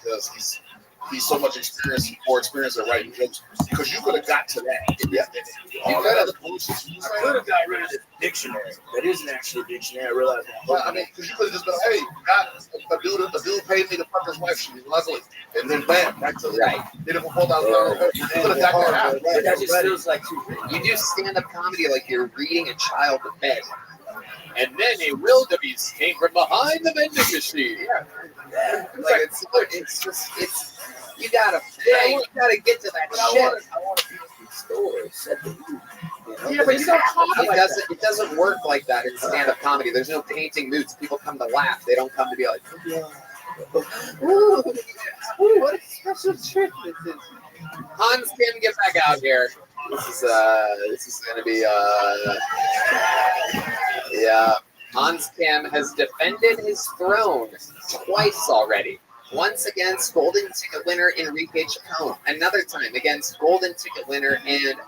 because he's so much more experienced at writing jokes. Because you could have got to that. Yeah. I could have got rid of this dictionary. That isn't actually a dictionary. I realize that. Well, I mean, because you could have just been, hey, a dude paid me to fuck his wife. She was ugly. And then bam, back to right. Did it for $4,000. You could have got that out. But that just feels like too. You do stand-up comedy like you're reading a child to bed. And then a wildebeest came from behind the vending machine. Yeah. Like it's just you gotta get to that shit. I want to be in these stores. Yeah, but it doesn't work like that in stand-up comedy. There's no painting moods. People come to laugh. They don't come to be like, ooh, what a special trip this is. Hans, Kim, get back out here. This is gonna be yeah. Hans Kim has defended his throne twice already. Once against Golden Ticket winner Enrique Chacon. Another time against Golden Ticket winner and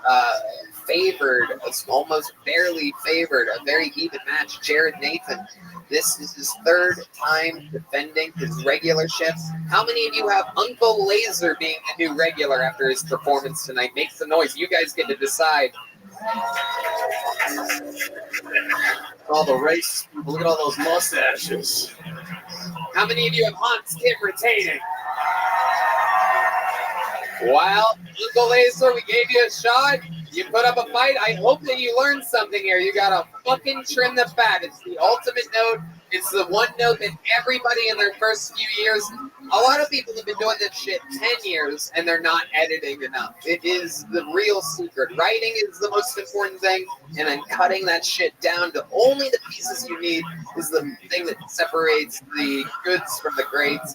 almost barely favored, a very even match, Jared Nathan. This is his third time defending his regularship. How many of you have Uncle Laser being the new regular after his performance tonight? Make some noise. You guys get to decide. All the race people, look at all those mustaches. How many of you have Hans Kim retaining? Well, Uncle Laser, we gave you a shot. You put up a fight. I hope that you learned something here. You gotta fucking trim the fat. It's the ultimate note. It's the one note that everybody in their first few years, a lot of people have been doing this shit 10 years and they're not editing enough. It is the real secret. Writing is the most important thing, and then cutting that shit down to only the pieces you need is the thing that separates the goods from the greats.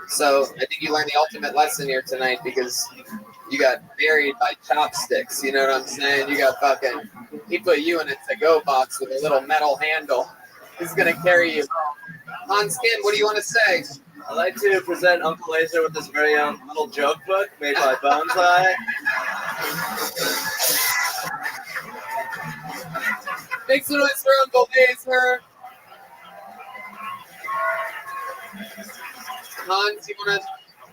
So I think you learned the ultimate lesson here tonight because you got buried by chopsticks. You know what I'm saying? You got fucking, he put you in a to-go box with a little metal handle. He's going to carry you. Hans Kim, what do you want to say? I'd like to present Uncle Laser with this very little joke book made by Bonsai. Make some noise for Uncle Laser. Hans, you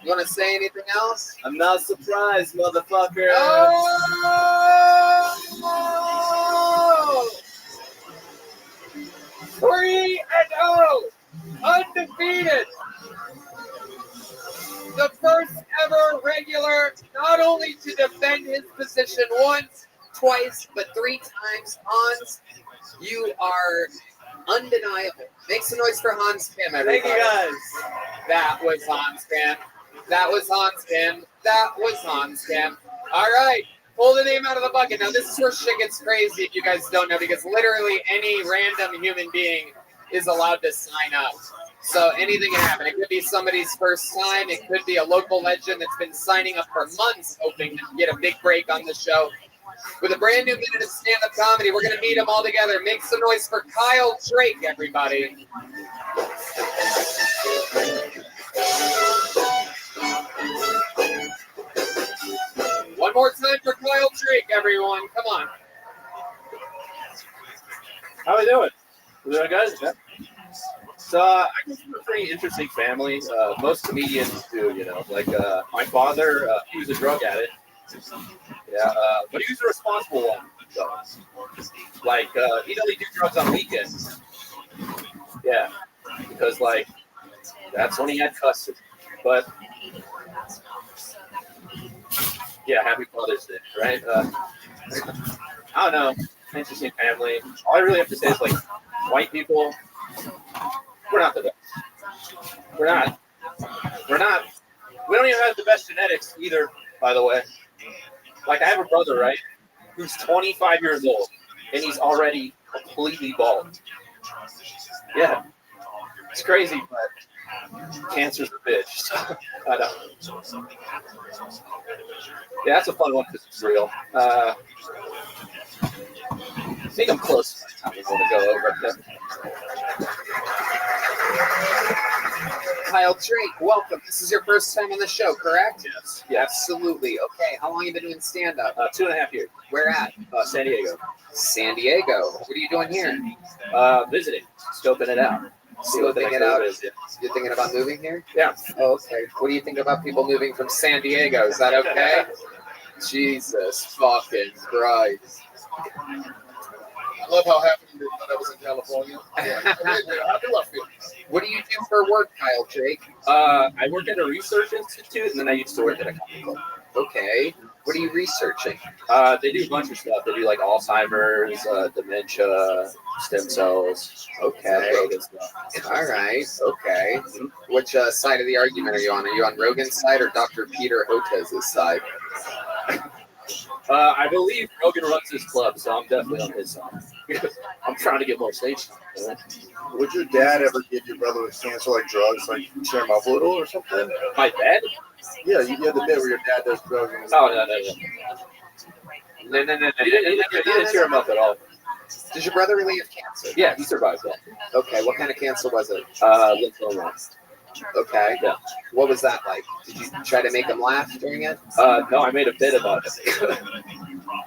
want to say anything else? I'm not surprised, motherfucker. Oh! 3-0, undefeated. The first ever regular, not only to defend his position once, twice, but 3 times. Hans, you are undeniable. Make some noise for Hans Kim, everybody. Thank you, guys. That was Hans Kim. That was Hans Kim. That was Hans Kim. All right. Pull the name out of the bucket. Now, this is where shit gets crazy if you guys don't know, because literally any random human being is allowed to sign up. So anything can happen. It could be somebody's first time. It could be a local legend that's been signing up for months hoping to get a big break on the show. With a brand new minute of stand-up comedy, we're going to meet them all together. Make some noise for Kyle Drake, everybody. One more time for Kyle Drake, everyone. Come on. How are we doing? We doing good? Yeah. So I come from a pretty interesting family. Most comedians do, you know. Like my father, he was a drug addict. Yeah, but he was a responsible one. So, like he'd only do drugs on weekends. Yeah, because like that's when he had custody. But yeah, happy Father's Day, right? I don't know. Interesting family. All I really have to say is like white people, we're not the best. We're not. We don't even have the best genetics either, by the way. Like I have a brother, right, who's 25 years old, and he's already completely bald. Yeah, it's crazy, but cancer's a bitch. So, I know. Yeah, that's a fun one because it's real. I think I'm close to my time. I'm going to go over that. Kyle Drake, welcome. This is your first time on the show, correct? Yes. Yeah, absolutely. Okay, how long have you been doing stand-up? 2.5 years. Where at? San Diego. San Diego. What are you doing here? Visiting, scoping it out. See what the Scoping next it out. move is. Yeah. You're thinking about moving here? Yeah. Oh, okay. What do you think about people moving from San Diego? Is that okay? Jesus fucking Christ. I love how happy you thought I was in California. How do I feel? What do you do for work, Kyle Jake? I work at a research institute, and then I used to work at a company club. Okay. What are you researching? They do a bunch of stuff. They do like Alzheimer's, dementia, stem cells. Okay. Rogan stuff. All right. Okay. Which side of the argument are you on? Are you on Rogan's side or Dr. Peter Hotez's side? I believe Rogan runs his club, so I'm definitely on his side. I'm trying to get more stage time. You know? Would your dad ever give your brother with cancer like drugs, like share him up a little or something? My dad? Yeah, you had the bit where your dad does drugs. And Oh, no. He didn't cheer him up at all. Does your brother really have cancer? Yeah, he survived that. Okay. What kind of cancer was it? Lymphoma. Okay. Yeah. What was that like? Did you try to make him laugh during it? No, I made a bit about it.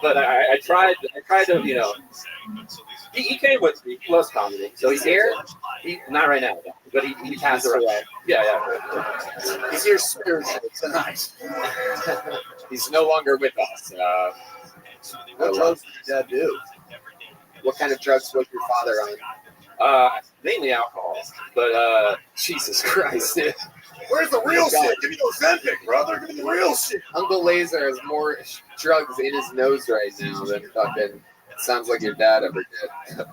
But I tried to, you know. He came with me. He loves comedy. So he's here. Not right now, but he passed away. Yeah. he's here spiritually tonight. He's no longer with us. What drugs did your dad do? What kind of drugs was your father on? Mainly alcohol. But Jesus Christ. Where's the real shit? Give me those Ozempic, brother. Give me the real shit. Uncle Laser has more drugs in his nose right now than fucking sounds like your dad ever did.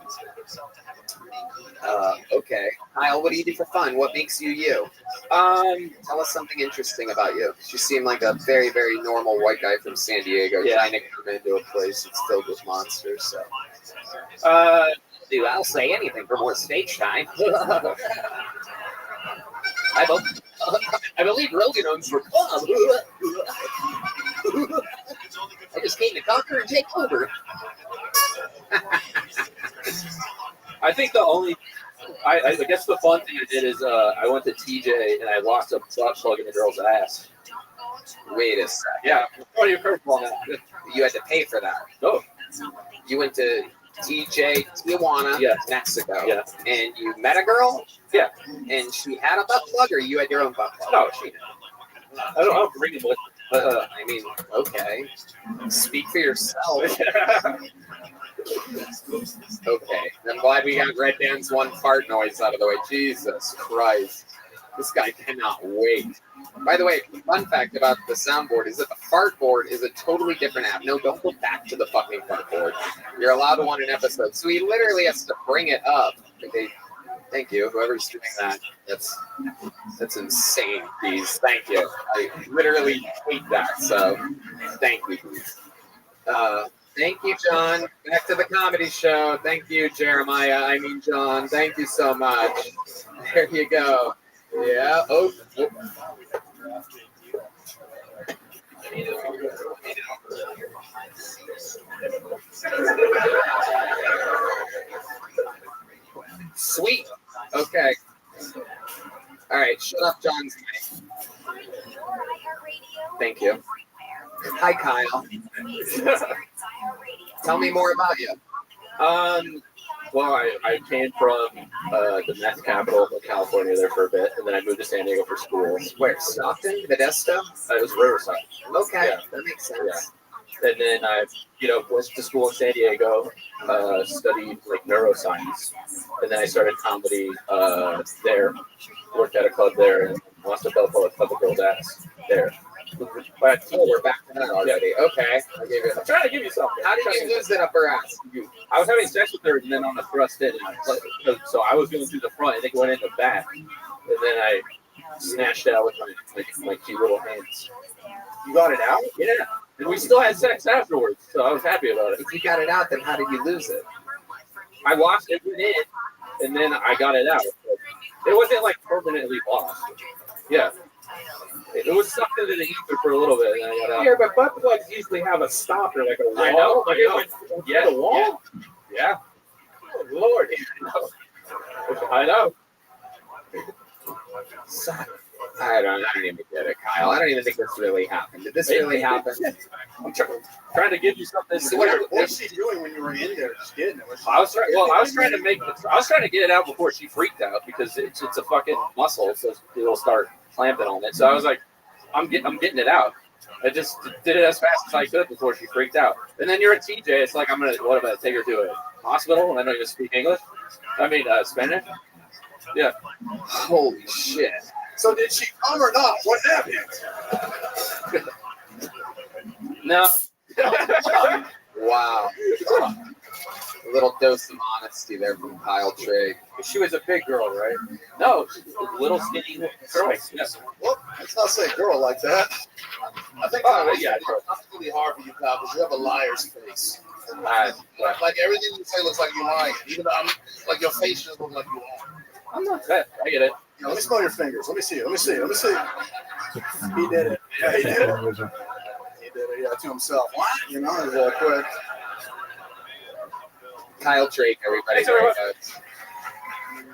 Okay. Kyle, what do you do for fun? What makes you you? Tell us something interesting about you. You seem like a very, very normal white guy from San Diego trying to come into a place that's filled with monsters. So, dude, I'll say anything for more stage time. I believe Rogan owns your club. I just came to conquer and take over. I think the only, I guess the fun thing I did is I went to TJ and I lost a butt plug in a girl's ass. Wait a second. Yeah, what are you curveball now? You had to pay for that. No. You went to TJ Tijuana, Yeah. Mexico. Yeah. And you met a girl? Yeah. And she had a butt plug, or you had your own butt plug? No, she. I don't bring it with. I mean, okay. Speak for yourself. Okay. I'm glad we got Red Dan's one fart noise out of the way. Jesus Christ. This guy cannot wait. By the way, fun fact about the soundboard is that the fart board is a totally different app. No, don't go back to the fucking fart board. You're allowed to want an episode. So he literally has to bring it up. Okay. Thank you. Whoever's doing that, that's insane, please. Thank you. I literally hate that. So thank you, please. Thank you, John. Back to the comedy show. Thank you, Jeremiah. I mean, John. Thank you so much. There you go. Yeah. Oh. Sweet. Okay. All right. Shut up, John's mic. Thank you. Hi, Kyle. Tell me more about you. Well, I came from the meth capital of California there for a bit, and then I moved to San Diego for school. Where? Stockton? Modesto? It was Riverside. Okay, Yeah. that makes sense. Yeah. And then I, went to school in San Diego, studied like neuroscience, and then I started comedy there. Worked at a club there, and lost a belt a couple girls' ass there. But we're back to that already. Okay. I'm trying to give you something. How did you lose it up her ass? I was having sex with her, and then on the thrust in, so I was going through the front, and it went in the back, and then I snatched it out with my cute little hands. You got it out? Yeah, and we still had sex afterwards, so I was happy about it. If you got it out, then how did you lose it? I lost it, went in, and then I got it out. It wasn't like permanently lost. Yeah. It was sucked into the ether for a little bit, and I got out. Yeah, but butt plugs usually have a stopper, like a wall. I know. Like it went Yeah, through the wall. Yeah. Oh, Lord. I know. I don't even get it, Kyle. I don't even think this really happened. Did this really happen? I'm trying to give you something. So What was she doing when you were in there? Just getting it. I was trying to get it out before she freaked out because it's a fucking muscle, so it'll start clamping on it. So I was like, I'm getting it out. I just did it as fast as I could before she freaked out. And then you're at TJ. It's like I'm gonna take her to a hospital and I don't even speak English. I mean Spanish. Yeah. Holy shit. So did she come or not? What happened? No. Wow. A little dose of honesty there from Kyle Trigg. She was a big girl, right? No, little skinny girls. Yes. Well, let's not say girl like that. I think it's really hard for you, Kyle, because you have a liar's face. Like everything you say looks like you're lying. Even though like your face just looks like you are. I'm not that. I get it. Let me smell your fingers. Let me see. He did it. Yeah, he did it. He did it. Yeah, to himself. You know, he's quick. Kyle Drake, everybody. Very good.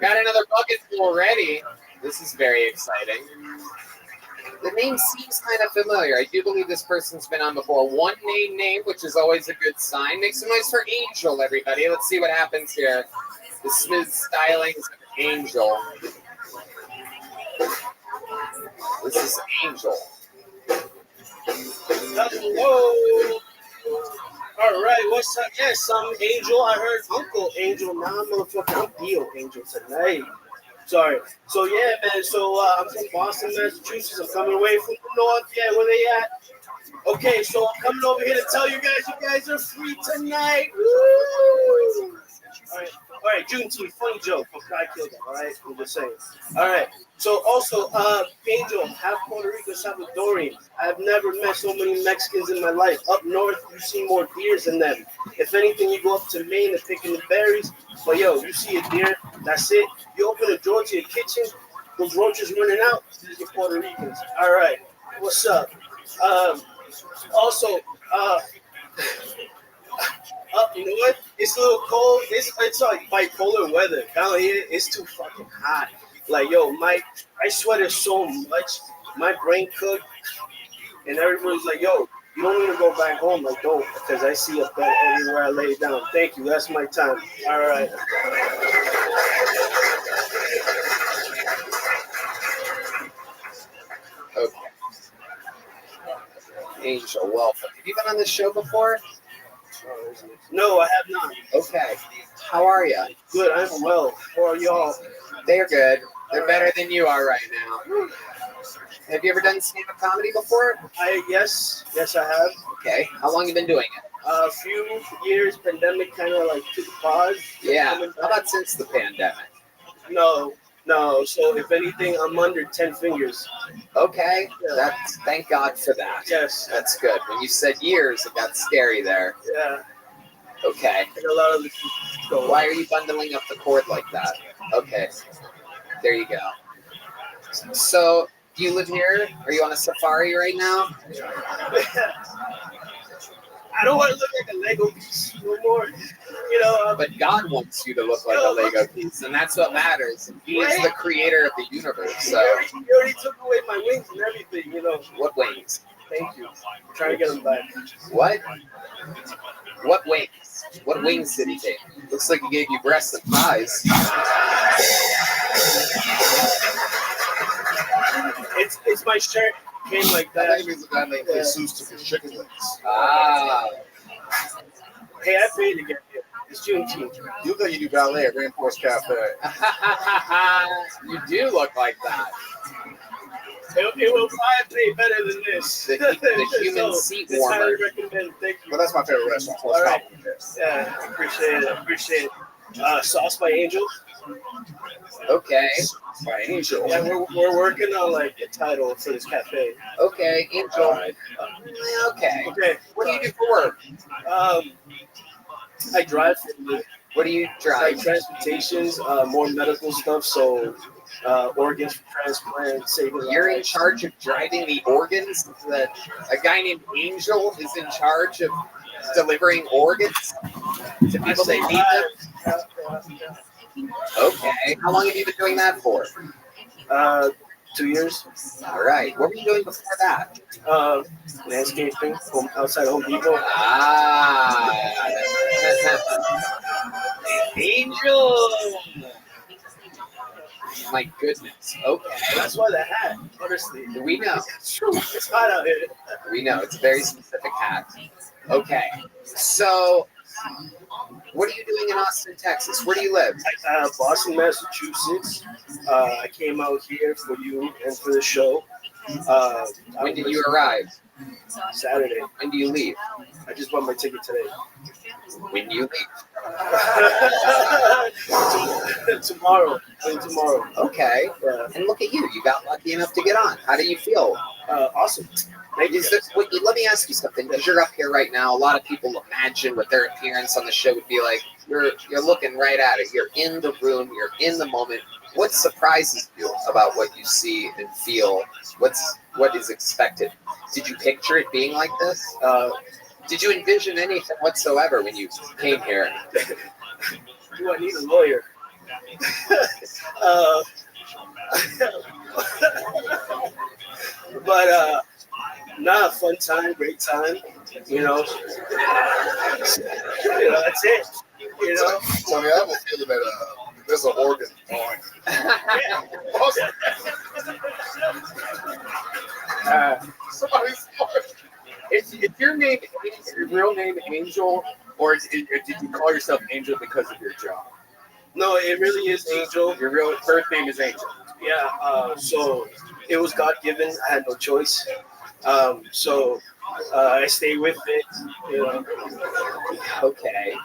Got another bucket full ready. This is very exciting. The name seems kind of familiar. I do believe this person's been on before. One name, which is always a good sign. Make some noise for Angel, everybody. Let's see what happens here. The smooth stylings of Angel. This is Angel. Hello. All right, what's up? Yes, I'm Angel. I heard Uncle Angel. Now I'm motherfucking I'm Theo Angel tonight. Sorry. So yeah, man. So I'm from Boston, Massachusetts. I'm coming away from the north. Yeah, where they at? Okay, so I'm coming over here to tell you guys are free tonight. Woo! All right, Juneteenth, funny joke. I killed them, all right? I'm just saying. All right, so also, Angel, half Puerto Rico, Salvadorian. I've never met so many Mexicans in my life. Up north, you see more deers than them. If anything, you go up to Maine and picking the berries. But yo, you see a deer, that's it. You open a door to your kitchen, those roaches running out, these are Puerto Ricans. All right, what's up? Also, up north, it's a little cold. It's like bipolar weather. Down here, it's too fucking hot. Like, yo, I sweated so much. My brain cooked. And everybody's like, yo, you don't need to go back home. Like, don't, because I see a bed everywhere I lay down. Thank you. That's my time. All right. Okay. Angel, welcome. Have you been on this show before? No, I have not. Okay. How are you? Good, I'm well. How are y'all? They're good. They're better than you are right now. Have you ever done stand-up comedy before? Yes, I have. Okay. How long you been doing it? A few years. Pandemic kind of like took a pause. Yeah. How about since the pandemic? No. So if anything, I'm under 10 fingers. Okay. Thank God for that. Yes. That's good. When you said years, it got scary there. Yeah. Okay. And a lot of the go. Why are you bundling up the cord like that? Okay. There you go. So, do you live here? Are you on a safari right now? I don't want to look like a Lego piece no more. You know. But God wants you to look like a Lego piece, and that's what matters. And He is the creator of the universe. So, You already took away my wings and everything. You know. what wings? Thank you. I'm trying to get them back. What? What wings? What wings did he take? Looks like he gave you breasts and thighs. It's my shirt. Came like I that. think it means the guy named Jesus took his chicken wings. Ah. Hey, I paid to get here. It's Juneteenth. You think you do ballet at Rainforest Cafe. You do look like that. It will probably pay better than this. The human seat it's warmer. highly recommended. Thank you. But that's my favorite restaurant. All right. Yeah, appreciate it. Sauce by Angel. Okay. My angel. Yeah, we're working on like a title for this cafe. Okay, Angel. Right. Okay. Okay. What do you do for work? I drive for What do you like drive? transportations, more medical stuff. So organs for transplant, saving You're in lives. charge of driving the organs? A guy named Angel is in charge of delivering organs to people that need them? Okay. How long have you been doing that for? 2 years. All right. What were you doing before that? Landscaping, outside Home Depot. Ah. Angel. My goodness. Okay. That's why the hat, honestly. We know. It's hot out here. We know. It's a very specific hat. Okay. So, what are you doing in Austin, Texas? Where do you live? Boston, Massachusetts. I came out here for you and for the show. When did you arrive? Saturday. When do you leave? I just bought my ticket today. When do you leave? Tomorrow. Okay. Yeah. And look at you. You got lucky enough to get on. How do you feel? Awesome. Thank you. Let me ask you something. Because you're up here right now, a lot of people imagine what their appearance on the show would be like. You're looking right at it. You're in the room. You're in the moment. What surprises you about what you see and feel? What is expected? Did you picture it being like this? Did you envision anything whatsoever when you came here? Do I need a lawyer? But fun time, great time. You know, that's it. You know. So I have a feeling that there's an organ on. Somebody's Is your name, your real name Angel, or did you call yourself Angel because of your job? No, it really is Angel. Your real birth name is Angel. Yeah. So it was God given. I had no choice. So I stay with it. You know. Okay.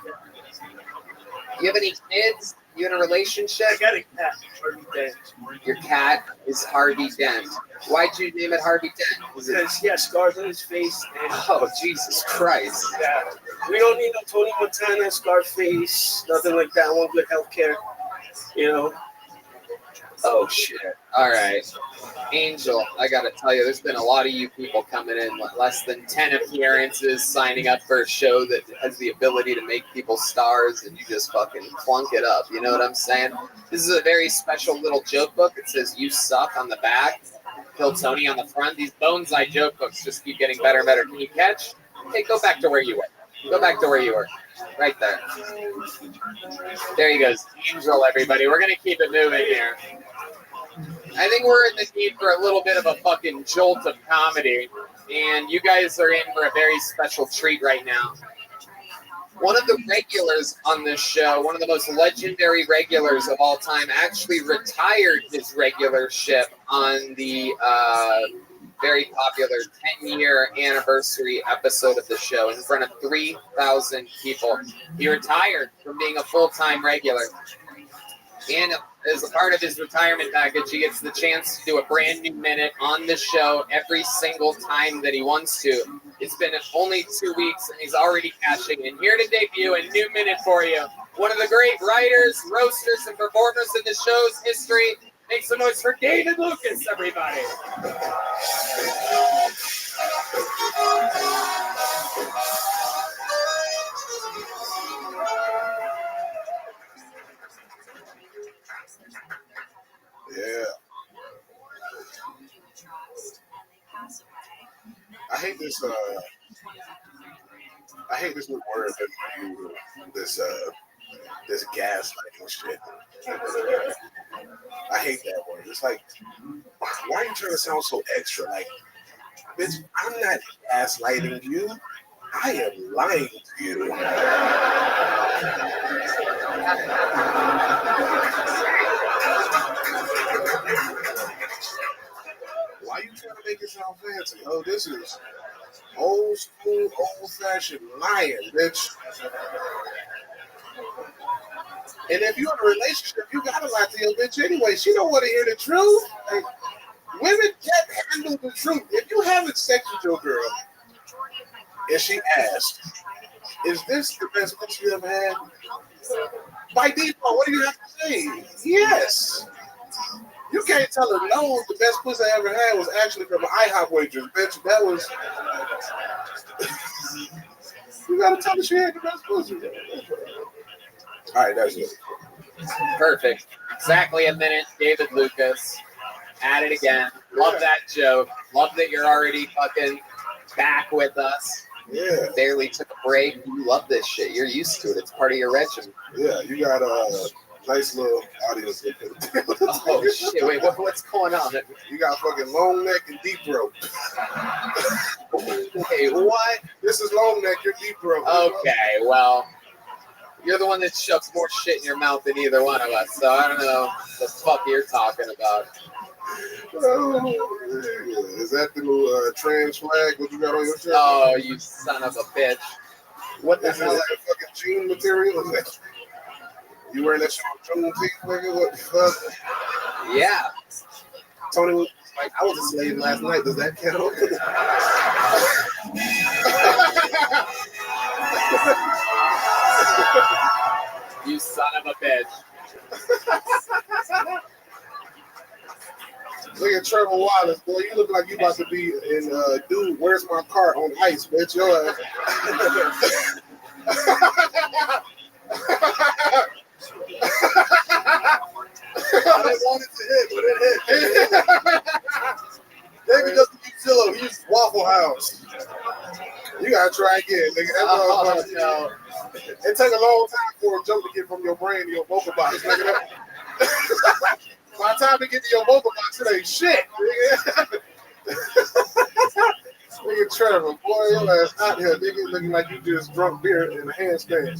You have any kids? You in a relationship? I got a cat, Harvey Dent. Your cat is Harvey Dent. Why'd you name it Harvey Dent? Because he has scars on his face. And Oh, Jesus Christ. yeah, we don't need no Tony Montana, Scarface, nothing like that. I want good health care. You know. Oh, shit. All right. Angel, I got to tell you, there's been a lot of you people coming in, less than 10 appearances, signing up for a show that has the ability to make people stars, and you just fucking clunk it up. You know what I'm saying? This is a very special little joke book. It says, "You suck" on the back, "Kill Tony" on the front. These Bonsai joke books just keep getting better and better. Can you catch? Hey, go back to where you were. Go back to where you were. Right there. There he goes. Angel, everybody. We're going to keep it moving here. I think we're in the need for a little bit of a fucking jolt of comedy, and you guys are in for a very special treat right now. One of the regulars on this show, one of the most legendary regulars of all time, actually retired his regularship on the very popular 10-year anniversary episode of the show in front of 3,000 people. He retired from being a full-time regular. And as a part of his retirement package, he gets the chance to do a brand new minute on the show every single time that he wants to. It's been only 2 weeks, and he's already cashing in. Here to debut a new minute for you. One of the great writers, roasters, and performers in the show's history. Make some noise for David Lucas, everybody. Yeah. I hate this. I hate this new word that we use. This gaslighting shit. I hate that word. It's like, why are you trying to sound so extra? Like, bitch, I'm not gaslighting you. I am lying to you. Why are you trying to make it sound fancy? Oh, this is old school, old-fashioned lying, bitch. And if you're in a relationship, you gotta lie to your bitch anyway. She don't want to hear the truth. Like, women can't handle the truth. If you having sex with your girl and she asks, "Is this the best pussy you ever had?" By default, what do you have to say? Yes. You can't tell her no. The best pussy I ever had was actually from an IHOP waitress, bitch. That was. You gotta tell her she had the best pussy. All right, that's it. Perfect. Exactly a minute, David Lucas. At it again. Love that joke. Love that you're already fucking back with us. Yeah. Barely took a break. You love this shit. You're used to it. It's part of your regimen. Yeah, you got a nice little audience. Oh shit! Wait, what's going on? You got fucking long neck and deep throat. Okay, what? This is long neck, you're deep throat. Okay, well, you're the one that shoves more shit in your mouth than either one of us, so I don't know what the fuck you're talking about. Oh, is that the new trans flag? What you got on your shirt? Oh, you son of a bitch! What the Is hell? that fucking jean material? Is that, you wearing that shit on Juneteenth, nigga? What the fuck? Yeah. Tony was like, I was a slave last night. Does that count? You son of a bitch! Look at Trevor Wallace, boy. You look like you about to be in Dude, Where's My Car on ice, bitch. Your ass. I didn't want it to hit, but it hit. David doesn't use Zillow, he uses Waffle House. You gotta try again, nigga. Oh no! It take a long time for a joke to get from your brain to your vocal box, nigga. By the time it get to your vocal box, it ain't shit, nigga. Nigga Trevor, boy, your ass out here, nigga, looking like you just drunk beer in a handstand.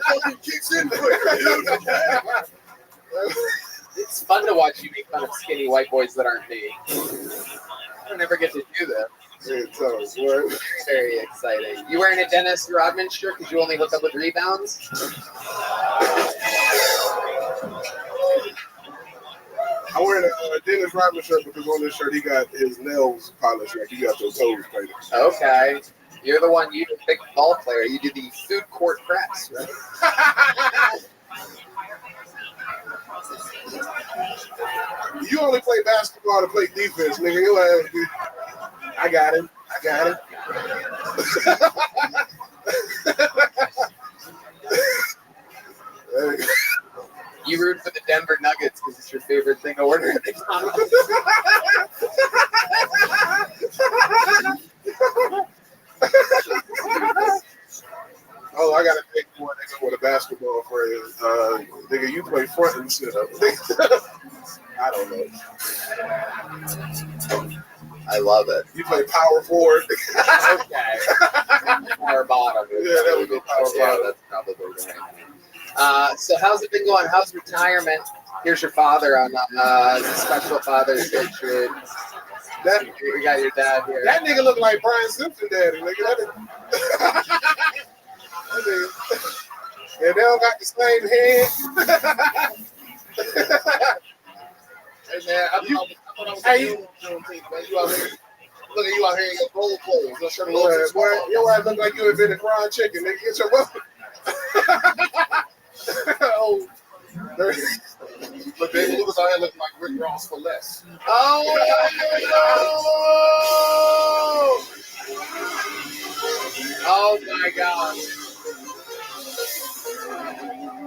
Fucking kicks in quick, dude. It's fun to watch you make fun of skinny white boys that aren't me. I don't ever get to do that. Yeah, tell us, boy. Very exciting. You wearing a Dennis Rodman shirt because you only hook up with rebounds? I'm wearing a Dennis Rodman shirt because on this shirt he got his nails polished like you got your toes painted. Okay. You're the one, you're the big ball player. You do the food court press, right? You only play basketball to play defense, nigga. You ass, I got it. I got it. You root for the Denver Nuggets because it's your favorite thing to order at McDonald's. Oh, I got a big boy nigga with a basketball frame. Nigga, you play front and center. I don't know. I love it. You play power forward. Okay. Power bottom. Yeah, that would be power bottom. That's probably the right. So how's it been going? How's retirement? Here's your father on special Father's Day shirt. We got your dad here. That nigga look like Brian Simpson daddy, nigga. And they don't got the same head. Hey man, you out here. Look at you out here in your gold clothes. Your shirt Your looks ass look like you invented fried chicken, nigga. Get your weapon. Oh. But David Lucas out here looking like Rick Ross for less. Oh! Oh my God!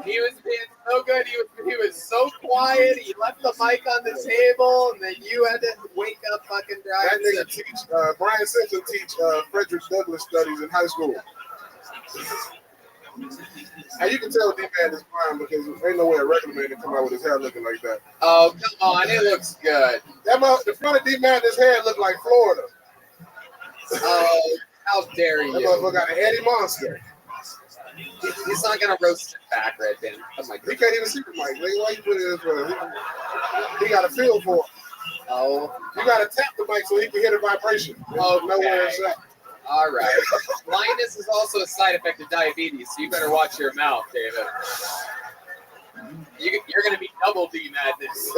He was being so good. He was so quiet. He left the mic on the table, and then you had to wake up fucking That Brian. nigga teach, Brian Simpson teach Frederick Douglass studies in high school. And you can tell D-Man is fine because ain't no way a regular man can come out with his hair looking like that. Oh, come on. It looks good. The front of D-Man, his hair look like Florida. Oh, how dare That you. motherfucker got an Eddie Monster. He's not going to roast it back right then. Oh, my He God. can't even see the mic. Nigga, why you put it in front of him? He got a feel for it. Oh, You got to tap the mic so he can hear the vibration. Okay. Know where it's at. all right. Blindness is also a side effect of diabetes, so you better watch your mouth, David. You're going to be double D madness.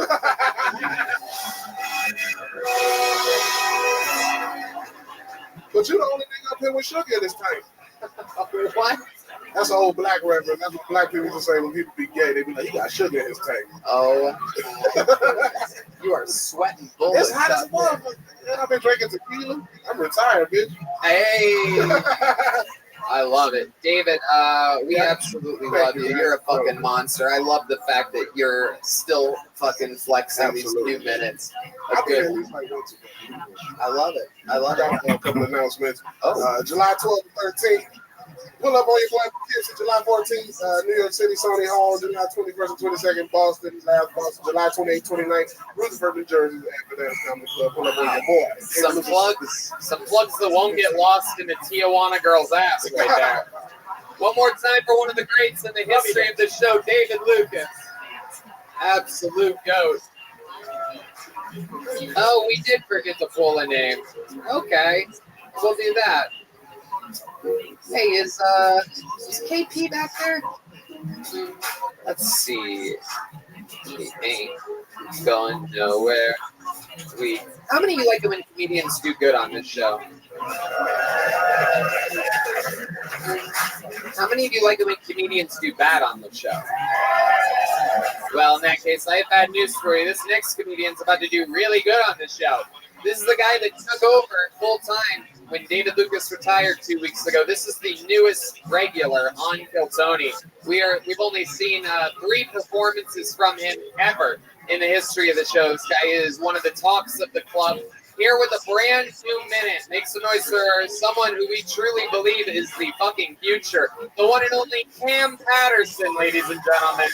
But you the only nigga up here with sugar in this tank. What? That's an old black reference. That's what black people used to say when people be gay. They be like, he got sugar in his tank. Oh, you are sweating bullets. It's hot as fuck. Man, I've been drinking tequila. I'm retired, bitch. Hey, I love it. David David, we absolutely love you. You're a fucking monster. I love the fact that you're still fucking flexing these few minutes. I'll be here at least like once a week. I love it. I I love got it. a couple announcements. Oh, July 12th and 13th. Pull up on your boy Kids July 14th, New York City, Sony Hall, July 21st and 22nd, Boston, Boston, July 28th, 29th, Rutherford, New Jersey, Bananas Comedy Club. Pull up on your boy. some plugs that won't get lost in the Tijuana girl's ass right there. One more time for one of the greats in the history of the show, David Lucas. Absolute ghost. Oh, we did forget to pull a name. Okay, we'll do that. Hey, is KP back there? Let's see. He ain't going nowhere. How many of you like it when comedians do good on this show? How many of you like it when comedians do bad on the show? Well, in that case, I have bad news for you. This next comedian's about to do really good on the show. This is the guy that took over full time when David Lucas retired 2 weeks ago. This is the newest regular on Kill Tony. We've only seen 3 performances from him ever in the history of the show. This guy is one of the talks of the club. Here with a brand new minute. Make some noise for someone who we truly believe is the fucking future. The one and only Cam Patterson, ladies and gentlemen.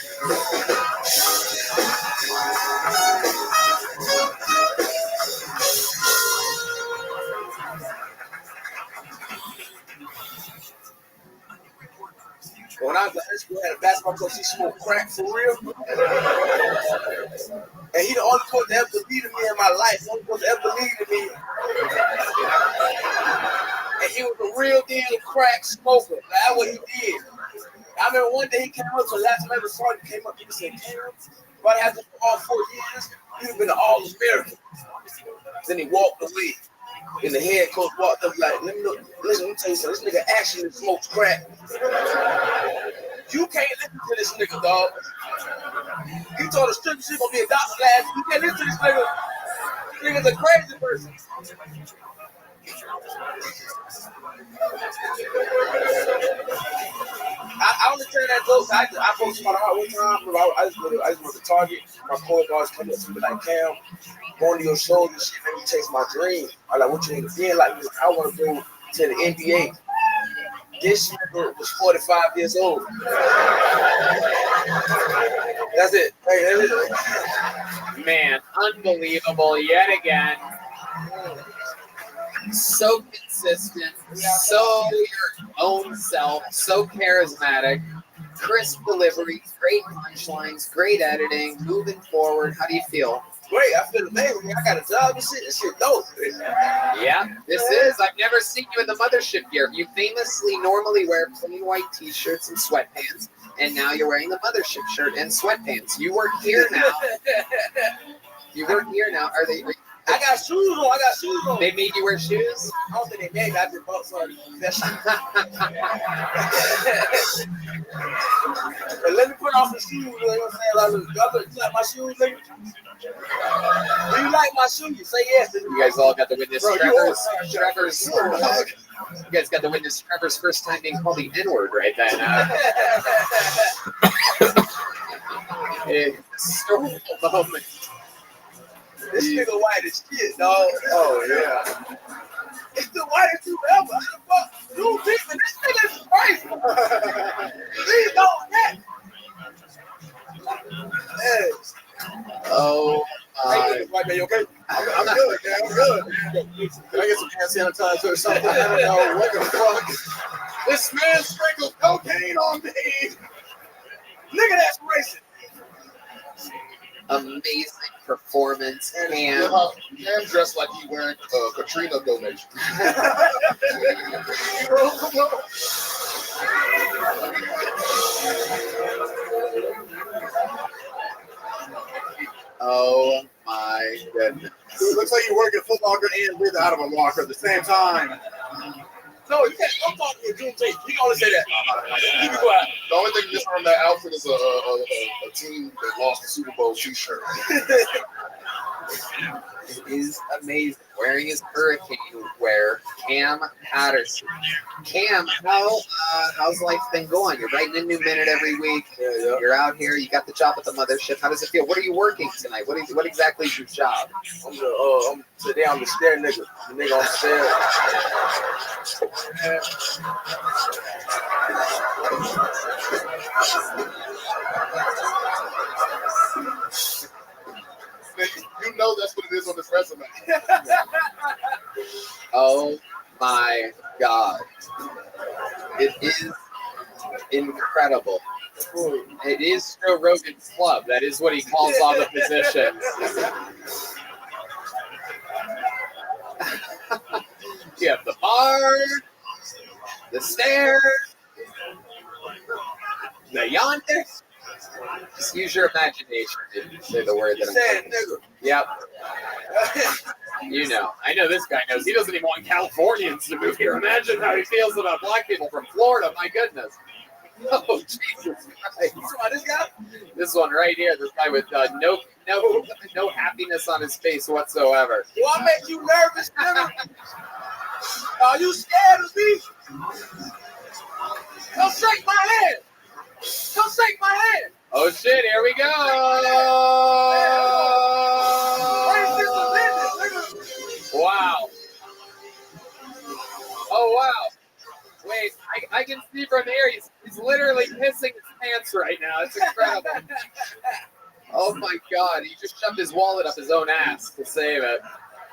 When I was in high school, I had a basketball coach. He smoked crack for real. And he the only coach that ever believed in me in my life. The only coach that ever believed in me. And he was a real deal crack smoker. That's what he did. I remember one day he came up, so last time I ever saw him, he came up and he said, "Damn, if I had this for all 4 years, you'd have been an All-American." Then he walked away. And the head coach walked up like, listen, let me tell you something. This nigga actually smokes crack. You can't listen to this nigga, dog. You told the stripper she's gonna be a doctor last. You can't listen to this nigga. This nigga's a crazy person. I only tell that joke. I broke somebody heart one time. I just went to Target. My co-guards come up to me like, "Cam, going to your show, this shit made me chase my dream." I'm like, "What you need to be like?" I want to go to the NBA. This nigga was 45 years old. That's it. Hey, that's it. Man, unbelievable yet again. So consistent, so your own self, so charismatic, crisp delivery, great punchlines, great editing, moving forward. How do you feel? Great, I feel amazing. I got a job and shit. This shit dope. Yeah, this is. I've never seen you in the mothership gear. You famously normally wear plain white t-shirts and sweatpants, and now you're wearing the mothership shirt and sweatpants. You work here now. You work here now. Are they? I got shoes on. They made you wear shoes? I don't think they made me. I just bought some. But let me put on some shoes. You know what I'm saying? You like my shoes, nigga? Do you like my shoes? Say yes. You guys all got to witness Trevor's. You guys got to witness Trevor's first time being called the N-word right then. A historical moment. This nigga white as shit, dog. Oh, yeah. It's the whitest you ever. How the fuck? You people, this nigga is crazy. Please don't that. Yes. Oh, Hey, white man, you okay? I'm good, man. I'm good. Can I get some hand sanitizer or something? I don't know. What the fuck? This man sprinkled cocaine on me. Nigga, that's racist. amazing performance. And Cam dressed like he wearing Katrina donation. oh my goodness. It looks like you're working Foot Locker and with out of a locker at the same time. No, you can't. Don't talk to me, June Tate. You can only say that. Keep it quiet. The only thing missing from that outfit is a team that lost the Super Bowl t-shirt. It is amazing. Wearing his hurricane wear, Cam Patterson. Cam, how's life been going? You're writing a new minute every week. Yeah. You're out here. You got the job at the mothership. How does it feel? What are you working tonight? What exactly is your job? Today I'm the stair nigga. The nigga on You know that's what it is on this resume. Oh my God. It is incredible. It is Joe Rogan's club. That is what he calls all the positions. You have the bar, the stairs, the yonder. Just use your imagination and say the word that I'm saying. Yep. You know. I know this guy knows. He doesn't even want Californians to move here. Imagine how he feels about black people from Florida. My goodness. Oh, Jesus Christ. This guy? This one right here. This guy with no happiness on his face whatsoever. Do I make you nervous, nigga? Are you scared of me? Come shake my hand. Come shake my hand. Oh shit, here we go. Wow. Oh wow. Wait, I can see from here he's literally pissing his pants right now. It's incredible. Oh my God, he just shoved his wallet up his own ass to save it.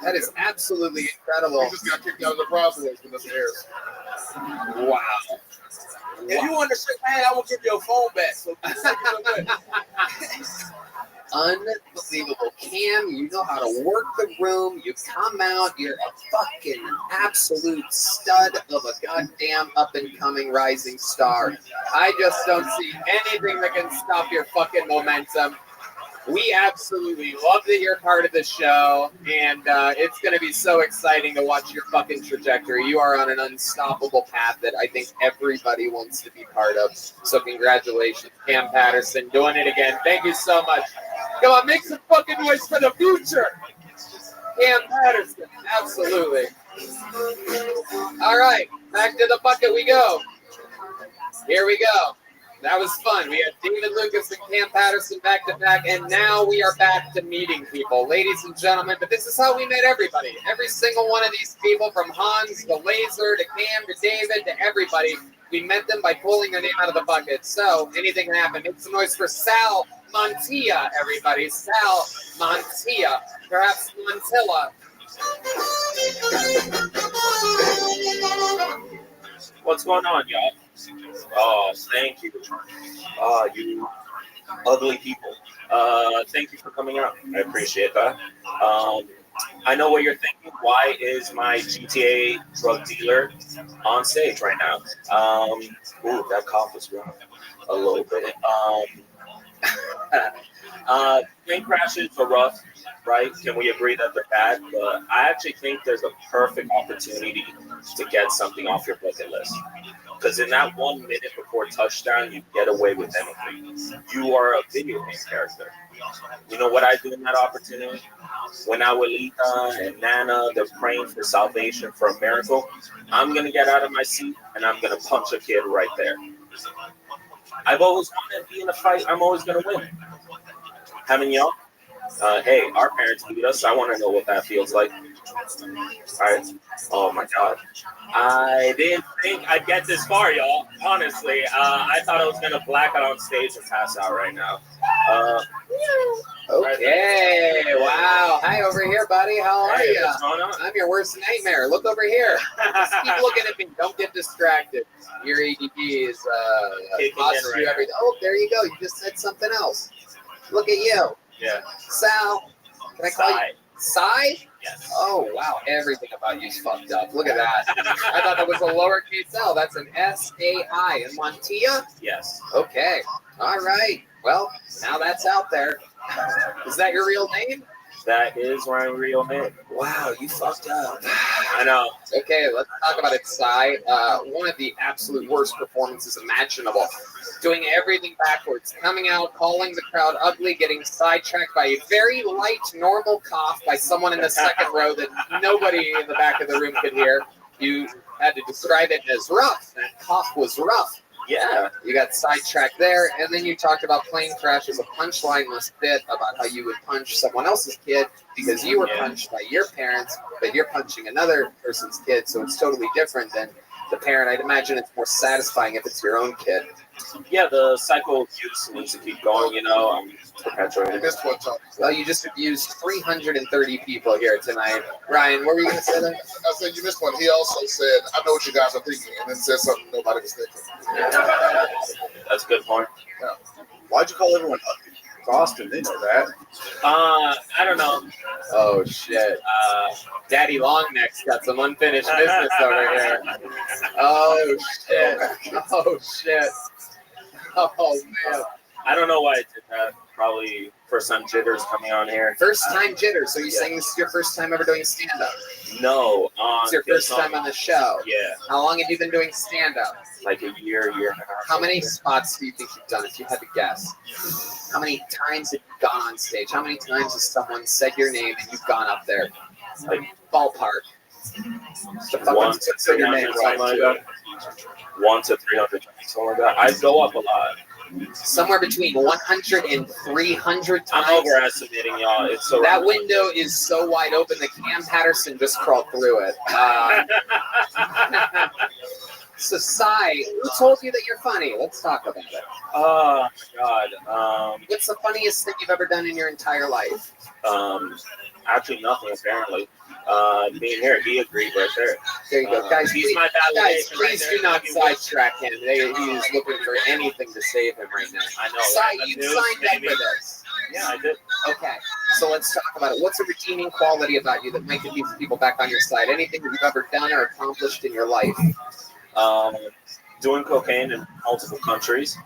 That is absolutely incredible. He just got kicked out of the process with this airs. Wow. If you want to shake my hand, I will give you a phone back. So Unbelievable. Cam, you know how to work the room. You come out. You're a fucking absolute stud of a goddamn up-and-coming rising star. I just don't see anything that can stop your fucking momentum. We absolutely love that you're part of the show, and it's going to be so exciting to watch your fucking trajectory. You are on an unstoppable path that I think everybody wants to be part of. So congratulations, Cam Patterson, doing it again. Thank you so much. Come on, make some fucking noise for the future. Cam Patterson, absolutely. All right, back to the bucket we go. Here we go. That was fun. We had David Lucas and Cam Patterson back to back, and now we are back to meeting people. Ladies and gentlemen, but this is how we met everybody. Every single one of these people, from Hans to Laser to Cam to David to everybody, we met them by pulling their name out of the bucket. So anything can happen. Make some noise for Sal Montilla, everybody. Sal Montilla, perhaps Montilla. What's going on, y'all? Oh, thank you. You ugly people. Thank you for coming out. I appreciate that. I know what you're thinking. Why is my GTA drug dealer on stage right now? Ooh, that cough is wrong a little bit. Plane crashes are rough, right? Can we agree that they're bad? But I actually think there's a perfect opportunity to get something off your bucket list. Because in that 1 minute before touchdown, you get away with anything. You are a video game character. You know what I do in that opportunity? When Abuelita and Nana, they're praying for salvation, for a miracle, I'm going to get out of my seat and I'm going to punch a kid right there. I've always wanted to be in a fight. I'm always going to win. Haven't y'all? Hey, our parents beat us. I want to know what that feels like. All right. Oh my God. I didn't think I'd get this far, y'all. Honestly, I thought I was gonna black out on stage and pass out right now. Okay. Wow. Hi over here, buddy. How are you? What's going on? I'm your worst nightmare. Look over here. Just keep looking at me. Don't get distracted. Your ADD is cost you right everything. Oh, there you go. You just said something else. Look at you. Yeah. Sal. Can I call you? Sai? Yes. Oh, wow. Everything about you's fucked up. Look at that. I thought that was a lowercase L. That's an S-A-I. And Montilla? Yes. Okay. All right. Well, now that's out there. Is that your real name? That is my real name. Wow, you fucked up. I know. Okay, let's talk about it, Sai. One of the absolute worst performances imaginable. Doing everything backwards, coming out, calling the crowd ugly, getting sidetracked by a very light, normal cough by someone in the second row that nobody in the back of the room could hear. You had to describe it as rough. That cough was rough. Yeah. You got sidetracked there, and then you talked about plane crash as a punchline-less bit about how you would punch someone else's kid because you were punched by your parents, but you're punching another person's kid, so it's totally different than the parent. I'd imagine it's more satisfying if it's your own kid. Yeah, the cycle of abuse needs to keep going, you know. Perpetuating. This one, Tom. Well, you just abused 330 people here tonight. Ryan, what were you going to say there? I said you missed one. He also said, "I know what you guys are thinking," and then said something nobody was thinking. That's a good point. Yeah. Why'd you call everyone ugly? It's Austin, they know that. I don't know. Oh, shit. Daddy Longneck's got some unfinished business over here. Oh, shit. Oh, shit. Oh, man. I don't know why I did that. Probably first time jitters coming on here. First time jitters. So you're saying this is your first time ever doing stand-up? No. It's your first time on the show. Yeah. How long have you been doing stand-up? Like a year and a half. How many spots do you think you've done, if you had to guess? How many times have you gone on stage? How many times has someone said your name and you've gone up there? Like, ballpark. One to 300, something like that. 1 to 300, something like that. I go up a lot. Somewhere between 100 and 300 times. I'm overestimating y'all. It's so that window is so wide open that Cam Patterson just crawled through it. So, Sai, who told you that you're funny? Let's talk about it. Oh, my God. What's the funniest thing you've ever done in your entire life? Actually, nothing, apparently. Being here, he agreed right there. There you go. Guys, he's please, my validation please right do there. not sidetrack him. He's looking for anything to save him right now. I know. Sai, right? you The news, signed up maybe. for this. Yeah, I did. Okay, so let's talk about it. What's a redeeming quality about you that might get these people back on your side? Anything that you've ever done or accomplished in your life? Doing cocaine in multiple countries.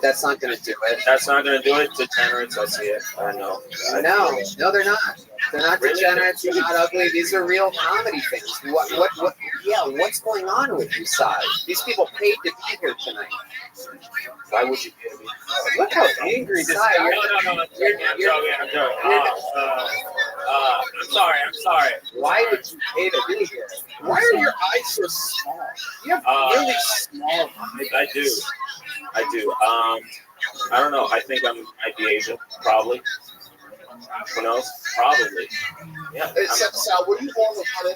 That's not going to do it. That's not going to do it. Degenerates, I see it. I know. No, they're not. They're not degenerates. They're not ugly. These are real comedy things. What's going on with you, Sai? These people paid to be here tonight. Why would you pay me? Look how angry this guy is. No. I'm joking. I'm sorry. Why would you pay to be here? Why are your eyes so small? You have really small eyes. I do. I don't know. I think I might be Asian, probably. Who knows? Probably. Yeah. Hey, Sal, were you born with money?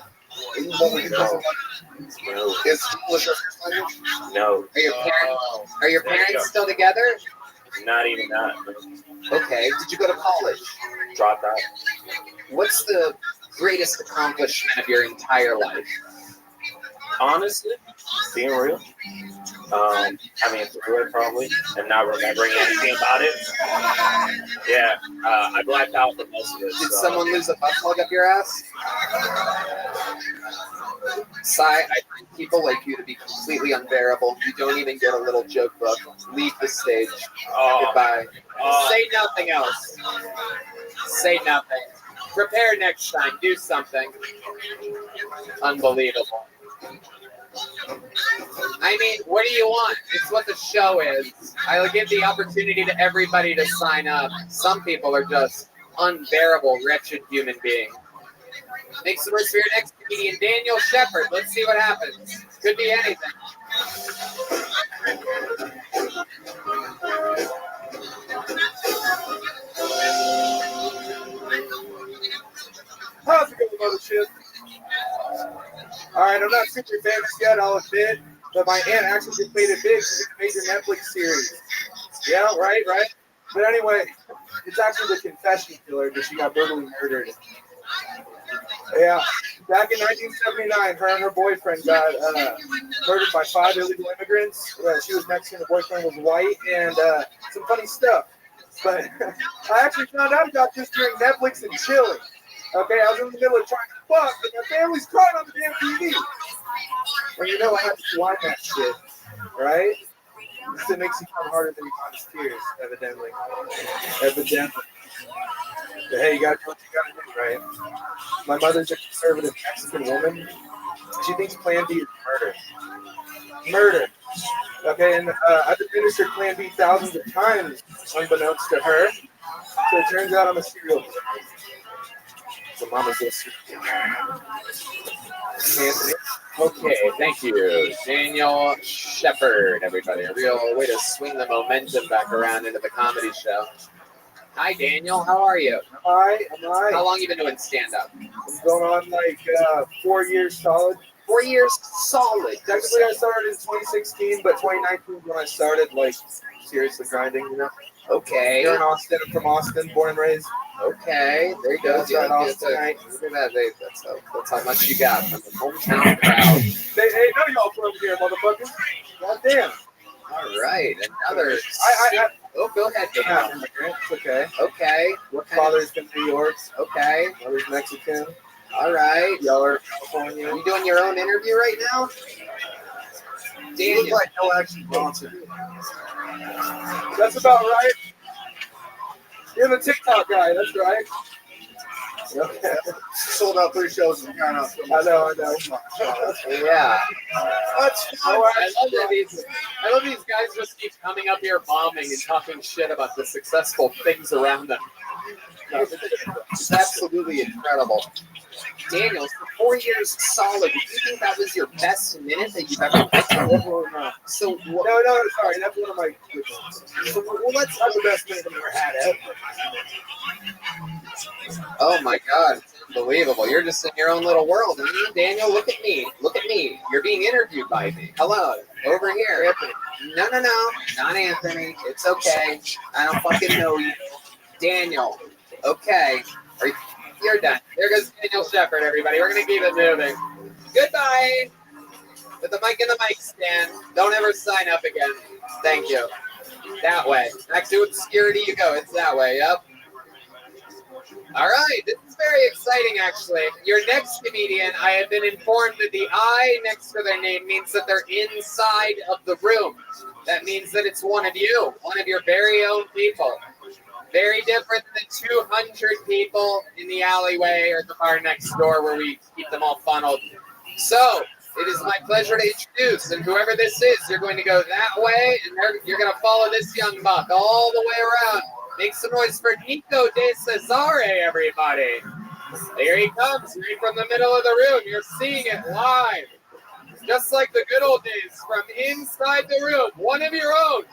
Were you born with money? No. Is English your first language? No. Are your parents still together? Not even that. Okay. Did you go to college? Dropped out. What's the greatest accomplishment of your entire life? Honestly, being real. Having through it probably and not remembering anything about it. Yeah, I blacked out for most of it. Did someone lose a butt plug up your ass? Sai, I find people like you to be completely unbearable. You don't even get a little joke book. Leave the stage. Goodbye. Say nothing else. Say nothing. Prepare next time. Do something. Unbelievable. I mean, what do you want? It's what the show is. I'll give the opportunity to everybody to sign up. Some people are just unbearable, wretched human beings. Make some words for your next comedian, Daniel Shepard. Let's see what happens. Could be anything. How's it going, mothership? Alright, I'm not super famous yet, I'll admit, but my aunt actually just made it big. She's a major Netflix series. Yeah, right? But anyway, it's actually the confession killer that she got brutally murdered. Yeah, back in 1979, her and her boyfriend got murdered by 5 illegal immigrants. She was Mexican, the boyfriend was white, and some funny stuff. But I actually found out about this during Netflix and chilling. Okay, I was in the middle of trying to fuck, and my family's crying on the damn TV. Well, you know I have to watch that shit, right? It makes you come harder than you honest tears, evidently. But hey, you gotta do what you gotta do, right? My mother's a conservative Mexican woman. She thinks Plan B is murder. Murder. Okay, and I've administered Plan B thousands of times, unbeknownst to her. So it turns out I'm a serial killer. So mama's a serial killer. Anthony. Okay, thank you, Daniel Shepard, everybody. A real way to swing the momentum back around into the comedy show. Hi, Daniel. How are you? Am How I? long you been doing stand-up? I'm going on like 4 years solid. 4 years solid. Technically, I started in 2016, but 2019 is when I started like seriously grinding. You know. Okay. Here in Austin. I'm from Austin, born and raised. Okay. There you go. Outside Austin. Look at that. That's how much you got from the hometown crowd. Hey, none of y'all from here, motherfuckers. God damn. All right. Another. Oh, go ahead, I'm Daniel. not an immigrant. It's okay. Okay. My father's from New York. Okay. Mother's Mexican. All right. Y'all are California. Are you doing your own interview right now? You look Daniel. like no action Bronson. That's about right. You're the TikTok guy. That's right. Okay. Sold out 3 shows in Ghana. I know. Yeah. Oh, I love these guys just keep coming up here bombing and talking shit about the successful things around them. It's absolutely incredible. Daniel, for 4 years solid, do you think that was your best minute that you've ever done? So, No, sorry. That's one of my good ones. let's. That's the best thing I've ever had ever. Oh my God, it's unbelievable. You're just in your own little world. Daniel, look at me. Look at me. You're being interviewed by me. Hello, over here. No, not Anthony. It's okay. I don't fucking know you. Daniel, okay. You're done. There goes Daniel Shepard, everybody. We're going to keep it moving. Goodbye. Put the mic in the mic stand. Don't ever sign up again. Thank you. That way. Back to obscurity you go. It's that way. Yep. All right. This is very exciting, actually. Your next comedian, I have been informed that the I next to their name means that they're inside of the room. That means that it's one of you, one of your very own people. Very different than the 200 people in the alleyway or the bar next door where we keep them all funneled. So, it is my pleasure to introduce, and whoever this is, you're going to go that way, and you're going to follow this young buck all the way around. Make some noise for Nico De Cesare, everybody. There he comes, right from the middle of the room. You're seeing it live. Just like the good old days, from inside the room, one of your own.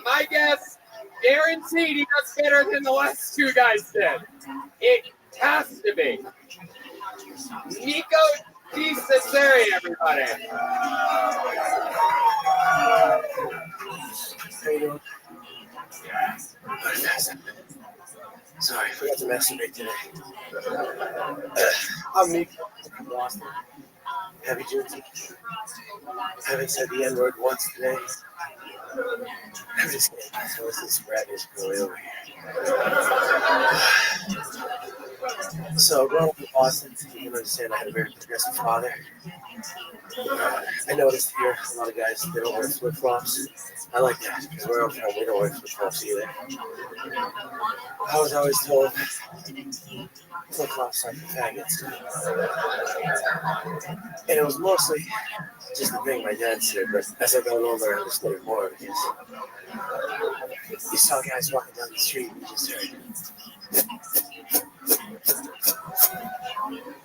My guess, guaranteed he does better than the last two guys did. It has to be. Nico De Cesare, everybody. How you doing? Sorry, I forgot to masturbate today. I'm Nico from Boston. Happy Juneteenth. Haven't said the N-word once today. I'm just kidding. So it's this radish girl over here. So growing up in Boston, you can understand I had a very progressive father. I noticed here a lot of guys, they don't wear flip-flops. I like that because where I'm from, we don't wear flip-flops either. I was always told flip-flops are for faggots. And it was mostly just the thing my dad said, but as I got older, I understood it more because you saw guys walking down the street and you just heard.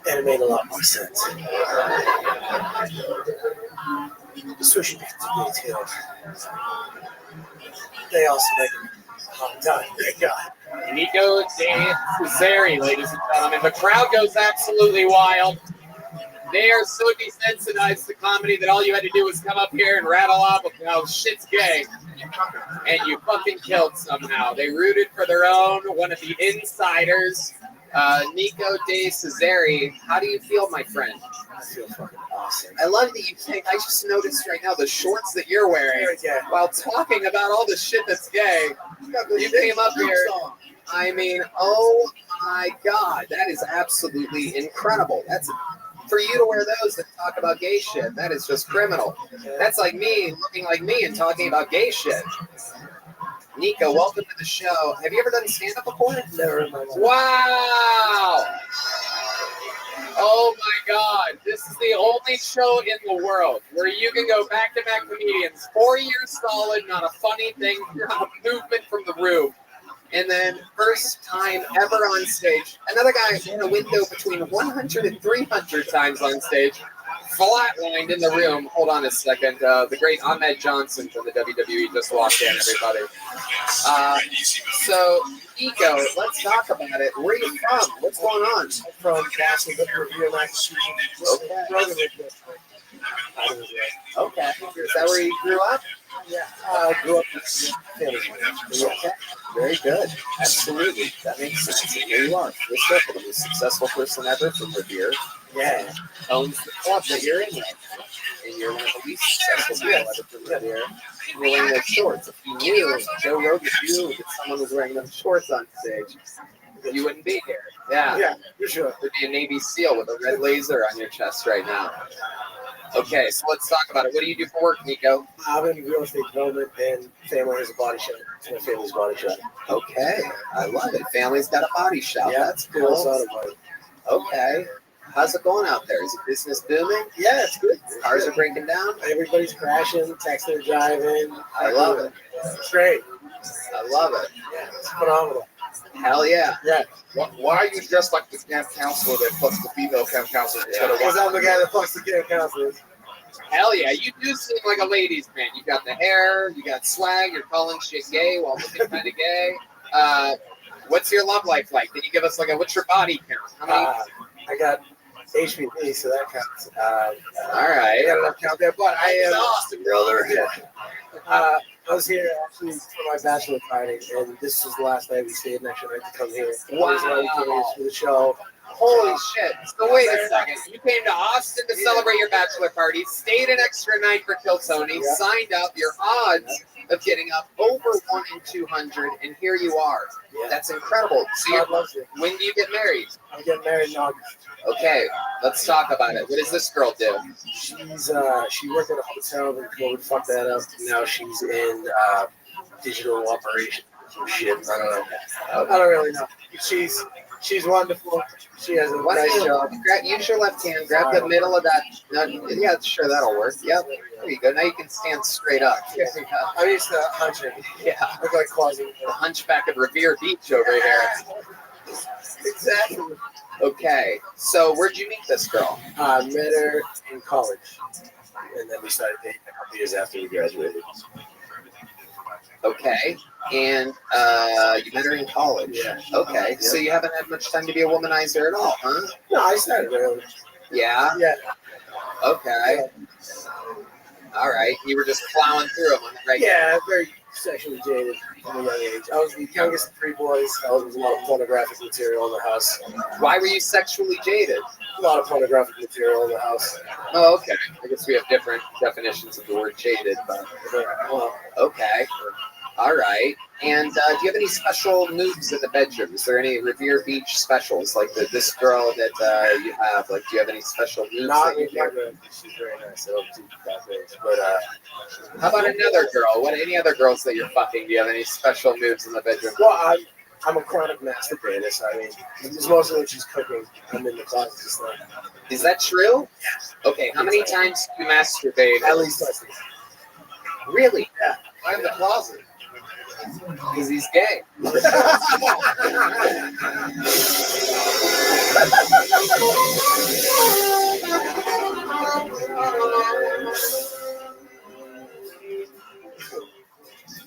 And it made a lot more sense. Just wish you could continue too. They also make a hot time. Thank God. Nico De Cesare, ladies and gentlemen. The crowd goes absolutely wild. They are so desensitized to comedy that all you had to do was come up here and rattle off how shit's gay. And you fucking killed somehow. They rooted for their own, one of the insiders, Nico De Cesare. How do you feel, my friend? I feel fucking awesome. I love that you think, I just noticed right now the shorts that you're wearing while talking about all the shit that's gay. You came up here. I mean, oh my God, that is absolutely incredible. That's for you to wear those and talk about gay shit. That is just criminal. That's like me looking like me and talking about gay shit. Nico, welcome to the show. Have you ever done stand-up before? Never in my life. Wow! Oh my God! This is the only show in the world where you can go back-to-back comedians, 4 years solid, not a funny thing, not a movement from the room. And then first time ever on stage, another guy in a window between 100 and 300 times on stage, flatlined in the room. Hold on a second. The great Ahmed Johnson from the WWE just walked in, everybody. So, Nico, let's talk about it. Where are you from? What's going on? I'm from Boston, but we're here Okay. Is that where you grew up? Yeah, I grew up in Philly. Okay. Very good. Absolutely. That makes sense. And here you are. You're circle, the most successful person ever from Revere. Yeah. Owns the club that you're in right now. And you're one of the least successful people ever from Revere. You're wearing those shorts. If you knew Joe Rogan knew that someone was wearing those shorts on stage, you wouldn't be here. Yeah. Yeah, for sure. There'd be a Navy SEAL with a red laser on your chest right now. Okay, so let's talk about it. What do you do for work, Nico? I'm in real estate development, and family has a body shop. It's my family's body shop. Okay, I love it. Family's got a body shop. Yeah, That's cool. Okay. How's it going out there? Is the business booming? Yeah, it's good. Cars are breaking down? Everybody's crashing, texting, driving. I love it. It's great. I love it. Yeah, it's phenomenal. Hell yeah. Yeah. Why are you dressed like the camp counselor that fucks the female camp counselor? Because I'm the guy that fucks the camp counselors. Hell yeah. You do seem like a ladies' man. You got the hair, you got swag, you're calling shit gay while looking kind of gay. What's your love life like? Can you give us what's your body count? How many? I got HPV, so that counts. All right. I got enough count there, but I am awesome, brother. I was here actually for my bachelor party, and this was the last night. We stayed an extra night to come here. Wow. For the show. Holy shit. So wait a second. You came to Austin to celebrate your bachelor party, stayed an extra night for Kill Tony, signed up. Your odds of getting up over 1 in 200, and here you are. Yeah. That's incredible. So when do you get married? I'm getting married in August. Okay, let's talk about it. What does this girl do? She worked at a hotel, but COVID fucked that up. Now she's in digital operations. Shit, I don't know. I don't really know. She's wonderful. She has a nice job. Use your left hand. Grab the middle of that. No, yeah, sure, that'll work. Yep. There you go. Now you can stand straight up. There you go. I'm used to hunching. Yeah. Look like Quasi. The hunchback of Revere Beach over here. Exactly. Okay. So where'd you meet this girl? I met her in college. And then we started dating a couple years after we graduated. Okay. And you met her in college. Yeah. Okay. So you haven't had much time to be a womanizer at all, huh? No, I started early. Yeah? Yeah. Okay. All right. You were just plowing through them on the regular. Yeah, very sexually jaded from a young age. I was the youngest of 3 boys. There was a lot of pornographic material in the house. Why were you sexually jaded? A lot of pornographic material in the house. Oh, okay. I guess we have different definitions of the word jaded, but Well, okay. All right. And do you have any special moves in the bedroom? Is there any Revere Beach specials like this girl that you have? Like, do you have any special moves? not that you with do? my girl. She's very nice. I don't do that things. But How about another girl? Any other girls that you're fucking? Do you have any special moves in the bedroom? well, I'm a chronic masturbator. So I mean, it's mostly when she's cooking. I'm in the closet just like. Is that true? Okay. How many times do you masturbate? At least twice a week. Really? Yeah. I'm in the closet. Because he's gay.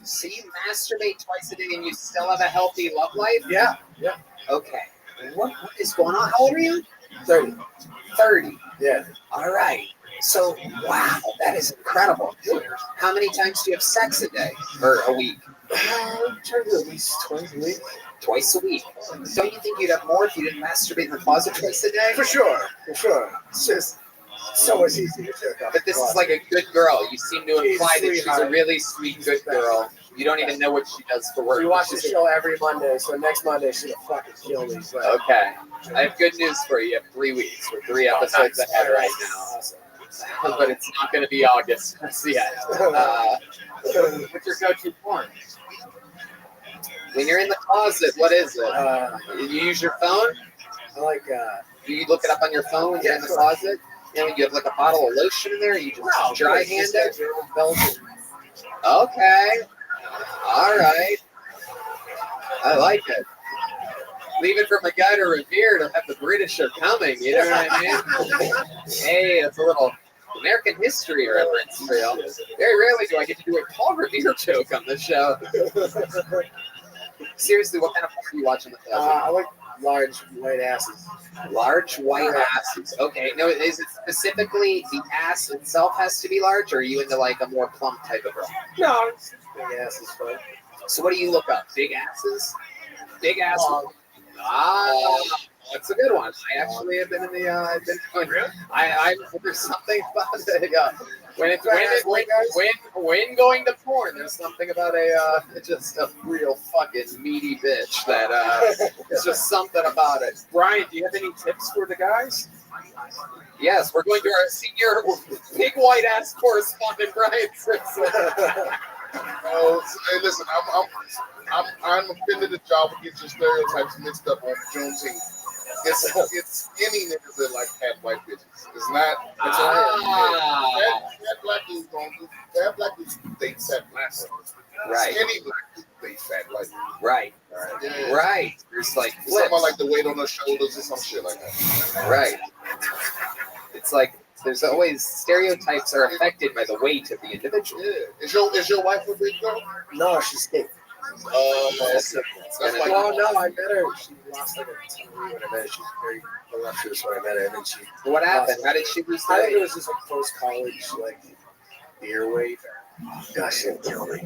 So you masturbate twice a day and you still have a healthy love life? Yeah. Yeah. Okay. What is going on? How old are you? 30. 30. Yeah. All right. So, wow, that is incredible. How many times do you have sex a day or a week? I'm trying to do at least twice a week. Twice a week. Don't you think you'd have more if you didn't masturbate in the closet twice a day? For sure. For sure. It's just so much easier to jerk off. But this is like a good girl. You seem to She's imply a that she's a sweetheart. really sweet, good girl. You don't even know what she does for work. We watch the show every Monday, so next Monday she's gonna fucking kill me. But Okay. I have good news for you. You have 3 weeks. We're 3 episodes ahead right now. Awesome. But it's not going to be August yet. What's your go-to porn? When you're in the closet, what is it? You use your phone? I like. Do you look it up on your phone when you're in the closet? You know, you have like a bottle of lotion in there. You just dry hand it. Okay. All right. I like it. Leave it from a guy to Revere to have the British are coming. You know what I mean? Hey, it's a little American history reference for y'all. Very rarely do I get to do a Paul Revere joke on the show. Seriously, what kind of porn are you watching? I like large white asses. Large white asses. Okay. No, is it specifically the ass itself has to be large, or are you into like a more plump type of girl? No, big asses, fun. So what do you look up? Big asses? Big asses. That's a good one. I actually have been in the. I've been going. There's something about it. When going to porn, there's something about just a real fucking meaty bitch that it's just something about it. Brian, do you have any tips for the guys? Yes, we're going to our senior big white ass correspondent, Brian Simpson. Oh, hey, listen, I'm offended that y'all would get your stereotypes mixed up on Juneteenth. It's skinny niggas that like fat white bitches. It's not. It's fat black dudes don't do. Fat black dudes date fat black women. Right. Skinny black dudes date fat white women. Right. Yeah. Right. There's like Something like the weight on their shoulders or some shit like that. Right. It's like there's always stereotypes are affected by the weight of the individual. Yeah. Is your wife a big girl? No, she's skinny. That's like, Well, no, I met her. She lost like a ton when I met her. She was very voluptuous when I met her. And then she. What happened? How did she lose I think weight? it was just a post-college, like, beer weight. Gosh, she'll kill me.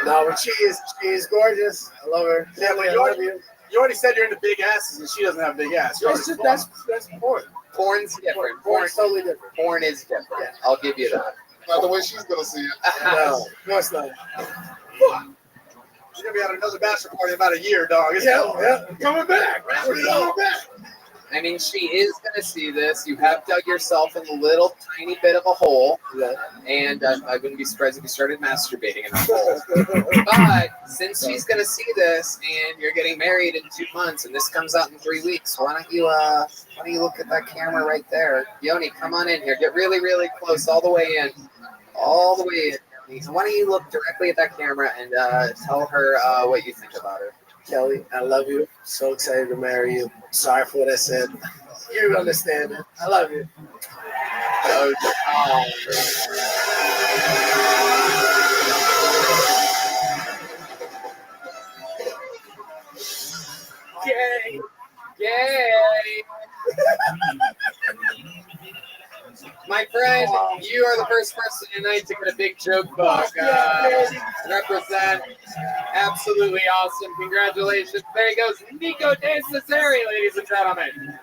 No, but she is gorgeous. I love her. Yeah, but you already said you're into big asses, and she doesn't have big ass. That's porn. Porn's different. Porn's totally different. Porn is different. Yeah. I'll give you that. not the way she's gonna see it. No, it's not. She's gonna be at another bachelor party in about a year, dog. Yeah, coming back. We're coming back. I mean, she is going to see this. You have dug yourself in a little tiny bit of a hole, and I wouldn't be surprised if you started masturbating in that hole. But since she's going to see this, and you're getting married in 2 months, and this comes out in 3 weeks, why don't you look at that camera right there? Yoni, come on in here. Get really, really close, all the way in. All the way in. So why don't you look directly at that camera and tell her what you think about her? Kelly, I love you. So excited to marry you. Sorry for what I said. You understand it. I love you. Yay! Yay! My friend, you are the first person tonight to get a big joke book. Represent. Absolutely awesome. Congratulations. There he goes. Nico De Cesare, ladies and gentlemen.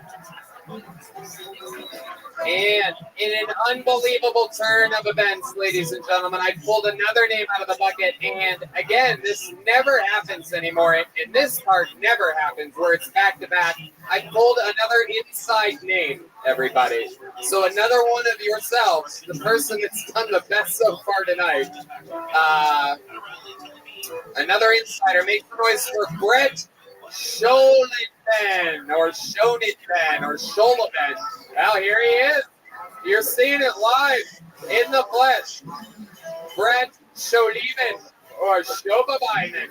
And in an unbelievable turn of events, ladies and gentlemen, I pulled another name out of the bucket. And again, this never happens anymore. And this part never happens where it's back to back. I pulled another inside name, everybody. So another one of yourselves, the person that's done the best so far tonight. Another insider. Make some noise for Brett Scholitben or Shonitben or Scholitben. Well, here he is. You're seeing it live in the flesh. Brett Scholitben or Schobabeinen.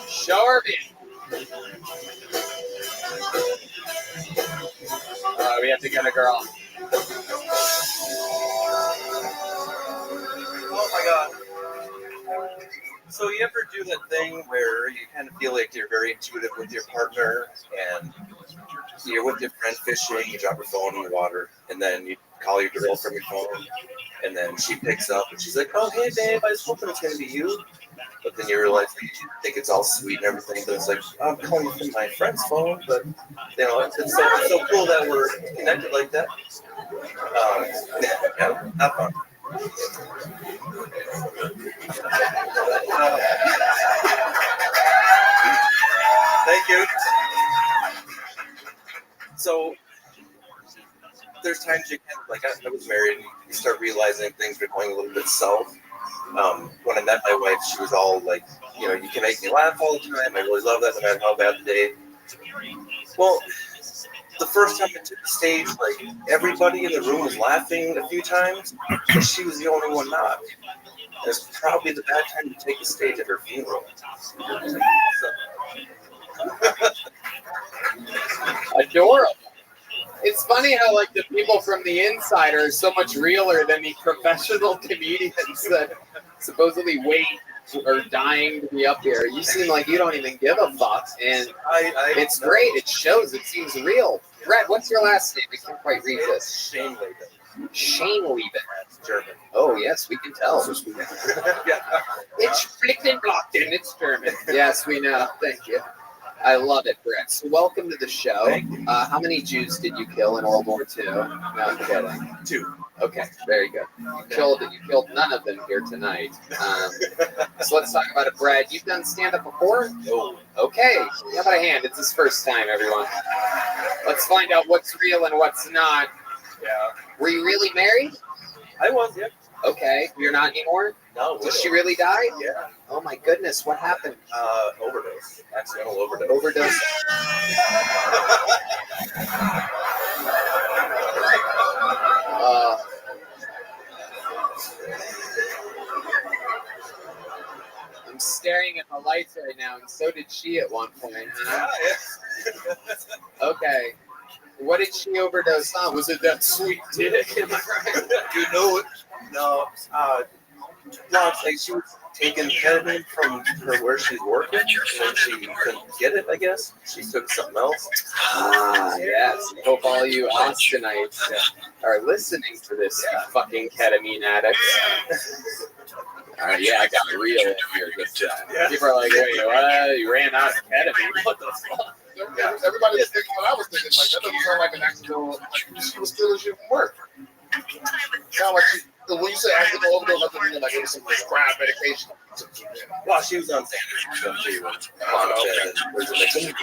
Shorby. We have to get a girl. Oh my god. So you ever do that thing where you kind of feel like you're very intuitive with your partner and you're with your friend fishing, you drop your phone in the water, and then you call your girl from your phone, and then she picks up and she's like, oh, hey babe, I was hoping it's going to be you. But then you realize that you think it's all sweet and everything, but it's like, I'm calling from my friend's phone, but you know, it's so cool that we're connected like that. Yeah, not fun. Thank you. So there's times you can, like I was married, and you start realizing things are going a little bit south, When I met my wife, she was all like, you know, you can make me laugh all the time. I really love that, no matter how bad the day. Well, the first time I took the stage, like everybody in the room was laughing a few times, but she was the only one not. And it's probably the bad time to take the stage at her funeral. Adorable. It's funny how like the people from the inside are so much realer than the professional comedians that supposedly wait or dying to be up here. You seem like you don't even give a fuck, and it's great. It shows. It seems real. Brett, what's your last name? I can't quite read this. Shane Lieben. That's German. Oh yes, we can tell. It's Flichtenblocken. It's German. Yes, we know. Thank you. I love it, Brett. So welcome to the show. How many Jews did you kill in World War II? No, I'm kidding. 2. Okay, very good. You killed none of them here tonight. So let's talk about it, Brad. You've done stand-up before? No. Okay. How about a hand? It's his first time, everyone. Let's find out what's real and what's not. Yeah. Were you really married? I was, yeah. Okay. You're not anymore? No. Did she really die? Yeah. Oh my goodness, what happened? Overdose. Accidental overdose. Overdose. I'm staring at the lights right now, and so did she at one point. Huh? Okay. What did she overdose on? Was it that sweet dick? Am I right? You know it. No. No, it's like she was taking ketamine from her where she's working, and then she couldn't get it, I guess. She took something else. Ah, yes. I hope all you Austinites are listening to this, you fucking ketamine addicts. All right, yeah, I got real in here this time. People are like, wait, what? You ran out of ketamine? What the fuck? Everybody was thinking what I was thinking. Like, that doesn't sound like an accidental. Like, she was stealing shit from work. Sound like when you say accidental overdose, I think like it was some prescribed medication. Well, she was on Xanax, so she was on bed.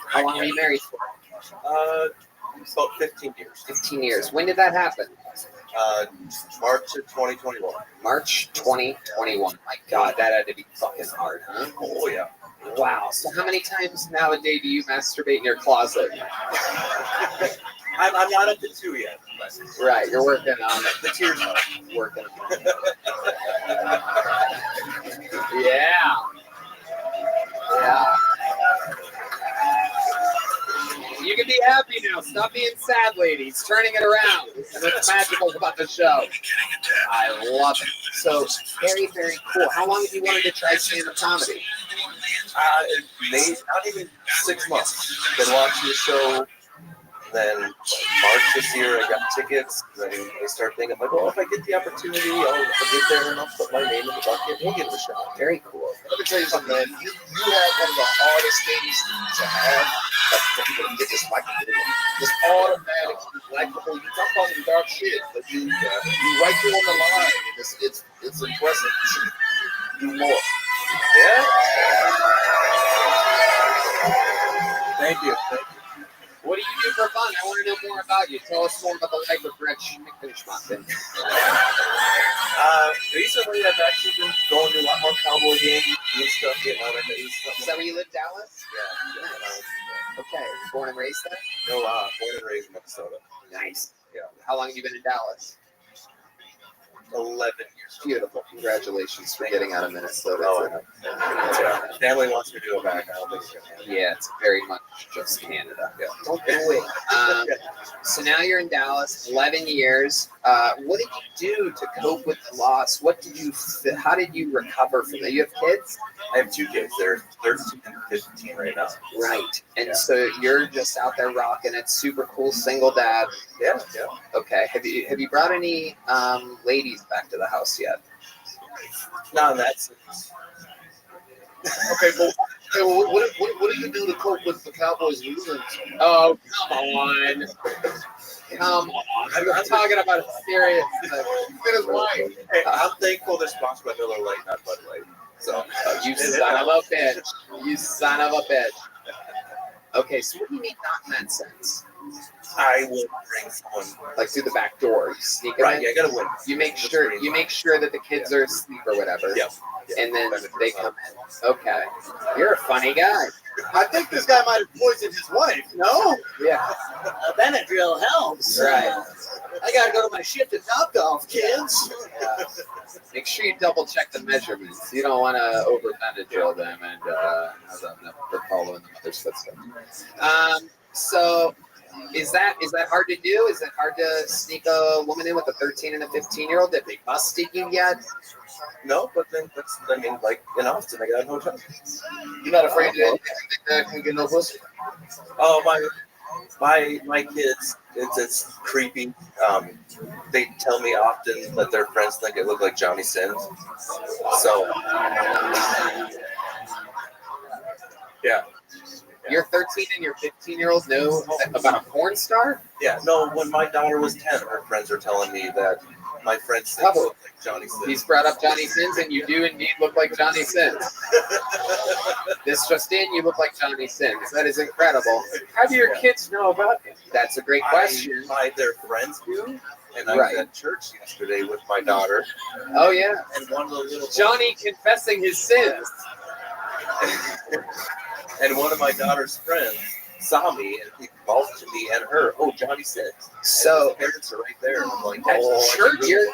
How long were you married for? About 15 years. 15 years. When did that happen? March of 2021. March 2021. My God, that had to be fucking hard, huh? Oh, yeah. Wow. So how many times nowadays do you masturbate in your closet? I'm not up to 2 yet. Right, you're working on it. The tears are working on it. Yeah. Yeah. You can be happy now. Stop being sad, ladies. Turning it around. And what's magical about the show. I love it. So, very, very cool. How long have you wanted to try stand-up comedy? Not even 6 months. Been watching the show. Then March this year, I got tickets. Then I start thinking, like, well, if I get the opportunity, I'll get there and I'll put my name in the bucket. We'll give it a shot. Very cool. Let me tell you something, man. You have one of the hardest things to have, like for people to get this microphone. It's automatic. Like before, you talk about some dark shit, but you right there on the line. It's impressive. You should do more. Yeah. Thank you. What do you do for fun? I want to know more about you. Tell us more about the life of Brett Schmicktenschmatten. Recently, I've actually been going to a lot more cowboy games and stuff, getting out of it. Is that where you live, Dallas? Yeah. Nice. Okay. Born and raised there? No, born and raised in Minnesota. Nice. Yeah. How long have you been in Dallas? 11 years. Beautiful. Congratulations for getting out of Minnesota. Yeah. Family wants me to go back. I don't think it's going to happen. Yeah, it's very much just Canada. Yeah. Don't do it. So now you're in Dallas, 11 years. What did you do to cope with the loss? How did you recover from that? You have kids? I have 2 kids. They're 13 and 15 right now. Right. And so you're just out there rocking it. Super cool single dad. Yeah. Okay. Have you brought any ladies back to the house yet? Not in that sense. Okay, but what do you do to cope with the Cowboys losing? Oh, come on. Come on. I'm talking about a serious thing. Hey, I'm thankful they're sponsored by Miller Lite, not Bud Light. So, you son of a bitch. You son of a bitch. Okay, so what do you mean not in that sense? I will bring someone Like through the back door, you sneak them right. in. Yeah, I gotta win. You make sure that the kids are asleep or whatever. Yeah. And then they come in. Okay. You're a funny guy. I think this guy might have poisoned his wife. No, Yeah. Benadryl helps. Right. I gotta go to my shift at Topgolf, kids. Make sure you double check the measurements. You don't want to over Benadryl them and have them follow in the mother's footsteps. So is that hard to do? Is it hard to sneak a woman in with a 13 and a 15-year-old? Did they bust you yet? No, but then like in Austin, I got a hotel. You're not afraid that can get no pussy? Oh my kids, it's creepy. They tell me often that their friends think it look like Johnny Sins. So yeah. Your 13 and your 15-year-olds know about a porn star? Yeah, no, when my daughter was 10, her friends were telling me that my friends think I look like Johnny Sins. He's brought up Johnny Sins, and you do indeed look like Johnny Sins. This just in, you look like Johnny Sins. That is incredible. How do your kids know about him? That's a great question. Their friends do, and I was at church yesterday with my daughter. Oh, yeah. And one of the little Johnny confessing his sins. And one of my daughter's friends saw me and he called to me and her, "Oh, Johnny Sins." So and his parents are right there. And I'm like, at "Oh, church, your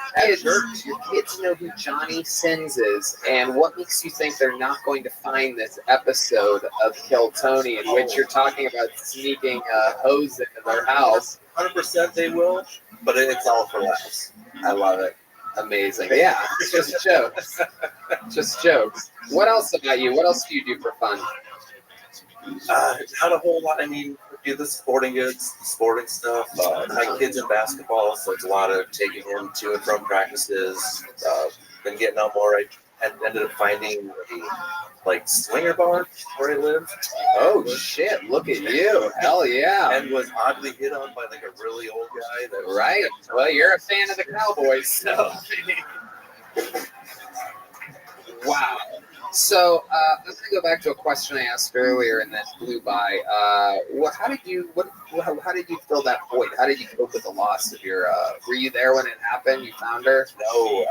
kids know who Johnny Sins is, and what makes you think they're not going to find this episode of Kill Tony in which you're talking about sneaking hose into their house? 100% they will, but it's all for laughs." I love it. Amazing. Yeah, it's just jokes. Just jokes. What else about you? What else do you do for fun? Not a whole lot. I mean, do the sporting goods, sporting stuff. My kid's in basketball, so it's a lot of taking him to and from practices. Been getting out more. I ended up finding a swinger bar where I live. Oh shit! Look at you! Hell yeah! And was oddly hit on by a really old guy. That was right. Well, you're a fan of the Cowboys, so. Wow. So I'm going to go back to a question I asked earlier and that blew by. How did you fill that void? How did you cope with the loss of your? Were you there when it happened? You found her? No.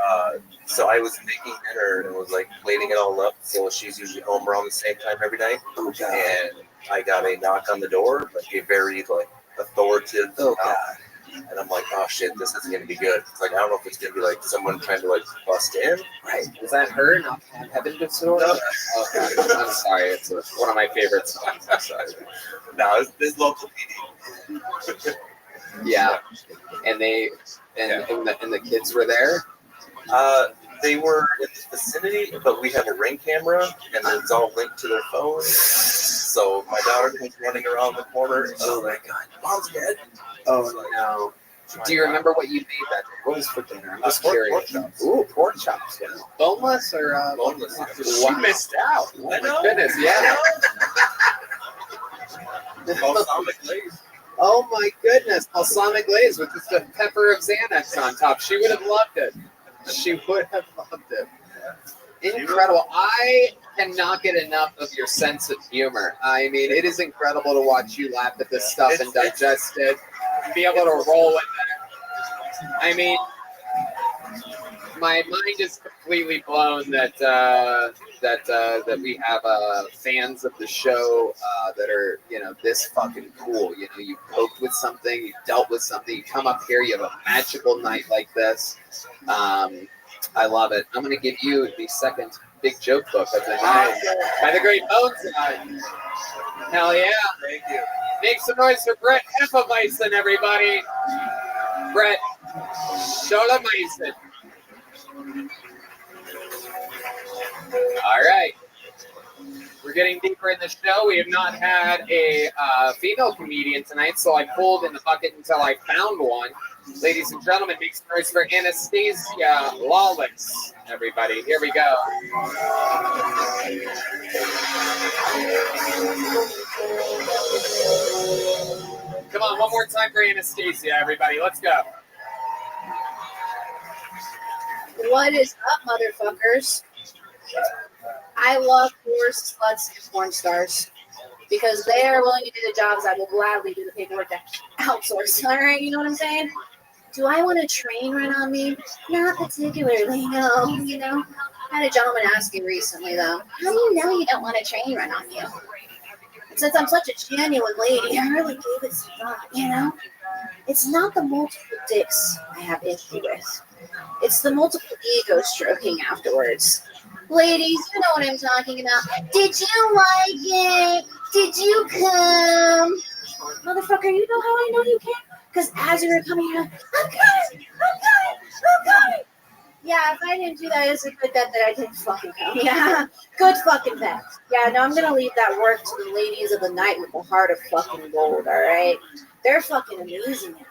So I was making dinner and was plating it all up. So she's usually home around the same time every night. Oh, God. And I got a knock on the door, a very authoritative knock. And I'm like, oh shit, this isn't gonna be good. It's I don't know if it's gonna be someone trying to bust in. Right. Was that her? Not Heaven Door? No. Okay. I'm sorry. It's one of my favorite songs. I'm sorry. No, it's local PD. Yeah. And the kids were there. They were in the vicinity, but we have a Ring camera, and it's all linked to their phone. So my daughter comes running around the corner. And oh my god, Mom's dead. Oh no. Do you remember what you made that day? What was for dinner? I'm just curious. Pork chops. Ooh, pork chops. Yeah. Boneless or boneless? Wow. She missed out. Oh my goodness, yeah. Balsamic glaze. Oh my goodness, balsamic glaze with just a pepper of Xanax on top. She would have loved it. She would have loved it. Incredible. I cannot get enough of your sense of humor. I mean, it is incredible to watch you laugh at this stuff and digest it, be able to roll with it. I mean, my mind is completely blown that we have fans of the show that are this fucking cool. You coped with something, you dealt with something, you come up here, you have a magical night like this. I love it. I'm going to give you the second big joke book of the night by the great Bones tonight. Hell yeah. Thank you. Make some noise for Brett Hefeweizen, everybody. Brett Scholeweizen. All right. We're getting deeper in the show. We have not had a female comedian tonight, so I pulled in the bucket until I found one. Ladies and gentlemen, make some noise for Anastasia Lawless, everybody. Here we go. Come on, one more time for Anastasia, everybody. Let's go. What is up, motherfuckers? I love whores, sluts, and porn stars. because they are willing to do the jobs. I will gladly do the paperwork to outsource. All right, you know what I'm saying? Do I want a train run on me? Not particularly, no. You know, I had a gentleman ask me recently, though, how do you know you don't want a train run on you? And since I'm such a genuine lady, I really gave it some thought, you know? It's not the multiple dicks I have issue with. It's the multiple ego stroking afterwards. Ladies, you know what I'm talking about. Did you like it? Did you come? Motherfucker, you know how I know you came? Because as you were coming, you're like, I'm coming. Yeah, if I didn't do that, it's a good bet that I didn't fucking come. Yeah, good fucking bet. Yeah, no, I'm going to leave that work to the ladies of the night with the heart of fucking gold, all right? They're fucking amazing at it.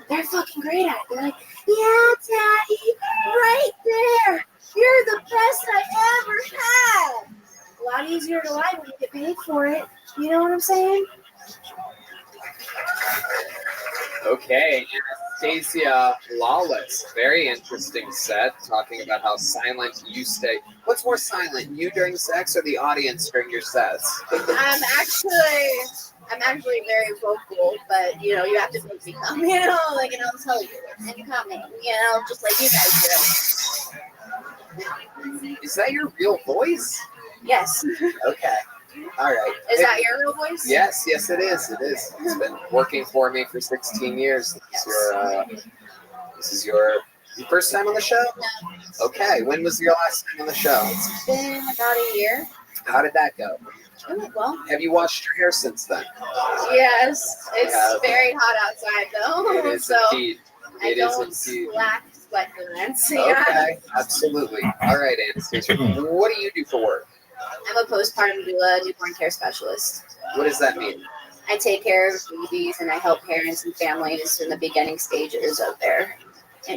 They're fucking great at it. They're like, yeah, Daddy, right there. You're the best I ever had. A lot easier to lie when you get paid for it. You know what I'm saying? Okay, Anastasia Lawless. Very interesting set, talking about how silent you stay. What's more silent, you during sex or the audience during your sets? I'm actually very vocal, but you know, you have to make me come, you know, like, and I'll tell you, and you come in, you know, just like you guys do. Is that your real voice? Yes. Okay. All right. Is that your real voice? Yes, yes, it is. It is. It's been working for me for 16 years. This is your first time on the show? No. Okay. When was your last time on the show? It's been about a year. How did that go? It went well. Have you washed your hair since then? Yes. It's very hot outside, though. It is so indeed. I don't lack sweatpants. Okay, absolutely. All right, Anastasia. What do you do for work? I'm a postpartum doula, newborn care specialist. What does that mean? I take care of babies and I help parents and families in the beginning stages of their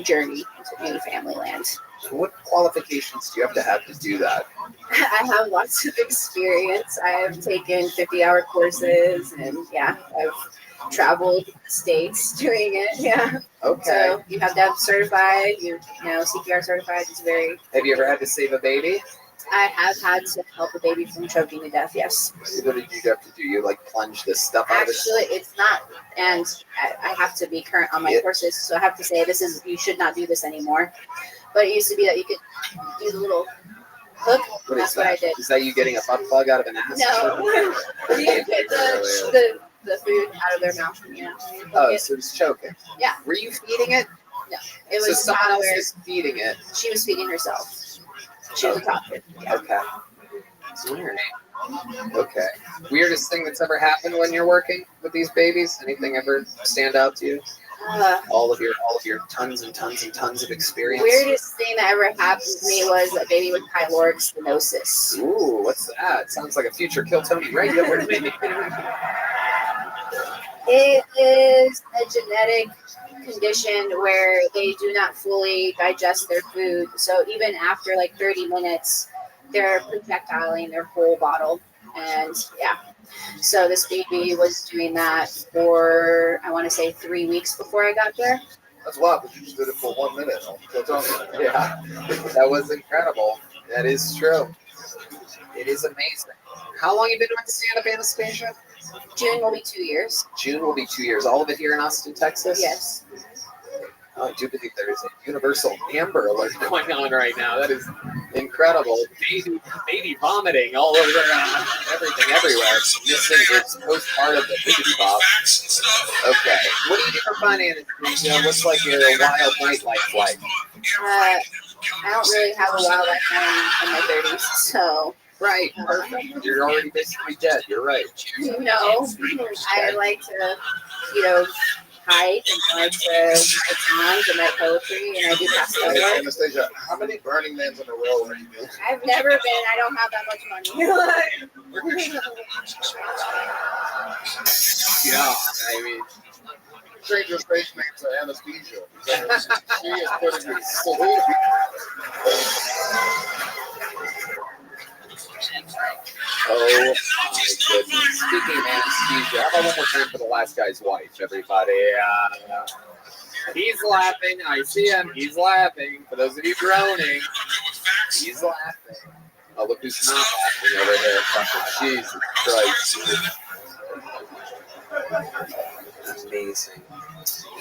journey into new family land. What qualifications do you have to do that? I have lots of experience. I have taken 50-hour courses and yeah, I've traveled the states doing it. Yeah. Okay. So you have to have certified, you know, CPR certified is very. Have you ever had to save a baby? I have had to help a baby from choking to death, yes. What did you have to do? You like plunge this stuff out of it? Actually, it's not, and I have to be current on my courses, so I have to say you should not do this anymore. But it used to be that you could do the little hook. That's what I did. Is that you getting a butt plug out of an ass? No. You get the food out of their mouth, you know. Oh, so it's choking. Yeah. Were you feeding it? No. It was so someone else was feeding it. She was feeding herself. She was a toddler. Yeah. Okay. Weird. Okay. Weirdest thing that's ever happened when you're working with these babies? Anything ever stand out to you? All of your tons and tons and tons of experience. Weirdest thing that ever happened to me was a baby with pyloric stenosis. Ooh, what's that? Sounds like a future Kill Tony regular to me. It is a genetic condition where they do not fully digest their food. So even after like 30 minutes, they're projectiling their whole bottle. And yeah, so this baby was doing that for, I want to say 3 weeks before I got there. That's wild, but you just did it for 1 minute. Yeah, that was incredible. That is true. It is amazing. How long have you been doing stand-up, Anastasia? June will be 2 years. June will be 2 years. All of it here in Austin, Texas? Yes. Oh, I do believe there is a universal Amber Alert going on right now. That is incredible. Baby vomiting all over everything, everywhere. Missing its postpartum the baby bop. Okay. What do you do for fun, Anastasia? What's like your wild nightlife like? I don't really have a wild life in my 30s, so. Right. Perfect. You're already basically dead. You're right. No. I like to, hike and I like to write songs and write poetry and I do pastel work. Anastasia, how many Burning Mans in a row are you doing? I've never been. I don't have that much money. Yeah, I mean, change your stage name to Anesthesia. She is putting me so. Oh my goodness. Speaking of anesthesia, how about one more time for the last guy's wife, everybody? He's laughing. I see him. He's laughing. For those of you groaning, he's laughing. Oh, look who's not laughing over there. Fucking Jesus Christ. Amazing.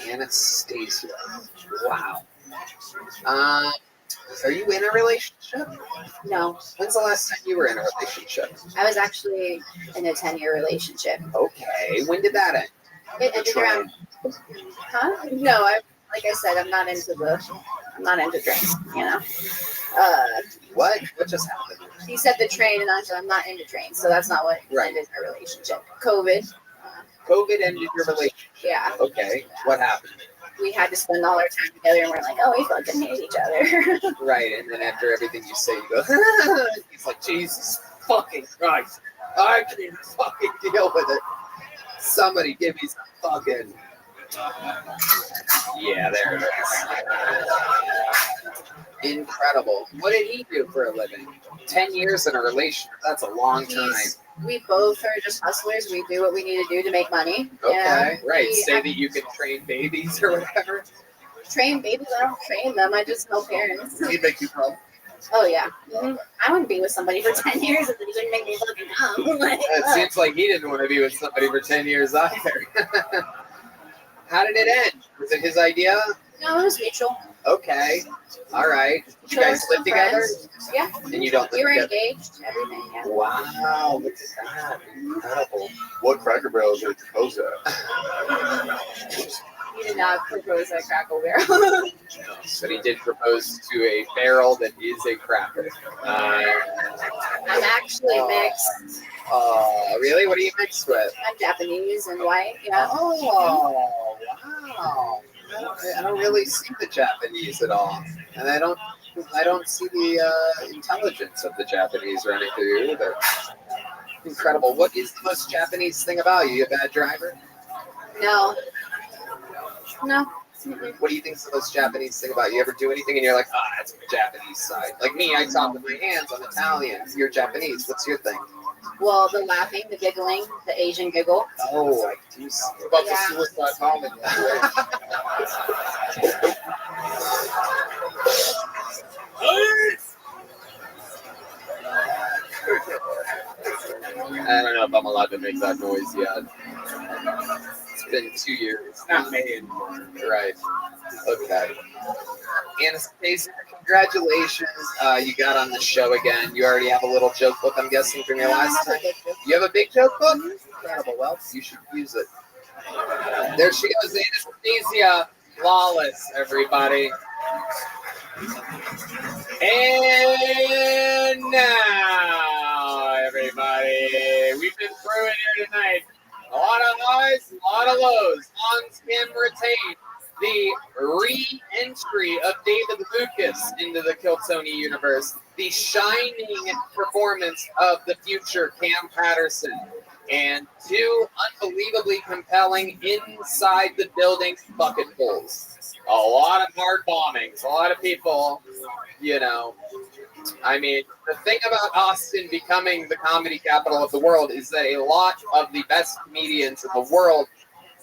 Anastasia. Wow. Are you in a relationship? No, When's the last time you were in a relationship? I was actually in a 10-year relationship. Okay. When did that end? It ended around. Huh? No, like I said, I'm not into drinks. You know. What? What just happened? He said the train, and I said I'm not into trains, so that's not what ended our relationship. COVID. COVID ended your relationship. Yeah. Okay. What happened? We had to spend all our time together, and we're like, oh, we fucking hate each other. Right, and then after everything you say, you go, he's like, Jesus fucking Christ, I can't fucking deal with it. Somebody give me some fucking... Yeah, there it is. Incredible. What did he do for a living? 10 years in a relationship, that's a long time. We both are just hustlers. We do what we need to do to make money. Okay, right. Say that you can train babies or whatever. Train babies? I don't train them. I just help parents. He'd make you proud. Oh, yeah. Mm-hmm. I wouldn't be with somebody for 10 years if they didn't make me fucking come. It seems like he didn't want to be with somebody for 10 years either. How did it end? Was it his idea? No, it was mutual. Okay. All right. Did you guys live together? Yeah. And you don't live We were together? engaged, everything, yeah. Wow, look at that. Incredible. What Cracker Barrel did you propose at? He did not propose at Crackle Barrel. But he did propose to a barrel that is a cracker. I'm actually mixed. Really? What are you mixed with? I'm Japanese and white, yeah. Oh, wow. I don't really see the Japanese at all, and I don't see the intelligence of the Japanese or anything either. Incredible. What is the most Japanese thing about you? You a bad driver? No. No. Mm-mm. What do you think is the most Japanese thing about you? You ever do anything and you're like, that's the Japanese side. Like me, I talk with my hands. I'm Italian. You're Japanese. What's your thing? Well, the laughing, the giggling, the Asian giggle. Oh, I do see. About the suicide bombing. I don't know if I'm allowed to make that noise yet. It's been 2 years. Not me anymore. Right. Okay. Anastasia, congratulations. You got on the show again. You already have a little joke book, I'm guessing, from your last time. You have a big joke book? Incredible. Well, you should use it. There she goes, Anastasia. Flawless, everybody. And now, everybody, we've been through it here tonight. A lot of highs, a lot of lows. Hans can retain the re-entry of David Lucas into the Kiltony universe, the shining performance of the future Cam Patterson, and two unbelievably compelling inside the building bucket pulls. A lot of hard bombings, a lot of people, you know. I mean, the thing about Austin becoming the comedy capital of the world is that a lot of the best comedians in the world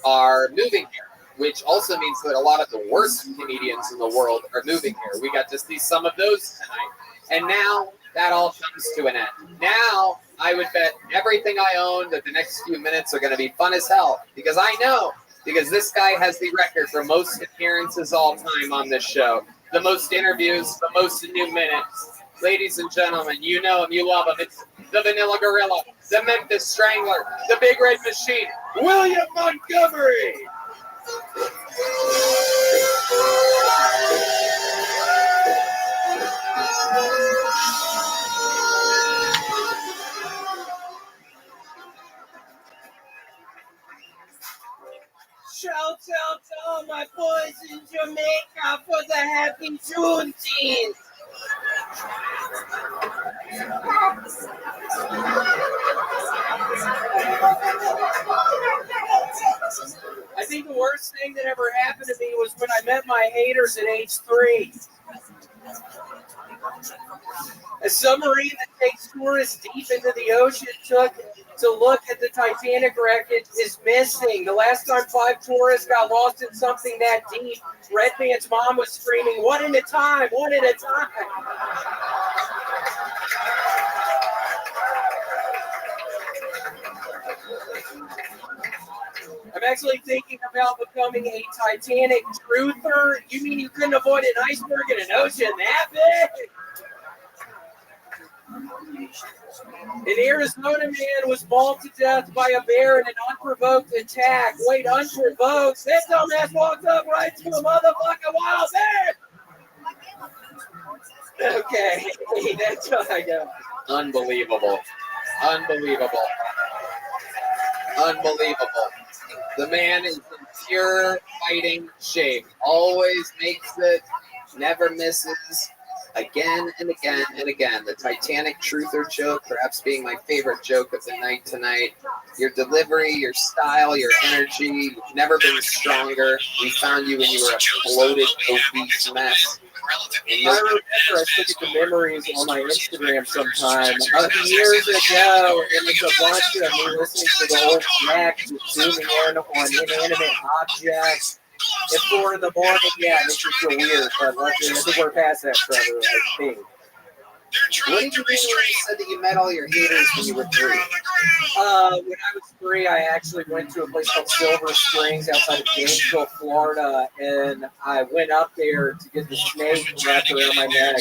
are moving here, which also means that a lot of the worst comedians in the world are moving here. We got to see some of those tonight. And now that all comes to an end. Now I would bet everything I own that the next few minutes are going to be fun as hell, because I know, because this guy has the record for most appearances all time on this show, the most interviews, the most new minutes. Ladies and gentlemen, you know him, you love him. It's the Vanilla Gorilla, the Memphis Strangler, the Big Red Machine, William Montgomery. Shout out to all my boys in Jamaica for the happy Juneteenth. I think the worst thing that ever happened to me was when I met my haters at age 3. A submarine that takes tourists deep into the ocean took to look at the Titanic wreckage is missing. The last time 5 tourists got lost in something that deep, Redman's mom was screaming, "One at a time, one at a time." I'm actually thinking about becoming a Titanic truther. You mean you couldn't avoid an iceberg in an ocean that big? An Arizona man was mauled to death by a bear in an unprovoked attack. Wait, unprovoked? That dumbass walked up right to a motherfucking wild bear! Okay, that's what I got. Unbelievable. Unbelievable. Unbelievable. The man is in pure fighting shape. Always makes it, never misses. Again and again and again. The Titanic truther joke, perhaps being my favorite joke of the night tonight. Your delivery, your style, your energy. You've never been stronger. We found you when you were a bloated, obese mess. I remember I took it to memories on my Instagram sometime. Years ago, it was a bunch of me listening to the old Jack just zooming in on inanimate objects. At 4 in the morning, yeah, it makes you feel weird, but I think we're past that, Trevor, I think. What did you do when you said that you met all your haters when you were 3? When I was 3, I actually went to a place called Silver Springs outside of Gainesville, Florida, and I went up there to get the snake wrapped around my neck.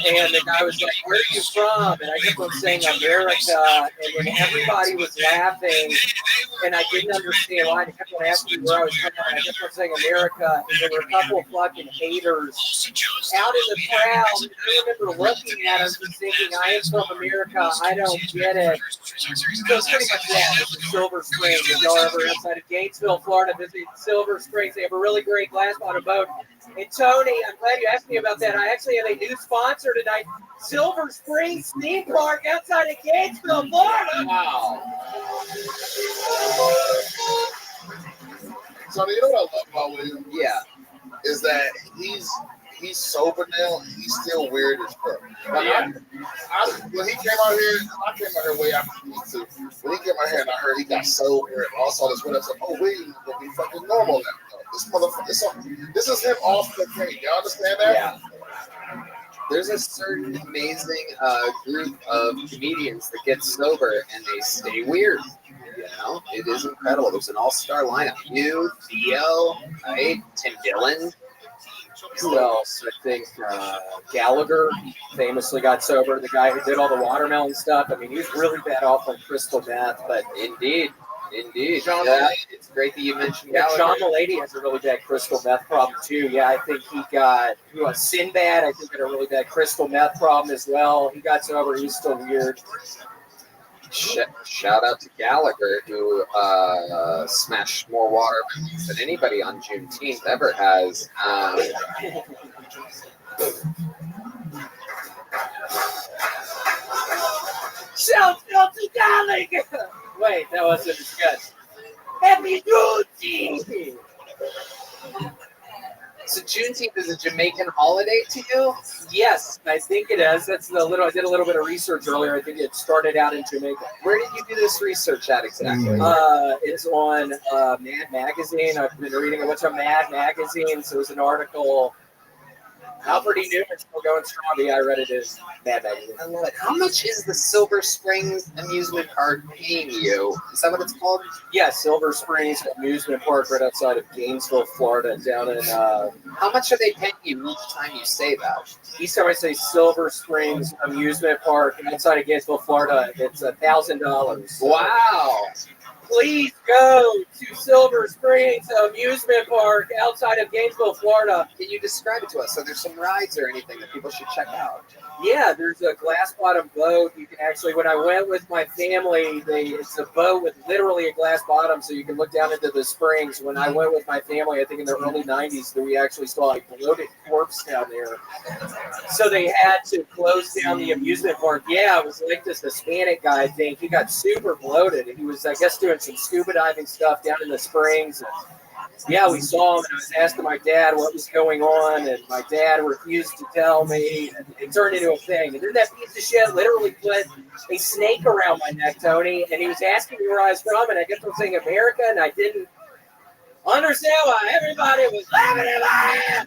And the guy was like, "Where are you from?" And I kept on saying America, and then everybody was laughing, and I didn't understand why. They kept on asking me where I was from, and I kept on saying America, and there were a couple of fucking haters out in the crowd. And I remember looking at them and thinking, I am from America, I don't get it. So it's pretty much that. This is Silver Springs. If y'all are ever outside of Gainesville, Florida, visit Silver Springs. They have a really great glass bottom boat. And Tony, I'm glad you asked me about that. I actually have a new sponsor tonight, Silver Springs Theme Park outside of Gainesville, Florida. Wow. So you know what I love about William? Yeah. Is that he's sober now. He's still weird as fuck. Like, when he came out here, I came out here way after me too. When he came out here and I heard he got sober and all saw this, what I said, oh, William's gonna be fucking normal now. This motherfucker, this is him off cocaine. Y'all understand that? Yeah. There's a certain amazing group of comedians that get sober and they stay weird. You know, it is incredible. There's an all-star lineup. You, Theo, right? Tim Dillon. Who else? I think Gallagher famously got sober. The guy who did all the watermelon stuff. I mean, he was really bad off on crystal meth, but Indeed. John, It's great that you mentioned yeah, Gallagher. John Mulaney has a really bad crystal meth problem too. Yeah, I think he got Sinbad. I think had a really bad crystal meth problem as well. He got sober. He's still weird. Shout out to Gallagher, who smashed more watermelons than anybody on Juneteenth ever has. Shout out to Gallagher! Wait, that wasn't as good. Happy Juneteenth! So Juneteenth is a Jamaican holiday to you? Yes, I think it is. I did a little bit of research earlier. I think it started out in Jamaica. Where did you do this research at exactly? It's on Mad Magazine. I've been reading a bunch of Mad magazines. There was an article. Alfred E. Newman's still going strong. Yeah, I read it in Mad Magazine. I love it. How much is the Silver Springs amusement park paying you? Is that what it's called? Yeah, Silver Springs Amusement Park right outside of Gainesville, Florida, down in... How much are they paying you each time you say that? Each time I say Silver Springs Amusement Park outside of Gainesville, Florida, it's $1,000. Wow. Please go to Silver Springs Amusement Park outside of Gainesville, Florida. Can you describe it to us? So there's some rides or anything that people should check out? Yeah, there's a glass bottom boat. You can actually, when I went with my family, it's a boat with literally a glass bottom, so you can look down into the springs. When I went with my family, I think in the early 90s, we actually saw a bloated corpse down there. So they had to close down the amusement park. Yeah, it was like this Hispanic guy, I think. He got super bloated, and he was, I guess, doing some scuba diving stuff down in the springs. Yeah, we saw him, and I was asking my dad what was going on, and my dad refused to tell me, and it turned into a thing. And then that piece of shit literally put a snake around my neck, Tony, and he was asking me where I was from, and I kept on saying America, and I didn't understand why everybody was laughing at my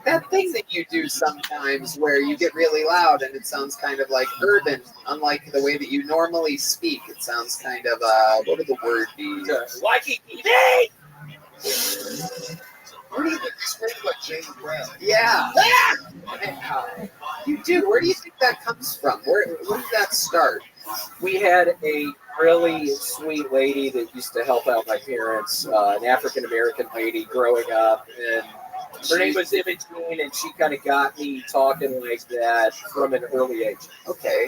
That thing that you do sometimes where you get really loud and it sounds kind of like urban, unlike the way that you normally speak. It sounds kind of, what would the word be? Waikiki. Where do you think you scream like James Brown? Yeah. You do. Where do you think that comes from? Where did that start? We had a really sweet lady that used to help out my parents, an African American lady growing up, and her name was Imogen, and she kind of got me talking like that from an early age. Okay.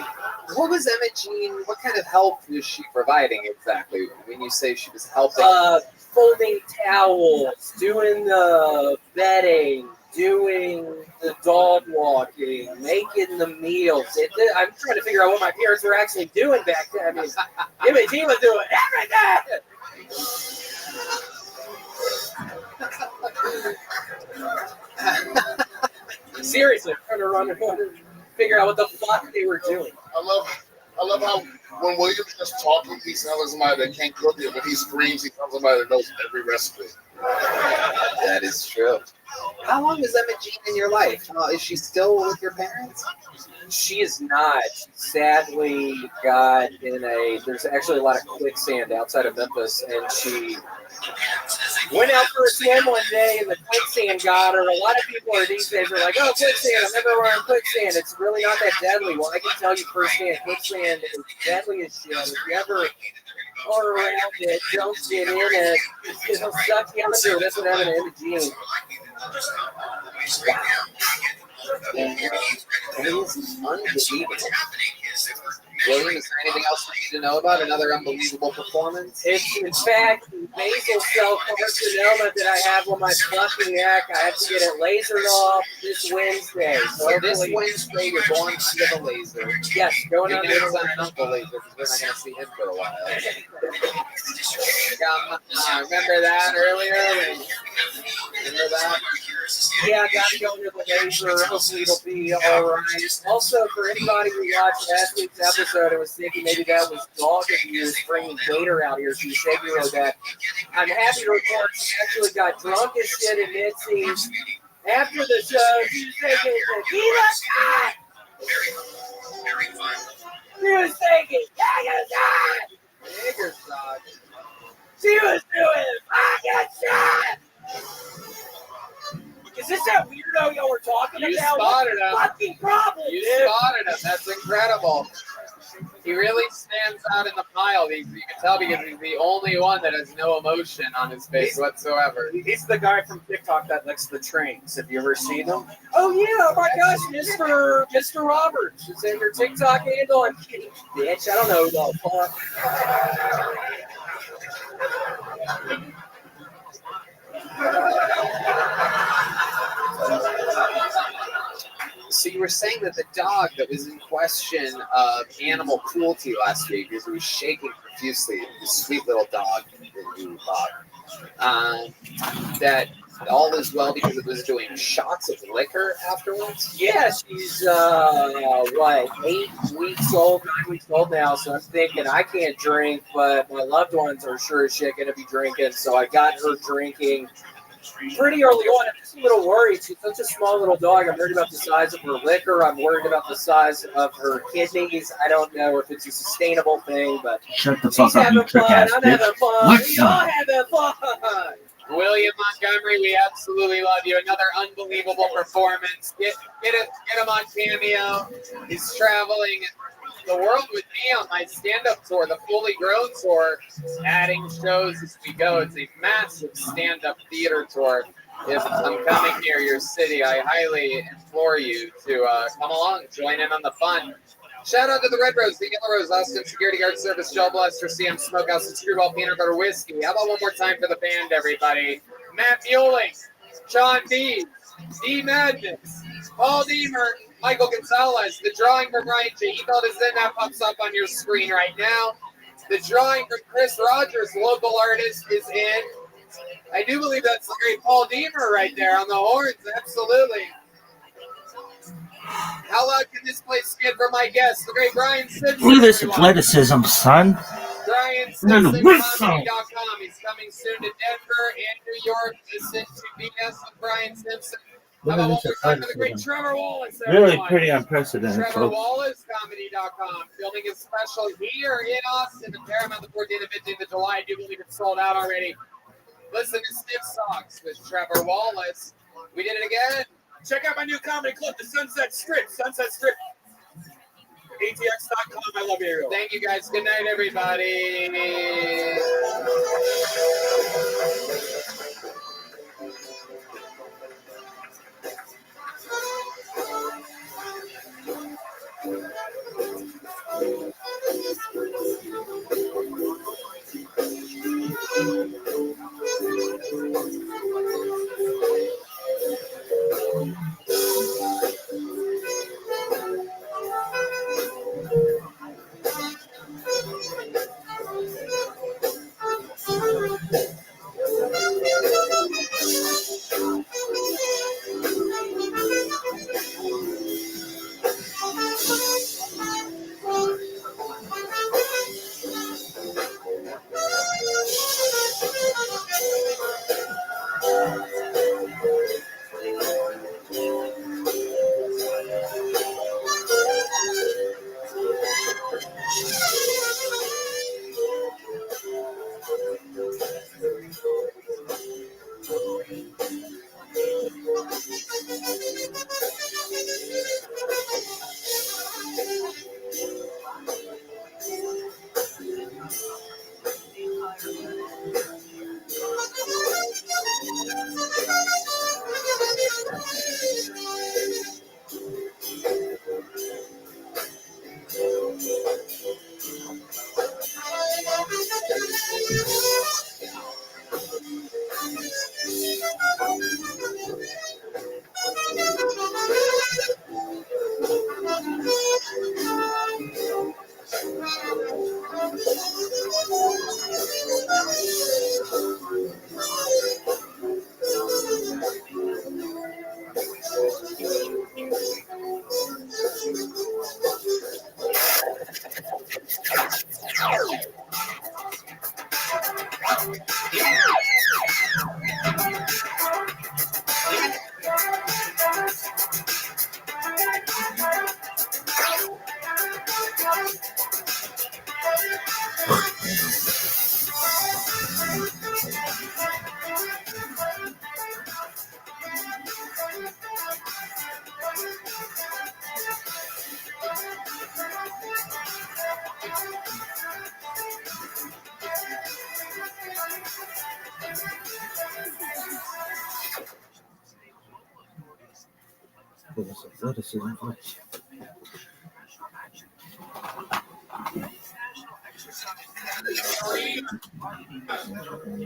What was Imogen? What kind of help was she providing exactly? When you say she was helping? Folding towels, doing the bedding, doing the dog walking, making the meals. I'm trying to figure out what my parents were actually doing back then. I mean, Imogen was doing everything. Seriously, I'm trying to run and figure out what the fuck they were doing. I love how when William's just talking, he sounds like somebody that can't cook it. When he screams, he sounds like somebody that knows every recipe. That is true. How long is Imogen in your life? Is she still with your parents? She is not. She sadly got in there's actually a lot of quicksand outside of Memphis, and she went out for a swim one day, and the quicksand got her. A lot of people these days are like, oh, quicksand, I've never run quicksand. It's really not that deadly. Well, I can tell you firsthand, quicksand is deadly as shit. If you ever are around it, don't get in it. It'll suck you under. That's what happened to Imogen. Unbelievable. William, is there anything else we need to know about? Another unbelievable performance? It's, in fact, basal cell carcinoma that I have on my fucking neck. I have to get it lasered off this Wednesday. So this Wednesday, you're going under the laser. Yes, going under the the uncle laser because we're not going to see him for a while. Remember that earlier? Remember that? Yeah, I got to go under the laser. Hopefully it'll be all right. Also, for anybody who watched last week's episode and was thinking maybe that was dog abuse bringing Gator out here to say that, I'm happy to report she actually got drunk as shit in Mitzi's. After the show, she was taking tequila shot. She was taking Jagger shot. Jagger shot. She was doing fucking shot. Is this that weirdo y'all were talking You about? spotted him. Fucking problem. You spotted him. That's incredible. He really stands out in the pile. You can tell because he's the only one that has no emotion on his face whatsoever. He's the guy from TikTok that licks the trains. Have you ever seen him? Oh yeah, oh my gosh, Mr. Roberts. Is that your TikTok handle? I'm kidding, bitch. I don't know who the fuck. So you were saying that the dog that was in question of animal cruelty last week, because it was shaking profusely, this sweet little dog that you bought, that all is well because it was doing shots of liquor afterwards? Yeah, she's 8 weeks old, 9 weeks old now, so I'm thinking I can't drink, but my loved ones are sure as shit gonna be drinking, so I got her drinking pretty early on. I'm just a little worried. She's such a small little dog. I'm worried about the size of her liquor. I'm worried about the size of her kidneys. I don't know if it's a sustainable thing, but shut the fuck up, you trick ass I'm bitch. having fun. What? We all having fun. William Montgomery, we absolutely love you. Another unbelievable performance. Get him on Cameo. He's traveling the world with me on my stand-up tour, the Fully Grown tour, adding shows as we go. It's a massive stand-up theater tour. If I'm coming near your city, I highly implore you to come along, join in on the fun. Shout out to the Red Rose, the Yellow Rose, Austin Security Guard Service, Joel Bluster, CM Smokehouse, and Screwball Peanut Butter Whiskey. How about one more time for the band, everybody? Matt Mueling, Sean B, D Madness, Paul Deemer, Michael Gonzalez, the drawing from Ryan J. Email is in, that pops up on your screen right now. The drawing from Chris Rogers, local artist, is in. I do believe that's the great Paul Deemer right there on the horns, absolutely. How loud can this place get for my guest, the great Brian Simpson? Look at this athleticism, son. BrianSimpsonComedy.com. He's coming soon to Denver and New York. Listen to BS with Brian Simpson. How about one more time for the great Trevor Wallace? Really everyone? pretty unprecedented, Trevor folks. WallaceComedy.com. Filming his special here in Austin, the Paramount, the 14th and 15th of July. I do believe it's sold out already. Listen to Stiff Socks with Trevor Wallace. We did it again. Check out my new comedy club, the Sunset Strip. Sunset Strip. ATX.com. I love you. Thank you guys. Good night, everybody.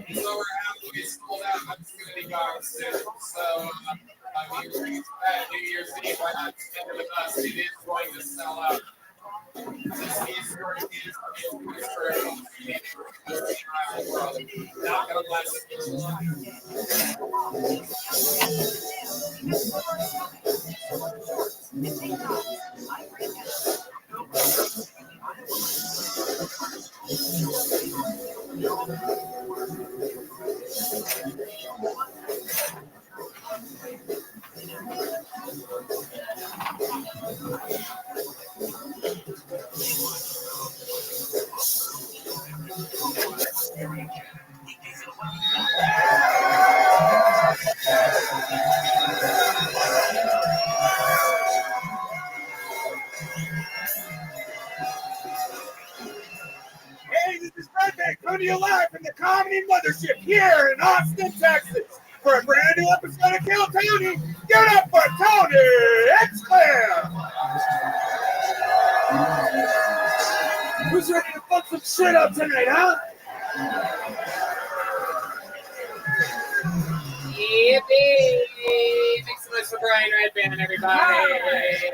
He's over halfway sold out. I'm just going to be gone soon. So, I mean, we're at New Year's Eve. Why not spend it with us? It is going to sell out. Not going to last. Hey, this is Rabbi coming to you live from the Comedy Mothership here in Austin, Texas, for a brand new episode of Kill Tony. Give it up for Tony Exclair! Who's ready to fuck some shit up tonight, huh? Yippee! Thanks so much for Brian Redband, everybody.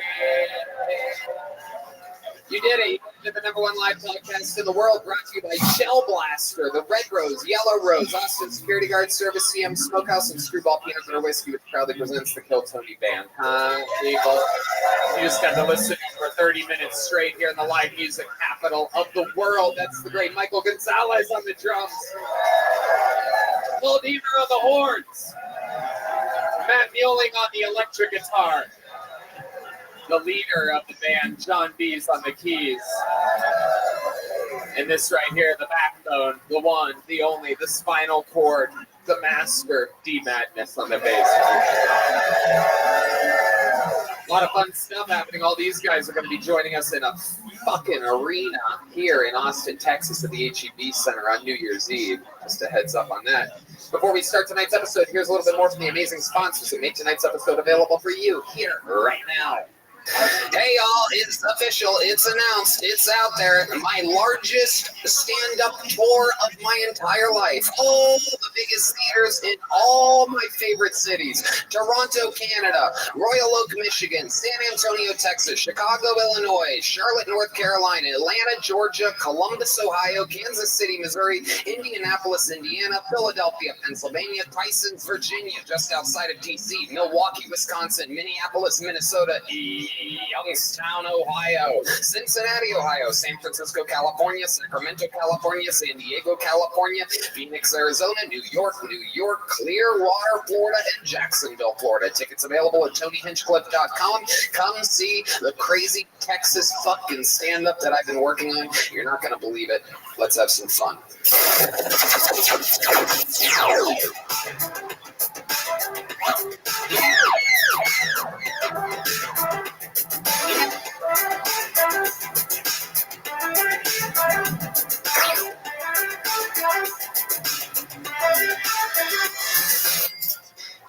You did it. You did the #1 live podcast in the world, brought to you by Shell Blaster, the Red Rose, Yellow Rose, Austin Security Guard Service, CM Smokehouse, and Screwball Peanut Butter Whiskey, which proudly presents the Kill Tony Band. People, you just got to listen for 30 minutes straight here in the live music half capital of the world. That's the great Michael Gonzalez on the drums. Paul Deaver on the horns. Matt Mueling on the electric guitar. The leader of the band, John Bees, on the keys. And this right here, the backbone, the one, the only, the spinal cord, the master, D Madness on the bass. A lot of fun stuff happening. All these guys are going to be joining us in a fucking arena here in Austin, Texas at the HEB Center on New Year's Eve. Just a heads up on that. Before we start tonight's episode, here's a little bit more from the amazing sponsors who make tonight's episode available for you here right now. Hey y'all, it's official, it's announced, it's out there. My largest stand-up tour of my entire life. All the biggest theaters in all my favorite cities. Toronto, Canada, Royal Oak, Michigan, San Antonio, Texas, Chicago, Illinois, Charlotte, North Carolina, Atlanta, Georgia, Columbus, Ohio, Kansas City, Missouri, Indianapolis, Indiana, Philadelphia, Pennsylvania, Tysons, Virginia, just outside of DC, Milwaukee, Wisconsin, Minneapolis, Minnesota, Youngstown, Ohio, Cincinnati, Ohio, San Francisco, California, Sacramento, California, San Diego, California, Phoenix, Arizona, New York, Clearwater, Florida, and Jacksonville, Florida. Tickets available at TonyHinchcliffe.com. Come see the crazy Texas fucking stand-up that I've been working on. You're not going to believe it. Let's have some fun.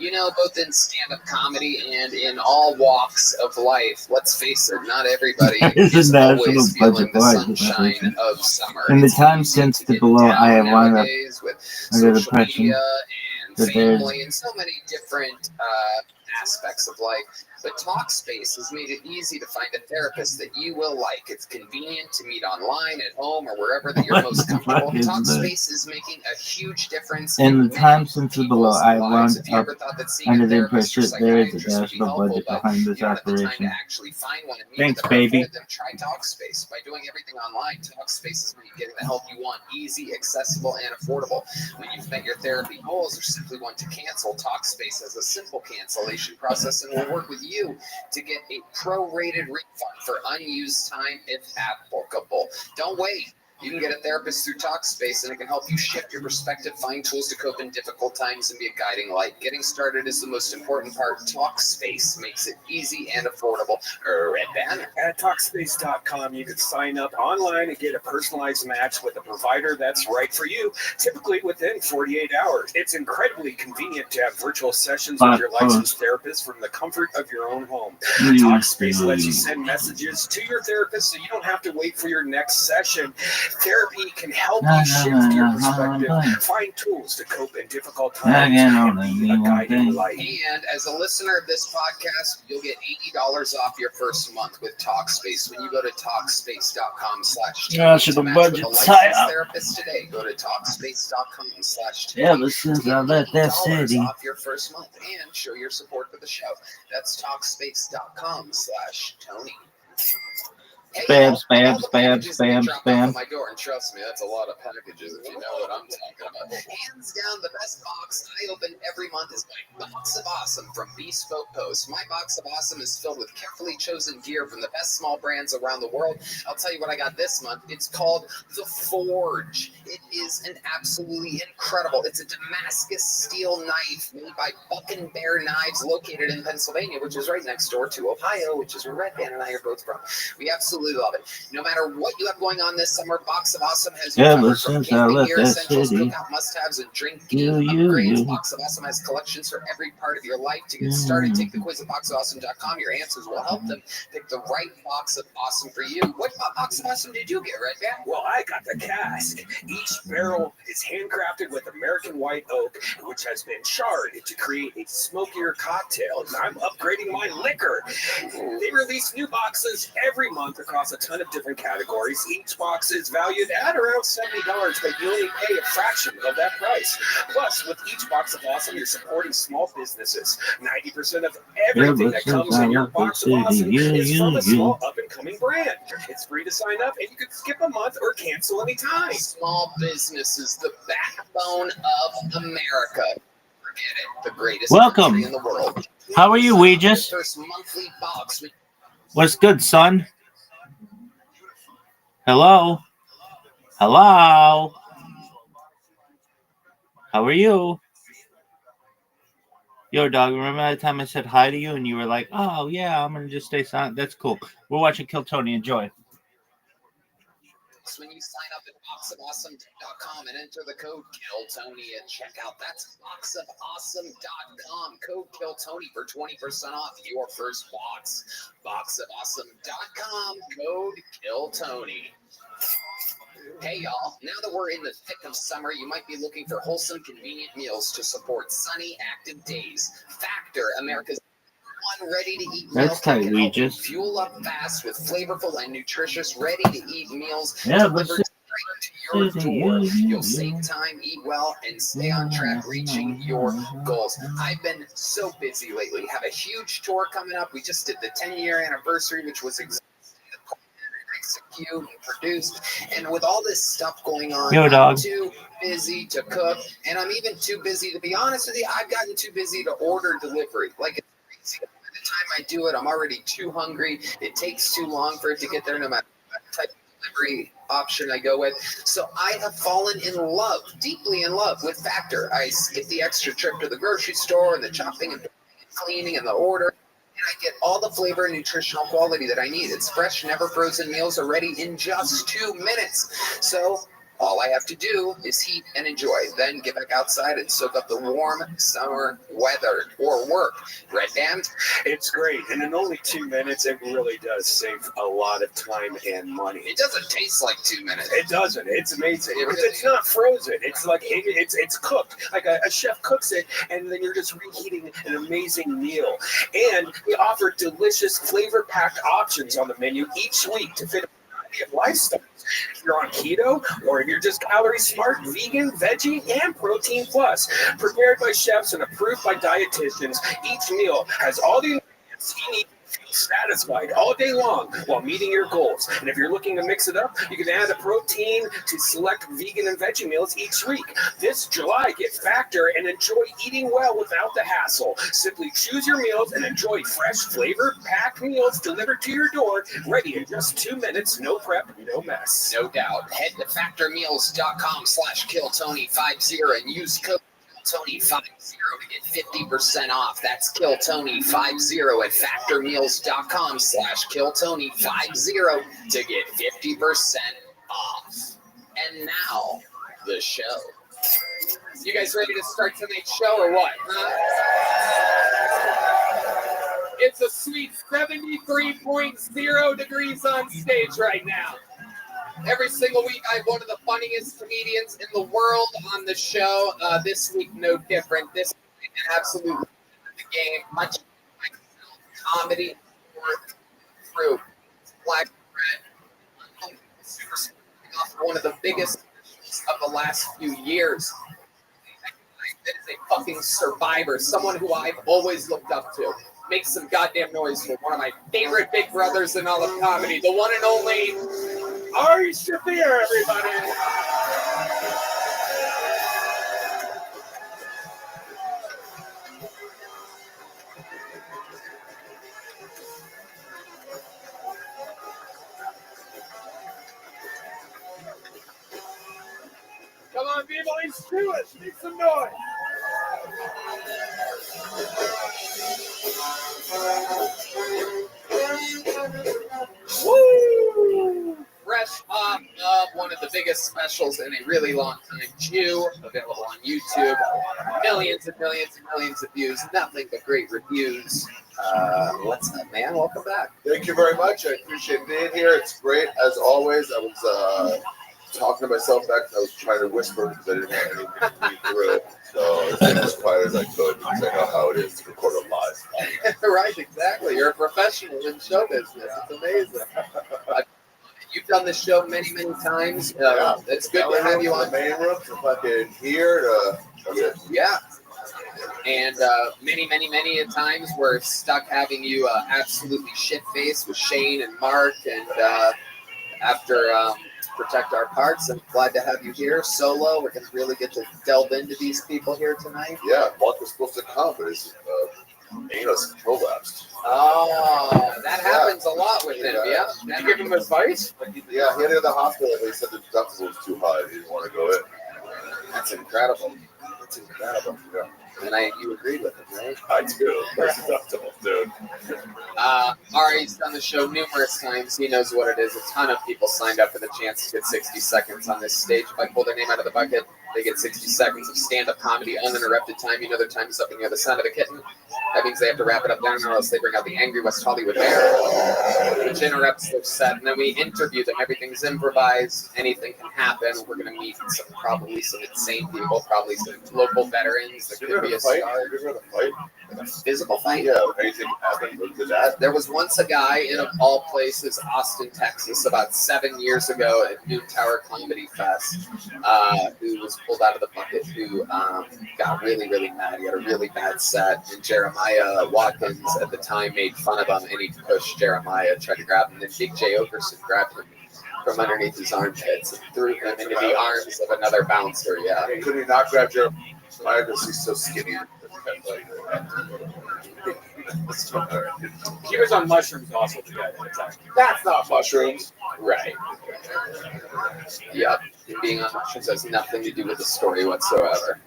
You know, both in stand-up comedy and in all walks of life, let's face it, not everybody is always feeling the sunshine of summer. In the time since the below, I have wound up with under the social impression media and that there's family and so many different aspects of life. But Talkspace has made it easy to find a therapist that you will like. It's convenient to meet online, at home, or wherever that you're most comfortable. Talkspace is making a huge difference in the many time since the below, people's I have lives. wound If you up ever thought that seeing under a the therapist or impression there is a psychiatrist would be national helpful, budget but behind this you don't have the time to operation. actually find one and meet Thanks, with them or baby. afford them, try Talkspace. By doing everything online, Talkspace is making getting the help you want easy, accessible, and affordable. When you've met your therapy goals or simply want to cancel, Talkspace has a simple cancellation process and will work with you to get a prorated refund for unused time if applicable. Don't wait. You can get a therapist through Talkspace, and it can help you shift your perspective, find tools to cope in difficult times, and be a guiding light. Getting started is the most important part. Talkspace makes it easy and affordable. Red Banner. At Talkspace.com, you can sign up online and get a personalized match with a provider that's right for you, typically within 48 hours. It's incredibly convenient to have virtual sessions with your licensed therapist from the comfort of your own home. Talkspace lets you send messages to your therapist so you don't have to wait for your next session. Therapy can help you shift your perspective, find tools to cope in difficult times, and be a guiding light. And as a listener of this podcast, you'll get $80 off your first month with Talkspace when you go to Talkspace.com/Tony to match with a licensed therapist today. Go to Talkspace.com/Tony. Yeah, but since I left that city, off your first month and show your support for the show. That's Talkspace.com/Tony. spam, spam. My door, and trust me, that's a lot of packages if you know what I'm talking about. Hands down, the best box I open every month is my Box of Awesome from Bespoke Post. My Box of Awesome is filled with carefully chosen gear from the best small brands around the world. I'll tell you what I got this month. It's called The Forge. It is an absolutely incredible. It's a Damascus steel knife made by Buck and Bear Knives, located in Pennsylvania, which is right next door to Ohio, which is where Red Band and I are both from. We absolutely love it. No matter what you have going on this summer, Box of Awesome has you covered from camping gear, essentials, cookout must-haves, and drink game upgrades. Box of Awesome has collections for every part of your life. To get started, take the quiz at boxofawesome.com. Your answers will help them pick the right Box of Awesome for you. What Box of Awesome did you get, Red Band? Well, I got the cask. Each barrel is handcrafted with American white oak, which has been charred to create a smokier cocktail. I'm upgrading my liquor. They release new boxes every month across a ton of different categories. Each box is valued at around $70, but you only pay a fraction of that price. Plus, with each box of Awesome, you're supporting small businesses. 90% of everything that comes in your box of Awesome is from a small up-and-coming brand. It's free to sign up, and you can skip a month or cancel anytime. Small business is the backbone of America. Forget it. The greatest Welcome. country in the world. How are you, Weegis? First monthly box with What's good, son? Hello? Hello? How are you? Yo, dog, remember that time I said hi to you and you were like, oh, yeah, I'm going to just stay silent? That's cool. We're watching Kill Tony. Enjoy. when you sign up at boxofawesome.com and enter the code KILLTONY at checkout. That's boxofawesome.com. Code KILLTONY for 20% off your first box. Boxofawesome.com. Code KILLTONY. Hey y'all, now that we're in the thick of summer, you might be looking for wholesome, convenient meals to support sunny, active days. Factor, America's one ready-to-eat meal That's tight, kit can help you Regis. fuel up fast with flavorful and nutritious ready-to-eat meals Yeah, delivered straight to your door. You'll save time, eat well, and stay on track reaching your goals. I've been so busy lately. Have a huge tour coming up. We just did the 10-year anniversary, which was exciting. Execute and produce, and with all this stuff going on, Yo, dog. I'm too busy to cook, and I'm even too busy to be honest with you. I've gotten too busy to order delivery. Like, it's crazy. By the time I do it, I'm already too hungry. It takes too long for it to get there, no matter what type of delivery option I go with. So I have fallen in love, deeply in love with Factor. I skip the extra trip to the grocery store and the chopping and cleaning and the order. And I get all the flavor and nutritional quality that I need. It's fresh, never frozen meals are ready in just 2 minutes. So all I have to do is heat and enjoy. Then get back outside and soak up the warm summer weather or work. Red Dan? It's great. And in only 2 minutes, it really does save a lot of time and money. It doesn't taste like 2 minutes. It doesn't. It's amazing. It Because really it's not frozen. It's like it's cooked. Like a chef cooks it, and then you're just reheating an amazing meal. And we offer delicious, flavor-packed options on the menu each week to fit a variety of lifestyles. If you're on keto, or if you're just calorie smart, vegan, veggie, and protein plus. Prepared by chefs and approved by dietitians, each meal has all the ingredients you need to feel satisfied all day long while meeting your goals. And if you're looking to mix it up, you can add a protein to select vegan and veggie meals each week. This July, get Factor and enjoy eating well without the hassle. Simply choose your meals and enjoy fresh, flavor-packed meals delivered to your door, ready in just 2 minutes. No prep, no mess. No doubt. Head to factormeals.com/KillTony50 and use code KillTony50 to get 50% off. That's KillTony50 at factormeals.com/KillTony50 to get 50% off. And now, the show. You guys ready to start tonight's show or what? It's a sweet 73.0 degrees on stage right now. Every single week, I have one of the funniest comedians in the world on the show. This week, no different. This week, absolutely the game. Much like comedy, through black bread. One of the biggest of the last few years. That is a fucking survivor. Someone who I've always looked up to. Make some goddamn noise for one of my favorite big brothers in all of comedy, the one and only Ari Shaffir, everybody. Come on, people, let's do it. Make some noise. Woo! Fresh off of one of the biggest specials in a really long time, Jew, available on YouTube. Millions and millions and millions of views. Nothing but great reviews. What's up, man? Welcome back. Thank you very much. I appreciate being here. It's great as always. I was talking to myself back, and I was trying to whisper because I didn't want anything to read through. So I was as quiet as I could because I know how it is to record a live. Right, exactly. You're a professional in show business. It's amazing. You've done this show many, many times. It's good to have you on. The main room, if I could hear. Yeah. And many, many, many times we're stuck having you absolutely shit-faced with Shane and Mark. And after Protect Our Parts, I'm glad to have you here solo. We're going to really get to delve into these people here tonight. Yeah, Mark was supposed to come, but his anus prolapsed. Oh, that happens a lot with him, yeah. Did you give him advice? Yeah, he had to go to the hospital. They said the deductible was too high. He didn't want to go in. That's incredible. That's incredible. Yeah. And you agreed with him, right? I do. That's deductible, dude. Ari's done the show numerous times. He knows what it is. A ton of people signed up for the chance to get 60 seconds on this stage. If I pull their name out of the bucket, they get 60 seconds of stand-up comedy, uninterrupted time. You know their time is up and you're the son of a kitten. That means they have to wrap it up down, or else they bring out the angry West Hollywood bear, which interrupts their set. And then we interview them. Everything's improvised. Anything can happen. We're going to meet probably some insane people, probably some local veterans. There could be a star. Have you ever had a fight? Like a physical fight? Yeah, anything happened to that? There was once a guy in, of all places, Austin, Texas, about 7 years ago at Noon Tower Comedy Fest, who was pulled out of the bucket, who got really, really mad. He had a really bad set, and Jeremiah Watkins at the time made fun of him, and he pushed Jeremiah, tried to grab him, and then Big J. Okerson grabbed him from underneath his armpits and threw him into the arms of another bouncer, yeah. Could he not grab Jeremiah because he's so skinny? He was on mushrooms also, the guy that attacked. That's not mushrooms. Right. Yep. Being on mushrooms has nothing to do with the story whatsoever.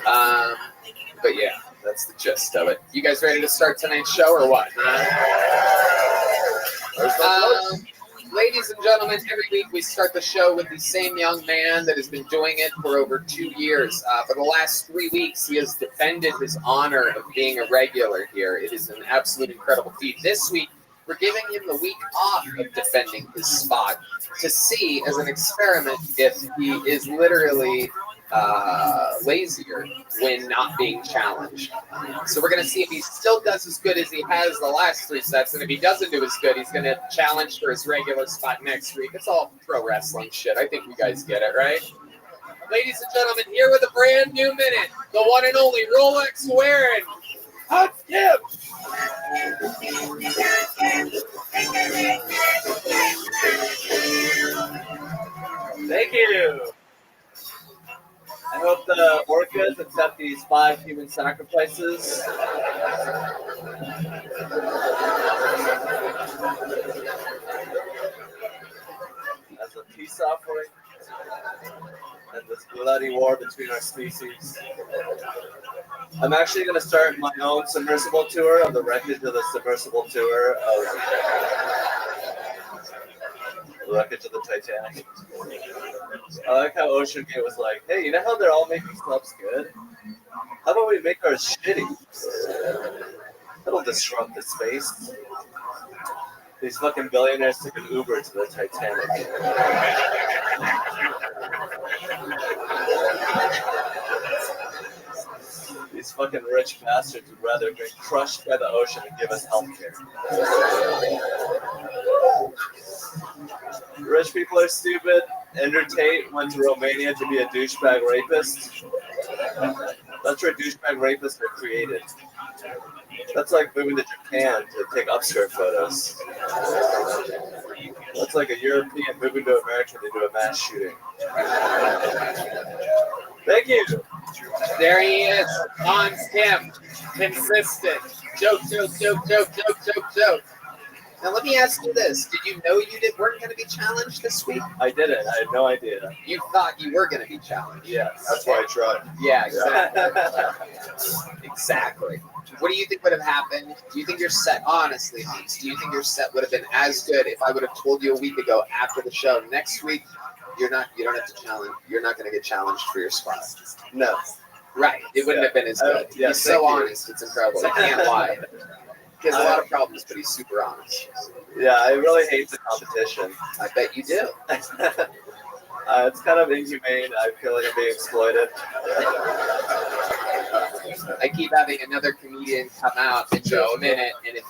But yeah, that's the gist of it. You guys ready to start tonight's show or what? Ladies and gentlemen, every week we start the show with the same young man that has been doing it for over 2 years. For the last 3 weeks, he has defended his honor of being a regular here. It is an absolute incredible feat. This week, we're giving him the week off of defending his spot to see, as an experiment, if he is literally lazier when not being challenged. So we're going to see if he still does as good as he has the last 3 sets, and if he doesn't do as good, he's going to challenge for his regular spot next week. It's all pro wrestling shit. I think you guys get it, right? Ladies and gentlemen, here with a brand new minute, the one and only Rolex wearing Hot Skip. Thank you. I hope the orcas accept these 5 human sacrifices. As a peace offering and this bloody war between our species. I'm actually going to start my own submersible tour of the wreckage of the submersible tour of the wreckage of the Titanic. I like how Ocean Gate was like, hey, you know how they're all making clubs good? How about we make ours shitty? That'll disrupt the space. These fucking billionaires took an Uber to the Titanic. These fucking rich bastards would rather get crushed by the ocean and give us health care. Rich people are stupid. Andrew Tate went to Romania to be a douchebag rapist. That's where douchebag rapists are created. That's like moving to Japan to take upskirt photos. That's like a European moving to America to do a mass shooting. Thank you. There he is, on Tim, consistent. Joke. Now let me ask you this: did you know you weren't going to be challenged this week? I didn't. I had no idea. You thought you were going to be challenged? Yes. That's why I tried. Yeah, exactly. Exactly. What do you think would have happened? Do you think your set, honestly, Hans, do you think your set would have been as good if I would have told you a week ago after the show, next week, you don't have to challenge, you're not going to get challenged for your spot? No. Right. It wouldn't have been as good. He's so honest. It's incredible. He can't lie. He has a lot of problems, but he's super honest. Yeah, I really hate the competition. I bet you do. It's kind of inhumane. I feel like I'm being exploited. I keep having another comedian come out and do a minute, and if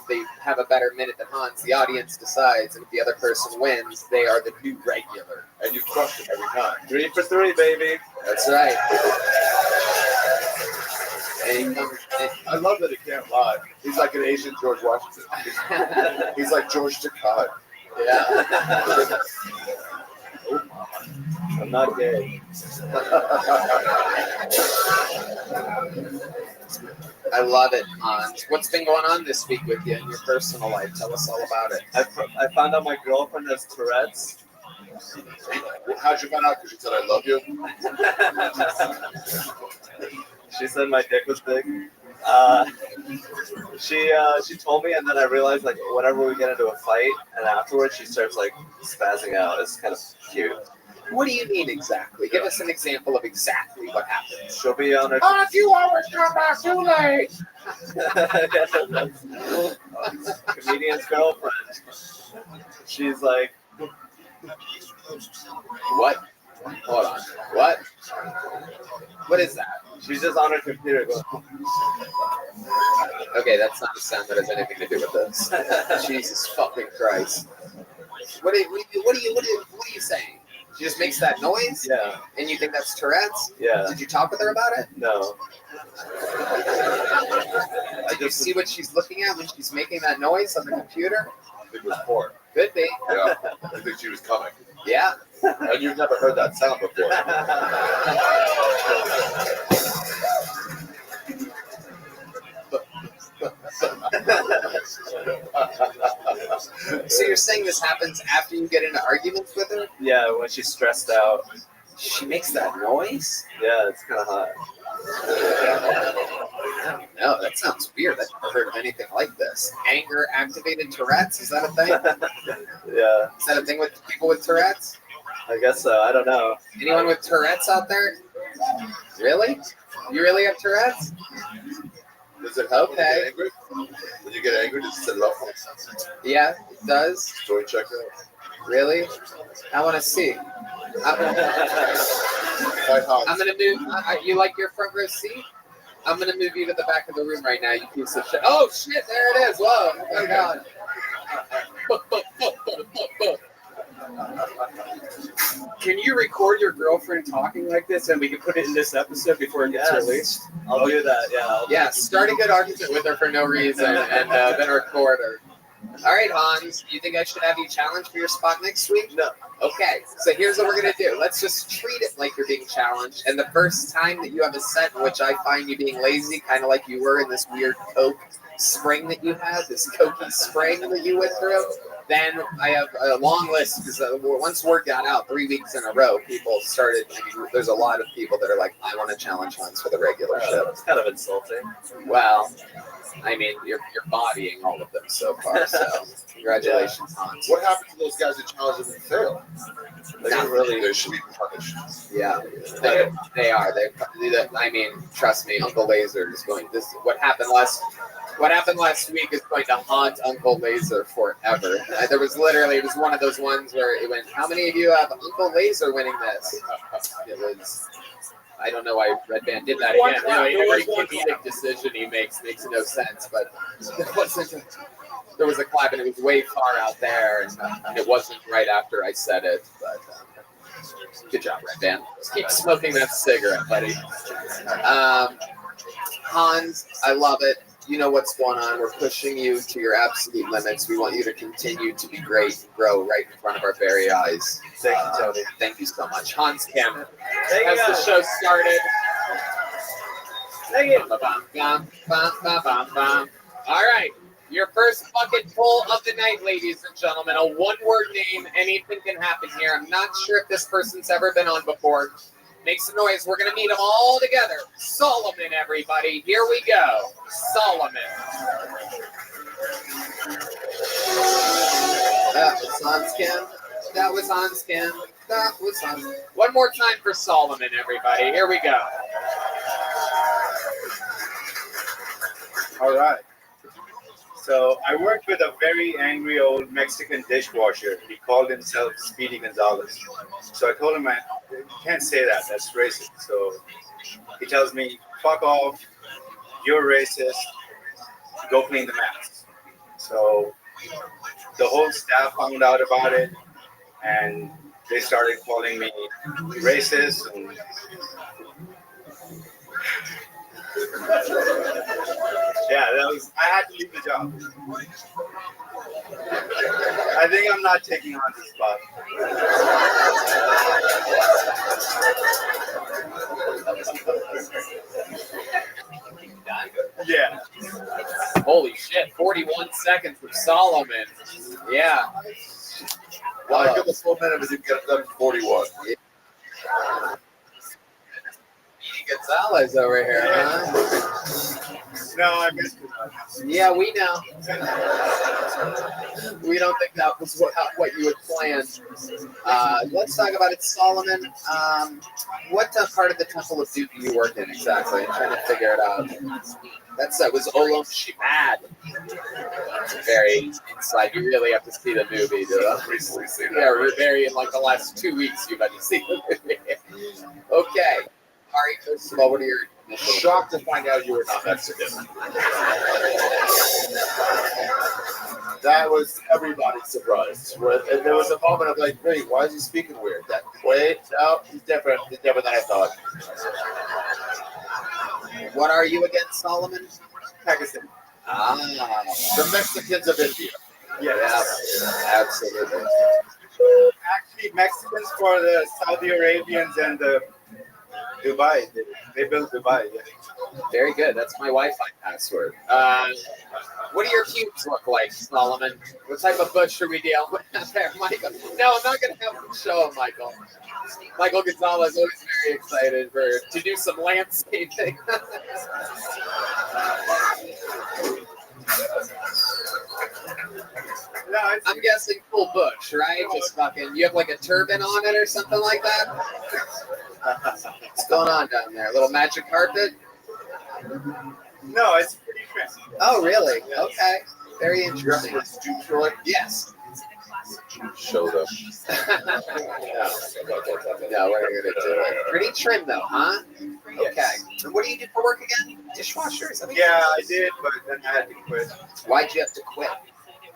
they have a better minute than Hans, the audience decides, and if the other person wins, they are the new regular. And you crush it every time. 3 for 3, baby. That's right. And I love that he can't lie. He's like an Asian George Washington. He's like George Takei. Yeah. I'm not gay. I love it, Hans. What's been going on this week with you in your personal life? Tell us all about it. I found out my girlfriend has Tourette's. How'd you find out? Because she said I love you. She said my dick was big. She told me, and then I realized like whenever we get into a fight, and afterwards she starts like spazzing out. It's kind of cute. What do you mean exactly? Give us an example of exactly what happens. She'll be on her. Oh, you always come back too late. Comedian's girlfriend. She's like, what? Hold on. What? What is that? She's just on her computer going. Okay, that's not a sound that has anything to do with this. Jesus fucking Christ. What are you saying? She just makes that noise? Yeah. And you think that's Tourette's? Yeah. Did you talk with her about it? No. Did you see what she's looking at when she's making that noise on the computer? It was porn. Could be. Yeah. I think she was coming. Yeah. And you've never heard that sound before. So you're saying this happens after you get into arguments with her? Yeah, when she's stressed out. She makes that noise? Yeah, it's kind of hot. I don't know. That sounds weird. I've never heard of anything like this. Anger activated Tourette's? Is that a thing? Yeah. Is that a thing with people with Tourette's? I guess so. I don't know. Anyone with Tourette's out there? Really? You really have Tourette's? Does it help Okay. when you get angry? Does it set it off? Yeah, it does. Story check out. Really? I want to see. I'm gonna move. You like your front row seat? I'm gonna move you to the back of the room right now, you piece of shit. Oh shit! There it is. Whoa! Oh my god. Can you record your girlfriend talking like this, and we can put it in this episode before it gets released? I'll do that. Yeah. Start a good argument with her for no reason, and then record her. All right, Hans. You think I should have you challenged for your spot next week? No. Okay. So here's what we're gonna do. Let's just treat it like you're being challenged. And the first time that you have a set in which I find you being lazy, kind of like you were in this weird Coke spring that you had, this Cokey spring that you went through, then I have a long list because once word got out 3 weeks in a row, people started. I mean, there's a lot of people that are like, I want to challenge Hans for the regular show. It's kind of insulting. Well, I mean, you're bodying all of them so far. So congratulations, Hans. What happened to those guys that challenged them and failed? They should be punished. Yeah, they are. I mean, trust me, Uncle Laser is going. What happened last week is going to haunt Uncle Laser forever. It was one of those ones where it went, how many of you have Uncle Laser winning this? It was, I don't know why Red Band did that again. Every comedic decision he makes no sense, but there was a clap and it was way far out there, and it wasn't right after I said it, but good job, Red Band. Just keep smoking that cigarette, buddy. Hans, I love it. You know what's going on. We're pushing you to your absolute limits. We want you to continue to be great and grow right in front of our very eyes. Thank you, Tony. Thank you so much. Hans Kim, as the show started. Thank you. All right. Your first bucket pull of the night, ladies and gentlemen. A one-word name. Anything can happen here. I'm not sure if this person's ever been on before. Make some noise. We're going to meet them all together. Solomon, everybody. Here we go. Solomon. That was Hans Kim. That was Hans Kim. That was Hans. One more time for Solomon, everybody. Here we go. All right. So I worked with a very angry old Mexican dishwasher. He called himself Speedy Gonzalez. So I told him, you can't say that. That's racist. So he tells me, fuck off. You're racist. Go clean the mats. So the whole staff found out about it, and they started calling me racist. And yeah, I had to leave the job. I think I'm not taking on this spot. Yeah. Holy shit, 41 seconds from Solomon. Yeah. Well, I give us 1 minute, but you get done 41. Gonzalez over here, huh? No, I missed it. Yeah, we know. We don't think that was what you had planned. Let's talk about it, Solomon. What part of the Temple of Doom do you work in exactly? I'm trying to figure it out. That was Olam Shibad. Very inside. You really have to see the movie, dude. I've recently seen that. Yeah, very in like the last 2 weeks you've had to see the movie. Okay. Ari, first of all, what are your Shocked to find out you were not Mexican. That was everybody's surprise. And there was a moment of like, wait, why is he speaking weird? Wait, no, he's different. He's different than I thought. What are you again, Solomon? Pakistan. The Mexicans of India. Yes. Yeah, absolutely. Actually, Mexicans for the Saudi Arabians and the Dubai. They built Dubai. Yeah. Very good. That's my Wi-Fi password. What do your pubes look like, Solomon? What type of bush are we dealing with there, Michael? No, I'm not going to have him show him, Michael. Michael Gonzalez always very excited to do some landscaping. No, I'm guessing full bush, right? Just fucking, you have like a turban on it or something like that? What's going on down there? A little magic carpet? No, it's pretty crisp. Oh, really? Okay. Very interesting. Yes. Show them. No, we're going to do it. Pretty trim, though, huh? Okay. And what do you do for work again? Dishwasher? Yeah, I did, but then I had to quit. Why'd you have to quit?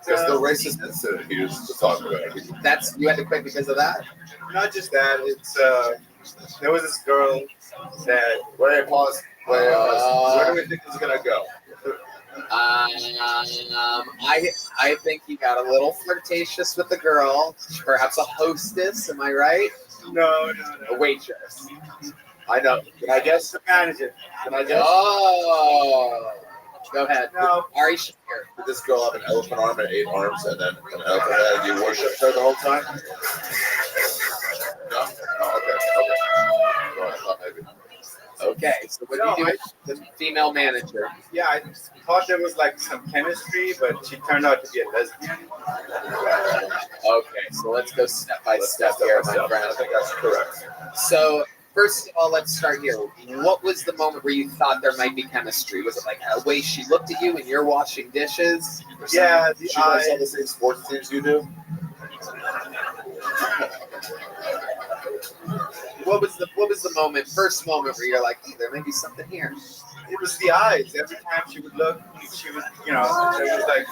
There's the racist incident he was talking about. You had to quit because of that? Not just that. It's there was this girl that. Wait, pause. Where do we think this is gonna go? I think he got a little flirtatious with the girl, perhaps a hostess. Am I right? No. A waitress. I know. Can I guess? The manager. Can I guess? Oh. Go ahead. No. Ari Shakir. Did this girl have an elephant arm and 8 arms, and then an elephant head? You worshipped her the whole time? No. Oh, okay. Well, I thought maybe. Okay, so what do you do with the female manager? Yeah, I thought there was like some chemistry, but she turned out to be a lesbian. Okay, so let's go step by step here, my friend. I think that's correct. So, first of all, let's start here. What was the moment where you thought there might be chemistry? Was it like a way she looked at you and you're washing dishes? Yeah, She likes all the same sports teams you do. What was the moment, first moment where you're like, hey, there may be something here? It was the eyes. Every time she would look, she was, it was like.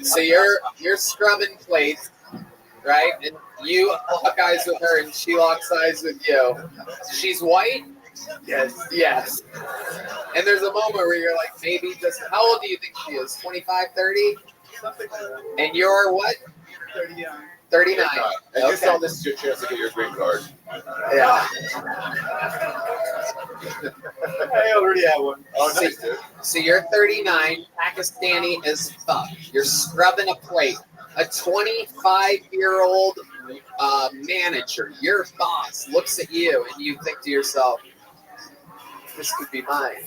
So you're scrubbing plates, right? And you lock eyes with her, and she locks eyes with you. She's white. Yes. And there's a moment where you're like, maybe just, how old do you think she is? 25, 30? Something like that. And you're what? 39. 39. And you saw this as your chance to get your green card. Yeah. I already have one. Oh, nice, dude. So you're 39, Pakistani as fuck. You're scrubbing a plate. A 25-year-old manager, your boss, looks at you and you think to yourself, this could be mine.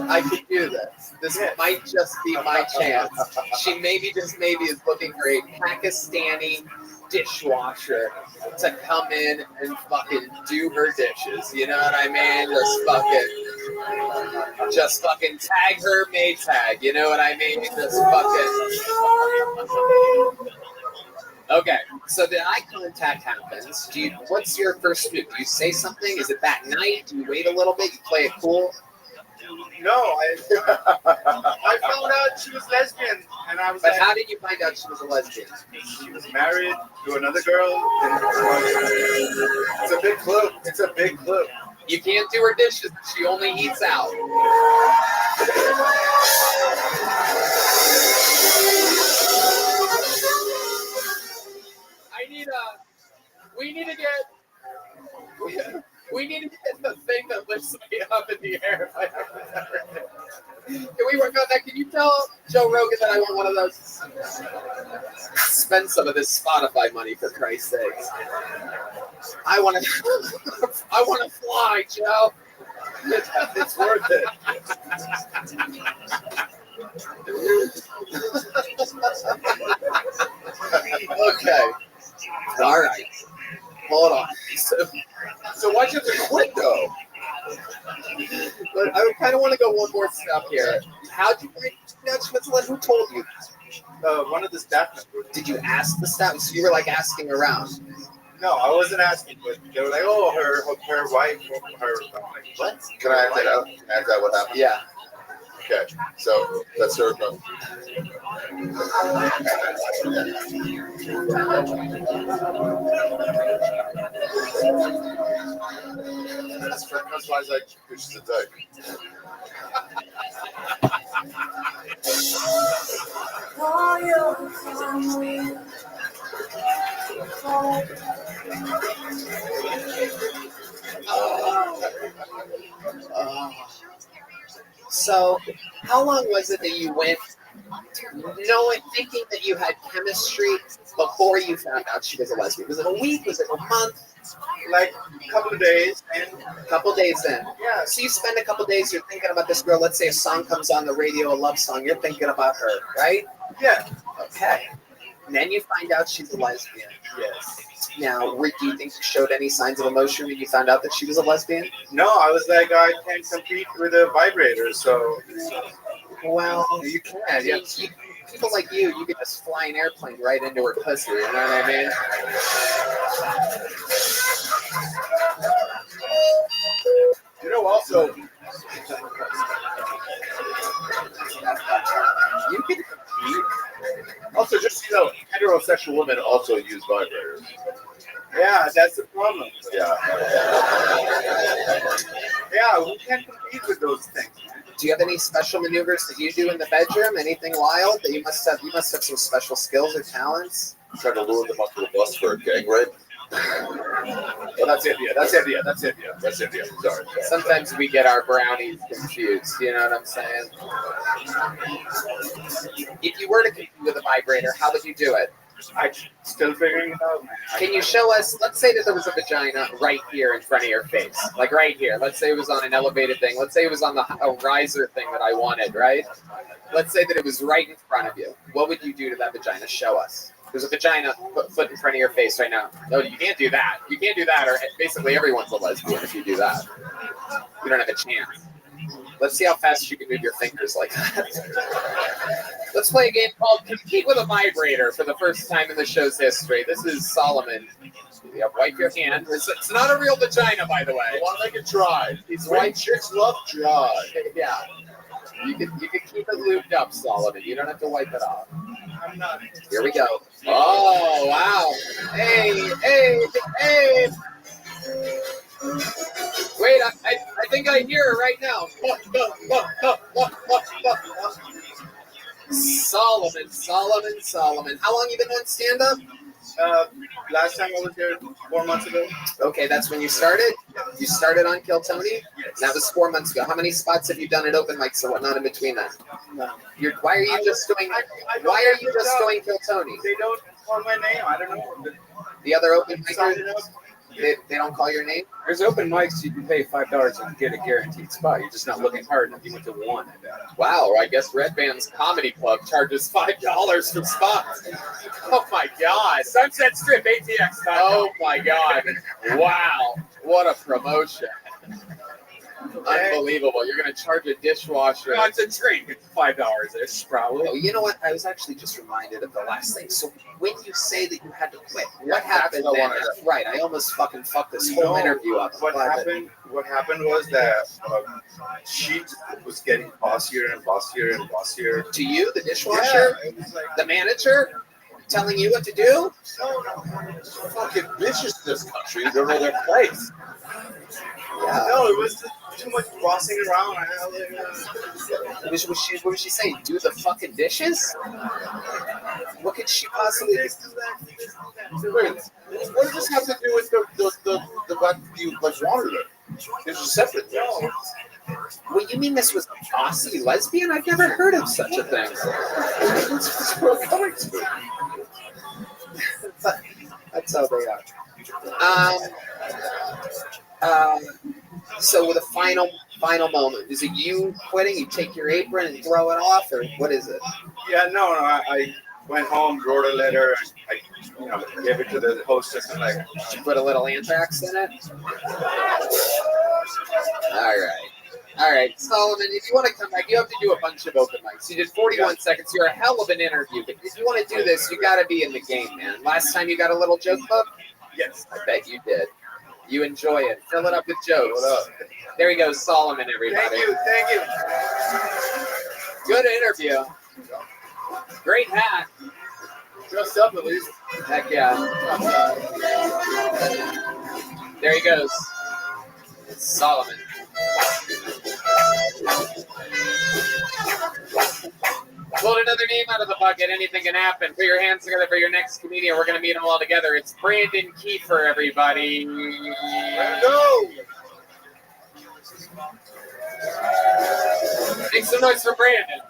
I could do this. This might just be my chance. She maybe is looking for a Pakistani dishwasher to come in and fucking do her dishes. You know what I mean? Just fucking tag her Maytag. You know what I mean? Just fucking. Okay, so the eye contact happens. What's your first move? Do you say something? Is it that night? Do you wait a little bit? You play it cool? No, I found out she was lesbian, and I was But like, how did you find out she was a lesbian? She was married to another girl. It's a big clue. It's a big clue. You can't do her dishes. She only eats out. We need to get the thing that lifts me up in the air. Can we work on that? Can you tell Joe Rogan that I want one of those? Spend some of this Spotify money, for Christ's sake. I want to fly, Joe. It's worth it. Okay. All right. Hold on. So why'd you have to quit, though? But I kind of want to go one more step here. How'd you find out she was a lesbian? Who told you that? One of the staff members. Did you ask the staff? So you were like asking around? No, I wasn't asking, but they were like, "Oh, her wife, her." I'm like, what? Can I ask that out? Can I ask that what happened? Yeah. Okay, so let's start from. That's why I was like, she's a dyke. So, how long was it that you went thinking that you had chemistry before you found out she was a lesbian? Was it a week? Was it a month? Like a couple of days. A couple of days in. Yeah. So you spend a couple of days, you're thinking about this girl. Let's say a song comes on the radio, a love song. You're thinking about her, right? Yeah. Okay. And then you find out she's a lesbian. Yes. Now, do you think you showed any signs of emotion when you found out that she was a lesbian? No, I was like, I can't compete with a vibrator, so. Well, you can. Yeah. People like you could just fly an airplane right into her pussy. You know what I mean? You know, also, you can compete. Also, just heterosexual women also use vibrators. Yeah, that's the problem. Yeah. Yeah, we can't compete with those things. Do you have any special maneuvers that you do in the bedroom? Anything wild that you must have? You must have some special skills or talents. Trying to lure them up to the bus for a gang rape. Well, that's India. That's India. That's India. That's India. Sorry. Sometimes we get our brownies confused. You know what I'm saying? If you were to compete with a vibrator, how would you do it? I'm still figuring it out, man. Can you show us? Let's say that there was a vagina right here in front of your face, like right here. Let's say it was on an elevated thing. Let's say it was on a riser thing that I wanted, right? Let's say that it was right in front of you. What would you do to that vagina? Show us. There's a vagina foot in front of your face right now. No, you can't do that. You can't do that, or basically everyone's a lesbian if you do that. You don't have a chance. Let's see how fast you can move your fingers like that. Let's play a game called Compete with a Vibrator for the first time in the show's history. This is Solomon. Yeah, wipe your hand. It's not a real vagina, by the way. I want to make it dry. These White chicks love dry. Yeah. You can keep it lubed up, Solomon. You don't have to wipe it off. I'm not. Here we go. Oh, wow. Hey. Wait, I think I hear her right now. Solomon. How long you been doing stand-up? Last time I was here 4 months ago. Okay, that's when you started? You started on Kill Tony? Yes. That was 4 months ago. How many spots have you done at open mics or whatnot in between that? No. Why are you just doing Kill Tony? They don't call my name. I don't know. The other open micers? They don't call your name? There's open mics you can pay $5 and get a guaranteed spot. You're just not looking hard enough. You went to one. I bet. Wow, I guess Red Band's Comedy Club charges $5 for spots. Oh my God. Sunset Strip, ATX. Oh my God. Wow. What a promotion. Unbelievable. You're going to charge a dishwasher. No, it's a drink. It's $5-ish, probably. Oh, you know what? I was actually just reminded of the last thing. So when you say that you had to quit, what happened then? That's right. I almost fucking fucked this whole interview up. What happened was that she was getting bossier and bossier and bossier. To you, the dishwasher? Yeah, it was like, the manager? Telling you what to do? No. Fucking bitches in this country don't know their place. Yeah. No, it was too much bossing around. What was she saying? Do the fucking dishes? What could she possibly do? Wait, what does this have to do with the fact that you like wanted it? It's a separate thing. What, you mean this was a bossy lesbian? I've never heard of such a thing. That's where I'm coming to. That's how they are. So with a final moment, is it you quitting? You take your apron and throw it off, or what is it? Yeah, no. I went home, wrote a letter, I gave it to the hostess, and like, you put a little anthrax in it. All right, Solomon. If you want to come back, you have to do a bunch of open mics. You did 41 seconds. You're a hell of an interview. But if you want to do this, you got to be in the game, man. Last time you got a little joke club? Yes, I bet you did. You enjoy it. Fill it up with jokes. There he goes, Solomon, everybody. Thank you. Good interview. Great hat. Dressed up at least. Heck yeah. There he goes. Solomon. Pulled another name out of the bucket. Anything can happen. Put your hands together for your next comedian. We're going to meet them all together. It's Brandon Kiefer, everybody. No. Make some noise for Brandon.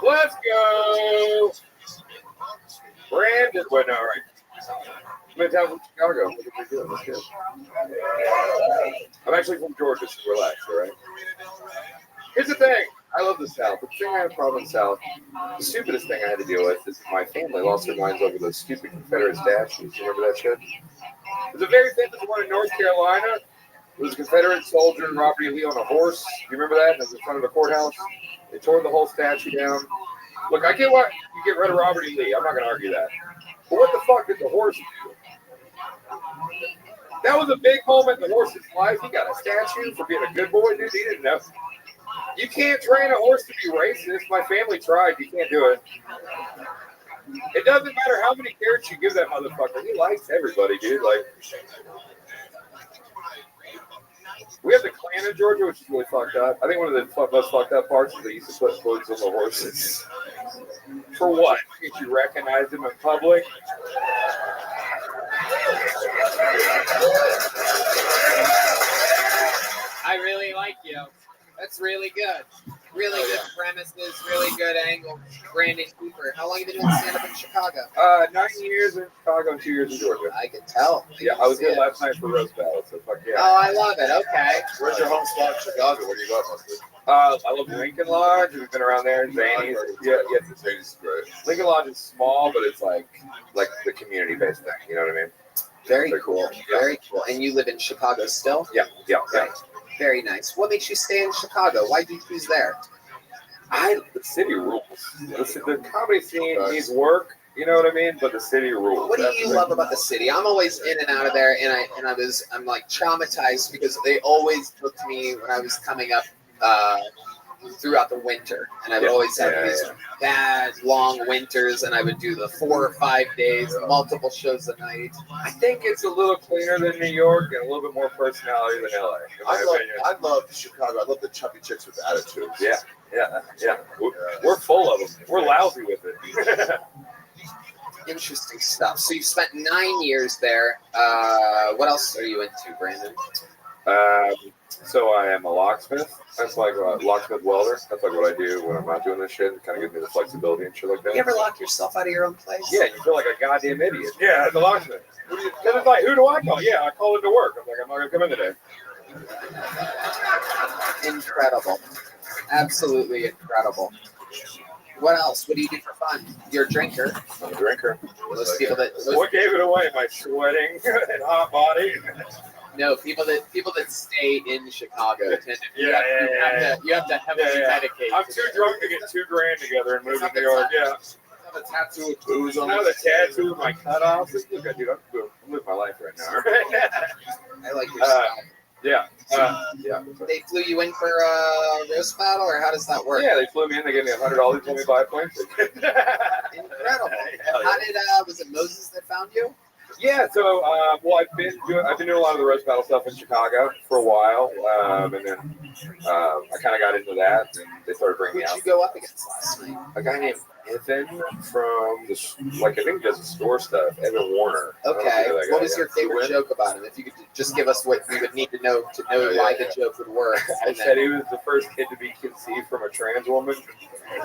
Let's go. Brandon. Well, no, all right. I'm in town from Chicago. What are we doing? Let's go. I'm actually from Georgia, so relax, all right? Here's the thing. I love the South. The thing I have a problem in the South, the stupidest thing I had to deal with is my family lost their minds over those stupid Confederate statues. You remember that shit? There's a very famous one in North Carolina. It was a Confederate soldier and Robert E. Lee on a horse. You remember that? It was in front of a courthouse. They tore the whole statue down. Look, I get why you get rid of Robert E. Lee. I'm not going to argue that. But what the fuck did the horse do? That was a big moment in the horse's life. He got a statue for being a good boy, dude. He didn't know. You can't train a horse to be racist. My family tried. You can't do it. It doesn't matter how many carrots you give that motherfucker. He likes everybody, dude. Like, we have the Klan in Georgia, which is really fucked up. I think one of the most fucked up parts is they used to put hoods on the horses. For what? Did you recognize them in public? I really like you. That's really good. Really good premises, really good angle. Brandon Cooper. How long have you been doing stand-up in Chicago? 9 years in Chicago and 2 years in Georgia. I can tell. Yeah, I was here last night for Roast Battle, so fuck yeah. Oh, I love it. Okay. Where's your home spot in Chicago? Where do you go? I love Lincoln Lodge. We've been around there. Zany's. Yeah, Zany's is great. Lincoln Lodge is small, but it's like the community-based thing. You know what I mean? Very cool. Very cool. And you live in Chicago still? Yeah. Right. Very nice. What makes you stay in Chicago? Why did you choose there? The city rules. The comedy scene needs work. You know what I mean? But the city rules. What do you love about the city? I'm always in and out of there, and I'm like traumatized because they always booked me when I was coming up throughout the winter, and I would always have these bad long winters, and I would do the 4 or 5 days, multiple shows a night. I think it's a little cleaner than New York and a little bit more personality than LA. I love Chicago. I love the chubby chicks with attitudes. Yeah. We're full of them. We're lousy with it. Interesting stuff. So you've spent 9 years there. What else are you into, Brandon? So I am a locksmith. That's like a locksmith welder. That's like what I do when I'm not doing this shit. It kind of gives me the flexibility and shit like that. You ever lock yourself out of your own place? Yeah, you feel like a goddamn idiot. Yeah, as a locksmith. Because it's like, who do I call? Yeah, I call into work. I'm like, I'm not going to come in today. Incredible. Absolutely incredible. What else? What do you do for fun? You're a drinker. I'm a drinker. Those people that What gave it away? My sweating and hot body. No, people that stay in Chicago tend to you have to heavily medicate. I'm too drunk to get $2,000 together and move to New York. Yeah. The tattoo with booze on Now the tattoo with my cutoffs. Look, dude, I'm living my life right now. I like your style. Yeah. Yeah. They flew you in for a roast battle, or how does that work? Yeah, they flew me in. They gave me $100. Told me to buy a plane ticket. Incredible. How did was it Moses that found you? Yeah, so well, I've been doing a lot of the roast battle stuff in Chicago for a while, and then I kind of got into that, and they started bringing me out. Who'd you go up against last night? A guy named Evan from the I think he does the store stuff. Evan Warner. Okay. What was your favorite joke about him? If you could just give us what we would need to know why the joke would work. I said he was the first kid to be conceived from a trans woman. I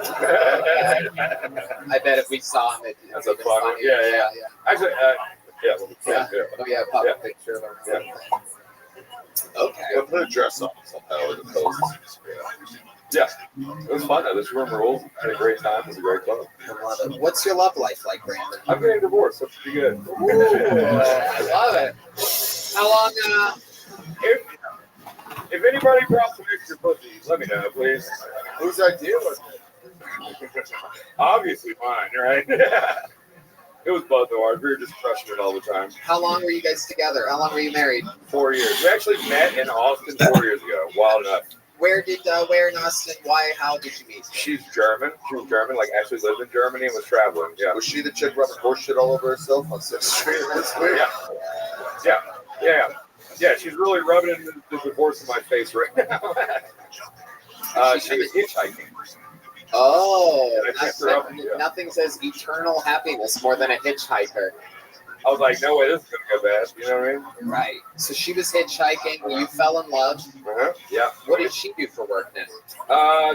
bet if we saw him, that's a fun. Yeah. Actually, yeah. Oh yeah, pop a picture of him. Yeah. Okay. We'll put a dress on somehow with the post. Yeah. It was fun though. This room rules. Had a great time. It was a great club. What's your love life like, Brandon? I'm getting divorced. That's pretty good. I love it. How long? If anybody drops some extra pussy, let me know, please. Whose idea was it? Obviously mine, right? It was both of ours. We were just crushing it all the time. How long were you guys together? How long were you married? 4 years. We actually met in Austin 4 years ago. Wild enough. Where in Austin? Why? How did you meet? She's German. She was German, like actually lived in Germany and was traveling. Yeah. Was she the chick rubbing horse shit all over herself on 6th Street this week? Yeah. She's really rubbing the divorce in my face right now. She was hitchhiking. Oh, nothing says eternal happiness more than a hitchhiker. I was like, no way, this is gonna go bad. You know what I mean? Right. So she was hitchhiking. You fell in love. Yeah. What did she do for work then?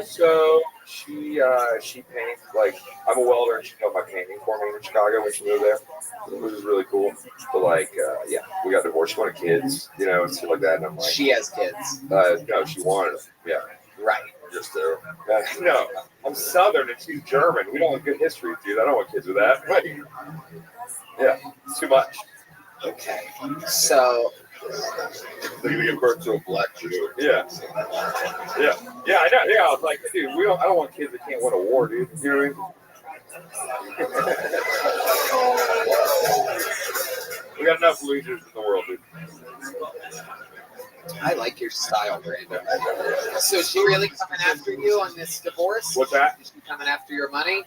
So she paints. Like, I'm a welder, and she did my painting for me in Chicago when she moved there. It was really cool. But like, we got divorced. She wanted kids, and stuff like that. And I'm like, she has kids. No, she wanted them. Yeah. Right. Just there. No, I'm Southern and she's German. We don't have good history, dude. I don't want kids with that. Yeah, it's too much. Okay. So they're gonna give birth to a black Jew. Yeah. I know. Yeah, I was like, dude, I don't want kids that can't win a war, dude. You know what I mean? We got enough losers in the world, dude. I like your style, Brandon. So is she really coming after you on this divorce? What's that? Is she coming after your money?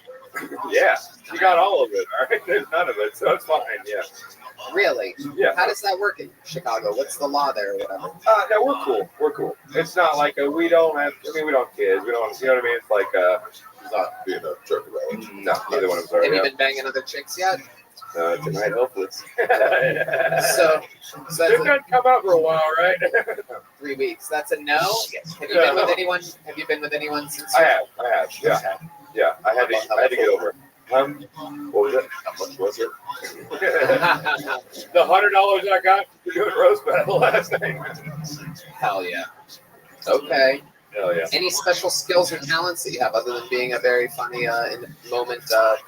Yeah, she got all of it. All right, there's none of it, so it's fine. Yeah. Really? Yeah. How does that work in Chicago? What's the law there or whatever? No, we're cool. We're cool. It's not like we don't have. I mean, we don't have kids. We don't. You know what I mean? It's like she's not being a jerk about it. No, neither one of us are. Have you been banging other chicks yet? Tonight, hopefully. So it doesn't come out for a while, right? 3 weeks. That's a no. Have you been with anyone? Have you been with anyone since? I have. Yeah. I had to get over it. What was it? How much was it? The $100 I got for doing roast battle last night. Hell yeah. Okay. Hell yeah. Any special skills or talents that you have other than being a very funny, in the moment,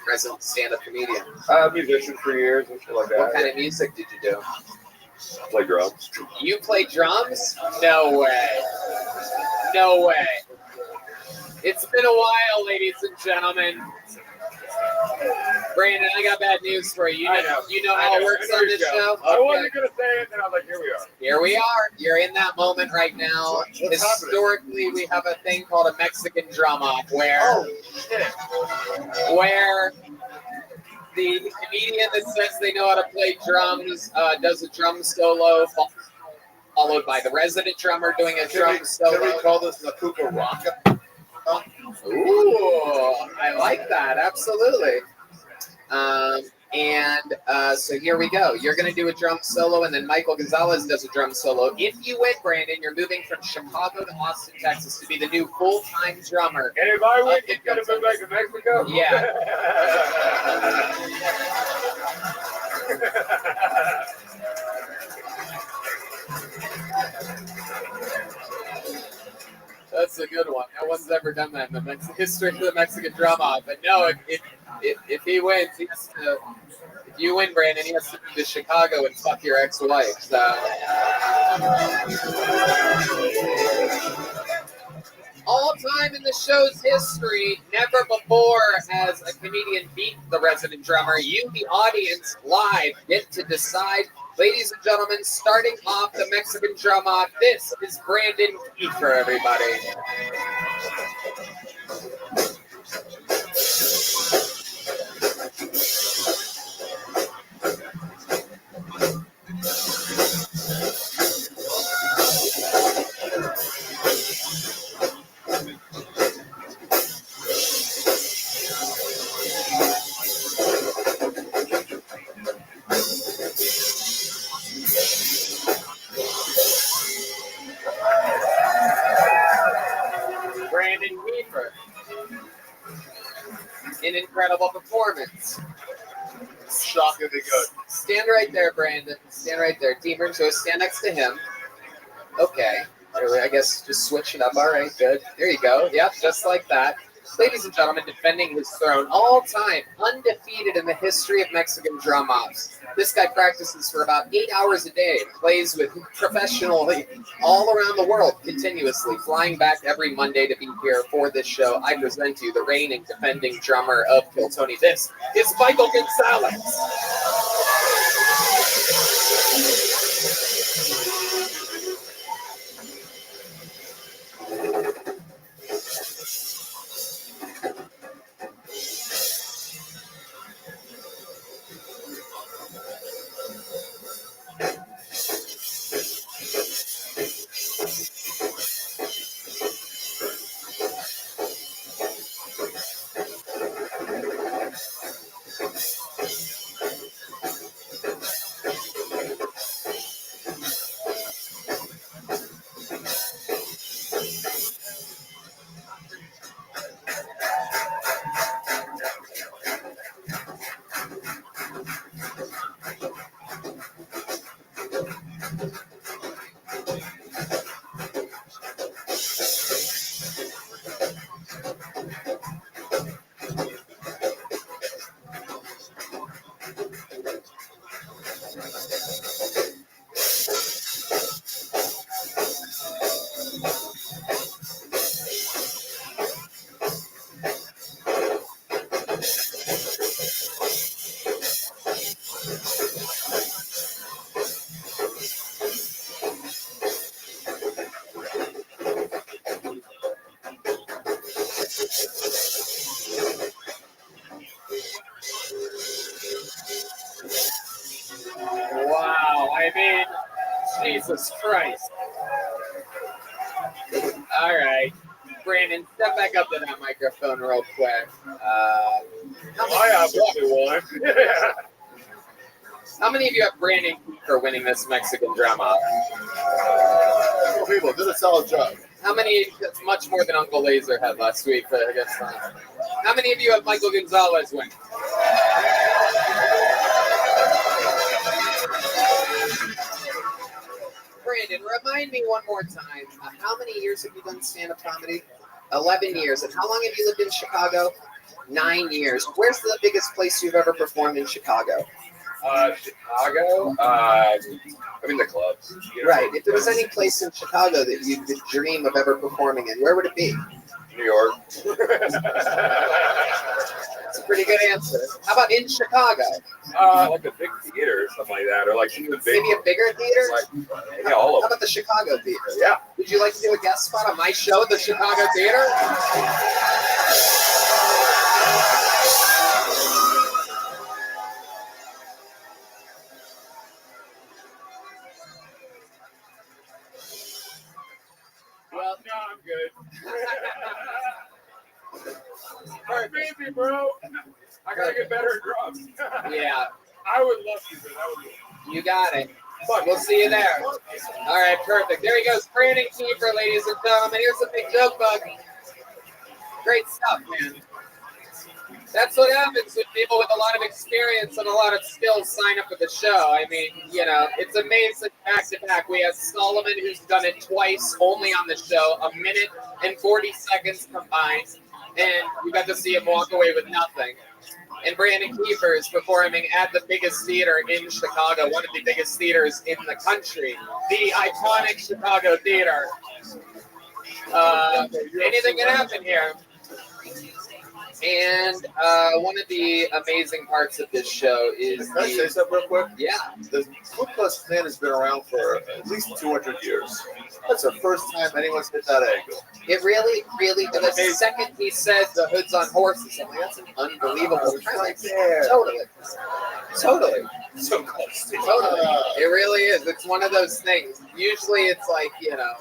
present stand-up comedian? Musician for years and shit like that. What kind of music did you do? Play drums. You play drums? No way. No way. It's been a while, ladies and gentlemen. Brandon, I got bad news for you. You know how it works on this show? Okay. I wasn't going to say it, and I was like, here we are. Here we are. You're in that moment right now. Historically, we have a thing called a Mexican drum off where the comedian that says they know how to play drums does a drum solo, followed by the resident drummer doing a drum solo. Can we call this the Cucaraca? Ooh, I like that. Absolutely. And And so here we go. You're going to do a drum solo, and then Michael Gonzalez does a drum solo. If you win, Brandon, you're moving from Chicago to Austin, Texas, to be the new full-time drummer. And if I win, you gotta move back to Mexico. Yeah. That's a good one. No one's ever done that in the history of the Mexican drum off. But no, if he wins, he has to. If you win, Brandon, he has to move to Chicago and fuck your ex-wife. So. All time in the show's history, never before has a comedian beat the resident drummer. You, the audience, live, get to decide. Ladies and gentlemen, starting off the Mexican drum off, this is Brandon Kiefer, everybody. Brandon Kiefer. An incredible performance. Shockingly good. Stand right there, Brandon. Stand right there. Deemer, so stand next to him. Okay. I guess just switch it up. All right, good. There you go. Yep, just like that. Ladies and gentlemen, defending his throne all time, undefeated in the history of Mexican drum offs. This guy practices for about 8 hours a day, plays with professionally all around the world, continuously, flying back every Monday to be here for this show. I present to you the reigning defending drummer of Kill Tony. This is Michael Gonzalez. Wow, I mean, Jesus Christ. All right. Brandon, step back up to that microphone real quick. I obviously won. How many of you have Brandon Kiefer winning this Mexican drum off? People did a solid job. How many? That's much more than Uncle Laser had last week against. How many of you have Michael Gonzalez win? Brandon, remind me one more time. How many years have you done stand-up comedy? 11 years. And how long have you lived in Chicago? 9 years. Where's the biggest place you've ever performed in Chicago? Chicago? I mean, the clubs. Right. If there was any place in Chicago that you could dream of ever performing in, where would it be? New York. That's a pretty good answer. How about in Chicago? Like a big theater or something like that, or like even big. Maybe a bigger theater? Like, yeah, all of How them. about the Chicago theater? Yeah. Would you like to do a guest spot on my show, the Chicago Theater? Well, No, I'm good. All right, baby, bro. I gotta get better at drums. yeah. I would love you, but that would be. You got it. We'll see you there. All right, perfect. There he goes, Brandon Kiefer, ladies and gentlemen. Here's a big joke bug. Great stuff, man. That's what happens when people with a lot of experience and a lot of skills sign up for the show. I mean, you know, it's amazing back to back. We have Solomon, who's done it twice, only on the show, 1 minute and 40 seconds combined, and you got to see him walk away with nothing. And Brandon Kiefer is performing at the biggest theater in Chicago, one of the biggest theaters in the country, the iconic Chicago Theater. Anything can happen here. And one of the amazing parts of this show is Can I say something real quick? Yeah. The Ku Klux Klan has been around for at least 200 years. That's the first time anyone's hit that angle. It really, the second he said the hood's on horses, I'm like, that's an unbelievable premise. Totally. So close. Totally. It really is. It's one of those things. Usually it's like, you know,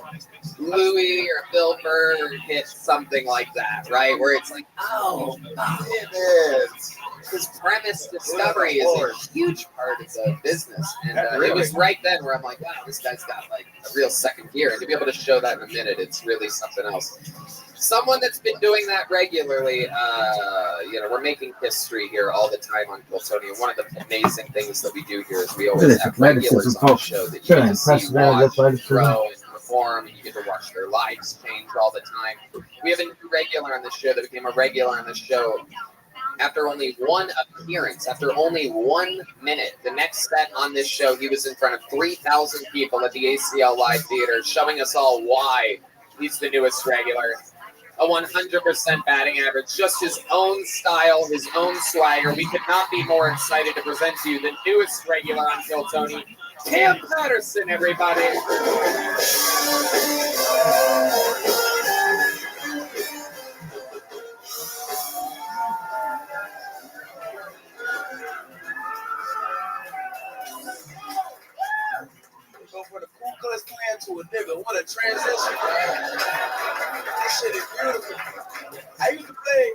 Louis or Bill Burr hit something like that, right? Where it's like, oh, it is. His premise discovery is a huge part of the business. And it was right then where I'm like, wow, this guy's got like a real second gear. And to be able to show that in a minute, it's really something else. Someone that's been doing that regularly, you know, we're making history here all the time on Kiltony. And one of the amazing things that we do here is we always have regulars on the show that you get to see watch, grow, and perform, and you get to watch their lives change all the time. We have a new regular on the show that became a regular on the show after only one appearance, after only 1 minute. The next set on this show, he was in front of 3,000 people at the ACL Live Theater, showing us all why he's the newest regular. A 100% batting average, just his own style, his own swagger. We could not be more excited to present to you the newest regular on Kiltony, Cam Patterson, everybody. Go for the Ku Klux Klan to a nigga. What a transition, man. This shit is beautiful. I used to play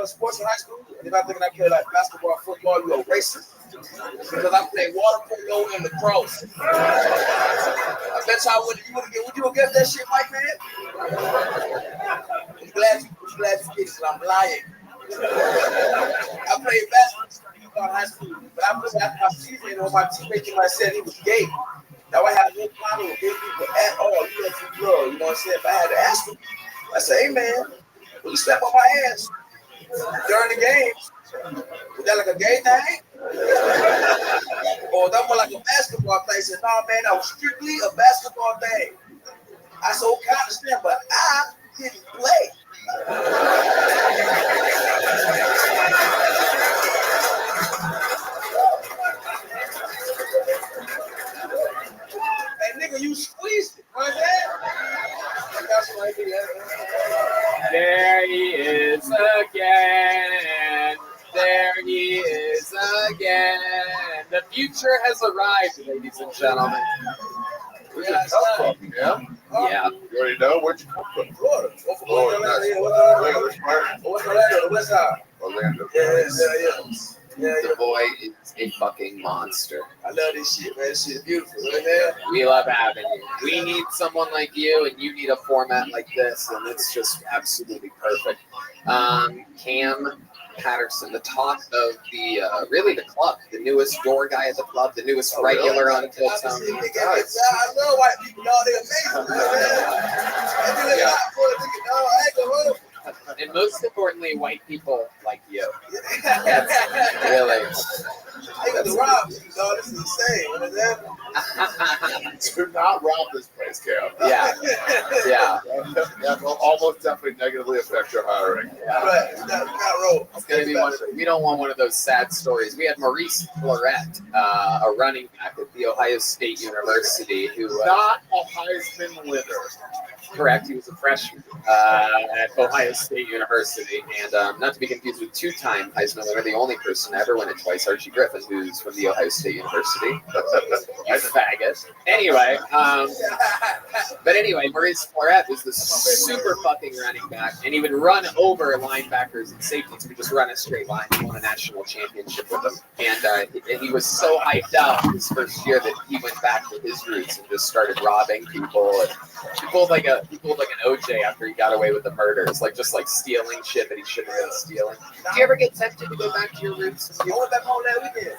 sports in high school, and if I think I played like basketball, football, you go racist. Because I played water polo and lacrosse. I bet y'all would you guess that shit, Mike, man? I'm glad you get it, I'm lying. I played basketball in high school, but I was after my season, and my teammate came and said he was gay. Now I had no problem with gay people at all. You know, if you know what I'm saying? If I had to ask him, I said, hey man, will you step on my ass during the games? Was that like a gay thing? Or that more like a basketball thing? He said, no man, that was strictly a basketball thing. I said, okay, I understand, but I didn't play. Hey nigga, you squeezed it, right there? There he is again. There he is again. The future has arrived, ladies and gentlemen. Where'd you come from? Yeah? Yeah. You already know? Where'd you come from? Florida. West side. Orlando. Yeah. The boy is a fucking monster. I love this shit, man. This shit is beautiful, man. We love having you. We need someone like you, and you need a format like this, and it's just absolutely perfect. Cam Patterson, the talk of the really the club, the newest door guy at the club, the newest regular on Kiltony. I love white people, dog. They're amazing, man. And most importantly, white people like you. That's really. I got to rob you, dog. This is insane. Do not rob this place, Cam. Yeah. That will almost definitely negatively affect your hiring. Yeah. Right. Not roll. It's gonna be we don't want one of those sad stories. We had Maurice Florette, a running back at the Ohio State University, who not a Heisman winner. Correct. He was a freshman at Ohio State University, and not to be confused with two-time Heisman winner, the only person to ever win it twice, Archie Griffin, who's from the Ohio State University. You faggot. Anyway, but anyway, Maurice Clarett was the super fucking running back, and he would run over linebackers and safeties. He would just run a straight line. He won a national championship with them, and he was so hyped up his first year that he went back to his roots and just started robbing people. And he pulled like an OJ after he got away with the murders, like just like stealing shit that he shouldn't have been stealing. Do you ever get tempted to go back to your roots? I went back home that weekend.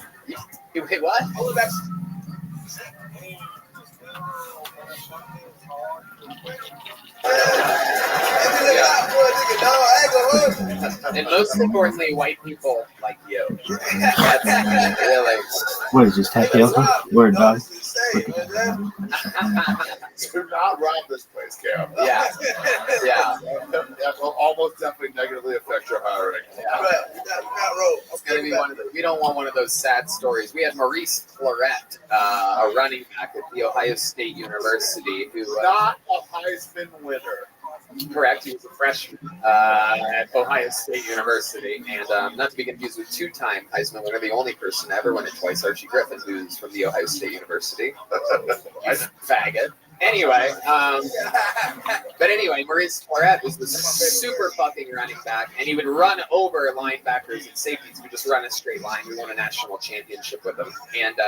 You wait, what? I went back. And most importantly, white people like you. That's really. What is this, tapioca? Word, dog. Do not rob this place, Cam. Yeah. Yeah. That will almost definitely negatively affect your hiring. Yeah. It's gonna be one of the. We don't want one of those sad stories. We had Maurice Clarett, a running back at the Ohio State University, who Not a Heisman winner. correct. He was a freshman at Ohio State University, and not to be confused with two-time Heisman winner, the only person to ever win it twice, Archie Griffin, who's from the Ohio State University. You faggot. Anyway, but anyway, Maurice Clarett was the super fucking running back, and he would run over linebackers and safeties. He would just run a straight line. We won a national championship with him, and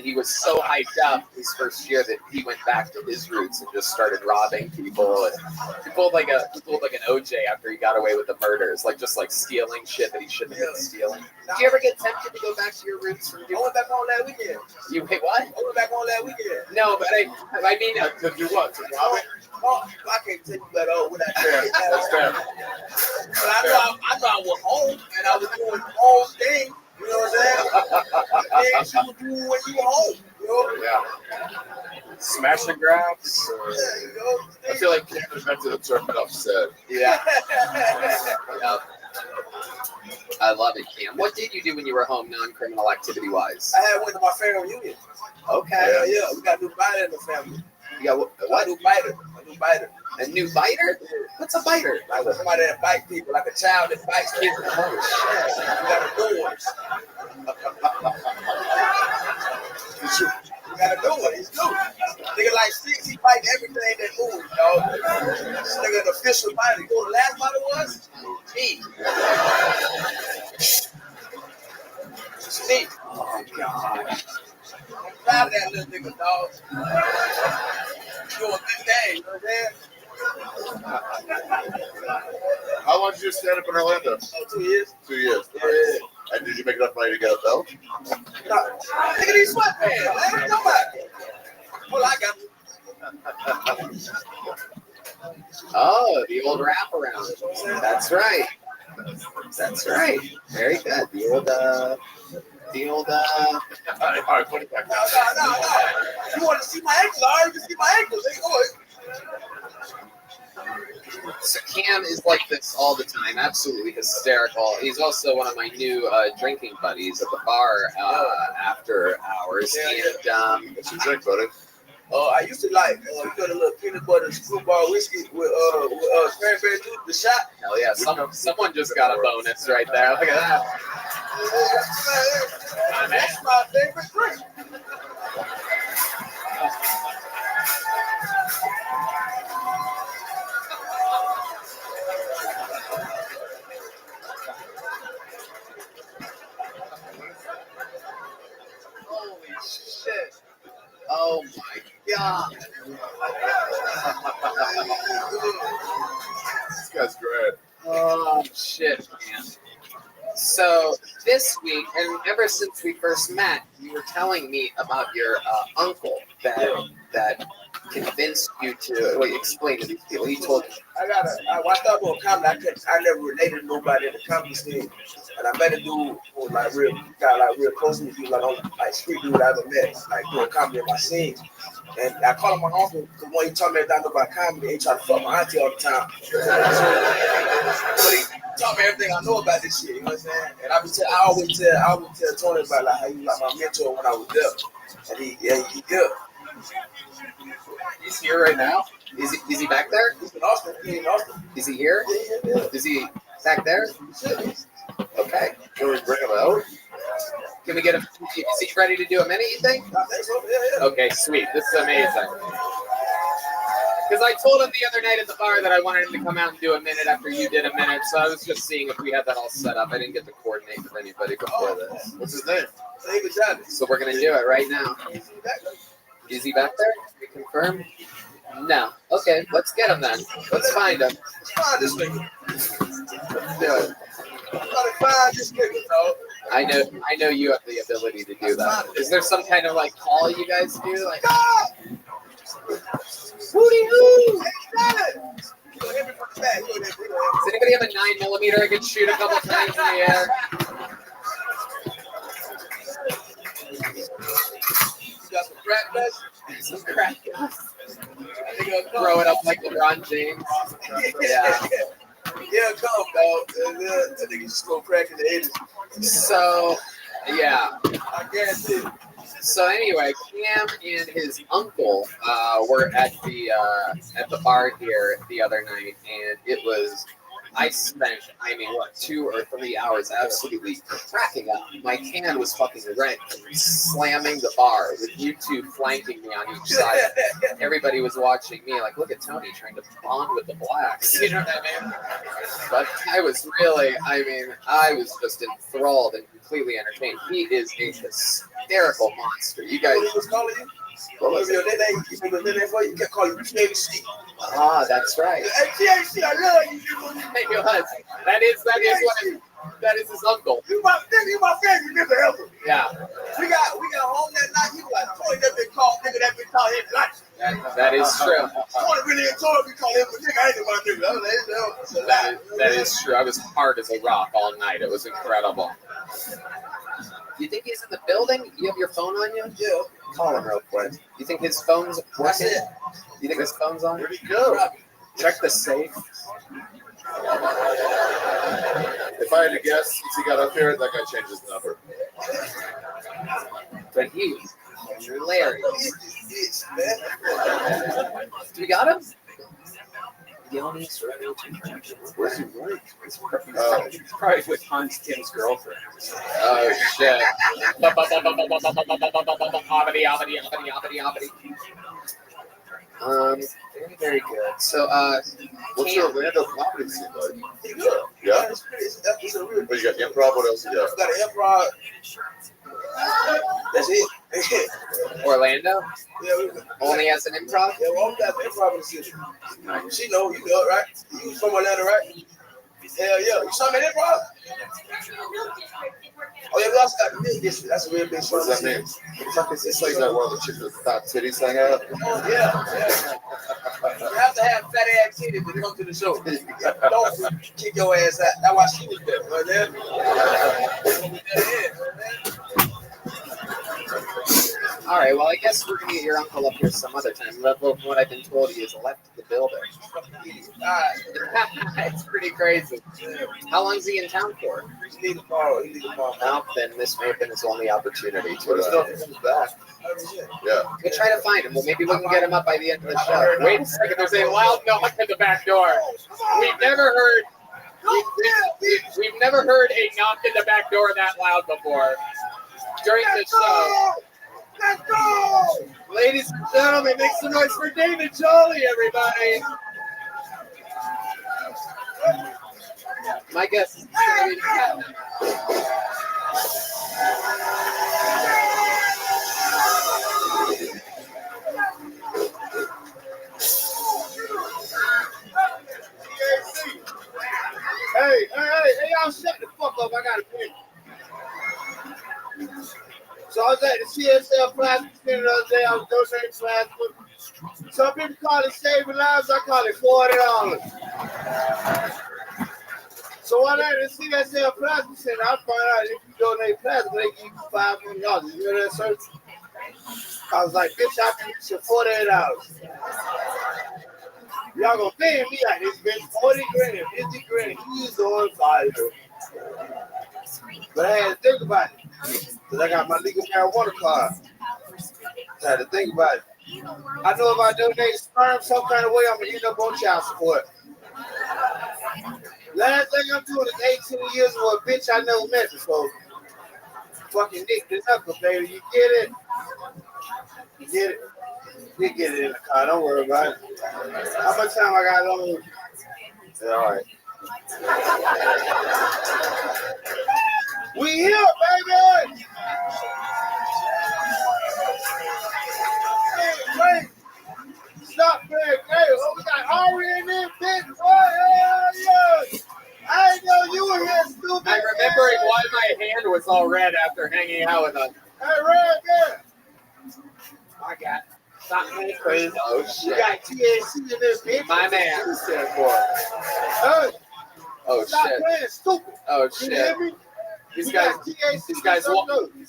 he was so hyped up his first year that he went back to his roots and just started robbing people. And he pulled like an OJ after he got away with the murders, like just like stealing shit that he shouldn't have been stealing. Did you ever get tempted to go back to your roots? I went back home that weekend. You wait, what? I went back home that weekend. No, but I mean. To do what? To rob it? Oh, I can't tell you that what I did. That's fair. But I know I was home and I was doing home thing. You know what I'm saying? Things you would do when you were home. You know? Yeah. Smash and grabs. I feel like Cam invented a term enough said. Yeah. Yeah. I love it, Cam. What did you do when you were home, non-criminal activity-wise? I had went to my family reunion. Okay. Yeah. We got a new biter in the family. You got what? A new biter. A new biter. A new biter? What's a biter? Like somebody that bite people, like a child that bites people. Oh, shit. You got a new one. You got a new one. He's new. Nigga like 6, he bite everything that moves, dog. This nigga an official biter. You know what the last biter was? Me. It's me. Oh, God. I'm proud of that little nigga, dog. Doing a good day, you know what I'm saying? How long did you stand up in Orlando? Oh, 2 years. 2 years. Yeah. And did you make enough money to get a belt? Look at these sweatpants. What you talking about? Well, I got Oh, the old wraparound. That's right. That's right. Very good. The old. All right, put it back. No. You want to see my ankles? I already see my ankles. They go. So Cam is like this all the time, absolutely hysterical. He's also one of my new drinking buddies at the bar after hours. And what's your drink, buddy? I used to like you got a little peanut butter screwball whiskey with cranberry juice, the shot. Hell yeah, someone just got a bonus right there. Look at that. That's my favorite drink. Holy shit. Oh my God. This guy's great. Oh shit, man. So this week, and ever since we first met, you were telling me about your uncle that convinced you to explain to these people. He told you. I watched out on comedy. I never related to nobody in the comedy scene, and I met a dude who was like real close to me. He was like street dude I ever met, like doing comedy in my scene. And I called him my uncle because when he taught me everything about comedy, he tried to fuck my auntie all the time. But he taught me everything I know about this shit. You know what I'm saying? And I always tell Tony about like how he was like my mentor when I was there, and he did. He's here right now. Is he back there? He's in Austin. He's in Austin. Is he here? Yeah. Is he back there? Okay. Can we bring him out? Can we get him? Is he ready to do a minute, you think? I think so. Yeah. Okay, sweet. This is amazing. Because I told him the other night at the bar that I wanted him to come out and do a minute after you did a minute, so I was just seeing if we had that all set up. I didn't get to coordinate with anybody before this. What's his name? David Johnson. So we're going to do it right now. Is he back there? Can we confirm? No. Okay, let's get him then. Let's find him. Let's find this nigga. Do it. Gotta find this nigga, dog. I know you have the ability to do that. Is there some kind of like call you guys do? Like, hooty hoo! Does anybody have a 9mm I could shoot a couple times in the air? You got some crack nuts? Some crack nuts. Throw it up like LeBron James. Yeah. Yeah, come, dog. That nigga just go crack in the 80s. So, yeah. I guarantee it. So anyway, Cam and his uncle were at the bar here the other night, and I spent 2 or 3 hours absolutely cracking up. My can was fucking red, slamming the bar with you two flanking me on each side. Everybody was watching me like, look at Tony trying to bond with the blacks. You know what I mean? But I was really, I was just enthralled and completely entertained. He is a hysterical monster. You guys. What was calling you? What was your name? You kept calling you THC. Ah, that's right. Hey, THC, I love you. Hey, that is his uncle. You my favorite nigga ever. Yeah. We got home that night. He was like, Tony, that been called nigga, that been called him like. That is true. Tony really enjoyed me calling him a nigga. I ain't my nigga. That is true. I was hard as a rock all night. It was incredible. You think he's in the building? You have your phone on you? Yeah. Call him real quick. You think his phone's working? You think his phone's on? Where'd he go? Check the safe. If I had to guess, since he got up here, that guy changed his number. But he was hilarious. Do we got him? Where's he right? He's probably with Hans Kim's girlfriend. Oh shit. Very, very good. So, what's your Orlando comedy scene like? Yeah? It's a real. But you got improv, what else you got? Got an improv. That's it. Orlando? Yeah, only has an improv? Yeah, we only got improv in the city. She know you know it, right? You from Orlando, right? Hell yeah. You saw me in improv? Oh yeah, we also got the Milk District. That's a real big show. What does that mean? It's like that one of the chicks with fat titties hang out. Yeah. You have to have fat ass titties to come to the show. Don't kick your ass out. That's why she was there. Right there. All right, well, I guess we're going to get your uncle up here some other time. But what I've been told, he has left the building. It's pretty crazy. How long is he in town for? He need to borrow. Well, then this may have been his only opportunity to. But it's not his back. Yeah. We'll try to find him. Well, maybe we can get him up by the end of the show. Wait a second. There's a loud knock at the back door. We've never heard. We've never heard a knock at the back door that loud before. During the show. Let's go! Ladies and gentlemen, make some noise for David Jolly, everybody. My guess is going to Hey, y'all shut the fuck up. I got a pick. So I was at the CSL Plasma Center the other day. I was donating plasma. Some people call it saving lives. I call it $40. So when I at the CSL Plasma Center, I found out if you donate plasma, they give you $500. You know that, sir? I was like, bitch, I can use your $48. Y'all gonna pay me like this, bitch, 40 grand, 50 grand. He's on fire. But I had to think about it. Because I got my legal marijuana card. I had to think about it. I know if I donate sperm some kind of way, I'm gonna eat up on child support. Last thing I'm doing is 18 years with a bitch I never met before. Fucking Nick the Knuckle, baby. You get it? You get it? You get it in the car. Don't worry about it. How much time I got on? Yeah, all right. We here, baby! Hey, wait! Stop playing. Hey, oh, we got Ari in this bitch. Oh, hell yeah! I didn't know you were here, stupid. I'm remembering why my hand was all red after hanging out with us. Hey, Red, yeah. I got. Stop playing crazy. Oh, shit. We got THC in this bitch. My man. Hey. Oh, Stop shit. playing stupid. Oh, You shit. hear me? These We guys, got THC these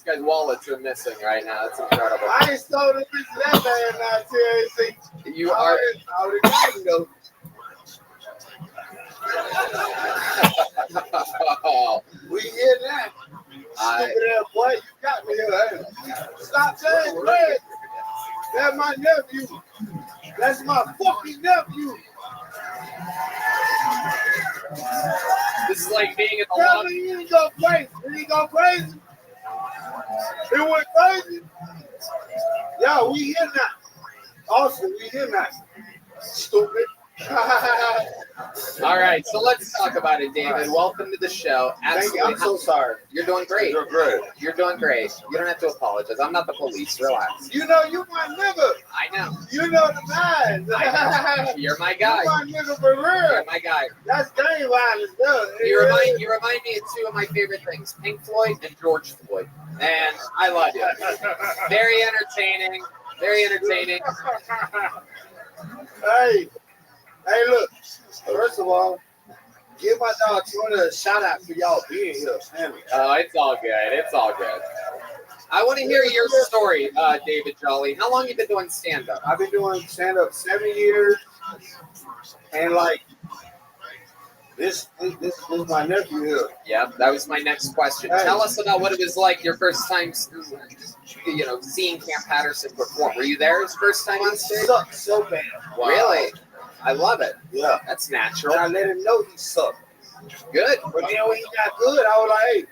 guys' wallets are missing right now. That's incredible. I ain't stole this bitch that bad now, THC. You are. I would have got you, though. We hear that. Stupid ass boy, you got me here. Hey. Stop saying Greg. That's my nephew. That's my fucking nephew. This is like being in the Tell law. me you didn't go crazy. Did he go crazy? It went crazy. Yo, we here now. Austin, we here now. Stupid. All right, so let's talk about it, David. Welcome to the show. Thank you. I'm so sorry. You're doing great. You're great. You're doing great. You don't have to apologize. I'm not the police. Relax. You know, you my nigga. I know. You know the man. You're my guy. You my nigga for real. You're my guy. That's gang violence, though. You remind me of two of my favorite things: Pink Floyd and George Floyd. And I love you. Very entertaining. Very entertaining. Hey, look. First of all, give my dog Twitter a shout out for y'all being here, family. Oh, it's all good. It's all good. I want to hear your story, David Jolly. How long you been doing stand-up? I've been doing stand-up 7 years, and like this is my nephew here. Yeah, that was my next question. Hey. Tell us about what it was like your first time, seeing Camp Patterson perform. Were you there his first time on stage? Sucked so bad. Wow. Really? I love it. Yeah. That's natural. And I let him know he sucked. Good. But then when he got good, I was like, hey,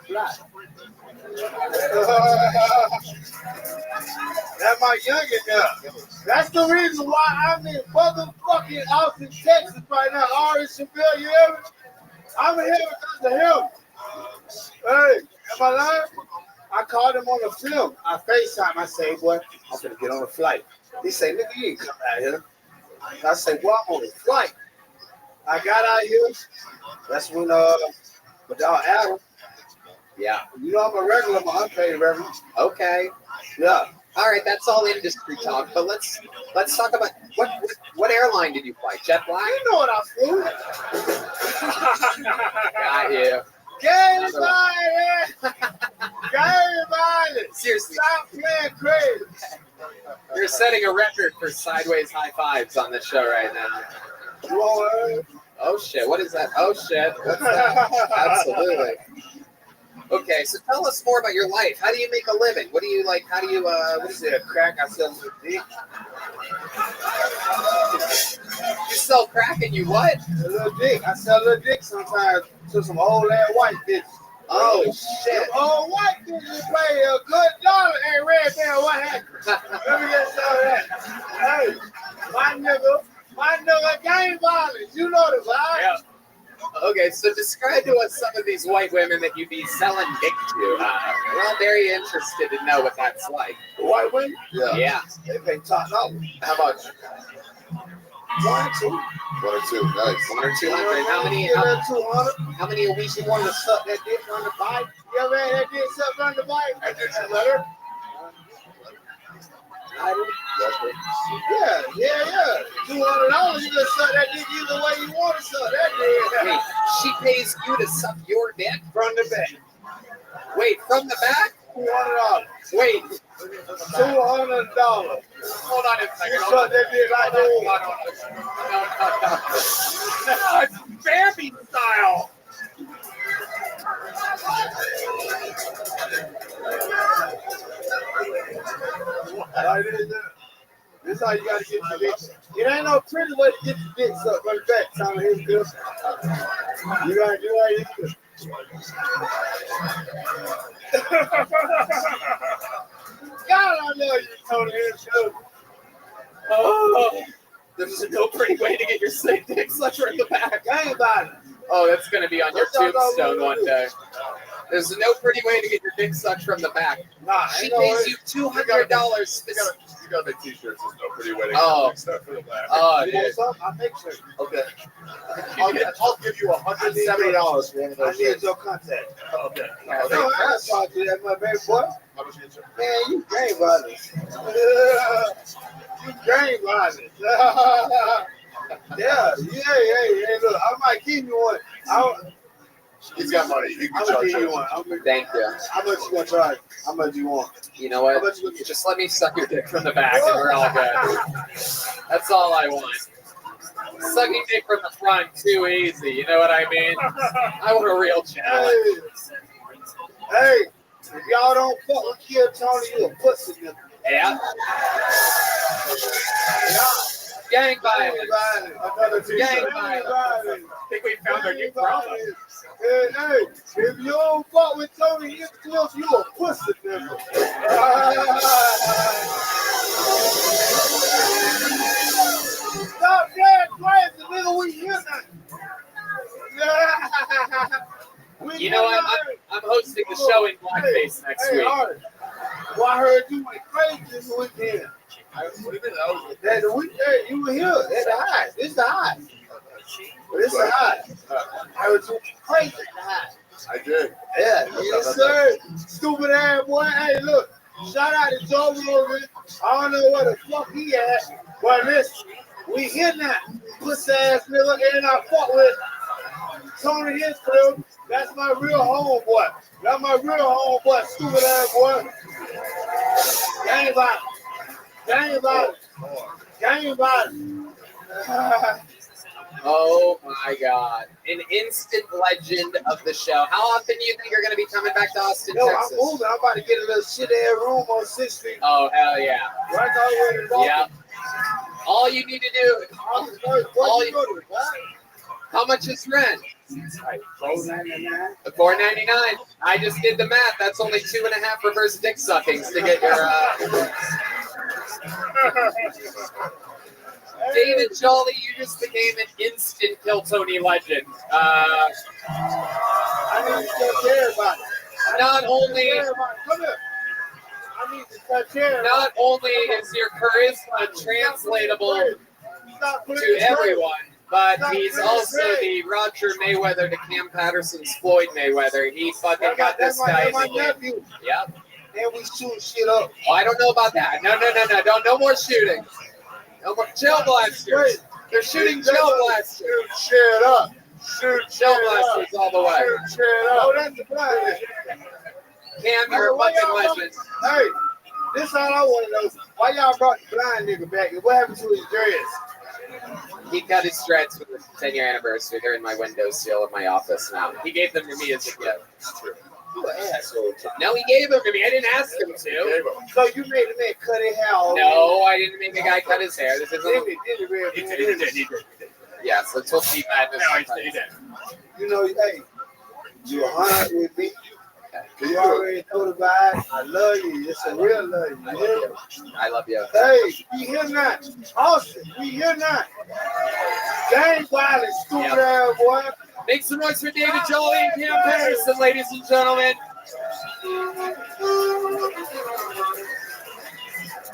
fly. That's my youngin' now. That's the reason why I'm in motherfucking Austin, Texas right now. Ari Chappelle, you hear me? I'm here because of him. Hey, am I lying? I called him on the film. I FaceTime. I say, boy, I'm gonna get on a flight. He say, nigga, you ain't come out here. I say, well, I'm on a flight. I got out here. That's when without Adam. Yeah. You know I'm a regular, I'm an unpaid regular. Okay. Yeah. All right, that's all industry talk. But let's talk about what airline did you fly? JetBlue? You know what I flew. Got you. Game violence. Game violence. Seriously. Stop playing crazy. You're setting a record for sideways high fives on this show right now. You want Oh shit! What is that? Oh shit! What's that? Absolutely. Okay, so tell us more about your life. How do you make a living? What do you like? How do you what is it? Crack? I sell some dick. You sell crack and you what? A little dick. I sell a little dick sometimes to some old ass white bitches. Oh shit! Some old white bitches pay a good dollar. Hey, Red Man, what happened? Let me get some of that. Hey, my nigga, gang violence. You know the vibe. Yeah. Okay, so describe to us some of these white women that you be selling dick to. We're all very interested to know what that's like. White women? Yeah. They pay top dollar. How much? 1 or 2. 1 or 2. Nice. 1 or 200. How many? How many a week you want to suck that dick on the bike? You ever had that dick sucked on the bike? I did you let her? Yeah. $200, you can suck that dick either way you want to suck that dick. Wait, she pays you to suck your dick? From the back. Wait, from the back? $200. Wait. $200. Hold on a second. Suck that dick like that. No, it's Bambi style. Like this. This is how you gotta get your dick. It ain't no pretty way to get your dick sucked from the back. Time here's good. You gotta do how you do. God, I love you, Tony. Here's good. Oh, there's no pretty way to get your sick dick sucked from the back. Anybody. Oh, that's gonna be on your tombstone one day. There's no pretty way to get your dick sucked from the back. Nah, She pays you $200. You gotta make t-shirts. There's no pretty way to get stuff for the back. Oh, You want some? I'll make sure. Okay. I'll give you $170 for one of I those need shirts. your contact. Okay. No, I gotta talk to that, my baby boy. How much you get? Man, you game violence. You game violence. Yeah. Look, I might give you one. He's got money. He can I'm charge gonna give you you. one. Thank you. How much you gonna charge? How much you want? You know what? Just let me suck your dick from the back and we're all good. That's all I want. Sucking dick from the front, too easy. You know what I mean? I want a real challenge. Hey, if y'all don't fuck with Kill Tony, you a pussy nigga. Yeah. Gang violence. Another Gang violence. I think we found our new problem. Hey, if you don't fuck with Tony Hinchcliffe, you a pussy nigga. Stop that crazy, nigga. We here now. You know what? I'm hosting the show in blackface next week. Well, I heard you went crazy this weekend. What do you mean? That the weekend you were here at the high. It's the high. It's the high. I was crazy at the high. I did. Yeah, yes, sir. Stupid ass boy. Hey, look. Shout out to Joe Rogan. I don't know where the fuck he at, but listen, we here now. Pussy ass nigga, and I fuck with Tony Hinchcliffe. That's my real homeboy. That's my real homeboy. Stupid ass boy. Gang about it. Gang about it. Gang about it. Oh my God. An instant legend of the show. How often do you think you're going to be coming back to Austin, Yo, Texas? I'm moving. I'm about to get a little shit ass room on 6th Street. Oh, hell yeah. Right now, we're in Yeah. All you need to do. How much is rent? $4.99. $4.99. I just did the math. That's only 2.5 reverse dick suckings to get your. David Jolly, you just became an instant Kill Tony legend. I need to touch everybody. Not only. Come here. I need to touch everybody. Not only is your charisma translatable to everyone, but he's also the Roger Mayweather to Cam Patterson's Floyd Mayweather. He fucking got this guy in the game. Yep. And we shoot shit up. Oh, I don't know about that. No. No more shooting. No more gel blasters. They're shooting gel blasters. Shoot shit up. Shoot gel blasters all the way. Shoot shit up. Oh, that's the plan. Cam, you're a fucking legend. Hey, this is all I want to know. Why y'all brought the blind nigga back? What happened to his dreads? He cut his dreads for the 10-year anniversary. They're in my windowsill of my office now. He gave them to me as a gift. You an asshole. No, he gave them to me. I didn't ask him to. So you made the man cut his hair off? No, I didn't make a guy cut his hair. This isn't. He did. Yeah, so it's supposed to be madness. No, he did. You know, hey, you're 100 with me. You already know the vibe. I love you. It's a real love you. I love you. Hey, we here now. Austin, we here now. Gang violence, stupid ass boy. Make some noise for David Jolly and Cam Patterson, ladies and gentlemen.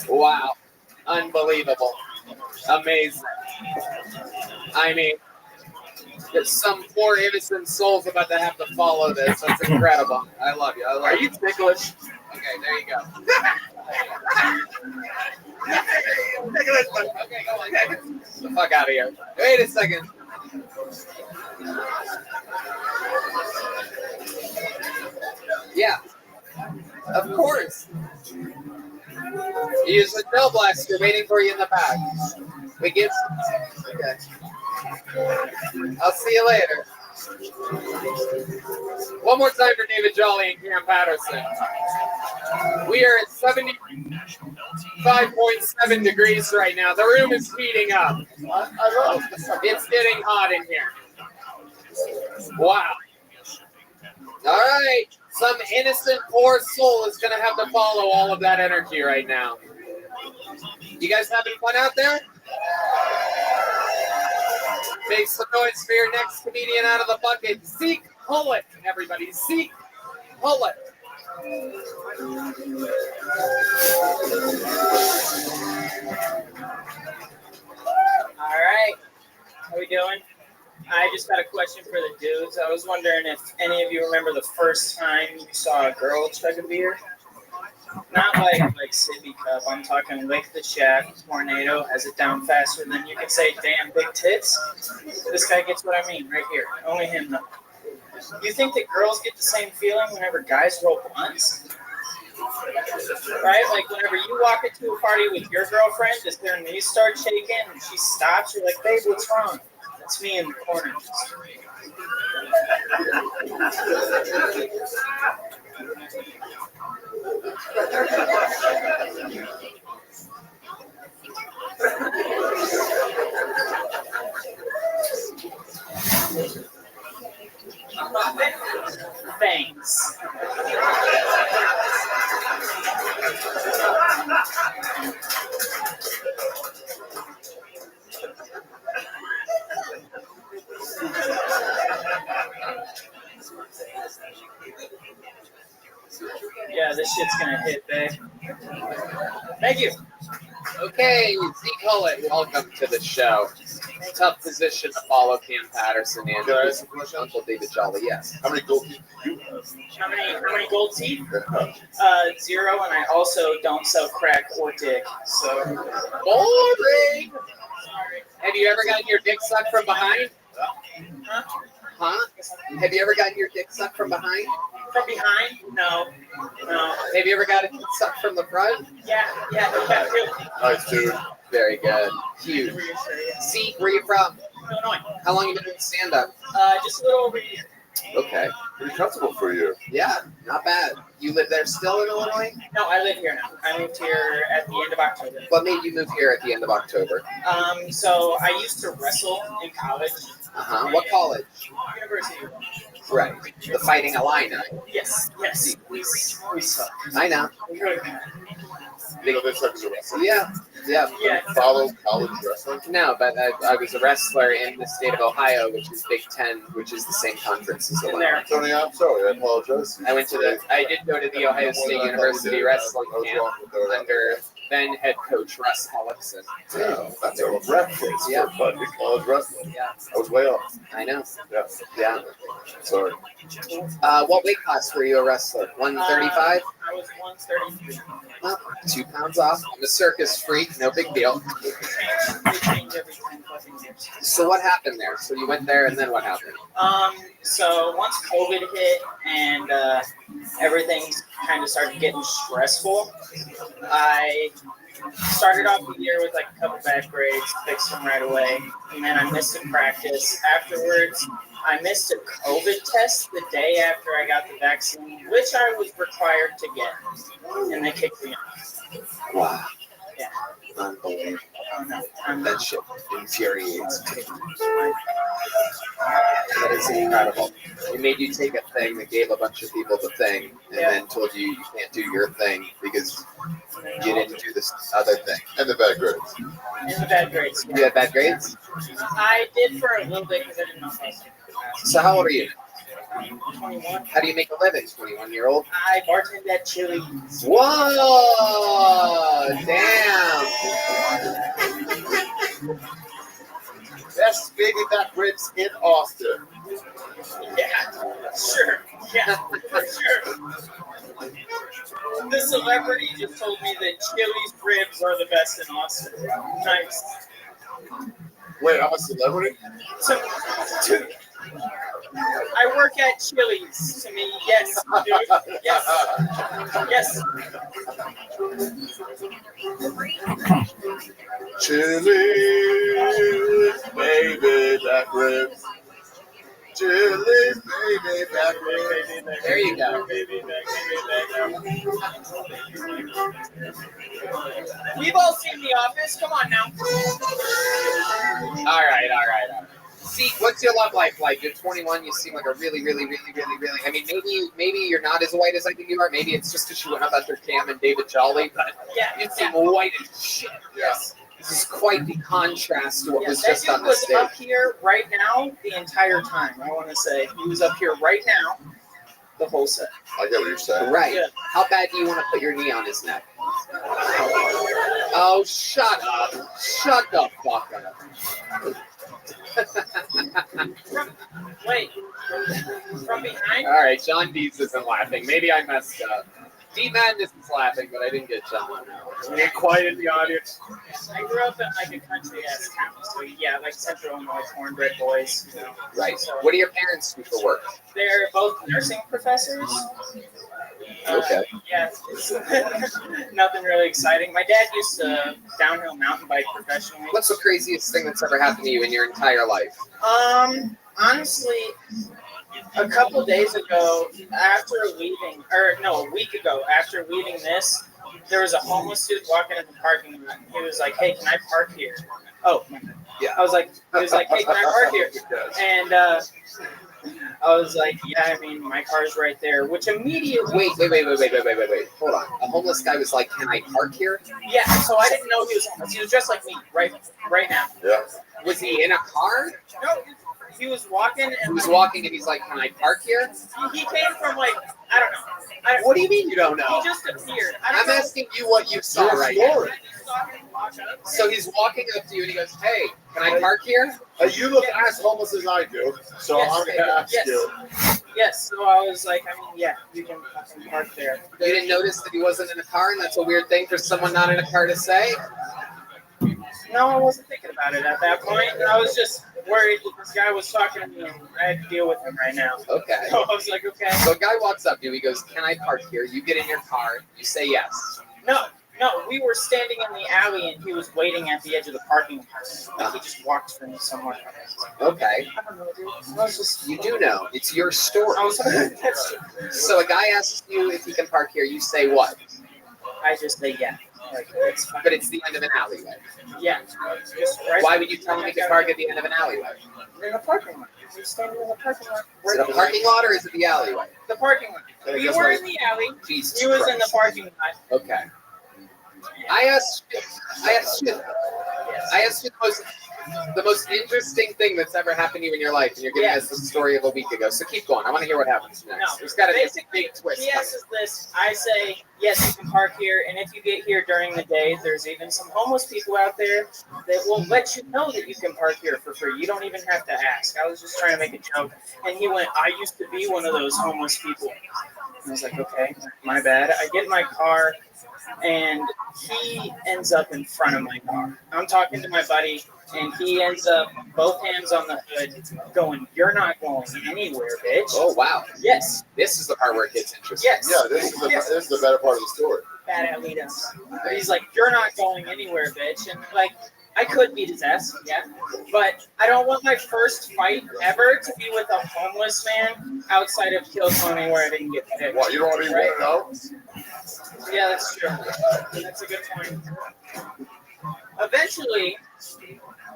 Wow. Unbelievable. Amazing. I mean, there's some poor innocent souls about to have to follow this. That's incredible. I love you. Are you ticklish? Okay, there you go. Okay, go on. Get the fuck out of here. Wait a second. Yeah, of course. He is a gel blaster waiting for you in the back. We get. Okay. I'll see you later. One more time for David Jolly and Cam Patterson. We are at 75.7 degrees right now. The room is heating up. I love It's getting hot in here. Wow. All right. Some innocent poor soul is going to have to follow all of that energy right now. You guys having fun out there? Make some noise for your next comedian out of the bucket. Zeke Hullet, everybody. Zeke Hullet. All right. How we doing? I just got a question for the dudes. I was wondering if any of you remember the first time you saw a girl chug a beer? Not like sippy cup. I'm talking lick the shaft, tornado, has it down faster than you can say damn big tits. This guy gets what I mean right here. Only him though. You think that girls get the same feeling whenever guys roll blunts? Right? Like whenever you walk into a party with your girlfriend, does their knees start shaking and she stops? You're like, babe, what's wrong? That's me in the corner. Thanks. Yeah, this shit's gonna hit, babe. Thank you. Okay, Zeke Hullet, welcome to the show. Tough position to follow Cam Patterson and Uncle David Jolly. Yes. How many gold teeth do you have? How many gold teeth? 0, and I also don't sell crack or dick. So boring. Have you ever gotten your dick sucked from behind? Huh? Have you ever gotten your dick sucked from behind? From behind? No. Have you ever gotten it sucked from the front? Yeah. Nice, dude. Very good. Huge. Zeke, where you from? Illinois. How long you been doing stand-up? Just a little over a year. Okay. Pretty comfortable for you. Yeah, not bad. You live there still in Illinois? No, I live here now. I moved here at the end of October. What made you move here at the end of October? So I used to wrestle in college. What college? University. Right. The Fighting Illini. Yes. We suck. I know. You know, this is a wrestler. Yeah. Follow college wrestling? No, but I was a wrestler in the state of Ohio, which is Big Ten, which is the same conference as Illinois. Tony, I'm sorry. I apologize. I did go to the Ohio State University wrestling camp under then head coach Russ Hellickson. Damn, that's a reference Yeah. for college wrestling. Yeah. I was way off. I know. Yeah. Sorry. What weight class were you a wrestler? 135? I was 133. Well, 2 pounds off. I'm a circus freak. No big deal. They change every 10 fucking years. So what happened there? So you went there, and then what happened? So once COVID hit and everything kind of started getting stressful, I started off the year with like a couple bad grades, fixed them right away, and then I missed a practice. Afterwards, I missed a COVID test the day after I got the vaccine, which I was required to get, and they kicked me off. Wow. Yeah. Unbelievable. Oh, no. That shit infuriates me. That is incredible. It made you take a thing that gave a bunch of people the thing, and then told you you can't do your thing because you didn't do this other thing. And the bad grades. And the bad grades. You had bad grades? I did for a little bit because I didn't know if I was going to. So how old are you? 21. How do you make a living, 21-year-old? I bartend at Chili's. Whoa! Damn! Best baby back ribs in Austin. Yeah, sure. Yeah, for sure. The celebrity just told me that Chili's ribs are the best in Austin. Nice. Wait, I'm a celebrity? I work at Chili's. To me, yes, dude. Yes. Chili's, baby back ribs. Chili's baby back. There you go. We've all seen The Office. Come on now. All right. See, what's your love life like? You're 21. You seem like a really. I mean, maybe you're not as white as I think you are. Maybe it's just because you went up after Cam and David Jolly, but you seem white as shit. Yes. This is quite the contrast to what was that just dude on the was stage. up here right now the entire time. I want to say he was up here right now the whole set. I get what you're saying. Right. Yeah. How bad do you want to put your knee on his neck? Oh, shut up. Shut the fuck up. Wait, from behind? All right, John Dees isn't laughing. Maybe I messed up. D Madness is laughing, but I didn't get John. Get quiet in the audience. I grew up in like a country ass town, so yeah, like Central Illinois, cornbread boys. You know. Right. So What do your parents do for work? they're both nursing professors. Okay. Yeah, it's nothing really exciting. My dad used to downhill mountain bike professionally. What's the craziest thing that's ever happened to you in your entire life? Honestly, a couple days ago, a week ago, after leaving this, there was a homeless dude walking in the parking lot. He was like, "Hey, can I park here?" Oh, yeah. He was like, "Hey, can I park here?" And I was like, "Yeah, I mean, my car's right there." Which immediately. Wait. Hold on. A homeless guy was like, "Can I park here?" Yeah. So I didn't know he was homeless. He was just like me, right now. Yeah. Was he in a car? No. He was walking. He was walking, and he's like, "Can I park here?" He came from like I don't know. What do you mean you don't know? He just appeared. I'm asking you what you saw right now. So he's walking up to you and he goes, "Hey, can I park here?" You look as homeless as I do, so Yes. I'm gonna ask you. Yes. So I was like, I mean, yeah, you can fucking park there. You didn't notice that he wasn't in a car, and that's a weird thing for someone not in a car to say? No, I wasn't thinking about it at that point. I was just worried that this guy was talking to me and I had to deal with him right now. Okay. So I was like, okay. So a guy walks up to you, he goes, "Can I park here?" You get in your car, you say yes. No, we were standing in the alley and he was waiting at the edge of the parking lot. Like he just walked for me somewhere. Okay. I don't know, dude. I was just, You do know. It's your story. that's true. So a guy asks you if he can park here, you say what? I just say yeah. Like, it's fine. But it's the end of an alleyway. Yeah. Just right. Why would you tell him he can park at the end of an alleyway? In the parking lot. We're standing in the parking lot. Is it a parking lot or is it the alleyway? The parking lot. We were in the alley. Jesus He was in Christ. the parking lot. Okay. I asked you the most interesting thing that's ever happened to you in your life, and you're giving us the story of a week ago. So keep going. I want to hear what happens next. No, There's got to be a basically, big twist. he asks this. I say, yes, you can park here. And if you get here during the day, there's even some homeless people out there that will let you know that you can park here for free. You don't even have to ask. I was just trying to make a joke. And he went, I used to be one of those homeless people. And I was like, okay, my bad. I get in my car, and he ends up in front of my car. I'm talking to my buddy, and he ends up both hands on the hood going, "You're not going anywhere, bitch." Oh, wow. Yes. This is the part where it gets interesting. Yes. Yeah, this is the better part of the story. Bad at lead us. But he's like, "You're not going anywhere, bitch." And like, I could beat his ass, yeah. But I don't want my first fight ever to be with a homeless man outside of Kill Tony where I didn't get picked. What, you don't want to be right? one out? Yeah, that's true. That's a good point. Eventually,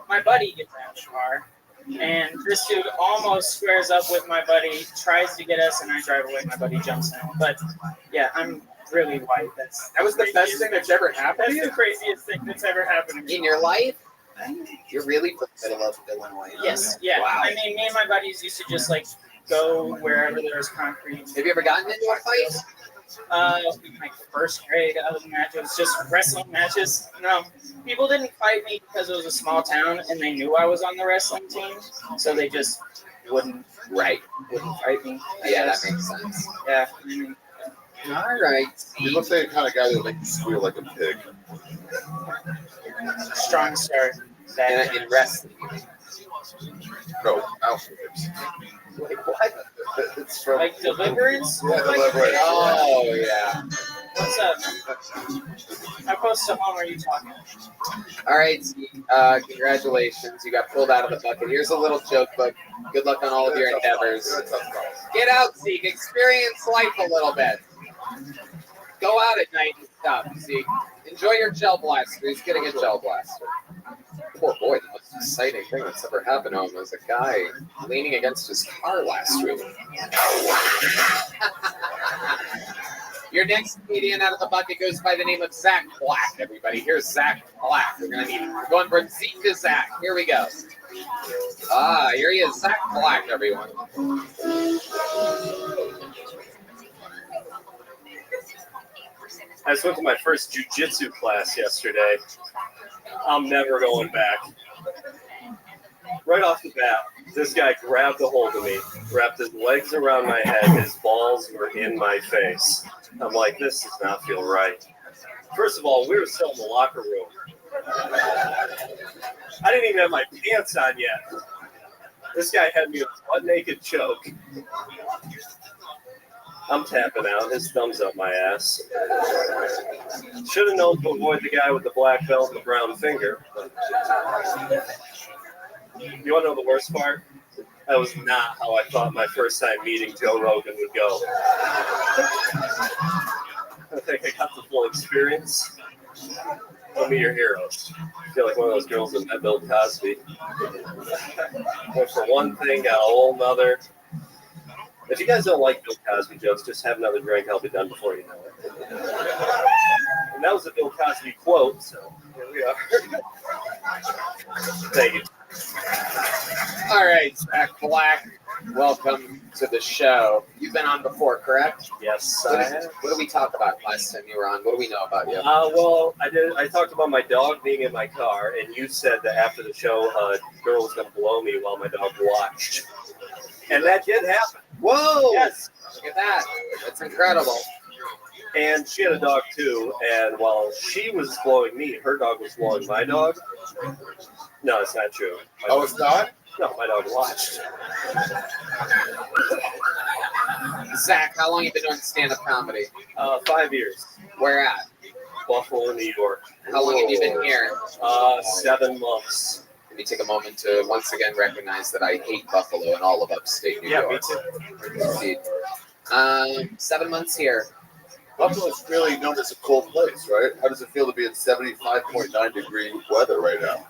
my buddy gets out of the car, and this dude almost squares up with my buddy, tries to get us, and I drive away. My buddy jumps in. But yeah, I'm really white. That was the best thing that's ever happened to you? That's the craziest thing that's ever happened to me. In your life? You're really put the middle of Illinois. Yes, yeah. Wow. I mean, me and my buddies used to just like go wherever there's concrete. Have you ever gotten into a fight? In my first grade. Other than that, it was just wrestling matches. No, people didn't fight me because it was a small town and they knew I was on the wrestling team, so they just wouldn't fight me. Yeah, that makes sense. Yeah. All right. You look like the kind of guy that would make you squeal like a pig. Strong start. In wrestling. No, Auschwitz. Like what? It's from like Deliverance? Yeah, Deliverance. Oh yeah. What's close how close to home are you talking? All right, Zeke, congratulations. You got pulled out of the bucket. Here's a little joke book. Good luck on all of your endeavors. Get out, Zeke. Experience life a little bit. Go out at night and stuff, Zeke. Enjoy your gel blaster. He's getting a gel blaster. Poor boy, the most exciting thing that's ever happened to him was a guy leaning against his car last week. Your next comedian out of the bucket goes by the name of Zach Black, everybody. Here's Zach Black. We're going from Zeke to Zach. Here we go. Here he is, Zach Black, everyone. I just went to my first jiu-jitsu class yesterday. I'm never going back. Right off the bat, this guy grabbed a hold of me, wrapped his legs around my head, his balls were in my face. I'm like, this does not feel right. First of all, we were still in the locker room. I didn't even have my pants on yet. This guy had me a butt-naked choke. I'm tapping out. His thumb's up my ass. Should have known to avoid the guy with the black belt and the brown finger. You want to know the worst part? That was not how I thought my first time meeting Joe Rogan would go. I think I got the full experience. Let me your heroes. I feel like one of those girls that met Bill Cosby. Went for one thing, got a whole nother. If you guys don't like Bill Cosby jokes, just have another drink. I'll be done before you know it. And that was a Bill Cosby quote, so here we are. Thank you. All right, Zach Black, welcome to the show. You've been on before, correct? Yes, What I did- have. What did we talk about last time you were on? What do we know about you? Well, I did. I talked about my dog being in my car, and you said that after the show, a girl was going to blow me while my dog watched. And that did happen. Whoa! Yes. Look at that. That's incredible. And she had a dog too, and while she was blowing me, her dog was blowing my dog. No, it's not true. It's not? No, my dog watched. Zach, how long have you been doing stand-up comedy? 5 years. Where at? Buffalo, New York. How long have you been here? 7 months. Let me take a moment to once again recognize that I hate Buffalo and all of upstate New York. Me too. Indeed. 7 months here. Buffalo is really known as a cold place, right? How does it feel to be in 75.9 degree weather right now?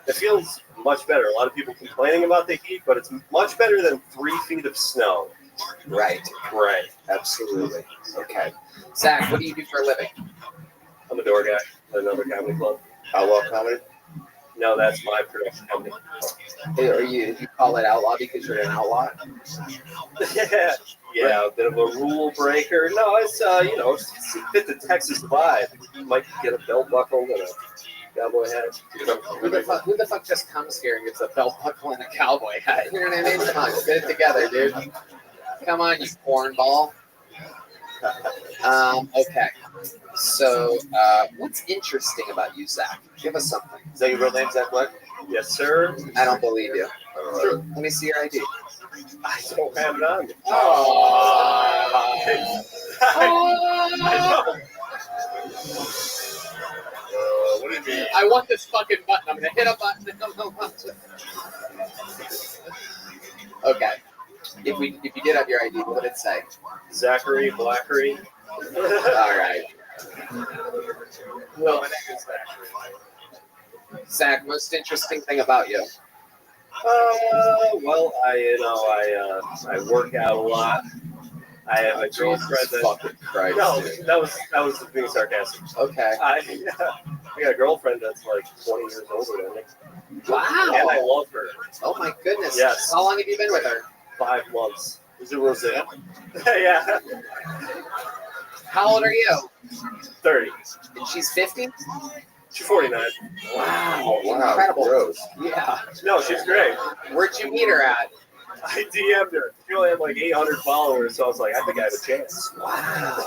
It feels much better. A lot of people complaining about the heat, but it's much better than 3 feet of snow. Right. Right. Absolutely. Okay. Zach, what do you do for a living? I'm a door guy at another comedy club. Outlaw Comedy? No, that's my production company. Hey, you call it outlaw because you're an outlaw? Yeah, a bit of a rule breaker. No, it's it's fit the Texas vibe. You might get a belt buckle and a cowboy hat. Who the fuck just comes here and gets a belt buckle and a cowboy hat? You know what I mean? Come on, get it together, dude. Come on, you cornball. Okay. So, what's interesting about you, Zach? Give us something. Is that your real name, Zach Black? Yes, sir. I don't believe you. Let me see your ID. I don't have it on me. What do you mean? I want this fucking button. I'm gonna hit a button. Okay. If you did have your ID, what would it say? Zachary Blackery. All right. Well, my name is Zachary. Zach, most interesting thing about you? Well, I work out a lot. I have a girlfriend that. Fucking Christ. No, dude. that was being sarcastic. Okay. I got a girlfriend that's like 20 years older than me. Wow. And I love her. Oh my goodness. Yes. How long have you been with her? 5 months. Is it Roseanne? Yeah. How old are you? 30. And she's 50? She's 49. Wow. Wow. Incredible. Gross. Yeah. No, she's great. Where'd you meet her at? I DM'd her. She only had like 800 followers, so I was like, I think I have a chance. Wow.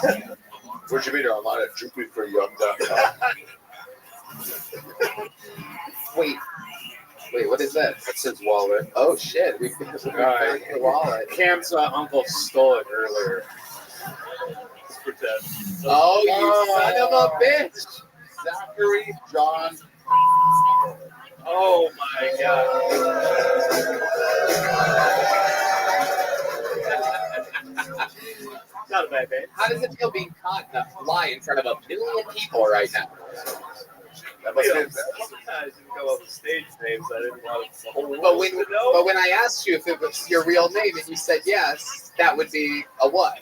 Where'd you meet her? Online at drinkingforyoung.com. Wait, what is that? That's his wallet. Oh shit, we found your wallet. Cam's uncle stole it earlier. Just pretend. Oh, you son of a bitch! Zachary John. Oh my god. Not a bad name. How does it feel being caught in a lie in front of 1 million people right now? That must be Sometimes you go on the stage names. I didn't want the whole world But when, to know. but when I asked you if it was your real name and you said yes, that would be a what?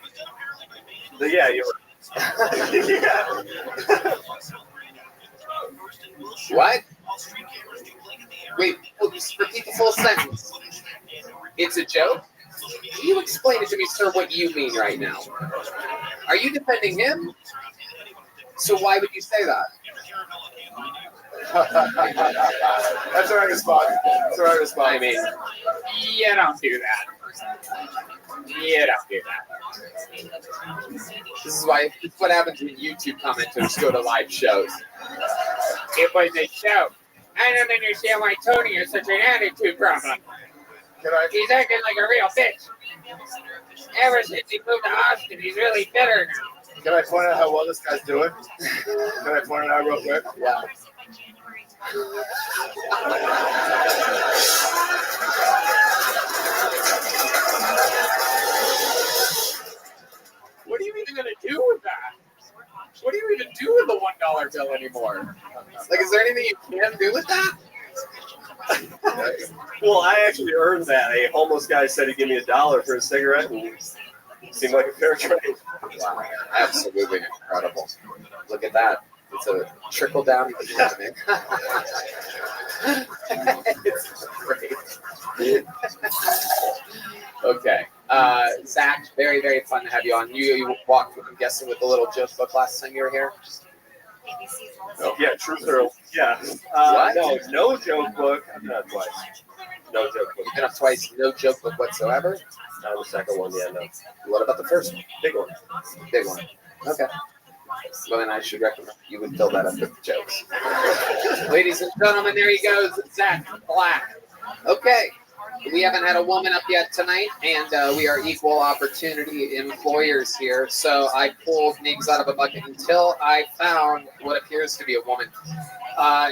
But yeah, you're right. Yeah. What? Wait, just repeat the full sentence. It's a joke? Can you explain it to me, sir, what you mean right now? Are you defending him? So why would you say that? That's the right response. That's the right response. I mean, you don't do that. You don't do that. This is what happens when YouTube commenters go to live shows. It was a show. I don't understand why Tony has such an attitude problem. He's acting like a real bitch. Ever since he moved to Austin, he's really bitter now. Can I point out how well this guy's doing? Can I point it out real quick? Yeah. What are you even going to do with that? What do you even do with the $1 bill anymore? Like, is there anything you can do with that? Well, I actually earned that. A homeless guy said he'd give me $1 for a cigarette, and it seemed like a fair trade. Wow, absolutely incredible. Look at that. It's a trickle-down economy. It's great. Okay. Zach, very, very fun to have you on. You walked, I'm guessing, with the little joke book last time you were here? Oh, yeah, truth or yeah. What? No joke book. I've been up twice. No joke book. You've been up twice, no joke book whatsoever? The second one, yeah, no. What about the first one? Big one. Big one. Okay. Well, then I should recommend you would fill that up with jokes. Ladies and gentlemen, there he goes, Zach Black. Okay. We haven't had a woman up yet tonight, and we are equal opportunity employers here. So I pulled names out of a bucket until I found what appears to be a woman.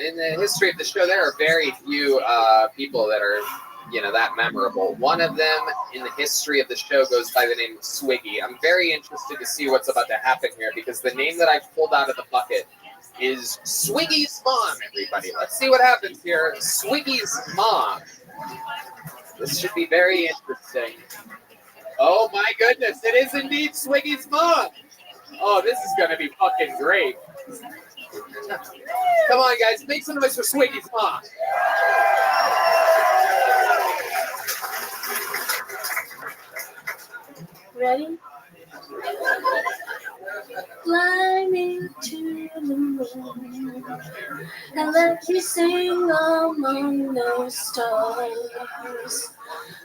In the history of the show, there are very few people that are, that memorable. One of them in the history of the show goes by the name of Swiggy. I'm very interested to see what's about to happen here because the name that I pulled out of the bucket is Swiggy's mom, everybody. Let's see what happens here. Swiggy's mom. This should be very interesting. Oh my goodness, it is indeed Swiggy's mom. Oh, this is going to be fucking great. Come on, guys, make some noise for Swiggy's mom. Ready? Fly me to the moon and let me sing among those stars.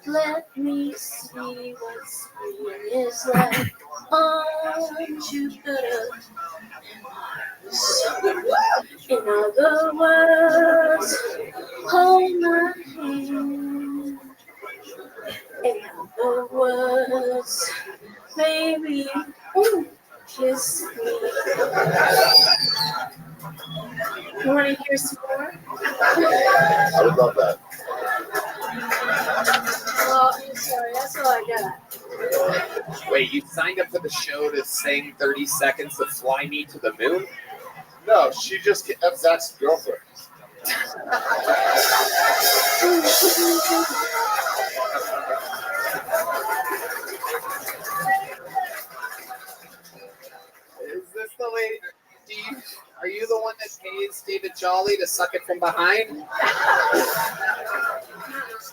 Let me see what spring is like on Jupiter and Mars. In other words, hold my hand. In other words, baby, kiss me. You want to hear some more? I would love that. Oh, I'm sorry, that's all I got. Wait, you signed up for the show to sing 30 seconds to Fly Me to the Moon? No, she just that's Zach's girlfriend. Is this the lady? Are you the one that pays David Jolly to suck it from behind?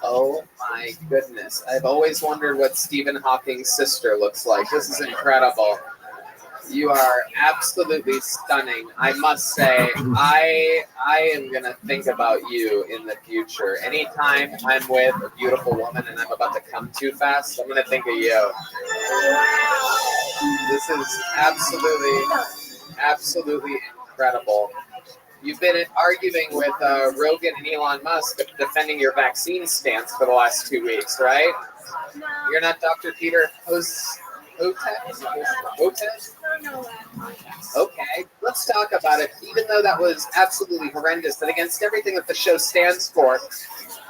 Oh my goodness. I've always wondered what Stephen Hawking's sister looks like. This is incredible. You are absolutely stunning. I must say, I am going to think about you in the future. Anytime I'm with a beautiful woman and I'm about to come too fast, I'm going to think of you. This is absolutely incredible. You've been arguing with Rogan and Elon Musk defending your vaccine stance for the last 2 weeks, right? No. You're not Dr. Peter Hotez? Okay, let's talk about it. Even though that was absolutely horrendous and against everything that the show stands for,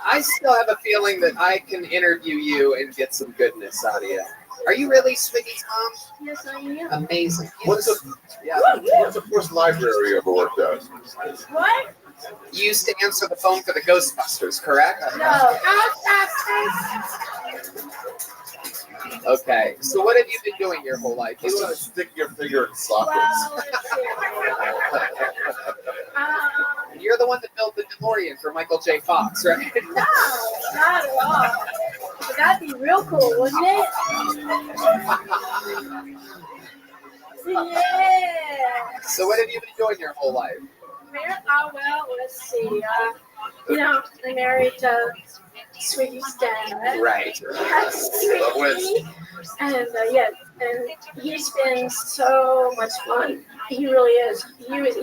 I still have a feeling that I can interview you and get some goodness out of you. Are you really Swiggy's mom? Yes, I am. Amazing. What's the first library you ever worked at? What? You used to answer the phone for the Ghostbusters, correct? No. Okay, so what have you been doing your whole life? You want to stick your finger in sockets. Well, let's see. You're the one that built the DeLorean for Michael J. Fox, right? No, not at all. But that'd be real cool, wouldn't it? Yeah. So what have you been doing your whole life? Oh, well, let's see. I married Swiggy's dad. Right. Swiggy. And, and he's been so much fun. He really is.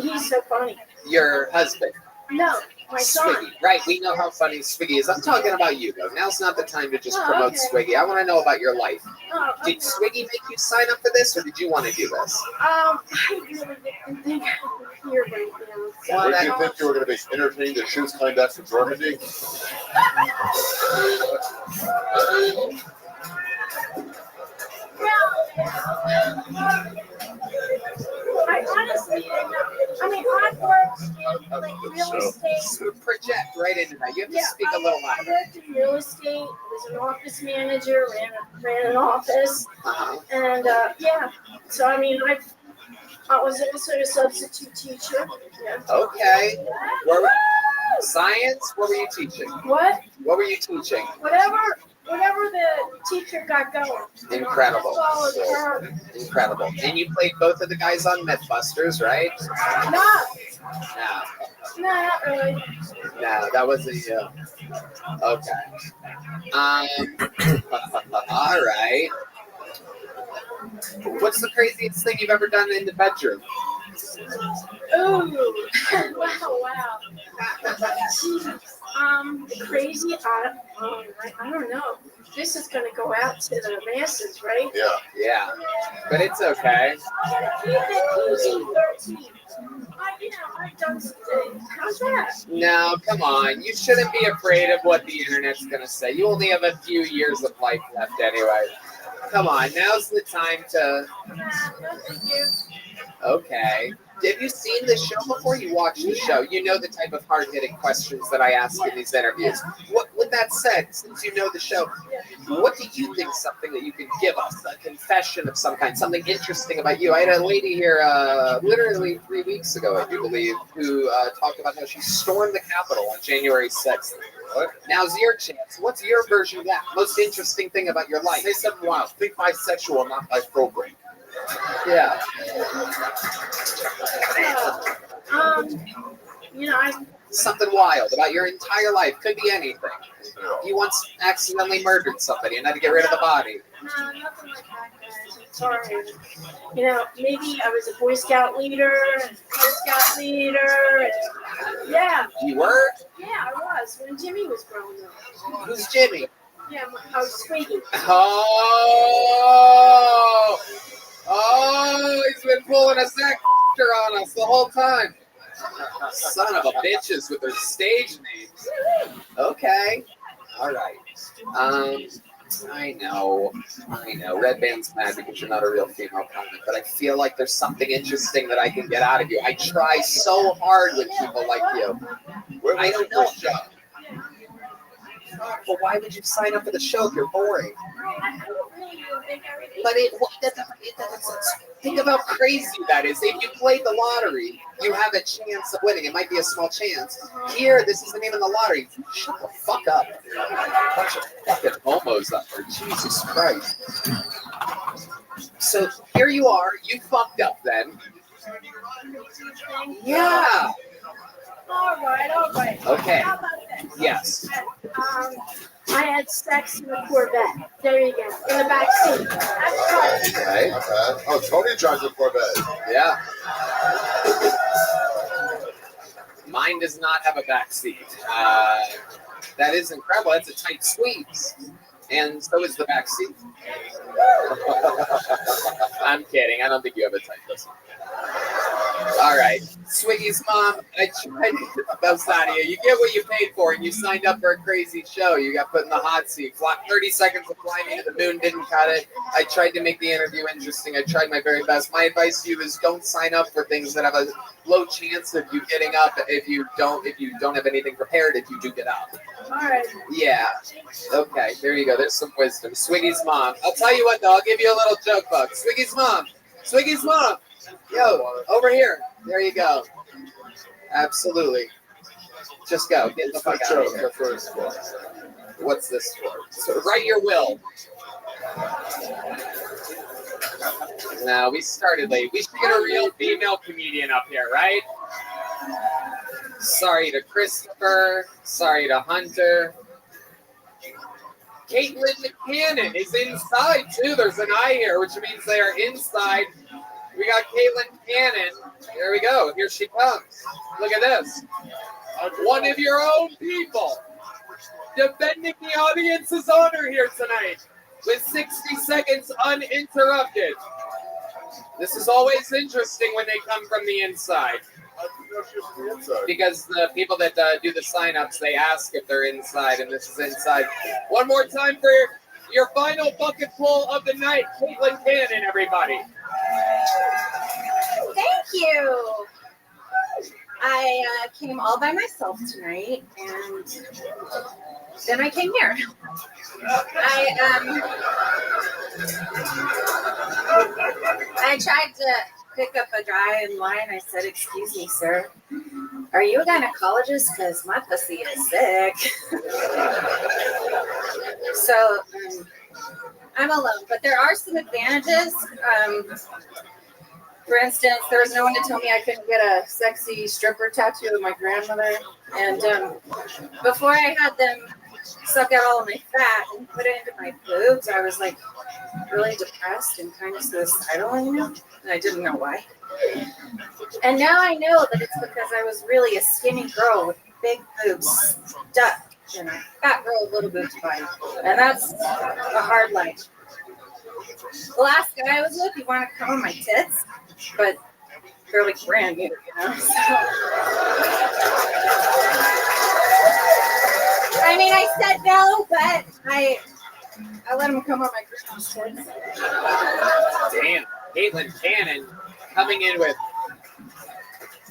He's so funny. Your husband. No, my son. Swiggy. Right, we know how funny Swiggy is. I'm talking about you, though. Now's not the time to just promote okay. Swiggy. I want to know about your life. Oh, okay. Did Swiggy make you sign up for this, or did you want to do this? I really didn't think I would hear right now. So. Where did you think you were going to be entertained at Shoes Klein-Desk in Germany? I honestly didn't know. I mean, I worked in like real estate. Project right into that. You have to speak a little I louder. worked in real estate. Was an office manager. Ran an office. And so I mean, I was also a substitute teacher. Yeah. Okay. Science? What were you teaching? What? What were you teaching? Whatever the teacher got going. Incredible. Followed her. Incredible. And you played both of the guys on Mythbusters, right? No. No. No, not really. No, that was a. Okay. All right. What's the craziest thing you've ever done in the bedroom? Ooh. Wow. Jeez. Crazy. I don't know. This is gonna go out to the masses, right? Yeah. Yeah. But it's okay. I'm gonna keep it PG-13. I've done some things. How's that? No, come on. You shouldn't be afraid of what the internet's gonna say. You only have a few years of life left anyway. Come on, now's the time to. No, thank you. Okay. Have you seen this show before? You watched the show. You know the type of hard-hitting questions that I ask in these interviews. With that said, since you know the show, what do you think something that you can give us? A confession of some kind, something interesting about you. I had a lady here literally 3 weeks ago, I do believe, who talked about how she stormed the Capitol on January 6th. Now's your chance. What's your version of that? Most interesting thing about your life? Say something wild. Think bisexual, not biprogram. Yeah. Something wild about your entire life. Could be anything. You once accidentally murdered somebody and had to get rid of the body. No, nothing like that, guys. I'm sorry. Maybe I was a Boy Scout leader, and yeah. You were? Yeah, I was when Jimmy was growing up. Who's Jimmy? Yeah, I was Swiggy. Oh, he's been pulling a sack on us the whole time. Son of a bitches with their stage names. Okay. All right. I know. Red Band's mad because you're not a real female comic, but I feel like there's something interesting that I can get out of you. I try so hard with people like you. I don't know. Well, why would you sign up for the show if you're boring? But think of how crazy that is. If you played the lottery, you have a chance of winning. It might be a small chance. Here, this isn't even the lottery. Shut the fuck up. Bunch of fucking homos up there. Jesus Christ. So here you are. You fucked up then. Yeah. All right. Okay. How about this? Yes. I had sex in a Corvette. There you go. In the back seat. That's Okay. Oh, Tony drives a Corvette. Yeah. Mine does not have a back seat. That is incredible. That's a tight squeeze. And so is the back seat. I'm kidding. I don't think you have a type. Listen. All right, Swiggy's mom. I tried to get the best out of you. You get what you paid for, and you signed up for a crazy show. You got put in the hot seat. 30 seconds of flying me to the moon didn't cut it. I tried to make the interview interesting. I tried my very best. My advice to you is don't sign up for things that have a low chance of you getting up if you don't have anything prepared. If you do get up. All right. Yeah. Okay. There you go. There's some wisdom. Swiggy's mom. I'll tell you what though. I'll give you a little joke book. Swiggy's mom. Swiggy's mom. Yo, over here. There you go. Absolutely. Just go. Get the fuck out of here. What's this for? So write your will. No, we started late. We should get a real female comedian up here, right? Sorry to Christopher. Sorry to Hunter. Caitlin Cannon is inside, too. There's an eye here, which means they are inside. We got Caitlin Cannon. There we go. Here she comes. Look at this. One of your own people. Defending the audience's honor here tonight with 60 seconds uninterrupted. This is always interesting when they come from the inside. Because the people that do the sign-ups, they ask if they're inside, and this is inside. One more time for your final bucket full of the night. Caitlin Cannon, everybody. Thank you. I came all by myself tonight, and then I came here. I tried to pick up a dry in line. I said, "Excuse me, sir. Are you a gynecologist? Because my pussy is sick." So I'm alone, but there are some advantages. For instance, there was no one to tell me I couldn't get a sexy stripper tattoo of my grandmother. And before I had them suck out all of my fat and put it into my boobs, I was like really depressed and kind of suicidal, you know? And I didn't know why. And now I know that it's because I was really a skinny girl with big boobs stuck in a fat girl with little boobs body. And that's a hard life. The last guy I was with, he wanted to come on my tits, but they're like brand new, you know? So, I mean, I said no, but I let him come on my Christmas tits. Damn, Caitlin Cannon coming in with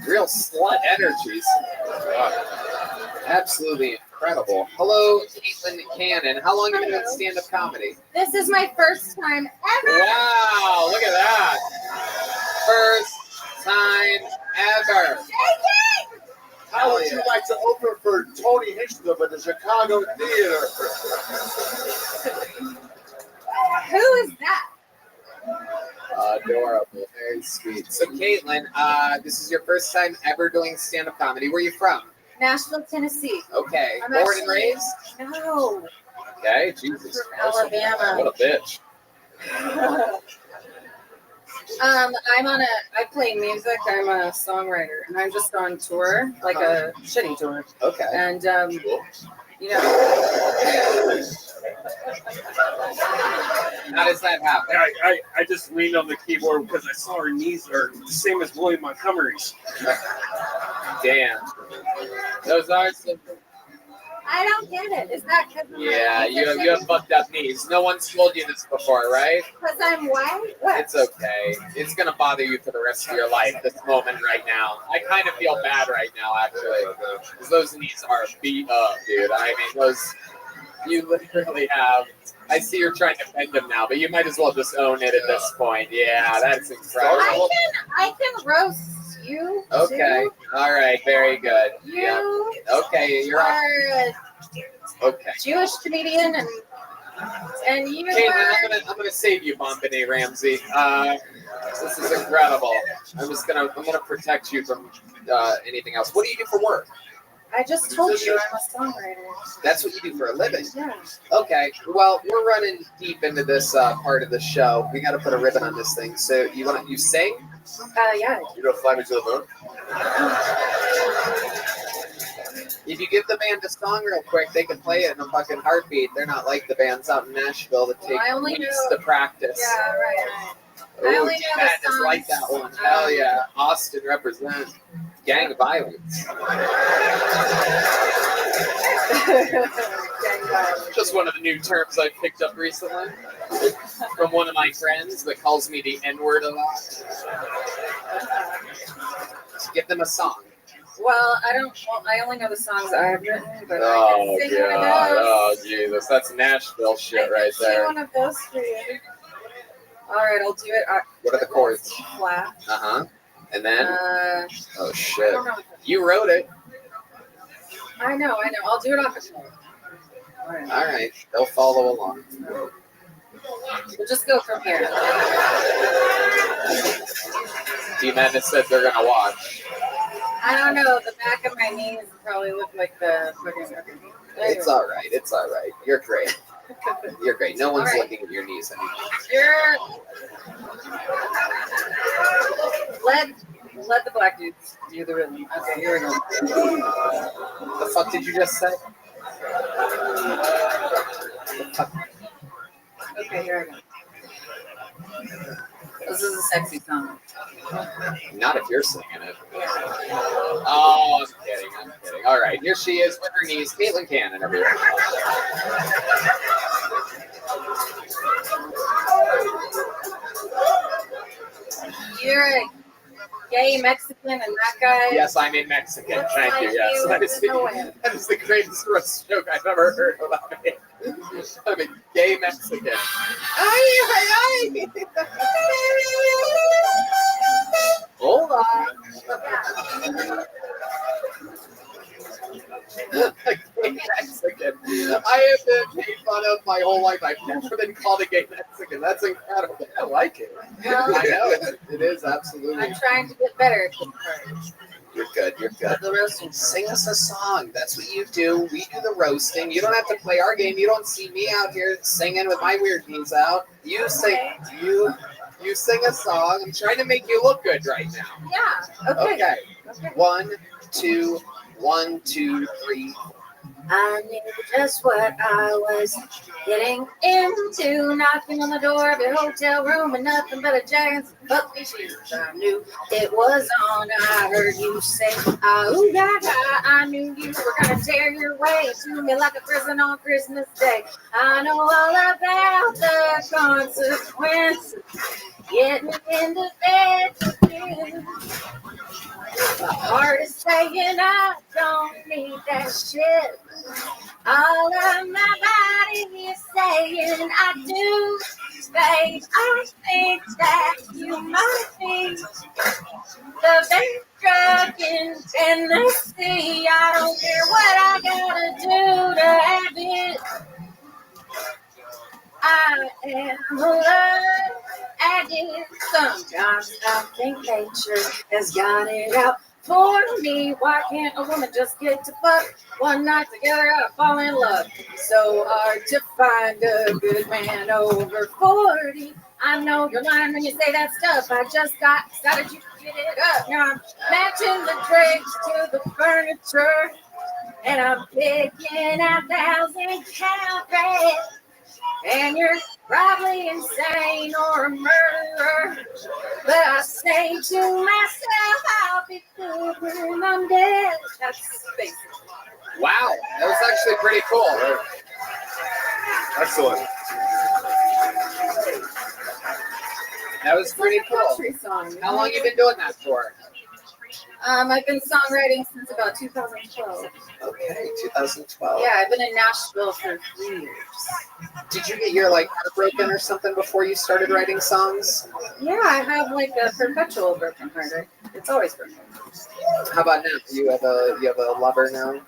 real slut energies. Absolutely incredible. Hello, Caitlin Cannon. How long have you been doing stand-up comedy? This is my first time ever. Wow, look at that. First time ever. How would you like to open for Tony Hickster at the Chicago Theater? Who is that? Adorable, very sweet. So, Caitlin, this is your first time ever doing stand-up comedy. Where are you from? Nashville, Tennessee. Okay. I'm Born and raised? No. Okay, Jesus. From Alabama. What a bitch. I play music. I'm a songwriter, and I'm just on tour, like a shitty tour. Okay. And you know. How does that happen? I just leaned on the keyboard because I saw her knees are the same as William Montgomery's. Damn. Those are some. I don't get it. Is that because Yeah, you have fucked up knees. No one's told you this before, right? Because I'm white? What? It's okay. It's gonna bother you for the rest of your life. This moment right now. I kind of feel bad right now, actually, because those knees are beat up, dude. I mean, those. You literally have. I see you're trying to bend them now, but you might as well just own it at this point. Yeah, that's incredible. I can roast you. Okay. Too. All right. Very good. You Yeah. Okay. You're are a okay. Jewish comedian, and you Caitlin, are. I'm gonna save you, Bombini Ramsey. This is incredible. I'm gonna protect you from anything else. What do you do for work? I just told you I'm a songwriter. That's what you do for a living? Yeah. Okay. Well, we're running deep into this part of the show. We got to put a ribbon on this thing. So you sing? Yeah. You gonna fly me to the moon? If you give the band a song real quick, they can play it in a fucking heartbeat. They're not like the bands out in Nashville that take I only weeks know- to practice. Yeah, right. I Oh, only know the Madness songs. like that one. Hell yeah. Austin represent. Gang violence. Just one of the new terms I picked up recently from one of my friends that calls me the N-word a lot. Give them a song. Well, I don't. Well, I only know the songs I've written, but I Oh, can sing one of God. those. Oh, Jesus. That's Nashville shit right Sing there. one of those for you. All right, I'll do it. What are the chords? Flat. Uh-huh. And then? Oh, shit. I don't know. You wrote it. I know. I'll do it off the phone. All right. They'll follow along. We'll just go from here. D-Madness said they're going to watch. I don't know. The back of my knees probably look like the fucking. It's all right. It's all right. You're great. You're great. No one's All right. looking at your knees anymore. Let the black dudes do the rhythm. Okay, here we go. The fuck did you just say? Okay, here I go. This is a sexy song. Not if you're singing it. Oh, I'm kidding. All right, here she is with her knees. Caitlin Cannon, everyone. You're a gay Mexican and that guy. Yes, I'm a Mexican. Looks Thank like you. Yes, you that is the greatest roast joke I've ever heard about me. I'm a gay Mexican. Hold on. A gay Mexican. I have been made fun of my whole life. I've never been called a gay Mexican. That's incredible. I like it. Well, I know it is absolutely. I'm trying to get better at this part. You're good. You're good. The roasting. Sing us a song. That's what you do. We do the roasting. You don't have to play our game. You don't see me out here singing with my weird knees out. You sing. You sing a song. I'm trying to make you look good right now. Yeah. Okay. 1, 2, 1, 2, 3. I knew just what I was getting into. Knocking on the door of your hotel room and nothing but a giant's puppy shoes. I knew it was on. I heard you say, ooh, gaga. I knew you were gonna tear your way into me like a prison on Christmas Day. I know all about the consequences. Getting into bed with you. My heart is saying I don't need that shit. All of my body is saying I do. Babe, I think that you might be the best drug in Tennessee. I don't care what I gotta do to have it. I am a love addict. Sometimes I think nature has got it out for me. Why can't a woman just get to fuck one night together? I fall in love. So hard to find a good man over 40. I know you're lying when you say that stuff. I just got excited you get it up. Now I'm matching the drapes to the furniture, and I'm picking out 1,000-count red. And you're probably insane or a murderer. But I say to myself, I'll be good when I'm dead. That's basic. Wow, that was actually pretty cool. Excellent. That was pretty cool. Country song. How long you been doing that for? I've been songwriting since about 2012. Okay, 2012. Yeah, I've been in Nashville for 3 years. Did you get your heart broken or something before you started writing songs? Yeah, I have a perpetual broken heart. Right? It's always broken. How about now? You have a lover now?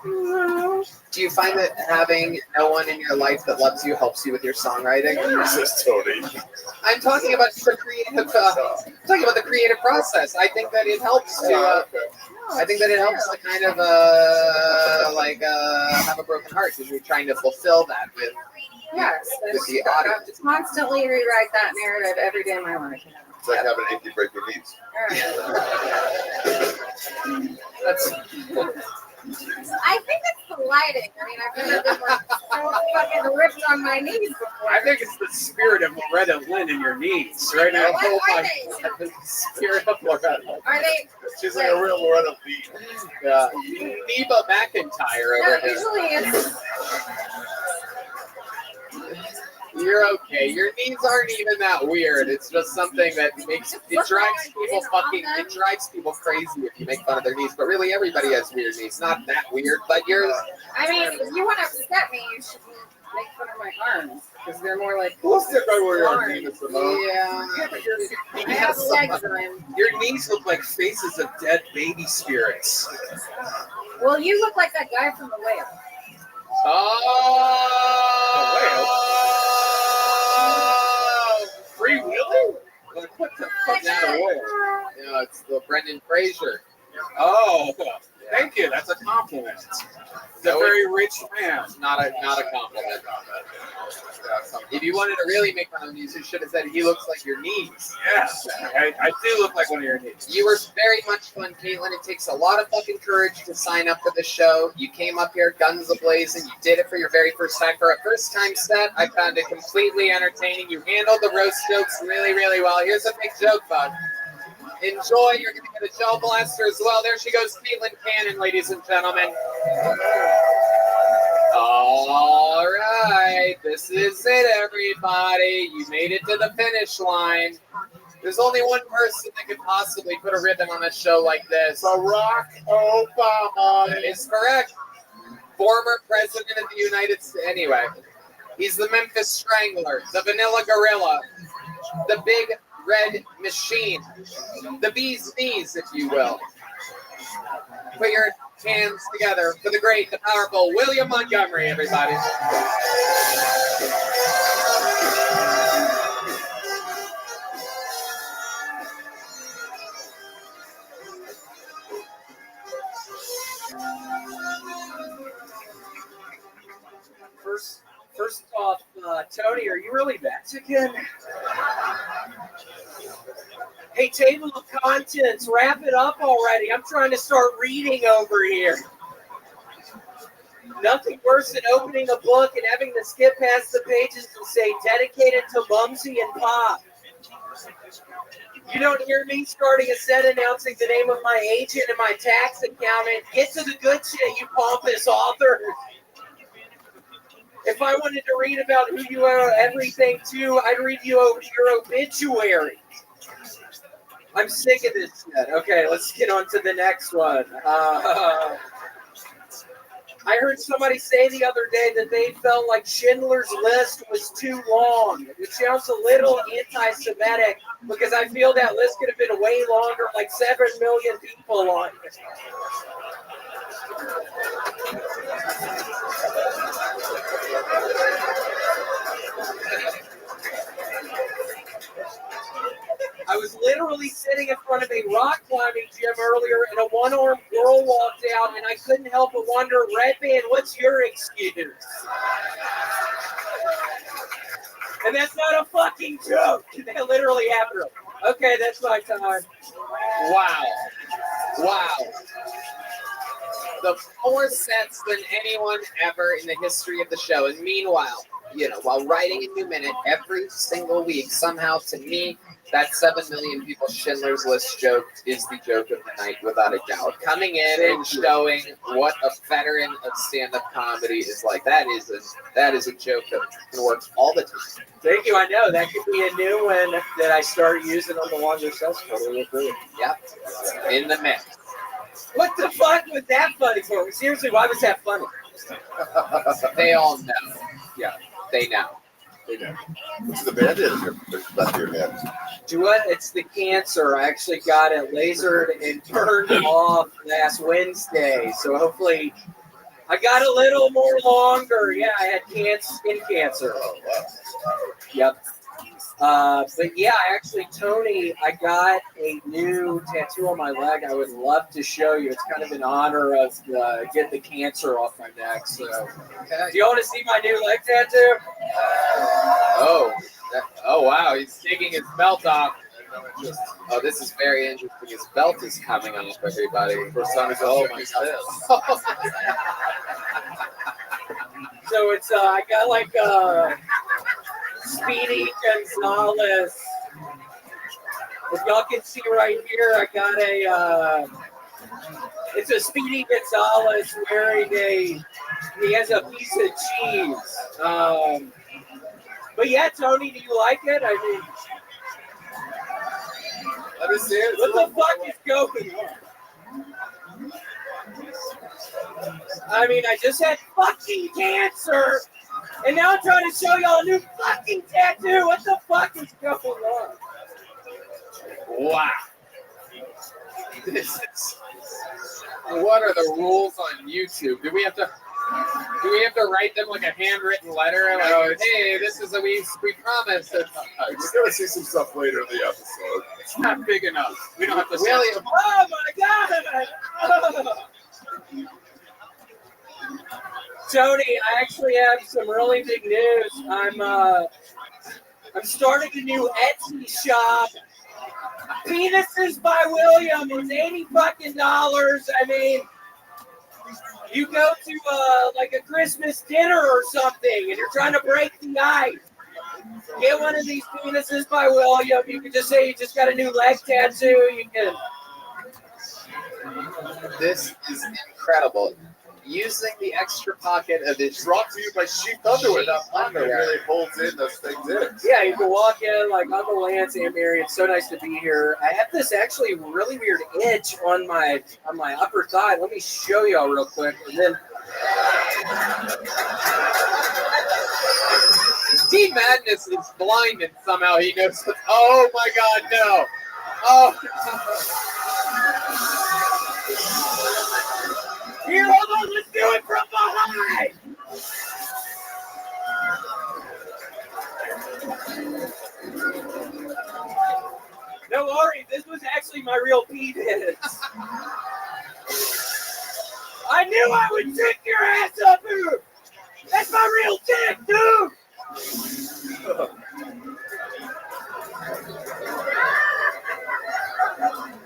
Do you find that having no one in your life that loves you helps you with your songwriting? Says Tony. I'm talking about the creative process. I think that it helps to. I think that it helps to kind of have a broken heart because you're trying to fulfill that with the audience. I constantly rewrite that narrative every day of my life. It's like having an empty break your knees. That's I think it's the lighting. I mean, I've never been like so fucking ripped on my knees before. I think it's the spirit of Loretta Lynn in your knees right now. What are they? The spirit of Loretta. Are they? She's like a real Loretta Lee. Yeah, Neva McIntyre No, over here. usually it's. You're okay. Your knees aren't even that weird. It's just something that makes it drives people crazy if you make fun of their knees. But really, everybody has weird knees. Not that weird, but you're. I mean, if you want to upset me, you should make fun of my arms because they're more like. We'll stick right where your arms. knees, Simone. Yeah. I have legs that I'm. Your knees look like faces of dead baby spirits. Well, you look like that guy from The Whale. Oh, Free Willy? Like, what the fuck that away? Yeah, it's the Brendan Fraser. Oh, thank you. That's a compliment. He's a very rich man. Not a compliment. If you wanted to really make fun of him, you should have said he looks like your knees. Yes, I do look like one of your knees. You were very much fun, Caitlin. It takes a lot of fucking courage to sign up for the show. You came up here guns a-blazing. You did it for your very first time. For a first-time set, I found it completely entertaining. You handled the roast jokes really, really well. Here's a big joke, bud. Enjoy. You're going to get a gel blaster as well. There she goes, Caitlin Cannon, ladies and gentlemen. All right. This is it, everybody. You made it to the finish line. There's only one person that could possibly put a ribbon on a show like this. Barack Obama. That is correct. Former president of the United States. Anyway, he's the Memphis Strangler, the Vanilla Gorilla, the Big Red Machine, the bee's knees, if you will. Put your hands together for the great, the powerful William Montgomery, everybody. First off, Tony, are you really Mexican? Hey, table of contents, wrap it up already. I'm trying to start reading over here. Nothing worse than opening a book and having to skip past the pages and say, dedicated to Mumsy and Pop. You don't hear me starting a set announcing the name of my agent and my tax accountant. Get to the good shit, you pompous author. If I wanted to read about who you owe everything to, I'd read you over your obituary. I'm sick of this shit. Okay, let's get on to the next one. I heard somebody say the other day that they felt like Schindler's List was too long, which sounds a little anti-Semitic because I feel that list could have been way longer, like 7 million people on it. I was literally sitting in front of a rock climbing gym earlier, and a one-armed girl walked out, and I couldn't help but wonder, Red Band, what's your excuse? And that's not a fucking joke. That literally happened. Okay, that's my time. Wow. The more sets than anyone ever in the history of the show. And meanwhile, while writing a new minute every single week, somehow to me, that 7 million people Schindler's List joke is the joke of the night, without a doubt. Coming in and showing what a veteran of stand-up comedy is like. That is a joke that can work all the time. Thank you. I know that could be a new one that I start using on the longer sets. Totally agree. Yep. In the mix. What the fuck was that funny for? Seriously, why was that funny? They all know. Yeah. They know. What's the bandage in your left of your head? Do what? It's the cancer. I actually got it lasered and turned off last Wednesday. So hopefully I got a little more longer. Yeah, I had skin cancer. Oh, wow. Yep. But yeah, actually, Tony, I got a new tattoo on my leg. I would love to show you. It's kind of in honor of get the cancer off my neck. So, do you want to see my new leg tattoo? Oh wow, he's taking his belt off. Oh, this is very interesting. His belt is coming off, everybody. First time he's Oh on my his god. So it's I got like Speedy Gonzalez. If y'all can see right here, I got a it's a Speedy Gonzalez wearing he has a piece of cheese. But yeah, Tony, do you like it? I mean, let me see it. What the fuck is going on? I mean, I just had fucking cancer, and now I'm trying to show y'all a new fucking tattoo. What the fuck is going on? Wow. This is. What are the rules on YouTube? Do we have to write them like a handwritten letter? Like, hey, this is we promised. We're gonna see some stuff later in the episode. It's not big enough. We don't have to. William. Oh my god! Tony, I actually have some really big news. I'm starting a new Etsy shop. Penises by William. It's $80. I mean, you go to like a Christmas dinner or something, and you're trying to break the ice. Get one of these penises by William. You can just say you just got a new leg tattoo. You can. This is incredible. Using the extra pocket of his brought to you by Sheep Underwear. That pocket really holds in those things in. Yeah, you can walk in like on the Lance and Mary. It's so nice to be here. I have this actually really weird itch on my upper thigh. Let me show y'all real quick, and then. Team Madness is blind and somehow he knows. Oh my god, no. Oh. Here, hold on, let's do it from behind. No worry, this was actually my real penis. I knew I would trick your ass up here. That's my real dick, dude.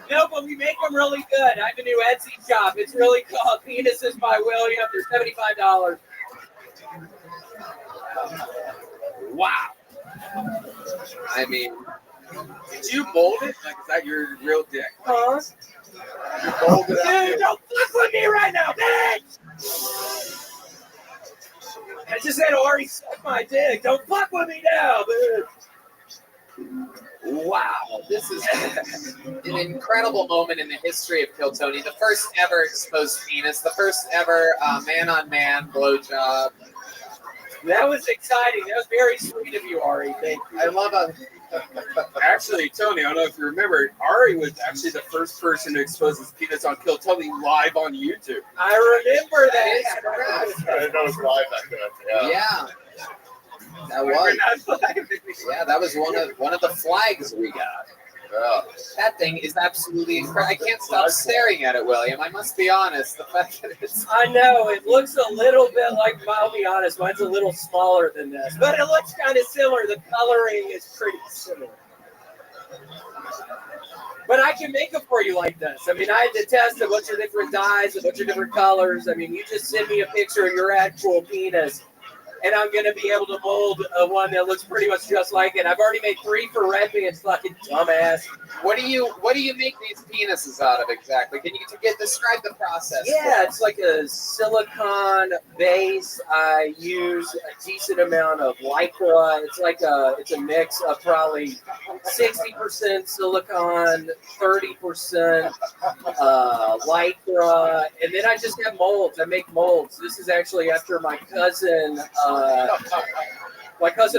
No, but we make them really good. I have a new Etsy shop. It's really called Penises by William. They're $75. Wow. I mean, did you mold it? Like, is that your real dick? Huh? You molded it. Dude, don't fuck with me right now, bitch! I just had Ari suck my dick. Don't fuck with me now, bitch! wow, this is an incredible moment in the history of Kill Tony. The first ever exposed penis, the first ever man-on-man blowjob. That was exciting. That was very sweet of you, Ari. Thank you. I love it. Actually, Tony, I don't know if you remember, Ari was actually the first person to expose his penis on Kill Tony live on YouTube. I remember that. I didn't know it was live back then. Yeah. That was. Yeah, that was one of the flags we got. That thing is absolutely incredible. I can't stop staring at it, William. I must be honest. The fact that it's. I know it looks a little bit like. I'll be honest. Mine's a little smaller than this, but it looks kind of similar. The coloring is pretty similar. But I can make it for you like this. I mean, I had to test a bunch of different dyes, a bunch of different colors. I mean, you just send me a picture of your actual penis, and I'm going to be able to mold one that looks pretty much just like it. I've already made 3 for Rabbi and fucking dumbass. What do you make these penises out of exactly? Can you describe the process? Yeah, it's like a silicone base. I use a decent amount of lycra. It's a mix of probably 60% silicone, 30% lycra, and then I just have molds. I make molds. This is actually after my cousin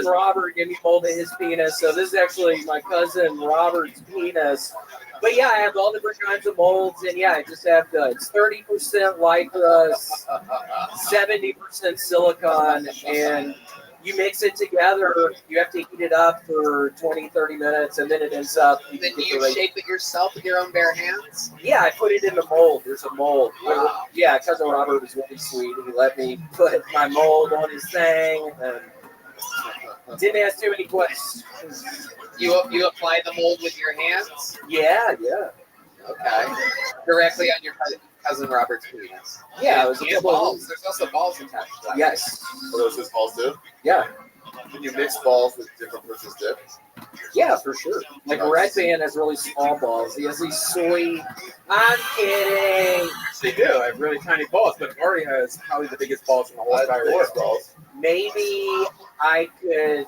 Robert gave me a mold of his penis. So this is actually my cousin Robert's penis. But yeah, I have all different kinds of molds, and yeah, I just have it's 30% lycra, 70% silicone, and you mix it together. You have to heat it up for 20, 30 minutes, and then it ends up. And then you shape it yourself with your own bare hands? Yeah, I put it in the mold. There's a mold. Wow. Yeah, cousin Robert was really sweet. He let me put my mold on his thing. And Didn't ask too many questions. You apply the mold with your hands? Yeah. Okay. Directly on your cousin Robert's penis. Yeah, it was a and couple of balls. There's also balls attached to that. Yes. Are those his balls too? Yeah. Can you mix balls with different person's dick? Yeah, for sure. Like Red Band has really small balls. He has these soy. I'm kidding. They do. I have really tiny balls, but Maury has probably the biggest balls in the whole entire world. Balls. Maybe I could,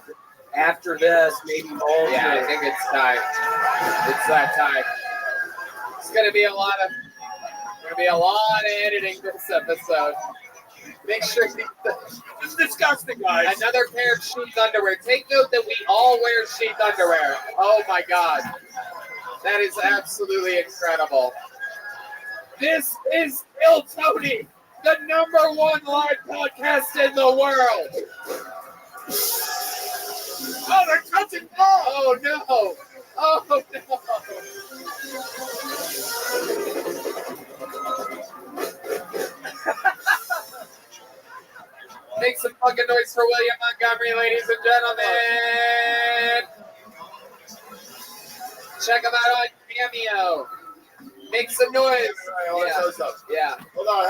after this, maybe mold. Yeah, I think it's time. It's that time. It's gonna be a lot of editing this episode. Make sure It's disgusting, guys. another pair of sheath underwear. Take note that we all wear sheath underwear. Oh my god. That is absolutely incredible. This is Kill Tony, the #1 live podcast in the world. Oh, they're touching balls. Oh no. Oh no. Make some fucking noise for William Montgomery, ladies and gentlemen. Check him out on Cameo. Make some noise. I want to tell you something. Yeah. Hold on.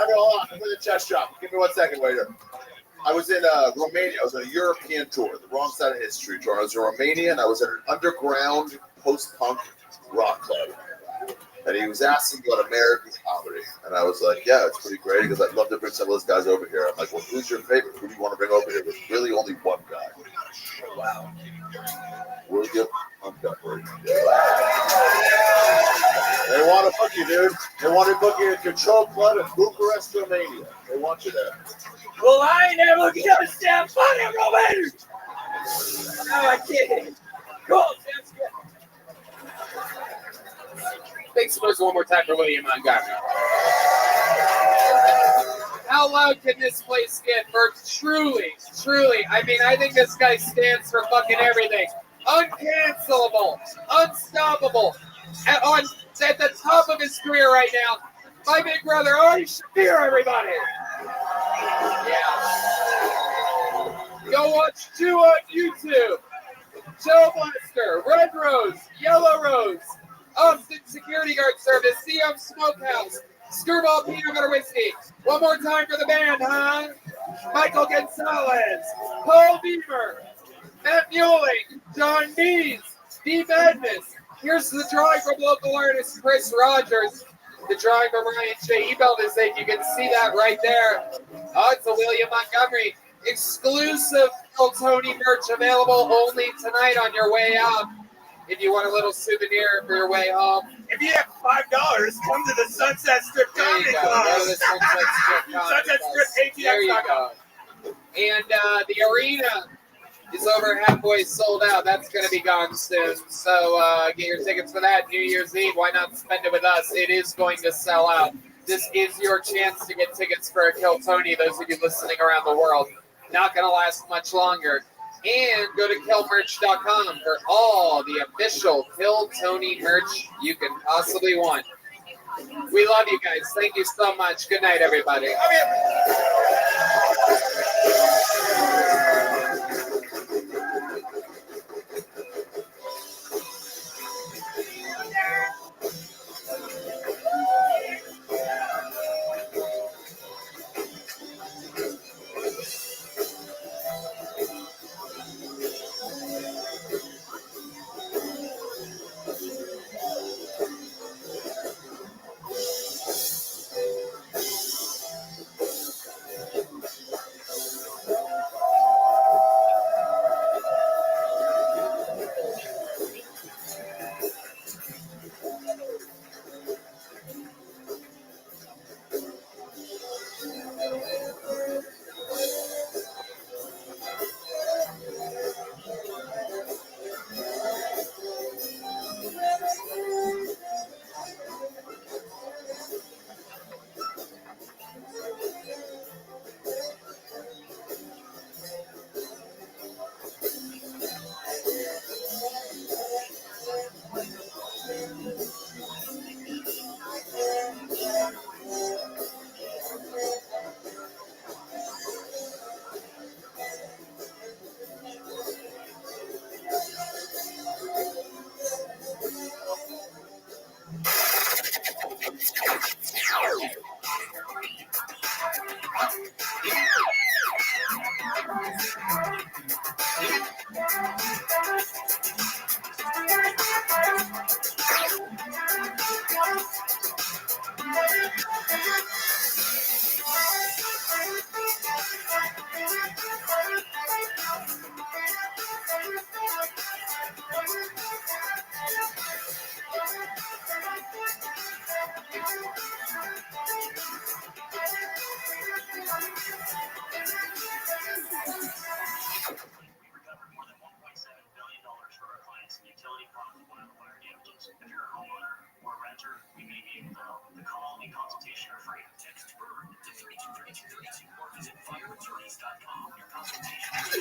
I'm with a chest drop. Give me 1 second, waiter. I was in Romania. I was on a European tour, the wrong side of history tour. I was in Romania, and I was at an underground post-punk rock club. And he was asking about American comedy. And I was like, yeah, it's pretty great because I'd love to bring some of those guys over here. I'm like, well, who's your favorite? Who do you want to bring over here? There's really only one guy. Wow. William Montgomery. They want to book you, dude. They want to book you at Control Club in Bucharest, Romania. They want you there. Well, I ain't never looking at a damn fucking Romania. No, I can't. Cool, sounds good. Make some noise one more time for William Montgomery. How loud can this place get for truly, I mean, I think this guy stands for fucking everything. Uncancelable, unstoppable, at the top of his career right now. My big brother, Ari Shafir, everybody. Yeah. Go watch 2 on YouTube. Joe Blaster, Red Rose, Yellow Rose, Austin Security Guard Service, CM Smokehouse, Screwball Peanut Butter Whiskey. One more time for the band, huh? Michael Gonzalez, Paul Beamer, Matt Mueling, John Dees, Steve Madness. Here's the drawing from local artist Chris Rogers. The drawing from Ryan Shea. He built his thing. You can see that right there. Oh, it's a William Montgomery exclusive Kill Tony merch available only tonight on your way out. If you want a little souvenir for your way home. If you have $5, come to the Sunset Strip Comedy Club. Go to the Sunset Strip Comedy Sunset Strip There you go. And the arena is over halfway sold out. That's going to be gone soon. So get your tickets for that. New Year's Eve, why not spend it with us? It is going to sell out. This is your chance to get tickets for a Kill Tony, those of you listening around the world. Not going to last much longer. And go to killmerch.com for all the official Kill Tony merch you can possibly want. We love you guys. Thank you so much. Good night, everybody.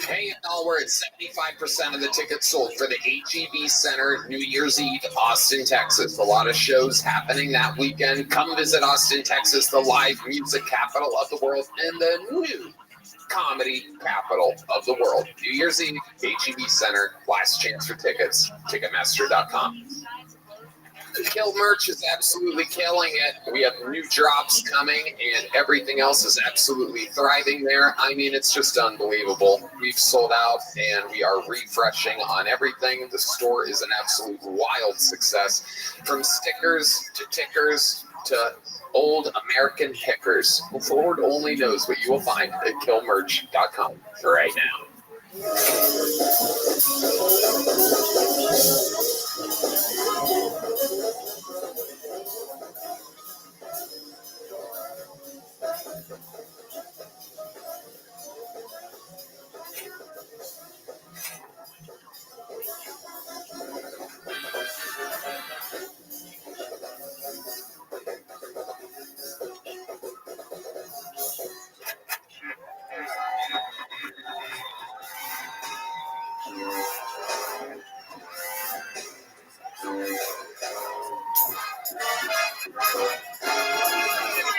Hey, y'all, we're at 75% of the tickets sold for the HEB Center New Year's Eve, Austin, Texas. A lot of shows happening that weekend. Come visit Austin, Texas, the live music capital of the world and the new comedy capital of the world. New Year's Eve, HEB Center. Last chance for tickets. Ticketmaster.com. Kill merch is absolutely killing it. We have new drops coming, and everything else is absolutely thriving there. I mean, it's just unbelievable. We've sold out, and we are refreshing on everything. The store is an absolute wild success. From stickers to tickers to old American pickers. Lord only knows what you will find at killmerch.com right now.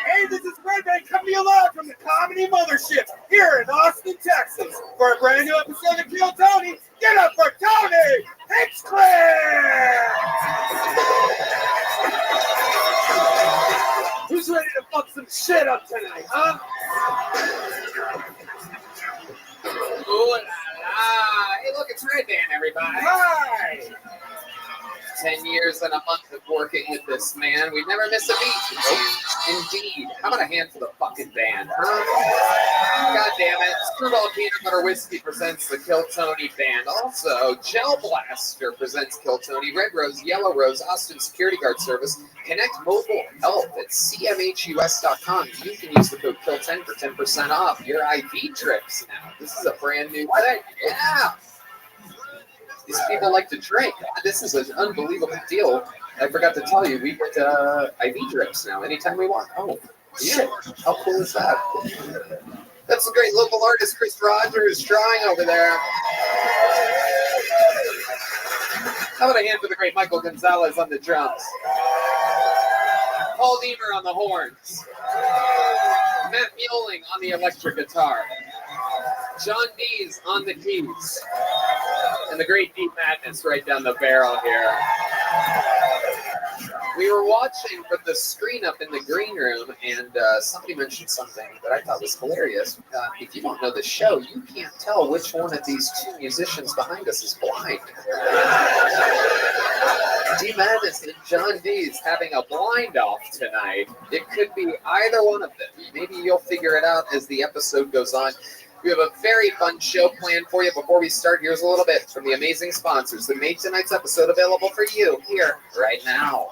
Hey, this is Rabbi coming to you live from the Comedy Mothership here in Austin, Texas. For a brand new episode of Kill Tony, get up for Tony Hinchcliffe! Who's ready to fuck some shit up tonight, huh? Ooh la la. Hey, look, it's Red Band, everybody. Hi! 10 years and a month of working with this man. We've never missed a beat. Nope. Indeed. How about a hand for the fucking band, huh? God damn it. Screwball Peanut Butter Whiskey presents the Kill Tony Band. Also, Gel Blaster presents Kill Tony. Red Rose, Yellow Rose, Austin Security Guard Service. Connect Mobile Health at cmhus.com. You can use the code KILL10 for 10% off your IV trips now. This is a brand new thing. Yeah. These people like to drink. This is an unbelievable deal. I forgot to tell you, we get IV drips now anytime we want. Oh, shit. How cool is that? That's the great local artist, Chris Rogers, drawing over there. How about a hand for the great Michael Gonzalez on the drums? Paul Deemer on the horns. Matt Mueling on the electric guitar. John Dees on the keys. And the great Deep Madness right down the barrel here. We were watching from the screen up in the green room, and somebody mentioned something that I thought was hilarious. If you don't know the show, you can't tell which one of these two musicians behind us is blind. Deep Madness and John Dees having a blind off tonight. It could be either one of them. Maybe you'll figure it out as the episode goes on. We have a very fun show planned for you. Before we start, here's a little bit from the amazing sponsors that made tonight's episode available for you here right now.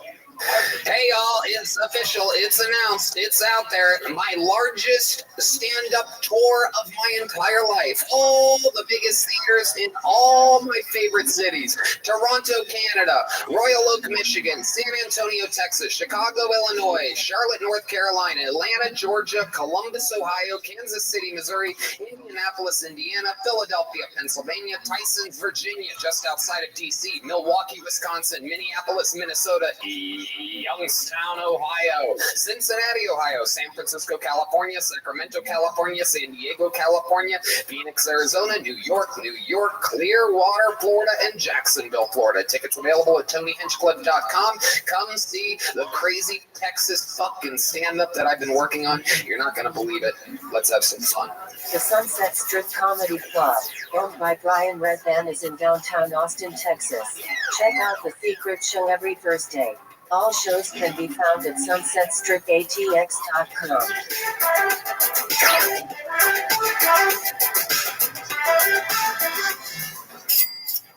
Hey, y'all, it's official. It's announced. It's out there. My largest stand-up tour of my entire life. All the biggest theaters in all my favorite cities. Toronto, Canada. Royal Oak, Michigan. San Antonio, Texas. Chicago, Illinois. Charlotte, North Carolina. Atlanta, Georgia. Columbus, Ohio. Kansas City, Missouri. Indianapolis, Indiana. Philadelphia, Pennsylvania. Tysons, Virginia, just outside of D.C. Milwaukee, Wisconsin. Minneapolis, Minnesota. Youngstown, Ohio, Cincinnati, Ohio, San Francisco, California, Sacramento, California, San Diego, California, Phoenix, Arizona, New York, Clearwater, Florida, and Jacksonville, Florida. Tickets available at TonyHinchcliffe.com. Come see the crazy Texas fucking stand-up that I've been working on. You're not going to believe it. Let's have some fun. The Sunset Strip Comedy Club, owned by Brian Redban, is in downtown Austin, Texas. Check out the secret show every Thursday. All shows can be found at sunsetstripatx.com.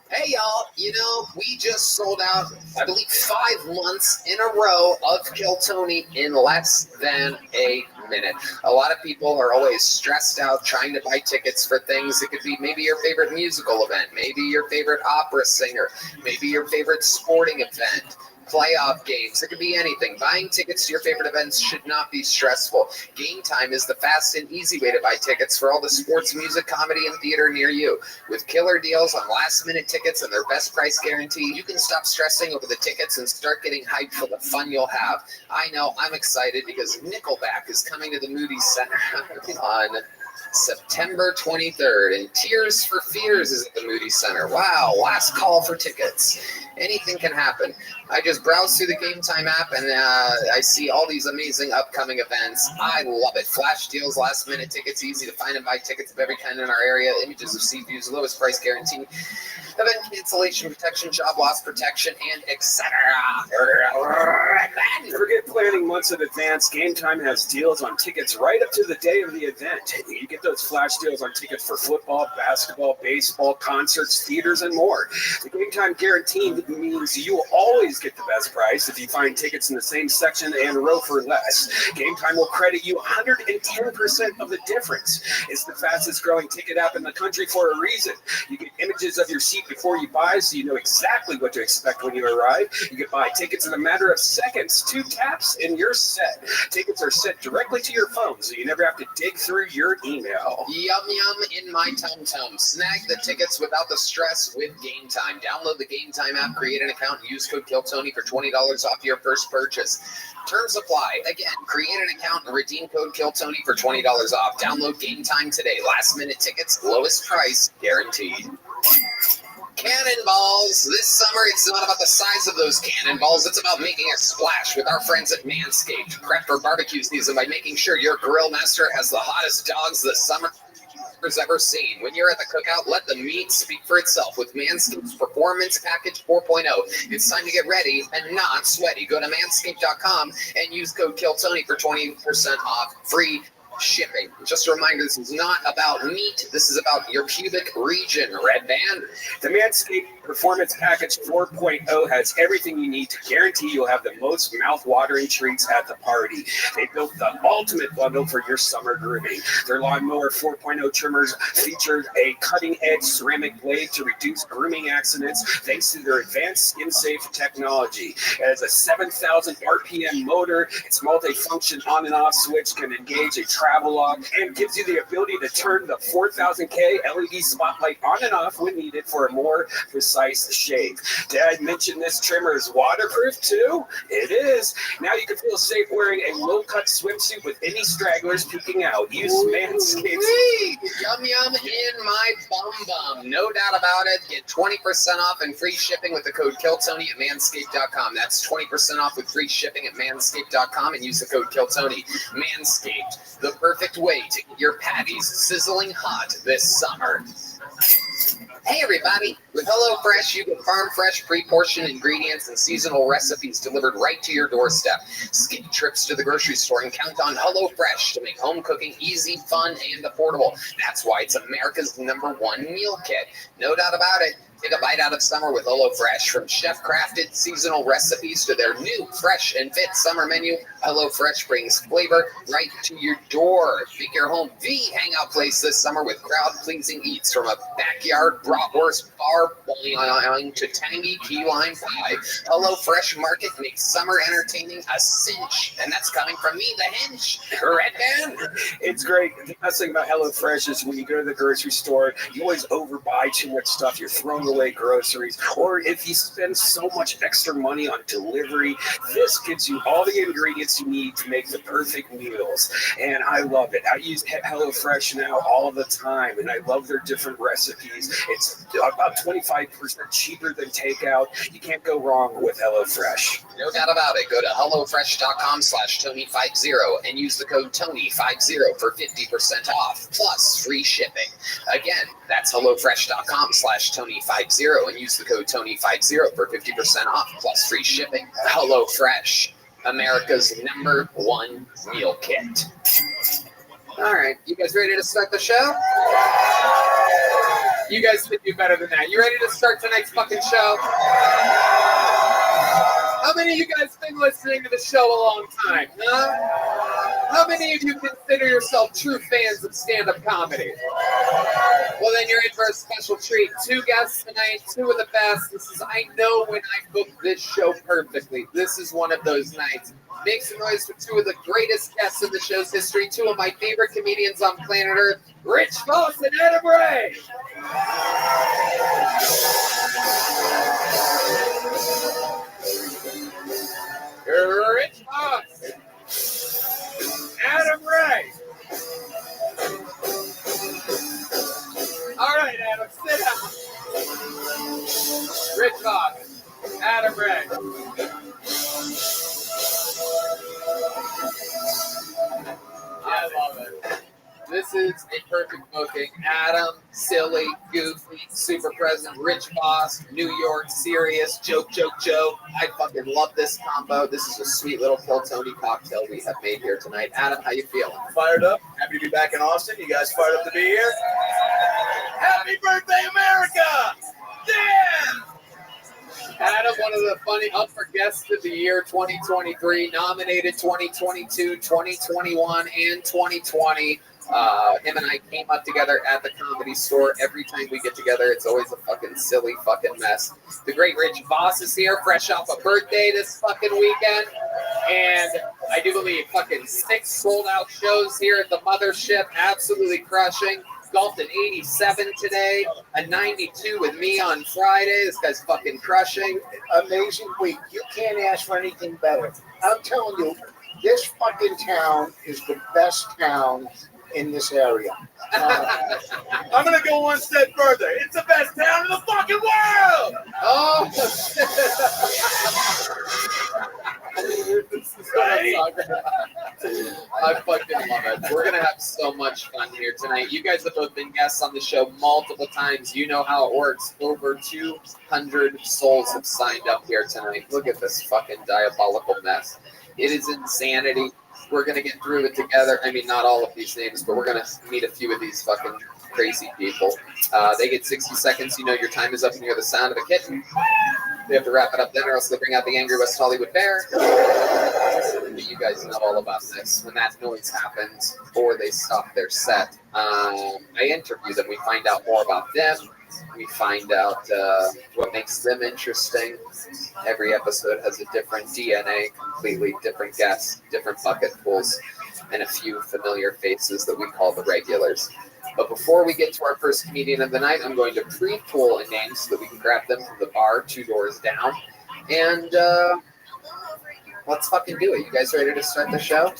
Hey, y'all, you know, we just sold out, I believe, 5 months in a row of Kill Tony in less than a minute. A lot of people are always stressed out trying to buy tickets for things. It could be maybe your favorite musical event, maybe your favorite opera singer, maybe your favorite sporting event, playoff games. It could be anything. Buying tickets to your favorite events should not be stressful. Game Time is the fast and easy way to buy tickets for all the sports, music, comedy, and theater near you. With killer deals on last-minute tickets and their best price guarantee, you can stop stressing over the tickets and start getting hyped for the fun you'll have. I know I'm excited because Nickelback is coming to the Moody Center on September 23rd, and Tears for Fears is at the Moody Center. Wow, last call for tickets. Anything can happen. I just browse through the Game Time app, and I see all these amazing upcoming events. I love it. Flash deals, last-minute tickets, easy to find and buy tickets of every kind in our area, images of seat views, lowest price guarantee, event cancellation protection, job loss protection, and etc. Forget planning months in advance. Game Time has deals on tickets right up to the day of the event. You get those flash deals on tickets for football, basketball, baseball, concerts, theaters, and more. The Game Time guarantee means you will always get the best price if you find tickets in the same section and row for less. Game Time will credit you 110% of the difference. It's the fastest growing ticket app in the country for a reason. You get images of your seat before you buy, so you know exactly what to expect when you arrive. You can buy tickets in a matter of seconds. 2 taps and you're set. Tickets are sent directly to your phone, so you never have to dig through your email. Yum yum in my tum-tum. Snag the tickets without the stress with Game Time. Download the Game Time app, create an account, and use code KILLTONY for $20 off your first purchase. Terms apply. Again, create an account and redeem code KILLTONY for $20 off. Download Game Time today. Last minute tickets, lowest price, guaranteed. Cannonballs. This summer, it's not about the size of those cannonballs. It's about making a splash with our friends at Manscaped. Prep for barbecue season by making sure your grill master has the hottest dogs this summer ever seen. When you're at the cookout, let the meat speak for itself with Manscaped's Performance Package 4.0. It's time to get ready and not sweaty. Go to manscaped.com and use code KILLTONY for 20% off free shipping. Just a reminder, this is not about meat. This is about your pubic region, Red Band. The Manscaped Performance Package 4.0 has everything you need to guarantee you'll have the most mouth-watering treats at the party. They built the ultimate bundle for your summer grooming. Their Lawnmower 4.0 trimmers feature a cutting-edge ceramic blade to reduce grooming accidents thanks to their advanced skin-safe technology. It has a 7,000 RPM motor. Its multi-function on and off switch can engage a travel log and gives you the ability to turn the 4000K LED spotlight on and off when needed for a more precise shave. Did I mention this trimmer is waterproof too? It is. Now you can feel safe wearing a low-cut swimsuit with any stragglers peeking out. Use Manscaped. Yum yum in my bum bum. No doubt about it. Get 20% off and free shipping with the code KILLTONY at manscaped.com. That's 20% off with free shipping at manscaped.com and use the code KILLTONY. Manscaped, the perfect way to get your patties sizzling hot this summer. Hey everybody! With HelloFresh, you get farm fresh, pre-portioned ingredients and seasonal recipes delivered right to your doorstep. Skip trips to the grocery store and count on HelloFresh to make home cooking easy, fun, and affordable. That's why it's America's #1 meal kit. No doubt about it. Take a bite out of summer with HelloFresh. From chef-crafted seasonal recipes to their new fresh and fit summer menu, HelloFresh brings flavor right to your door. Make your home the hangout place this summer with crowd-pleasing eats from a backyard bratwurst bar bowling to tangy key lime pie. HelloFresh Market makes summer entertaining a cinch, and that's coming from me, the Hinch. Red Band. It's great. The best thing about HelloFresh is when you go to the grocery store, you always overbuy too much stuff. You're throwing away groceries, or if you spend so much extra money on delivery, this gives you all the ingredients you need to make the perfect meals. And I love it. I use HelloFresh now all the time, and I love their different recipes. It's about 25% cheaper than takeout. You can't go wrong with HelloFresh. No doubt about it. Go to HelloFresh.com/Tony50 and use the code Tony50 for 50% off, plus free shipping. Again, that's HelloFresh.com/Tony50 and use the code Tony50 for 50% off, plus free shipping. HelloFresh, America's #1 meal kit. All right, you guys ready to start the show? You guys can do better than that. You ready to start tonight's fucking show? How many of you guys been listening to the show a long time, huh? How many of you consider yourself true fans of stand-up comedy? Well, then you're in for a special treat. 2 guests tonight, 2 of the best. I know when I booked this show perfectly. This is one of those nights. Make some noise for 2 of the greatest guests in the show's history, 2 of my favorite comedians on planet Earth, Rich Voss and Adam Ray. Rich Voss, Adam Ray. All right, Adam, sit down. Rich Voss, Adam Ray. I love it. This is a perfect booking. Adam, silly, goofy, super present, Rich Voss, New York, serious, joke. I fucking love this combo. This is a sweet little Kill Tony cocktail we have made here tonight. Adam, how you feeling? Fired up. Happy to be back in Austin. You guys fired up to be here? Happy birthday, America! Yeah! Adam, one of the funny up for guests of the year 2023, nominated 2022, 2021, and 2020. Him and I came up together at the Comedy Store. Every time we get together, it's always a fucking silly fucking mess. The great Rich Voss is here, fresh off a birthday this fucking weekend. And I do believe fucking 6 sold-out shows here at the Mothership, absolutely crushing. Golfed an 87 today, a 92 with me on Friday. This guy's fucking crushing. Amazing week. You can't ask for anything better. I'm telling you, this fucking town is the best town in this area. I'm going to go one step further. It's the best town in the fucking world! Oh, this is what I'm talking about. I fucking love it. We're going to have so much fun here tonight. You guys have both been guests on the show multiple times. You know how it works. Over 200 souls have signed up here tonight. Look at this fucking diabolical mess. It is insanity. We're going to get through it together. I mean, not all of these names, but we're going to meet a few of these fucking crazy people. They get 60 seconds. You know your time is up and you hear the sound of a kitten. They have to wrap it up then or else they'll bring out the angry West Hollywood bear. You guys know all about this. When that noise happens or they stop their set, I interview them. We find out more about them. We find out what makes them interesting. Every episode has a different DNA, completely different guests, different bucket pools, and a few familiar faces that we call the regulars. But before we get to our first comedian of the night, I'm going to pre-pool a name so that we can grab them from the bar 2 doors down. And let's fucking do it. You guys ready to start the show?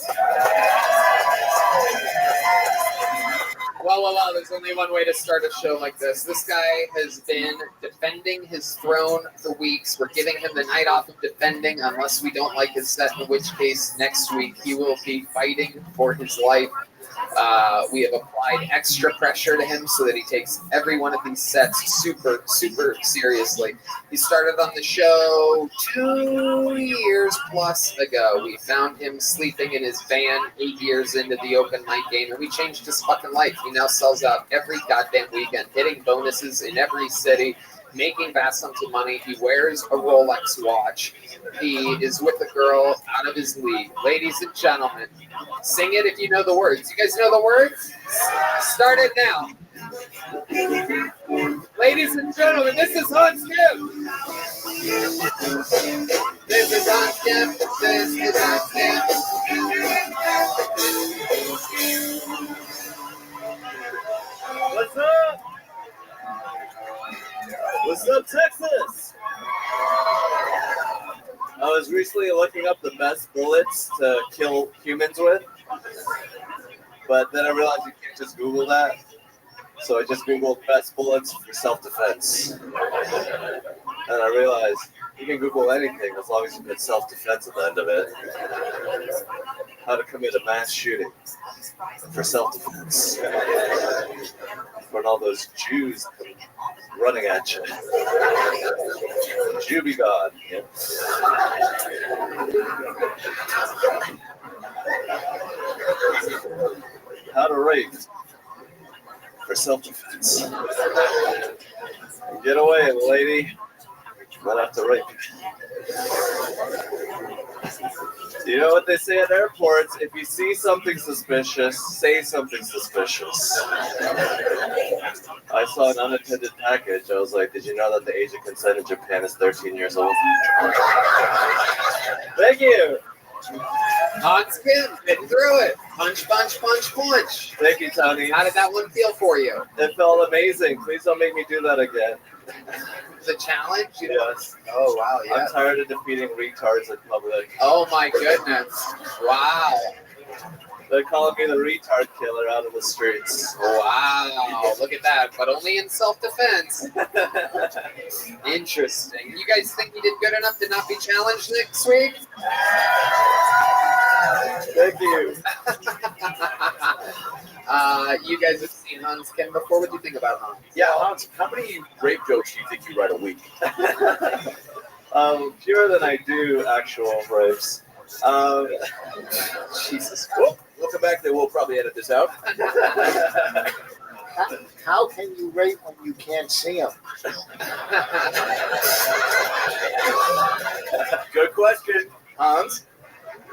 Well, there's only one way to start a show like this. This guy has been defending his throne for weeks. We're giving him the night off of defending unless we don't like his set, in which case next week he will be fighting for his life. We have applied extra pressure to him so that he takes every one of these sets super, super seriously. He started on the show 2 years plus ago. We found him sleeping in his van 8 years into the open mic game, and we changed his fucking life. He now sells out every goddamn weekend, hitting bonuses in every city, making vast sums of money. He wears a Rolex watch. He is with a girl out of his league. Ladies and gentlemen, sing it if you know the words. You guys know the words? Start it now. Ladies and gentlemen, this is Hans Kim. This is Hans Kim. This is Hans Kim. What's up? What's up, Texas? I was recently looking up the best bullets to kill humans with, but then I realized you can't just Google that. So I just Googled best bullets for self-defense. And I realized you can Google anything as long as you put self-defense at the end of it. How to commit a mass shooting for self-defense. When all those Jews come running at you. Jew be God. Yeah. How to rape for self-defense. Get away, lady. Might have to rape you. You know what they say at airports? If you see something suspicious, say something suspicious. I saw an unattended package. I was like, did you know that the age of consent in Japan is 13 years old? Thank you. Hans Kim, getting through it. Punch, punch, punch, punch. Thank you, Tony. How did that one feel for you? It felt amazing. Please don't make me do that again. The challenge? Yes. Oh, wow, yeah. I'm tired of defeating retards in public. Oh, my goodness. Wow. They're calling me the retard killer out of the streets. Wow, look at that. But only in self-defense. Interesting. You guys think you did good enough to not be challenged next week? Thank you. You guys have seen Hans Kim before. What do you think about Hans? Yeah, Hans, how many rape jokes do you think you write a week? Fewer than I do actual rapes. Jesus. Well, we'll come back there. We'll probably edit this out. How can you rape when you can't see them? Good question, Hans.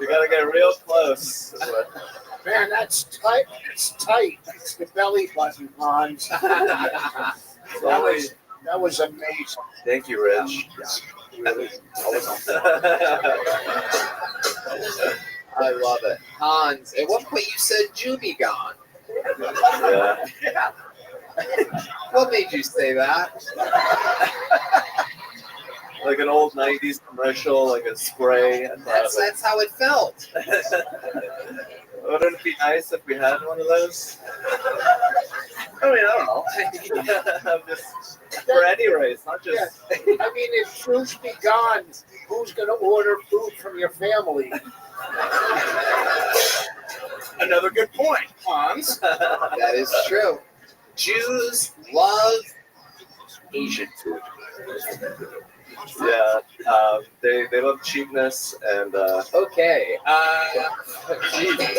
You gotta get real close. Man, that's tight. It's tight. It's the belly button, Hans. That was amazing. Thank you, Rich. I love it. Hans, at one point you said Juby gone. Yeah. What made you say that? Like an old 90s commercial, like a spray. That's how it felt. Wouldn't it be nice if we had one of those? I mean, I don't know. Just for any race, not just. Yeah. I mean, if truth be gone, who's going to order food from your family? Another good point, Hans. That is true. Jews love Asian food. Yeah, they love cheapness and. Okay. Jesus.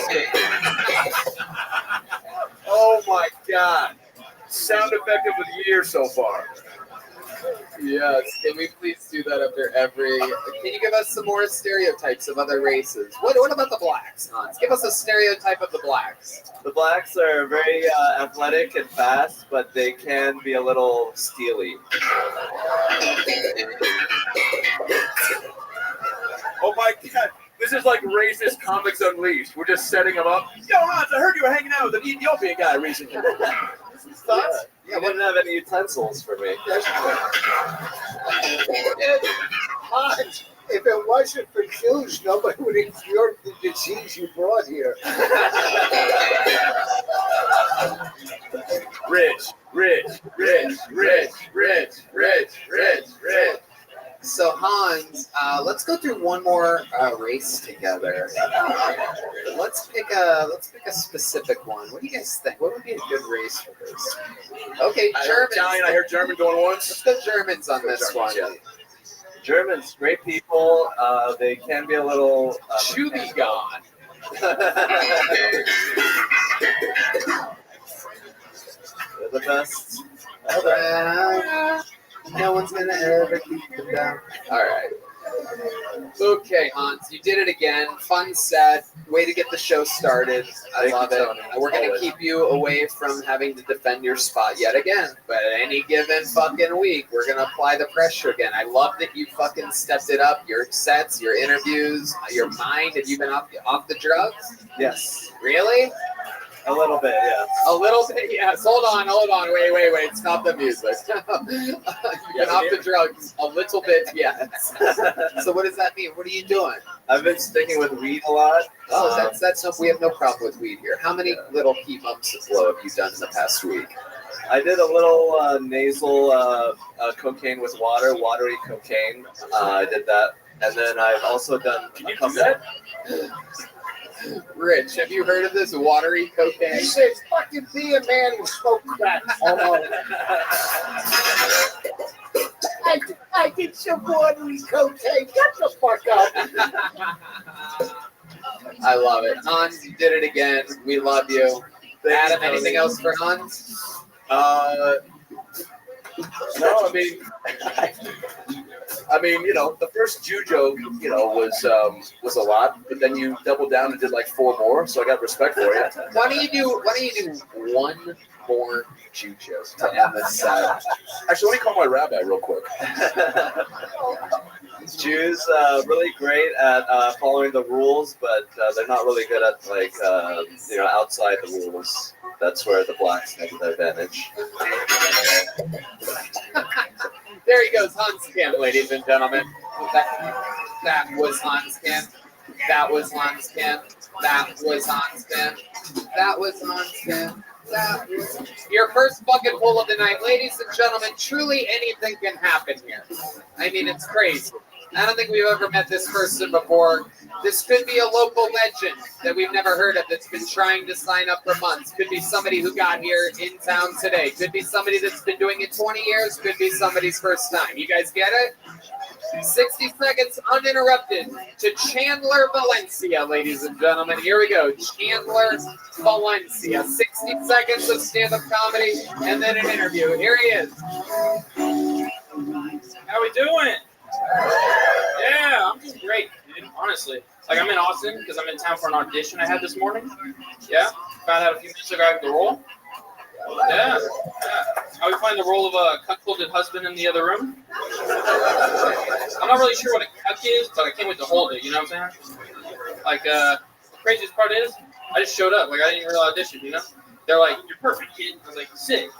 Oh my God! Sound effect of the year so far. Yes. Can we please do that after every? Can you give us some more stereotypes of other races? What about the blacks, Hans? Give us a stereotype of the blacks. The blacks are very athletic and fast, but they can be a little steely. Oh my God! This is like racist comics unleashed. We're just setting them up. Yo, Hans, I heard you were hanging out with an Ethiopian guy recently. Thoughts? Yeah, you didn't have any utensils for me. Hans, if it wasn't for Jews, nobody would endure the disease you brought here. Rich. So Hans, let's go through one more race together. Let's pick a specific one. What do you guys think? What would be a good race for this? Okay, Germans. I heard German going once. Let's go Germans on this one. Yeah. Germans, great people. They can be a little to be gone. They're the best. No one's gonna ever keep them down. All right. Okay, Hans, you did it again. Fun set. Way to get the show started. I love it. We're gonna keep you away from having to defend your spot yet again. But any given fucking week, we're gonna apply the pressure again. I love that you fucking stepped it up. Your sets, your interviews, your mind. Have you been off the drugs? Yes. Really? A little bit, yes. A little bit, yes. Hold on. Wait. Stop the music. You've been off the drugs a little bit, yes. So what does that mean? What are you doing? I've been sticking with weed a lot. Oh, that's no. We have no problem with weed here. How many little pea bumps of blow have you done in the past week? I did a little nasal cocaine with watery cocaine. I did that, and then I've also done. Can you do that? Rich, have you heard of this watery cocaine? He said, fucking be a man and smoke crack. I did some watery cocaine. Get the fuck up. I love it. Hans, you did it again. We love you. Adam, anything else for Hans? No, I mean, I mean, the first Jew joke, was a lot, but then you doubled down and did like 4 more, so I got respect for you. Why don't you do one more Jew joke to end this set? Actually, let me call my rabbi real quick. Jews really great at following the rules, but they're not really good at outside the rules. That's where the blacks have the advantage. There he goes, Hans Kim, ladies and gentlemen. That was Hans Kim. That was Hans Kim. That was Hans Kim. That was Hans Kim. That was your first bucket full of the night, ladies and gentlemen. Truly, anything can happen here. I mean, it's crazy. I don't think we've ever met this person before. This could be a local legend that we've never heard of that's been trying to sign up for months. Could be somebody who got here in town today. Could be somebody that's been doing it 20 years. Could be somebody's first time. You guys get it? 60 seconds uninterrupted to Chandler Valencia, ladies and gentlemen. Here we go. Chandler Valencia. 60 seconds of stand-up comedy and then an interview. Here he is. How we doing? Yeah, I'm just great, dude, honestly. Like, I'm in Austin because I'm in town for an audition I had this morning. Yeah, found out a few minutes ago I have the role. Yeah. How we find the role of a cuckolded husband in the other room? I'm not really sure what a cuck is, but I can't wait to hold it, you know what I'm saying? Like, the craziest part is, I just showed up. Like, I didn't even really audition, you know? They're like, you're perfect, kid. I was like, sick.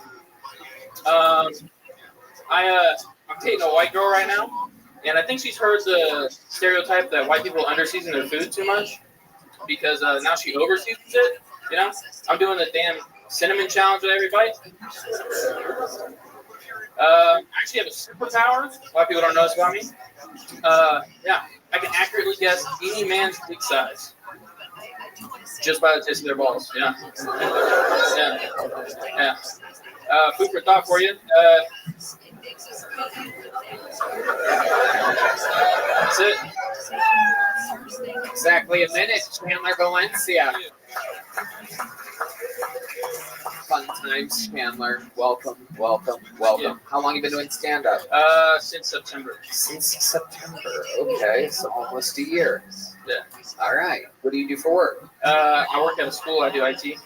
I'm dating a white girl right now, and I think she's heard the stereotype that white people underseason their food too much because now she overseasons it, you know? I'm doing the damn cinnamon challenge with every bite. I actually have a superpower. A lot of people don't know this about me. Yeah, I can accurately guess any man's dick size just by the taste of their balls. Yeah. Yeah. Food for thought for you. That's it. Exactly a minute, Chandler Valencia. Fun times, Chandler. Welcome. Yeah. How long have you been doing stand-up? Since September. Since September. Okay, so almost a year. Yeah. All right. What do you do for work? I work at a school. I do IT.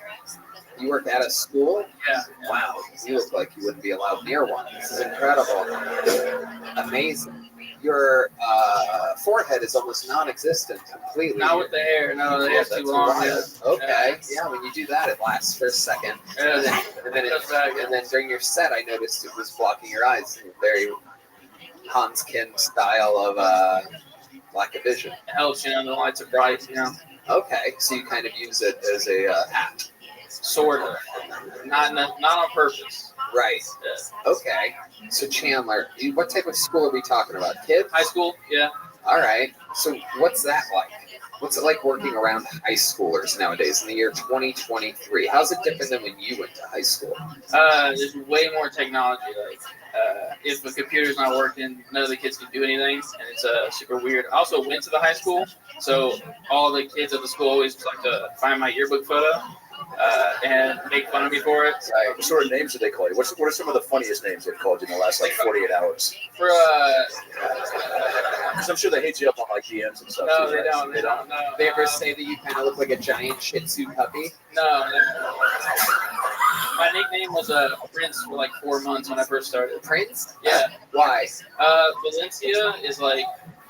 You work at a school? Yeah. Wow. You look like you wouldn't be allowed near one. This is incredible. Amazing. Your forehead is almost non-existent completely. Not with the hair. No, the hair's too long. Okay. Yeah, when you do that, it lasts for a second. And then during your set, I noticed it was blocking your eyes. Very Hans Kim style of lack of vision. It helps, you know, the lights are bright, you know. Okay, so you kind of use it as a hat. Sort of. Not on purpose. Right. Yeah. Okay. So Chandler, what type of school are we talking about? Kids? High school, yeah. All right. So what's that like? What's it like working around high schoolers nowadays in the year 2023? How's it different than when you went to high school? There's way more technology. Like, if the computer's not working, none of the kids can do anything, and it's super weird. I also went to the high school, so all the kids at the school always like to find my yearbook photo. And make fun of me for it. Right. What sort of names did they call you? What are some of the funniest names they've called you in the last 48 hours? For because I'm sure they hit you up on like DMs and stuff. No, too, they right? don't. They don't. No. They ever say that you kind of look like a giant Shih Tzu puppy? No. My nickname was Prince for like 4 months when I first started. Prince? Yeah. Why? Valencia is like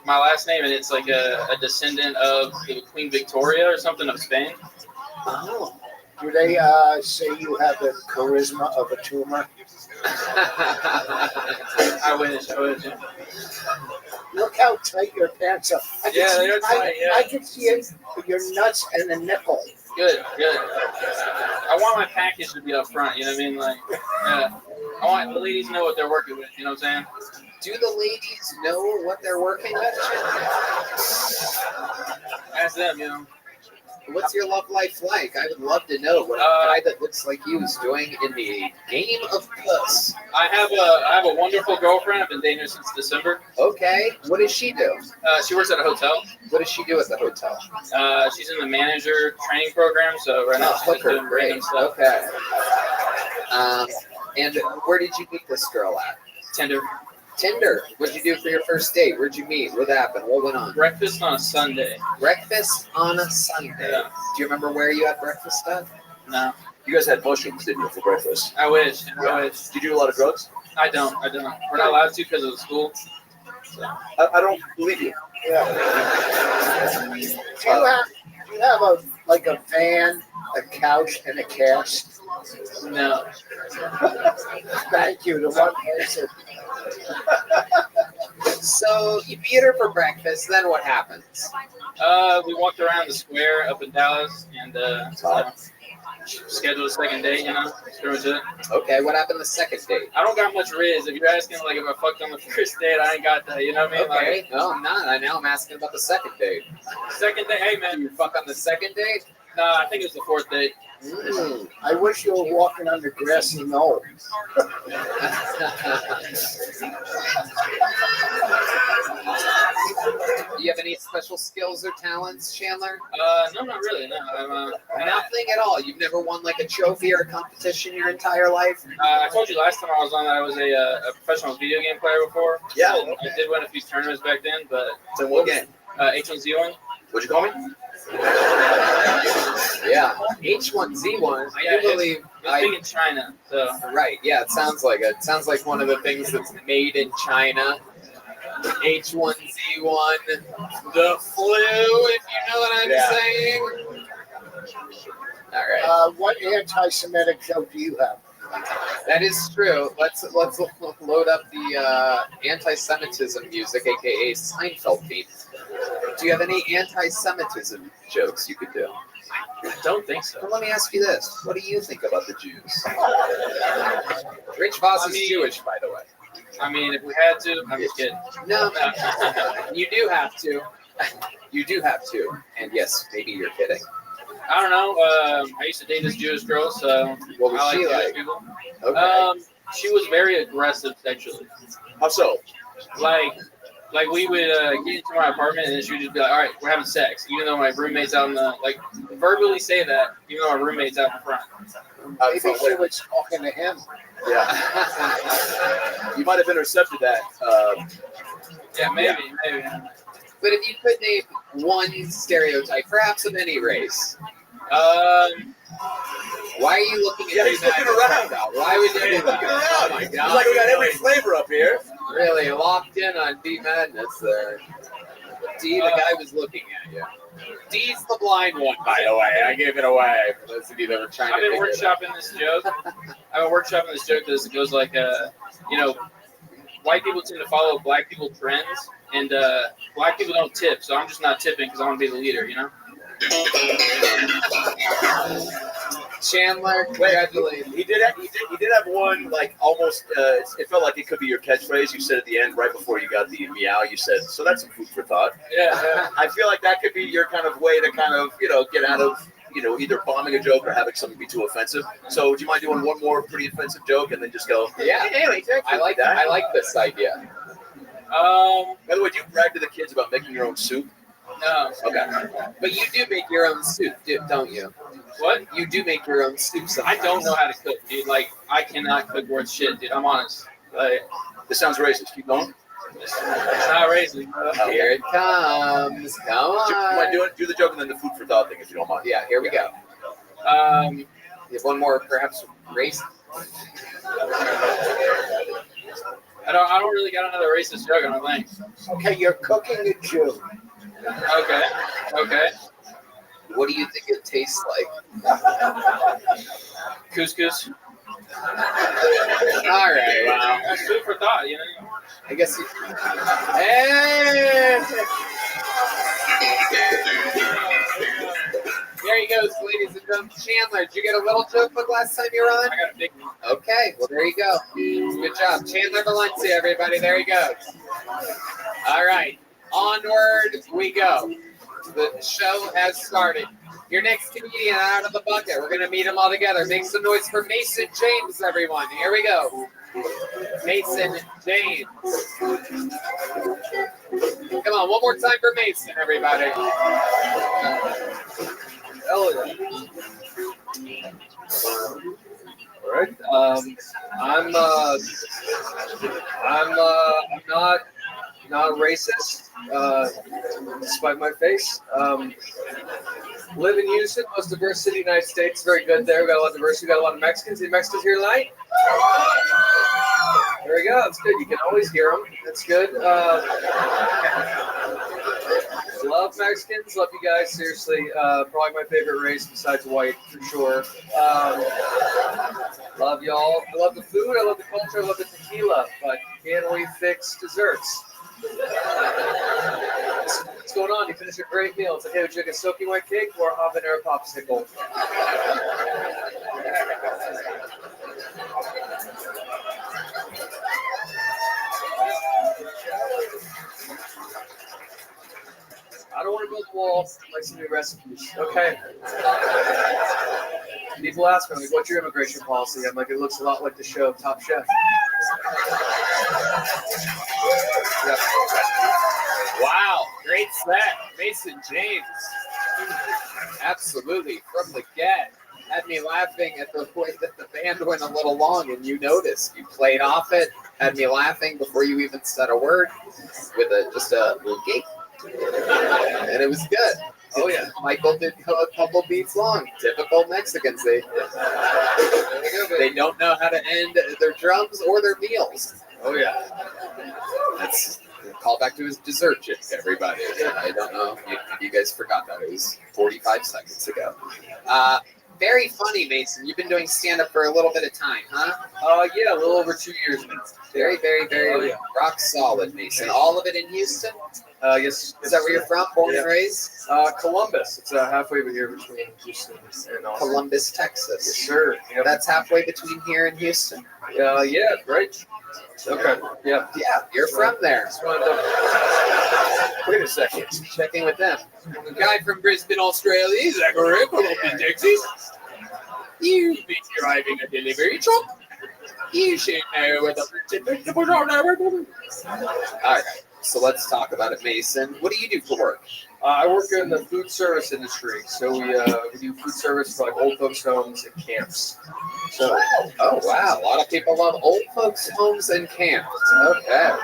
my last name, and it's like a descendant of the Queen Victoria or something of Spain. Oh. Do they say you have the charisma of a tumor? I wish. Look how tight your pants are. They're tight. I can see it, your nuts and the nipple. Good. I want my package to be up front, you know what I mean? Like, yeah. I want the ladies to know what they're working with, you know what I'm saying? Do the ladies know what they're working with? Ask them, you know. What's your love life like? I would love to know what a guy that looks like you is doing in the game of puss. I have a wonderful girlfriend. I've been dating her since December. Okay. What does she do? She works at a hotel. What does she do at the hotel? She's in the manager training program, so right now she's doing random stuff. Okay. And where did you meet this girl at? Tinder. Tinder. What'd you do for your first date? Where'd you meet? What happened? What went on? Breakfast on a Sunday. Breakfast on a Sunday. Yeah. Do you remember where you had breakfast at? No. You guys had mushrooms, didn't you, for breakfast? I wish. I wish. Did you do a lot of drugs? I don't. We're not allowed to because of the school. So. I don't believe you. Yeah. Do you have a van, a couch, and a cast? No. Thank you. The one person. So you meet her for breakfast. Then what happens? We walked around the square up in Dallas and scheduled a second date. That's pretty much it. Okay. What happened the second date? I don't got much riz. If you're asking like if I fucked on the first date, I ain't got that. You know what I mean? Okay. Like, No, I'm not. Now I'm asking about the second date. Second date, hey man. You fuck on the second date? No, I think it was the fourth date. I wish you were walking on the grassy knoll. Do you have any special skills or talents, Chandler? No, not really. No, I'm nothing at all. You've never won like a trophy or a competition your entire life? I told you last time I was on that I was a professional video game player before. Yeah. So I did win a few tournaments back then, but So what game? H1Z1. What'd you call me? Yeah, H1Z1. I do believe. It's big in China. So. Right. Yeah, it sounds like it. Sounds like one of the things that's made in China. H1Z1, the flu, if you know what I'm saying. All right. What anti-Semitic joke do you have? That is true. Let's load up the anti-Semitism music, aka Seinfeld theme. Do you have any anti-Semitism jokes you could do? I don't think so. Well, let me ask you this: what do you think about the Jews? Rich Voss is Jewish, by the way. I mean, if we had to, I'm just kidding. No, you do have to. You do have to. And yes, maybe you're kidding. I don't know. I used to date this Jewish girl, so what was I like she Jewish like? people. Okay. She was very aggressive sexually. How so? Like we would get into my apartment and then she would just be like, "All right, we're having sex," even though my roommate's out in the verbally say that, even though my roommate's out in front. Maybe she was talking to him. Yeah. You might have intercepted that. Yeah, maybe. But if you could name one stereotype, perhaps of any race, why are you looking at me? He's looking around. Why would you do that? Looking around. Oh my God. It's like we got every flavor up here. Really locked in on D Madness there. D, the guy was looking at you. D's the blind one, by the way. I gave it away for those of you that were trying to I've been figure it out. workshopping this joke. That goes like, white people tend to follow black people trends, and black people don't tip. So I'm just not tipping because I want to be the leader, Chandler, congratulations. He did have one, like, almost, it felt like it could be your catchphrase. You said at the end, right before you got the meow, you said, so that's some food for thought. Yeah. I feel like that could be your kind of way to kind of, get out of, either bombing a joke or having something be too offensive. So do you mind doing one more pretty offensive joke and then just go, yeah, I like that. I like this idea. By the way, do you brag to the kids about making your own soup? No. Okay. But you do make your own soup, don't you? What? You do make your own soup sometimes. I don't know how to cook, dude. Like, I cannot cook worth shit, dude. I'm honest. Like, this sounds racist. Keep going. It's not racist, bro. Here it comes. Come on. You mind do the joke and then the food for thought thing, if you don't mind. Yeah, here we go. You have one more, perhaps, race. I don't really got another racist joke, I don't think. Okay, you're cooking a Jew. Okay. What do you think it tastes like? Couscous. All right. Wow. That's food for thought, I guess you. Hey! There he goes, ladies and gentlemen. Chandler, did you get a little joke book last time you were on? I got a big one. Okay, well, there you go. Good job. Chandler Valencia, everybody. There he goes. All right. Onward we go. The show has started. Your next comedian out of the bucket. We're going to meet them all together. Make some noise for Mason James, everyone. Here we go. Mason James. Come on, one more time for Mason, everybody. All right. I'm not racist, despite my face. Live in Houston, most diverse city in the United States. Very good there. We got a lot of diversity. We got a lot of Mexicans. Any Mexicans here tonight? There we go. That's good. You can always hear them. That's good. Love Mexicans. Love you guys. Seriously, probably my favorite race besides white for sure. Love y'all. I love the food. I love the culture. I love the tequila. But can we fix desserts? What's going on? You finished a great meal. It's like, hey, would you like a soaking white cake or a habanero popsicle? I don't want to build a wall. I like some new recipes. Okay. People ask me, like, what's your immigration policy? I'm like, it looks a lot like the show Top Chef. Yep. Wow, great set, Mason James. Absolutely, from the get. Had me laughing at the point that the band went a little long, and you noticed. You played off it, had me laughing before you even said a word, with just a little gate. And it was good. Oh yeah, Michael did go a couple beats long. Typical Mexicans. They don't know how to end their drums or their meals. Oh yeah, that's a call back to his dessert joke, everybody. I don't know if you guys forgot that. It was 45 seconds ago. Very funny, Mason. You've been doing stand-up for a little bit of time, huh? Yeah, a little over 2 years now. Very, very, very rock solid, Mason. All of it in Houston? Yes. Is that where you're from, born and raised? Columbus. It's halfway here between Houston and Austin. Columbus, Texas. Yes, sir. Yep. That's halfway between here and Houston. Yeah, right. Okay. Yeah. Yeah, you're from there. Wait a second. Checking with them. A guy from Brisbane, Australia. Is that correct? Columbus, Texas. You be driving a delivery truck. You should know where the All right. So let's talk about it, Mason. What do you do for work? I work in the food service industry. So we do food service for like old folks' homes and camps. So, oh wow, a lot of people love old folks' homes and camps. Okay.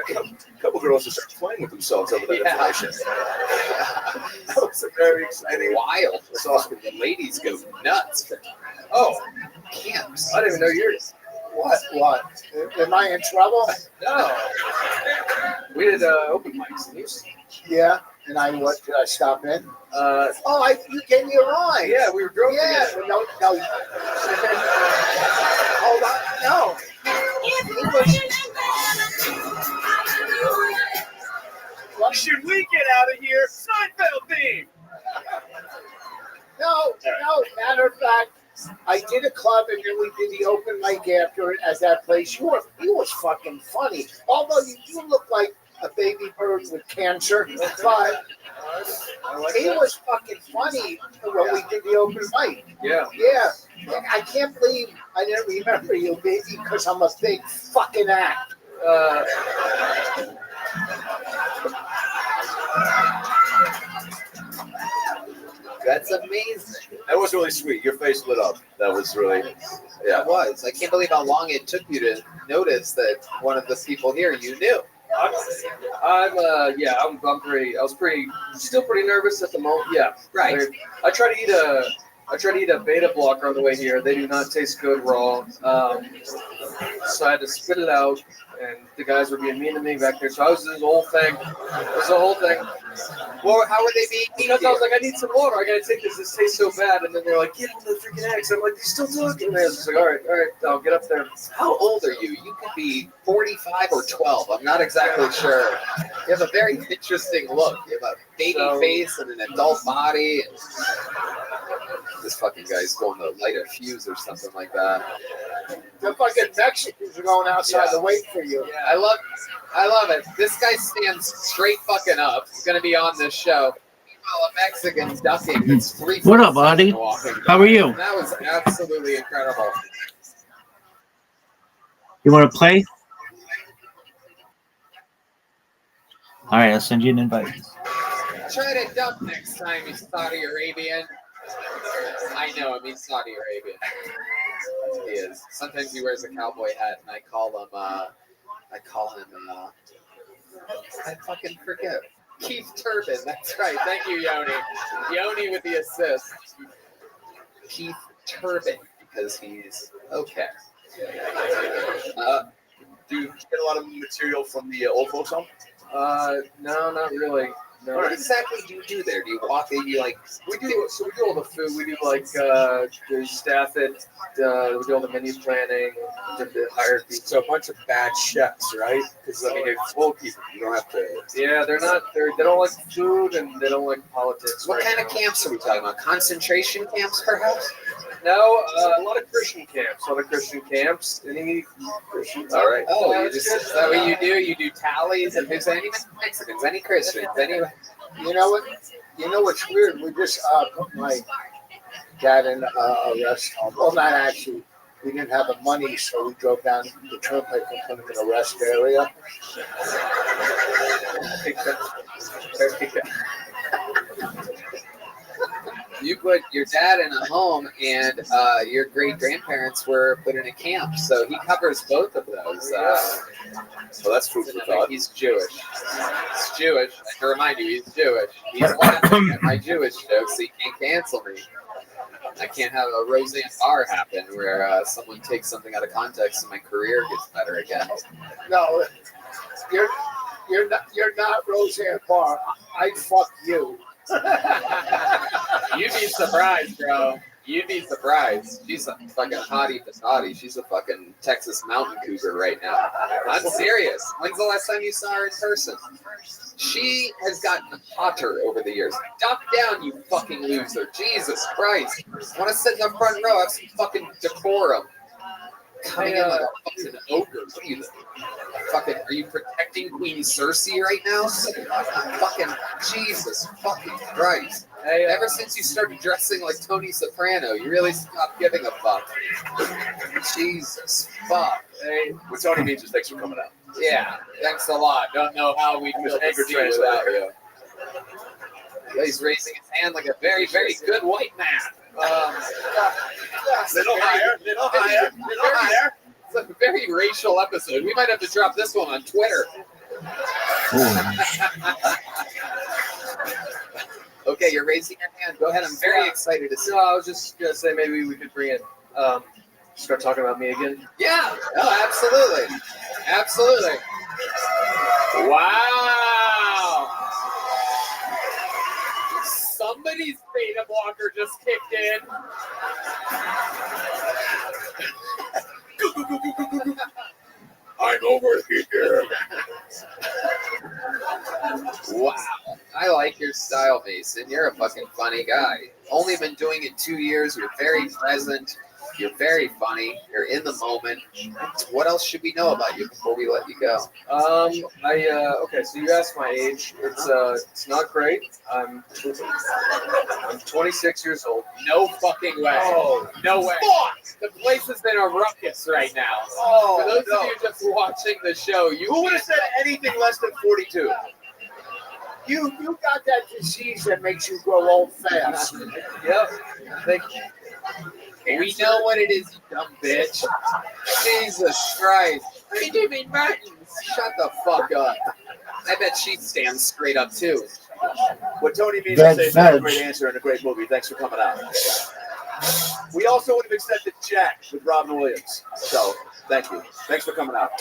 A couple girls just started playing with themselves over that information. That was a very exciting, wild. It's awesome. The ladies go nuts. Oh, camps. I didn't even know yours. What? Am I in trouble? No. We did open mics in Houston. Yeah. And did I stop in? You gave me a ride. Yeah, we were drunk together. No. Hold on. No. Should we get out of here? Seinfeld theme. No. Matter of fact, I did a club and then we did the open mic after it at that place. He was fucking funny. Although you look like a baby bird with cancer, but he was fucking funny when we did the open mic. Yeah. I can't believe I didn't remember you, baby, because I'm a big fucking act. That's amazing. That was really sweet. Your face lit up. That was really, yeah. It was. I can't believe how long it took you to notice that one of the people here you knew. Still pretty nervous at the moment. Yeah. Right. I try to eat a beta blocker on the way here. They do not taste good raw. So I had to spit it out, and the guys were being mean to me back there. So I was this whole thing. Well, how were they being mean? Because I was like, I need some water. I gotta take this. This tastes so bad. And then they're like, get on the freaking eggs. I'm like, you still talking? And I was just like, all right, I'll get up there. How old are you? You could be 45 or 12. I'm not exactly sure. You have a very interesting look. You have a baby face and an adult body. This fucking guy's going to light a fuse or something like that. The fucking Mexicans are going outside to wait for you. Yeah, I love it. This guy stands straight fucking up. He's going to be on this show. Meanwhile, a Mexican's ducking. It's 3 What up, buddy? How are you? That was absolutely incredible. You want to play? All right, I'll send you an invite. Try to duck next time, you Saudi Arabian. I know, I mean Saudi Arabian. He is. Sometimes he wears a cowboy hat, and I call him. I fucking forget. Keith Turbin. That's right. Thank you, Yoni. Yoni with the assist. Keith Turbin, because he's okay. Do you get a lot of material from the old folks home? No, not really. No. What exactly do you do there? Do you walk in? You like? We do all the food. We do like the staff it. We do all the menu planning. The hired people. So a bunch of bad chefs, right? Because I mean, it's old people. You don't have to. Yeah, they don't like food and they don't like politics. What kind of camps are we talking about? Concentration camps, perhaps? No, a lot of Christian camps. Any Christians? All right. Oh, is that what you do? You do tallies and who's any Mexicans, any Christians, any. You know what? You know what's weird? We just put my dad in a rest home. Well, not actually. We didn't have the money, so we drove down the turnpike and put him in a rest area. You put your dad in a home, and your great-grandparents were put in a camp, so he covers both of those. So that's food for thought. He's Jewish. He's Jewish. I can remind you, he's Jewish. He's laughing at my Jewish jokes, so he can't cancel me. I can't have a Roseanne Barr happen where someone takes something out of context and my career gets better again. No, you're not Roseanne Barr. I'd fuck you. You'd be surprised, bro. You'd be surprised. She's a fucking hottie patati. She's a fucking Texas mountain cougar right now. I'm serious. When's the last time you saw her in person? She has gotten hotter over the years. Duck down, you fucking loser. Jesus Christ. Want to sit in the front row? Have some fucking decorum. Coming in like a fucking ogre. What are you, are you protecting Queen Cersei right now? Fucking Jesus fucking Christ. Hey, ever since you started dressing like Tony Soprano, you really stopped giving a fuck. Jesus fuck. Hey, what Tony means is thanks for coming out. Yeah, thanks a lot. Don't know how we could anchor translate without you. He's raising his hand like a very, very good white man. Little higher. It's a very racial episode. We might have to drop this one on Twitter. Okay, you're raising your hand. Go ahead. I'm very excited to see. No, I was just gonna say maybe we could bring it. Start talking about me again. Yeah. No, absolutely. Absolutely. Wow. Somebody's beta blocker just kicked in. I'm over here. Wow. I like your style, Mason. You're a fucking funny guy. Only been doing it 2 years. You're very present. You're very funny. You're in the moment. What else should we know about you before we let you go? Okay, so you asked my age. It's not great. I'm 26 years old. No fucking way. Oh, no way. Fuck! The place is in a ruckus right now. Oh, for those of you just watching the show, who would have said anything less than 42? You got that disease that makes you grow old fast. Yep. Thank you. We know what it is, you dumb bitch. Jesus Christ. Jimmy Martins. Shut the fuck up. I bet she stands straight up too. What Tony means to say is a great answer and a great movie. Thanks for coming out. We also would have accepted Jack with Robin Williams. So, thank you. Thanks for coming out.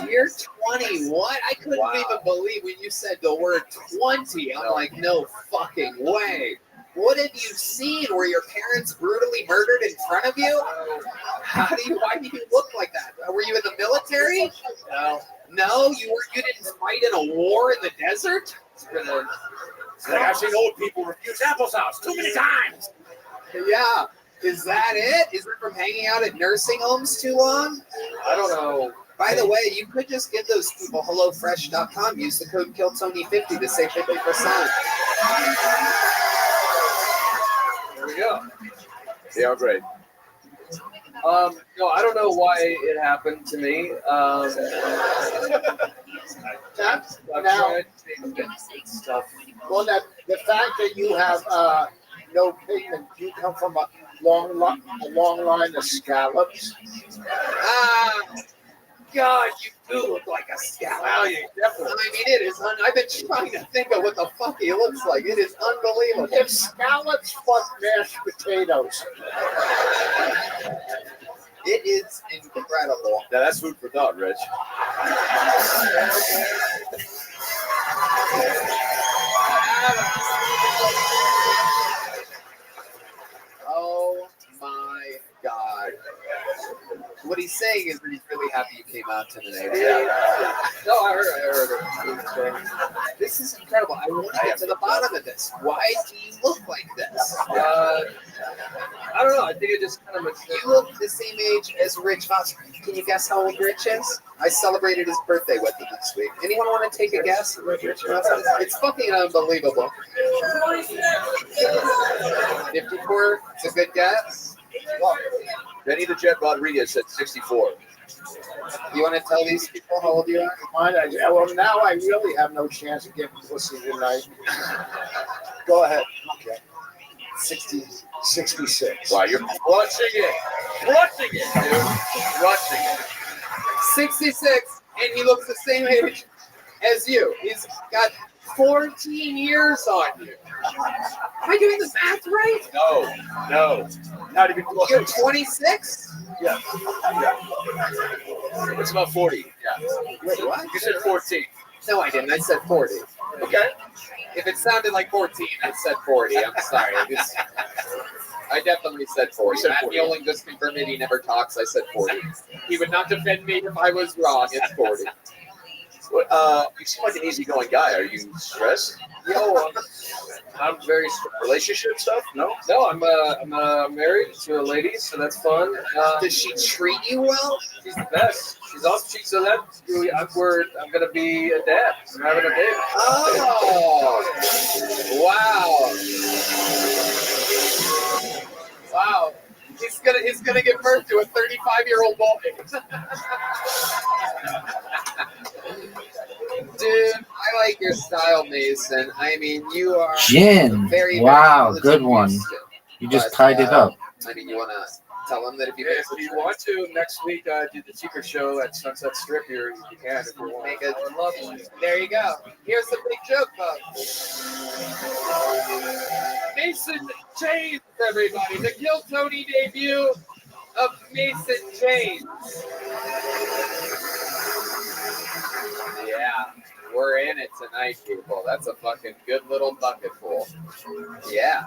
You're 20. What? I couldn't even believe when you said the word 20. I'm like, no fucking way. What have you seen? Were your parents brutally murdered in front of you? Why do you look like that? Were you in the military? No. No, you didn't fight in a war in the desert? I've seen old people refuse applesauce too many times. Yeah. Is that it? Is it from hanging out at nursing homes too long? I don't know. By the way, you could just give those people HelloFresh.com. Use the code KillTony50 to save 50%. There we go. They are great. No, I don't know why it happened to me. Well, the fact that you have no pigment, you come from a long line of scallops. Ah, God, you do look like a scallop. Wow, you definitely. I mean, it is. I've been trying to think of what the fuck he looks like. It is unbelievable. If scallops fuck mashed potatoes. It is incredible. Now that's food for thought, Rich. Oh my God. What he's saying is that he's really happy you came out today. No, I heard it. This is incredible. I want to get to the bottom of this. Why do you look like this? I don't know. I think it just kind of You look the same age as Rich Foster. Can you guess how old Rich is? I celebrated his birthday with him this week. Anyone want to take a guess? Rich Foster? It's fucking unbelievable. 54. It's a good guess. Benny the Jet Rodriguez said 64. You want to tell these people how old you are? Well, now I really have no chance of getting pussy tonight. Go ahead. Okay. 66. Wow, you're clutching it. Clutching it, dude. Clutching it. 66, and he looks the same age as you. He's got 14 years on you. Am I doing this math right? No. Not even close. You're 26? Yeah. It's about 40. Yeah. Wait, what? You said 14. No, I didn't. I said 40. Okay. If it sounded like 14, I said 40. I'm sorry. I definitely said 40. Matt Mueling just confirmed it. He never talks. I said 40. He would not defend me if I was wrong. It's 40. You seem like an easygoing guy. Are you stressed? Yo, I'm very relationship stuff. No, I'm married to a lady, so that's fun. Does she treat you well? She's the best. She's awesome. So that's really awkward. I'm gonna be a dad. I'm having a baby. Oh, wow. He's gonna give birth to a 35-year-old boy. Dude, I like your style, Mason. I mean, you are Gin. very, Wow, very good one. You just tied it up. I mean, you want to tell him that if you want to next week do the secret show at Sunset Strip here, you can if you want. There you go. Here's the big joke, folks. Mason James, everybody. The Kill Tony debut of Mason James. Yeah, we're in it tonight, people. That's a fucking good little bucket full. Yeah.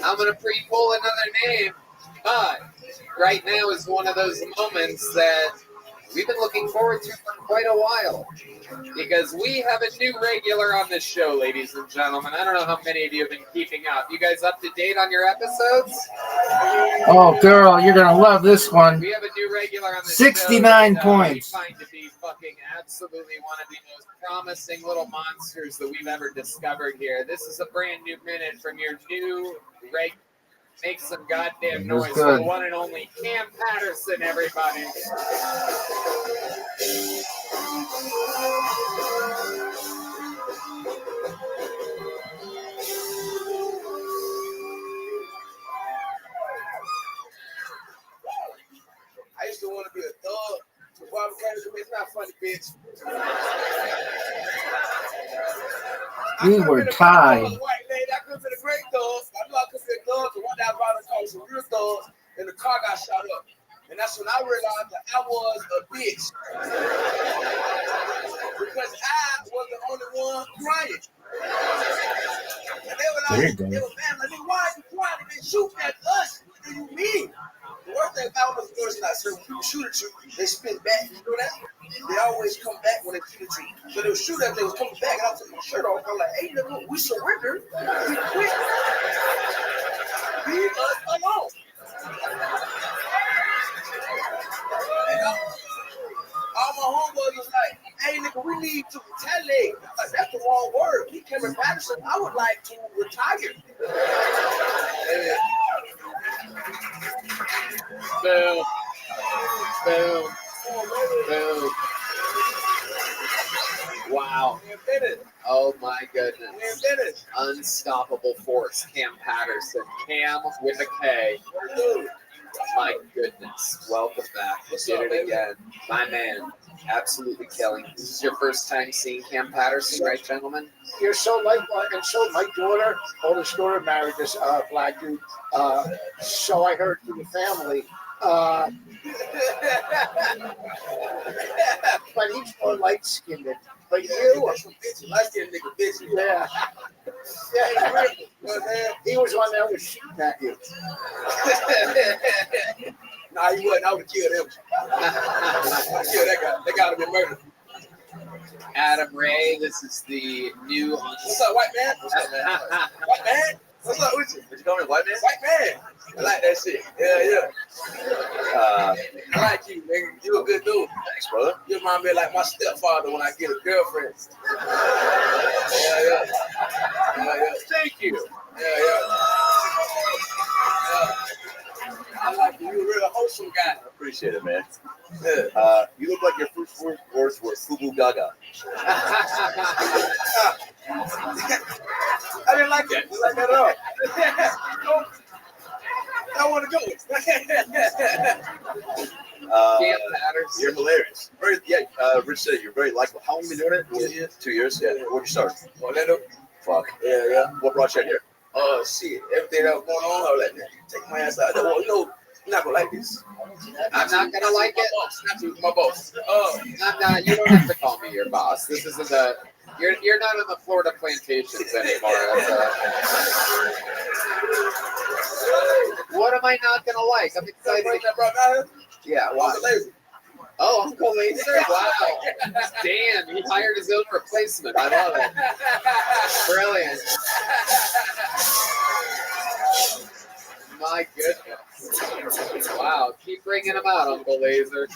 I'm going to pre-pull another name, but right now is one of those moments that we've been looking forward to for quite a while, because we have a new regular on this show, ladies and gentlemen. I don't know how many of you have been keeping up. You guys up to date on your episodes? Oh, girl, you're going to love this one. We have a new regular on this 69 show points. We find to be fucking absolutely one of the most promising little monsters that we've ever discovered here. This is a brand new minute from your new regular. Make some goddamn noise for the one and only Cam Patterson, everybody. I used to want to be a thug. So why became it's not funny, bitch. We were tied. White lady, I could have been a great thug. I knew I could be a thug, so one day I brought a some real thugs, and the car got shot up. And that's when I realized that I was a bitch. Because I was the only one crying. And they were like, they were mad, like, why are you crying? They shooting at us. What do you mean? The worst thing about was the person I said, when people shoot at you, they spin back. You know that? They always come back when they shoot at you. So they would shoot at me, they was coming back, and I took my shirt off. I'm like, hey, look, we surrendered. We quit. Leave us alone. And all my homeboys was like, hey, nigga, we need to retaliate. I'm like, that's the wrong word. He came in Patterson. I would like to retire. Boom. Boom. Boom. Wow. Oh my goodness. Unstoppable force. Cam Patterson. Cam with a K. My goodness. Welcome back. We did it again. My man. Absolutely killing. This is your first time seeing Cam Patterson, right, gentlemen? You're so like, and so my daughter, oldest daughter, married this black dude. So I heard through the family. But he's more light skinned. But you are some bitch, light skinned nigga, bitch. Yeah. Yeah, he was one that was shooting at you. Nah, he wasn't. I would have killed him. I killed that guy. That guy would have been murdered. Adam Ray, this is the new. What's up, white man? What's up, man? White man? What's up with you? Did you call me white man? White man. I like that shit. Yeah. I like you, nigga. You a good dude. Thanks, brother. You remind me like my stepfather when I get a girlfriend. Yeah. Thank you. Yeah. I like you. You're a real wholesome guy. I appreciate it, man. Yeah. You look like your first words were Fubu Gaga. I didn't like that. I didn't like that at all. I want to go. You're hilarious. Rich said you're very likable. How long have you been doing it? 2 years. 2 years? Yeah. Where'd you start? Orlando. Fuck. Yeah. What brought you out here? Shit. Everything that was going on, I was like, take my ass out. Well, you're not gonna like this. I'm not gonna like it. Not you, my boss. I'm not. You don't have to call me your boss. This isn't the. You're not in the Florida plantations anymore. What am I not gonna like? I'm excited. Yeah. Why? Oh, Uncle Laser. Wow. Damn, he hired his own replacement. I love it. Brilliant. My goodness. Wow. Keep bringing him out, Uncle Laser.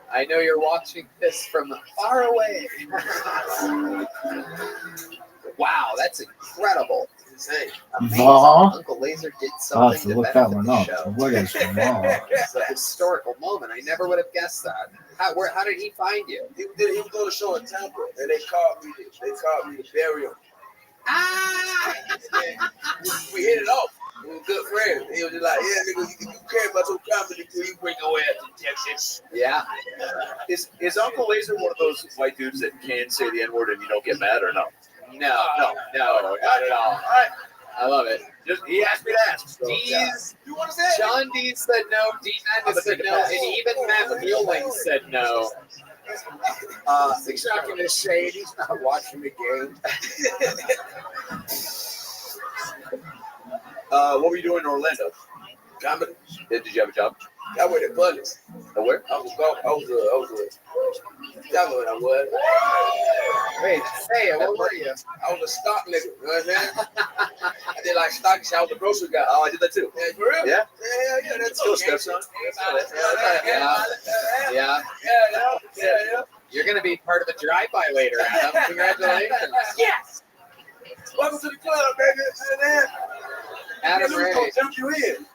I know you're watching this from far away. Wow, that's incredible. Amazing. Uncle Laser did something to look that benefit one the up. show. What is wrong? It's a historical moment. I never would have guessed that. How did he find you? He was doing a show in Tampa, and they called me to bury him. We hit it off. We were good friends. He was just like, yeah, nigga, you care about your comedy until you bring your ass to Texas. Yeah. Is Uncle Laser one of those white dudes that can say the N-word and you don't get mad or no? No, not at all. I love it. He asked me to ask. So, D's, you want to say it? John D said no, D Madness said no, and even Matt Mueling said no. He's not going to say it. He's not watching the game. What were you doing in Orlando? Comedy. Did you have a job? I went to Bunnies. Where? I was I was. Wait, say it. What were you? I was a stock nigga. You know what I'm saying? I did like stock. I was a grocery guy. Oh, I did that too. Yeah, for real? Yeah. Yeah. That's Still okay. stepson. Yeah. You're going to be part of the drive-by later, Adam. Congratulations. Yes. Welcome to the club, baby. Adam Ray. Jump you in.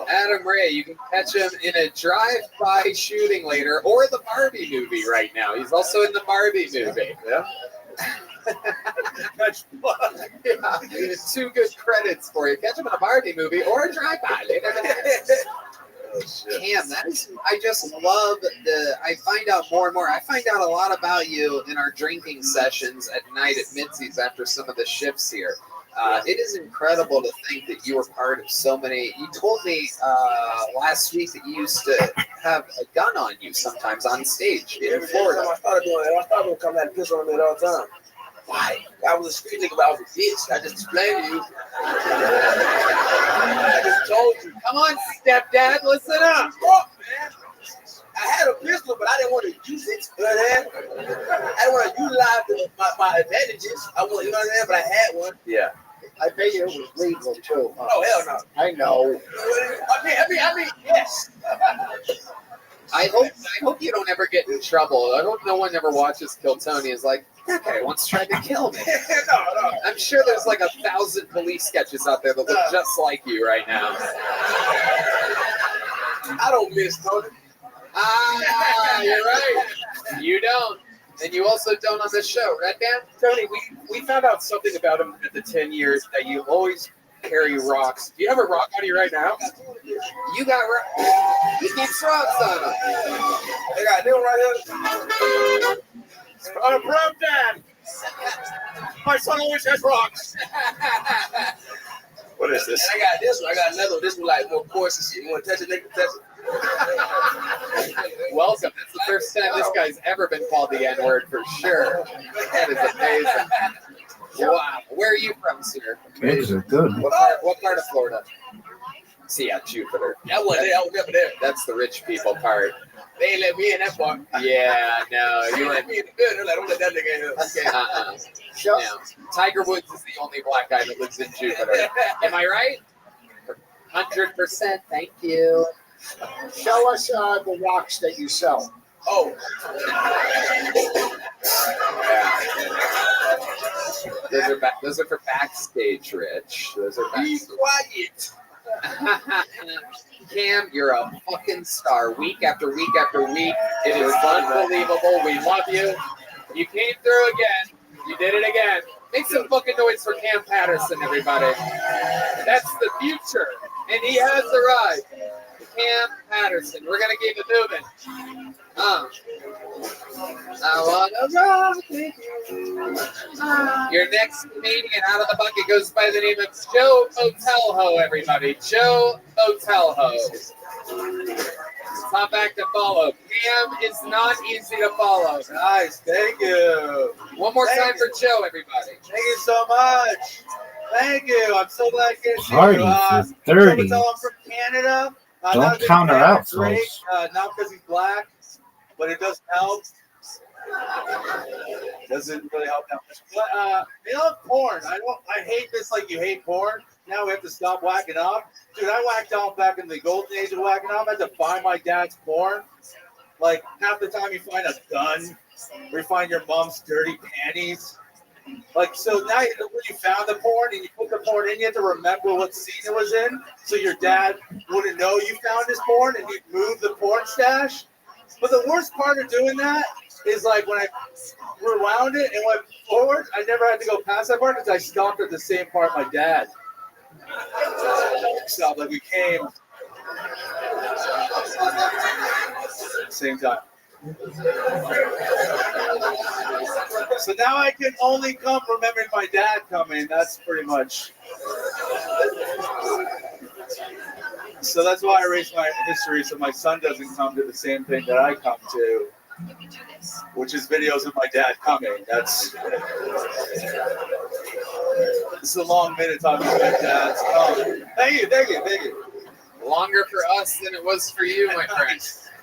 Adam Ray, you can catch him in a drive-by shooting later, or the Barbie movie right now. He's also in the Barbie movie. Yeah. Yeah, two good credits for you. Catch him in a Barbie movie or a drive-by later. Cam, I just love I find out more and more. I find out a lot about you in our drinking sessions at night at Mitzi's after some of the shifts here. It is incredible to think that you were part of so many. You told me last week that you used to have a gun on you sometimes on stage in Florida. I started doing that. I started coming out and piss on me all the time. Why? I was a street nigga, but I was a bitch. I just explained to you. I just told you. Come on, stepdad, listen up. Fuck, man. I had a pistol, but I didn't want to use it. You know what I'm saying? I didn't want to utilize my advantages. You know what I'm saying? But I had one. Yeah. I bet you it was legal too. Oh, hell no. I know. I mean, yes. I hope you don't ever get in trouble. I hope no one ever watches Kill Tony is like, that guy once tried to kill me. No. I'm sure there's like 1,000 police sketches out there that look just like you right now. I don't miss Tony. You're right. You don't. And you also don't on this show, Red Man? Tony, we found out something about him at the 10 years that you always carry rocks. Do you have a rock on you right now? You got he keeps rocks on him. I got this one right here. On a prom dad. My son always has rocks. What is this? I got this one. I got another one. This one like more coarse and shit. You want to touch it, nigga? Touch it. Welcome. That's the first time this guy's ever been called the N-word for sure. That is amazing. Wow. Where are you from, sir? Eggs are good. What part of Florida? See, Jupiter. That one there. I was never there. That's the rich people part. They ain't let me in that part. Yeah, no. They You let me in the building. Like, don't let that nigga in. Okay. No. Tiger Woods is the only black guy that lives in Jupiter. Am I right? 100%. Thank you. Show us the rocks that you sell. Oh. Those are for backstage, Rich. Those are Be backstage. quiet. Cam, you're a fucking star. Week after week after week. It is unbelievable. We love you. You came through again. You did it again. Make some fucking noise for Cam Patterson, everybody. That's the future. And he has arrived. Cam Patterson. We're going to keep it moving. I want to rock with you. Your next comedian out of the bucket goes by the name of Joe Botelho, everybody. Joe Botelho. Top back to follow. Cam is not easy to follow. Nice, thank you. One more time for Joe, everybody. Thank you so much. Thank you. I'm so glad to get Party you. for 30. I'm from Canada. Don't count her out, folks. Not because he's black, but it doesn't help. Doesn't really help that much. But you know, porn. I hate this like you hate porn. Now we have to stop whacking off. Dude, I whacked off back in the golden age of whacking off. I had to buy my dad's porn. Like half the time you find a gun, or you find your mom's dirty panties. Like, so now when you found the porn and you put the porn in, you have to remember what scene it was in, so your dad wouldn't know you found his porn, and you'd move the porn stash. But the worst part of doing that is like when I rewound it and went forward, I never had to go past that part because I stopped at the same part my dad stopped. Like we came same time. So now I can only come remembering my dad coming. That's pretty much. So that's why I erased my history so my son doesn't come to the same thing that I come to, which is videos of my dad coming. This is a long minute talking about my dad's coming. Thank you. Longer for us than it was for you, my friend.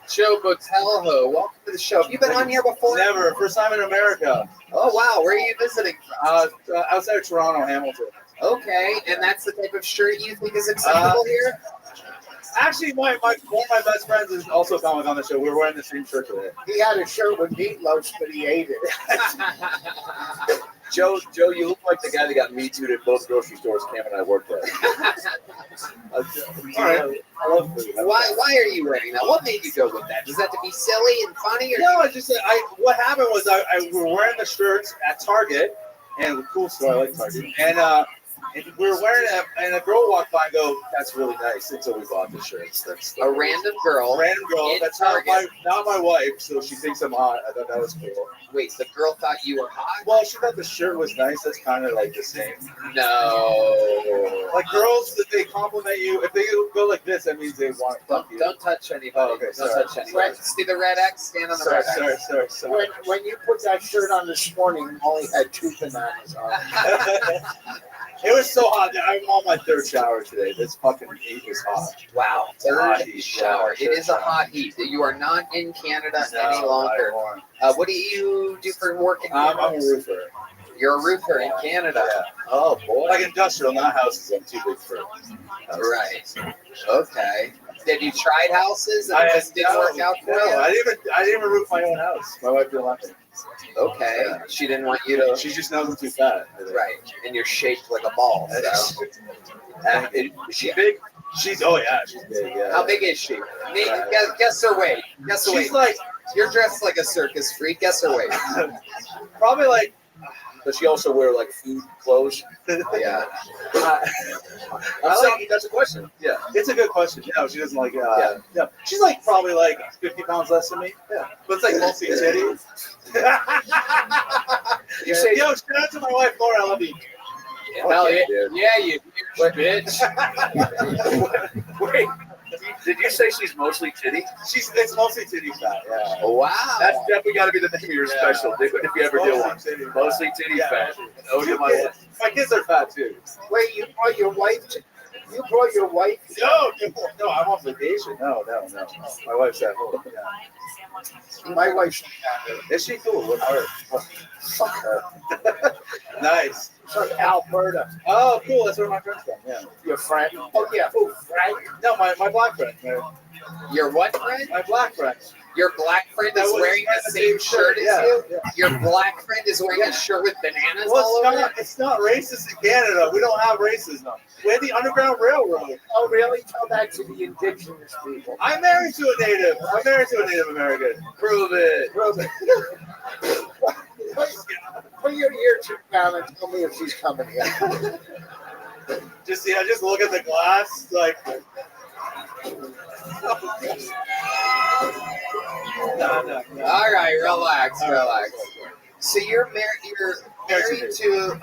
Joe Botelho, welcome to the show. Have you been on here before? Never. First time in America. Oh, wow. Where are you visiting from? Outside of Toronto, Hamilton. Okay, and that's the type of shirt you think is acceptable here? Actually, one of my best friends is also coming on the show. We're wearing the same shirt today. He had a shirt with meatloaf, but he ate it. Joe, you look like the guy that got Me Too'd at both grocery stores Cam and I worked at. All right. I love food. Why are you wearing that? What made you go with that? Is that to be silly and funny? Or no, what happened was I were wearing the shirts at Target, and a cool store, I like Target, and we were wearing it, and a girl walked by and go, "That's really nice." Until we bought the shirts. That's a random girl. That's not my wife, so she thinks I'm hot. I thought that was cool. Wait, the girl thought you were hot? Well, she thought the shirt was nice. That's kind of like the same. No. Like girls, that they compliment you, if they go like this, that means they want to fuck you. Don't touch anybody. Oh, okay, Don't touch anybody. See the red X? Stand on the red X. Sorry. When you put that shirt on this morning, you only had 2 bananas on it. It was so hot. I'm on my 3rd shower today. This fucking heat is hot. Wow. Hot 3rd heat. shower. Yeah, it is a hot heat. You are not in Canada any longer. What do you do for work in Canada? I'm a roofer. You're a roofer in Canada. Yeah. Oh, boy. Like industrial, not houses. I'm too big for houses. Right. Okay. Have you tried houses and it just didn't work out for you? I didn't even roof my own house. My wife didn't want me. Okay. Yeah. She didn't want you to. She just knows I'm too fat. Right. And you're shaped like a ball. So. Is she big? She's big. Yeah. How big is she? Guess her weight. She's like You're dressed like a circus freak. Guess her weight. Probably like. Does she also wear like food clothes? Yeah. That's a question. Yeah. It's a good question. No, she doesn't like. Yeah. Yeah. She's like probably like 50 pounds less than me. Yeah. But it's like mostly titties. You say, Yo, shout out to my wife Laura. I love you. Hell yeah, dude. yeah, you bitch. Wait, did you say she's mostly titty? It's mostly titty fat. Yeah. Wow. That's definitely got to be the name of your special, dude, if you ever do one. Mostly titty fat. Oh, to my wife. My kids are fat too. Wait, you brought your wife? You brought your wife? No, I'm on vacation. No. My wife's at home. Yeah. My wife's Is she cool? With her? fuck her. Nice. From Alberta. Oh, cool. That's where my friend's from. Yeah. Your friend? Oh yeah, who? Frank? No, my black friend. Your what friend? My black friend. Your black friend is wearing the same shirt as you? Your black friend is wearing a shirt with bananas all over it? It's not racist in Canada. We don't have racism. We have the Underground Railroad. Oh really? Tell that to the indigenous people. I'm married to a native. I'm married to a Native American. Prove it. Prove it. Put your ear to the ground and tell me if she's coming here. Just look at the glass like. No. All right, relax. So you're married to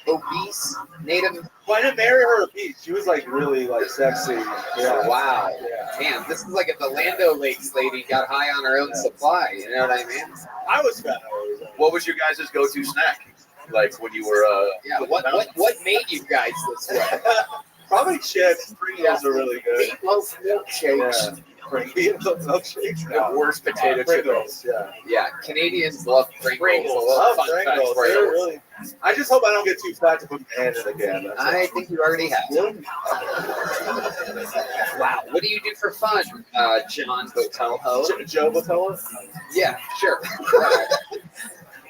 obese native. Well, I didn't marry her obese. She was like really like sexy. Yeah. Wow. Yeah. Damn, this is like if the Lando Lakes lady got high on her own supply. You know what I mean? I was fat. What was your guys' go-to snack? Like when you were Yeah. What made you guys this way? Probably chips. Pringles are really good. Meatloaf milkshakes. Yeah. Milkshakes. The worst potato Pringles. chips. Yeah. Yeah, Canadians love Pringles. Love Fun fact Pringles. for They're you. really. I just hope I don't get too fat to put my hand in again. That's all. I think you already have. Wow. What do you do for fun, John Hotel Ho? Joe Botello? Yeah, sure.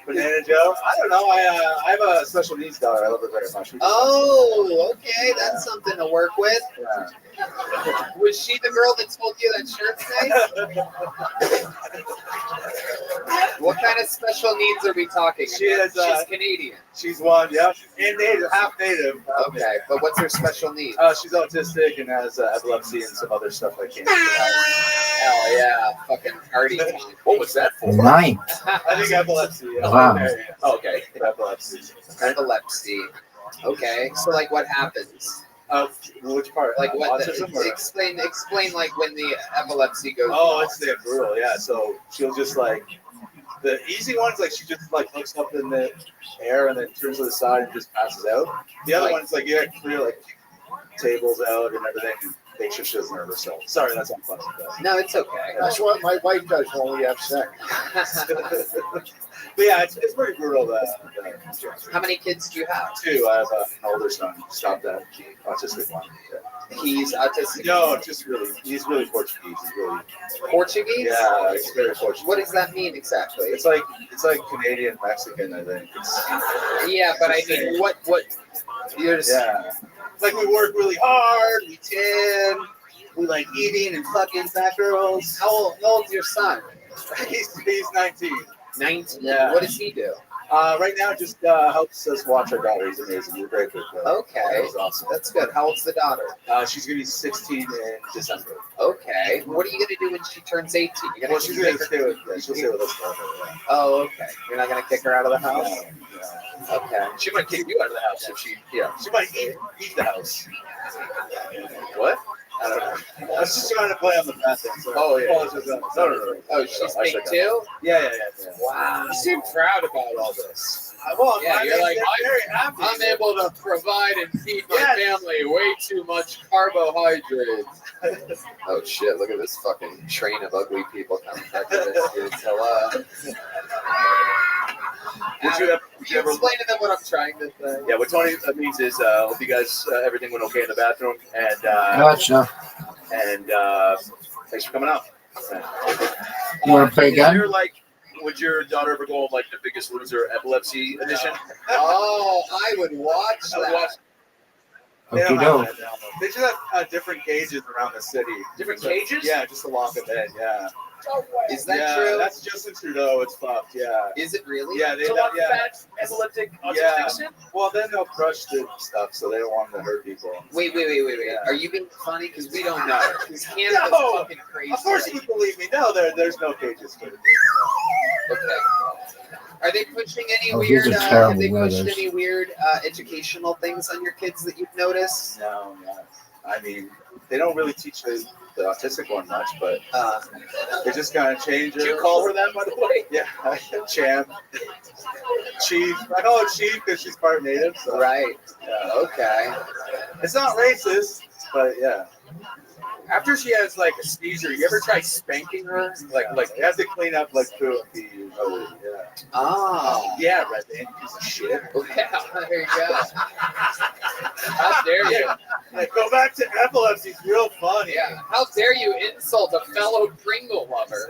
Banana Joe? I don't know. I have a special needs daughter. I love her very much. Oh, okay. That's something to work with. Yeah. Was she the girl that told you that shirt's nice? What kind of special needs are we talking about? She's Canadian. She's one, yeah. And native, half native. Okay, but what's her special need? She's autistic and has epilepsy and some other stuff like cancer. Hell yeah, fucking party time. What was that for? Ninth. I think epilepsy. Yeah. Wow. Okay. Epilepsy. Epilepsy. Okay, so like what happens? Which part? Like what? Autism or? Explain like when the epilepsy goes. Oh, it's brutal. Yeah. So she'll just like the easy ones. Like she just like looks up in the air and then turns to the side and just passes out. The other one's like you clear like tables out and everything. Make sure she doesn't hurt herself. Sorry, that's not funny. No, it's okay. That's what my wife does when we have sex. But yeah, it's pretty brutal. How many kids do you have? 2. I have an older son. Stop that. Autistic one. Yeah. He's autistic. No, he's really Portuguese. He's really Portuguese. Yeah, he's very Portuguese. What does that mean exactly? It's like Canadian Mexican, I think. Yeah, but I mean, what? You're just, yeah. Like we work really hard. We tan. We like eating and fucking fat girls. How old's your son? He's 19. 19. Yeah. What does he do? Right now, just helps us watch our daughter. He's amazing. He's great with her. Okay. He's awesome. That's good. How old's the daughter? She's gonna be 16 in December. Okay. What are you gonna do when she turns 18? You're gonna she's gonna stay with us. She'll stay with us forever. Yeah. Oh, okay. You're not gonna kick her out of the house? No. Okay. She might kick you out of the house if she. Yeah. She might eat the house. What? I don't know. I was just trying to play on the fat thing. So Oh yeah. No. Oh, she's big too? Yeah. Wow. You seem proud about all this. Well, Yeah, you're like, I'm very happy. I'm able to provide and feed my family way too much carbohydrates. Oh shit, look at this fucking train of ugly people coming back to this dude. Hello. Would you ever Explain to them what I'm trying to say. Yeah, what Tony means is, hope you guys everything went okay in the bathroom, and Gotcha. Thanks for coming out. You want to play again? Would your daughter ever go on like the Biggest Loser epilepsy edition? Oh, I would watch that. Okie doke. They just have different cages around the city. Different cages? Yeah, just along the bed. Yeah. Is that yeah, true? That's Justin Trudeau. It's fucked. Yeah. Is it really? Yeah, they So don't. what, Yeah. fat, epileptic, Yeah. autistic? Well, then they'll crush the stuff, so they don't want to hurt people. Wait. Yeah. Are you being funny? Because we don't know. Because Canada's No! fucking crazy. Of course you believe me. No, there's no cages for the Okay. Are they pushing any Oh, weird? these are Have terrible they pushed weathers. any weird educational things on your kids that you've noticed? No. I mean, they don't really teach the autistic one much, but they just kind of change it. Do you call her that, by the way? Yeah, Champ. Chief. I call her Chief because she's part native. So. Right. Yeah. Okay. It's not racist, but yeah. After she has like a seizure, you ever try spanking her? Like you have to clean up like poo and pee. Yeah. Oh. Yeah, Red Man, piece of shit. Yeah, there you go. How dare you? Like, go back to epilepsy. It's real funny. Yeah. How dare you insult a fellow Pringle lover?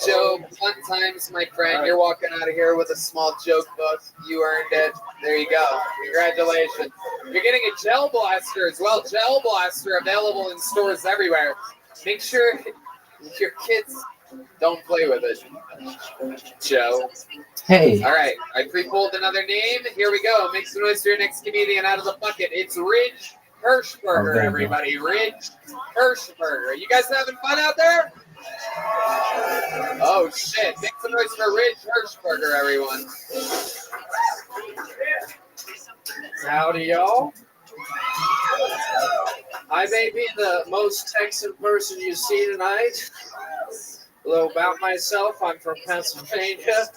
Joe, fun times, my friend. You're walking out of here with a small joke book. You earned it. There you go. Congratulations. You're getting a gel blaster as well. Gel blaster available in stores everywhere. Make sure your kids don't play with it. Joe. Hey. All right. I pre-pulled another name. Here we go. Make some noise for your next comedian out of the bucket. It's Ridge Hirschberger, Okay. everybody. Ridge Hirschberger. You guys having fun out there? Oh, shit. Make some noise for Ridge Hirschberger, everyone. Howdy, y'all. I may be the most Texan person you see tonight. A little about myself. I'm from Pennsylvania.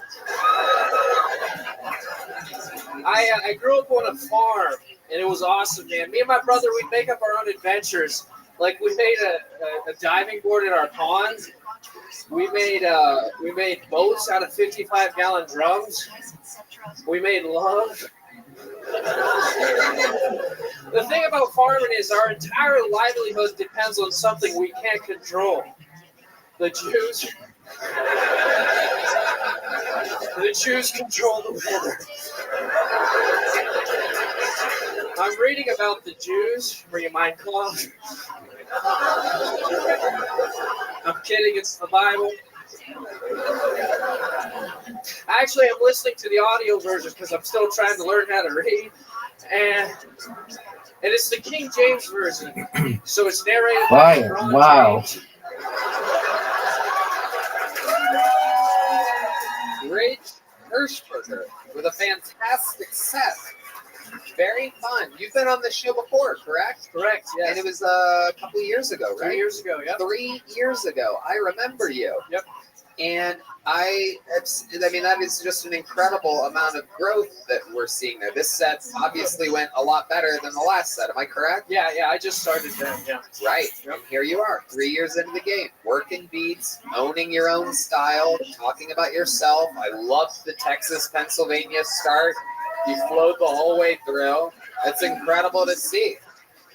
I grew up on a farm, and it was awesome, man. Me and my brother, we'd make up our own adventures. Like, we made a diving board in our pond. We made boats out of 55-gallon drums. We made love. The thing about farming is our entire livelihood depends on something we can't control. The Jews. The Jews control the weather. I'm reading about the Jews. Read my club. I'm kidding, it's the Bible. Actually, I'm listening to the audio version because I'm still trying to learn how to read. And it's the King James version. So it's narrated by Ron Wow. James. Ridge Hirschberger with a fantastic set. Very fun. You've been on this show before, correct? Correct, yes. And it was a couple of years ago, right? 3 years ago, yep. 3 years ago. I remember you. Yep. And I mean, that is just an incredible amount of growth that we're seeing there. This set obviously went a lot better than the last set. Am I correct? Yeah, I just started then, yeah. Right. Yep. And here you are, 3 years into the game, working beats, owning your own style, talking about yourself. I love the Texas-Pennsylvania start. You flowed the whole way through. That's incredible to see.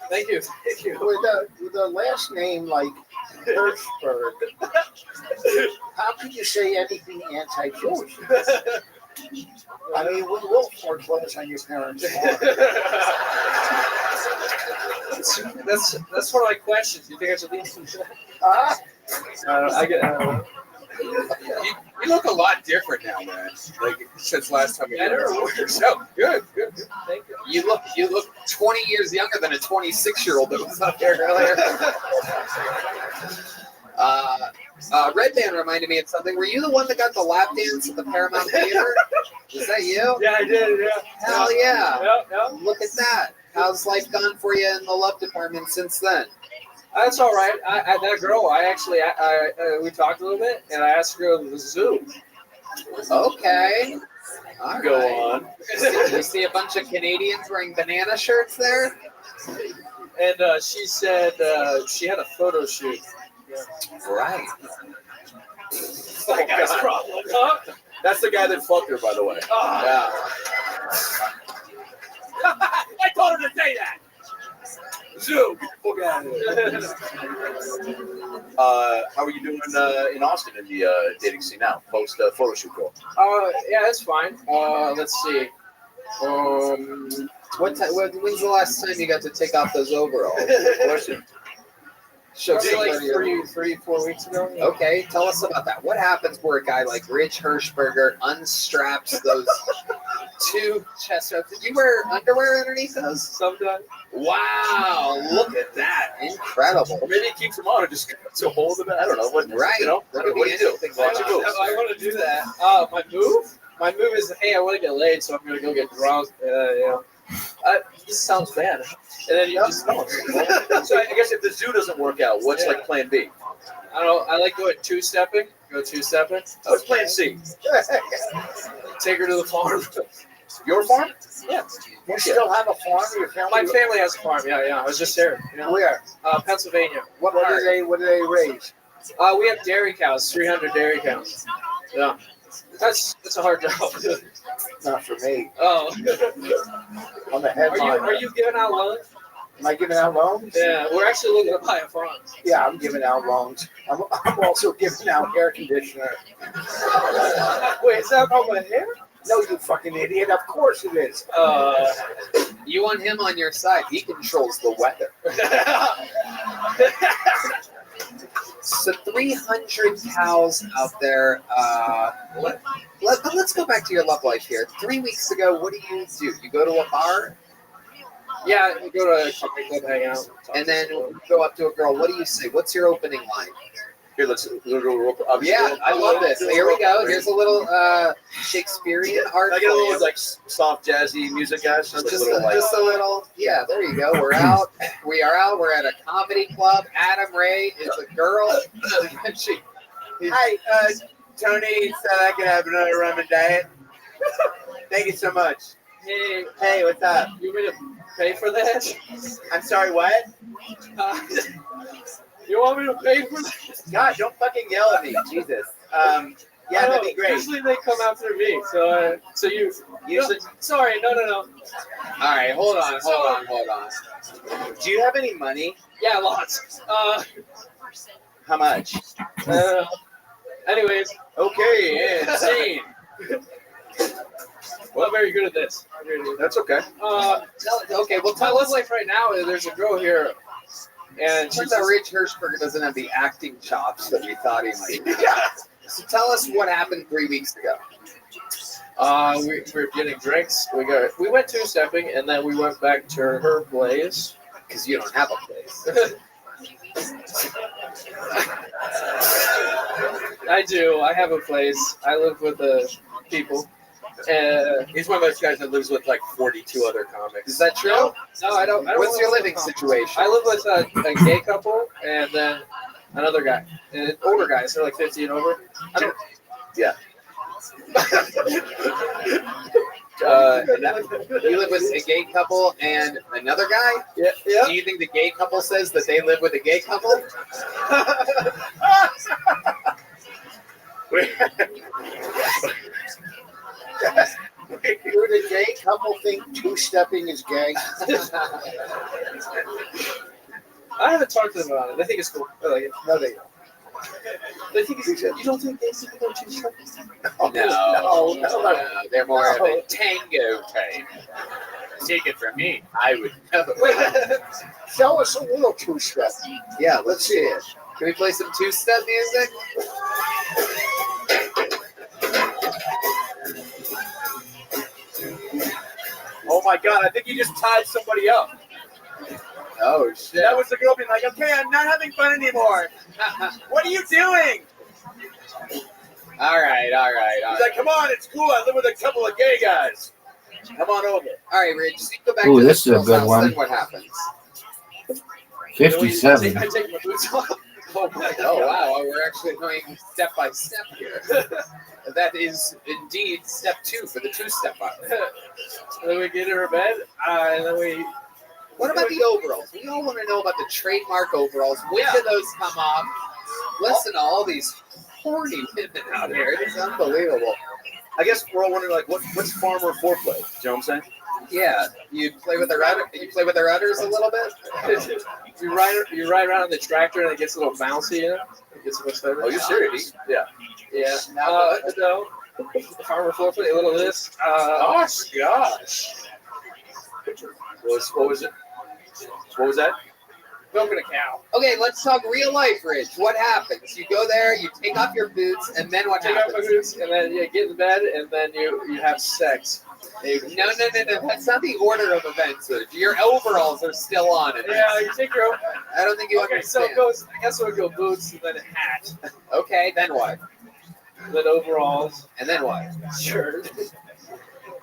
Thank you. Thank you. With a last name like Hirschberg, how could you say anything anti-Jewish? I mean, we will foreclose on your parents' farm. That's one of my questions. You think I should leave? You look a lot different now, man. Like since last time we were. No, good. Thank you. You look 20 years younger than a 26-year-old that was up there earlier. Red Band reminded me of something. Were you the one that got the lap dance at the Paramount Theater? Is that you? Yeah, I did. Yeah. Hell yeah! Yep. Look at that. How's life gone for you in the love department since then? That's all right. That girl, we talked a little bit, and I asked her to go to the zoo. Okay. All Go right. on. You see a bunch of Canadians wearing banana shirts there? And she said she had a photo shoot. Right. That guy's problem. Huh? That's the guy that fucked her, by the way. Oh. Yeah. I told her to say that. Zoo. Fuck out of here. How are you doing in Austin in the dating scene now? Post photo shoot goal. Yeah, that's fine. Let's see. When's the last time you got to take off those overalls? Question. Show Probably like somebody. 4 weeks ago. Okay, tell us about that. What happens where a guy like Rich Hirschberger unstraps those two chest straps? Did you wear underwear underneath those? Sometimes. Wow, look at that. Incredible. Or maybe he keeps them on and just cuts a hole in it. I don't know. What, Right. You know, That what could do be you do? anything. Watch your moves. I want to do that. My move? My move is, hey, I want to get laid, so I'm going to go get drunk. This sounds bad. And then you just don't. So I guess if the zoo doesn't work out, what's like plan B? I don't know. I like going two-stepping. Go two-stepping. Oh, it's plan C. Take her to the farm. Your farm? Yeah. You still have a farm? Your family? My family has a farm. Yeah. I was just there. Yeah. Where? Pennsylvania. What do they raise? We have dairy cows. 300 dairy cows. Yeah. That's a hard job. Not for me. Oh. I'm a headliner. Are you giving out loans? Am I giving out loans? Yeah, we're actually looking to buy a farm. Yeah, I'm giving out loans. I'm also giving out air conditioner. Wait, is that about my hair? No, you fucking idiot. Of course it is. You want him on your side. He controls the weather. So 300 cows out there. Let's go back to your love life here. 3 weeks ago, what do? You go to a bar? Yeah, you go to a company club, hang out. And then you go up to a girl. What do you say? What's your opening line? Here, let's go. Yeah, I love this. Here we go. Here's a little Shakespearean art. I get a little like soft jazzy music, guys. Just a little. Yeah, there you go. We're out. We are out. We're at a comedy club. Adam Ray is a girl. Hi, Tony. So I can have another rum and diet. Thank you so much. Hey, what's up? You want me to pay for that? I'm sorry, what? You want me to pay for that? God, don't fucking yell at me, Jesus. Yeah, that'd be great. Usually they come after me, so you usually. Sorry, no. All right, hold on. Do you have any money? Yeah, lots. How much? Anyways. Okay, and scene. I'm not very good at this. That's okay. Okay, well, my love life right now is there's a girl here, and turns out Rich Hirschberger doesn't have the acting chops that we thought he might. So tell us what happened 3 weeks ago. We were getting drinks. We went two-stepping, and then we went back to her place. Because you don't have a place. I do. I have a place. I live with the people. He's one of those guys that lives with like 42 other comics. Is that true? No, I don't. What's your living situation? I live with a gay couple and then another guy. And older guys. They're like 50 and over. Yeah. You live with a gay couple and another guy? Yeah. Do you think the gay couple says that they live with a gay couple? Would a gay couple think two-stepping is gay? I haven't talked to them about it. They think it's cool. I like it. No, they don't. They think it's You don't think they think about two-stepping? No, they're more of a tango type. Take it from me. I would never. Show us a little two-step. Yeah, let's see it. Can we play some two-step music? Oh my God! I think you just tied somebody up. Oh shit! That was the girl being like, "Okay, I'm not having fun anymore. What are you doing?" All right. He's like, "Come on, it's cool. I live with a couple of gay guys. Come on over." All right, Rich. So you go back Ooh, to this is a good house, one. Then what happens? 57. I take my boots off. Oh wow! We're actually going step by step here. That is indeed step 2 for the two-step up. And then we get in her bed, and then we. What about the overalls? We all want to know about the trademark overalls. When do those come off? Listen to all these horny women out here. It's unbelievable. I guess we're all wondering, like, what's farmer foreplay? You know what I'm saying? Yeah, you play with their udders a little bit. You ride around on the tractor and it gets a little bouncy, you know? It gets much better. Oh, you're serious? Yeah. Yeah. No. Farmer foreplay, a little of this. Gosh. What was it? What was that? Milking a cow. Okay, let's talk real life, Rich. What happens? You go there, you take off your boots, and then what Take off happens? my boots, and then you get in bed, and then you have sex. No. That's not the order of events. Your overalls are still on. Yeah, you take your. I don't think you Okay, so understand. it goes. I guess it would go boots, and then a hat, Okay, then what? then overalls, And then what? shirt,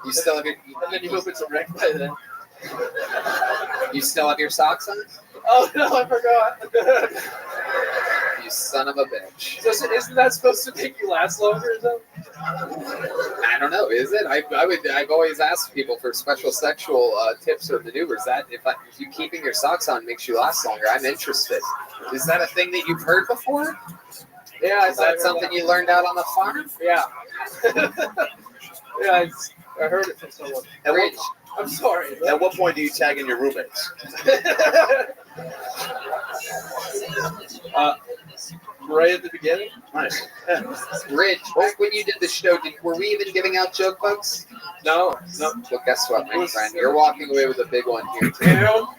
You still have your. and then you hope it's a wreck by then. You still have your socks on? Oh no, I forgot. You son of a bitch. So isn't that supposed to make you last longer or something? I don't know. Is it? I've always asked people for special sexual tips or maneuvers. That if you keeping your socks on makes you last longer, I'm interested. Is that a thing that you've heard before? Yeah, Is that something you learned out on the farm? Yeah. Yeah, I heard it from someone. Rich, I'm sorry. At what point do you tag in your roommates? Right at the beginning. Nice. Rich, back when you did the show, were we even giving out joke books? No. Well, guess what, my friend? You're walking away with a big one here, too. You know?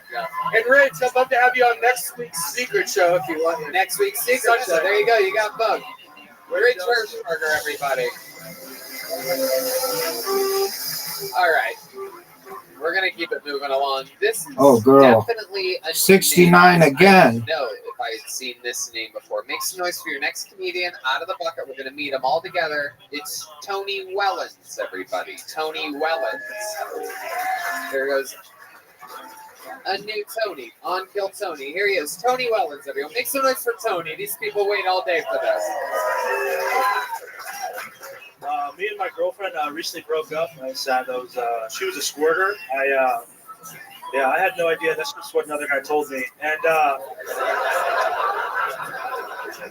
And Rich, I'd love to have you on next week's secret show if you want. Next week's secret show. There you go. You got bugged. Rich Hirschberger, everybody. All right. We're going to keep it moving along. This is definitely a 69 name again. No, if I had seen this name before. Make some noise for your next comedian out of the bucket. We're going to meet them all together. It's Tony Wellens, everybody. Tony Wellens. There goes a new Tony. On Kill Tony. Here he is. Tony Wellens, everyone. Make some noise for Tony. These people wait all day for this. Me and my girlfriend recently broke up. I was sad. She was a squirter. I had no idea. That's just what another guy told me. And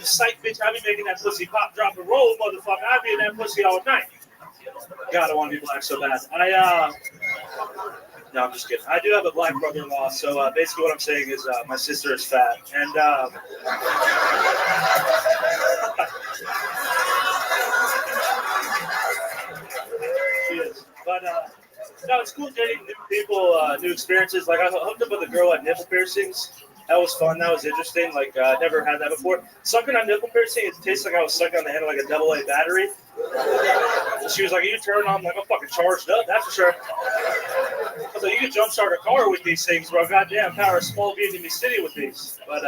psych, bitch, I be making that pussy pop, drop, and roll, motherfucker. I be in that pussy all night. God, I want to be black so bad. No, I'm just kidding. I do have a black brother-in-law, so basically what I'm saying is my sister is fat. And she is. But no, it's cool dating new people, new experiences. Like I hooked up with a girl at nipple piercings. That was fun. That was interesting. Like I never had that before. Sucking on nipple piercing, it tastes like I was sucking on the hand of like a AA battery. She was like, "Are you turned on?" I'm like, "I'm fucking charged up, that's for sure." I was like, "You can jumpstart a car with these things, bro. Goddamn, power of small Vietnamese city with these." But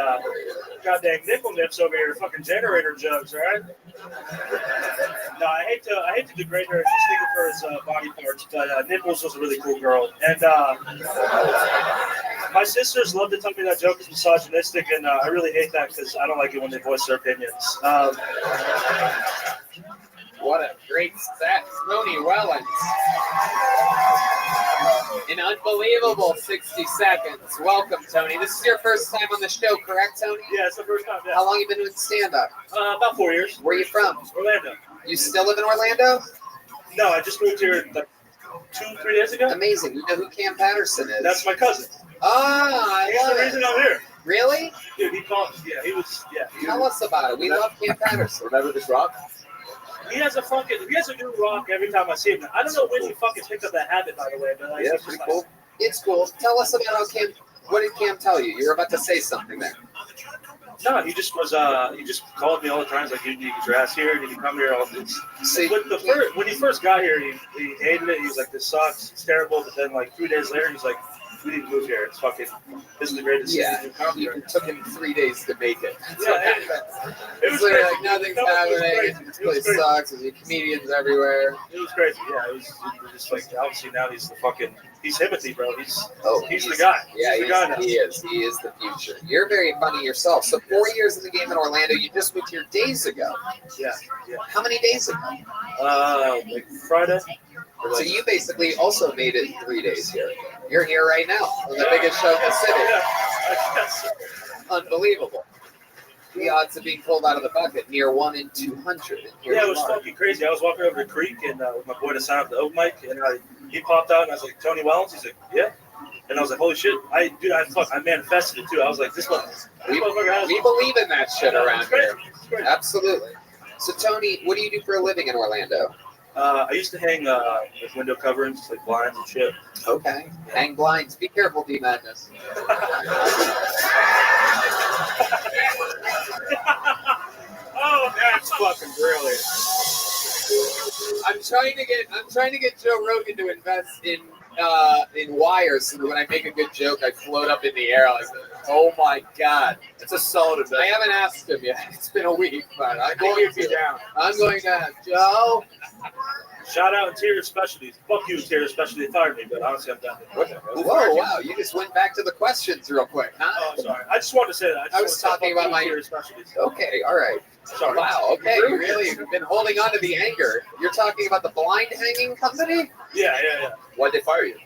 goddamn nickel nips over here, fucking generator jugs, right? No, I hate to degrade her just thinking for his body parts, but Nipples was a really cool girl. And my sisters love to tell me that joke is misogynistic, and I really hate that because I don't like it when they voice their opinions. What a great set, Tony Wellens. An unbelievable 60 seconds. Welcome, Tony. This is your first time on the show, correct, Tony? Yeah, it's the first time. Yeah. How long have you been doing stand-up? About 4 years. Where are you from? Orlando. You still live in Orlando? No, I just moved here like 2-3 days ago. Amazing. You know who Cam Patterson is? That's my cousin. Ah, He's the reason I'm here. Really? Dude, he called. Yeah, he was. Yeah. Tell us about it. We love Cam Patterson. Remember this rock? He has a new rock every time I see him. I don't know when he fucking picked up that habit, by the way. But Yeah, pretty cool. It's cool. Tell us about how Cam. What did Cam tell you? You were about to say something there. No, he just was. He just called me all the time. He's like, "You need to get your ass here. You need to come here." All this. See, when he first got here, he hated it. He was like, "This sucks. It's terrible." But then, like 3 days later, he's like, "We need to move here. It's fucking. This is the greatest city in comedy." It took him 3 days to make it. Yeah, It was literally like nothing's happening. This place sucks. There's comedians everywhere. It was crazy. Yeah, it was just like obviously now he's the fucking. He's Timothy, bro. He's the guy. Yeah, he's the guy now. He is. He is the future. You're very funny yourself. So 4 years in the game in Orlando. You just moved here days ago. Yeah. How many days ago? Like Friday. So you basically also made it 3 days here. You're here right now on the biggest show in the city. Unbelievable. The odds of being pulled out of the bucket near 1 in 200. Yeah, it was fucking crazy. I was walking over the creek and with my boy to sign up the open mic, and he popped out and I was like, "Tony Wellens?" He's like, "Yeah." And I was like, "Holy shit!" I manifested it too. I was like, "This motherfucker has." We believe in that shit around here. Absolutely. So Tony, what do you do for a living in Orlando? I used to hang like window coverings, like blinds and shit. Okay. Hang blinds. Be careful, D Madness. Oh, that's fucking brilliant. I'm trying to get Joe Rogan to invest in wires so that when I make a good joke, I float up in the air. Like, oh my god, it's a solid investment. I haven't asked him yet. It's been a week, but I'm Going going to be to. down. I'm going to. Joe. Shout out Interior Specialties. Fuck you, Interior Specialty fired me, but honestly, I'm done. Whoa, wow! You just went back to the questions real quick, huh? Oh, sorry. I just wanted to say that. I was talking about my Interior Specialties. Okay, all right. Sorry. Wow. Okay, you really have been holding on to the anger. You're talking about the blind hanging company? Yeah. Why'd they fire you?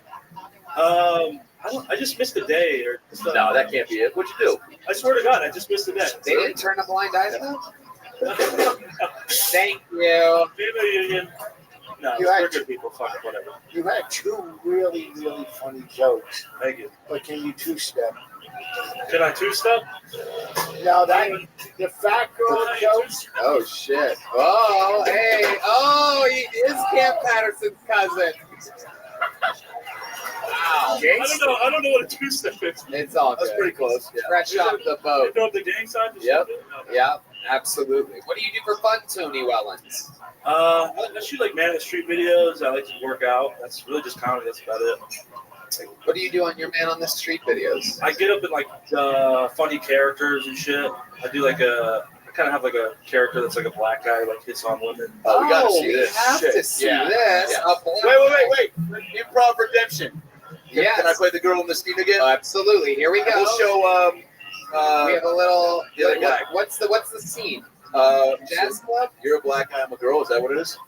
I just missed a day or something. No, that can't be it. What'd you do? I swear to God, I just missed a day. They didn't turn a blind eye to that? Thank you. Family union. No, we're good people. Fuck it, whatever. You had two really, really funny jokes. Thank you. But can you two-step? Can I two-step? No, the fat girl jokes. Oh, shit. Oh, hey. Oh, he is Cam Patterson's cousin. Wow. I don't know what a two-step is. It's all good. That's pretty close. Yeah. Fresh off the boat. You know what the gang sign is? Yep. Yep. Absolutely. What do you do for fun, Tony Wellens? I shoot like man in the street videos. I like to work out. That's really just comedy. That's about it. What do you do on your man on the street videos? I get up in like funny characters and shit. I do like I kind of have like a character that's like a black guy like hits on women. Oh, we gotta see this. We have to see this. Yeah. Wait. Improv redemption. Yes. Can I play the girl in the scene again? Absolutely. Here we go. We'll show. We have a little. The other guy. What's the scene? Jazz club. You're a black guy. I'm a girl. Is that what it is?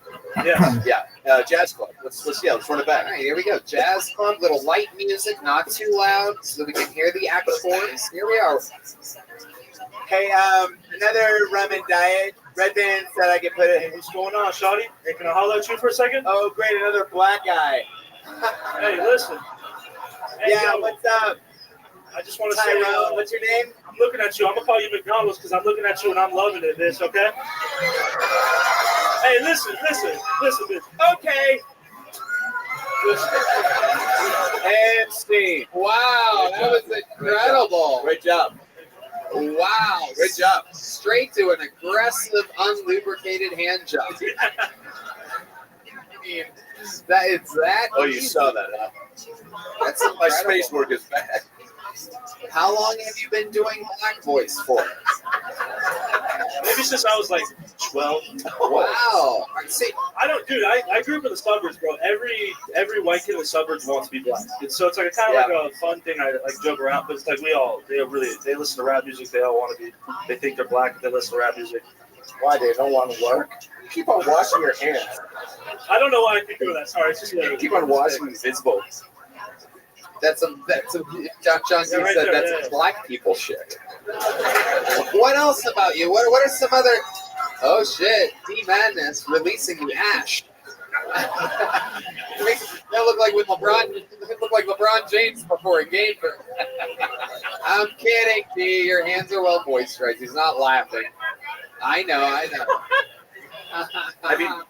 Yeah. Yeah. Jazz club. Let's run it back. All right, here we go. Jazz club. Little light music, not too loud, so we can hear the accords. Here we are. Hey, another rum and diet. Red Band said I could put it. What's going on, Shawty? Hey, can I holler at you for a second? Oh, great, another black guy. Hey, listen. Hey, Yeah, yo, what's up? I just want to say, Tyrone, what's your name? I'm looking at you. I'm gonna call you McDonald's because I'm looking at you and I'm loving it, bitch. Okay? Hey, listen, bitch. Okay. MC. Wow, that was incredible. Great job. Wow. Great job. Straight to an aggressive, unlubricated hand job. I mean, that is that. Oh, you saw that, huh? That's My incredible. space work is bad. How long have you been doing black voice for? Maybe since I was like 12. Wow. See, I don't, dude. I grew up in the suburbs, bro. Every white kid in the suburbs wants to be black. So it's like a kind of like a fun thing. I like joke around, but it's like they listen to rap music. They all want to be. They think they're black, but they listen to rap music. Why they don't want to work? Keep on washing your hands. I don't know why I keep doing that. Sorry, it's just Keep on washing invisible. that's some John C right said there, that's yeah. some black people shit. What else about you? What are some other? Oh shit! D Madness releasing the ash. That looked like LeBron James before a game. I'm kidding, D. Your hands are well moisturized. He's not laughing. I know. Have you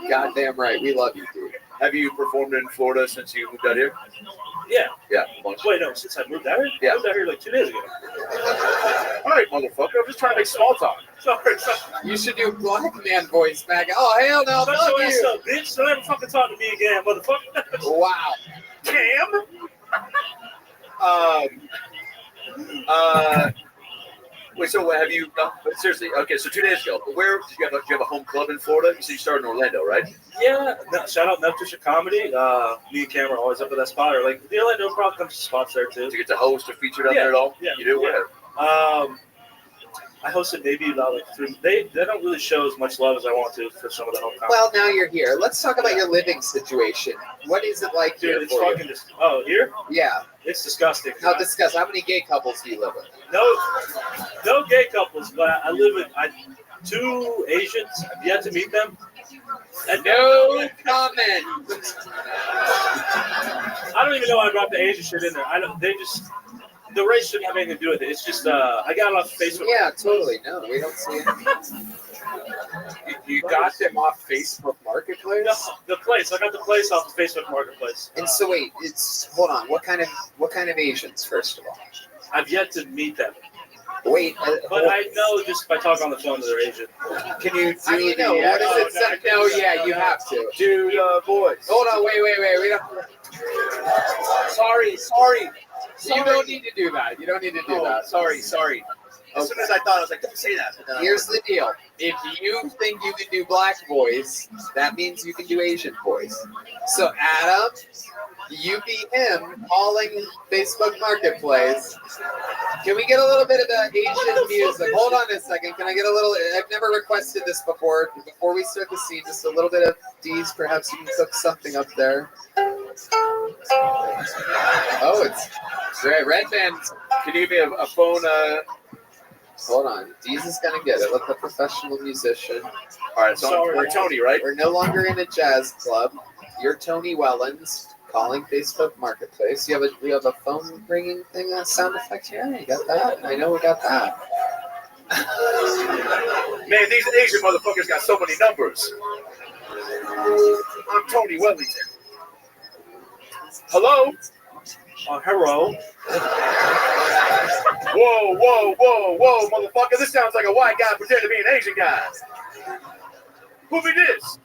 Goddamn right. We love you, dude. Have you performed in Florida since you moved out here? Yeah. Yeah, a bunch. Wait, no. Since I moved out here, Yeah. I moved out here like 2 days ago. All right, motherfucker. I'm just trying to make small talk. Sorry. You should do black man voice back. Oh hell no! Shut Fuck your ass you. up, bitch. Don't ever fucking talk to me again, motherfucker. Wow. Cam. Wait, so what have you? Seriously, okay. So 2 days ago, where did you have a home club in Florida? You said you started in Orlando, right? Yeah. No, shout out Neptune Comedy. Me and Cam are always up at that spot. Or like the Orlando Crowd comes to spots there too. Did you get to host or feature down there at all? Yeah. You do. Yeah. I hosted maybe about like 3. They don't really show as much love as I want to for some of the home comedy. Well, now you're here. Let's talk about your living situation. What is it like here Dude, it's for you? fucking oh, here? Yeah. It's disgusting. How disgusting. How many gay couples do you live with? No gay couples, but I live with 2 Asians. I've yet to meet them. No comment. I don't even know why I brought the Asian shit in there. The race shouldn't have anything to do with it. It's just I got it off Facebook. Yeah, totally. No, we don't see it. You got them off Facebook Marketplace? No, the place. I got the place off the Facebook Marketplace. And so wait, hold on. What kind of Asians, first of all? I've yet to meet them. Wait, but I know just by talking on the phone that they're Asian. Can you do what is it? No, yeah, you have to. Dude, boys. Hold on, wait. We don't. Sorry. You don't need to do that. You don't need to do that. Sorry. As soon as I thought, I was like, don't say that. Here's the deal. If you think you can do black voice, that means you can do Asian voice. So Adam, you be him calling Facebook Marketplace. Can we get a little bit of the Asian music? Hold on a second. Can I get a little? I've never requested this before. Before we start the scene, just a little bit of D's. Perhaps you can cook something up there. Oh, it's great. Red Band. Can you give me a phone? Hold on. Deez is going to get it. Look, a professional musician. All right, so we're Tony, right? We're no longer in a jazz club. You're Tony Wellens calling Facebook Marketplace. We have a phone ringing thing, sound effect here? You got that? I know we got that. Man, these Asian motherfuckers got so many numbers. I'm Tony Wellington. Hello? Hello. Whoa, motherfucker. This sounds like a white guy pretending to be an Asian guy. Who be this?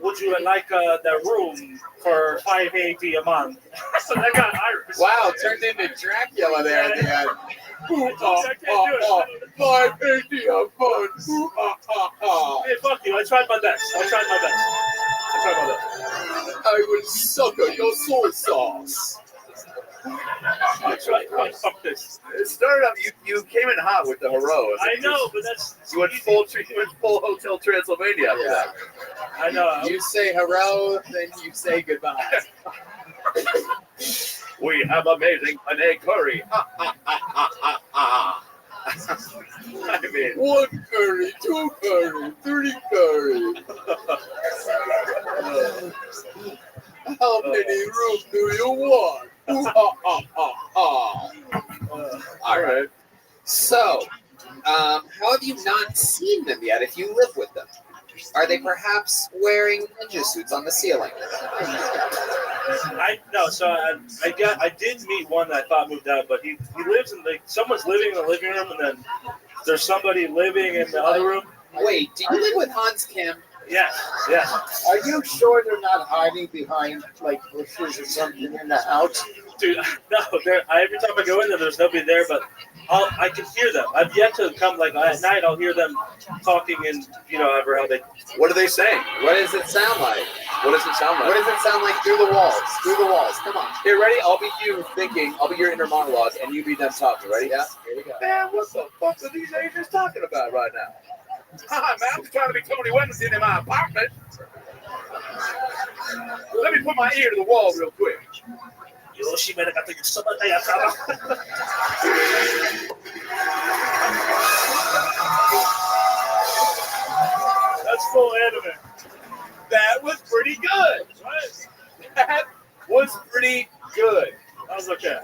Would you like the room for $580 a month? So that got Irish. Wow, turned into Dracula there at the end. $580 a month. Hey, fuck you. I tried my best. I will sucker your soy sauce. I tried my fuckness. It started up. You came in hot with the hero. I know, but that's you went full Hotel Transylvania after that. I know. You say hello, then you say goodbye. We have amazing penne curry. I mean, 1 curry, 2 curry, 3 curry. How many rooms do you want? All right. So, how have you not seen them yet if you live with them? Are they perhaps wearing ninja suits on the ceiling? I did meet one that I thought moved out, but he lives in someone's living in the living room, and then there's somebody living in the other room. Wait, do you live with Hans Kim? Yes. Are you sure they're not hiding behind like bushes or something in the house? Dude, no. Every time I go in there, there's nobody there, but I can hear them. I've yet to come at night. I'll hear them talking and how they. What are they saying? What does it sound like? What does it sound like? What does it sound like through the walls? Through the walls. Come on. Here, ready? I'll be you thinking. I'll be your inner monologue, and you be them talking. Ready? Yeah. Here we go. Man, what the fuck are these Asians talking about right now? Hi, man. I'm just trying to be Tony Wellington in my apartment. Let me put my ear to the wall real quick. That's full anime. That was pretty good. That was pretty good. That was okay.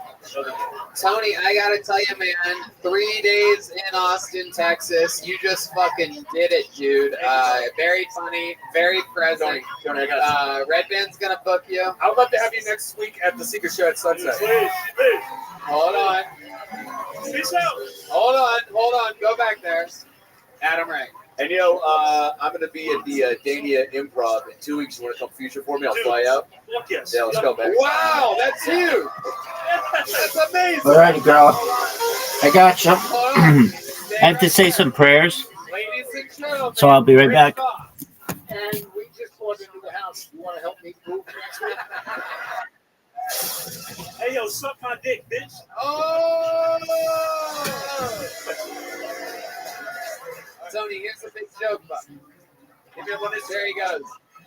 Tony, I gotta tell you, man, 3 days in Austin, Texas. You just fucking did it, dude. Very funny, very present. Tony, Red Band's gonna book you. I would love to have you next week at the Secret Show at Sunset. Please. Hold on. Peace out. Hold on. Go back there. Adam Ray. And I'm going to be at the Dania Improv in 2 weeks. You want to come feature for me? I'll fly out. Fuck yes. Yeah, let's go, man. Wow, that's huge. That's amazing. All right, girl. I got you. I have to say some prayers, Ladies and gentlemen, so I'll be right back. And we just bought into the house. You want to help me move next week? Hey, yo, suck my dick, bitch. Oh! Tony, here's the big joke, Buck. There he goes.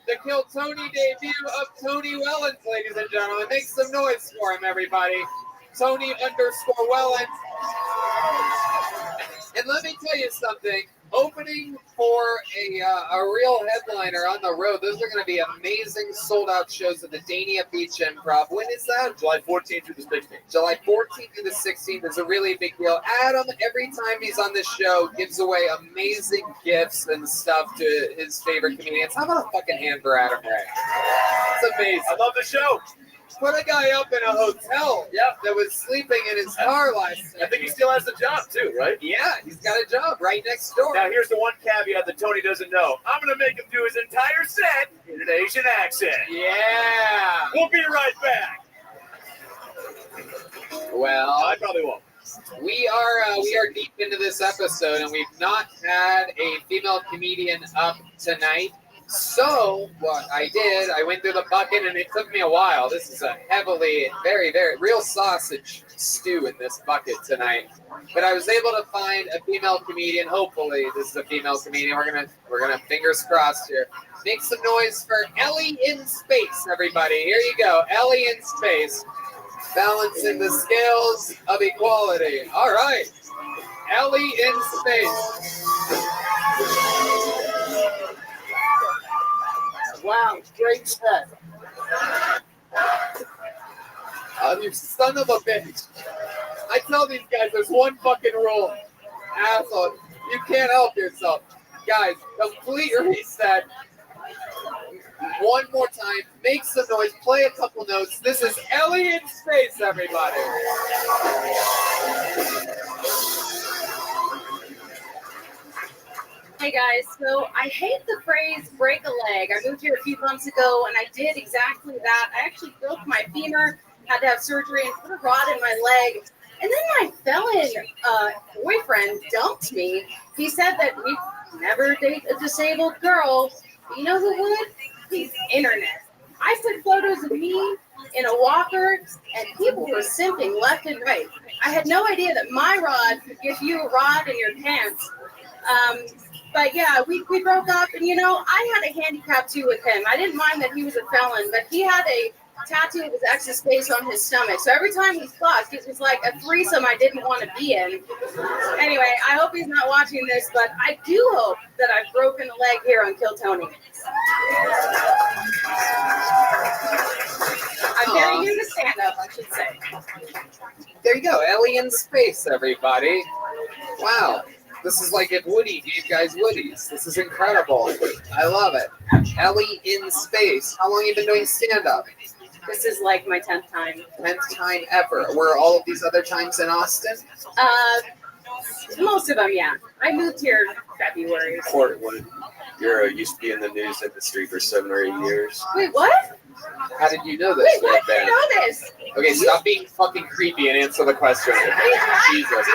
The Kill Tony debut of Tony Wellens, ladies and gentlemen. Make some noise for him, everybody. Tony _Wellens. And let me tell you something. opening for a real headliner on the road. Those are going to be amazing sold-out shows at the Dania Beach Improv. When is that? July 14th through the 16th. July 14th through the 16th is a really big deal. Adam, every time he's on this show, gives away amazing gifts and stuff to his favorite comedians. How about a fucking hand for Adam Ray? It's amazing. I love the show. Put a guy up in a hotel that was sleeping in his car last night. I think he still has the job too, right? Yeah, he's got a job right next door. Now here's the one caveat that Tony doesn't know. I'm going to make him do his entire set in an Asian accent. Yeah. We'll be right back. Well, I probably won't. We are deep into this episode, and we've not had a female comedian up tonight. So what I did, I went through the bucket, and it took me a while. This is a heavily, very, very real sausage stew in this bucket tonight. But I was able to find a female comedian. Hopefully, this is a female comedian. We're gonna fingers crossed here. Make some noise for Ellie in Space, everybody. Here you go, Ellie in Space, balancing the scales of equality. All right, Ellie in Space. Wow, great set. You son of a bitch. I tell these guys there's one fucking rule. Asshole. You can't help yourself. Guys, complete reset. One more time. Make some noise. Play a couple notes. This is Ellie in Space, everybody. Hey guys, so I hate the phrase break a leg. I moved here a few months ago and I did exactly that. I actually broke my femur, had to have surgery and put a rod in my leg. And then my felon boyfriend dumped me. He said that we never date a disabled girl. But you know who would? He's internet. I took photos of me in a walker and people were simping left and right. I had no idea that my rod could give you a rod in your pants. But yeah, we broke up, and you know, I had a handicap too with him. I didn't mind that he was a felon, but he had a tattoo of his ex's face on his stomach. So every time he fucked, it was like a threesome I didn't want to be in. Anyway, I hope he's not watching this, but I do hope that I've broken a leg here on Kill Tony. I'm very new to stand up, I should say. There you go, Ellie in Space, everybody. Wow. This is like if Woody gave guys Woodies. This is incredible. I love it. Ellie in Space. How long have you been doing stand-up? This is like my 10th time. 10th time ever. Were all of these other times in Austin? Most of them, yeah. I moved here in February. Portland. You used to be in the news industry for 7 or 8 years. Wait, what? How did you know this? Wait, what? Did you know this? Okay, stop being fucking creepy and answer the question. Jesus.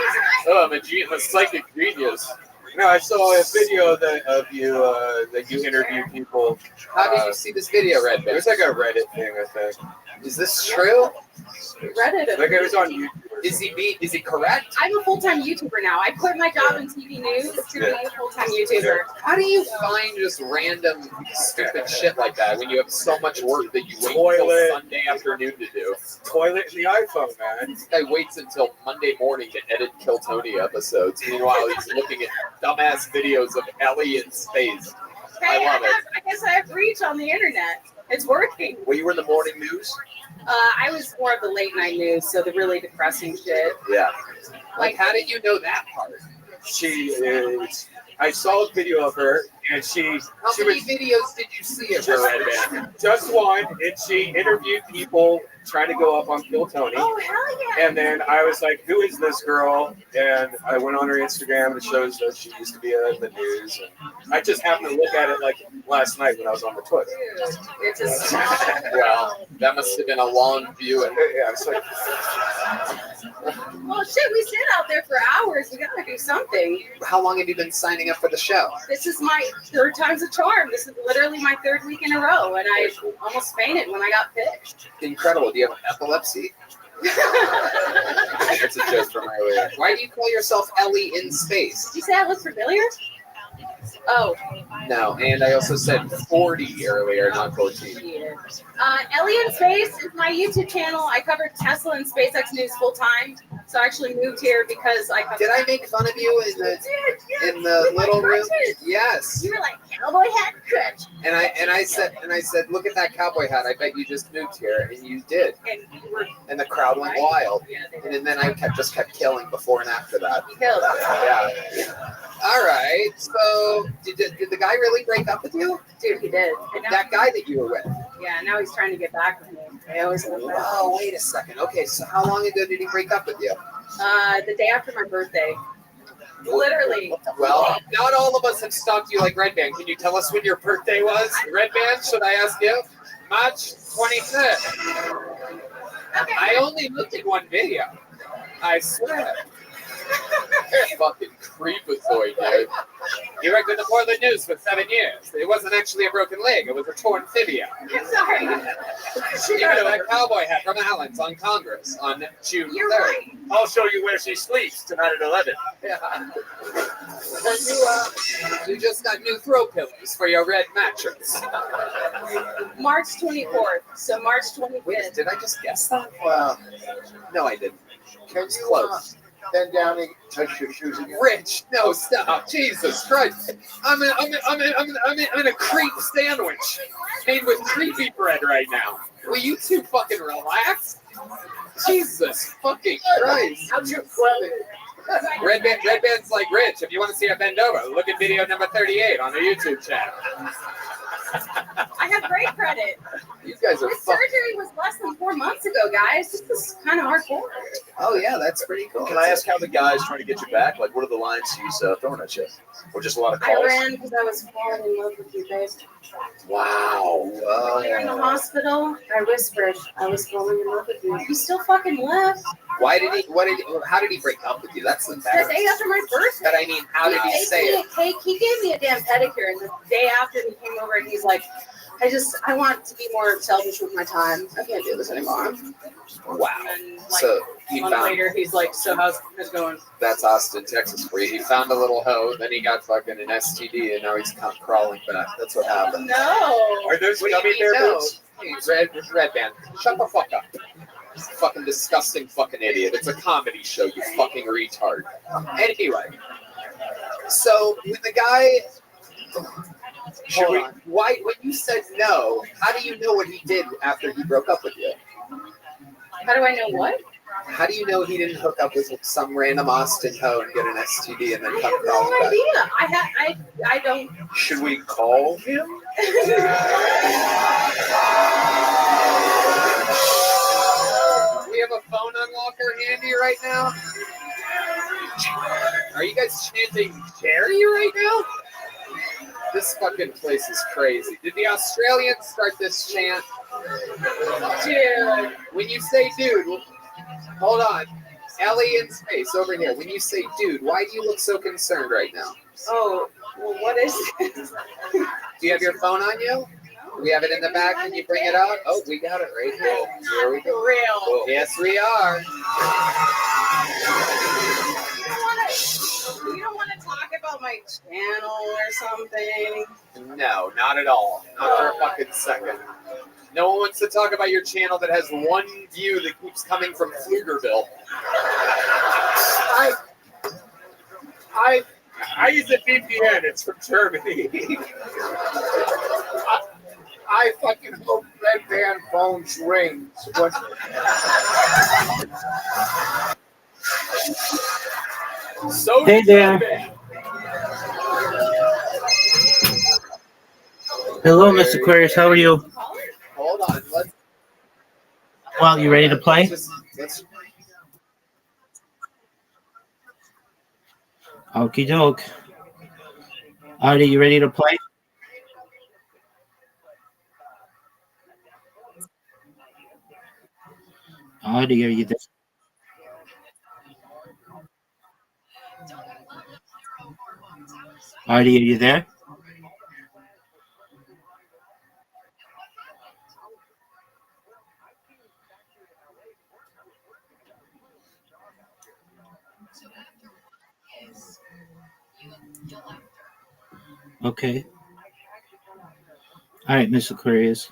Oh, I'm a psychic genius. No, I saw a video of you that you interview people. How did you see this video, Red? It was like a Reddit thing, I think. Is this true? Reddit. Like it was on YouTube. Is he correct? I'm a full-time YouTuber now. I quit my job in TV news to be a full-time YouTuber. How do you find just random stupid shit like that when you have so much work that you wait until Sunday afternoon to do? Toilet in the iPhone, man. This guy waits until Monday morning to edit Kill Tony episodes. Meanwhile, he's looking at dumbass videos of Ellie in Space. Hey, I love it. I guess I have reach on the internet. It's working. Well, you were in the morning news? I was more of the late night news, so the really depressing shit. Yeah. Like, how did you know that part? I saw a video of her, and How many videos did you see of her, Red Band? Just one, and she interviewed people trying to go up on Kill Tony. Oh, hell yeah. And then I was like, who is this girl? And I went on her Instagram, and it shows that she used to be in the news. And I just happened to look at it like last night when I was on the Twitter. It's a small Well, that must have been a long view. And yeah, it's like, well, shit, we sit out there for hours. We gotta do something. How long have you been signing up for the show? This is my 3rd time's a charm. This is literally my 3rd week in a row, and I almost fainted when I got pitched. Incredible. Do you have epilepsy? That's a joke from earlier. Why do you call yourself Ellie in Space? Did you say I look familiar? Oh. No, and I also said 40 earlier, not 14. Yeah. Ellie in Space is my YouTube channel. I cover Tesla and SpaceX news full time. So I actually moved here because I Did I make fun of you in the little room? Yes. You were like cowboy hat crutch. And I said, look at that cowboy hat. I bet you just moved here, and you did. And the crowd went wild. And then I just kept killing before and after that. Killed. Yeah. All right. So did the guy really break up with you? Dude, he did. That guy that you were with. Yeah. Now he's trying to get back with me. I always. Oh, wait a second. Okay. So how long ago did he break up with you? The day after my birthday. Literally. Well, not all of us have stalked you like Red Band. Can you tell us when your birthday was? Red Band, should I ask you? March 25th. Okay. I only looked at one video. I swear. Fucking creepazoid, dude. You worked in the Portland News for 7 years. It wasn't actually a broken leg. It was a torn tibia. Sorry. You got that cowboy hat from Allen's on Congress on June 3rd. Right. I'll show you where she sleeps tonight at 11. Yeah. You just got new throw pillows for your red mattress. March 24th. So March 25th. Wait, did I just guess that? No, I didn't. Can you close. Bend down and touch your shoes again? Rich, no, stop. Jesus Christ. I'm in a creep sandwich made with creepy bread right now. Will you two fucking relax? Jesus fucking Christ. How's your credit? Red Band's like, Rich, if you want to see a bend over, look at video number 38 on the YouTube channel. I have great credit. You guys are This surgery was less than 4 months ago, guys. This is kind of hardcore. Oh, yeah, that's pretty cool. Can I ask how the guy's trying to get you back? Like, what are the lines he's throwing at you? Or just a lot of calls? I ran because I was falling in love with you guys. Wow. While you're in the hospital, I whispered, I was falling in love with you. You still fucking left. How did he break up with you? That's the The better. day after my birthday. But I mean, how did he say it? He gave me a damn pedicure, and the day after he came over, and he's like, I want to be more selfish with my time. I can't do this anymore. Wow. And So he a month later, he's like, so how's it going? That's Austin, Texas for you. He found a little hoe, then he got fucking an STD, and now he's crawling back. That's what happened. No. Are those gummy bear boots? Hey, Red Band, shut the fuck up. Fucking disgusting fucking idiot. It's a comedy show, you fucking retard. Anyway, so with the guy, why when you said no, how do you know what he did after he broke up with you? How do I know what? How do you know he didn't hook up with some random Austin hoe and get an STD and then I come have crawling no back? idea. I don't. Should we call him? We have a phone unlocker handy right now. Are you guys chanting Jerry right now? This fucking place is crazy. Did the Australians start this chant? Dude. When you say dude, hold on. Ellie in space over here. When you say dude, why do you look so concerned right now? Oh, well, what is it? Do you have your phone on you? We have it in the back. Can you bring it out? Oh, we got it right here. Here we go. Real. Yes, we are. You don't want to talk about my channel or something? No, not at all. Not for a fucking second. No one wants to talk about your channel that has one view that keeps coming from Pflugerville. I use a VPN. It's from Germany. I fucking hope Red Band phones ring. So Hey there. Hello, Mr. Aquarius. How are you? Hold on. Well, you ready to play? Let's Okie doke. Artie, you ready to play? Artie, are you there? Artie, are you there? Okay. All right, Miss Aquarius.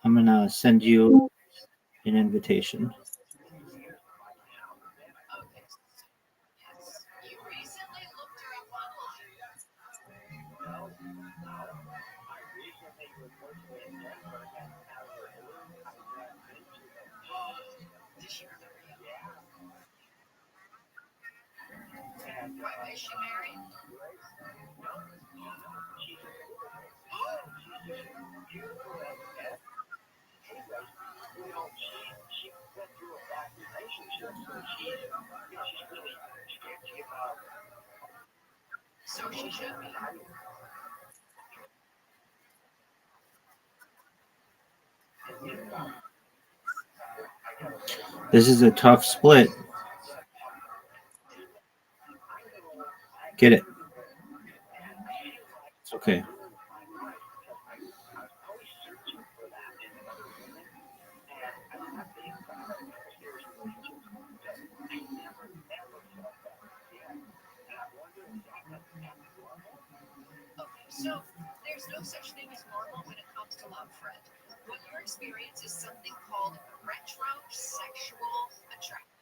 I'm going to send you an invitation. So she should be. This is a tough split. Get it. It's okay. So there's no such thing as normal when it comes to love, Fred. What your experience is something called retrosexual attraction,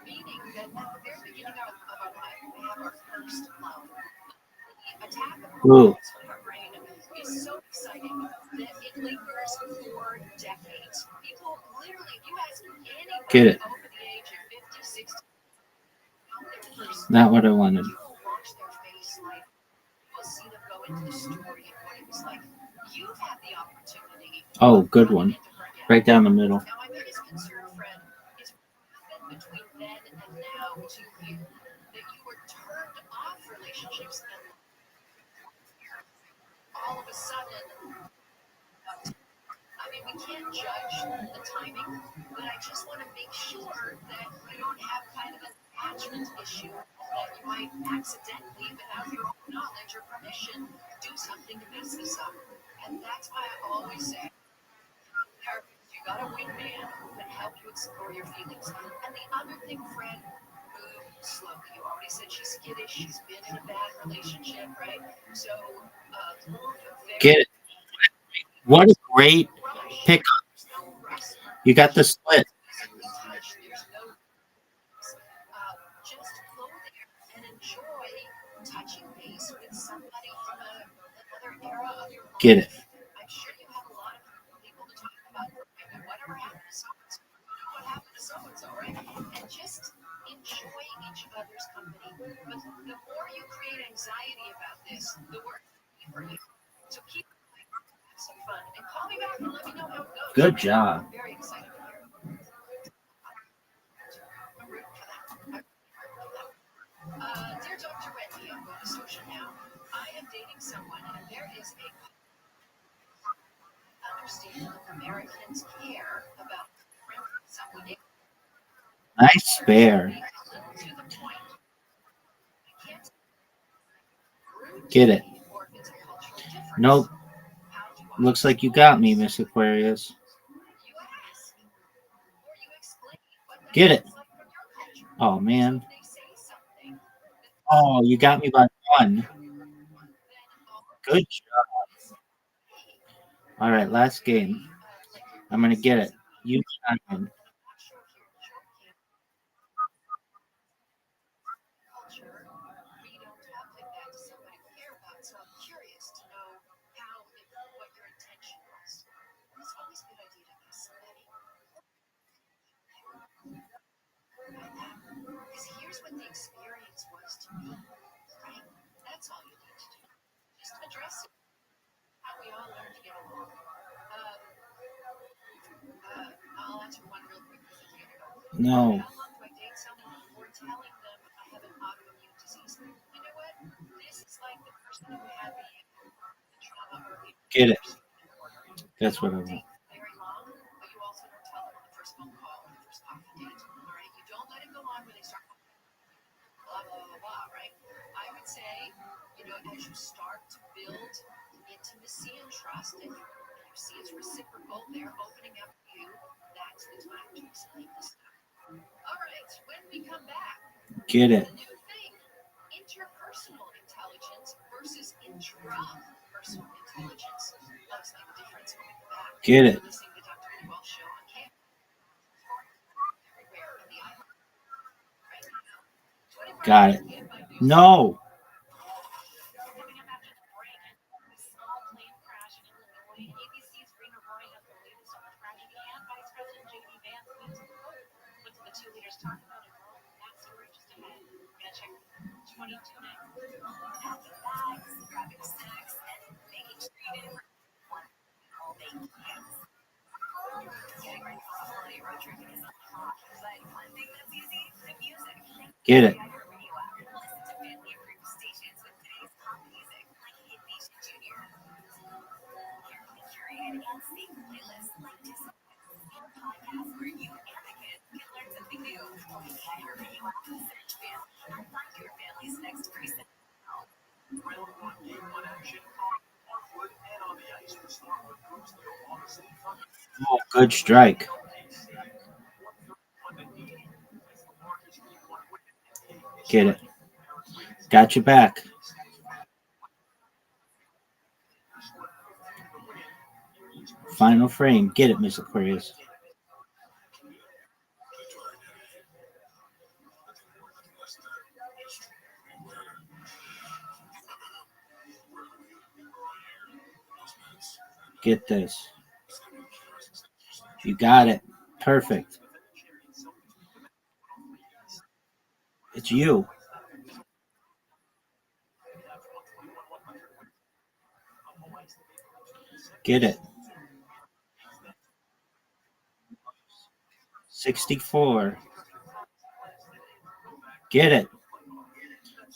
meaning that at the very beginning of our life, we have our first love. The attack of Ooh. hormones from our brain is so exciting that it lingers for decades. People literally, if you ask anybody Get it. over the age of 50, 60, Not what I wanted. watch their face like you'll see them go into the story of what it was like. You've had the opportunity. Oh, good one. Right down the middle. Now, my biggest concern, Fred, is between then and now to you that you were turned off relationships and all of a sudden. I mean, we can't judge the timing, but I just want to make sure that you don't have kind of an attachment issue that you might accidentally, without your own knowledge or permission, do something to mess this up. And that's why I always say, you got a wingman who can help you explore your feelings. And the other thing, Fred, move slowly. You already said she's skittish. She's been in a bad relationship, right? So, Get it. What a great pickup. You got the split. just go there and enjoy touching base with somebody from another era of your life. Get it. I'm sure you have a lot of people to talk about. Whatever happened to so-and-so, what happened to so-and-so, right? And just enjoy each other's company. But the more you create anxiety about this, the worse it will be for you. So keep have some fun and call me back and let me know how it goes. Good job. I'm very excited to hear. I'm rooting for that. Dear Dr. Wendy, I'm going to social now. I am dating someone, and there is a understand Americans care about someone. Nice spare. Get it. Nope. Looks like you got me, Miss Aquarius. Get it. Oh, man. Oh, you got me by one. Good job. All right, last game. I'm going to get it. You chime. Because here's what the experience was to me, right? That's all you need to do. Just address it. How we all learn to get along. I'll answer one real quick. No. How long do I date someone before telling them I have an autoimmune disease? You know what? This is like the person who had the trauma early. Get it. That's what I want. Very long, but you also don't tell them on the first phone call or the first coffee date. All right? You don't let it go on when they start blah, blah, blah, blah, right? I would say, as you start to build intimacy and trust, and you see it's reciprocal, they're opening up to you, that's the time to explain this stuff. All right, when we come back, Get it. a new thing, interpersonal intelligence versus intrapersonal intelligence. Let's make a difference when we come back. Get it. Listening to Dr. Wells show on campus. Got it. No. ABC's Rena Roy has the latest on the tragedy, and Vice President J.D. Vance meets with her. What did the two leaders talk about in Rome? That story just ahead. Gonna check 22 next. Packing bags, grabbing snacks, and making sure you didn't all make kids. Getting ready for a holiday road trip is a lot, but one thing that's easy, the music. Get it. Listen to family approved stations with today's pop music, like Hit Nation Junior. Carefully curated and safe playlists like Disney and podcasts where you and the kids can learn something new. Only the iHeartRadio app. Search family. Find your family's next person. Oh, good strike. Get it. Got your back. Final frame. Get it, Miss Aquarius. Get this. You got it. Perfect. It's you. Get it. 64. Get it.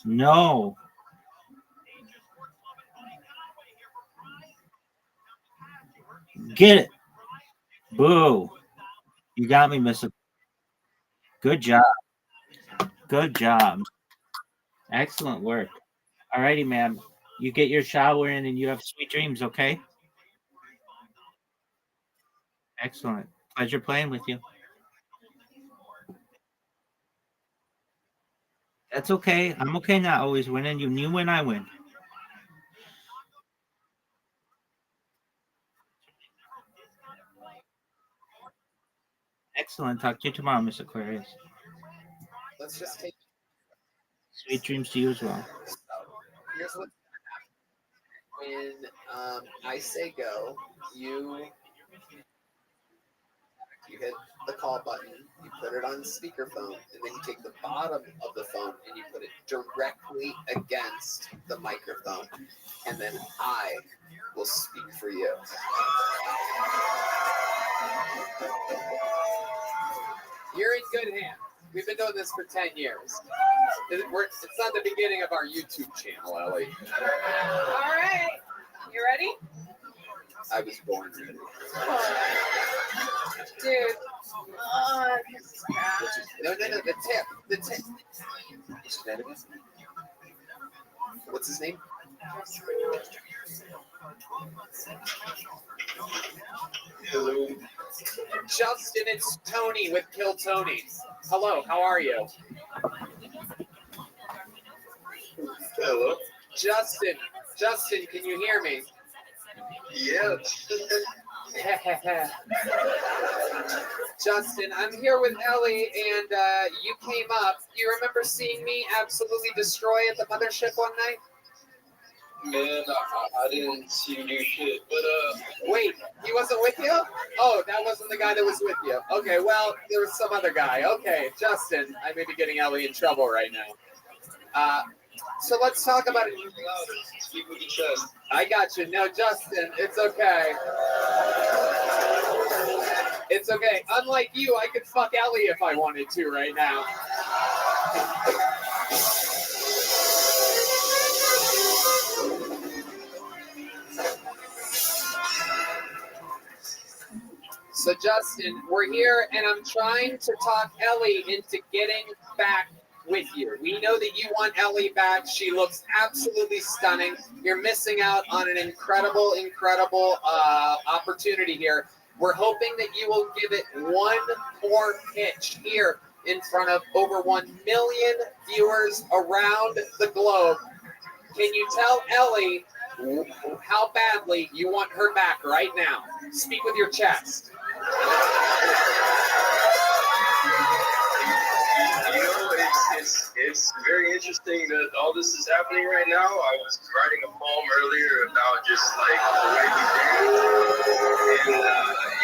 No. Get it. Boo. You got me, Miss. Good job. Good job. Excellent work. All righty, ma'am. You get your shower in and you have sweet dreams, okay? Excellent. Pleasure playing with you. That's okay. I'm okay not always winning. You win, I win. Excellent. Talk to you tomorrow, Miss Aquarius. Let's just take. Sweet dreams to you as well. Here's what's gonna happen. When I say go, you hit the call button, you put it on speakerphone, and then you take the bottom of the phone and you put it directly against the microphone, and then I will speak for you. You're in good hands. We've been doing this for 10 years. It's not the beginning of our YouTube channel, Ellie. All right. You ready? I was born ready. Dude. No, the tip. What's his name? Hello. Justin, it's Tony with Kill Tony's. Hello, how are you? Hello. Justin, can you hear me? Yeah. Justin, I'm here with Ellie, and you came up. Do you remember seeing me absolutely destroy at the mothership one night? Man, I didn't see you do shit, but Wait, he wasn't with you? Oh, that wasn't the guy that was with you. Okay, well, there was some other guy. Okay, Justin, I may be getting Ellie in trouble right now. So let's talk about it. Speak with the chest. I got you. No, Justin, it's okay. It's okay. Unlike you, I could fuck Ellie if I wanted to right now. So Justin, we're here and I'm trying to talk Ellie into getting back with you. We know that you want Ellie back. She looks absolutely stunning. You're missing out on an incredible opportunity here. We're hoping that you will give it one more pitch here in front of over 1 million viewers around the globe. Can you tell Ellie how badly you want her back right now? Speak with your chest. You know, it's very interesting that all this is happening right now. I was writing a poem earlier about just like the way we dance, and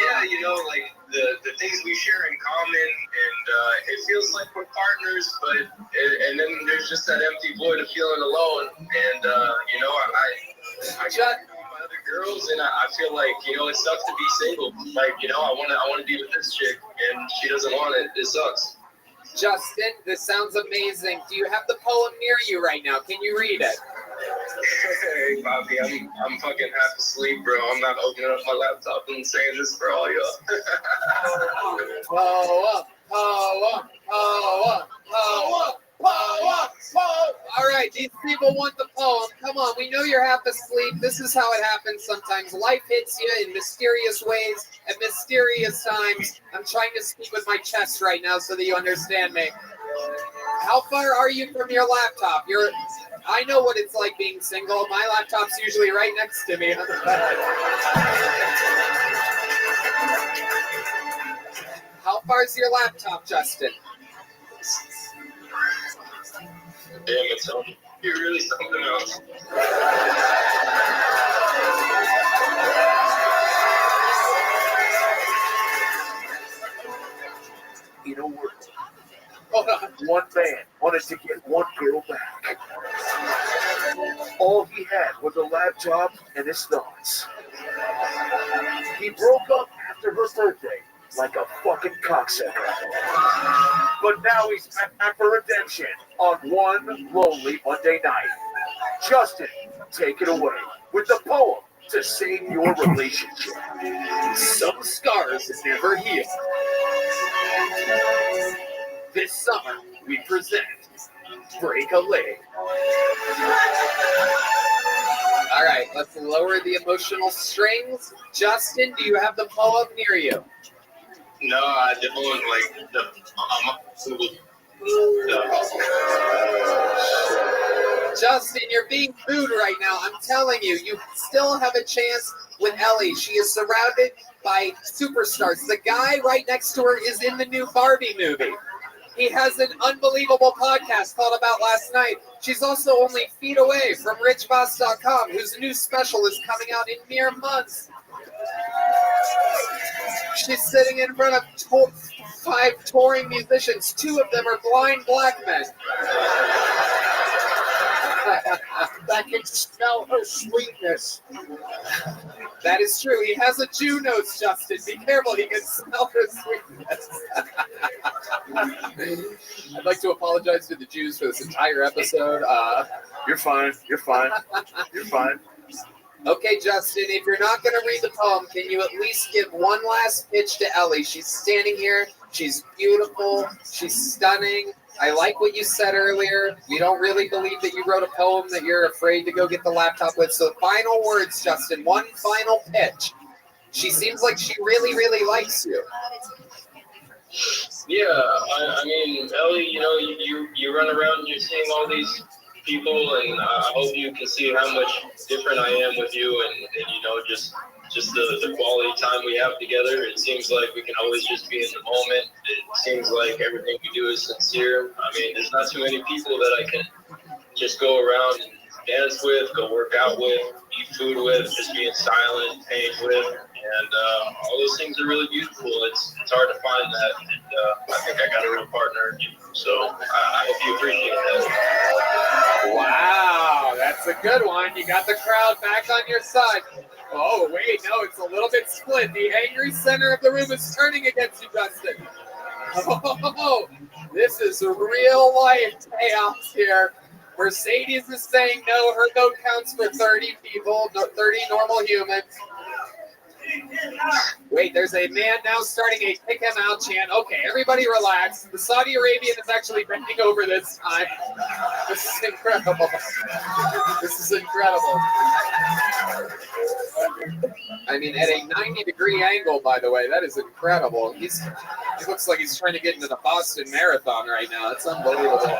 yeah, you know, like the things we share in common, and it feels like we're partners, but and then there's just that empty void of feeling alone, and you know, I got my other girls, and I feel like, you know, it sucks to be single. Like, you know, I wanna be with this chick, and she doesn't want it. It sucks. Justin, this sounds amazing. Do you have the poem near you right now? Can you read it? Hey, Bobby, I'm fucking half asleep, bro. I'm not opening up my laptop and saying this for all y'all. Poem, poem, poem, poem, poem, poem. All right, these people want the poem. Come on, we know you're half asleep. This is how it happens sometimes. Life hits you in mysterious ways at mysterious times. I'm trying to speak with my chest right now so that you understand me. How far are you from your laptop? I know what it's like being single. My laptop's usually right next to me. How far is your laptop, Justin? Damn, it's you're really something else. In a world, one man wanted to get one girl back. All he had was a laptop and his thoughts. He broke up after her birthday like a fucking cocksucker. But now he's back for redemption on one lonely Monday night. Justin, take it away with the poem to save your relationship. Some scars never heal. This summer, we present Break a Leg. All right, let's lower the emotional strings. Justin, do you have the poem near you? No, I don't like the. Justin, you're being booed right now. I'm telling you, you still have a chance with Ellie. She is surrounded by superstars. The guy right next to her is in the new Barbie movie. He has an unbelievable podcast called About Last Night. She's also only feet away from richboss.com, whose new special is coming out in mere months. She's sitting in front of 5 touring musicians. 2 of them are blind black men. I can smell her sweetness. That is true. He has a Jew nose, Justin. Be careful. He can smell her sweetness. I'd like to apologize to the Jews for this entire episode. You're fine. You're fine. You're fine. Okay, Justin, if you're not going to read the poem, can you at least give one last pitch to Ellie? She's standing here. She's beautiful. She's stunning. I like what you said earlier. We don't really believe that you wrote a poem that you're afraid to go get the laptop with. So final words, Justin. One final pitch. She seems like she really, really likes you. Yeah, I mean, Ellie, you know, you run around and you're seeing all these people, and I hope you can see how much different I am with you, and you know, just the quality time we have together. It seems like we can always just be in the moment. It seems like everything we do is sincere. I mean, there's not too many people that I can just go around and dance with, go work out with, eat food with, just be in silent pain with, and all those things are really beautiful. It's hard to find that, and I think I got a real partner in you. So I hope you appreciate that. Wow, that's a good one. You got the crowd back on your side. Oh, wait, no, it's a little bit split. The angry center of the room is turning against you, Justin. Oh, this is real life chaos here. Mercedes is saying no. Her vote counts for 30 people, 30 normal humans. Wait, there's a man now starting a kick him out chant. Okay, everybody relax. The Saudi Arabian is actually bending over this time. This is incredible. This is incredible. I mean, at a 90-degree angle, by the way, that is incredible. He looks like he's trying to get into the Boston Marathon right now. That's unbelievable.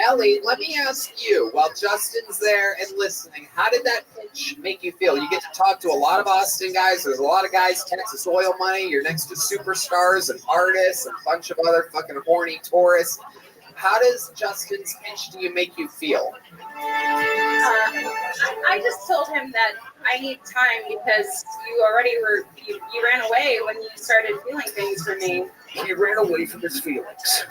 Ellie, let me ask you, while Justin's there and listening, how did that pitch make you feel? You get to talk to a lot of Austin guys. There's a lot of guys, Texas oil money. You're next to superstars and artists and a bunch of other fucking horny tourists. How does Justin's pitch do you make you feel? I just told him that I need time because you ran away when you started feeling things for me. He ran away from his feelings.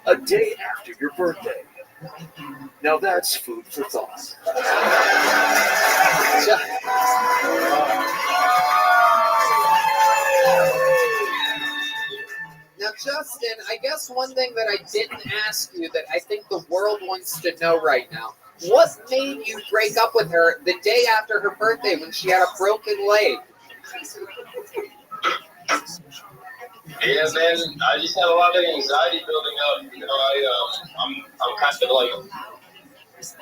A day after your birthday. Now that's food for thought. Now, Justin, I guess one thing that I didn't ask you that I think the world wants to know right now. What made you break up with her the day after her birthday when she had a broken leg? Yeah, man, I just had a lot of anxiety building up. You know, I'm kind of like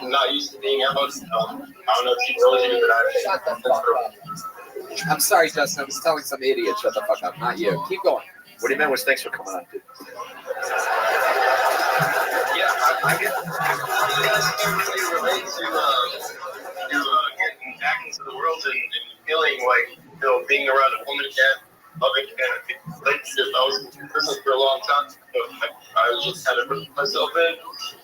not used to being out. I don't know if she told you, but Shut the fuck up. I'm sorry, Justin. I was telling some idiot, shut the fuck up, not you. Keep going. What he meant was thanks for coming on, dude. Yeah, I get really relate to getting back into the world and feeling like, you know, being around a woman again, loving and relationship. I was in prison for a long time, so I was just kind of putting myself in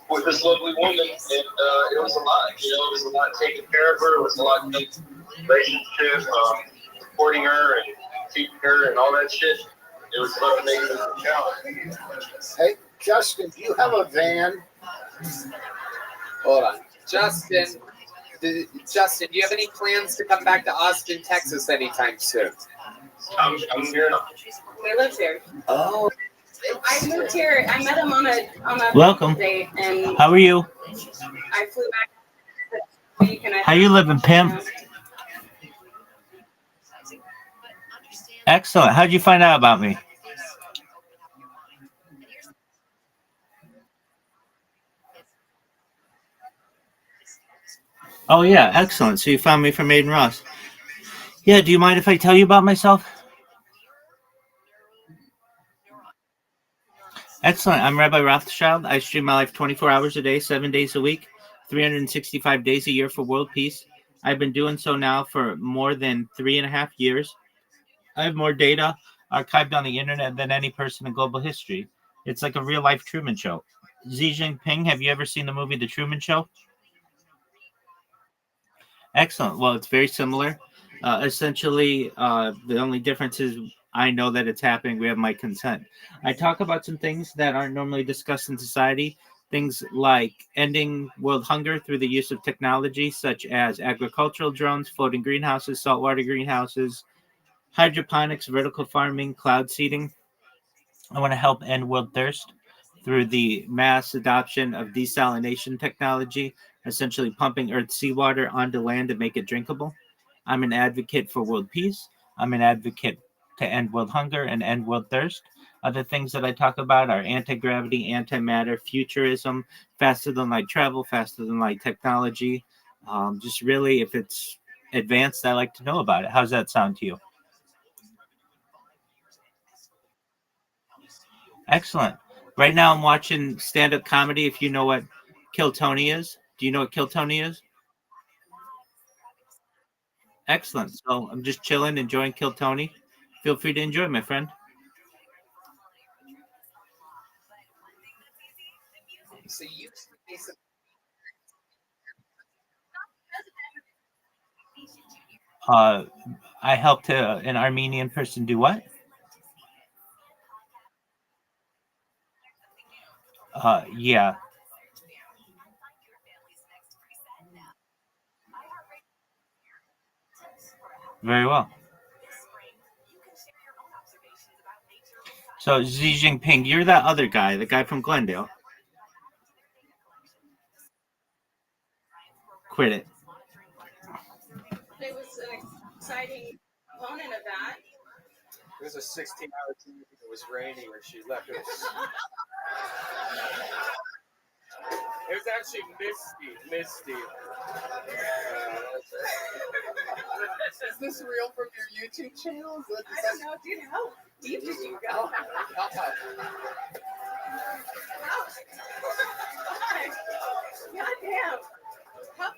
with this lovely woman, and it was a lot. You know, it was a lot taking care of her. It was a lot of relationship, supporting her and teaching her and all that shit. It was fucking amazing challenge. Hey, Justin, do you have a van? Hold on. Justin, do you have any plans to come back to Austin, Texas anytime soon? I'm here now. We lived here. Oh. I moved here. I met him on a Welcome. date, and How are you? I flew back this week. And How you living, pimp? Excellent. How'd you find out about me? Oh, yeah. Excellent. So you found me from Aiden Ross. Yeah. Do you mind if I tell you about myself? Excellent. I'm Rabbi Rothschild. I stream my life 24 hours a day, 7 days a week, 365 days a year for world peace. I've been doing so now for more than 3.5 years. I have more data archived on the internet than any person in global history. It's like a real-life Truman Show. Xi Jinping, have you ever seen the movie The Truman Show? Excellent. Well, it's very similar. Essentially, the only difference is I know that it's happening. We have my consent. I talk about some things that aren't normally discussed in society. Things like ending world hunger through the use of technology, such as agricultural drones, floating greenhouses, saltwater greenhouses, hydroponics, vertical farming, cloud seeding. I want to help end world thirst through the mass adoption of desalination technology, essentially pumping Earth's seawater onto land to make it drinkable. I'm an advocate for world peace. I'm an advocate to end world hunger and end world thirst. Other things that I talk about are anti-gravity, antimatter, futurism, faster than light travel, faster than light technology. Just really, if it's advanced, I like to know about it. How's that sound to you? Excellent. Right now, I'm watching stand-up comedy. If you know what Kill Tony is, do you know what Kill Tony is? Excellent. So I'm just chilling, enjoying Kill Tony. Feel free to enjoy, my friend. So you I helped an Armenian person do what? Yeah. Very well. So Xi Jinping, you're that other guy, the guy from Glendale. Quit it. It was an exciting component of that. It was a 16-hour trip. It was raining when she left. It was actually misty. Is this real from your YouTube channel? I don't know, dude. How deep did you go? Goddamn.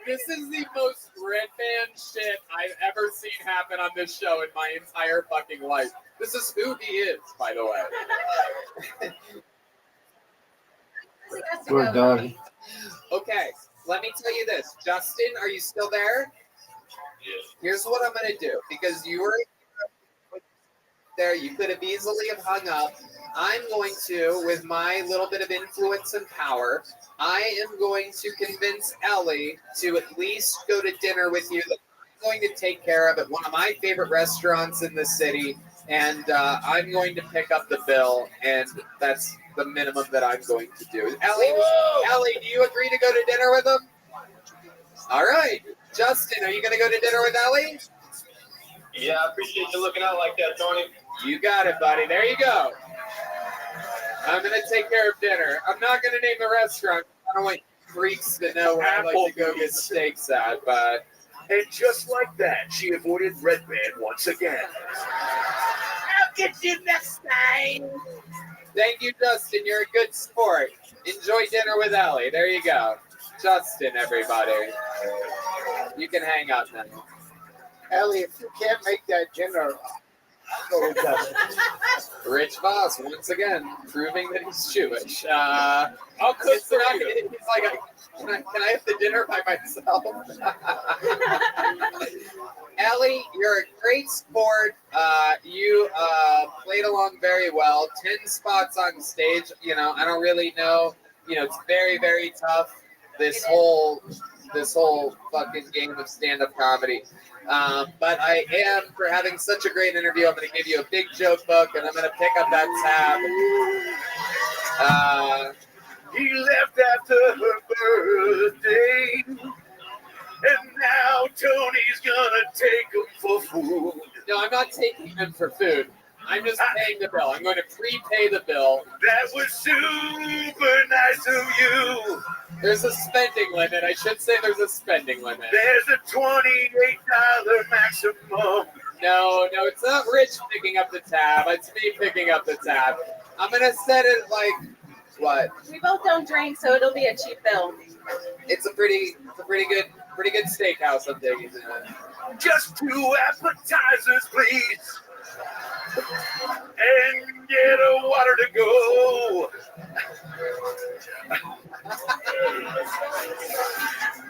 This is the most red band shit I've ever seen happen on this show in my entire fucking life. This is who he is, by the way. Poor doggy. Okay, let me tell you this. Justin, are you still there? Here's what I'm going to do. Because you were there, you could have easily have hung up. I'm going to, with my little bit of influence and power, I am going to convince Ellie to at least go to dinner with you. I'm going to take care of at one of my favorite restaurants in the city, and I'm going to pick up the bill, and that's the minimum that I'm going to do. Ellie, do you agree to go to dinner with him? All right. Justin, are you going to go to dinner with Ellie? Yeah, I appreciate you looking out like that, Tony. You got it, buddy. There you go. I'm going to take care of dinner. I'm not going to name the restaurant. I don't want freaks to know where I like to go get steaks at, but... And just like that, she avoided Red Band once again. I'll get you next time. Thank you, Justin. You're a good sport. Enjoy dinner with Ellie. There you go. Justin, everybody. You can hang out now. Ellie, if you can't make that dinner, I'll go with Justin. Rich Voss, once again, proving that he's Jewish. I'll cook for you. He's like, can I have the dinner by myself? Ellie, you're a great sport. You played along very well. 10 spots on stage. You know, I don't really know. You know, it's very, very tough. This whole fucking game of stand-up comedy. But I am, for having such a great interview, I'm going to give you a big joke book, and I'm going to pick up that tab. He left after her birthday, and now Tony's gonna take him for food. No, I'm not taking him for food. I'm just paying the bill. I'm going to prepay the bill. That was super nice of you. There's a spending limit. I should say there's a spending limit. There's a $28 maximum. No, it's not Rich picking up the tab. It's me picking up the tab. I'm going to set it like, what? We both don't drink, so it'll be a cheap bill. It's a pretty good steakhouse I'm taking. Just 2 appetizers, please. And get a water to go.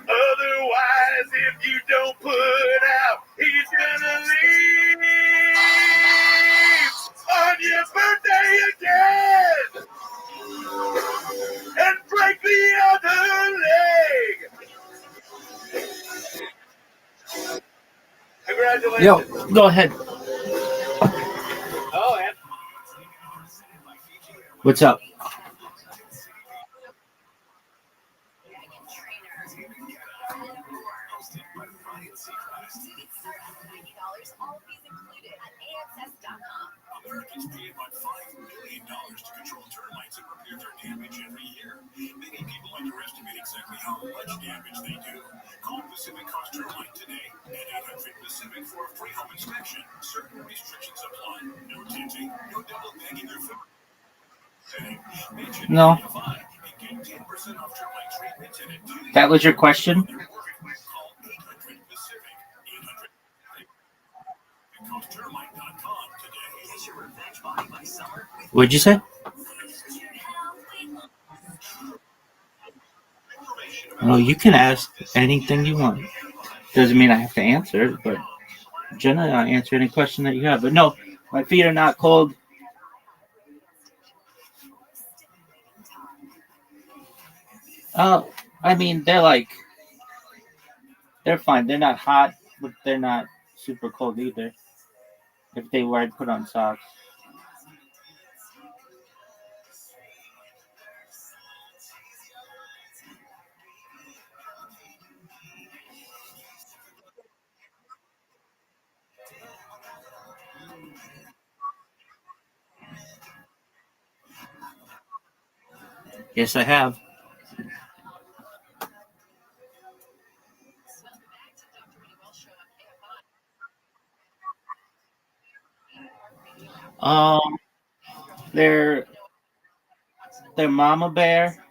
Otherwise, if you don't put out, he's gonna leave on your birthday again and break the other leg. Congratulations. Yo, go ahead. Oh, man. What's up? Americans pay about $5 million to control termites and repair their damage every year. Many people underestimate exactly how much damage they do. Call Pacific Coast Termite today at 800-PACIFIC for a free home inspection. Certain restrictions apply. No tinting, no double bagging your food. No. That was your question? What'd you say? Well, you can ask anything you want. Doesn't mean I have to answer it, but generally I'll answer any question that you have. But no, my feet are not cold. I mean, they're fine. They're not hot, but they're not super cold either. If they were, I'd put on socks. Yes, I have. They're their mama bear.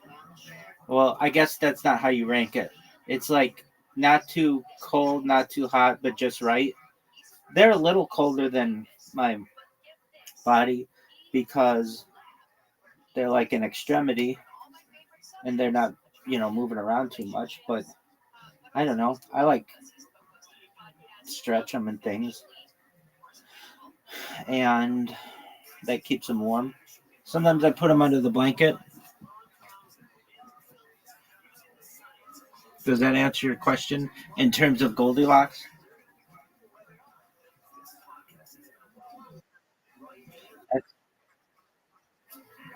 Well, I guess that's not how you rank it. It's like not too cold, not too hot, but just right. They're a little colder than my body because they're like an extremity and they're not, moving around too much. But I don't know. I like stretch them and things, and that keeps them warm. Sometimes I put them under the blanket. Does that answer your question in terms of Goldilocks?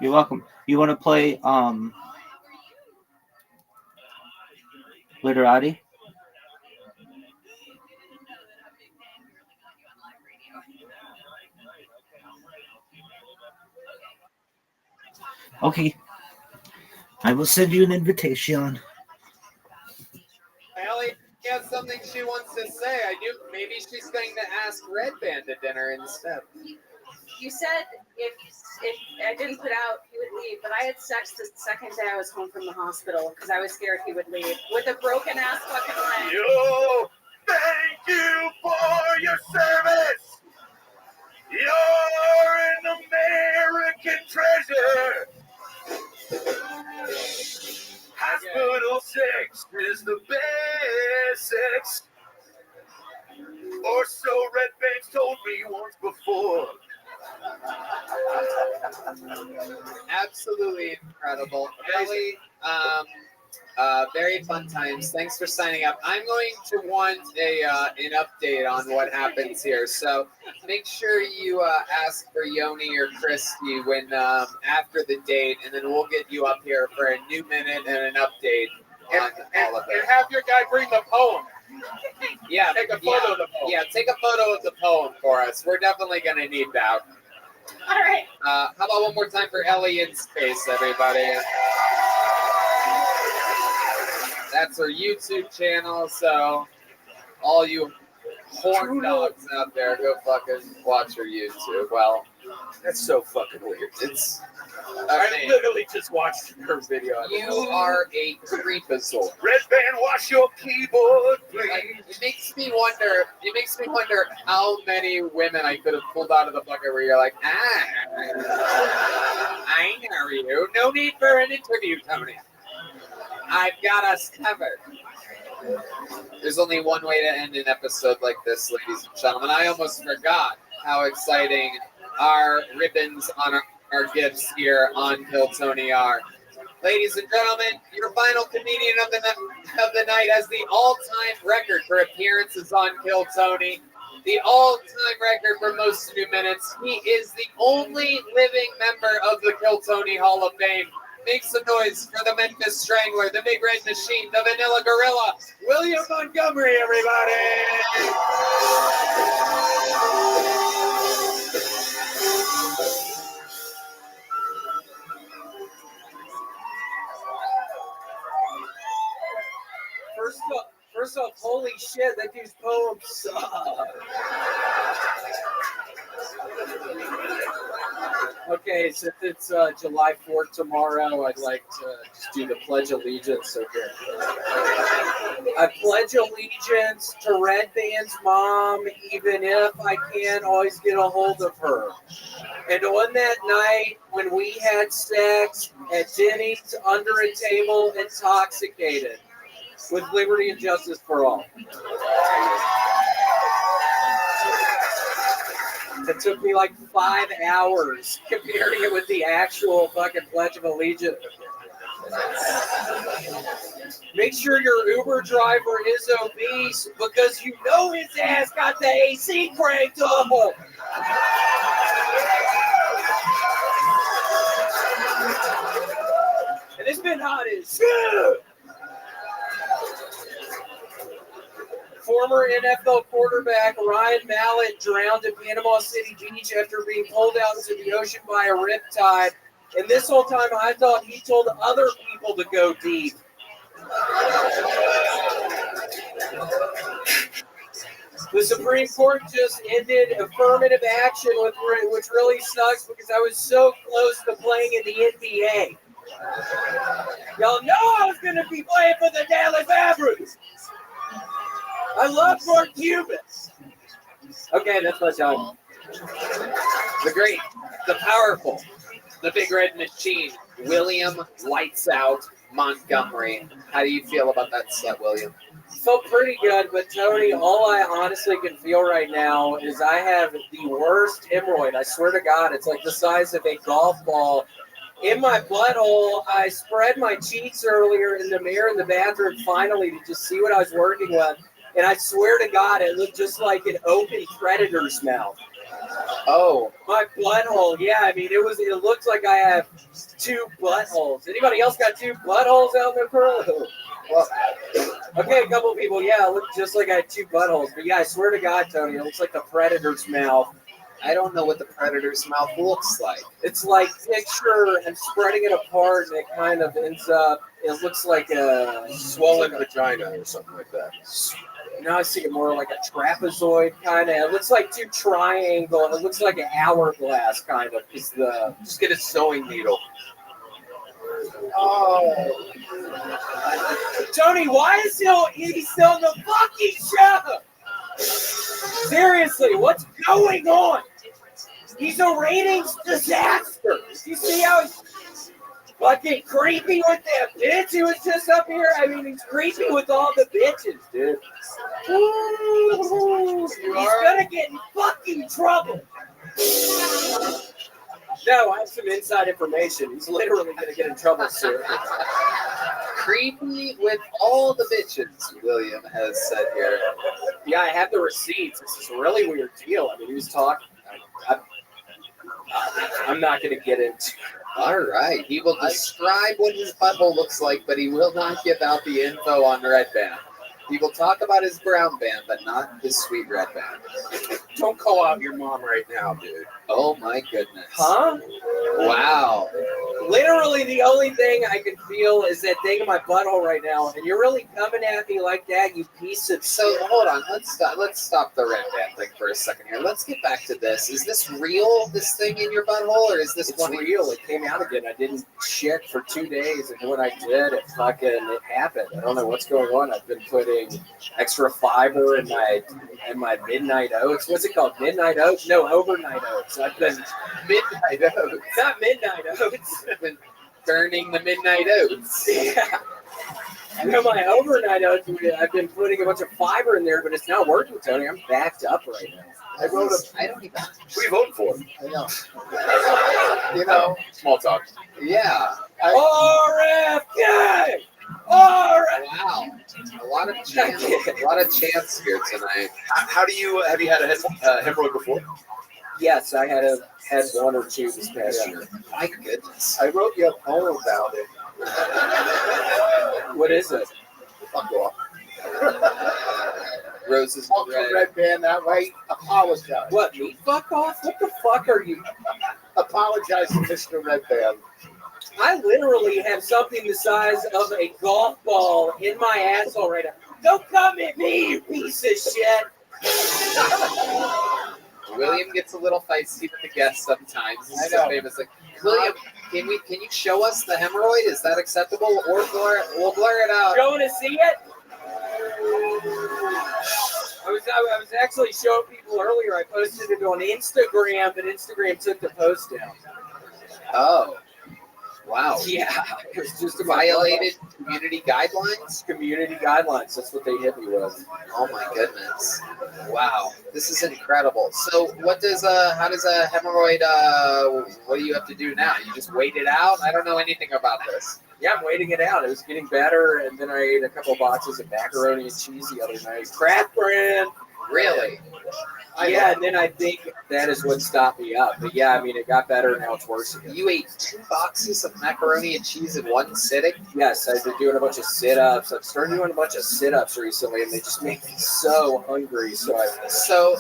You're welcome. You want to play Literati? Okay. I will send you an invitation. Ellie has something she wants to say. I knew maybe she's going to ask Red Band to dinner instead. You said if I didn't put out, he would leave, but I had sex the second day I was home from the hospital because I was scared he would leave with a broken ass fucking leg. Yo, thank you for your service. You're an American treasure. Hospital sex is the best sex. Or so Red Banks told me once before. Absolutely incredible. Ellie, very fun times. Thanks for signing up. I'm going to want an update on what happens here. So make sure you ask for Yoni or Christy when after the date, and then we'll get you up here for a new minute and an update on all of it. And have your guy bring the poem. Yeah, Take a photo of the poem. Yeah, take a photo of the poem for us. We're definitely going to need that. All right. How about one more time for Ellie in space, everybody? That's her YouTube channel, so all you horn dogs out there, go fucking watch her YouTube. Well, That's so fucking weird. it's I literally just watched her video. you are a creepazoid. Red Band, wash your keyboard, please. Like, it makes me wonder how many women I could have pulled out of the bucket where you're like, I know you. No need for an interview, Tony. I've got us covered. There's only one way to end an episode like this, ladies and gentlemen. I almost forgot how exciting our ribbons on our gifts here on Kill Tony are. Ladies and gentlemen, your final comedian of the night has the all-time record for appearances on Kill Tony, the all-time record for most new minutes. He is the only living member of the Kill Tony Hall of Fame. Make some noise for the Memphis Strangler, the Big Red Machine, the Vanilla Gorilla, William Montgomery, everybody! First off, holy shit, that dude's poem sucks. Okay, since it's July 4th tomorrow, I'd like to just do the Pledge of Allegiance. Okay. I pledge allegiance to Red Band's mom, even if I can't always get a hold of her. And on that night when we had sex at Denny's under a table, intoxicated, with liberty and justice for all. It took me like 5 hours comparing it with the actual fucking Pledge of Allegiance. Make sure your Uber driver is obese because you know his ass got the AC cranked up. And it's been hot as shit. Former NFL quarterback Ryan Mallett drowned in Panama City Beach after being pulled out into the ocean by a riptide. And this whole time I thought he told other people to go deep. The Supreme Court just ended affirmative action, which really sucks because I was so close to playing in the NBA. Y'all know I was going to be playing for the Dallas Mavericks. I love Mark Cuban. Okay, that's my time. The great, the powerful, the big red machine, William Lights Out Montgomery. How do you feel about that set, William? Felt pretty good, but Tony, all I honestly can feel right now is I have the worst hemorrhoid. I swear to God, it's like the size of a golf ball in my butthole. I spread my cheeks earlier in the mirror in the bathroom finally to just see what I was working with. And I swear to God, it looked just like an open predator's mouth. Oh. My butthole. Yeah, I mean, it looks like I have two buttholes. Anybody else got two buttholes out there, Pearl? Well, okay, a couple of people. Yeah, it looked just like I had two buttholes. But yeah, I swear to God, Tony, it looks like the predator's mouth. I don't know what the predator's mouth looks like. It's like picture and spreading it apart, and it kind of ends up. It looks like a swollen vagina or something like that. Now I see it more like a trapezoid kind of. It looks like two triangle. It looks like an hourglass kind of. Is the just get a sewing needle. Oh, Tony, why is he still in the fucking show? Seriously, what's going on? He's a ratings disaster. You see how he's fucking creepy with that bitch who was just up here? I mean, he's creepy with all the bitches, dude. Ooh, he's gonna get in fucking trouble. No, I have some inside information. He's literally gonna get in trouble soon. Creepy with all the bitches, William has said here. Yeah, I have the receipts. This is a really weird deal. I mean, he was talking. I'm not going to get into. All right. He will describe what his butthole looks like, but he will not give out the info on Red Band. He will talk about his brown band, but not his sweet red band. Don't call out your mom right now, dude. Oh, my goodness. Huh? Wow. Literally, the only thing I can feel is that thing in my butthole right now, and you're really coming at me like that, you piece of. So hold on, let's stop the red band thing for a second here. Let's get back to this. Is this real? This thing in your butthole, or is this It's real? It came out again. I didn't shit for 2 days, and when I did, it happened. I don't know what's going on. I've been putting extra fiber in my midnight oats. What's it called? Midnight oats? No, overnight oats. I've been midnight oats. Not midnight oats. I've been burning the midnight oats. Yeah. I know my overnight oats. I've been putting a bunch of fiber in there, but it's not working, Tony. I'm backed up right now. I don't even. Who are you voting for? I know. You know. Small talk. Yeah. RFK! All right. Wow. A lot of chance here tonight. How do you have you had a hemorrhoid before? Yes, I had one or two this past year. My goodness. I wrote you a poem about it. What is it? Fuck off. Roses Fuck the red band that way. Apologize. What, me? Fuck off? What the fuck are you? Apologize to Mr. Red Band. I literally have something the size of a golf ball in my asshole right now. Don't come at me, you piece of shit. William gets a little feisty with the guests sometimes. He's I so know. famous. Like, William, can you show us the hemorrhoid? Is that acceptable? Or we'll blur it out. You want to see it? I was actually showing people earlier. I posted it on Instagram, but Instagram took the post down. Oh. Wow. Yeah. It was just Violated community guidelines? Community guidelines. That's what they hit me with. Oh my goodness. Wow. This is incredible. So how does a hemorrhoid, what do you have to do now? You just wait it out? I don't know anything about this. Yeah, I'm waiting it out. It was getting better, and then I ate a couple boxes of macaroni and cheese the other night. Kraft brand. Really? Yeah, and then I think that is what stopped me up. But yeah, I mean, it got better, now it's worse again. You ate 2 boxes of macaroni and cheese in one sitting? Yes, I've been doing a bunch of sit-ups. I've started doing a bunch of sit-ups recently, and they just make me so hungry. So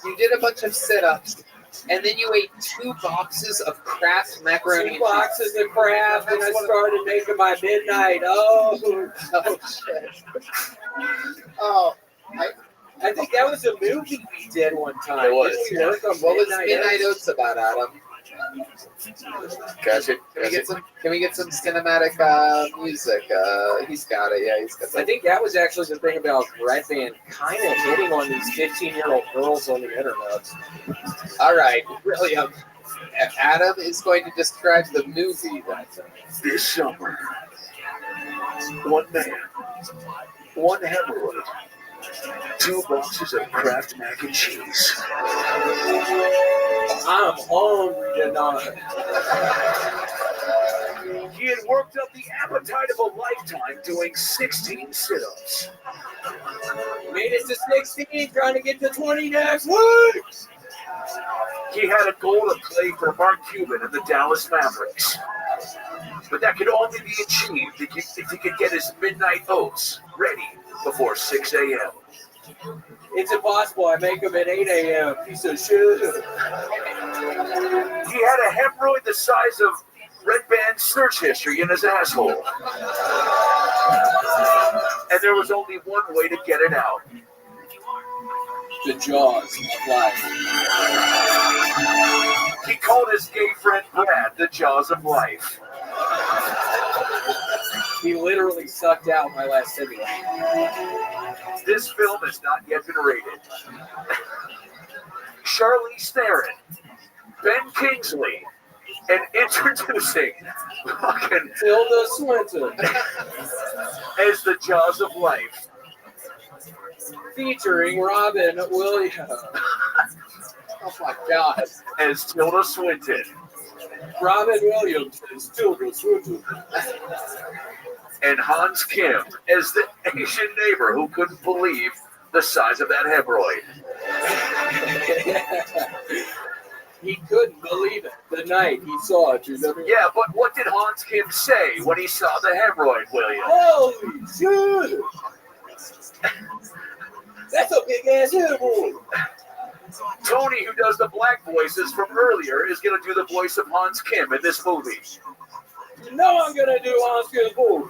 you did a bunch of sit-ups, and then you ate 2 boxes of Kraft macaroni and cheese. 2 boxes of Kraft, and I started making my midnight. Oh shit. Oh, I think that was a movie we did one time. It was. Didn't we work on What was Midnight Midnight Oats? Oats about, Adam? Catch it. Can we get some cinematic music? He's got it. Yeah, he's got I think that was actually the thing about Red Band kind of hitting on these 15-year-old girls on the internet. All right, William. Adam is going to describe the movie that This summer, one man, one hemorrhoid, 2 boxes of Kraft mac and cheese. I'm hungry tonight. He had worked up the appetite of a lifetime doing 16 sit-ups. Made it to 16, trying to get to 20 next week. He had a goal to play for Mark Cuban and the Dallas Mavericks. But that could only be achieved if he could get his midnight oats ready before 6 a.m. It's impossible. I make them at 8 a.m. Piece of shit. He had a hemorrhoid the size of Red Band's search history in his asshole. And there was only one way to get it out. The jaws of life. He called his gay friend Brad the jaws of life. He literally sucked out my last sibling. This film has not yet been rated. Charlize Theron, Ben Kingsley, and introducing fucking Tilda Swinton as the jaws of life. Featuring Robin Williams. oh my God, as Tilda Swinton. Robin Williams as Tilda Swinton. And Hans Kim as the Asian neighbor who couldn't believe the size of that hemorrhoid. He couldn't believe it the night he saw it. Yeah, but what did Hans Kim say when he saw the hemorrhoid, William? Holy shit! That's a big ass hemorrhoid. Tony, who does the black voices from earlier, is going to do the voice of Hans Kim in this movie. You know I'm going to do Hans Kim's voice.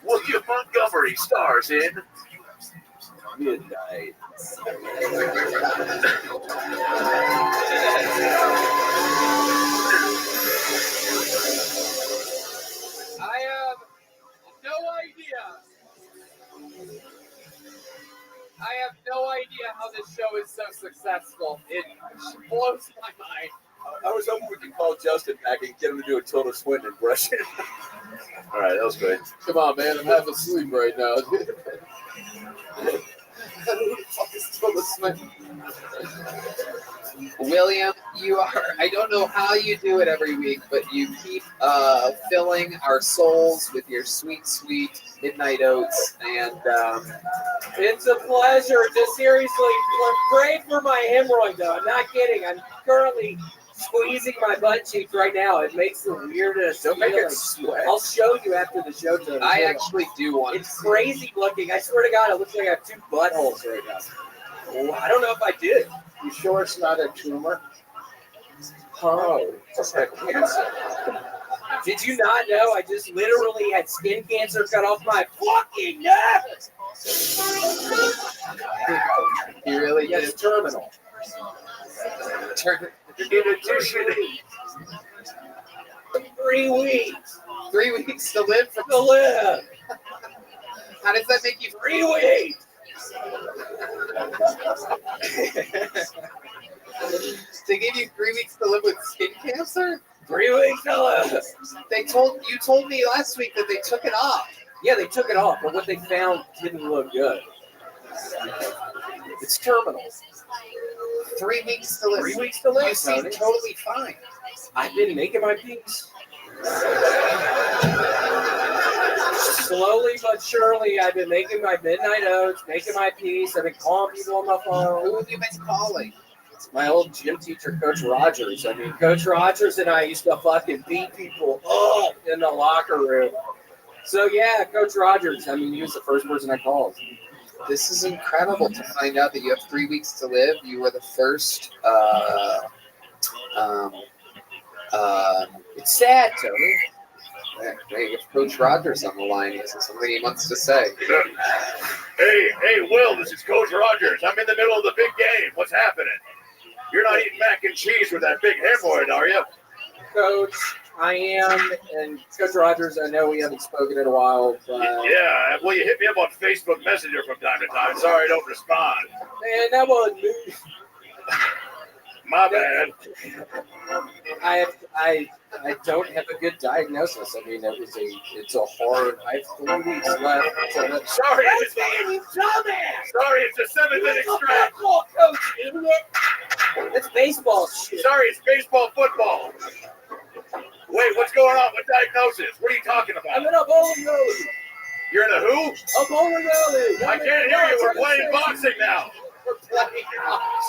William Montgomery stars in Midnight. I have no idea. I have no idea how this show is so successful. It blows my mind. I was hoping we could call Justin back and get him to do a Tilda Swinton impression. All right, that was great. Come on, man. I'm half asleep right now. William, you are, I don't know how you do it every week, but you keep filling our souls with your sweet, sweet midnight oats. And it's a pleasure. Just seriously, pray for my hemorrhoid, though. I'm not kidding. I'm currently squeezing my butt cheek right now. It makes the weirdest. Don't make it sweat. I'll show you after the show. Tony. I actually do want. It's crazy looking. I swear to God, it looks like I have 2 buttholes right now. Oh, I don't know if I did. You sure it's not a tumor? Oh, cancer. Did you not know I just literally had skin cancer cut off my fucking neck? You really did? It's terminal. In addition, 3 weeks. 3 weeks to live. To live. How does that make you? 3 weeks. They gave you 3 weeks to live with skin cancer? 3 weeks to live. You told me last week that they took it off. Yeah, they took it off, but what they found didn't look good. It's terminal. 3 weeks to live. 3 weeks to live. You seem totally fine. I've been making my peace. Slowly but surely, I've been making my midnight oats, making my peace. I've been calling people on my phone. Who have you been calling? My old gym teacher, Coach Rogers. I mean, Coach Rogers and I used to fucking beat people up in the locker room. So, yeah, Coach Rogers, I mean, he was the first person I called. This is incredible to find out that you have 3 weeks to live. You were the first. It's sad, Tony. Hey, if Coach Rogers on the line, he has something he wants to say. Hey, Will, this is Coach Rogers. I'm in the middle of the big game. What's happening? You're not eating mac and cheese with that big hemorrhoid, are you? Coach, I am, and Coach Rogers, I know we haven't spoken in a while, but... Yeah, well, you hit me up on Facebook Messenger from time to time. Sorry I don't respond. Man, that wasn't me. My bad. I don't have a good diagnosis. I mean, it's a hard. I have 3 weeks left. Sorry, it's a 7-minute stretch. Coach, idiot. It's baseball shit. Sorry, it's baseball football. Wait, what's going on? What diagnosis? What are you talking about? I'm in a bowling alley. You're in a who? A bowling alley. I can't hear you. We're playing boxing now. We're playing.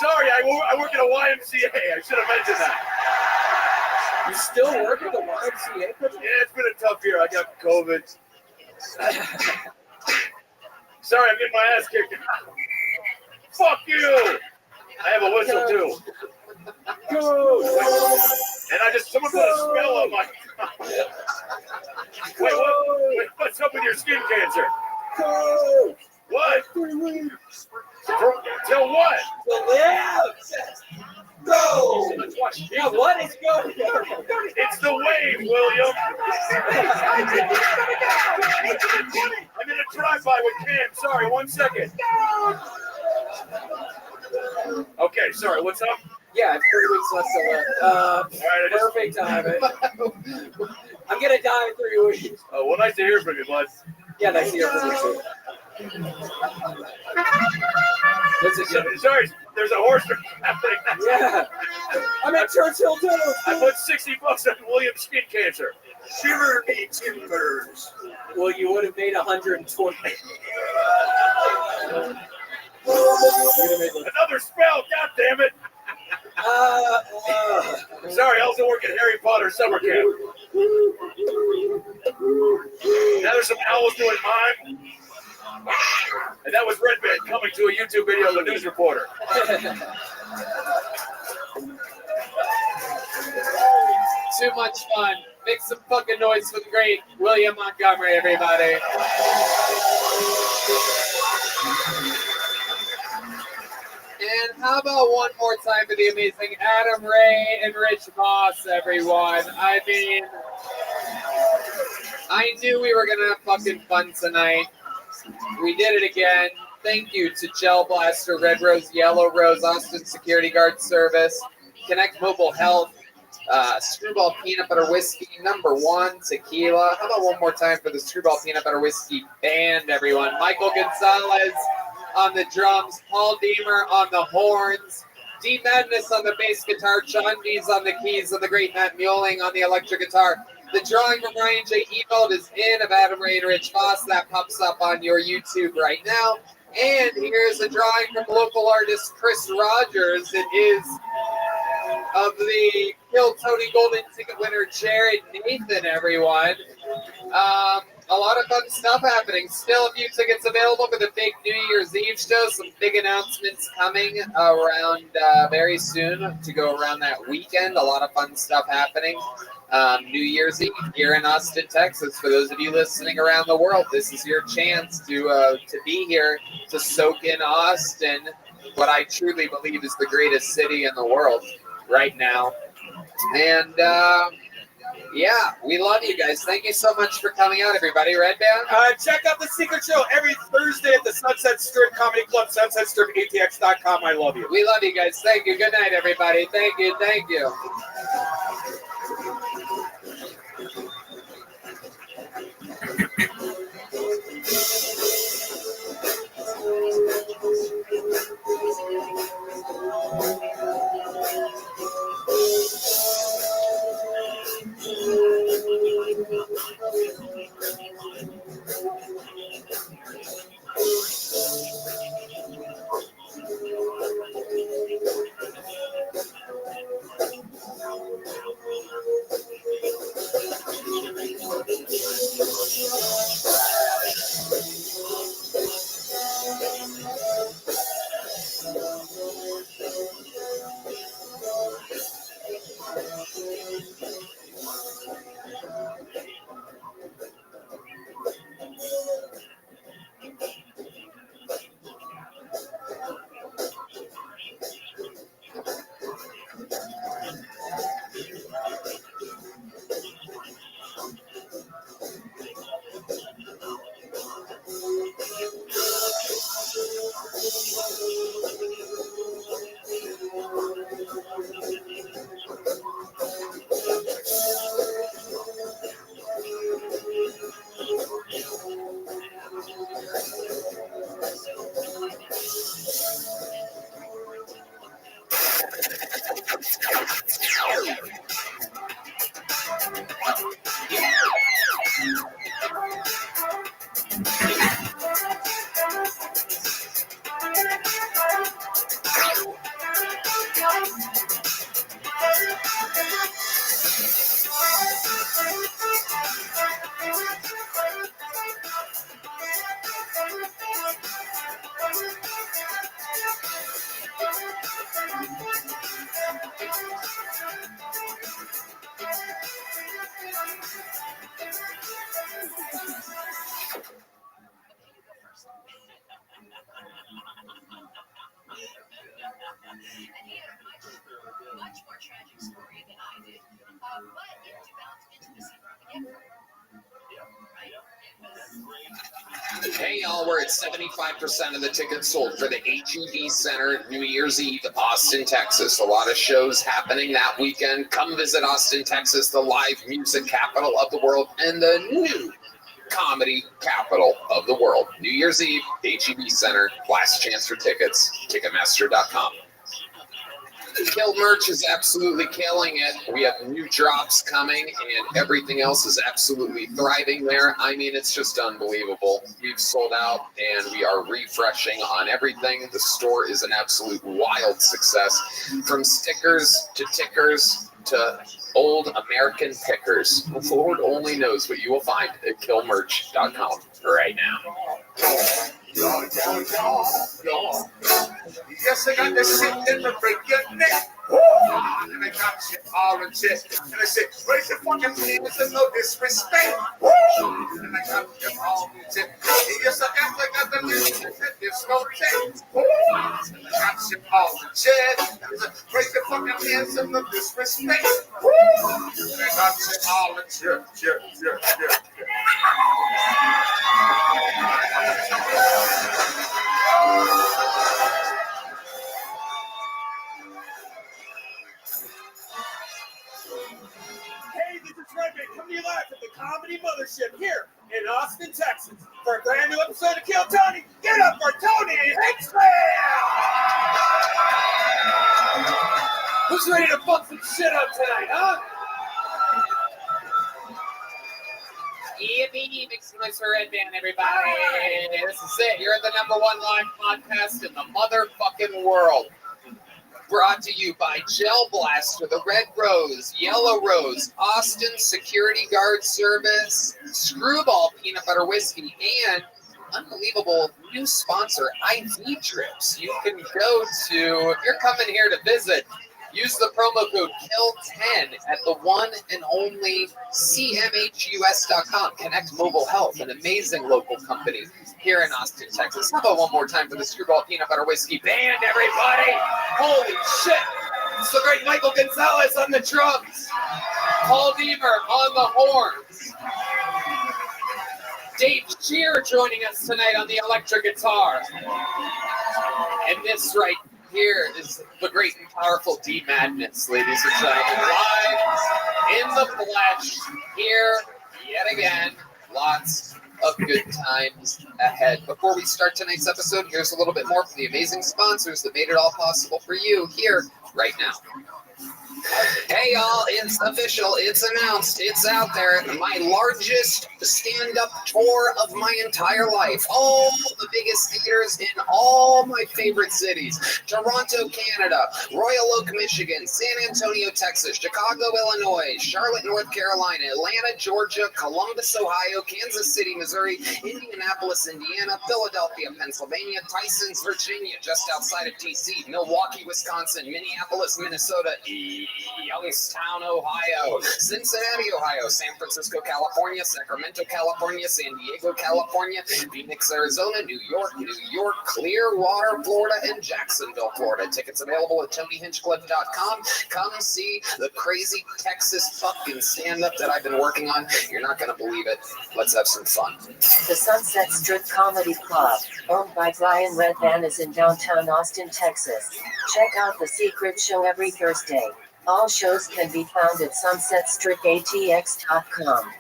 Sorry, I work at a YMCA. I should have mentioned that. You still work at the YMCA? Yeah, it's been a tough year. I got COVID. Sorry, I'm getting my ass kicked. Fuck you! I have a whistle too. And someone put a spell on my. Wait, what's up with your skin cancer? What? 3 weeks. Till what? To live. Go. Yeah, what is going on? It's the wave, William. I'm in a drive-by with Cam. Sorry, 1 second. Okay, sorry, what's up? Yeah, I have 3 weeks left to live. All right, Perfect timing. I'm going to die in 3 weeks. Oh, well, nice to hear from you, bud. Yeah, nice to hear from you, too. Sorry, there's a horse happening. Yeah. I'm at Churchill, too. I put $60 on William's skin cancer. Shiver me timbers. Well, you would have made 120. Another spell, God damn it. Sorry, I also work at Harry Potter summer camp. Now there's some owls doing mime. And that was Red Band coming to a YouTube video of the news reporter. Too much fun. Make some fucking noise for the great William Montgomery, everybody. And how about one more time for the amazing Adam Ray and Rich Voss, everyone. I mean, I knew we were going to have fucking fun tonight. We did it again. Thank you to Gel Blaster, Red Rose, Yellow Rose, Austin Security Guard Service, Connect Mobile Health, Screwball Peanut Butter Whiskey, #1 Tequila. How about one more time for the Screwball Peanut Butter Whiskey Band, everyone? Michael Gonzalez on the drums, Paul Deemer on the horns, D Madness on the bass guitar, John Dees on the keys, and the great Matt Mueling on the electric guitar. The drawing from Ryan J. Ebold is in of Adam Ray and Rich Voss. That pops up on your YouTube right now. And here's a drawing from local artist Chris Rogers. It is of the Kill Tony Golden Ticket winner Jared Nathan, everyone. A lot of fun stuff happening. Still a few tickets available for the big New Year's Eve show. Some big announcements coming around very soon to go around that weekend. A lot of fun stuff happening. New Year's Eve here in Austin, Texas. For those of you listening around the world, this is your chance to be here to soak in Austin, what I truly believe is the greatest city in the world right now. And yeah, we love you guys. Thank you so much for coming out, everybody. Red Band? Check out the secret show every Thursday at the Sunset Strip Comedy Club, sunsetstripatx.com. I love you. We love you guys. Thank you. Good night, everybody. Thank you. Thank you. And he had a much more tragic story than I did. But it developed into the secret of Hey y'all, we're at 75% of the tickets sold for the HEB Center New Year's Eve, Austin, Texas. A lot of shows happening that weekend. Come visit Austin, Texas, the live music capital of the world and the new comedy capital of the world. New Year's Eve, HEB Center. Last chance for tickets. Ticketmaster.com. Kill merch is absolutely killing it. We have new drops coming, and everything else is absolutely thriving there. I mean, it's just unbelievable. We've sold out, and we are refreshing on everything. The store is an absolute wild success. From stickers to tickers to old American pickers. The Lord only knows what you will find at killmerch.com right now. Yes, I got the shit in the break your neck. Woo! And I got you all in check. And I said, raise your fucking hands and no disrespect. Woo! And I got you all in check. Yes, I got the lyrics and there's no check. Woo! And I got you all in check. And I said, raise your fucking hands and no disrespect. Woo! And I got you all in check. Hey, this is Rabbi coming to you live from the Comedy Mothership here in Austin, Texas for a brand new episode of Kill Tony. Get up for Tony Hicksman! Who's ready to fuck some shit up tonight, huh? Yippee, mixing with the Red Band, everybody. This is it. You're at the #1 live podcast in the motherfucking world. Brought to you by Gel Blaster, the Red Rose, Yellow Rose, Austin Security Guard Service, Screwball Peanut Butter Whiskey, and unbelievable new sponsor, IV Drips. You can go to, if you're coming here to visit, use the promo code KILL10 at the one and only CMHUS.com. Connect Mobile Health, an amazing local company here in Austin, Texas. How about one more time for the Screwball Peanut Butter Whiskey Band, everybody? Holy shit! It's the great Michael Gonzalez on the drums. Paul Deaver on the horns. Dave Shear joining us tonight on the electric guitar. And this right here is the great and powerful D Madness, ladies and gentlemen. Live in the flesh here yet again. Lots of good times ahead. Before we start tonight's episode, here's a little bit more from the amazing sponsors that made it all possible for you here right now. Hey y'all, it's official, it's announced, it's out there. My largest stand-up tour of my entire life. All the biggest theaters in all my favorite cities. Toronto, Canada, Royal Oak, Michigan, San Antonio, Texas, Chicago, Illinois, Charlotte, North Carolina, Atlanta, Georgia, Columbus, Ohio, Kansas City, Missouri, Indianapolis, Indiana, Philadelphia, Pennsylvania, Tysons, Virginia, just outside of DC, Milwaukee, Wisconsin, Minneapolis, Minnesota, Youngstown, Ohio, Cincinnati, Ohio, San Francisco, California, Sacramento, California, San Diego, California, Phoenix, Arizona, New York, Clearwater, Florida, and Jacksonville, Florida. Tickets available at TonyHinchcliffe.com. Come see the crazy Texas fucking stand-up that I've been working on. You're not going to believe it. Let's have some fun. The Sunset Strip Comedy Club, owned by Brian Redban, is in downtown Austin, Texas. Check out The Secret Show every Thursday. All shows can be found at sunsetstripatx.com.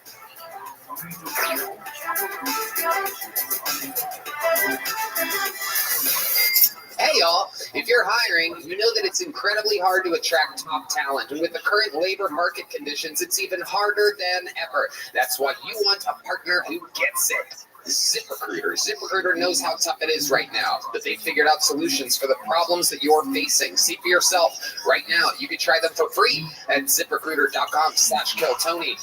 Hey y'all, if you're hiring, you know that it's incredibly hard to attract top talent, and with the current labor market conditions, it's even harder than ever. That's why you want a partner who gets it. ZipRecruiter. ZipRecruiter knows how tough it is right now, but they figured out solutions for the problems that you're facing. See for yourself right now. You can try them for free at ZipRecruiter.com/KillTony.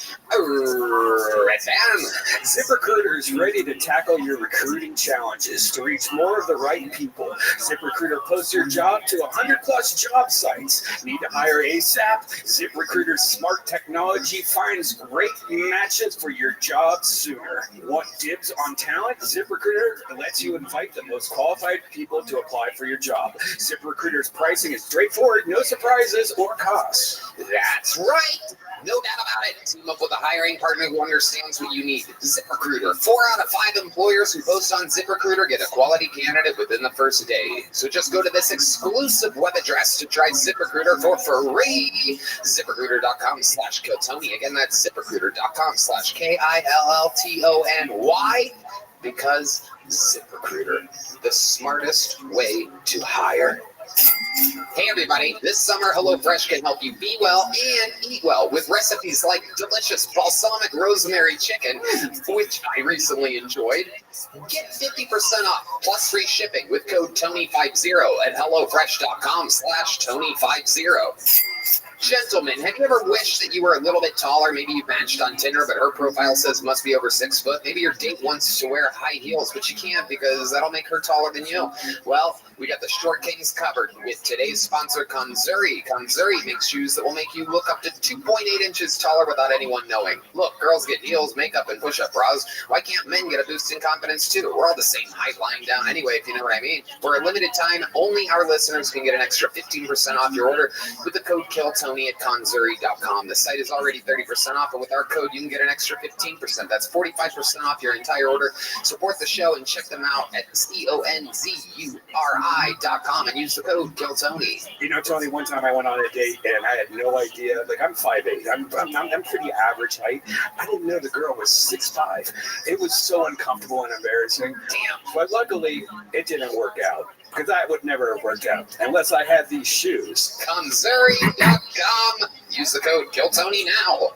ZipRecruiter is ready to tackle your recruiting challenges to reach more of the right people. ZipRecruiter posts your job to 100+ job sites. Need to hire ASAP? ZipRecruiter's smart technology finds great matches for your job sooner. Want dibs on talent? ZipRecruiter lets you invite the most qualified people to apply for your job. ZipRecruiter's pricing is straightforward, no surprises or costs. That's right. No doubt about it. Team up with a hiring partner who understands what you need. ZipRecruiter. 4 out of 5 employers who post on ZipRecruiter get a quality candidate within the first day. So just go to this exclusive web address to try ZipRecruiter for free. ZipRecruiter.com/KillTony. Again, that's ZipRecruiter.com/KILLTONY. Because ZipRecruiter, the smartest way to hire. Hey everybody, this summer HelloFresh can help you be well and eat well with recipes like delicious balsamic rosemary chicken, which I recently enjoyed. Get 50% off plus free shipping with code TONY50 at HelloFresh.com/Tony50. Gentlemen, have you ever wished that you were a little bit taller? Maybe you matched on Tinder, but her profile says must be over 6 foot. Maybe your date wants to wear high heels, but you can't because that'll make her taller than you. Well, we got the short kings covered with today's sponsor, Kanzuri. Kanzuri makes shoes that will make you look up to 2.8 inches taller without anyone knowing. Look, girls get heels, makeup, and push-up bras. Why can't men get a boost in confidence too? We're all the same height lying down anyway, if you know what I mean. For a limited time, only our listeners can get an extra 15% off your order with the code KillTony at Kanzuri.com. The site is already 30% off, and with our code, you can get an extra 15%. That's 45% off your entire order. Support the show and check them out at CONZURI.com and use the code KillTony. You know, Tony, one time I went on a date and I had no idea. Like, I'm 5'8". I'm pretty average height. I didn't know the girl was 6'5". It was so uncomfortable and embarrassing. Damn. But luckily, it didn't work out. Because that would never have worked out unless I had these shoes. Kanzuri.com. Use the code KillTony now.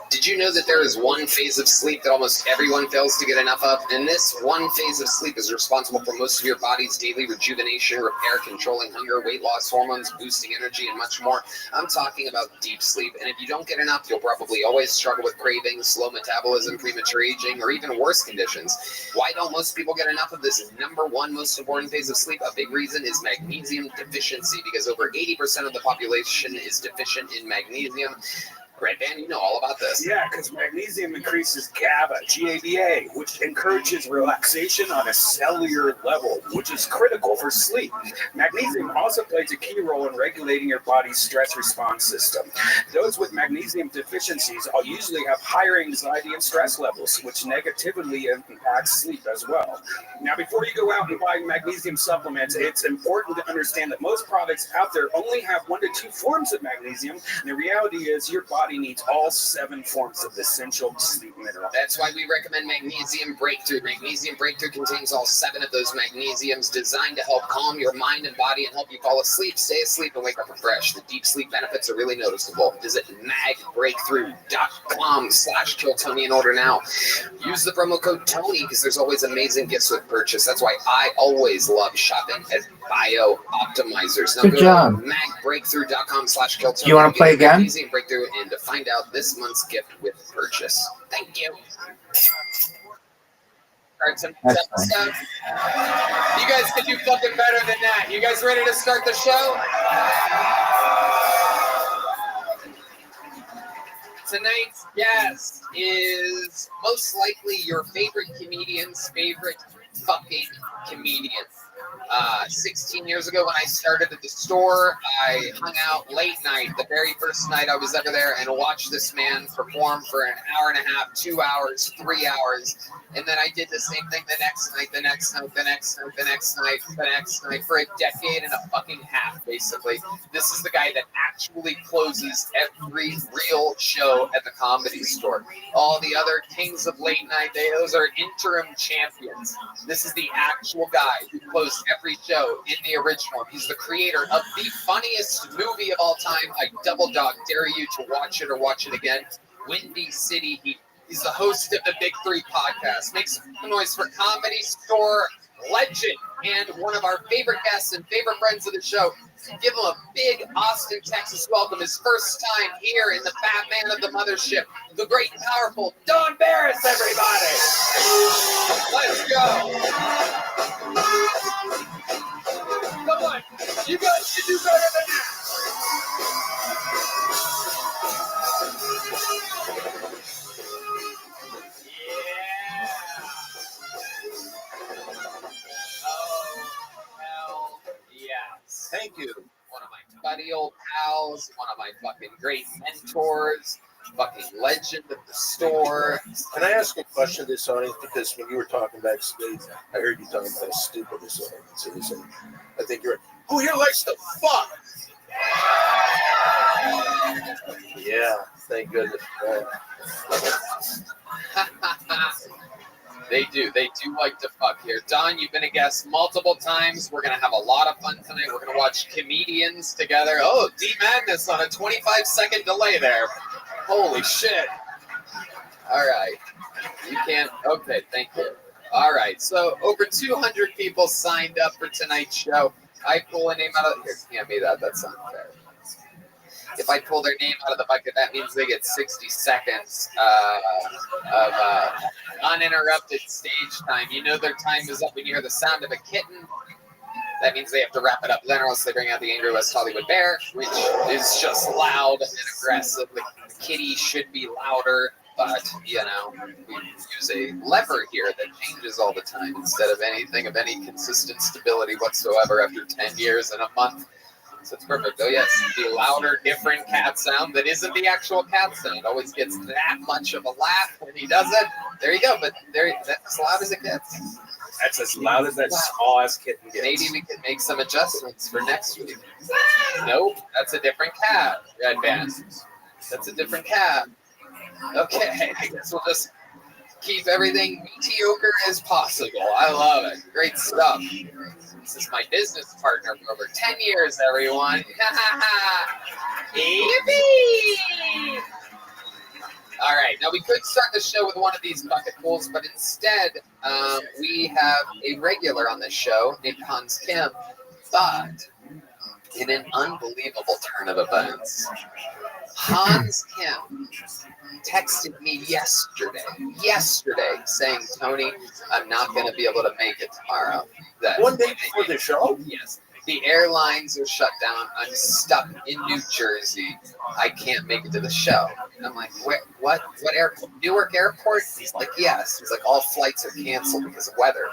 Did you know that there is one phase of sleep that almost everyone fails to get enough of? And this one phase of sleep is responsible for most of your body's daily rejuvenation, repair, controlling hunger, weight loss, hormones, boosting energy, and much more. I'm talking about deep sleep. And if you don't get enough, you'll probably always struggle with cravings, slow metabolism, premature aging, or even worse conditions. Why don't most people get enough of this number one most important phase of sleep? A big reason is magnesium deficiency, because over 80% of the population is deficient in magnesium. Red Band, you know all about this. Yeah, because magnesium increases GABA, G-A-B-A, which encourages relaxation on a cellular level, which is critical for sleep. Magnesium also plays a key role in regulating your body's stress response system. Those with magnesium deficiencies usually have higher anxiety and stress levels, which negatively impacts sleep as well. Now, before you go out and buy magnesium supplements, it's important to understand that most products out there only have 1 to 2 forms of magnesium. And the reality is your body needs all 7 forms of the essential sleep mineral. That's why we recommend Magnesium Breakthrough. Magnesium Breakthrough contains all 7 of those magnesiums, designed to help calm your mind and body and help you fall asleep, stay asleep, and wake up refreshed. The deep sleep benefits are really noticeable. Visit magbreakthrough.com/KillTony and order now. Use the promo code Tony because there's always amazing gifts with purchase. That's why I always love shopping at Bio Optimizers. Now Good go job. to magbreakthrough.com/KillTony. Do you want to play again? Magnesium Breakthrough and to find out this month's gift with purchase. Thank you. Start some stuff. You guys can do fucking better than that. You guys ready to start the show? Tonight's guest is most likely your favorite comedian's favorite fucking comedian. 16 years ago when I started at the store, I hung out late night, the very first night I was ever there, and watched this man perform for an hour and a half, 2 hours, 3 hours. And then I did the same thing the next night, the next night, the next night, the next night, the next night, for a decade and a fucking half, basically. This is the guy that actually closes every real show at the Comedy Store. All the other kings of late night, those are interim champions. This is the actual guy who closed every show in the original. He's the creator of the funniest movie of all time. I double dog dare you to watch it or watch it again. Windy City Heat. He's the host of the Big Three podcast. Make some noise for Comedy Store legend and one of our favorite guests and favorite friends of the show. Give him a big Austin, Texas welcome. His first time here in the Fat Man of the Mothership, the great and powerful Don Barris, everybody. Let's go. Come on. You guys can do better than that. Yes. Thank you. One of my buddy old pals, one of my fucking great mentors, fucking legend of the store. Can I ask a question to this audience? Because when you were talking backstage, I heard you talking about how stupid this audience is. I think you're right. Who here likes to fuck? Yeah, thank goodness for that. They do like to fuck here. Don, you've been a guest multiple times. We're going to have a lot of fun tonight. We're going to watch comedians together. Oh, D-Madness on a 25-second delay there. Holy shit. All right. You can't. Okay, thank you. All right. So over 200 people signed up for tonight's show. I pull a name out of here. Hand me that. That's unfair. If I pull their name out of the bucket, that means they get 60 seconds of uninterrupted stage time. You know their time is up when you hear the sound of a kitten. That means they have to wrap it up then, or else they bring out the Angry West Hollywood Bear, which is just loud and aggressive. The kitty should be louder, but, you know, we use a lever here that changes all the time instead of anything of any consistent stability whatsoever after 10 years and a month. So it's perfect. Oh, yes, the louder, different cat sound that isn't the actual cat sound. It always gets that much of a laugh when he does it. There you go, but that's as loud as it gets. That's as loud as that small-ass kitten gets. Maybe we can make some adjustments for next week. Nope, that's a different cat, Red Band. That's a different cat. Okay, I guess we'll just keep everything mediocre as possible. I love it. Great stuff. This is my business partner for over 10 years, everyone. Yippee! All right, now we could start the show with one of these bucket pulls, but instead we have a regular on the show named Hans Kim. But in an unbelievable turn of events, Hans Kim texted me yesterday saying, Tony, I'm not going to be able to make it tomorrow. One day before the show? Yes. The airlines are shut down. I'm stuck in New Jersey. I can't make it to the show. And I'm like, what airport? Newark Airport? He's like, yes. He's like, all flights are canceled because of weather.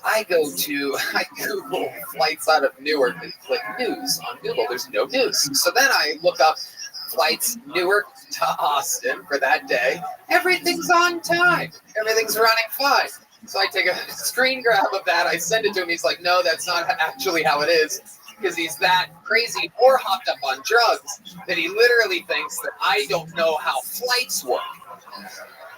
I Google flights out of Newark and click news on Google. There's no news. So then I look up flights Newark to Austin for that day. Everything's on time. Everything's running fine. So I take a screen grab of that. I send it to him. He's like, no, that's not actually how it is. Because he's that crazy or hopped up on drugs that he literally thinks that I don't know how flights work.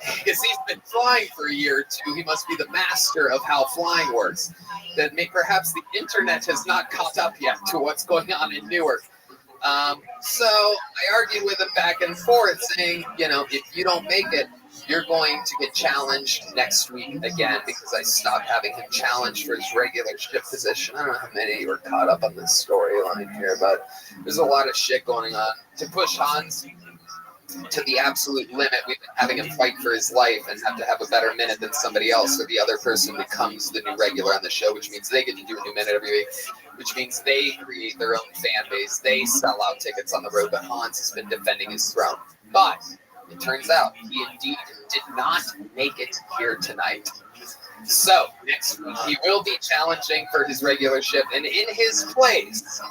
Because he's been flying for a year or two. He must be the master of how flying works. That perhaps the internet has not caught up yet to what's going on in Newark. So I argued with him back and forth saying, you know, if you don't make it, you're going to get challenged next week again because I stopped having him challenged for his regular shift position. I don't know how many of you are caught up on this storyline here, but there's a lot of shit going on. To push Hans to the absolute limit, we've been having him fight for his life and have to have a better minute than somebody else, so the other person becomes the new regular on the show, which means they get to do a new minute every week, which means they create their own fan base. They sell out tickets on the road, but Hans has been defending his throne. But it turns out he indeed did not make it here tonight. So next week he will be challenging for his regular shift, and in his place,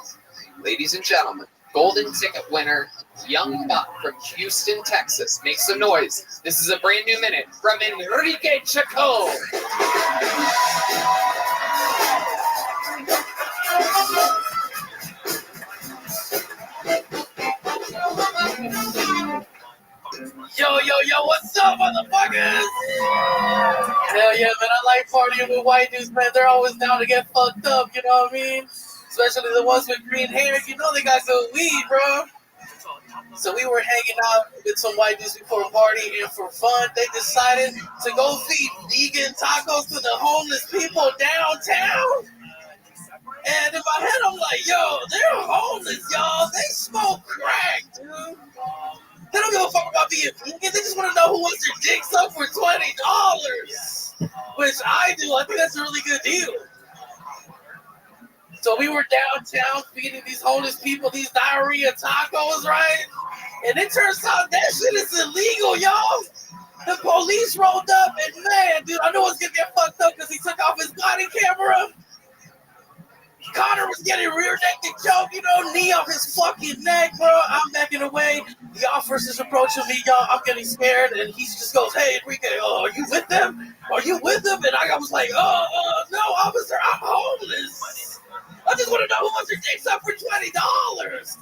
ladies and gentlemen, golden ticket winner, young buck from Houston, Texas. Make some noise. This is a brand new minute from Enrique Chacon. Yo, what's up, motherfuckers? Hell yeah, man, I like partying with white dudes, man. They're always down to get fucked up, you know what I mean? Especially the ones with green hair, you know they got good weed, bro. So we were hanging out with some white dudes before a party, and for fun, they decided to go feed vegan tacos to the homeless people downtown. And in my head, I'm like, yo, they're homeless, y'all. They smoke crack, dude. They don't give a fuck about being vegan. They just want to know who wants their dicks up for $20, which I do. I think that's a really good deal. So we were downtown feeding these homeless people these diarrhea tacos, right? And it turns out that shit is illegal, y'all. The police rolled up, and man, dude, I know it's gonna get fucked up because he took off his body camera. Connor was getting rear-naked choke, knee off his fucking neck, bro. I'm backing away. The officer's approaching me, y'all. I'm getting scared, and he just goes, "Hey, Enrique, are you with them? Are you with them?" And I was like, no, officer, I'm homeless. I just want to know who wants their dicks up for $20.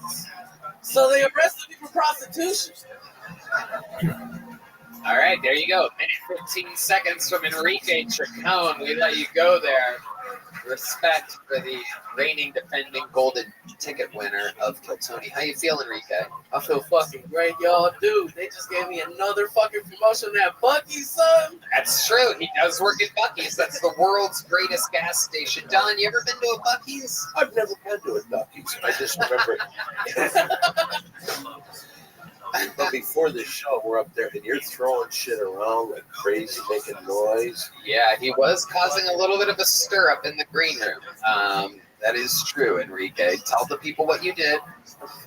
So they arrested me for prostitution. All right, there you go. Minute 15 seconds from Enrique Chacon. We let you go there. Respect for the reigning, defending golden ticket winner of Kiltony. How you feel, Enrique? I feel fucking great, y'all. Dude, they just gave me another fucking promotion at Buc-ee's, son. That's true. He does work at Buc-ee's. That's the world's greatest gas station. Don, you ever been to a Buc-ee's? I've never been to a Buc-ee's. I just remember. But before the show, we're up there and you're throwing shit around like crazy, making noise. Yeah, he was causing a little bit of a stir up in the green room. That is true, Enrique. Tell the people what you did.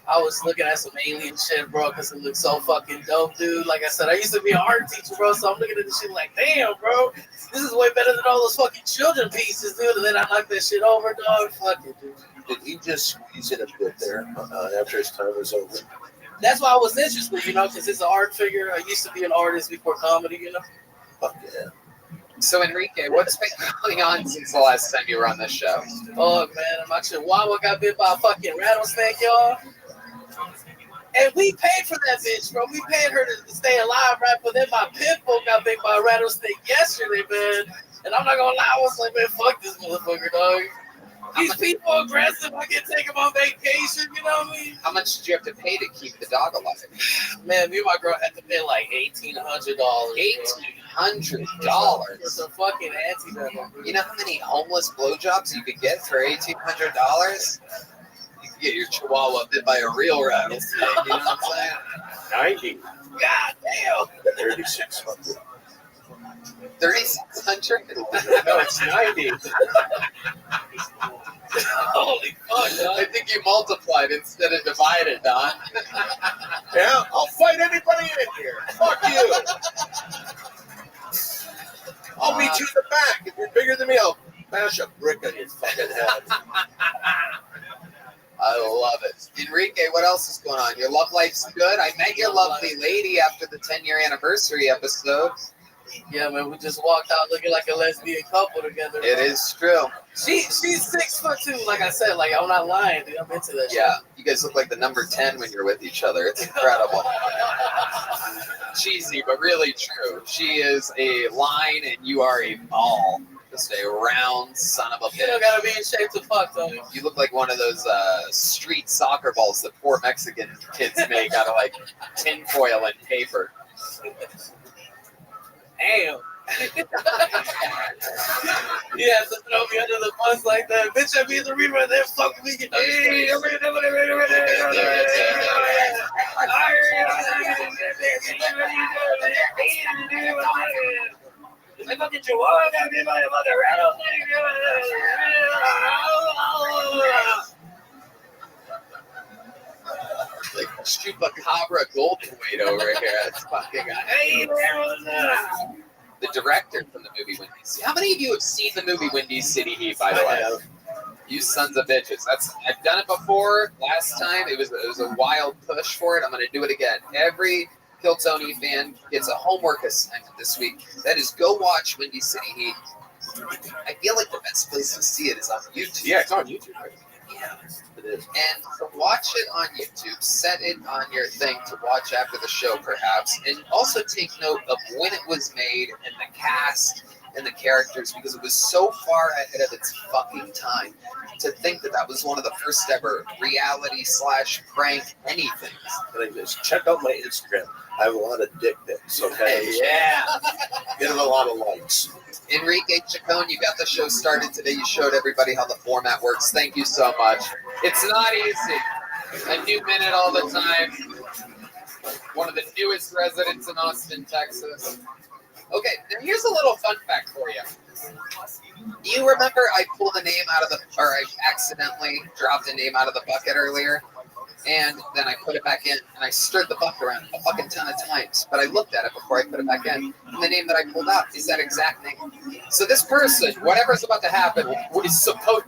I was looking at some alien shit, bro, because it looks so fucking dope, dude. Like I said, I used to be an art teacher, bro, so I'm looking at this shit like, damn, bro, this is way better than all those fucking children pieces, dude. And then I knocked that shit over, dog. Fuck it, dude. Did he just squeeze in a bit there after his time was over? That's why I was interested, because it's an art figure. I used to be an artist before comedy, Fuck yeah. So, Enrique, what's been going on since the last time you were on this show? Oh, man, my chihuahua got bit by a fucking rattlesnake, y'all. And we paid for that bitch, bro. We paid her to stay alive, right? But then my pit bull got bit by a rattlesnake yesterday, man. And I'm not gonna lie, I was like, man, fuck this motherfucker, dog. These people aggressive. I can take them on vacation, you know what I mean? How much did you have to pay to keep the dog alive? Man, me and my girl had to pay like $1,800. $1,800? For some fucking anti-venom. You know how many homeless blowjobs you could get for $1,800? You could get your chihuahua bit by a real rattlesnake, you know what I'm saying? 90. God damn. 3,600. 3,600? No, it's 90. Holy fuck, Don. I think you multiplied instead of divided, Don. Yeah, I'll fight anybody in here. Fuck you. I'll meet you in the back. If you're bigger than me, I'll bash a brick on your fucking head. I love it. Enrique, what else is going on? Your love life's good? I met your lovely lady after the 10-year anniversary episode. Yeah, man, we just walked out looking like a lesbian couple together. It is true. She's 6'2", like I said. Like, I'm not lying, dude. I'm into that shit. Yeah, you guys look like the number 10 when you're with each other. It's incredible. Cheesy, but really true. She is a line and you are a ball. Just a round son of a bitch. You don't gotta be in shape to fuck, though. You look like one of those street soccer balls that poor Mexican kids make out of like tinfoil and paper. Damn. You have to throw me under the bus like that. Bitch, I mean the rerun that fuck me. I fucking chihuahua got me by a mother rattlesnake. Like chupacabra golden weight over here. That's fucking. The director from the movie Windy City. How many of you have seen the movie Windy City Heat, by the way? You sons of bitches. I've done it before. Last time it was a wild push for it. I'm gonna do it again. Every Kiltony fan gets a homework assignment this week. That is go watch Windy City Heat. I feel like the best place to see it is on YouTube. Yeah, it's on YouTube. Right? Yeah, it is. And to watch it on YouTube, set it on your thing to watch after the show, perhaps, and also take note of when it was made and the cast and the characters because it was so far ahead of its fucking time to think that that was one of the first ever reality / prank anything. Like this. Check out my Instagram. I have a lot of dick pics, okay? Yeah. Get a lot of likes. Enrique Chacon, you got the show started today. You showed everybody how the format works. Thank you so much. It's not easy. A new minute all the time. One of the newest residents in Austin, Texas. Okay, now here's a little fun fact for you. Do you remember I pulled a name out of I accidentally dropped a name out of the bucket earlier? And then I put it back in, and I stirred the bucket around a fucking ton of times. But I looked at it before I put it back in, and the name that I pulled out is that exact name. So this person, whatever's about to happen, was supposed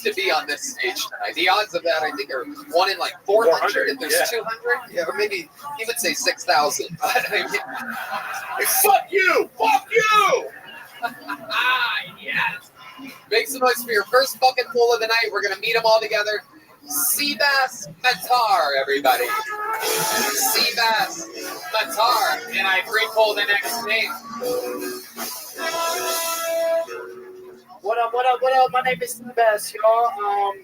to be on this stage tonight. The odds of that, I think, are 1 in like 400, and there's 200. Yeah, or maybe you would say 6,000. Hey, fuck you! Fuck you! Yes. Make some noise for your first bucket full of the night. We're gonna meet them all together. Seabass Matar, everybody. Seabass Matar, and I pre-pull the next name. What up, what up, what up? My name is Seabass, y'all.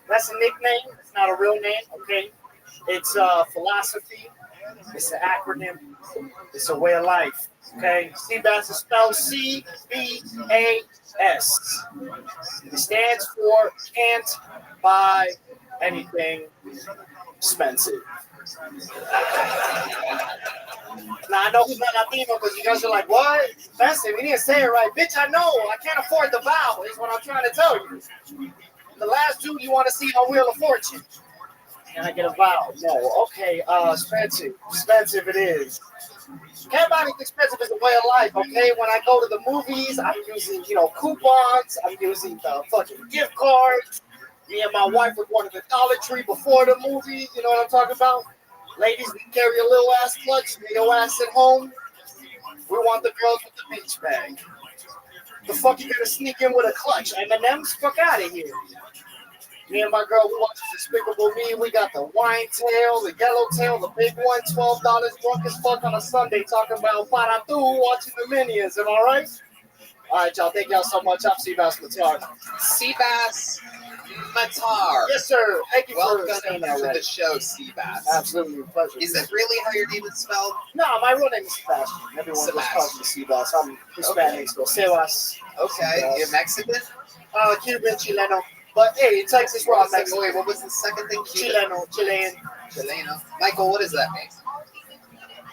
That's a nickname. It's not a real name, okay? It's philosophy. It's an acronym. It's a way of life, okay? Seabass is spelled C-B-A-S. It stands for can't buy anything expensive. Now, I know who's not Latino because you guys are like, what? Expensive? You didn't say it right. Bitch, I know. I can't afford the vowel is what I'm trying to tell you. The last dude you want to see on Wheel of Fortune. Can I get a vowel? No. Okay, expensive. Expensive it is. Can't buy anything expensive is a way of life, okay? When I go to the movies, I'm using, coupons. I'm using the fucking gift cards. Me and my wife were going to the Dollar Tree before the movie. You know what I'm talking about? Ladies, we carry a little ass clutch. Get your ass at home. We want the girls with the beach bag. The fuck you gonna sneak in with a clutch? M&M's? Fuck out of here. Me and my girl, we watch Despicable Me. We got the wine tail, the yellow tail, the big one, $12 drunk as fuck on a Sunday talking about Paratu watching the Minions. Am I right? All right, y'all. Thank y'all so much. I'm Seabass Matar. Seabass Matar. Yes, sir. Thank you Welcome for saying that. to Right. the show, Seabass. Absolutely. Pleasure. Is that really how your name is spelled? No, my real name is Sebastian. Everyone just calls me Seabass. I'm Hispanic, so Sebas. Okay. You're Mexican? Cuban, Chileno. But hey, in Texas, we're all Mexican. Wait, what was the second thing? Chilean. Chileno. Michael, what does that mean?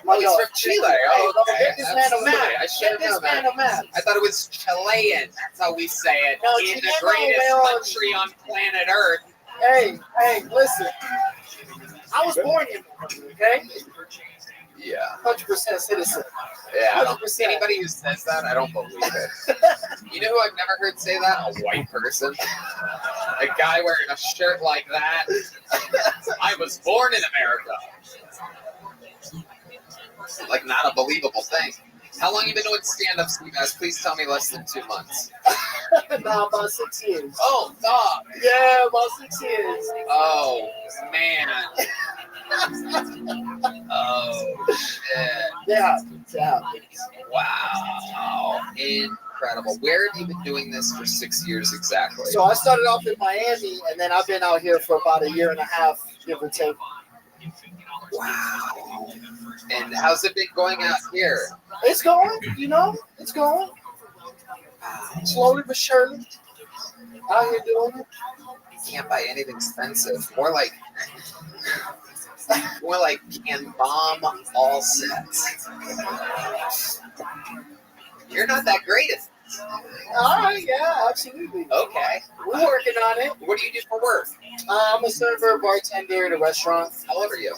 My he's from Chile. Oh, okay. Get this man a map. I should have known that. I thought it was Chilean. That's how we say it. No, in the Chileno, greatest man. country on planet Earth. Hey, listen. I was born here, okay? Yeah. 100% citizen. Yeah, 100%. Anybody who says that, I don't believe it. You know who I've never heard say that? A white person. A guy wearing a shirt like that. I was born in America. Like, not a believable thing. How long you been doing stand-up, Seabass? Please tell me less than 2 months. Nah, about 6 years. Oh, dog. Yeah, about 6 years. Oh, man. Oh, shit. Yeah. Wow. Incredible. Where have you been doing this for 6 years exactly? So I started off in Miami, and then I've been out here for about a year and a half, give or take. Wow. And how's it been going out here? It's going, it's going. Slowly but surely. Out here doing it. Can't buy anything expensive. More like can bomb all sets. You're not that great at this. All right, yeah, absolutely. Okay. We're working on it. What do you do for work? I'm a server, bartender at a restaurant. How old are you?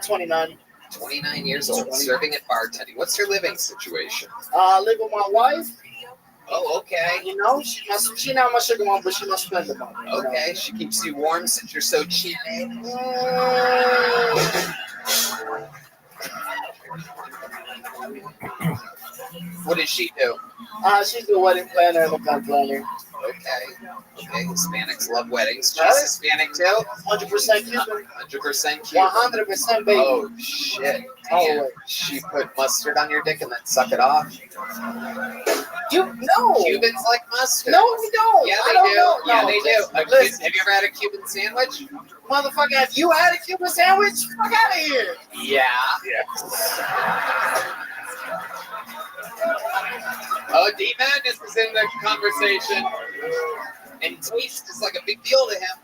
29. 29 years old, serving and bartending. What's your living situation? I live with my wife. Oh, okay. She not my sugar mom, but she must spend the money. Okay, she keeps you warm since you're so cheap. What does she do? She's the wedding planner and the event planner. Okay. Hispanics love weddings. She's Hispanic too? 100% Cuban. 100% Cuban. 100% baby. Oh, shit. Always. Damn. She put mustard on your dick and then suck it off? No. Cubans like mustard. No, we don't. Yeah, I they don't do. know. Yeah, No, they do. listen. Have you ever had a Cuban sandwich? Motherfucker, have you had a Cuban sandwich? Fuck out of here. Yeah. Oh, D Madness is in the conversation. And taste is like a big deal to him.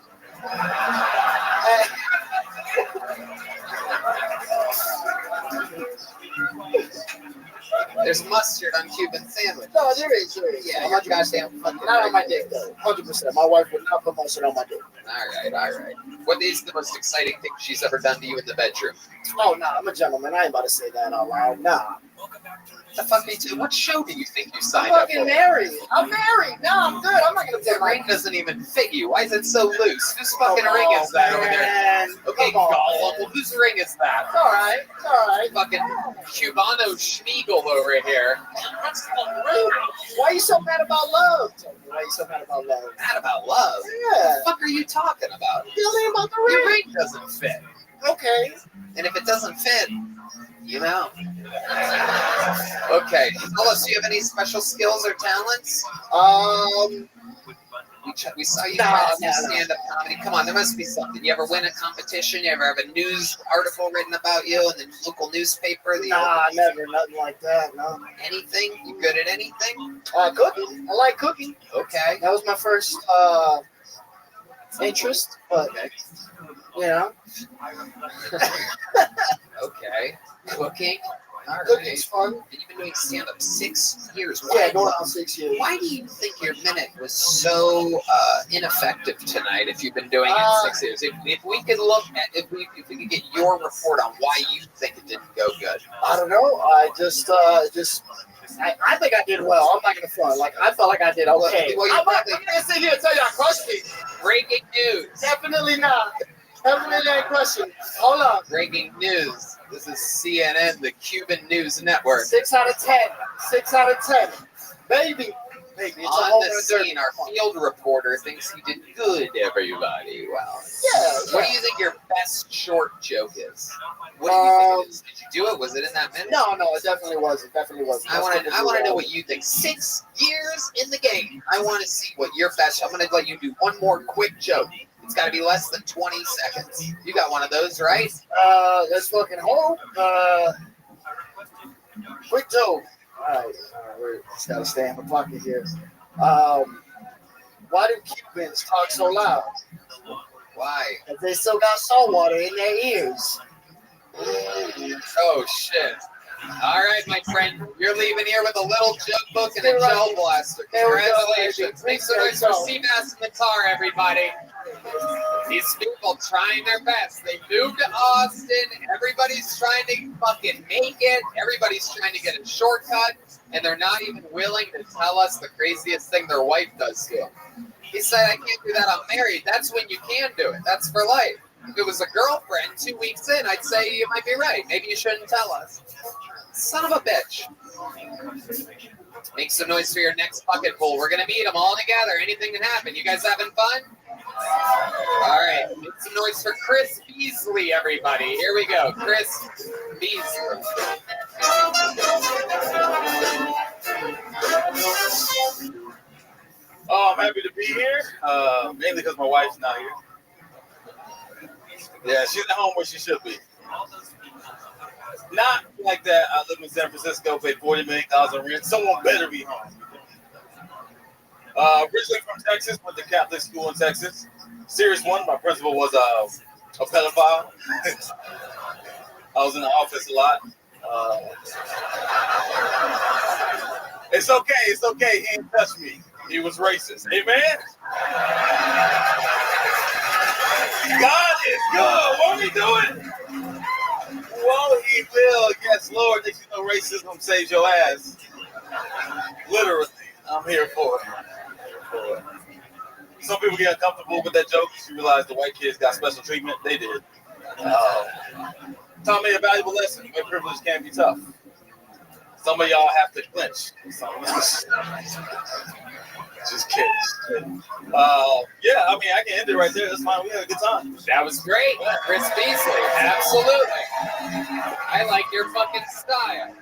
There's mustard on Cuban sandwich. No, there is. Yeah, you're goddamn fucking Not on my dick, though. 100%. My wife would not put mustard on my dick. All right. What is the most exciting thing she's ever done to you in the bedroom? Oh, nah, I'm a gentleman. I ain't about to say that out loud. Nah. The fuck me too. What show do you think you I'm signed up fucking for? married. I'm married. No, I'm good. I'm not gonna The put ring doesn't even fit you. Why is it so loose? Whose fucking ring is that over there? Man. Okay, Come on, Gollum. Well, whose ring is that? It's all right. It's all right. Fucking Cubano Schmiegel over here. Why are you so mad about love? Why are you so mad about love? Mad about love? Yeah. What the fuck are you talking about? Tell me about the ring. Your ring doesn't fit. Okay. And if it doesn't fit, you know. Okay. Tell us, do you have any special skills or talents? We saw you stand-up comedy. Come on, there must be something. You ever win a competition? You ever have a news article written about you in the local newspaper? Nah, never. Nothing like that. No. Anything? You good at anything? Cooking. I like cooking. Okay. That was my first interest, but you know. Okay. Cooking. All right. Cooking's fun. And you've been doing stand-up 6 years. Yeah, going on 6 years. Why do you think your minute was so ineffective tonight? If you've been doing it 6 years, if we could look at if we could get your report on why you think it didn't go good. I don't know. I just I think I did well. I'm not gonna front. Like I felt like I did okay. Well, I'm not gonna sit here and tell you I crushed it. Breaking news. Definitely not. Definitely ain't crushing. Hold on. Breaking news. This is CNN, the Cuban News Network. 6 out of 10. 6 out of 10. Baby. It's on the scene, our field reporter thinks he did good, everybody. Wow. Yeah. What do you think your best short joke is? What do you think it is? Did you do it? Was it in that minute? No, it definitely wasn't. Definitely wasn't. I want to know what you think. 6 years in the game. I want to see what your best. I'm going to let you do one more quick joke. It's got to be less than 20 seconds. You got one of those, right? Let's fucking hope. Quick joke. All right, we just gotta stay in the pocket here. Why do Cubans talk so loud? Why? Because they still got salt water in their ears. Oh shit! All right, my friend, you're leaving here with a little joke book and a gel blaster. Congratulations! Make some noise for Seabass in the car, everybody. These people trying their best. They moved to Austin. Everybody's trying to fucking make it. Everybody's trying to get a shortcut, and they're not even willing to tell us the craziest thing their wife does to them. He said, "I can't do that. I'm married." That's when you can do it. That's for life. If it was a girlfriend 2 weeks in, I'd say you might be right. Maybe you shouldn't tell us. Son of a bitch. Make some noise for your next bucket pool. We're going to meet them all together. Anything can happen. You guys having fun? All right. Make some noise for Chris Beasley, everybody. Here we go. Chris Beasley. Oh, I'm happy to be here, mainly because my wife's not here. Yeah, she's at home where she should be. Not like that. I live in San Francisco, paid $40 million in rent. Someone better be home. Originally from Texas, went to Catholic school in Texas. Serious one. My principal was a pedophile. I was in the office a lot. It's okay. It's okay. He didn't touch me. He was racist. Amen? God is good. Won't he do it? Won't he will? Yes, Lord. Did you know racism saves your ass? Literally. I'm here for it. Some people get uncomfortable with that joke. You realize the white kids got special treatment. They did. Taught me a valuable lesson. White privilege can be tough. Some of y'all have to clinch. Just kidding. Yeah, I mean, I can end it right there. That's fine. We had a good time. That was great. Chris Beasley. Absolutely. I like your fucking style.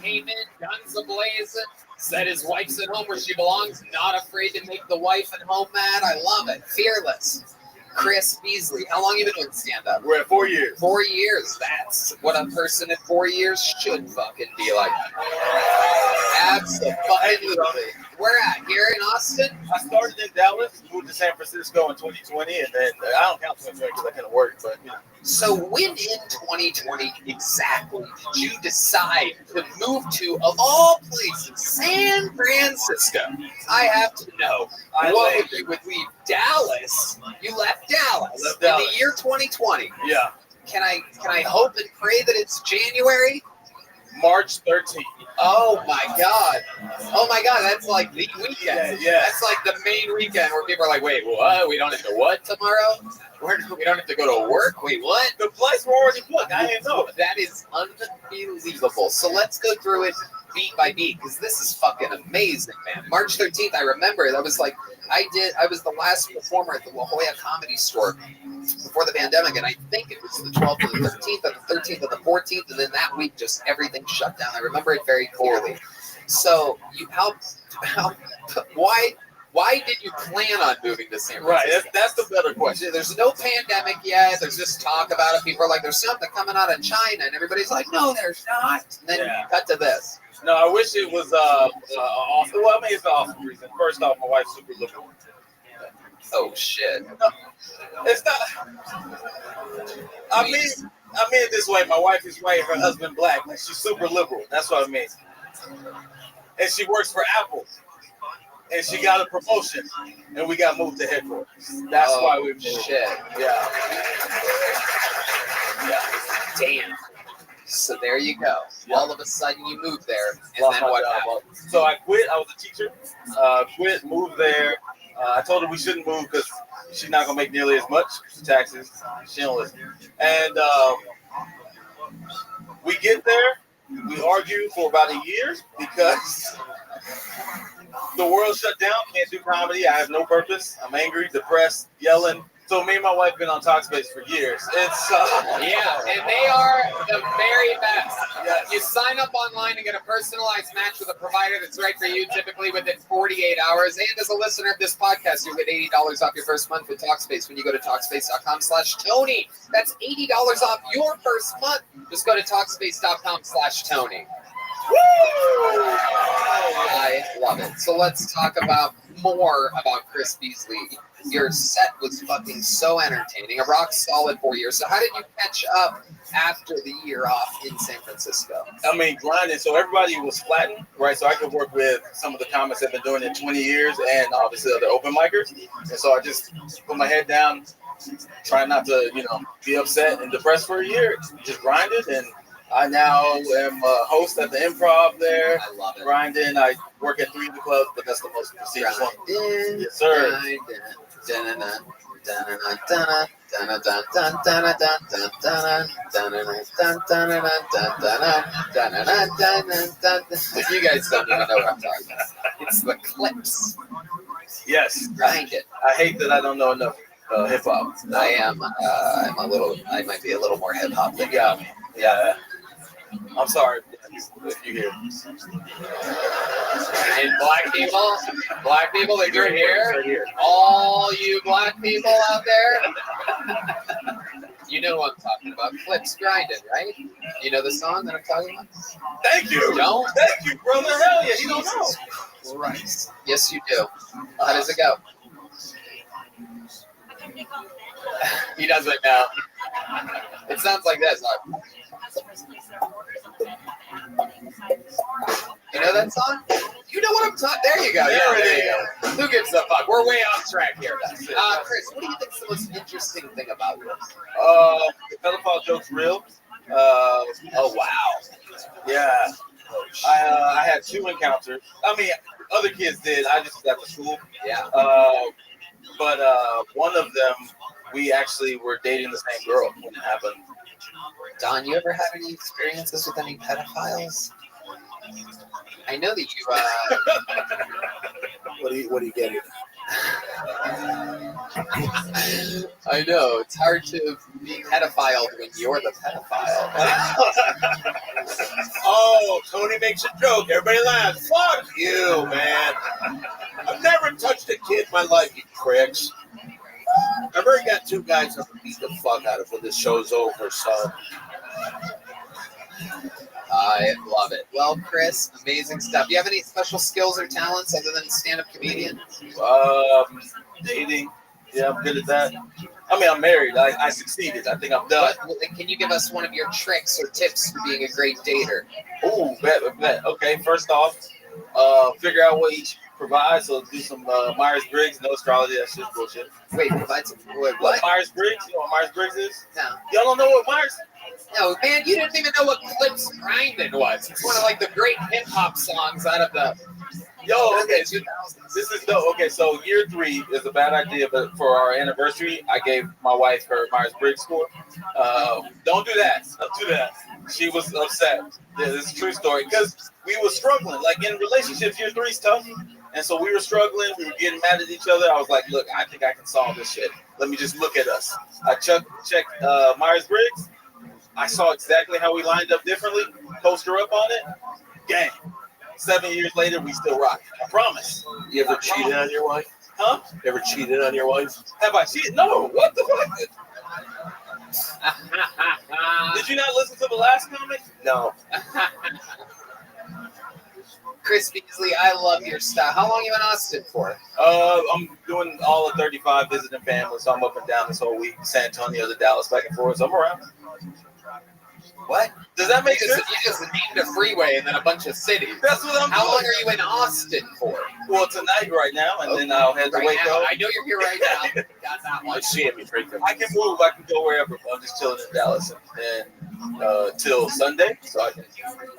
Came in, guns a-blazing, said his wife's at home where she belongs, not afraid to make the wife at home mad. I love it. Fearless. Chris Beasley. How long have you been doing stand-up? We're at 4 years. 4 years. That's what a person at 4 years should fucking be like. Absolutely. Where at? Here in Austin? I started in Dallas, moved to San Francisco in 2020, and then I don't count 2020 because I couldn't work, but you know. So when in 2020 exactly did you decide to move to, of all places, San Francisco? I have to know. What would you leave? Dallas? You left Dallas in the year 2020. Yeah. Can I hope and pray that it's January? March 13th. Oh my God. Oh my God, that's like the weekend. Yeah. That's like the main weekend where people are like, wait, what? We don't have to what tomorrow? We don't have to go to work? Wait, what? The flights were already booked. I didn't know. That is unbelievable. So let's go through it beat by beat because this is fucking amazing, man. March 13th, I remember. That was like, I was the last performer at the La Jolla Comedy Store before the pandemic, and I think it was the 12th or the 13th, or the 13th or the 14th, and then that week just everything shut down. I remember it very clearly. So you why did you plan on moving to San Francisco? Right, that's the better question. There's no pandemic yet. There's just talk about it. People are like, there's something coming out of China, and everybody's like, no, there's not. And then you cut to this. No, I wish it was awesome. Well, I mean, it's an awesome reason. First off, my wife's super liberal. Oh shit. It's not. I mean it this way. My wife is white, her husband black. Like, she's super liberal. That's what I mean. And she works for Apple. And she got a promotion, and we got moved to headquarters. That's why we moved. Shit. Yeah. Damn. So there you go. All of a sudden you moved there, and then what happened? So I quit. I was a teacher. Quit, moved there. I told her we shouldn't move because she's not gonna make nearly as much taxes. She don't listen. And we get there. We argue for about a year because the world shut down. Can't do comedy. I have no purpose. I'm angry, depressed, yelling. So me and my wife been on Talkspace for years. It's yeah, and they are the very best. Yes. You sign up online and get a personalized match with a provider that's right for you, typically within 48 hours. And as a listener of this podcast, you'll get $80 off your first month with Talkspace when you go to Talkspace.com/Tony. That's $80 off your first month. Just go to Talkspace.com/Tony. Woo! I love it. So let's talk about more about Chris Beasley. Your set was fucking so entertaining. A rock solid 4 years. So how did you catch up after the year off in San Francisco? I mean, grinding. So everybody was flattened, right? So I could work with some of the comics that have been doing it 20 years and obviously other open micers. And so I just put my head down, try not to, be upset and depressed for a year. Just grinded, and I now am a host at the Improv there. I love it. Grinding. I work at 3 of the clubs, but that's the most prestigious one. Yes, sir. If you guys don't even know what I'm talking about, it's the clips. Yes. Grind it. I hate that I don't know enough hip hop. I might be a little more hip hop than you. Yeah. I'm sorry if you hear. And black people, if you're here, all you black people out there, you know who I'm talking about. Clips grinding, right? You know the song that I'm talking about? Thank you. You don't? Thank you, brother. Hell yeah, you don't know. Right. Yes, you do. How does it go? He doesn't know. It sounds like this. You know that song? You know what I'm talking. There you go. There you go. Who gives a fuck? We're way off track here. Chris, what do you think's the most interesting thing about this? The pedophile joke's real. Oh wow. Yeah. I had 2 encounters. I mean, other kids did. I just was at the school. Yeah. But one of them, we actually were dating the same girl when it happened. Don, you ever had any experiences with any pedophiles? I know that you. What are you getting? I know it's hard to be pedophile when you're the pedophile. Oh, Tony makes a joke. Everybody laughs. Fuck you, man. I've never touched a kid in my life, you pricks. I've already got 2 guys that beat the fuck out of when this show's over, so. I love it. Well, Chris, amazing stuff. Do you have any special skills or talents other than stand-up comedian? Dating. Yeah, I'm good at that. I mean, I'm married. I succeeded. I think I'm done. Can you give us one of your tricks or tips for being a great dater? Ooh, bet. Okay, first off, figure out what each provides. So do some Myers-Briggs. No astrology. That's just bullshit. Wait, provide some. What? Myers-Briggs? You know what Myers-Briggs is? No. Y'all don't know what Myers? No, man, you didn't even know what Clips Grindin' was. It's one of like the great hip hop songs out of the. Yo, okay, this is dope. Okay, so year 3 is a bad idea, but for our anniversary, I gave my wife her Myers-Briggs score. Don't do that. Don't do that. She was upset. Yeah, this is a true story because we were struggling. Like in relationships, year 3 is tough, and so we were struggling. We were getting mad at each other. I was like, look, I think I can solve this shit. Let me just look at us. I checked Myers-Briggs. I saw exactly how we lined up differently. Post her up on it. Gang. 7 years later, we still rock. I promise. You ever cheated on your wife? Huh? Ever cheated on your wife? Have I cheated? No. What the fuck? Did you not listen to the last comment? No. Chris Beasley, I love your stuff. How long you in Austin for? I'm doing all of 35, visiting family, so I'm up and down this whole week. San Antonio to Dallas, back and forth. So I'm around. What? Does that make sense? You just named a freeway and then a bunch of cities. That's what I'm How doing. long are you in Austin for? Well, tonight, right now, and then I'll head to Right Waco. now. I know you're here right now. Got that one. I can move. I can go wherever. I'm just chilling in Dallas and till Sunday, so I can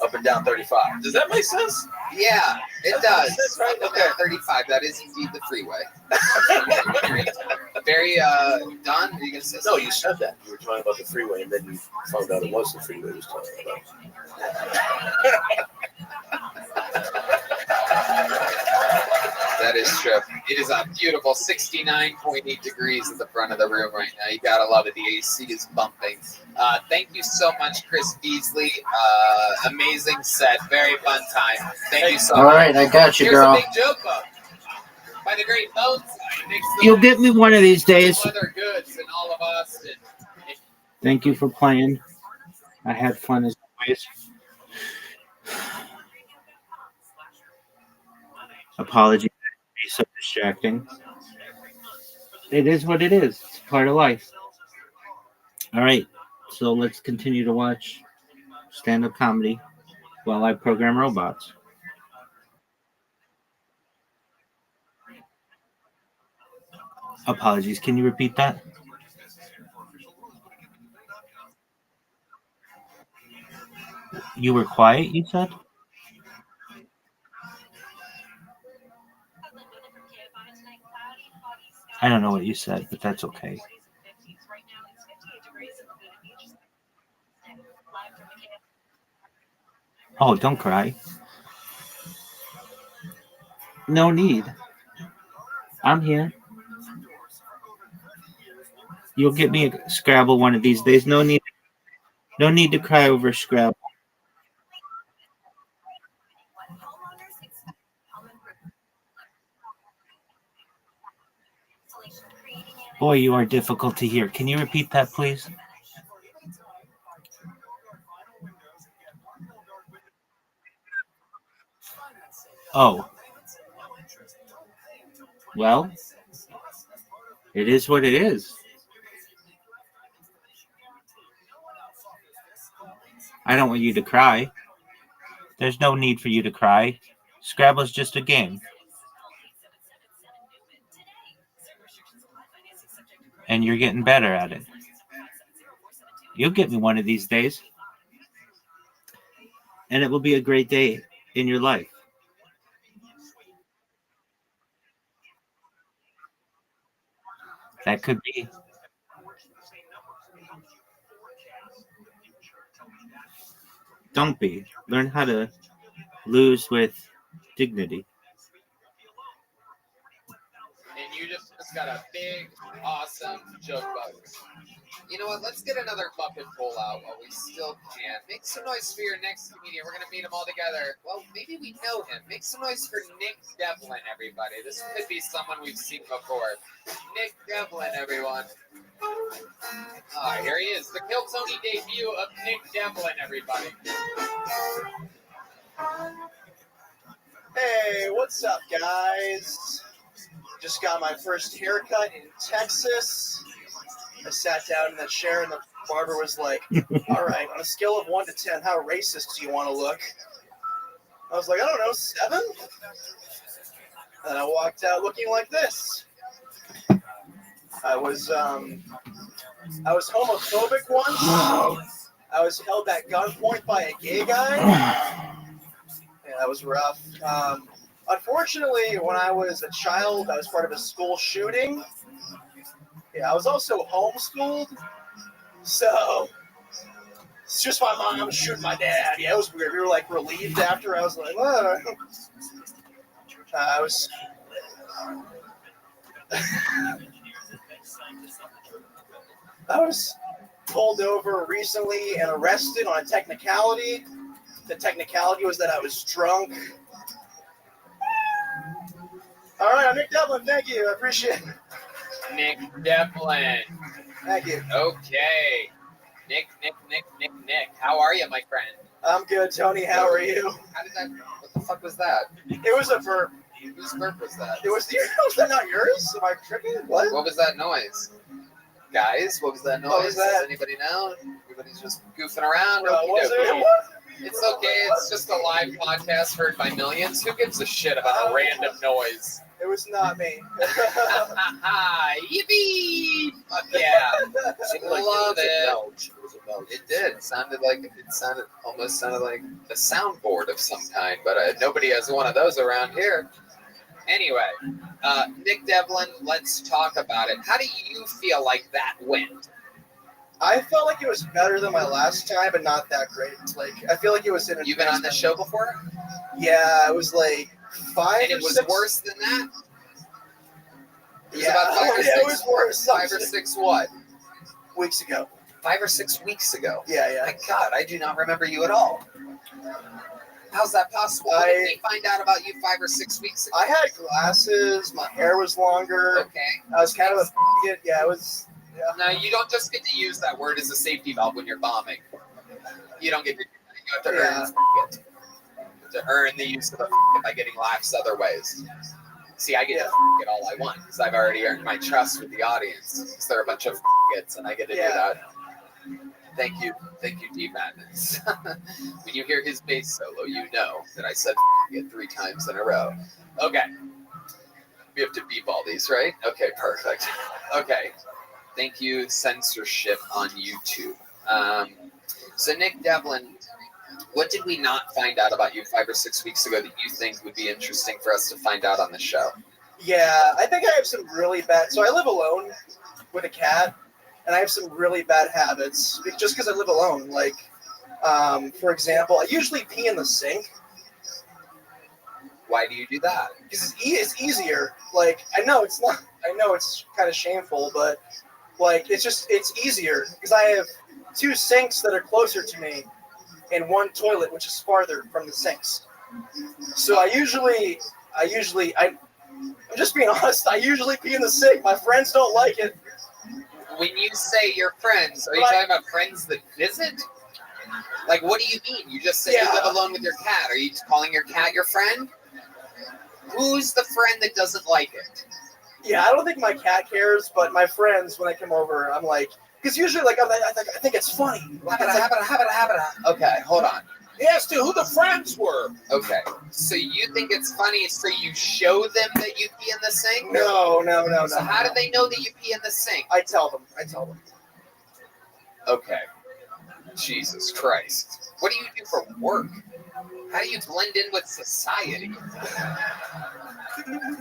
up and down 35. Does that make sense? Yeah, it does. That's right. Okay, 35. That is indeed the freeway. Very Don, are you gonna say something? No, you said that. You were talking about the freeway, and then you found out it was the freeway you was talking about. That is true. It is a beautiful 69.8 degrees at the front of the room right now. You gotta love it. The AC is bumping. Thank you so much, Chris Beasley. Amazing set. Very fun time. Thank you so much. All right, I got you, girl. Here's a big joke book by the great Bones. You'll get me one of these days. Leather goods in all of Austin. Thank you for playing. I had fun as always. Apologies for being so distracting. It is what it is. It's part of life. All right, so let's continue to watch stand-up comedy while I program robots. Apologies. Can you repeat that? You were quiet, you said? I don't know what you said, but that's okay. Oh, don't cry. No need. I'm here. You'll get me a Scrabble one of these days. No need to cry over Scrabble. Boy, you are difficult to hear. Can you repeat that, please? Oh. Well, it is what it is. I don't want you to cry. There's no need for you to cry. Scrabble's just a game. And you're getting better at it. You'll get me one of these days. And it will be a great day in your life. That could be. Don't be. Learn how to lose with dignity. And you just got a big, awesome joke bug. You know what? Let's get another bucket full out while we still can. Make some noise for your next comedian. We're going to meet them all together. Well, maybe we know him. Make some noise for Nick Devlin, everybody. This could be someone we've seen before. Nick Devlin, everyone. Ah, here he is. The Kill Tony debut of Nick Devlin, everybody. Hey, what's up, guys? Just got my first haircut in Texas. I sat down in that chair and the barber was like, all right, on a scale of 1 to 10, how racist do you want to look? I was like, I don't know, 7? And I walked out looking like this. I was homophobic once. I was held at gunpoint by a gay guy. Yeah, that was rough. Unfortunately, when I was a child, I was part of a school shooting. Yeah, I was also homeschooled. So, it's just my mom shooting my dad. Yeah, it was weird. We were like relieved after. I was like, what? I was... I was pulled over recently and arrested on a technicality. The technicality was that I was drunk. All right, I'm Nick Devlin. Thank you. I appreciate it. Nick Devlin. Thank you. Okay. Nick. How are you, my friend? I'm good, Tony. How are you? How did that... What the fuck was that? It was a burp. Whose burp was that? It was was that not yours? Am I tripping? What? What was that noise? Guys, what was that noise? What was that? Does anybody know? Everybody's just goofing around. Was it? It's okay. It's just a live podcast heard by millions. Who gives a shit about a random noise? It was not me. Yippee! Fuck yeah. Love it. It did. It sounded almost like a soundboard of some kind, but nobody has one of those around here. Anyway, Nick Devlin, let's talk about it. How do you feel like that went? I felt like it was better than my last time, but not that great. Like, I feel like it was... You've been on this show before? Yeah, it was like 5 and it was 6... worse than that? It was yeah, about 5 or 6, it was worse. 5 or 6 what? Weeks ago. 5 or 6 weeks ago? Yeah. My God, I do not remember you at all. How's that possible? When did we find out about you 5 or 6 weeks ago? I had glasses. My hair was longer. Okay. I was kind of a... Yeah, it was... Yeah. No, you don't just get to use that word as a safety valve when you're bombing. You don't get to... You have to earn it. To earn the use of the by getting laughs other ways. See, I get to get all I want because I've already earned my trust with the audience. Because they're a bunch of gets, and I get to do that. Thank you, D Madness. When you hear his bass solo, you know that I said it 3 times in a row. Okay, we have to beep all these, right? Okay, perfect. Okay, thank you, censorship on YouTube. So Nick Devlin, what did we not find out about you 5 or 6 weeks ago that you think would be interesting for us to find out on the show? Yeah, I think I have some really bad... So I live alone with a cat, and I have some really bad habits just because I live alone. Like, for example, I usually pee in the sink. Why do you do that? Because it's easier. Like, I know it's not... I know it's kind of shameful, but, like, it's easier because I have 2 sinks that are closer to me and 1 toilet which is farther from the sinks. So I'm just being honest, I usually pee in the sink. My friends don't like it. When you say your friends, are you talking about friends that visit? Like, what do you mean? You just say you live alone with your cat. Are you calling your cat your friend? Who's the friend that doesn't like it? Yeah, I don't think my cat cares, but my friends, when they come over, I'm like, because usually, like, I think it's funny. Okay, hold on. He asked you who the friends were. Okay, so you think it's funny, so you show them that you pee in the sink? No. So how do they know that you pee in the sink? I tell them. Okay. Jesus Christ. What do you do for work? How do you blend in with society?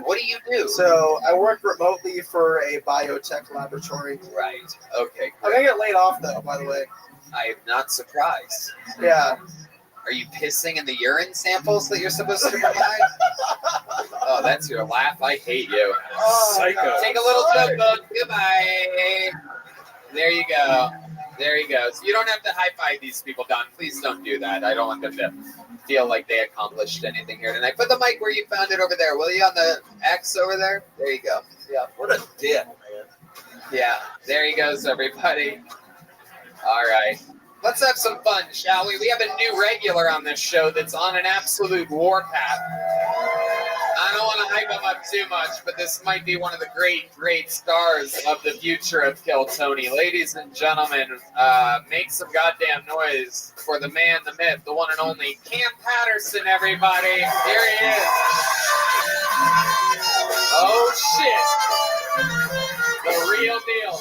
What do you do? So I work remotely for a biotech laboratory. Right. Okay. I'm gonna get laid off though, by the way. I am not surprised. Yeah. Are you pissing in the urine samples that you're supposed to provide? Oh, that's your laugh. I hate you. Psycho. Take a little notebook. Goodbye. There you go. There you go. So you don't have to high five these people, Don. Please don't do that. I don't want them to feel like they accomplished anything here tonight. Put the mic where you found it over there. Will you on the X over there? There you go. Yeah. What a dick, man. Yeah. There he goes, everybody. All right. Let's have some fun, shall we? We have a new regular on this show that's on an absolute warpath. I don't want to hype him up too much, but this might be one of the great stars of the future of Kill Tony. Ladies and gentlemen, make some goddamn noise for the man, the myth, the one and only Cam Patterson, everybody. Here he is. Oh, shit. The real deal.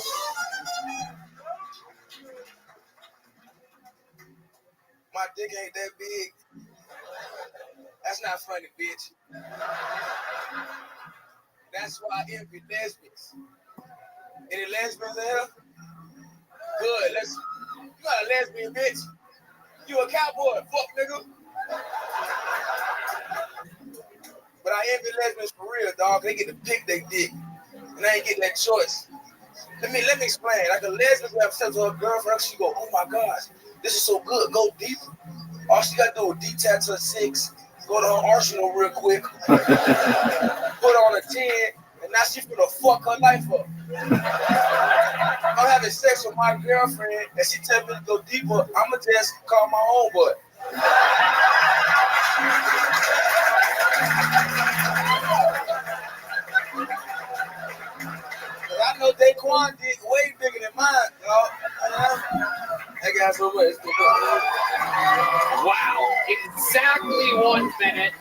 My dick ain't that big. That's not funny, bitch. That's why I envy lesbians. Any lesbians in here? Good. You got a lesbian, bitch. You a cowboy, fuck nigga. But I envy lesbians for real, dog. They get to pick their dick, and I ain't getting that choice. Let me explain. Like a lesbian have sex with her girlfriend, she go, oh my gosh, this is so good. Go deeper. All she got to do is detach her 6, go to her arsenal real quick, put on a 10, and now she's gonna fuck her life up. I'm having sex with my girlfriend, and she tell me to go deeper. I'ma just call my own butt. I know Daquan did way bigger than mine, dog. That guy's so much. Wow. Exactly 1 minute.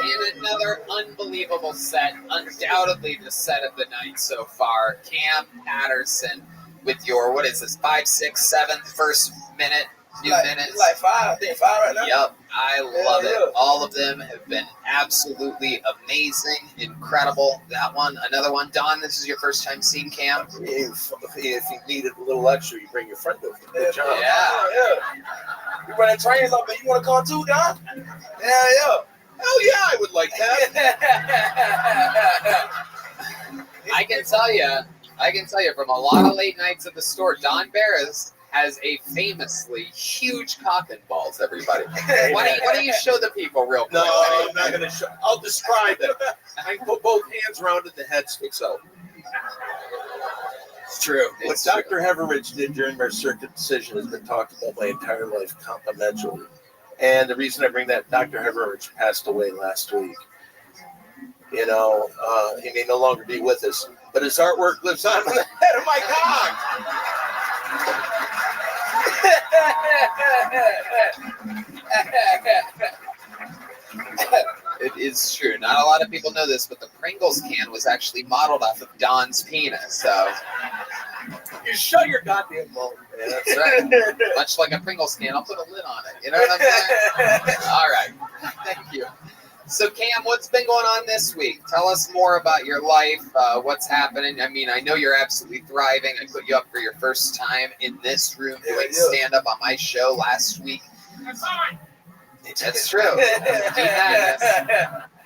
In another unbelievable set. Undoubtedly the set of the night so far. Cam Patterson with your, what is this, 5, 6, 7th first minute? Few minutes. Like 5, I think 5 right now. Yep, I love it. All of them have been absolutely amazing, incredible. That one, another one. Don, this is your first time seeing Cam? If you needed a little extra, you bring your friend over. Good job. Yeah. You running trains up there, you want to come too, Don? Yeah. Hell yeah, I would like that. I can tell you from a lot of late nights at the store, Don Barris has a famously huge cock and balls, everybody. Why don't you show the people real quick? No, I'm not going to show. I'll describe it. I can put both hands around it, the head sticks out. It's true. What Dr. Heveridge did during their circuit decision has been talked about my entire life confidentially. And the reason I bring that, Dr. Heveridge passed away last week. You know, he may no longer be with us, but his artwork lives on the head of my cock. It is true. Not a lot of people know this, but the Pringles can was actually modeled off of Don's penis. So you shut your goddamn mouth. Yeah, that's right. Much like a Pringles can, I'll put a lid on it. You know what I'm saying? All right. Thank you. So, Cam, what's been going on this week? Tell us more about your life, what's happening. I mean, I know you're absolutely thriving. I put you up for your first time in this room doing stand-up on my show last week. That's true. D-Madness,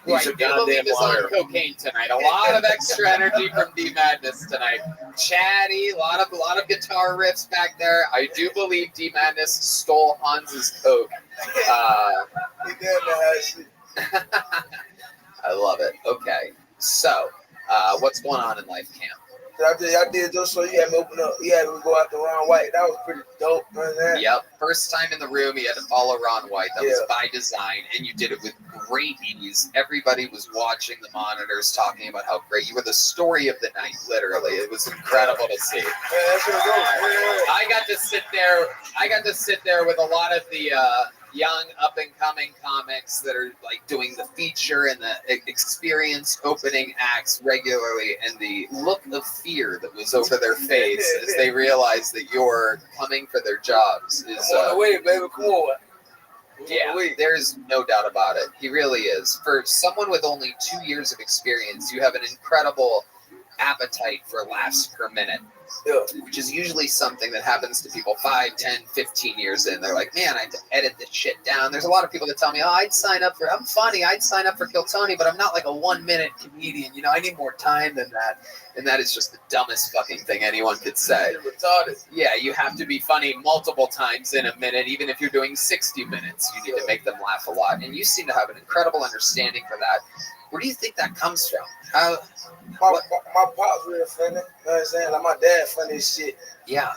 who I do believe is on cocaine tonight. A lot of extra energy from D-Madness tonight. Chatty, a lot of guitar riffs back there. I do believe D-Madness stole Hans's coke. I love it. Okay, so what's going on in life, Cam? I did just so you had me open up. You had me go out to Ron White. That was pretty dope, man. Yep. First time in the room, you had to follow Ron White. That was by design, and you did it with great ease. Everybody was watching the monitors, talking about how great you were. The story of the night, literally. It was incredible to see. I got to sit there with a lot of the young up-and-coming comics that are like doing the feature and the experienced opening acts regularly, and the look of fear that was over their face as they realized that you're coming for their jobs is on the way, baby. Come on. Yeah, there's no doubt about it. He really is. For someone with only 2 years of experience, you have an incredible appetite for laughs per minute, which is usually something that happens to people 5, 10, 15 years in. They're like, man, I have to edit this shit down. There's a lot of people that tell me, oh, I'm funny, I'd sign up for Kill Tony, but I'm not like a 1-minute comedian. I need more time than that. And that is just the dumbest fucking thing anyone could say. Retarded. Yeah, you have to be funny multiple times in a minute, even if you're doing 60 minutes. You need to make them laugh a lot. And you seem to have an incredible understanding for that. Where do you think that comes from? My pop's real funny. You know what I'm saying? Like my dad funny as shit. Yeah.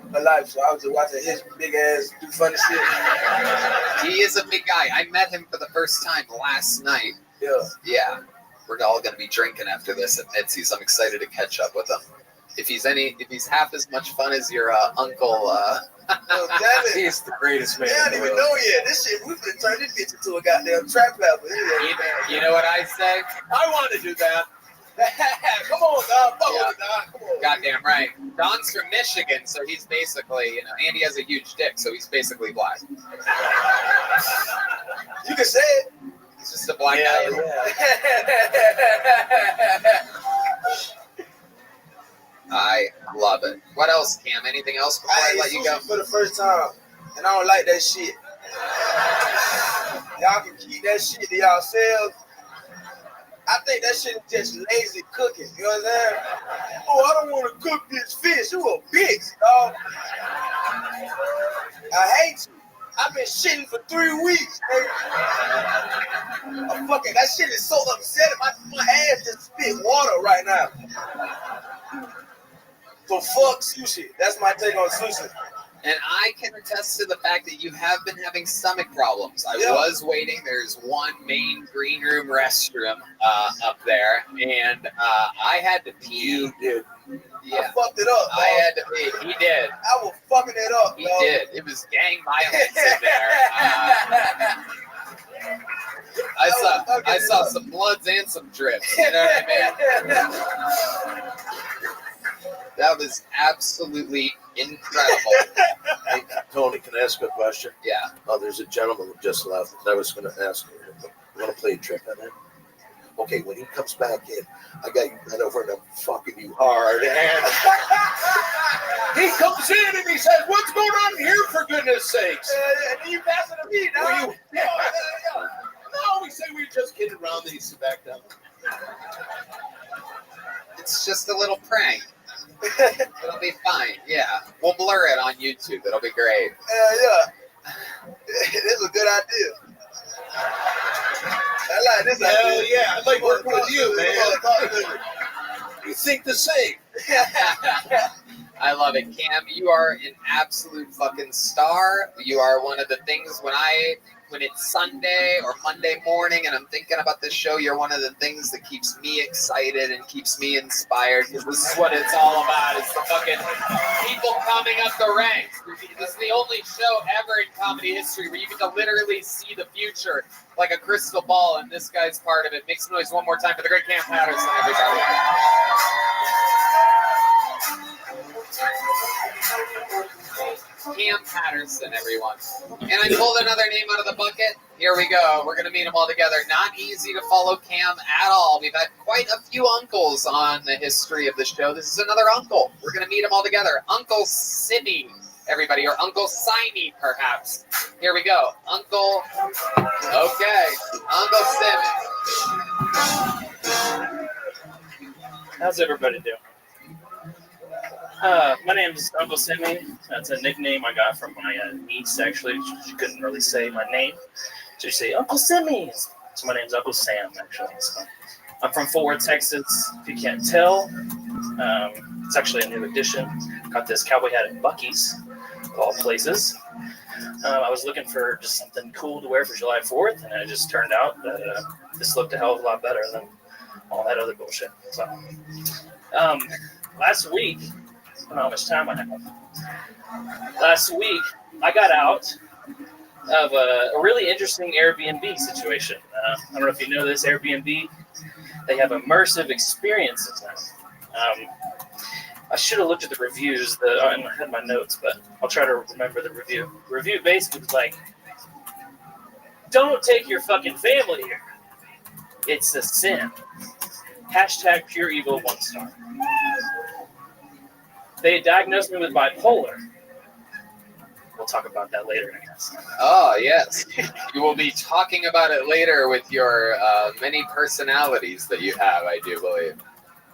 But like, so I was just watching his big ass do funny shit. He is a big guy. I met him for the first time last night. Yeah. Yeah. We're all going to be drinking after this at Mitzi's. I'm excited to catch up with him. If he's half as much fun as your uncle, he's the greatest man. I don't even know yet. This shit, we've been turning this bitch into a goddamn trap rapper. You know what I say? I want to do that. Come on, dog. Fuck with it, dog. Come on. Goddamn right. Don's from Michigan, so he's basically, and he has a huge dick, so he's basically black. You can say it. He's just a black guy. I love it. What else, Cam? Anything else before I let you go? For the first time, and I don't like that shit. Y'all can keep that shit to yourselves. I think that shit is just lazy cooking. You know what I'm saying? Oh, I don't want to cook this fish. You a bitch, dog. I hate you. I've been shitting for 3 weeks, nigga. That shit is so upsetting. My ass just spit water right now. So fuck sushi. That's my take on sushi. And I can attest to the fact that you have been having stomach problems. I was waiting. There's one main green room restroom up there, and I had to pee. You did. Yeah. I fucked it up, dog. I had to pee. He did. I was fucking it up, He dog. did. It was gang violence in there. I saw some bloods and some drips. You know what I mean? That was absolutely incredible. Hey, Tony, can I ask a question? Yeah. Oh, there's a gentleman who just left. I was going to ask him. You want to play a trick on him? Okay, when he comes back in, I got you bent over and I'm fucking you hard. And he comes in and he says, "What's going on here, for goodness sakes?" And you pass it to me, now. No, we say we're just kidding around. Then he sit back down. It's just a little prank. It'll be fine. Yeah. We'll blur it on YouTube. It'll be great. Yeah. This is a good idea. I like this idea. Hell yeah. I like working with you, man. You think the same. I love it. Cam, you are an absolute fucking star. You are one of the things when it's Sunday or Monday morning and I'm thinking about this show, you're one of the things that keeps me excited and keeps me inspired, because this is what it's all about. It's the fucking people coming up the ranks. This is the only show ever in comedy history where you get to literally see the future like a crystal ball, and this guy's part of it. Make some noise one more time for the great Cam Patterson, everybody. Cam Patterson, everyone. And I pulled another name out of the bucket. Here we go. We're going to meet them all together. Not easy to follow Cam at all. We've had quite a few uncles on the history of the show. This is another uncle. We're going to meet them all together. Uncle Simmy, everybody, or Uncle Simey, perhaps. Here we go. Uncle. Okay. Uncle Simmy. How's everybody doing? My name is Uncle Simmy. That's a nickname I got from my niece, actually. She couldn't really say my name. So she say, Uncle Simmy. So my name's Uncle Sam, actually. So I'm from Fort Worth, Texas. If you can't tell, it's actually a new addition. Got this cowboy hat at Buc-ee's, of all places. I was looking for just something cool to wear for July 4th, and it just turned out that this looked a hell of a lot better than all that other bullshit. So, last week, I don't know how much time I have. Last week, I got out of a really interesting Airbnb situation. I don't know if you know this, Airbnb, they have immersive experiences now. I should have looked at the reviews. I had my notes, but I'll try to remember the review. The review basically was like, don't take your fucking family here. It's a sin. Hashtag pure evil 1 star. They diagnosed me with bipolar. We'll talk about that later, I guess. Oh, yes. You will be talking about it later with your many personalities that you have, I do believe.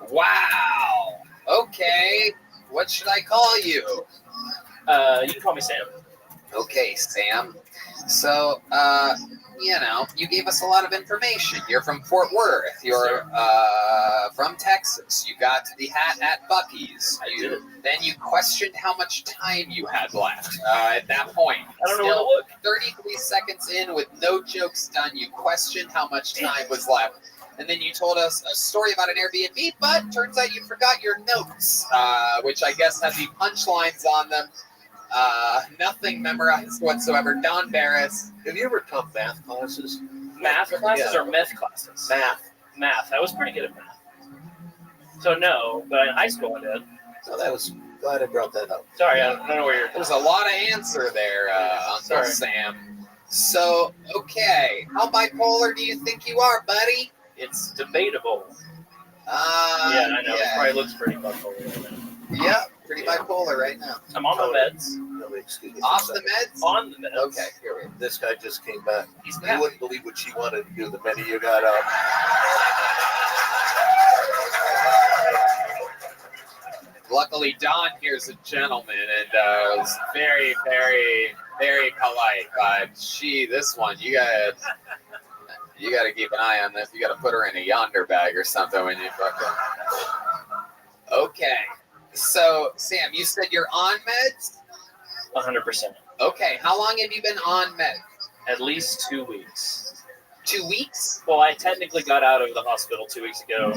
Wow. Okay. What should I call you? You can call me Sam. Okay, Sam. So, you gave us a lot of information. You're from Fort Worth. You're from Texas. You got the hat at Buc-ee's. Then you questioned how much time you had left at that point. I don't know where to look. 33 seconds in with no jokes done, you questioned how much time was left. And then you told us a story about an Airbnb, but turns out you forgot your notes, which I guess had the punchlines on them. Nothing memorized whatsoever. Don Barris. Have you ever taught math classes? Math classes or meth classes? Math. I was pretty good at math. So no, but in high school I did. So that was glad I brought that up. Sorry, I don't know where you're. There's a lot of answer there, Uncle Sam. So, okay, how bipolar do you think you are, buddy? It's debatable. Yeah, I know. It probably looks pretty bipolar right now. Yeah, pretty bipolar right now. I'm on the meds. Excuse me. Off the meds? On the meds. Okay, here we go. This guy just came back. He's You wouldn't believe what she wanted to do. The many you got up. Luckily, Don here's a gentleman and was very, very, very polite. But this one, you gotta keep an eye on this. You gotta put her in a yonder bag or something when you fucking. Okay, so Sam, you said you're on meds? 100%. Okay, how long have you been on meds? At least 2 weeks. 2 weeks? Well, I technically got out of the hospital 2 weeks ago.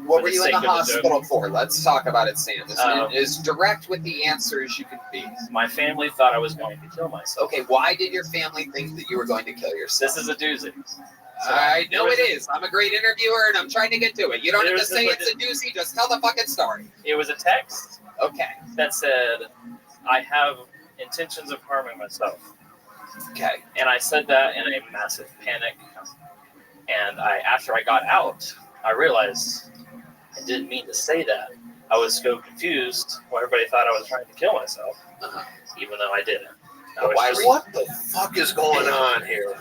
What were you in the hospital for? Let's talk about it, Sam. As direct with the answer as you can be. My family thought I was going to kill myself. Okay, why did your family think that you were going to kill yourself? This is a doozy. So I know it is. I'm a great interviewer, and I'm trying to get to it. You don't have to say it's a doozy. Just tell the fucking story. It was a text. Okay. That said, I have intentions of harming myself. Okay. And I said that in a massive panic. And after I got out, I realized I didn't mean to say that. I was so confused. Well, everybody thought I was trying to kill myself, even though I didn't. What the fuck is going on here?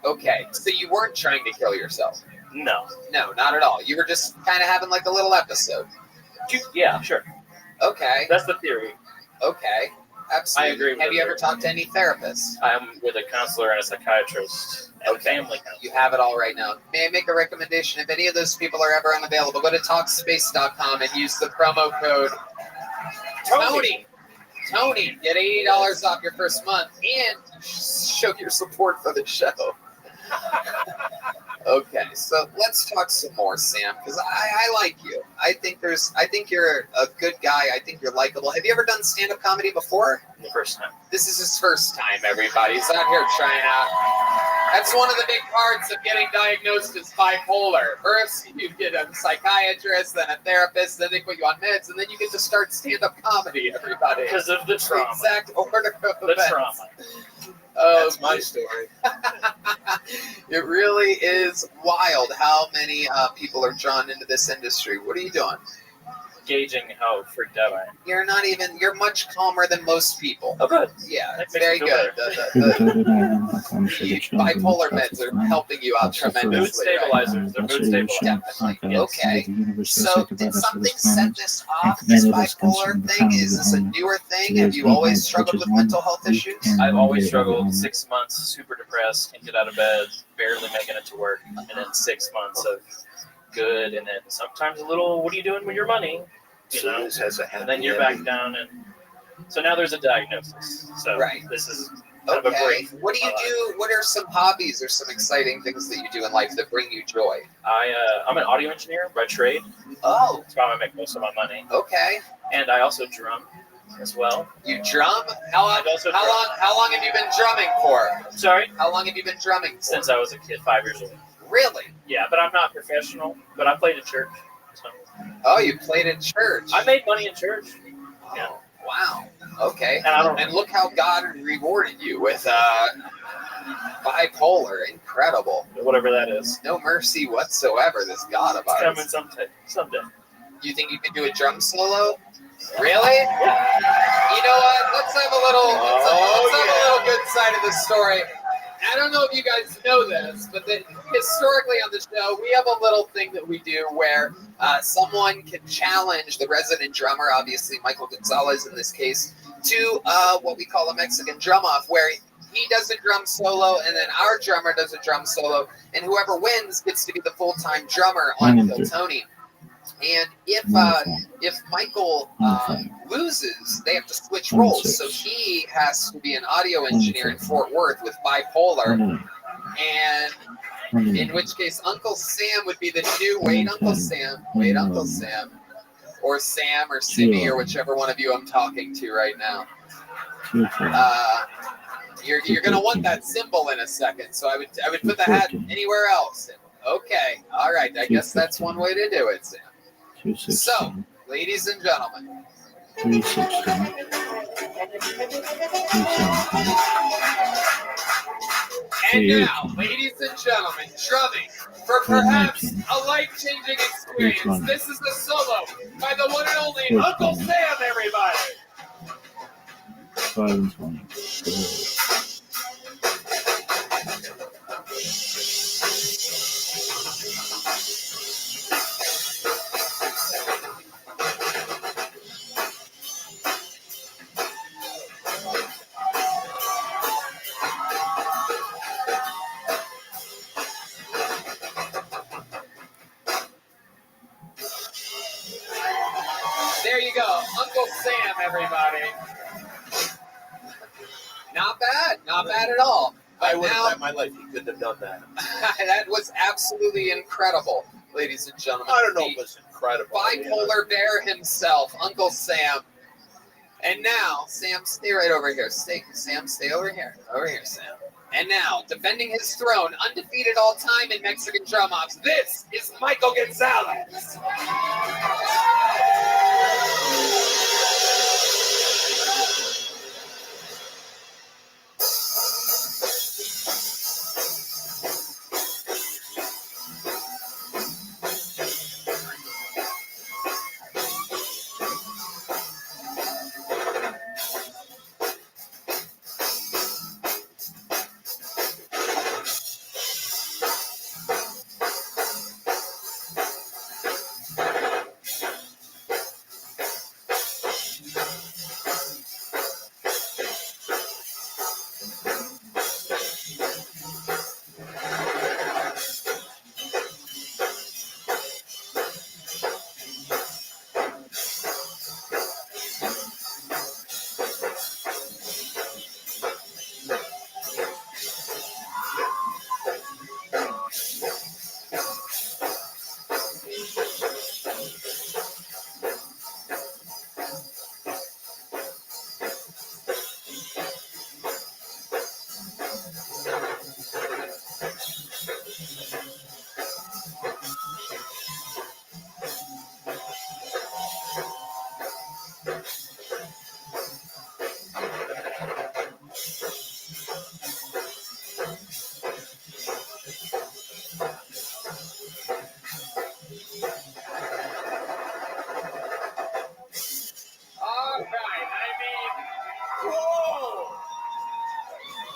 Okay, so you weren't trying to kill yourself? No. No, not at all. You were just kind of having like a little episode. Yeah, sure. Okay. That's the theory. Okay. Absolutely. I agree with Have you ever talked to any therapists? I'm with a counselor and a psychiatrist and a family counselor. You have it all right now. May I make a recommendation? If any of those people are ever unavailable, go to Talkspace.com and use the promo code Tony. Get $80 off your first month and show your support for the show. Okay, so let's talk some more, Sam, because I like you. I think you're a good guy. I think you're likable. Have you ever done stand-up comedy before? The first time. This is his first time, everybody. He's out here trying out. That's one of the big parts of getting diagnosed as bipolar. First, you get a psychiatrist, then a therapist, then they put you on meds, and then you get to start stand-up comedy, everybody. Because of the trauma. Exact order of the events. trauma. That's my story. It really is wild how many people are drawn into this industry. What are you doing? Gauging how freaked out I am. You're much calmer than most people. Oh, good. Yeah, That it's makes very me feel good. The bipolar meds are helping you out tremendously. Mood stabilizers. They're mood stabilizers. Definitely. Okay. So did something set this off, this bipolar thing? Is this a newer thing? Have you always struggled with mental health issues? I've always struggled. 6 months, super depressed, can't get out of bed, barely making it to work, and then 6 months of good, and then sometimes a little, what are you doing with your money? You know, and then you're back down, and so now there's a diagnosis. So this is kind of a break. What do you do? What are some hobbies or some exciting things that you do in life that bring you joy? I'm an audio engineer by trade. Oh, that's how I make most of my money. Okay. And I also drum as well. You drum? How long have you been drumming for? Sorry? How long have you been drumming for? Since I was a kid, 5 years old. Really? Yeah, but I'm not professional. But I played in church. So. Oh, you played in church? I made money in church. Oh, yeah. Wow. Okay. And look how God rewarded you with Bipolar, incredible. Whatever that is. No mercy whatsoever, this god of It's ours. coming someday. You think you can do a drum solo? Really? You know what? Let's have a little. Let's have a little good side of the story. I don't know if you guys know this, but historically on the show, we have a little thing that we do where someone can challenge the resident drummer, obviously Michael Gonzalez in this case, to what we call a Mexican drum off, where he does a drum solo and then our drummer does a drum solo, and whoever wins gets to be the full-time drummer on Kill Tony. And if Michael loses, they have to switch roles. So he has to be an audio engineer in Fort Worth with Bipolar, and in which case Uncle Sam would be the new Uncle Sam, or Sam or Simi or whichever one of you I'm talking to right now. You're gonna want that symbol in a second, so I would put the hat anywhere else. Okay, all right. I guess that's one way to do it, Sam. So, ladies and gentlemen. And now, ladies and gentlemen, drumming for perhaps a life-changing experience. This is the solo by the one and only Uncle Sam, everybody. 5 and 20. There you go, Uncle Sam, everybody. Not bad at all. I would have bet my life he couldn't have done that. That was absolutely incredible, ladies and gentlemen. I don't know if it's incredible. Bipolar bear himself, Uncle Sam. And now, Sam, stay right over here. Sam, stay over here. Over here, Sam. And now, defending his throne, undefeated all time in Mexican drum offs, this is Michael Gonzalez.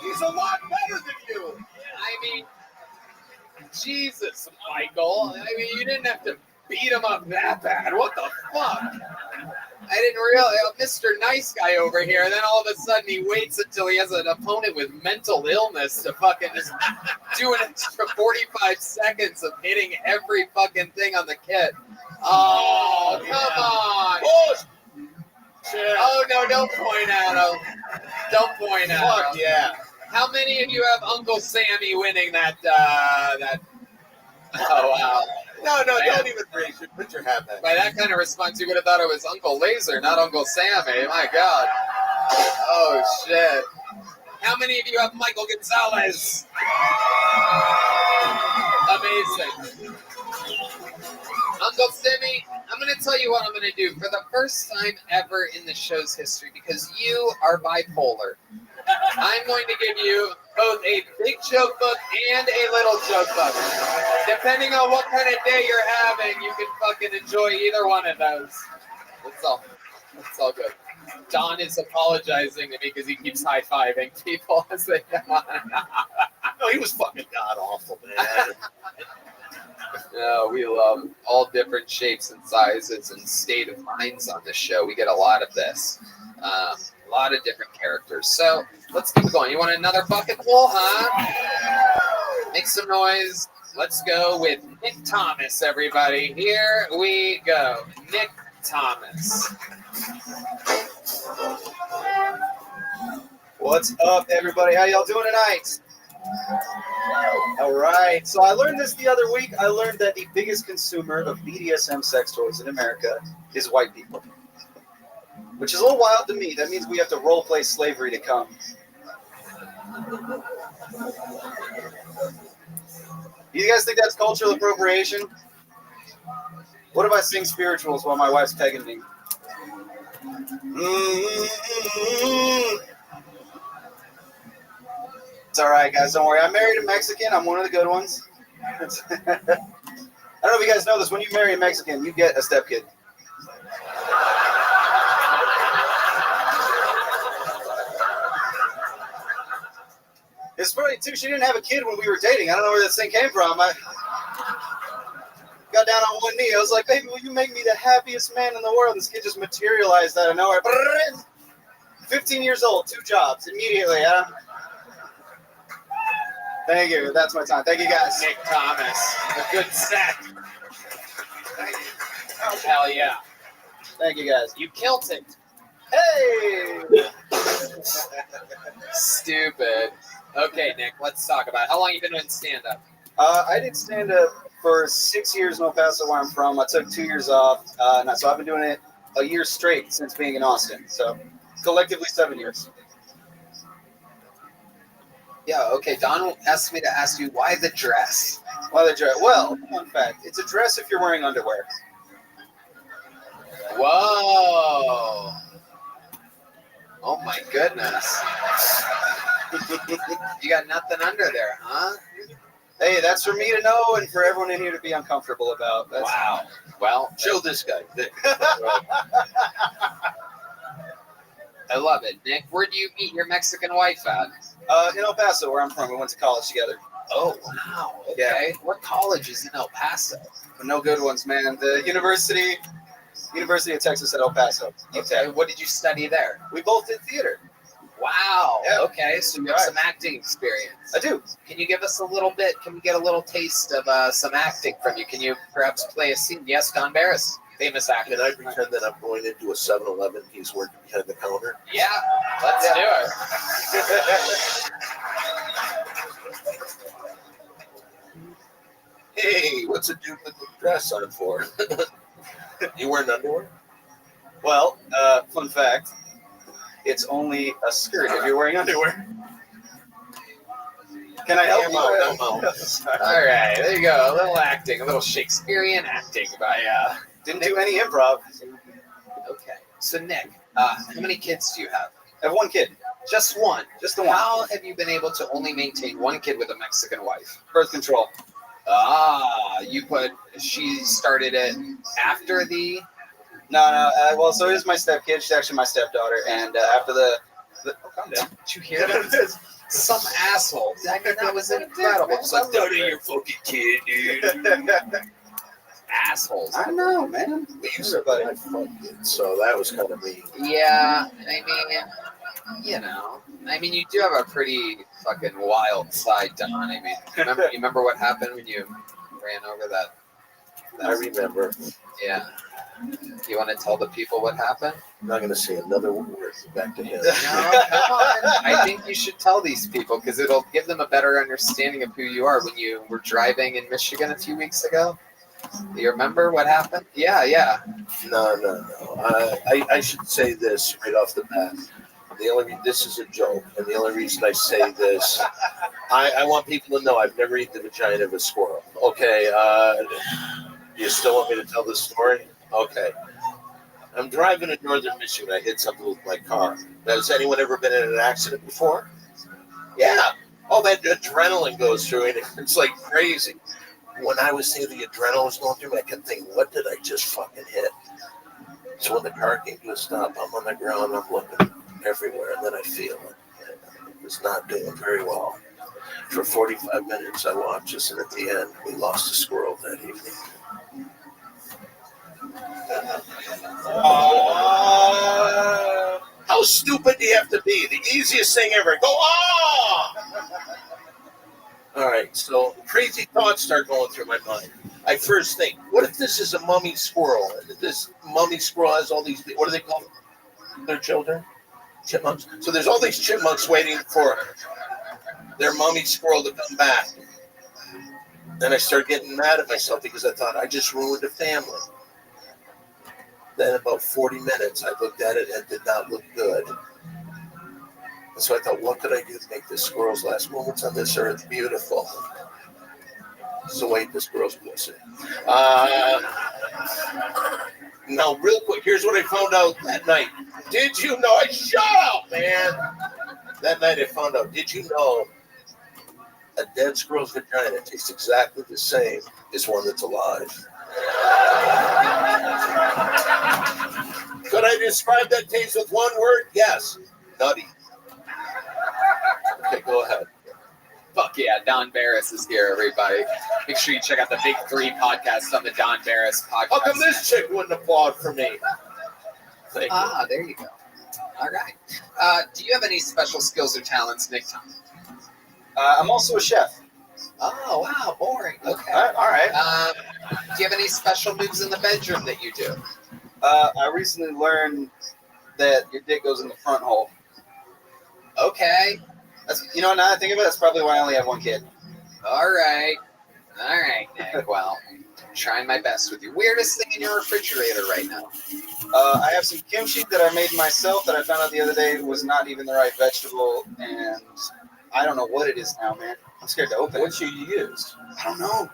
He's a lot better than you. I mean, Jesus, Michael. I mean, you didn't have to beat him up that bad. What the fuck? I didn't realize, Mr. Nice Guy over here, and then all of a sudden he waits until he has an opponent with mental illness to fucking just do an extra 45 seconds of hitting every fucking thing on the kit. Oh, come on. Oh, oh no, don't point at him. Don't point at him. Fuck yeah. How many of you have Uncle Sammy winning that, Oh, wow. No, don't even breathe. Put your hat back. By that kind of response, you would have thought it was Uncle Laser, not Uncle Sammy. My God. Oh, shit. How many of you have Michael Gonzalez? Amazing. Uncle Sammy, I'm going to tell you what I'm going to do. For the first time ever in the show's history, because you are bipolar, I'm going to give you both a big joke book and a little joke book. Depending on what kind of day you're having, you can fucking enjoy either one of those. That's all. That's all good. Don is apologizing to me because he keeps high-fiving people as they come on. No, he was fucking god-awful, man. No, we love all different shapes and sizes and state of minds on this show. We get a lot of this. A lot of different characters. So let's keep going. You want another bucket full, huh? Make some noise. Let's go with Nick Thomas, everybody. Here we go. Nick Thomas. What's up, everybody? How y'all doing tonight? All right. So I learned this the other week. I learned that the biggest consumer of BDSM sex toys in America is white people, which is a little wild to me. That means we have to role play slavery to come. You guys think that's cultural appropriation? What if I sing spirituals while my wife's pegging me? It's all right, guys. Don't worry. I married a Mexican. I'm one of the good ones. I don't know if you guys know this. When you marry a Mexican, you get a stepkid. It's funny, too. She didn't have a kid when we were dating. I don't know where this thing came from. I got down on one knee. I was like, baby, will you make me the happiest man in the world? This kid just materialized out of nowhere. 15 years old, 2 jobs, immediately. Thank you. That's my time. Thank you, guys. Nick Thomas. A good set. Hell yeah. Thank you, guys. You killed it. Hey! Stupid. Okay, Nick, let's talk about it. How long you been doing stand-up? I did stand-up for 6 years in El Paso, where I'm from. I took 2 years off. So I've been doing it a year straight since being in Austin. So collectively 7 years. Yeah, okay. Don asked me to ask you, why the dress? Why the dress? Well, fun fact. It's a dress if you're wearing underwear. Whoa. Oh, my goodness. You got nothing under there, huh? Hey, that's for me to know and for everyone in here to be uncomfortable about. Wow. Well, show this guy. I love it. Nick, where do you meet your Mexican wife at? In El Paso, where I'm from. We went to college together. Oh, wow. Okay. Yeah. What college is in El Paso? No good ones, man. The University of Texas at El Paso. Okay. What did you study there? We both did theater. Wow. Yeah. Okay. So you have some acting experience. I do. Can you give us a little bit? Can we get a little taste of some acting from you? Can you perhaps play a scene? Yes, Don Barris, famous actor. Can I pretend that I'm going into a 7-Eleven? He's working behind the counter. Yeah. Let's do it. Hey, what's a dude with a dress on for? You wearing underwear? Well, fun fact. It's only a skirt if you're wearing underwear. Can I help you? All right, there you go. A little acting, a little Shakespearean acting by Didn't do any improv. Okay. So Nick, how many kids do you have? I have 1 kid. Just one. Just the one. How have you been able to only maintain 1 kid with a Mexican wife? Birth control. She started it after the. No. Well, so here's my stepkid. She's actually my stepdaughter. And after the calm down. Did you hear that? Some asshole. I mean, that was incredible. Just like, don't eat your fucking kid, dude. Assholes. I know, man. So that was kind of mean. Yeah, I mean, you do have a pretty fucking wild side, Don. I mean, you remember what happened when you ran over that? I remember. Yeah. You want to tell the people what happened? I'm not going to say another word back to him. No, come on. I think you should tell these people because it'll give them a better understanding of who you are. When you were driving in Michigan a few weeks ago, do you remember what happened? Yeah. No. I should say this right off the bat. This is a joke, and the only reason I say this, I want people to know I've never eaten the vagina of a squirrel. Okay, you still want me to tell this story? Okay. I'm driving in northern Michigan. I hit something with my car. Now, has anyone ever been in an accident before? Yeah. All that adrenaline goes through it. It's like crazy. When I was thinking the adrenaline was going through me, I kept thinking, what did I just fucking hit? So when the car came to a stop, I'm on the ground, I'm looking everywhere, and then I feel it. It was not doing very well. For 45 minutes, I watched this, and at the end, we lost a squirrel that evening. How stupid do you have to be? The easiest thing ever. Go on! All right, so crazy thoughts start going through my mind. I first think, what if this is a mummy squirrel? And this mummy squirrel has all these, what do they call them? Their children? Chipmunks. So there's all these chipmunks waiting for their mummy squirrel to come back. Then I started getting mad at myself because I thought I just ruined a family. Then about 40 minutes, I looked at it and it did not look good. And so I thought, what could I do to make this squirrel's last moments on this earth beautiful? So wait, this girl's pussy. Now, real quick, here's what I found out that night. Did you know? Shut up, man. That night I found out, did you know a dead squirrel's vagina tastes exactly the same as one that's alive? Could I describe that taste with one word? Yes. Nutty. Okay, go ahead. Fuck yeah, Don Barris is here, everybody. Make sure you check out the Big Three podcast on the Don Barris podcast. How come this chick wouldn't applaud for me? Thank you. There you go. All right. Do you have any special skills or talents, Nick? I'm also a chef. Oh, wow, boring. Okay. All right. Do you have any special moves in the bedroom that you do? I recently learned that your dick goes in the front hole. Okay. That's, now that I think of it, that's probably why I only have one kid. All right, Nick. Well, I'm trying my best with you. Weirdest thing in your refrigerator right now? I have some kimchi that I made myself that I found out the other day was not even the right vegetable, and I don't know what it is now, man. I'm scared to open it. What should you use? I don't know.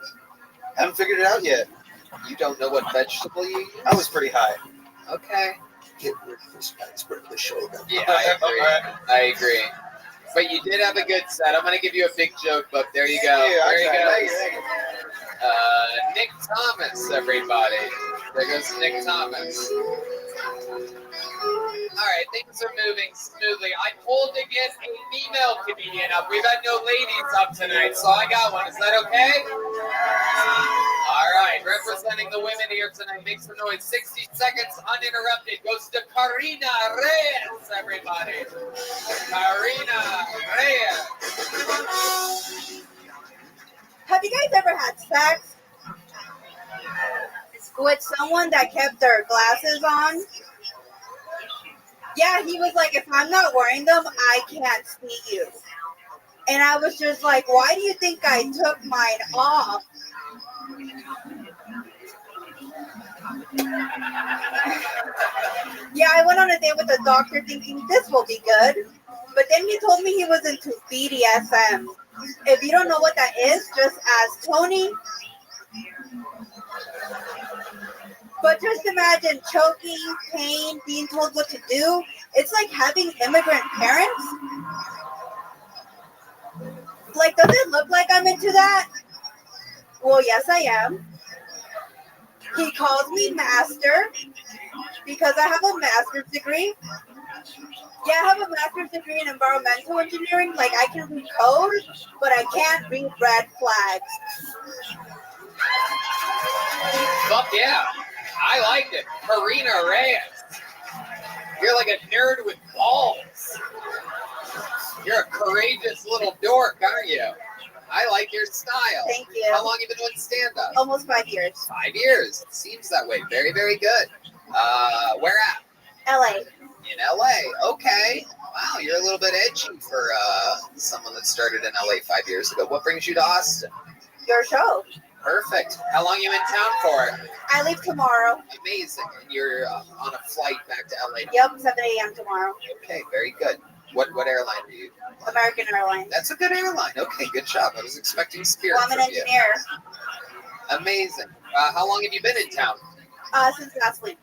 Haven't figured it out yet. You don't know what vegetable you use? I was pretty high. Okay. Get rid of this guy's bring the show down. Yeah, I agree. But you did have a good set. I'm going to give you a big joke book. There you go. There you go. Nick Thomas, everybody. There goes Nick Thomas. All right, things are moving smoothly. I pulled to get a female comedian up. We've had no ladies up tonight, so I got one. Is that okay? All right, representing the women here tonight. Make some noise. 60 seconds uninterrupted. Goes to Karina Reyes, everybody. Karina Reyes. Have you guys ever had sex with someone that kept their glasses on? Yeah, he was like, if I'm not wearing them, I can't see you. And I was just like, why do you think I took mine off? Yeah, I went on a date with the doctor thinking this will be good. But then he told me he was into BDSM. If you don't know what that is, just ask Tony. But just imagine choking, pain, being told what to do. It's like having immigrant parents. Like, does it look like I'm into that? Well, yes, I am. He calls me master because I have a master's degree. Yeah, I have a master's degree in environmental engineering. Like, I can read code, but I can't read red flags. Fuck yeah. I liked it. Karina Reyes. You're like a nerd with balls. You're a courageous little dork, aren't you? I like your style. Thank you. How long have you been doing stand-up? Almost 5 years. 5 years. It seems that way. Very, very good. Where at? LA. In LA. Okay. Wow, you're a little bit edgy for someone that started in LA 5 years ago. What brings you to Austin? Your show. Perfect. How long are you in town for? I leave tomorrow. Amazing. And you're on a flight back to LA? Yep, 7 a.m. tomorrow. Okay, very good. What airline are you? American Airlines. That's a good airline. Okay, good job. I was expecting Spirit. Well, I'm an engineer. Amazing. How long have you been in town? Since last week.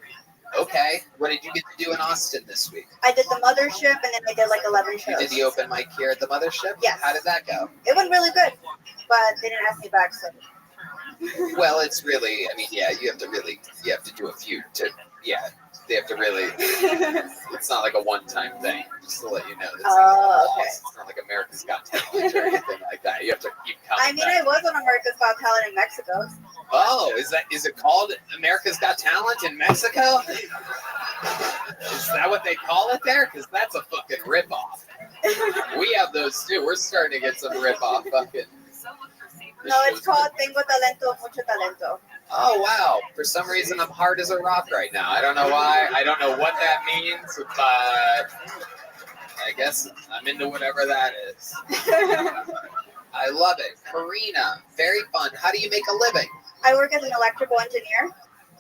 Okay. What did you get to do in Austin this week? I did the mothership, and then I did like 11 You shows. did the open mic here at the mothership? Yes. How did that go? It went really good, but they didn't ask me back, so. Well, it's really, I mean, yeah, you have to do a few to, yeah, they have to really, it's not like a one-time thing, just to let you know. Okay. It's not like America's Got Talent or anything like that. You have to keep coming I mean, back. I was on America's Got Talent in Mexico. Oh, is it called America's Got Talent in Mexico? Is that what they call it there? Because that's a fucking ripoff. We have those too. We're starting to get some ripoff fucking. No, it's called Tengo Talento, Mucho Talento. Oh wow! For some reason, I'm hard as a rock right now. I don't know why. I don't know what that means, but I guess I'm into whatever that is. I love it. Karina, very fun. How do you make a living? I work as an electrical engineer.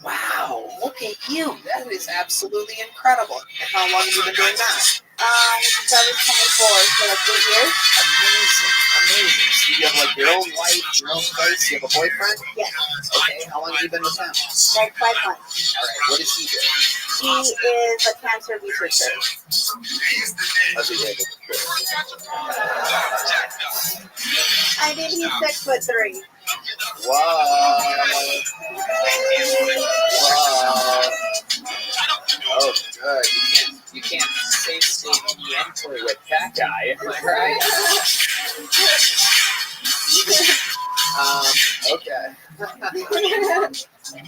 Wow, look at you. That is absolutely incredible. And how long have you been doing that? Since I was 24, so like 3 years. Amazing, amazing. So you have like your own life, your own place, you have a boyfriend? Yes. Okay, how long have you been with him? Like 5 months. All right, what does he do? He is a cancer researcher. How's he able to do it? I mean, he's 6'3". Whoa. Oh, good. You can't say niente with that guy, am I right? Okay.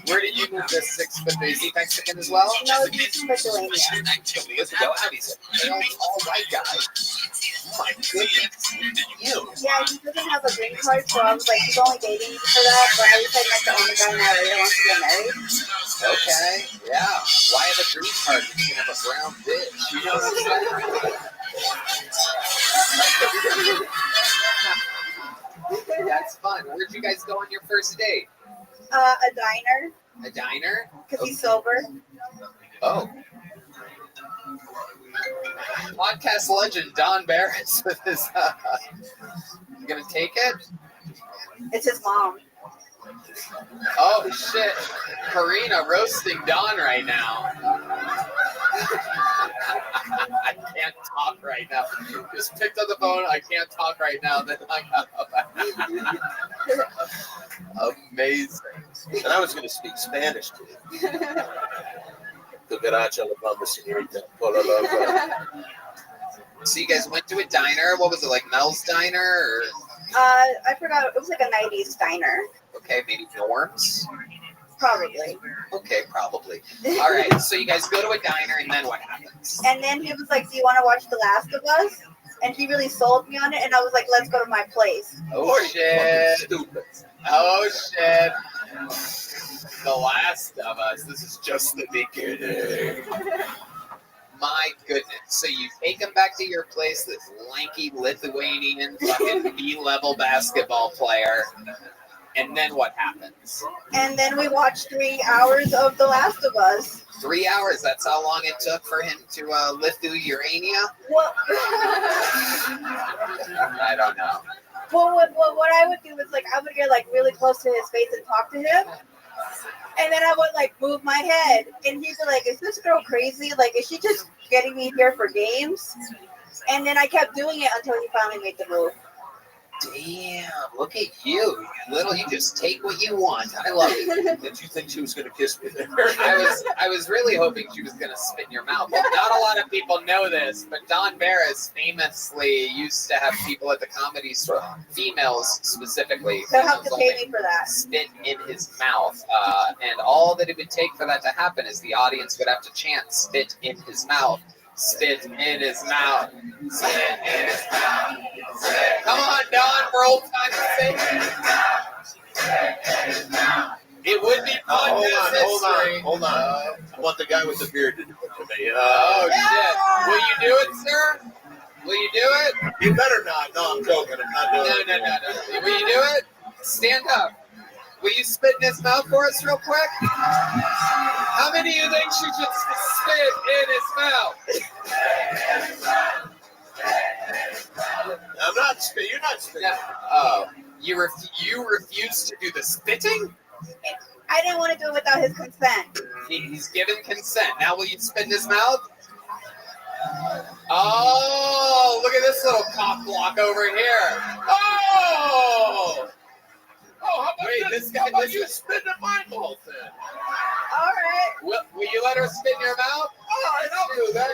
Where did you move this 6'3"? Is he Mexican as well? No, he's from Lithuania. Listen, go out. He's a all white guy. Oh my goodness. You. Yeah, he doesn't have a green card, so I was like, he's only dating me for that, but I wish I met the only guy in that area wants to get married. Okay, yeah. Why have a green card if you can have a brown bitch? You know what I'm saying? That's fun. Where'd you guys go on your first date? A diner. A diner? Because he's sober. Oh. Podcast legend Don Barris with his. You gonna take it? It's his mom. Oh shit! Karina roasting Don right now. I can't talk right now. Just picked up the phone. I can't talk right now. Then hung up. Amazing. And I was going to speak Spanish to you. Cucaracha, la bamba, señorita. So you guys went to a diner. What was it, like Mel's Diner? Or? I forgot. It was like a 90s diner. Okay, maybe Norms? Probably. Okay, probably. All right, so you guys go to a diner, and then what happens? And then he was like, do you want to watch The Last of Us? And he really sold me on it, and I was like, let's go to my place. Oh, shit. Oh, shit. The Last of Us. This is just the beginning. My goodness. So you take him back to your place, this lanky Lithuanian fucking B-level basketball player. And then what happens? And then we watched 3 hours of The Last of Us. 3 hours? That's how long it took for him to lift through Urania? Well, I don't know. Well, what I would do is like I would get like really close to his face and talk to him. And then I would like move my head. And he'd be like, is this girl crazy? Like, is she just getting me here for games? And then I kept doing it until he finally made the move. Damn, look at you. You just take what you want. I love it. Did you think she was going to kiss me there? I was really hoping she was going to spit in your mouth. Well, not a lot of people know this, but Don Barris famously used to have people at the Comedy Store, females specifically, They'll have to pay me for that. spit in his mouth. And all that it would take for that to happen is the audience would have to chant, spit in his mouth. Spit in his mouth. Spit in his mouth. Come on, Don, for old time's sake. It would be fun. Hold on. I want the guy with the beard to do it to me. Shit. Will you do it, sir? Will you do it? You better not. No, I'm joking. I'm not doing it. No. Will you do it? Stand up. Will you spit in his mouth for us real quick? How many of you think she should spit in his mouth? I'm not spitting. You're not spitting. Oh, you refuse to do the spitting? I didn't want to do it without his consent. He's given consent. Now will you spit in his mouth? Oh, look at this little cock block over here. Oh! Oh, how about Wait, this? this guy, How about this you guy. spit in my mouth then? All right. Will you let her spit in your mouth? All right, I'll do that.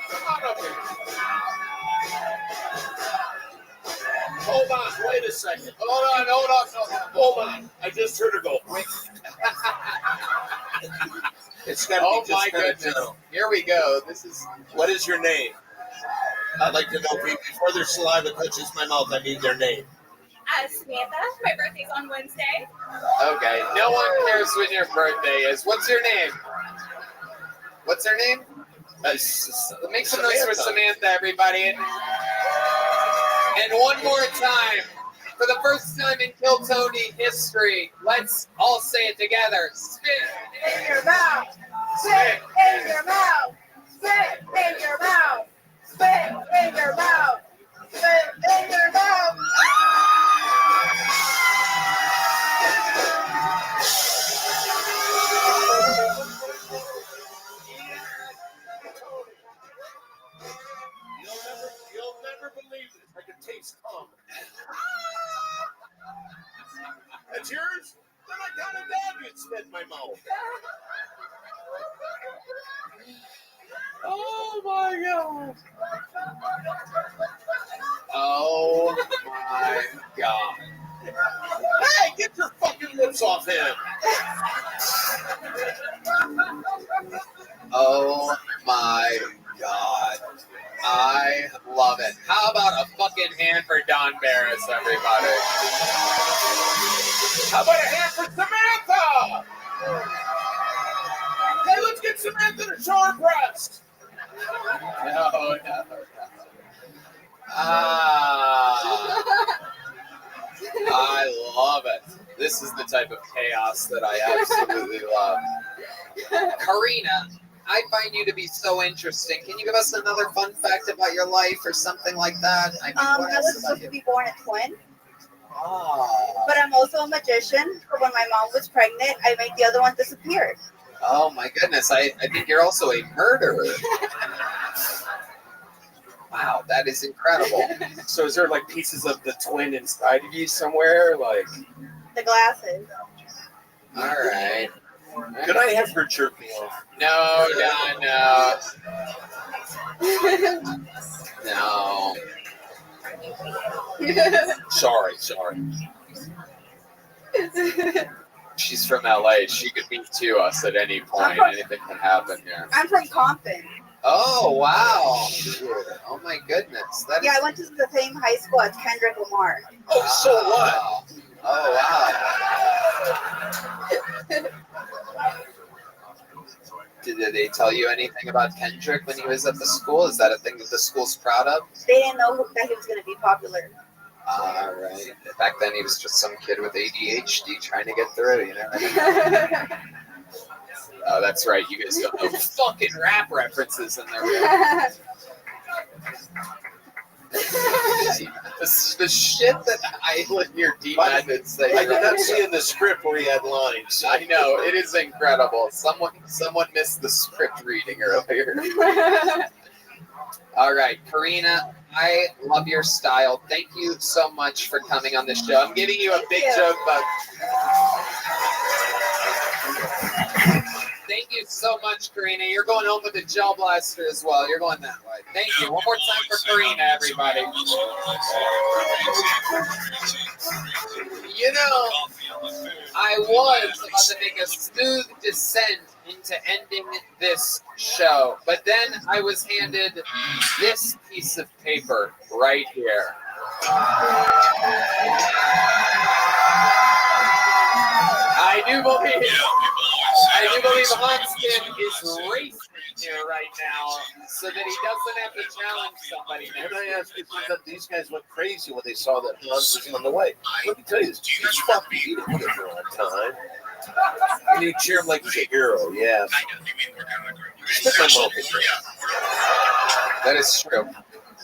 Come on up here. Hold on, wait a second. Hold on. I just heard her go. It's got to Oh be just my kinda goodness. gentle. Here we go. This is. What is your name? I'd like to know before their saliva touches my mouth. I need their name. Samantha. My birthday's on Wednesday. Okay. No one cares when your birthday is. What's your name? What's her name? Make some noise for Samantha, everybody. And one more time. For the first time in Kill Tony history, let's all say it together. Spit In your mouth. Spit in your mouth. Spit in your mouth. Spit in your mouth. Spit in your mouth. You'll never believe it. I can taste cum. That's yours? Then I got a dog and spit in my mouth. Oh my god. Oh my god. Hey, get your fucking lips off him. Oh my god. I love it. How about a fucking hand for Don Barris, everybody? How about a hand for Samantha? Hey, let's get Samantha to show her breast. No. I love it. This is the type of chaos that I absolutely love. Karina, I find you to be so interesting. Can you give us another fun fact about your life or something like that? I mean, what I else was about supposed you? to be born a twin, Oh. but I'm also a magician. So when my mom was pregnant, I made the other one disappear. Oh my goodness, I think you're also a murderer. Wow, that is incredible. So is there like pieces of the twin inside of you somewhere? Like The glasses. All right. Could I have her jerk me off? No, no. Sorry. She's from LA. She could meet to us at any point. Anything can happen here. I'm from Compton. Oh, wow. Oh, my goodness. That Yeah, is- I went to the same high school as Kendrick Lamar. Oh, so what? Oh, wow. Did they tell you anything about Kendrick when he was at the school? Is that a thing that the school's proud of? They didn't know that he was going to be popular. All right. Back then, he was just some kid with ADHD trying to get through, you know? Oh, that's right. You guys don't know fucking rap references in there. The shit that I would hear D-Method say. I did not see in the script where he had lines. I know, it is incredible. Someone missed the script reading earlier. All right, Karina, I love your style. Thank you so much for coming on the show. I'm giving you a big joke, but thank you so much, Karina. You're going home with a gel blaster as well. You're going that way. Thank you. One more time for Karina, everybody. You know, I was about to make a smooth descent into ending this show, but then I was handed this piece of paper right here. I do believe Huntston is racing here right now so that he doesn't have to challenge somebody Can next. I ask you something? These guys went crazy when they saw that Hans was on the way. Let me tell you this. He's fucking he didn't get here on time. And you cheer him like he's a hero, yes. That is true.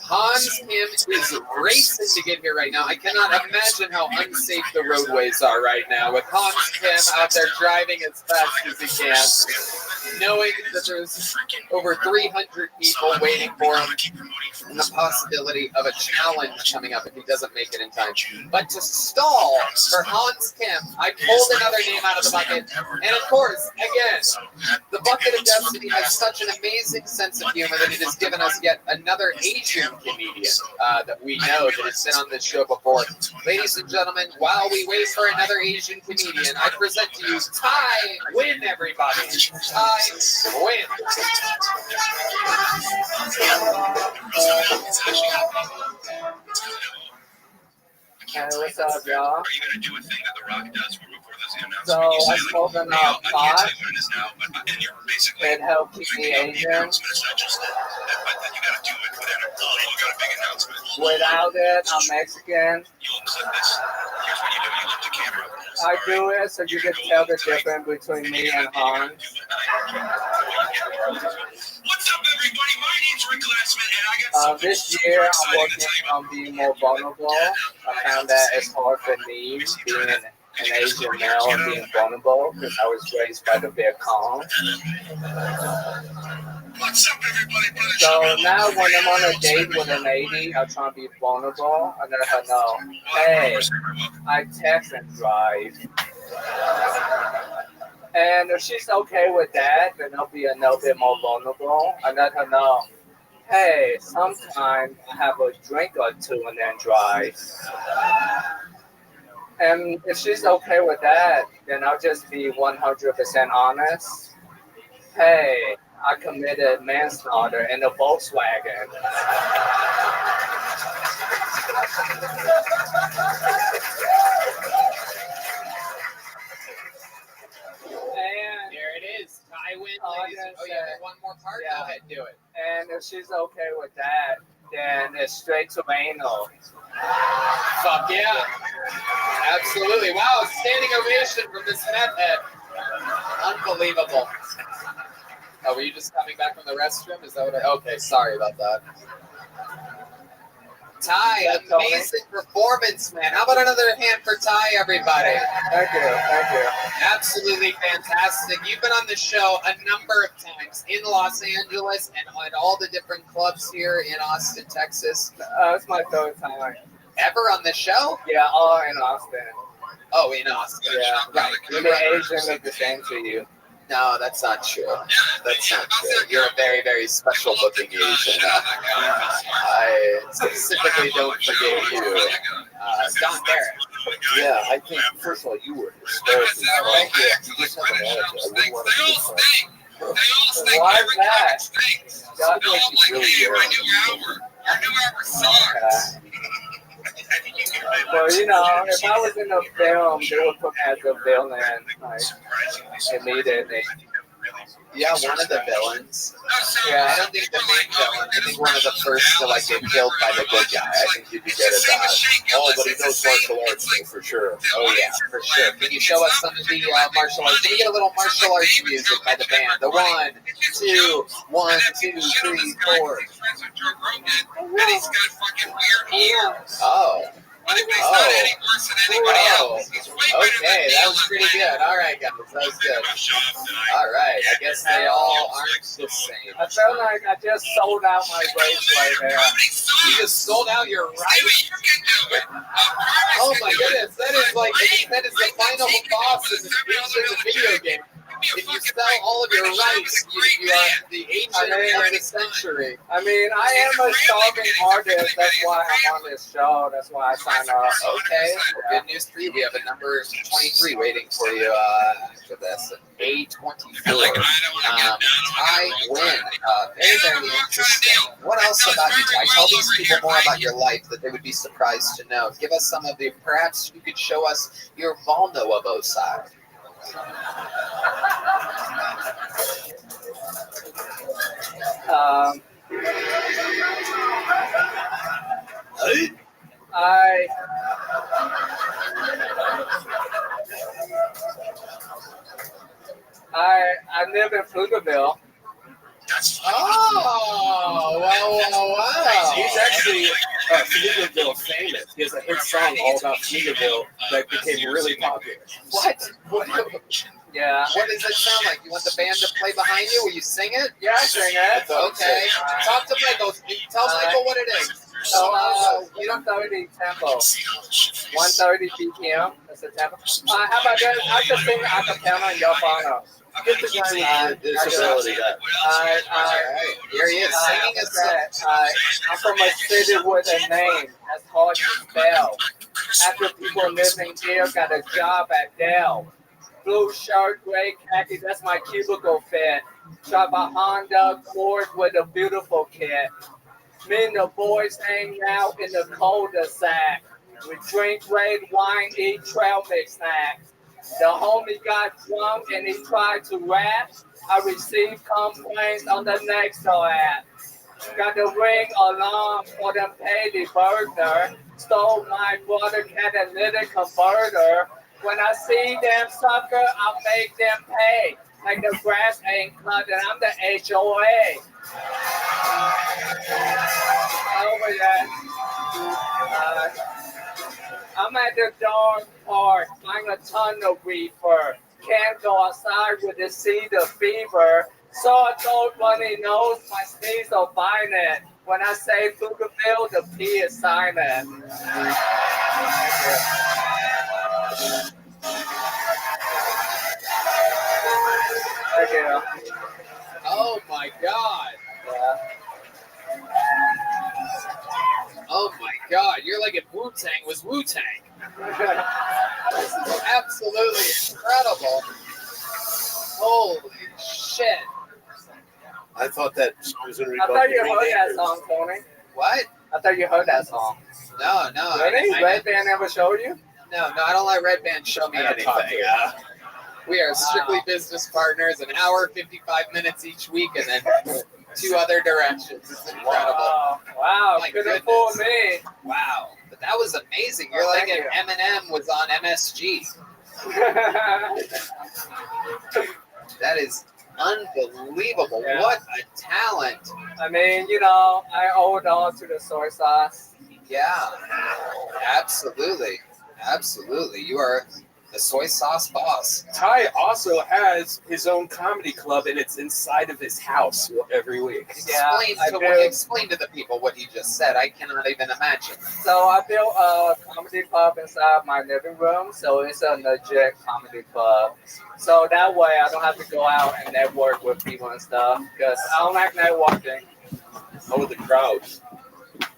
Hans Kim is racing to get here right now. I cannot imagine how unsafe the roadways are right now with Hans Kim out there driving as fast as he can, knowing that there's over 300 people waiting for him and the possibility of a challenge coming up if he doesn't make it in time. But to stall for Hans Kim, I pulled another name out of the bucket. And of course, again, the Bucket of Destiny has such an amazing sense of humor that it has given us yet another Asian comedian that we know that has been on this show before. Ladies and gentlemen, while we wait for another Asian comedian, I present to you Tai Win, everybody. Tai Win. Hey, what's up, y'all? So I smoke enough pot. It helps keep me Asian. Without it, I'm Mexican. I do it so you can tell the difference between me and Han. This year, I'm working on being more vulnerable. I found that it's hard for me being an Asian male and being vulnerable because I was raised by the Viet Cong. So now when I'm on a date with a lady, I try to be vulnerable. I let her know, hey, I text and drive. And if she's okay with that, then I'll be a little bit more vulnerable. I let her know, hey, sometimes I have a drink or two and then drive. And if she's okay with that, then I'll just be 100% honest. Hey, I committed manslaughter in a Volkswagen. And there it is. Tai Win, ladies. Oh, yeah, one more part? Yeah. Go ahead, do it. And if she's okay with that, then it's straight to anal. Fuck yeah. Absolutely. Wow, standing ovation from this meth head. Unbelievable. Oh, were you just coming back from the restroom? Is that what okay, sorry about that. Tai, amazing performance, man. How about another hand for Tai, everybody? Thank you, thank you. Absolutely fantastic. You've been on the show a number of times in Los Angeles and at all the different clubs here in Austin, Texas. It's my third time. Ever on the show? Yeah, all in Austin. Oh, in Austin. Yeah, right. The Asian look the same to you. No, that's not true. That's not true. You're a very, very special looking Asian. I specifically don't forget you. Don Barrett. Yeah, I think, first of all, you were hysterically funny. You just have an attitude. I wouldn't want to be a friend. Why is that? God makes you really weird. Well, you know, if I was in a film, they would put me as a villain, like, immediately. Yeah, one of the villains. Yeah, I don't think the main villain. I think one of the first to like get killed by the good guy. I think you'd be good at that. Oh, but he knows martial arts, though, for sure. Oh yeah, for sure. Can you show us some of the martial arts? Can we get a little martial arts music by the band? The 1, 2, 1, 2, 3, 4. Oh. Oh. Okay, that was pretty good. All right, guys, that was good. All right, I guess they all aren't the same. I felt like I just sold out my race right there. You just sold out your rights? Oh my goodness, that is the final boss in the video game. If you sell all of your rights, you are the agent of the century. I mean, I am a starving artist. That's why I'm on this show. That's why I signed up. Okay, well, good news for you. We have a number 23 waiting for you after this. A24. Tai Win. Very, very interesting. What else about you, Tai? Tell these people more about your life that they would be surprised to know. Give us some of the, perhaps you could show us your vulnerable side. I live in Pflugerville. Oh, wow. He's actually Pflugerville famous. He has a hit song all about Pflugerville that became really popular. What? Yeah. What does it sound like? You want the band to play behind you? Will you sing it? Yeah, I sing it. Okay. Talk to Michael. Tell Michael what it is. So, 130 tempo. 130 BPM. That's the tempo. How about this? I just sing a cappella and y'all follow. Get the guy with disability. Here he is singing a song. I'm from a city with a name that's hard to spell. After people living here got a job at Dell. Blue shirt, gray khaki, that's my cubicle fit. Drive a Honda Accord with a beautiful kit. Me and the boys hang out in the cul-de-sac. We drink red wine, eat trail mix snacks. The homie got drunk and he tried to rap. I received complaints on the Nextel app. Got the ring alarm for them petty burglar. Stole my brother catalytic converter. When I see them sucker, I'll make them pay. Like the grass ain't cut and I'm the HOA. Over that. I'm at the dog park, buying a ton of reefer. Can't go outside with the cedar fever. So I told Bunny Nose my sneeze will find it. When I say Pflugerville, the P is silent. Thank you. Oh my God. Yeah. Oh my God. You're like if Wu-Tang was Wu-Tang. This is absolutely incredible. Holy shit. I thought that was going to be I thought you heard that song, Tony. What? I thought you heard that song. No. Really? Red Band never showed you? No, I don't let Red Band show me anything. We are strictly business partners, an hour, 55 minutes each week, and then 2 other directions. It's incredible. Wow. My Couldn't goodness. fool me. Wow. But that was amazing. You're like if Eminem was on MSG. That is unbelievable. Yeah. What a talent. I mean, you know, I owe it all to the soy sauce. Yeah. Absolutely. Absolutely. You are the soy sauce boss. Ty also has his own comedy club, and it's inside of his house every week. Explain to the people what he just said. I cannot even imagine. So I built a comedy club inside my living room, so it's a legit comedy club. So that way I don't have to go out and network with people and stuff, because I don't like networking. How are the crowds?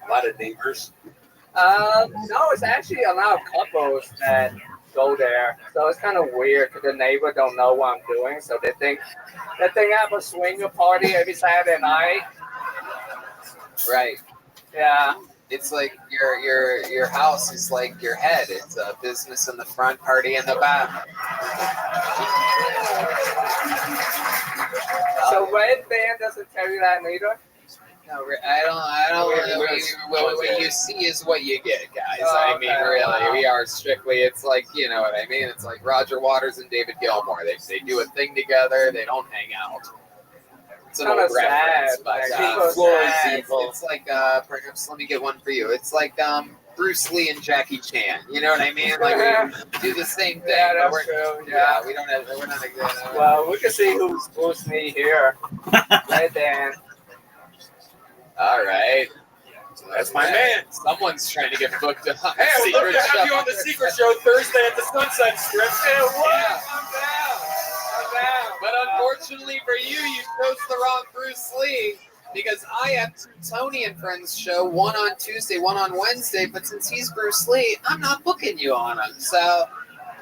A lot of neighbors. No, it's actually a lot of couples that go there. So it's kind of weird because the neighbor don't know what I'm doing, so they think I have a swinger party every Saturday night. Right. Yeah. It's like your house is like your head. It's a business in the front, party in the back. So Red Band doesn't tell you that neither? No, I don't. What you see is what you get, guys. Oh, I mean, really, we are strictly. It's like, you know what I mean. It's like Roger Waters and David Gilmour. They do a thing together. They don't hang out. It's an old reference, but it's like perhaps let me get one for you. It's like Bruce Lee and Jackie Chan. You know what I mean? Like we do the same thing. Yeah, but that's true. Yeah, we don't have. We're not. Well, we can see who's Bruce Lee here. Red Band. All right. That's my man. Someone's trying to get booked on Hey, I would love to have you on the Secret Show Thursday at the Sunset Strip. Yeah, I'm down. But unfortunately for you, you chose the wrong Bruce Lee because I have 2 Tony and Friends show, one on Tuesday, one on Wednesday. But since he's Bruce Lee, I'm not booking you on him. So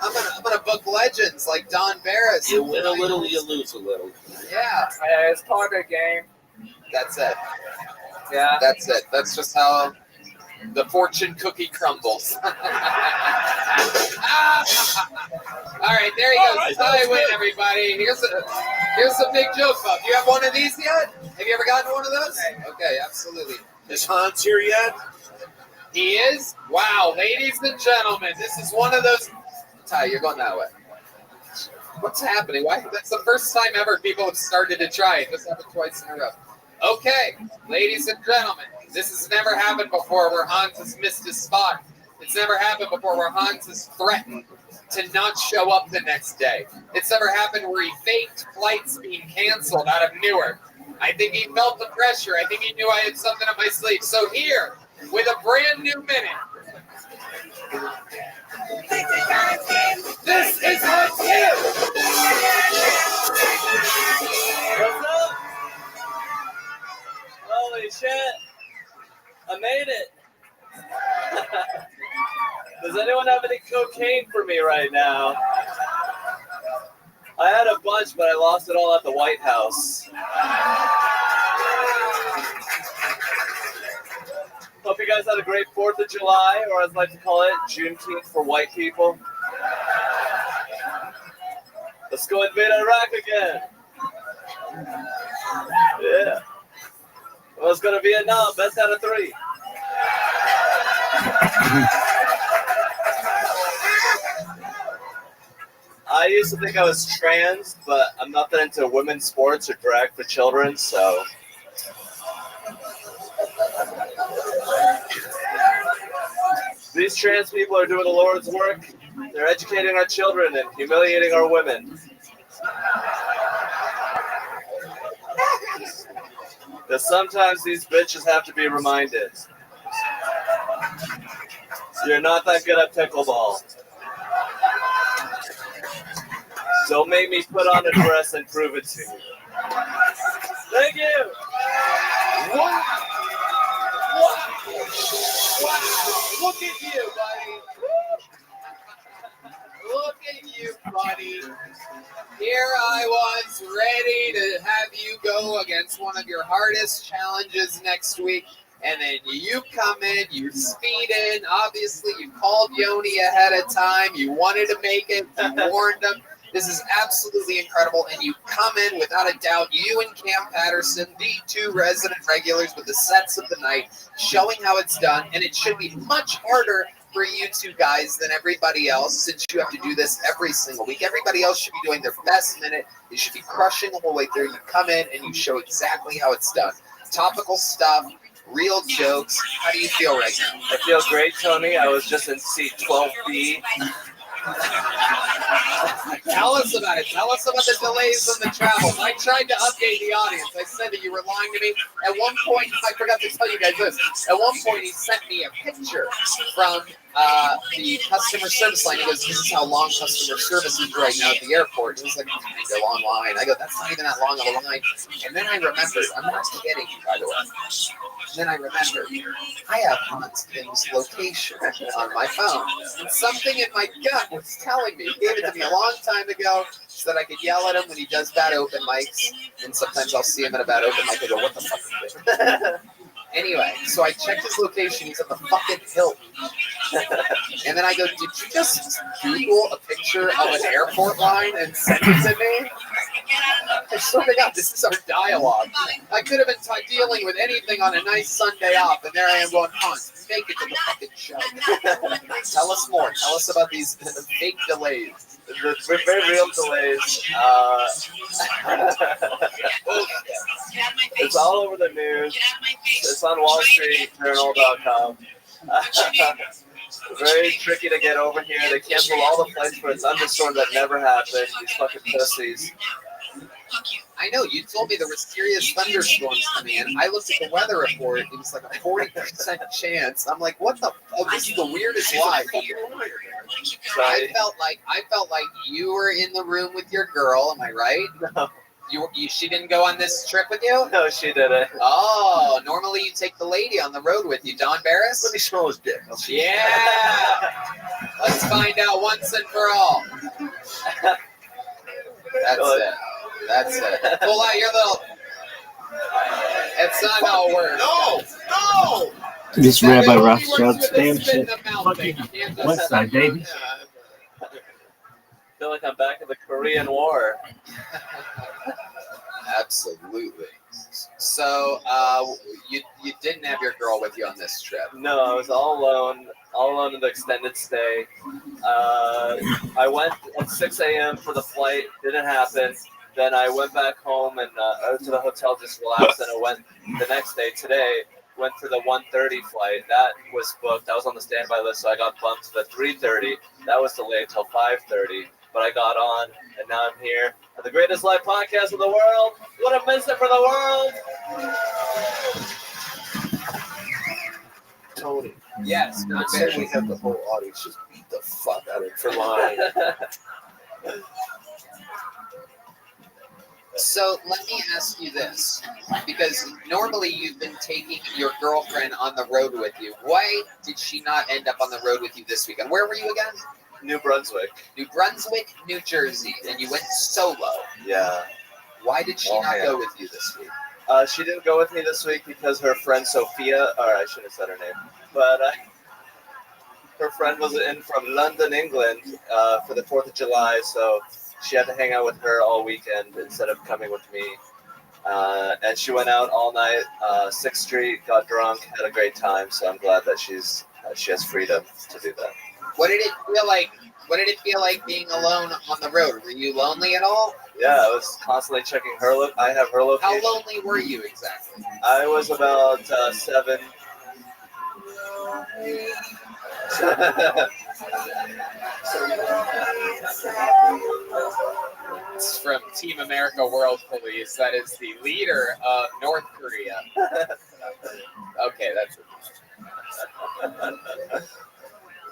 I'm gonna book legends like Don Barris. You win a little, you lose a little. Yeah. It's part of the game. That's it. Yeah. That's it. That's just how the fortune cookie crumbles. All right, there you go. That's how I win, everybody. Here's a big joke bump. You have one of these yet? Have you ever gotten one of those? Okay, absolutely. Is Hans here yet? He is? Wow, ladies and gentlemen, this is one of those. Ty, you're going that way. What's happening? Why? That's the first time ever people have started to try it. This happened twice in a row. Okay, ladies and gentlemen, this has never happened before where Hans has missed his spot. It's never happened before where Hans has threatened to not show up the next day. It's never happened where he faked flights being canceled out of Newark. I think he felt the pressure. I think he knew I had something up my sleeve. So here, with a brand new minute, this is Hans Hill. What's up? Holy shit. I made it. Does anyone have any cocaine for me right now? I had a bunch, but I lost it all at the White House. Hope you guys had a great 4th of July, or as I like to call it, Juneteenth for white people. Let's go invade Iraq again. Yeah. Let's go to Vietnam, best out of 3. I used to think I was trans, but I'm not that into women's sports or drag for children, so. These trans people are doing the Lord's work. They're educating our children and humiliating our women. Because sometimes these bitches have to be reminded. You're not that good at pickleball. Don't make me put on a dress and prove it to you. Thank you. Wow. Wow. Wow. Look at you, buddy. Look at you, buddy. Here I was ready to have you go against one of your hardest challenges next week. And then you come in, you speed in. Obviously, you called Yoni ahead of time. You wanted to make it. You warned him. This is absolutely incredible. And you come in, without a doubt, you and Cam Patterson, the 2 resident regulars with the sets of the night, showing how it's done. And it should be much harder for you 2 guys than everybody else, since you have to do this every single week. Everybody else should be doing their best minute. They should be crushing the whole way through. You come in and you show exactly how it's done. Topical stuff. Real jokes. How do you feel right now? I feel great, Tony. I was just in seat 12B. Tell us about it. Tell us about the delays and the travel. I tried to update the audience. I said that you were lying to me. At one point, I forgot to tell you guys this. At one point, he sent me a picture from the customer service line. He goes, "This is how long customer service is right now at the airport." It was like a long line. I go, "That's not even that long of a line." And then I remembered. I'm not kidding you, by the way. And then I remembered. I have Hans Kim's location on my phone. And something in my gut was telling me. He gave it to me a long time ago so that I could yell at him when he does bad open mics. And sometimes I'll see him at a bad open mic and go, "What the fuck is this?" Anyway, so I checked his location. He's at the fucking Hilton. And then I go, "Did you just Google a picture of an airport line and send it to me?" I swear to God, this is our dialogue. I could have been dealing with anything on a nice Sunday off, and there I am going, "Hans, make it to the fucking show." Tell us more. Tell us about these fake delays. The very real delays. It's all over the news. It's on WallStreetJournal.com. Very tricky to get over here. They cancel all the flights for a thunderstorm that never happened. These fucking pussies. I know, you told me there were serious thunderstorms coming in. I looked at the weather report. It was like a 40% chance. I'm like, what the fuck? This is the weirdest life. I felt like you were in the room with your girl. Am I right? No. She didn't go on this trip with you? No, she didn't. Oh, normally you take the lady on the road with you. Don Barris? Let me smell his dick. Yeah. Let's find out once and for all. That's it. That's it. Pull out your little. That's not how it works. No! This Rabbi Rothschild spam shit. Fucking West Side, baby. I feel like I'm back in the Korean War. Absolutely. So, you didn't have your girl with you on this trip? No, I was all alone in the extended stay. I went a 6 a.m. for the flight. Didn't happen. Then I went back home and to the hotel just relaxed. And I went the next day, today, went for the 1:30 flight. That was booked. I was on the standby list, so I got bumped to the 3:30. That was delayed till 5:30. But I got on, and now I'm here at the greatest live podcast in the world. What a miss it for the world. Tony. Yes, I'm saying we have the whole audience just beat the fuck out of it for lying. So let me ask you this, because normally you've been taking your girlfriend on the road with you. Why did she not end up on the road with you this weekend? Where were you again? New Brunswick. New Brunswick, New Jersey, and you went solo. Yeah. Why did she not go with you this week? She didn't go with me this week because her friend Sophia, or I shouldn't have said her name, but her friend was in from London, England for the 4th of July, so she had to hang out with her all weekend instead of coming with me. And she went out all night, 6th Street, got drunk, had a great time, so I'm glad that she has freedom to do that. What did it feel like? What did it feel like being alone on the road? Were you lonely at all? Yeah, I was constantly checking her I have her location. How lonely were you exactly? I was about 7. It's from Team America World Police. That is the leader of North Korea. Okay, that's it.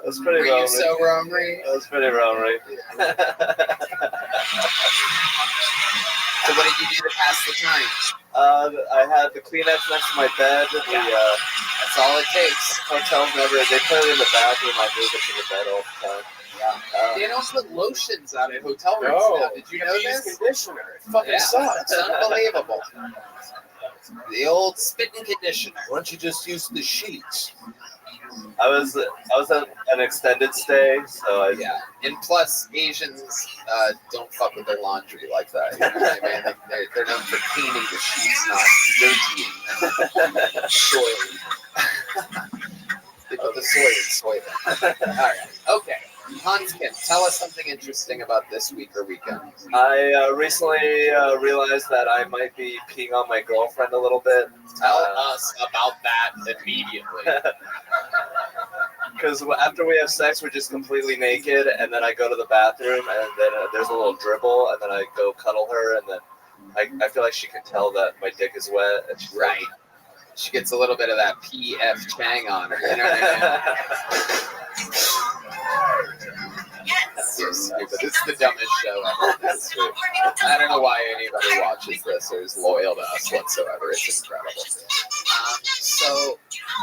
That's pretty Were you so wrong-ry? That was pretty wrong-ry. So what did you do to pass the time? I had the Kleenex next to my bed. That's all it takes. Hotels they put it in the bathroom. I move it to the bed all the time. Yeah. They don't put lotions out at hotel rooms now. Did you know this? Conditioner. It fucking sucks. It's unbelievable. The old spitting conditioner. Why don't you just use the sheets? I was at an extended stay, so yeah. And plus, Asians don't fuck with their laundry like that. You know what I mean? They're known for cleaning the sheets, not dirtying them. Soiling. They put the soy in soy. All right. Okay. Hans Kim, tell us something interesting about this week or weekend. I recently realized that I might be peeing on my girlfriend a little bit. Tell us about that immediately. Because after we have sex, we're just completely naked, and then I go to the bathroom, and then there's a little dribble, and then I go cuddle her, and then I feel like she can tell that my dick is wet. And she's right. She gets a little bit of that P.F. Chang on her. You know what I mean? Yes. So stupid. This is the dumbest show ever. I don't know why anybody watches this or is loyal to us whatsoever. It's incredible. So,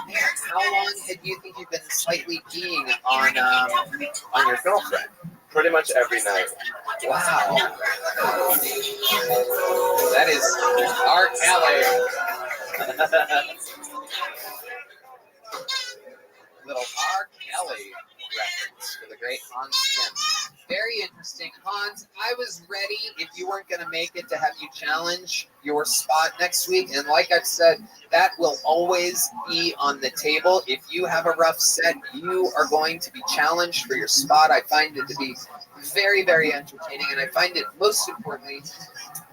man, how long have you think you've been slightly peeing on your girlfriend? Pretty much every night. Wow. That is R. Kelly. Little R. Kelly reference for the great Hans Kim. Very interesting. Hans, I was ready, if you weren't going to make it, to have you challenge your spot next week. And like I've said, that will always be on the table. If you have a rough set, you are going to be challenged for your spot. I find it to be very, very entertaining. And I find it, most importantly,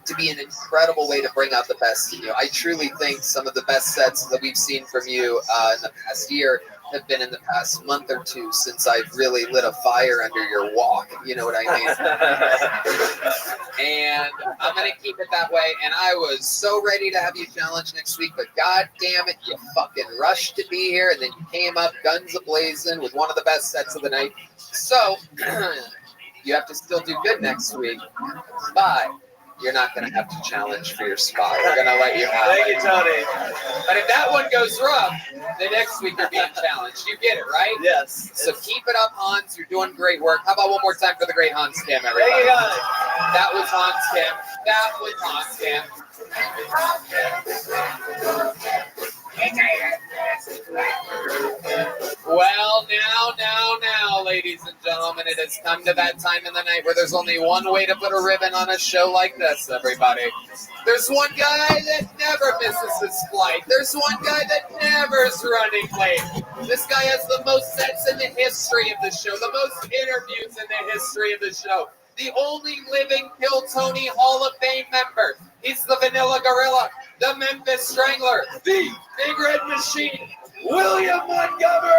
to be an incredible way to bring out the best in you. I truly think some of the best sets that we've seen from you in the past year have been in the past month or two since I've really lit a fire under your walk. You know what I mean? And I'm going to keep it that way. And I was so ready to have you challenge next week, but God damn it, you fucking rushed to be here. And then you came up guns a-blazing with one of the best sets of the night. So you have to still do good next week. But you're not going to have to challenge for your spot. We're going to let you have Thank it. you, Tony. But if that one goes rough, the next week you're being challenged. You get it, right? Yes. So keep it up, Hans. You're doing great work. How about one more time for the great Hans Kim, everybody? Thank you, guys. That was Hans Kim. That was Hans Kim. Well, now, ladies and gentlemen, it has come to that time in the night where there's only one way to put a ribbon on a show like this, everybody. There's one guy that never misses his flight. There's one guy that never is running late. This guy has the most sets in the history of the show, the most interviews in the history of the show. the only living Kill Tony Hall of Fame member. He's the Vanilla Gorilla, the Memphis Strangler, the Big Red Machine, William Montgomery!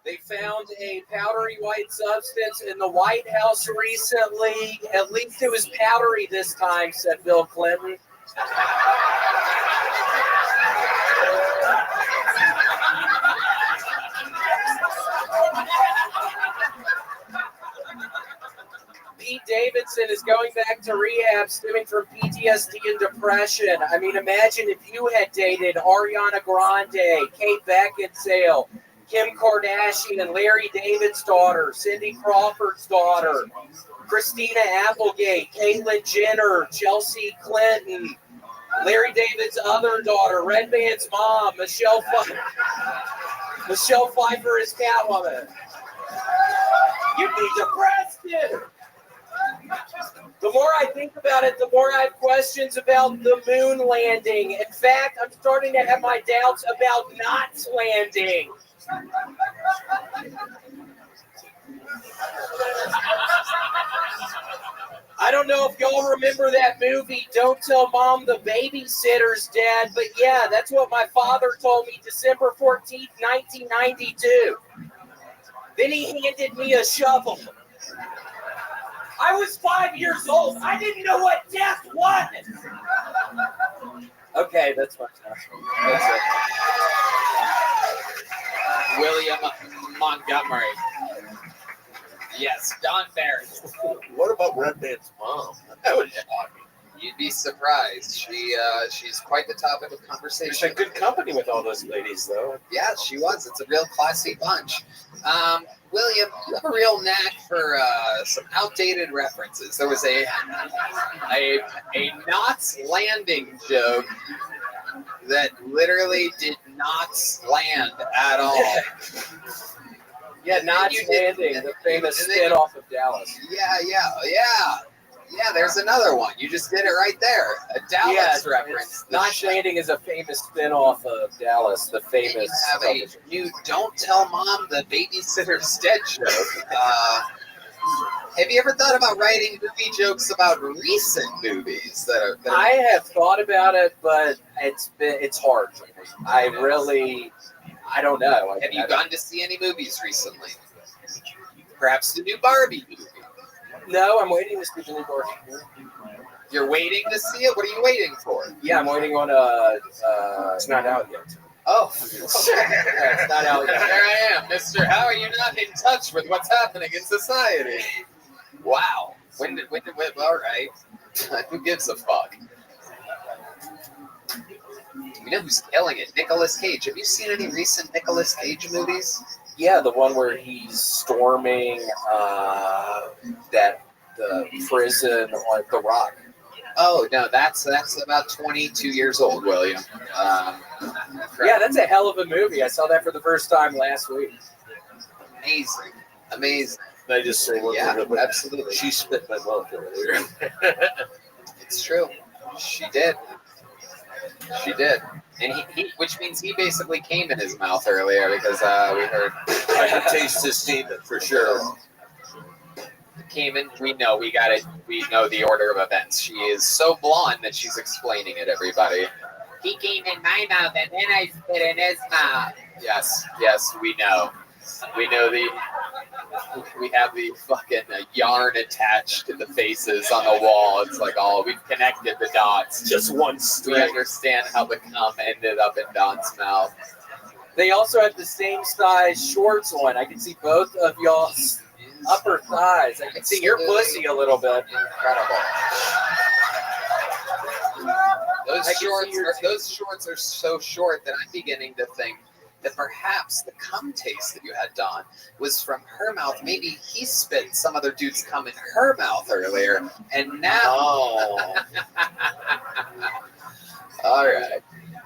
They found a powdery white substance in the White House recently. At least it was powdery this time, said Bill Clinton. Pete Davidson is going back to rehab stemming from PTSD and depression. I mean, imagine if you had dated Ariana Grande, Kate Beckinsale, Kim Kardashian, Larry David's daughter, Cindy Crawford's daughter, Christina Applegate, Caitlyn Jenner, Chelsea Clinton, Larry David's other daughter, Red Band's mom, Michelle Pfeiffer is Catwoman. You'd be depressed, dude. The more I think about it, the more I have questions about the moon landing. In fact, I'm starting to have my doubts about not landing. I don't know if y'all remember that movie, Don't Tell Mom the Babysitter's Dead, but yeah, that's what my father told me December 14th, 1992. Then he handed me a shovel. I was 5 years old. I didn't know what death was. Okay, that's fine. That's it. William Montgomery. Yes, Don Barrett. What about Red Band's mom? That was shocking. You'd be surprised. She's quite the topic of conversation. She's in good company with all those ladies, though. Yeah, she was. It's a real classy bunch. William, you have a real knack for some outdated references. There was a Knots Landing joke that literally did not land at all. Yeah, Knots Landing, the famous spin-off of Dallas. Yeah, there's another one. You just did it right there. A Dallas reference. Knots Landing is a famous spin-off of Dallas, the famous. You have a new Don't Tell Mom the Babysitter's Dead joke. Have you ever thought about writing movie jokes about recent movies that are? I have thought about it, but it's hard. I don't know. Have you gone to see any movies recently? Perhaps the new Barbie movie. No, I'm waiting to see the new Barbie. You're waiting to see it? What are you waiting for? Yeah, I'm waiting on it's not out yet. Oh, it's not out yet. There I am, mister. How are you not in touch with what's happening in society? Wow. When all right. Who gives a fuck? You know who's killing it? Nicolas Cage. Have you seen any recent Nicolas Cage movies? Yeah, the one where he's storming the prison on The Rock. Oh no, that's about 22 years old, William. Yeah, that's a hell of a movie. I saw that for the first time last week. Amazing. Can I just say one Yeah, thing? absolutely. She spit my mouth earlier. It's true. She did. And he which means he basically came in his mouth earlier because we heard. I can taste this demon for sure. Came in. We know we got it. We know the order of events. She is so blonde that she's explaining it. Everybody. He came in my mouth and then I spit in his mouth. Yes, we know. We know we have the fucking yarn attached to the faces on the wall. It's like, we've connected the dots. Just one string. We understand how the cum ended up in Don's mouth. They also have the same size shorts on. I can see both of y'all's upper thighs. I can see your pussy a little bit. Incredible. Those shorts are so short that I'm beginning to think that perhaps the cum taste that you had, Don, was from her mouth. Maybe he spit some other dude's cum in her mouth earlier, and now... Oh. All right.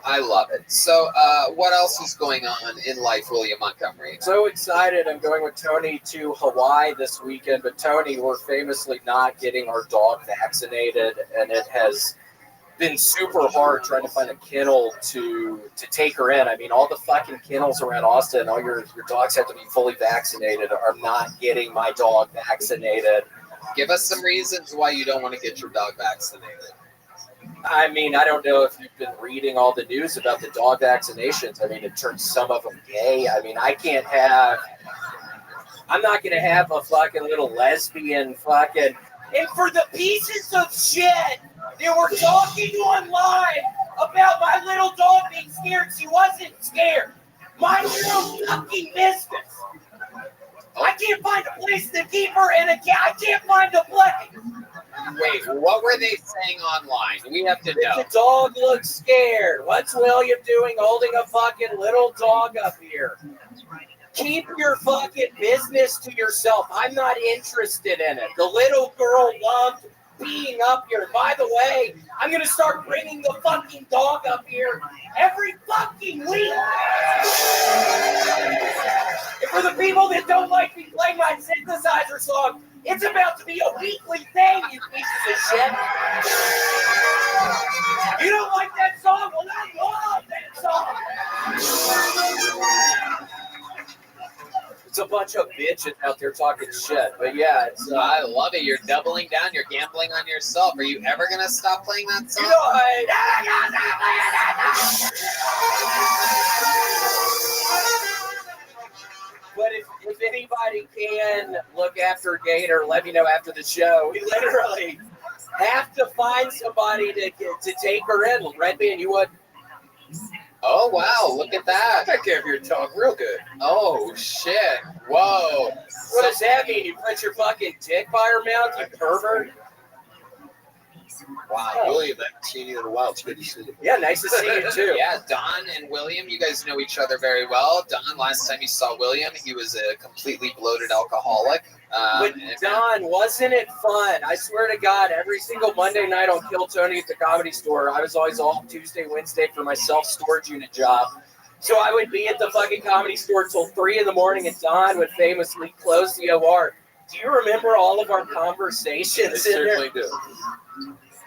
I love it. So, what else is going on in life, William Montgomery? So excited. I'm going with Tony to Hawaii this weekend. But Tony, we're famously not getting our dog vaccinated, and it has been super hard trying to find a kennel to take her in. I mean, all the fucking kennels around Austin, all your dogs have to be fully vaccinated. I'm not getting my dog vaccinated. Give us some reasons why you don't want to get your dog vaccinated. I mean, I don't know if you've been reading all the news about the dog vaccinations. I mean, it turns some of them gay. I mean, I'm not going to have a fucking little lesbian fucking. And for the pieces of shit that were talking online about my little dog being scared, she wasn't scared. Mind your own fucking business. I can't find a place to keep her, and I can't find a place. Wait, what were they saying online? We have to know. The dog looks scared. What's William doing holding a fucking little dog up here? Keep your fucking business to yourself. I'm not interested in it. The little girl loved being up here. By the way, I'm going to start bringing the fucking dog up here every fucking week. And for the people that don't like me playing my synthesizer song, it's about to be a weekly thing, you pieces of shit. You don't like that song? Well, I love that song. It's a bunch of bitches out there talking shit. But yeah, it's. I love it. You're doubling down. You're gambling on yourself. Are you ever going to stop playing that song? You know, But if anybody can look after Gator, let me know after the show. We literally have to find somebody to take her in. Red Band, you would? Oh, wow. Look at that. Take care of your dog real good. Oh, shit. Whoa. What does that mean? You put your fucking dick by her mouth, you pervert? Wow, William, I haven't seen you in a while. It's good to see you. Yeah, nice to see you too. Yeah, Don and William, you guys know each other very well. Don, last time you saw William, he was a completely bloated alcoholic. But Don, wasn't it fun? I swear to God, every single Monday night on Kill Tony at the Comedy Store, I was always off Tuesday, Wednesday for my self-storage unit job. So I would be at the fucking Comedy Store till 3 a.m, and Don would famously close the OR. Do you remember all of our conversations? I certainly do.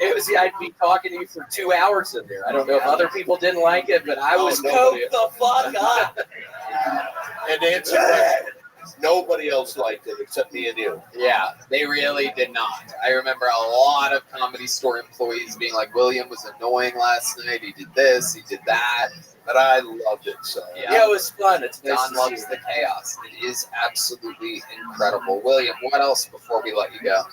It was, I'd be talking to you for 2 hours in there. I don't know if other people didn't like it, but I was coked the fuck up. And to answer that, nobody else liked it except me and you. Yeah, they really did not. I remember a lot of Comedy Store employees being like, William was annoying last night. He did this, he did that. But I loved it. So yeah, it was fun. It's nice Don loves the chaos. It is absolutely incredible. William, what else before we let you go?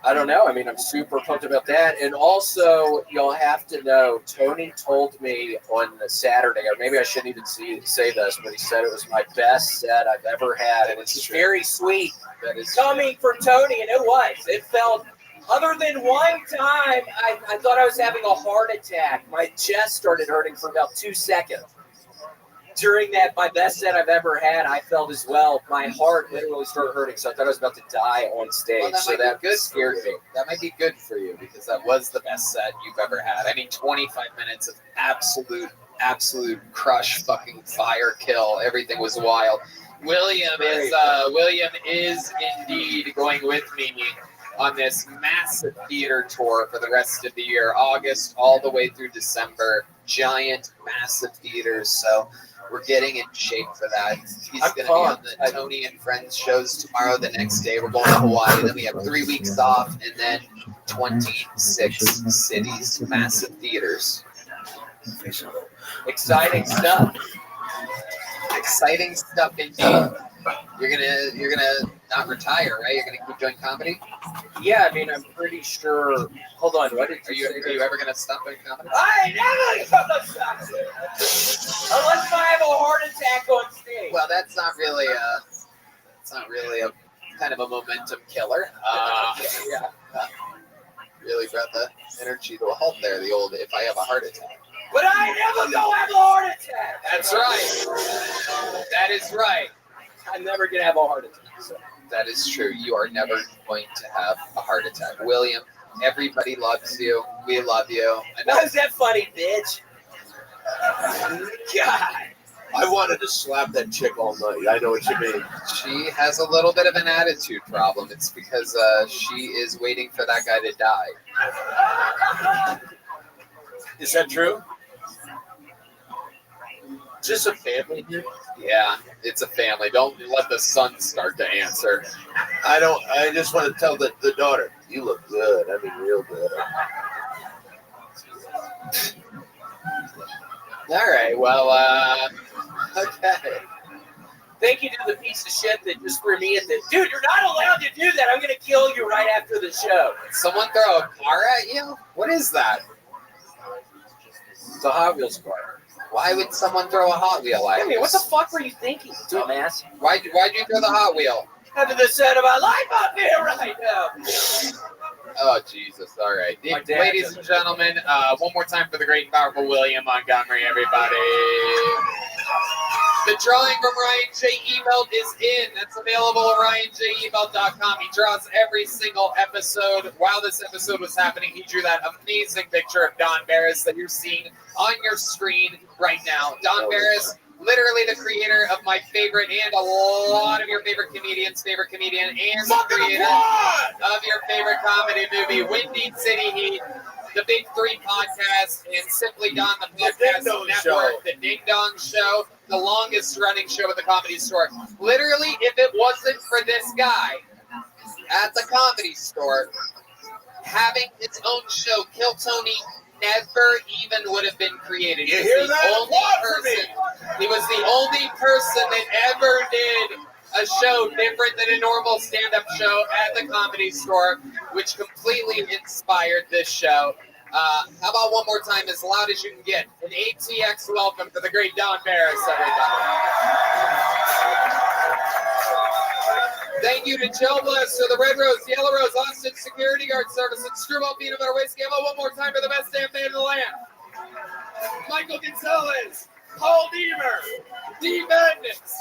I don't know. I mean, I'm super pumped about that. And also, you'll have to know, Tony told me on Saturday, or maybe I shouldn't even say this, but he said it was my best set I've ever had. And it's very sweet. That is coming from Tony, and it was. It felt, other than one time, I thought I was having a heart attack. My chest started hurting for about 2 seconds. During that, my best set I've ever had, I felt as well. My heart literally started hurting, so I thought I was about to die on stage. Well, so that scared me. That might be good for you because that was the best set you've ever had. I mean, 25 minutes of absolute crush, fucking fire kill. Everything was wild. William is indeed going with me on this massive theater tour for the rest of the year, August all the way through December. Giant, massive theaters. So we're getting in shape for that. He's going to be on the Tony and Friends shows tomorrow. The next day, we're going to Hawaii. Then we have 3 weeks off, and then 26 cities, massive theaters. Exciting stuff. Exciting stuff indeed. You're gonna not retire, right? You're gonna keep doing comedy. Yeah, I mean, I'm pretty sure. Hold on, what did you say? Are you ever gonna stop doing comedy? I ain't never gonna stop it. Unless I have a heart attack on stage. Well, that's not really a kind of a momentum killer. Really brought the energy to a halt there. The old "if I have a heart attack." But I ain't never gonna have a heart attack. That's right. That is right. I'm never gonna have a heart attack. So. That is true. You are never going to have a heart attack. William, everybody loves you. We love you. Why is that funny, bitch? God. I wanted to slap that chick all night. I know what you mean. She has a little bit of an attitude problem. It's because she is waiting for that guy to die. Is that true? Is this a family here? Yeah, it's a family. Don't let the son start to answer. I just want to tell the daughter, you look good. I mean, real good. All right, well, okay. Thank you to the piece of shit that just threw me at the dude. You're not allowed to do that. I'm gonna kill you right after the show. Someone throw a car at you? What is that? It's a Hot Wheels car. Why would someone throw a Hot Wheel at you? I mean, what the fuck were you thinking, dumbass? Why'd you throw the Hot Wheel? Having the set of my life up here right now. Oh, Jesus. All right. Ladies and gentlemen, one more time for the great and powerful William Montgomery, everybody. The drawing from Ryan J. Ebelt is in. That's available at RyanJEbelt.com. He draws every single episode. While this episode was happening, he drew that amazing picture of Don Barris that you're seeing on your screen right now. Don Barris, literally the creator of my favorite and a lot of your favorite comedians' favorite comedian, and the creator of your favorite comedy movie, Windy City Heat, the Big Three podcast, and Simply Don, the podcast network, the Ding Dong Show, the longest running show at the Comedy Store. Literally, if it wasn't for this guy at the Comedy Store having its own show, Kill Tony never even would have been created. You hear that? He was the only person that ever did a show different than a normal stand-up show at the Comedy Store, which completely inspired this show. How about one more time, as loud as you can get? An ATX welcome to the great Don Barris, everybody. Thank you to Joe Bliss, the Red Rose, Yellow Rose, Austin Security Guard Service, and Screwball Peanut Butter Whiskey. How about one more time for the best damn man in the land? Michael Gonzalez, Paul Deemer, D. Madness,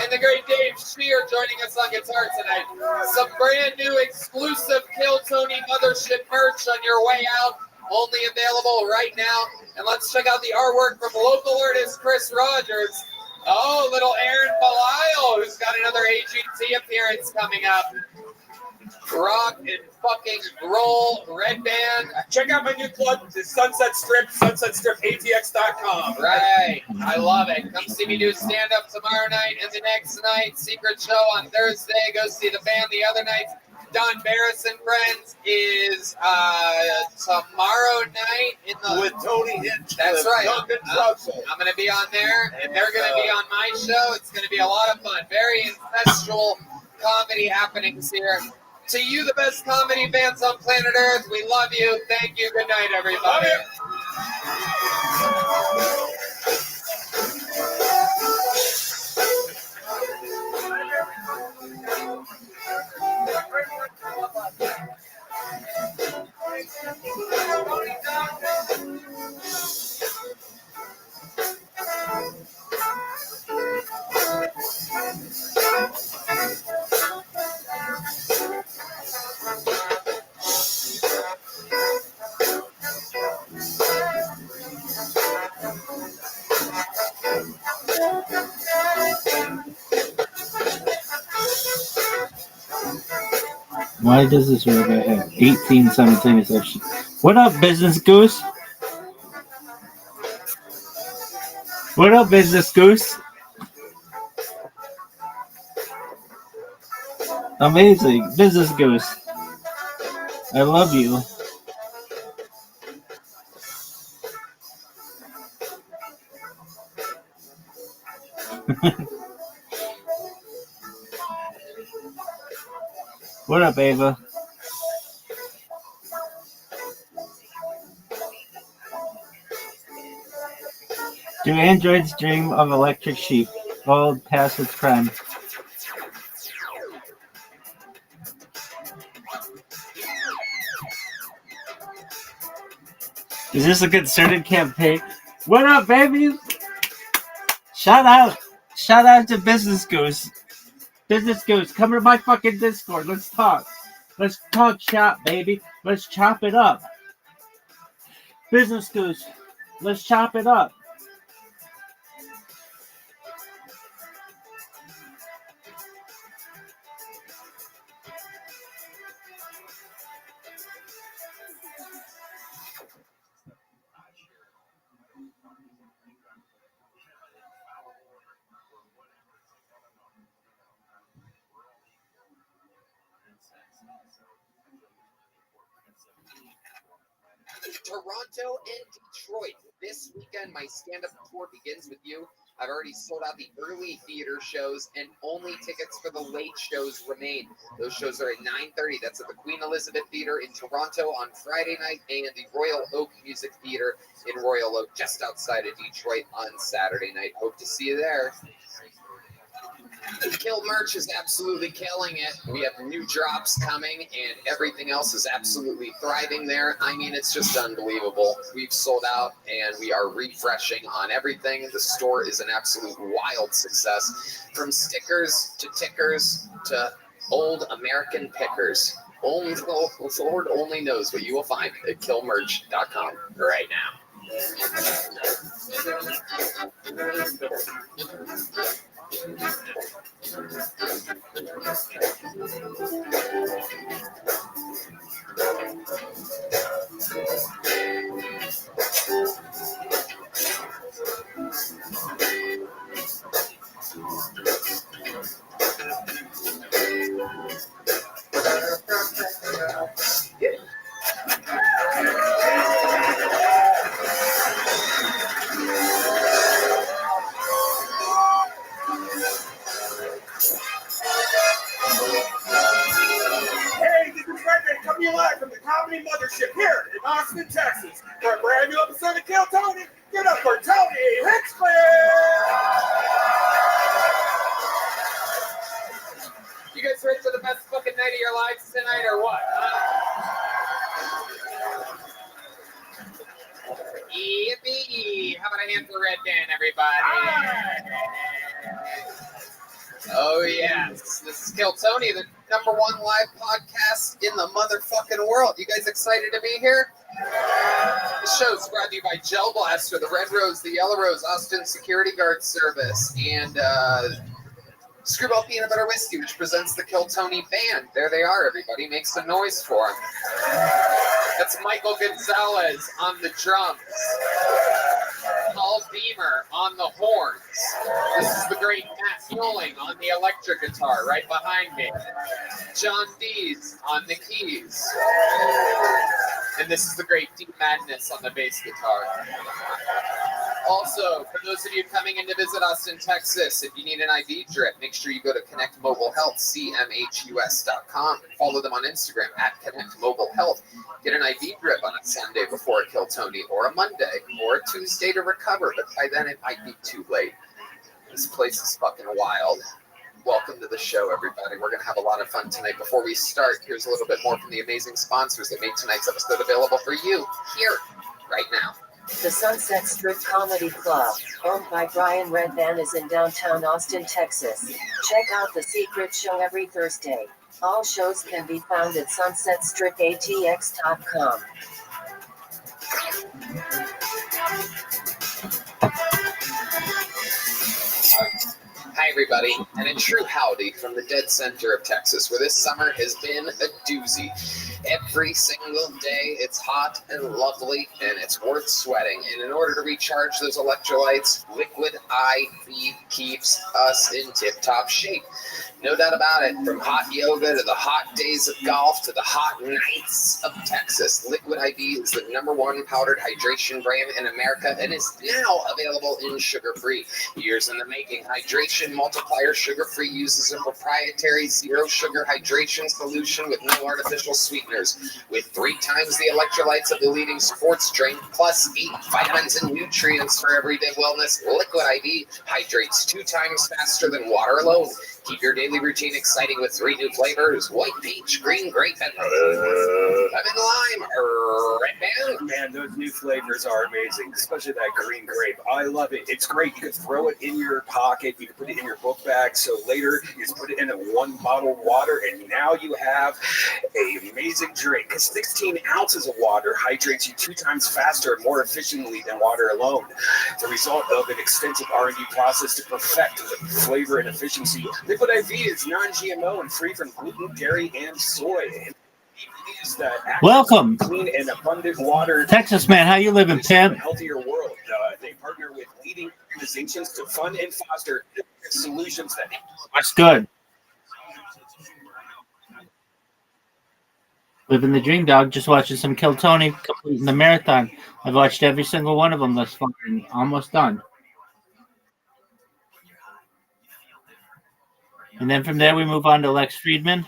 and the great Dave Shear joining us on guitar tonight. Some brand new exclusive Kill Tony Mothership merch on your way out, only available right now. And let's check out the artwork from local artist Chris Rogers. Oh, little Aaron Belial, who's got another AGT appearance coming up. Rock and fucking roll, Red Band. Check out my new plug, the Sunset Strip, sunsetstripatx.com. Right. I love it. Come see me do stand-up tomorrow night and the next night. Secret show on Thursday. Go see the band the other night. Don Barris and Friends is tomorrow night in the with Tony Hinchcliffe. That's right. I'm going to be on there, and they're going to be on my show. It's going to be a lot of fun. Very incestual comedy happenings here. To you, the best comedy fans on planet Earth, we love you. Thank you. Good night, everybody. Why does this Rabbi have 18 simultaneous? What up, Business Goose? What up, Business Goose? Amazing. Business Goose. I love you. What up, Ava? Do androids dream of electric sheep? Old past its prime. Is this a concerted campaign? What up, baby? Shout out to Business Goose. Business Goose, come to my fucking Discord. Let's talk. Let's talk shop, baby. Let's chop it up. Business Goose, let's chop it up. Toronto and Detroit. This weekend, my stand-up tour begins with you. I've already sold out the early theater shows, and only tickets for the late shows remain. Those shows are at 9:30. That's at the Queen Elizabeth Theatre in Toronto on Friday night, and the Royal Oak Music Theatre in Royal Oak, just outside of Detroit, on Saturday night. Hope to see you there. Kill merch is absolutely killing it. We have new drops coming, and everything else is absolutely thriving there. I mean, it's just unbelievable. We've sold out, and we are refreshing on everything. The store is an absolute wild success. From stickers to tickers to old American pickers. Only the Lord only knows what you will find at killmerch.com right now. Hey, this is Frederick coming live from the Comedy Mothership here in Austin, Texas, for a brand new episode of Kill Tony. Give it up for Tony Hinchcliffe! You guys ready for the best fucking night of your lives tonight, or what? Yippee! How about a hand for Red Dan, everybody? Oh, yes. This is Kill Tony, the #1 live podcast in the motherfucking world. You guys excited to be here? The show's brought to you by Gel Blaster, the Red Rose, the Yellow Rose, Austin Security Guard Service, and Screwball Peanut Butter Whiskey, which presents the Kill Tony Band. There they are, everybody. Make some noise for them. That's Michael Gonzalez on the drums. Paul Beamer on the horns. This is the great Matt Fueling on the electric guitar right behind me. John Dees on the keys. And this is the great Deep Madness on the bass guitar. Also, for those of you coming in to visit Austin, Texas, if you need an IV drip, make sure you go to Connect Mobile Health, CMHUS.com, and follow them on Instagram at Connect Mobile Health. Get an IV drip on a Sunday before a Kill Tony, or a Monday, or a Tuesday to recover, but by then it might be too late. This place is fucking wild. Welcome to the show, everybody. We're going to have a lot of fun tonight. Before we start, here's a little bit more from the amazing sponsors that made tonight's episode available for you here, right now. The Sunset Strip Comedy Club, owned by Brian Redvan, is in downtown Austin, Texas. Check out The Secret Show every Thursday. All shows can be found at sunsetstripatx.com. Hi, everybody, and a true howdy from the dead center of Texas, where this summer has been a doozy. Every single day, it's hot and lovely, and it's worth sweating. And in order to recharge those electrolytes, Liquid IV keeps us in tip-top shape. No doubt about it. From hot yoga to the hot days of golf to the hot nights of Texas, Liquid IV is the #1 powdered hydration brand in America and is now available in sugar-free. Years in the making, Hydration Multiplier Sugar-Free uses a proprietary zero-sugar hydration solution with no artificial sweeteners. With 3 times the electrolytes of the leading sports drink, plus 8 vitamins and nutrients for everyday wellness, Liquid IV hydrates 2 times faster than water alone. Keep your daily routine exciting with 3 new flavors: white peach, green grape, and lemon lime. Red band. Man, those new flavors are amazing, especially that green grape. I love it. It's great. You can throw it in your pocket. You can put it in your book bag. So later, you just put it in a 1 bottle of water, and now you have an amazing drink. 16 ounces of water hydrates you 2 times faster and more efficiently than water alone. The result of an extensive R&D process to perfect the flavor and efficiency. Liquid IV is non-GMO and free from gluten, dairy, and soy. Welcome, clean and abundant water. Texas man. How you living, A pimp? healthier world. They partner with leading organizations to fund and foster solutions that. That's good. Living the dream, dog. Just watching some Kill Tony completing the marathon. I've watched every single one of them thus far and almost done. And then from there, we move on to Lex Friedman.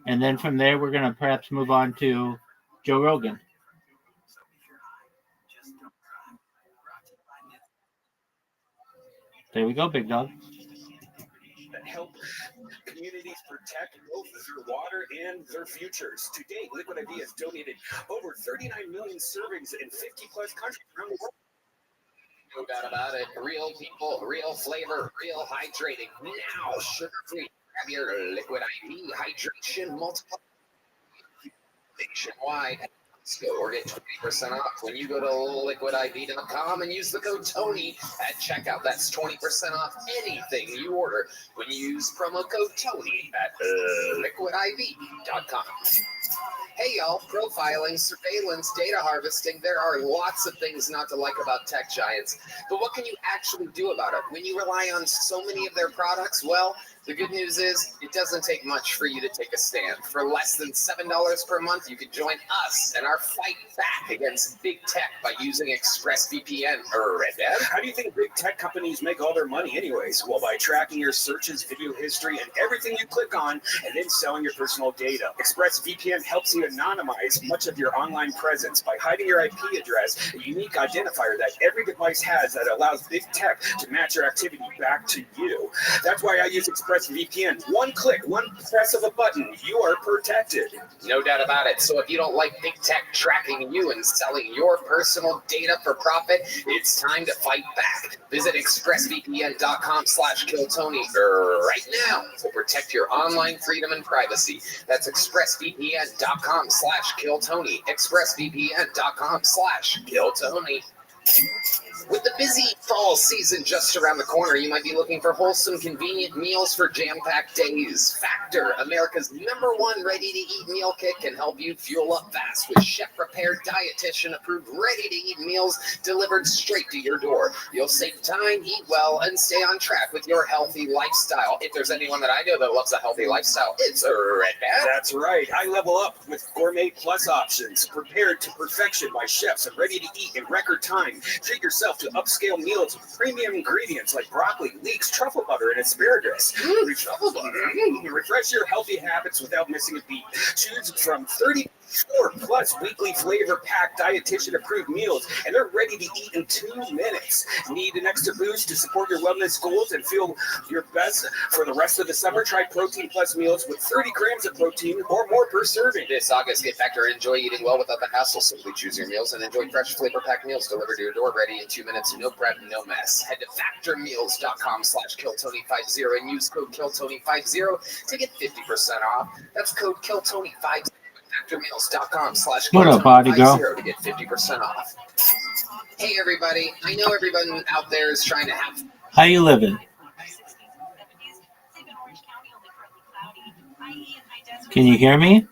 And then from there, we're going to perhaps move on to Joe Rogan. There we go, big dog. That help communities protect both their water and their futures. To date, Liquid IV has donated over 39 million servings in 50 plus countries around the world. No doubt about it. Real people, real flavor, real hydrating. Now, sugar-free. Grab your Liquid IV hydration multiplier nationwide. Or get 20% off when you go to liquidiv.com and use the code Tony at checkout. That's 20% off anything you order when you use promo code Tony at liquidiv.com. Hey y'all, profiling, surveillance, data harvesting, there are lots of things not to like about tech giants. But what can you actually do about it? When you rely on so many of their products, well, the good news is it doesn't take much for you to take a stand. For less than $7 per month, you can join us in our fight back against big tech by using ExpressVPN. How do you think big tech companies make all their money anyways? Well, by tracking your searches, video history, and everything you click on, and then selling your personal data. ExpressVPN helps you anonymize much of your online presence by hiding your IP address, a unique identifier that every device has that allows big tech to match your activity back to you. That's why I use ExpressVPN. One click, one press of a button, you are protected. No doubt about it. So if you don't like big tech tracking you and selling your personal data for profit, it's time to fight back. Visit expressvpn.com/killtony right now to protect your online freedom and privacy. That's expressvpn.com/killtony. expressvpn.com/killtony. With the busy fall season just around the corner, you might be looking for wholesome, convenient meals for jam-packed days. Factor, America's #1 ready-to-eat meal kit, can help you fuel up fast with chef-prepared, dietitian-approved, ready-to-eat meals delivered straight to your door. You'll save time, eat well, and stay on track with your healthy lifestyle. If there's anyone that I know that loves a healthy lifestyle, it's Red Band. That's right. I level up with Gourmet Plus options, prepared to perfection by chefs and ready to eat in record time. Treat yourself to upscale meals with premium ingredients like broccoli, leeks, truffle butter, and asparagus. Truffle butter. Refresh your healthy habits without missing a beat. Choose from 34 plus weekly flavor-packed dietitian-approved meals, and they're ready to eat in 2 minutes. Need an extra boost to support your wellness goals and feel your best for the rest of the summer? Try Protein Plus meals with 30 grams of protein or more per serving. This August, get Factor and enjoy eating well without the hassle. Simply choose your meals and enjoy fresh flavor-packed meals delivered to your door, ready in 2 minutes. No prep, no mess. Head to factormeals.com/killtony50 and use code killtony50 to get 50% off. That's code killtony50. What up, body girl? Factormeals.com/killtony50 to get 50% off. Hey everybody, I know everyone out there is trying to have. How you living? Can you hear me?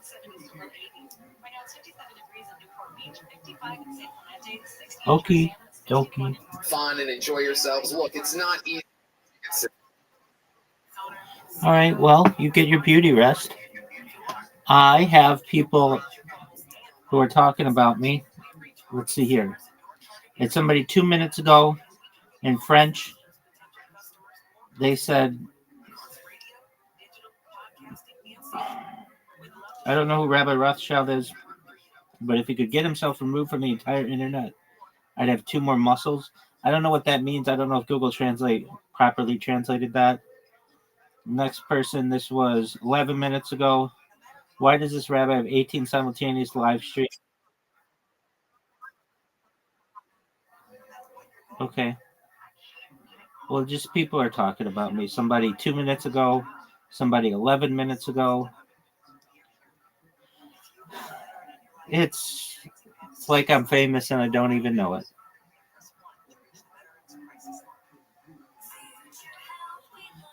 Okay, dokie. Fun and enjoy yourselves. Look, it's not easy. All right, well, you get your beauty rest. I have people who are talking about me. Let's see here. It's somebody 2 minutes ago in French. They said, I don't know who Rabbi Rothschild is, but if he could get himself removed from the entire internet, I'd have 2 more muscles. I don't know what that means. I don't know if Google Translate properly translated that. Next person, this was 11 minutes ago. Why does this rabbi have 18 simultaneous live streams? Okay. Well, just people are talking about me. Somebody 2 minutes ago, somebody 11 minutes ago. It's like I'm famous and I don't even know it.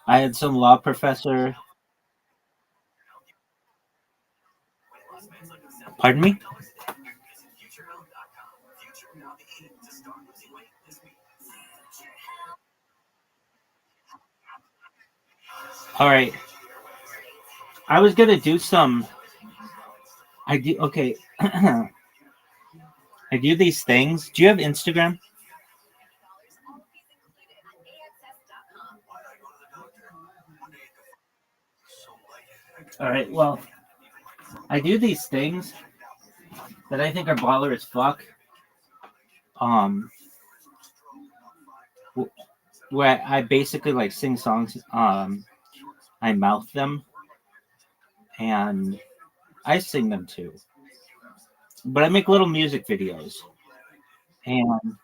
I had some law professor. Pardon me? All right. I was going to do some I do. Okay. I do these things. Do you have Instagram? All right. Well, I do these things that I think are baller as fuck. Um, where I basically like sing songs. I mouth them and I sing them too. But I make little music videos, and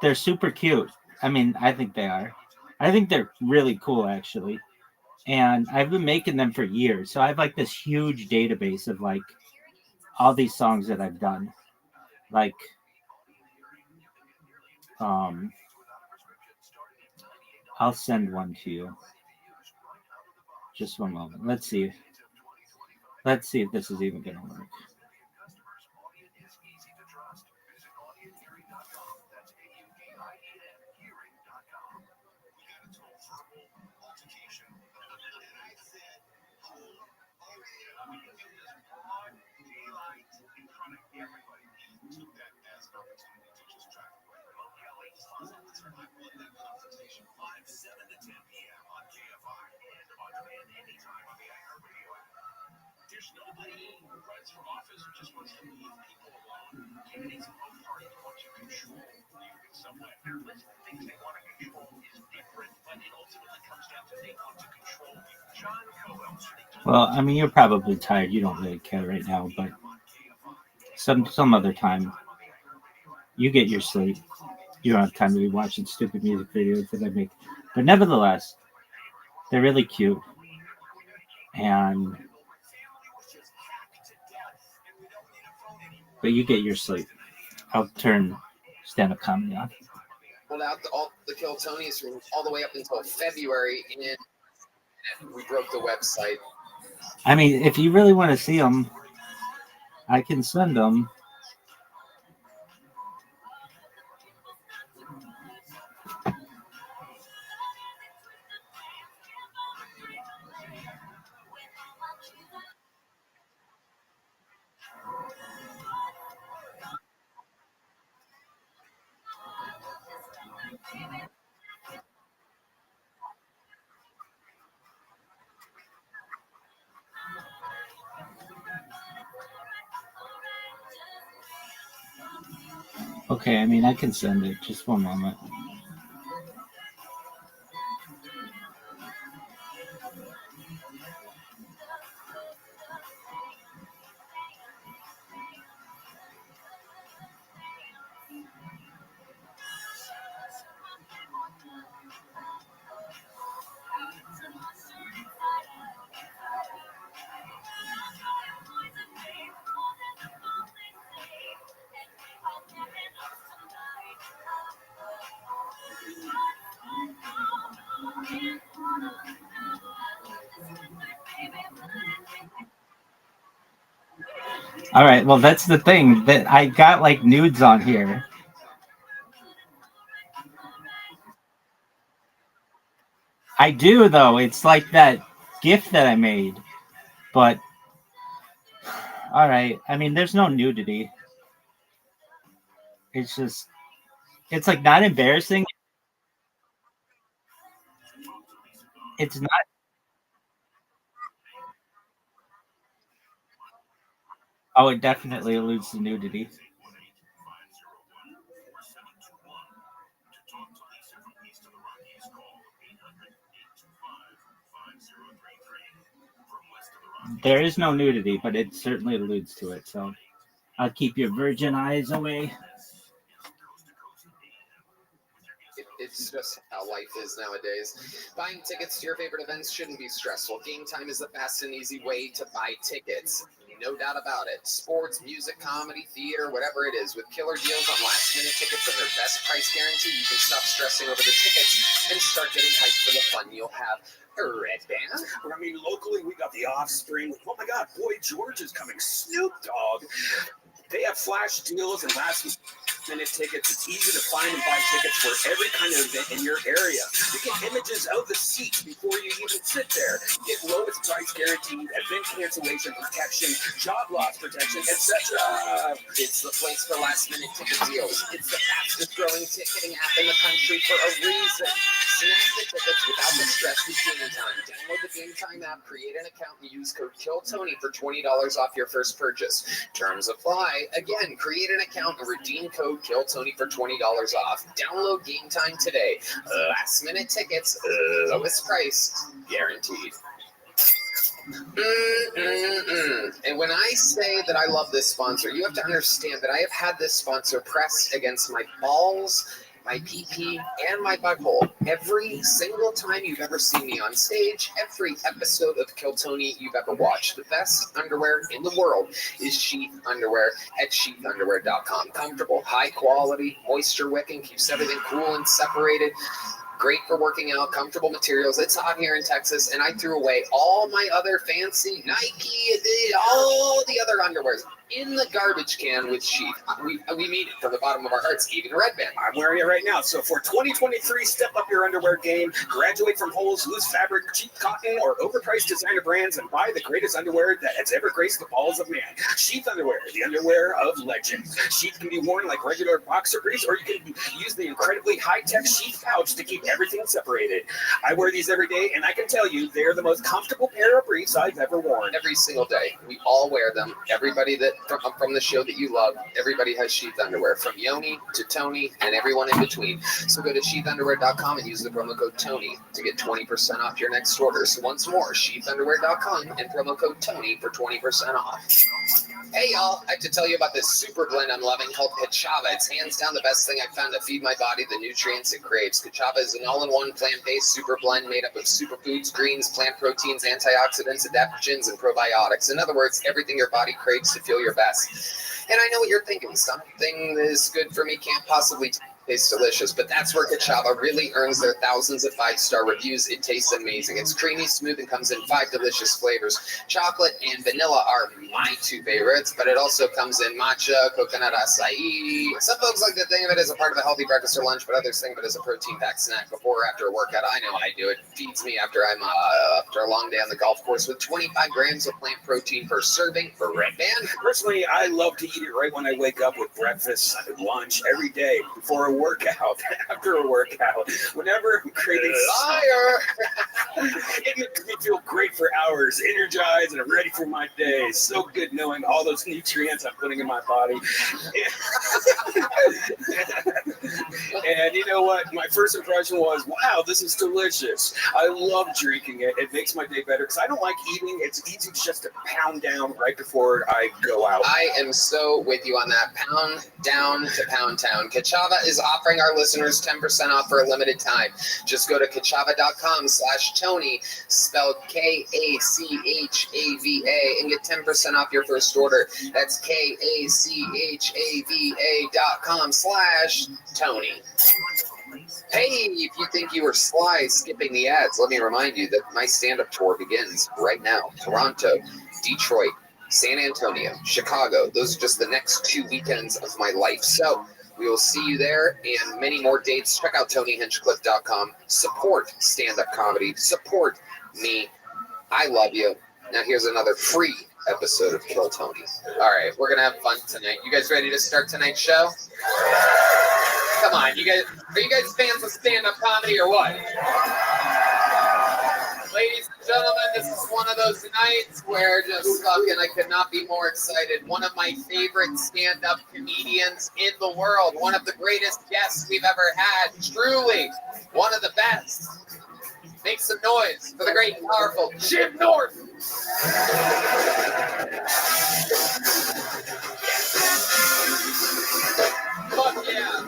they're super cute. I mean, I think they are. I think they're really cool, actually. And I've been making them for years. So I have like this huge database of like all these songs that I've done. Like, um, I'll send one to you. Just one moment. Let's see. Let's see if this is even gonna work. Well, I mean, you're probably tired. You don't really care right now, but some other time, you get your sleep. You don't have time to be watching stupid music videos that I make. But nevertheless, they're really cute. And but you get your sleep. I'll turn stand-up comedy on. Pulled out all the Kill Tonys from all the way up until February, and we broke the website. I mean, if you really want to see them, I can send them. Okay, I mean, I can send it. Just one moment. All right, well, that's the thing that I got like nudes on here. I do though. It's like that gift that I made. But all right, I mean, there's no nudity. It's just, it's like not embarrassing. It's not. Oh, it definitely alludes to nudity. There is no nudity, but it certainly alludes to it. So I'll keep your virgin eyes away. It's just how life is nowadays. Buying tickets to your favorite events shouldn't be stressful. Game Time is the fast and easy way to buy tickets. No doubt about it. Sports, music, comedy, theater, whatever it is. With killer deals on last-minute tickets and their best price guarantee, you can stop stressing over the tickets and start getting hyped for the fun you'll have. Red Band. I mean, locally, we got the Offspring. Oh my God, Boy George is coming. Snoop Dogg. They have flash deals and last last-minute tickets. It's easy to find and buy tickets for every kind of event in your area. You get images of the seats before you even sit there. You get lowest price guaranteed, event cancellation protection, job loss protection, etc. It's the place for last-minute ticket deals. It's the fastest-growing ticketing app in the country for a reason. Snag the tickets without the stress with Game Time. Download the Game Time app, create an account, and use code KILLTONY for $20 off your first purchase. Terms apply. Again, create an account and redeem code KILLTONY for $20 off. Download Game Time today. Last-minute tickets, lowest price, guaranteed. And when I say that I love this sponsor, you have to understand that I have had this sponsor press against my balls, my PP, and my butthole every single time you've ever seen me on stage, every episode of Kill Tony you've ever watched. The best underwear in the world is Sheath Underwear at sheathunderwear.com. Comfortable, high quality, moisture wicking, keeps everything cool and separated. Great for working out, comfortable materials. It's hot here in Texas, and I threw away all my other fancy Nike, all the other underwears in the garbage can with Sheath. We mean it from the bottom of our hearts, even Red Band. I'm wearing it right now. So for 2023, step up your underwear game, graduate from holes, loose fabric, cheap cotton, or overpriced designer brands, and buy the greatest underwear that has ever graced the balls of man. Sheath Underwear, the underwear of legends. Sheath can be worn like regular boxer briefs, or you can use the incredibly high-tech Sheath pouch to keep everything separated. I wear these every day, and I can tell you they're the most comfortable pair of briefs I've ever worn. Every single day. We all wear them. Everybody that from the show that you love, everybody has Sheath Underwear, from Yoni to Tony and everyone in between. So go to sheathunderwear.com and use the promo code Tony to get 20% off your next order. So once more, sheathunderwear.com and promo code Tony for 20% off. Hey y'all, I have to tell you about this super blend I'm loving called Kachava. It's hands down the best thing I've found to feed my body the nutrients it craves. Kachava is an all-in-one plant-based super blend made up of superfoods, greens, plant proteins, antioxidants, adaptogens, and probiotics. In other words, everything your body craves to feel your best. And I know what you're thinking. Something this good for me can't possibly taste delicious, but that's where Kachava really earns their thousands of 5-star reviews. It tastes amazing. It's creamy, smooth, and comes in 5 delicious flavors. Chocolate and vanilla are my 2 favorites, but it also comes in matcha, coconut acai. Some folks like to think of it as a part of a healthy breakfast or lunch, but others think of it as a protein-packed snack before or after a workout. I know I do. It feeds me after I'm after a long day on the golf course with 25 grams of plant protein per serving for Red Band. Personally, I love to eat it right when I wake up with breakfast, lunch, every day, before a workout, after a workout, whenever I'm craving it makes me feel great for hours, energized and ready for my day. So good knowing all those nutrients I'm putting in my body. And you know what? My first impression was, wow, this is delicious. I love drinking it. It makes my day better because I don't like eating. It's easy just to pound down right before I go out. I am so with you on that. Pound down to Pound Town. Kachava is offering our listeners 10% off for a limited time. Just go to kachava.com/Tony, spelled Kachava, and get 10% off your first order. That's Kachava.com/Tony. Hey, if you think you were sly skipping the ads, let me remind you that my stand-up tour begins right now. Toronto, Detroit, San Antonio, Chicago. Those are just the next 2 weekends of my life. So we will see you there and many more dates. Check out TonyHinchcliffe.com. Support stand-up comedy. Support me. I love you. Now here's another free episode of Kill Tony. All right, we're going to have fun tonight. You guys ready to start tonight's show? Come on, you guys. Are you guys fans of stand-up comedy or what? Ladies and gentlemen, this is one of those nights where just fucking I could not be more excited. One of my favorite stand-up comedians in the world. One of the greatest guests we've ever had. Truly, one of the best. Make some noise for the great and powerful Jim North. Fuck yeah.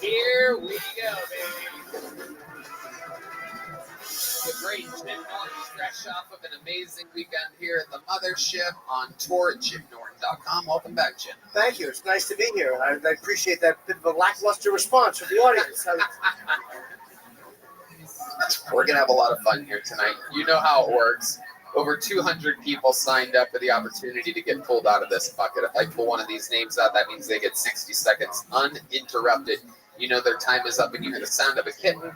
Here we go, baby. The great Jim Norton, fresh off of an amazing weekend here at the Mothership on tour at JimNorton.com. Welcome back, Jim. Thank you. It's nice to be here. I appreciate that bit of a lackluster response from the audience. We're going to have a lot of fun here tonight. You know how it works. Over 200 people signed up for the opportunity to get pulled out of this bucket. If I pull one of these names out, that means they get 60 seconds uninterrupted. You know their time is up when you hear the sound of a kitten.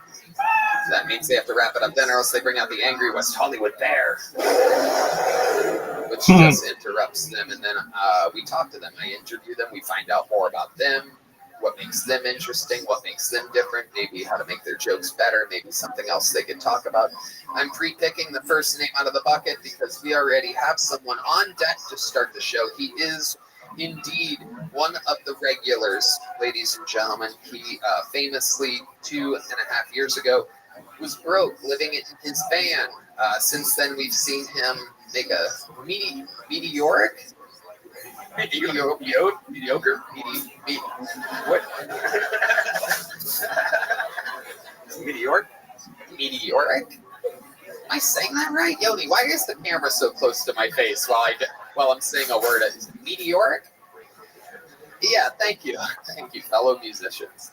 That means they have to wrap it up then, or else they bring out the angry West Hollywood bear, which just interrupts them. And then we talk to them. I interview them. We find out more about them, what makes them interesting, what makes them different, maybe how to make their jokes better, maybe something else they could talk about. I'm pre-picking the first name out of the bucket because we already have someone on deck to start the show. He is indeed one of the regulars, ladies and gentlemen. He famously 2.5 years ago was broke, living in his van. Since then, we've seen him make a meteoric? Mediocre? What? Meteoric? Meteoric? Am I saying that right? Yoni, why is the camera so close to my face while I'm saying a word? Meteoric? Yeah, thank you. Thank you, fellow musicians.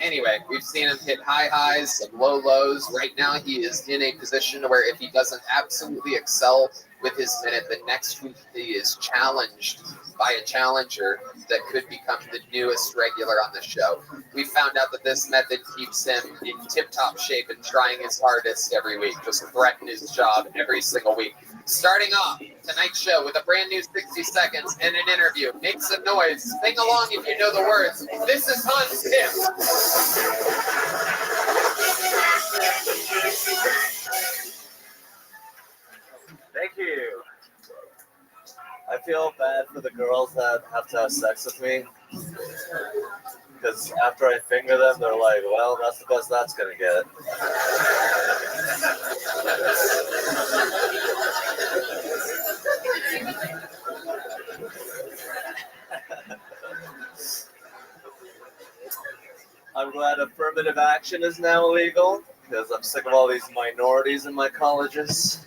Anyway, we've seen him hit high highs, some low lows. Right now, he is in a position where if he doesn't absolutely excel with his minute, the next week he is challenged by a challenger that could become the newest regular on the show. We found out that this method keeps him in tip-top shape and trying his hardest every week, just threaten his job every single week. Starting off tonight's show with a brand new 60 seconds and an interview. Make some noise. Sing along if you know the words. This is Hans Tim. Thank you. I feel bad for the girls that have to have sex with me. Because after I finger them, they're like, well, that's the best that's going to get. I'm glad affirmative action is now illegal, because I'm sick of all these minorities in my colleges.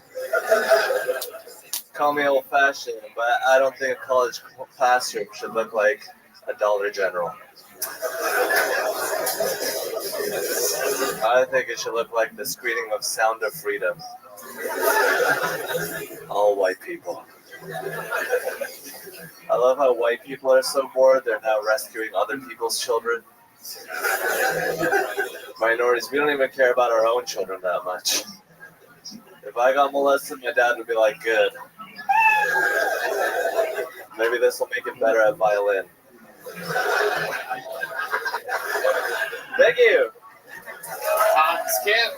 Call me old-fashioned, but I don't think a college classroom should look like a Dollar General. I think it should look like the screening of Sound of Freedom. All white people. I love how white people are so bored, they're now rescuing other people's children. Minorities, we don't even care about our own children that much. If I got molested, my dad would be like, good. Maybe this will make it better at violin. Thank you. Skip.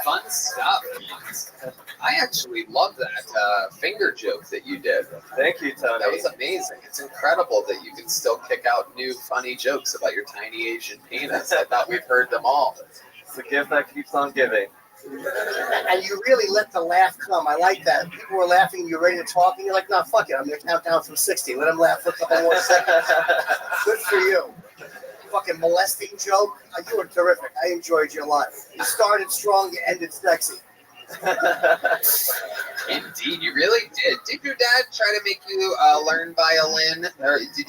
Fun stuff. I actually love that finger joke that you did. Thank you, Tony. That was amazing. It's incredible that you can still kick out new funny jokes about your tiny Asian penis. I thought we've heard them all. It's a gift that keeps on giving. And you really let the laugh come. I like that. People were laughing, you're ready to talk, and you're like, no, fuck it. I'm going to count down from 60. Let them laugh for a couple more seconds. Good for you. Fucking molesting joke. You were terrific. I enjoyed your life. You started strong, you ended sexy. Indeed, you really did. Did your dad try to make you learn violin? Or did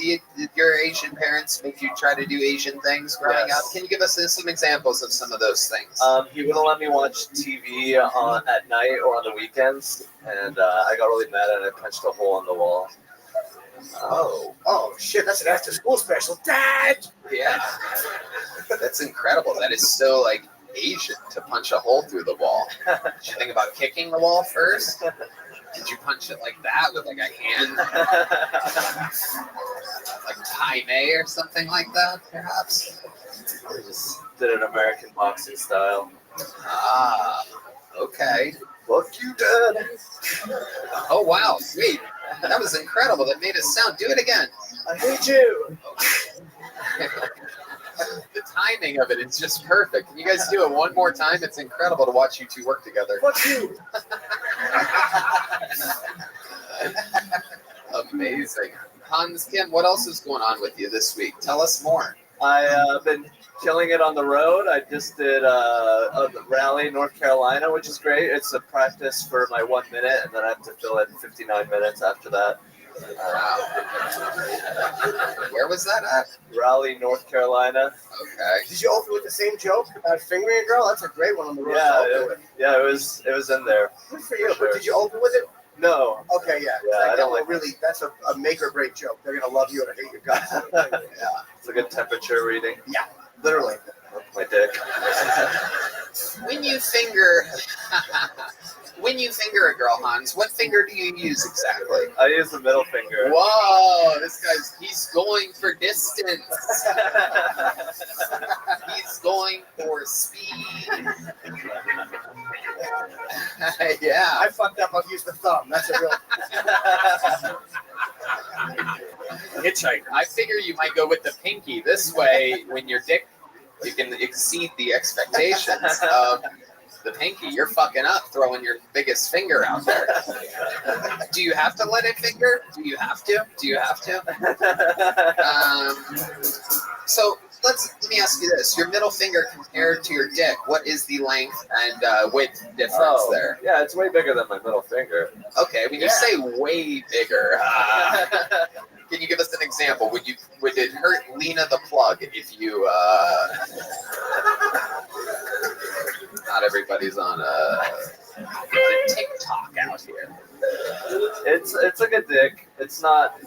your Asian parents make you try to do Asian things growing up? Can you give us some examples of some of those things? He wouldn't let me watch TV at night or on the weekends, and I got really mad and I punched a hole in the wall. Oh shit, that's an after school special. Dad! Yeah. That's incredible. That is so, like, Asian to punch a hole through the wall. Did you think about kicking the wall first? Did you punch it like that with, like, a hand? Like Tai Mei or something like that, perhaps? I just did an American boxing style. Ah, okay. Fuck you, Dad. Oh, wow, sweet. That was incredible. That made it sound. Do it again. I hate you. The timing of it is just perfect. Can you guys do it one more time? It's incredible to watch you two work together. Fuck you. Amazing. Hans Kim, what else is going on with you this week? Tell us more. I've been killing it on the road. I just did a rally in North Carolina, which is great. It's a practice for my 1 minute, and then I have to fill it in 59 minutes after that. Where was that at? Raleigh, North Carolina. Okay. Did you open with the same joke about fingering a girl? That's a great one on the road. Yeah, it was in there. Good for you. But did you open with it? No. Okay, yeah. Yeah, I don't like really. That's a make or break joke. They're gonna love you or hate your guts. Yeah, it's a good temperature reading. Yeah, literally. My dick. When you finger a girl, Hans, what finger do you use exactly? I use the middle finger. Whoa, he's going for distance. He's going for speed. Yeah. I fucked up. I've used the thumb. That's a real. Hitchhiker. I figure you might go with the pinky. This way, when your dick, you can exceed the expectations of the pinky. You're fucking up throwing your biggest finger out there. Do you have to let it finger? Do you have to? So let me ask you this: your middle finger compared to your dick, what is the length and width difference there? Yeah, it's way bigger than my middle finger. Okay, when you say way bigger, can you give us an example? Would it hurt Lena the plug if you? Not everybody's on TikTok out here. It's a good dick. It's not.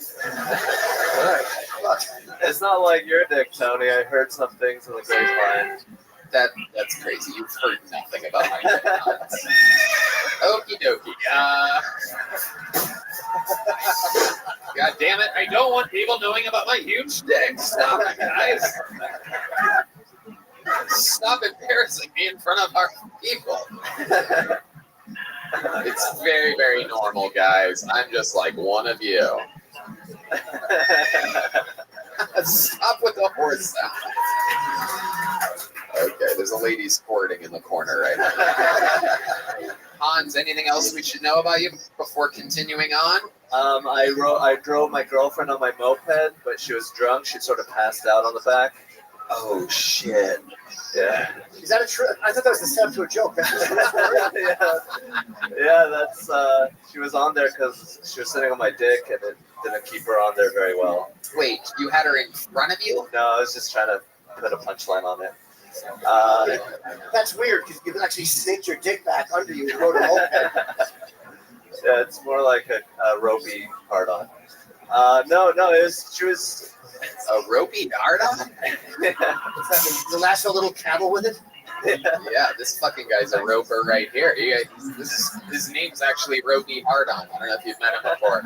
It's not like your dick, Tony. I heard some things in the grapevine. That's crazy. You've heard nothing about my dick. Okie dokie. God damn it! I don't want people knowing about my huge dick. Stop it, guys. Stop embarrassing me in front of our people. It's very, very normal, guys. I'm just like one of you. Stop with the horse sound. Okay, there's a lady squirting in the corner right now. Hans, anything else we should know about you before continuing on? I drove my girlfriend on my moped, but she was drunk. She sort of passed out on the back. Oh shit! Yeah. Is that a true? I thought that was the setup to a joke. Yeah, that's. She was on there because she was sitting on my dick, and it didn't keep her on there very well. Wait, you had her in front of you? No, I was just trying to put a punchline on it. That's weird because you actually snaked your dick back under you and rode a moped. Yeah, it's more like a ropey hard-on. No, she was a ropey hard-on? The last little cattle with it? Yeah, this fucking guy's a roper right here. His name's actually Ropey Hardon. I don't know if you've met him before.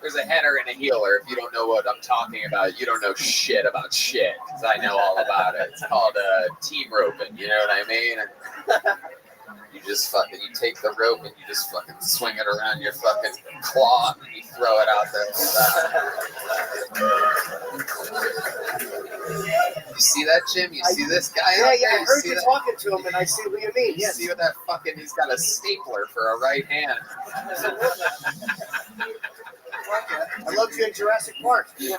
There's a header and a healer. If you don't know what I'm talking about, you don't know shit about shit, because I know all about it. It's called team roping, you know what I mean? You just fucking, you take the rope and you just fucking swing it around your fucking claw and you throw it out there. You see that, Jim? You see this guy? Yeah, I heard you talking to him and I see what you mean. You see what that fucking, he's got a stapler for a right hand. I loved you in Jurassic Park. Yeah.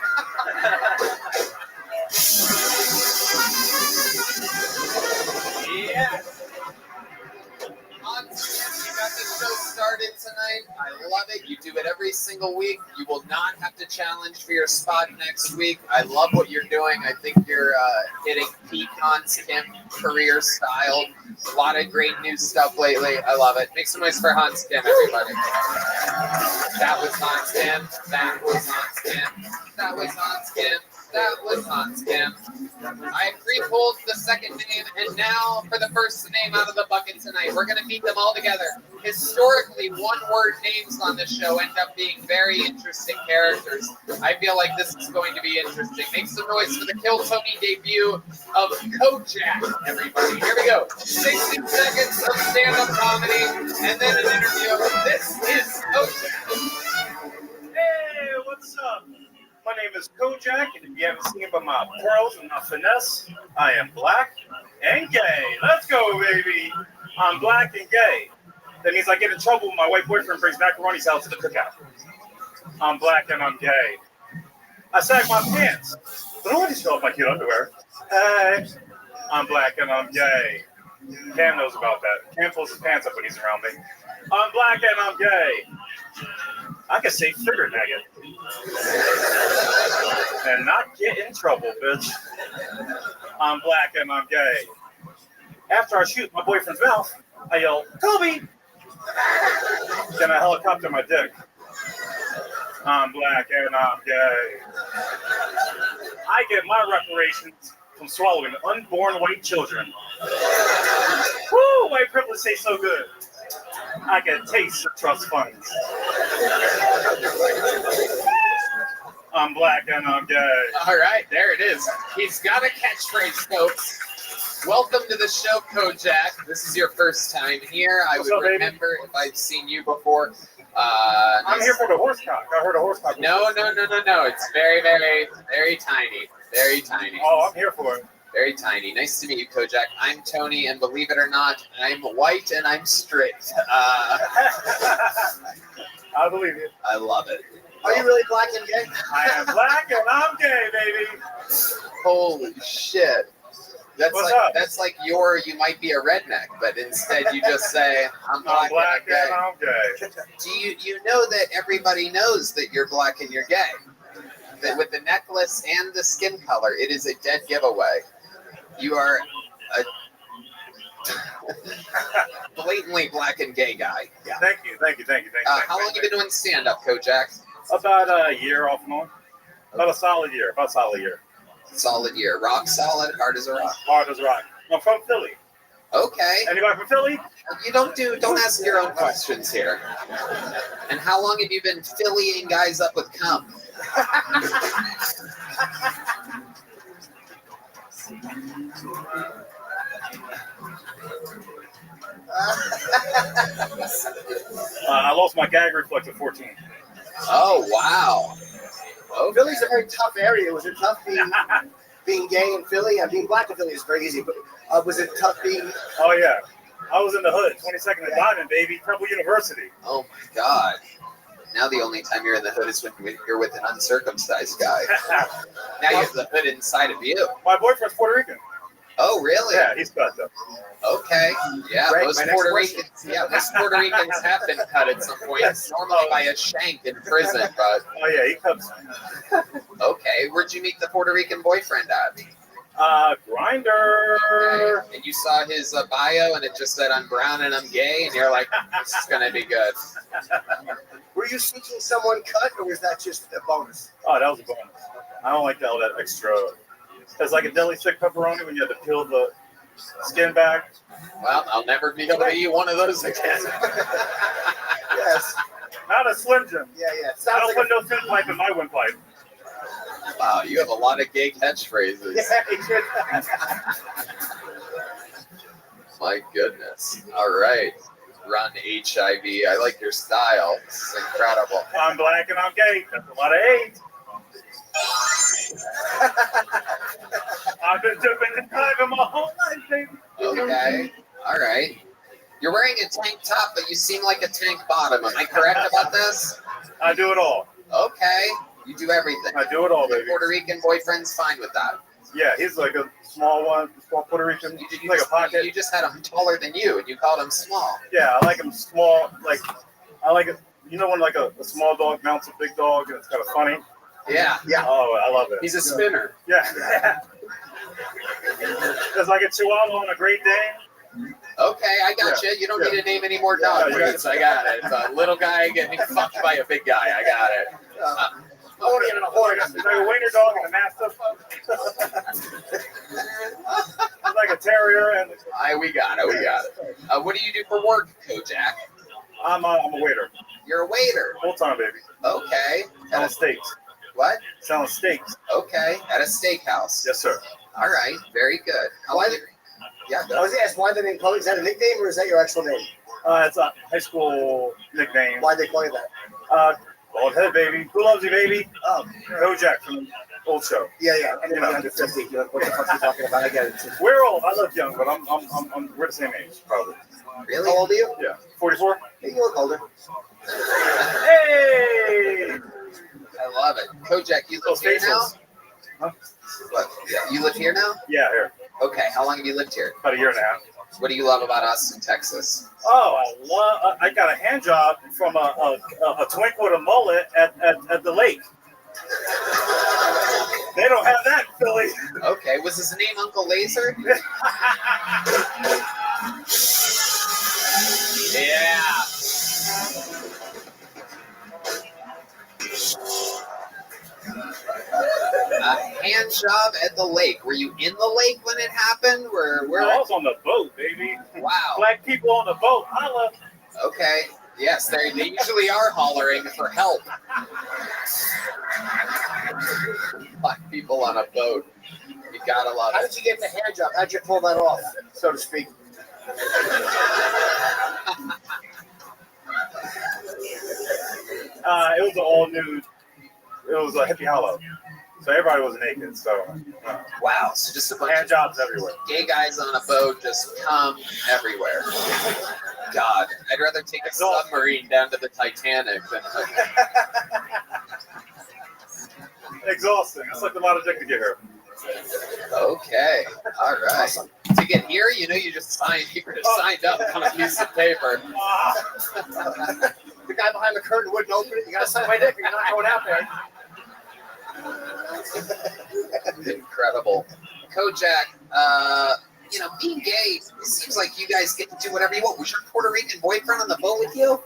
You got the show started tonight. I love it. You do it every single week. You will not have to challenge for your spot next week. I love what you're doing. I think you're hitting peak Hans Kim career style. A lot of great new stuff lately. I love it. Make some noise for Hans Kim, everybody. That was Hans Kim. That was Hans Kim. That was Hans Kim. That was Hans Kim. I pre-pulled the second name, and now for the first name out of the bucket tonight. We're going to meet them all together. Historically, one-word names on this show end up being very interesting characters. I feel like this is going to be interesting. Make some noise for the Kill Tony debut of Kojak, everybody. Here we go. 60 seconds of stand-up comedy, and then an interview. This is Kojak. Hey, what's up? My name is Kojak, and if you haven't seen by my pearls and my finesse, I am black and gay. Let's go, baby. I'm black and gay. That means I get in trouble when my white boyfriend brings macaroni salad to the cookout. I'm black and I'm gay. I sag my pants, but I want to show off my cute underwear. Hey, I'm black and I'm gay. Cam knows about that. Cam pulls his pants up when he's around me. I'm black and I'm gay. I can say sugar nugget and not get in trouble, bitch. I'm black and I'm gay. After I shoot my boyfriend's mouth, I yell, Kobe! Then I helicopter my dick. I'm black and I'm gay. I get my reparations from swallowing unborn white children. Woo! White privilege tastes so good. I can taste the trust funds. I'm black and I'm gay. All right, there it is. He's got a catchphrase, folks. Welcome to the show, Kojak. This is your first time here. I would remember if I'd seen you before. I'm here for the horse cock. I heard a horse cock. No. It's very, very, very tiny. Very tiny. Oh, I'm here for it. Very tiny. Nice to meet you, Kojak. I'm Tony, and believe it or not, I'm white and I'm straight. I believe you. I love it. Are you really black and gay? I am black and I'm gay, baby. Holy shit. That's like you might be a redneck, but instead you just say, I'm black and I'm gay. Do you know that everybody knows that you're black and you're gay? That with the necklace and the skin color, it is a dead giveaway. You are a blatantly black and gay guy. Yeah. Thank you. How long have you been doing stand-up, Kojak? About a year off and on. About a solid year. Solid year. Rock solid, hard as a rock. Hard as a rock. I'm from Philly. Okay. Anybody from Philly? You don't ask your own questions here. And how long have you been Phillying guys up with cum? I lost my gag reflex at 14. Oh, wow. Okay. Philly's a very tough area. Was it tough being gay in Philly? Being black in Philly is very easy, but was it tough being... Oh, yeah. I was in the hood, 22nd and Diamond, baby, Temple University. Oh, my God. Now the only time you're in the hood is when you're with an uncircumcised guy. Now you have the hood inside of you. My boyfriend's Puerto Rican. Oh, really? Yeah, he's cut though. Okay. Yeah, most Puerto Ricans have been cut at some point. Normally by a shank in prison, but. Oh yeah, he cuts. Okay, where'd you meet the Puerto Rican boyfriend at? Grinder. Okay. And you saw his bio, and it just said, "I'm brown and I'm gay," and you're like, "This is gonna be good." Were you seeking someone cut, or was that just a bonus? Oh, that was a bonus. I don't like all that extra. It's like a deli stick pepperoni when you have to peel the skin back. Well, I'll never be able to eat one of those again. Yes. Not a Slim Jim. Yeah. I don't put no thin pipe in my windpipe. Wow, you have a lot of gay catchphrases. Yeah, My goodness. All right. Run HIV. I like your style. This is incredible. I'm black and I'm gay. That's a lot of AIDS. I've been dipping and diving my whole life, baby. Okay. All right. You're wearing a tank top, but you seem like a tank bottom. Am I correct about this? I do it all. Okay. You do everything. I do it all, baby. Your Puerto Rican boyfriend's fine with that. Yeah, he's like a small Puerto Rican. Like a pocket. You just had him taller than you, and you called him small. Yeah, I like him small. I like it. You know when like a small dog mounts a big dog, and it's kind of funny. Yeah. Oh, I love it. He's a spinner. Yeah. It's like a Chihuahua on a Great Dane. Okay, I got you. You don't need to name any more dog breeds. I got it. It's a little guy getting fucked by a big guy. I got it. Only in a horse. It's like a wiener dog and a mastiff. It's like a terrier and. We got it. What do you do for work, Kojak? I'm a waiter. You're a waiter. Full time, baby. Okay. Selling steaks. What? Selling steaks. Okay, at a steakhouse. Yes, sir. All right, very good. I was asked why the name Chloe. Is that a nickname or is that your actual name? It's a high school nickname. Why'd they call you that? Bald head, baby. Who loves you, baby? Kojak from the old show. Yeah. And then under 50. You're like, what the fuck are you talking about? I get it. We're old. I look young, but we're the same age, probably. Really? How old are you? Yeah, 44. You look older. Hey! I love it. Kojak, you live here now? Huh? What? You live here now? Yeah, here. Okay, how long have you lived here? About a year and a half. What do you love about Austin, Texas? Oh, I got a hand job from a twink with a mullet at the lake. They don't have that in Philly. Okay, was his name Uncle Laser? Yeah. A hand job at the lake. Were you in the lake when it happened? Where? I was on the boat, baby. Wow. Black people on the boat. Holla. Okay. Yes, they usually are hollering for help. Black people on a boat. You gotta love it. How did you get in the hand job? How'd you pull that off, so to speak? It was an all nude. It was a hippie hollow, so everybody was naked. So wow, so just a bunch hand of jobs everywhere. Gay guys on a boat just come everywhere. God, I'd rather take a submarine down to the Titanic than. Exhausting. It's like a lot of dick to get here. Okay, all right. Awesome. To get here, you know, you just signed up on a piece of paper. The guy behind the curtain wouldn't open it. You gotta sign my dick. You're not going out there. Incredible. Kojak, you know, being gay, it seems like you guys get to do whatever you want. Was your Puerto Rican boyfriend on the boat with you?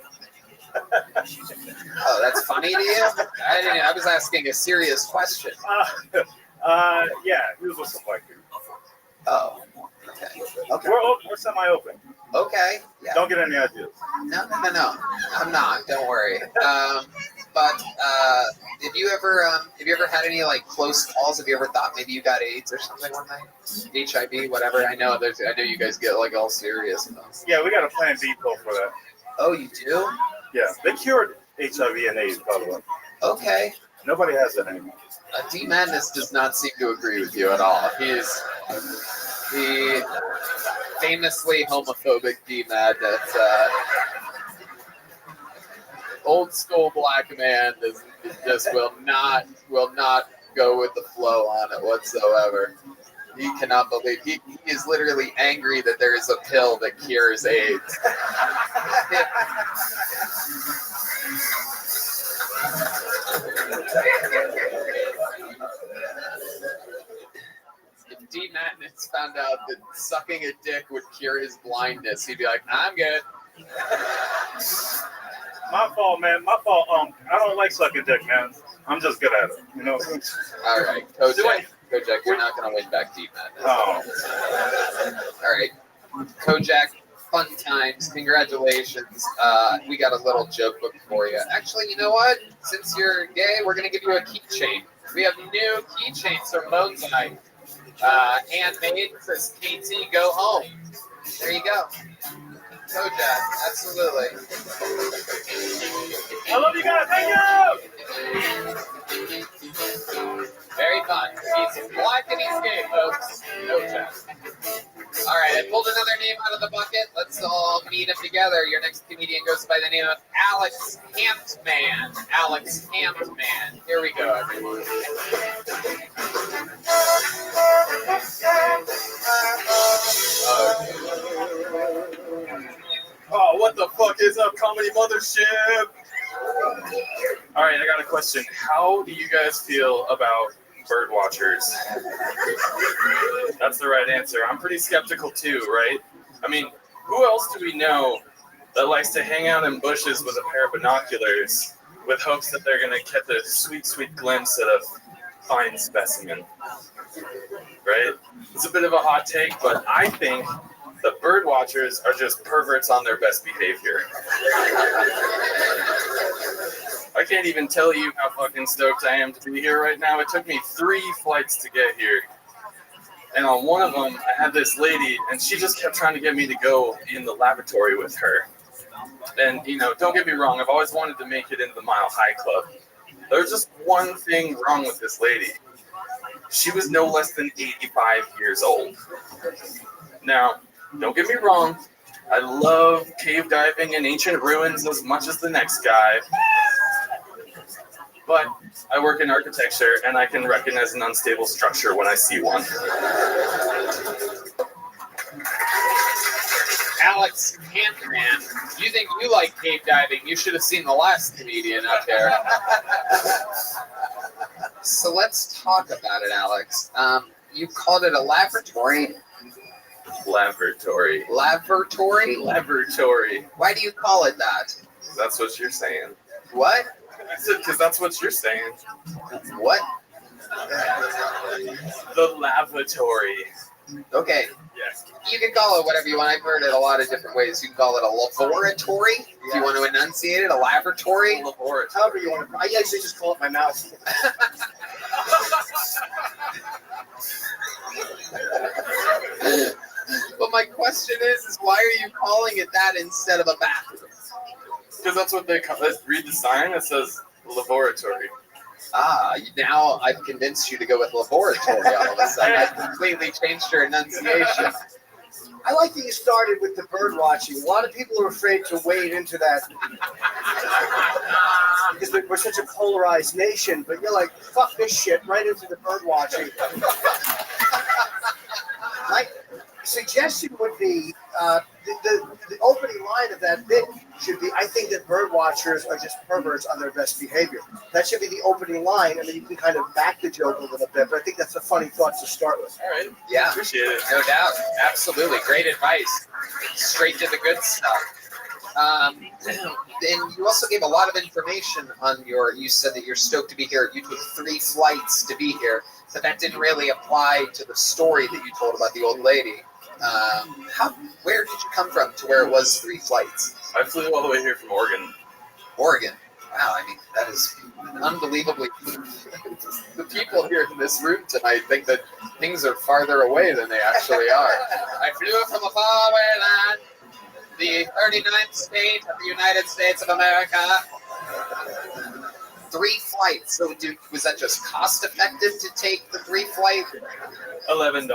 Oh, that's funny to you? I was asking a serious question. Yeah, he was with some black people. Oh, okay. We're semi-open. Okay. Yeah. Don't get any ideas. No. I'm not. Don't worry. But have you ever had any like close calls? Have you ever thought maybe you got AIDS or something one night? HIV, whatever. I know you guys get like all serious. Yeah, we got a Plan B pill for that. Oh, you do? Yeah, they cured HIV and AIDS, by the way. Okay. Nobody has that anymore. D Madness does not seem to agree with you at all. He's the famously homophobic D Madness. Old school black man just will not go with the flow on it whatsoever. He cannot believe he is literally angry that there is a pill that cures AIDS. If D Madness found out that sucking a dick would cure his blindness, he'd be like, I'm good. My fault, man. My fault. I don't like sucking dick, man. I'm just good at it, you know. All right, Kojak, you're not gonna win back D Madness. Oh. All right, Kojak. Fun times. Congratulations. We got a little joke book for you. Actually, you know what? Since you're gay, we're going to give you a keychain. We have new keychains from Bonsai. Handmade. It says KT, go home. There you go. Kojak, absolutely. I love you guys. Thank you. Very fun. He's black and he's gay, folks. Kojak. All right, I pulled another name out of the bucket. Let's all meet him together. Your next comedian goes by the name of Alex Hampman. Alex Hampman. Here we go, everyone. Oh, what the fuck is up, Comedy Mothership? All right, I got a question. How do you guys feel about bird watchers? That's the right answer. I'm pretty skeptical too, right? I mean, who else do we know that likes to hang out in bushes with a pair of binoculars with hopes that they're going to get a sweet, sweet glimpse at a fine specimen? Right? It's a bit of a hot take, but I think the bird watchers are just perverts on their best behavior. I can't even tell you how fucking stoked I am to be here right now. It took me 3 flights to get here. And on one of them, I had this lady, and she just kept trying to get me to go in the laboratory with her. And, you know, don't get me wrong, I've always wanted to make it into the Mile High Club. There's just one thing wrong with this lady. She was no less than 85 years old. Now, don't get me wrong, I love cave diving and ancient ruins as much as the next guy. But I work in architecture, and I can recognize an unstable structure when I see one. Alex Ant-Man, you think you like cave diving? You should have seen the last comedian out there. So let's talk about it, Alex. You called it a laboratory? Laboratory. Laboratory? Laboratory. Why do you call it that? That's what you're saying. What? I said because that's what you're saying. What? The lavatory. Okay. Yes. You can call it whatever you want. I've heard it a lot of different ways. You can call it a laboratory. If you want to enunciate it, a laboratory. Laboratory. However you want to. I actually just call it my mouth. But my question is why are you calling it that instead of a bathroom? Because that's what they call it. Read the sign. It says laboratory. Ah, now I've convinced you to go with laboratory all of a sudden. I've completely changed your enunciation. I like that you started with the bird watching. A lot of people are afraid to wade into that because we're such a polarized nation. But you're like, fuck this shit, right into the bird watching. My suggestion would be the opening line of that bit should be, I think that bird watchers are just perverts on their best behavior. That should be the opening line, and then you can kind of back the joke a little bit. But I think that's a funny thought to start with. All right. Yeah. Appreciate it. No doubt. Absolutely. Great advice. Straight to the good stuff. And you also gave a lot of information on you said that you're stoked to be here. You took 3 flights to be here, but that didn't really apply to the story that you told about the old lady. Where did you come from to where it was 3 flights? I flew all the way here from Oregon. Oregon. Wow, I mean, that is unbelievably. The people here in this room tonight think that things are farther away than they actually are. I flew from a faraway land, the 39th state of the United States of America. 3 flights. So, was that just cost effective to take the 3 flight? $11.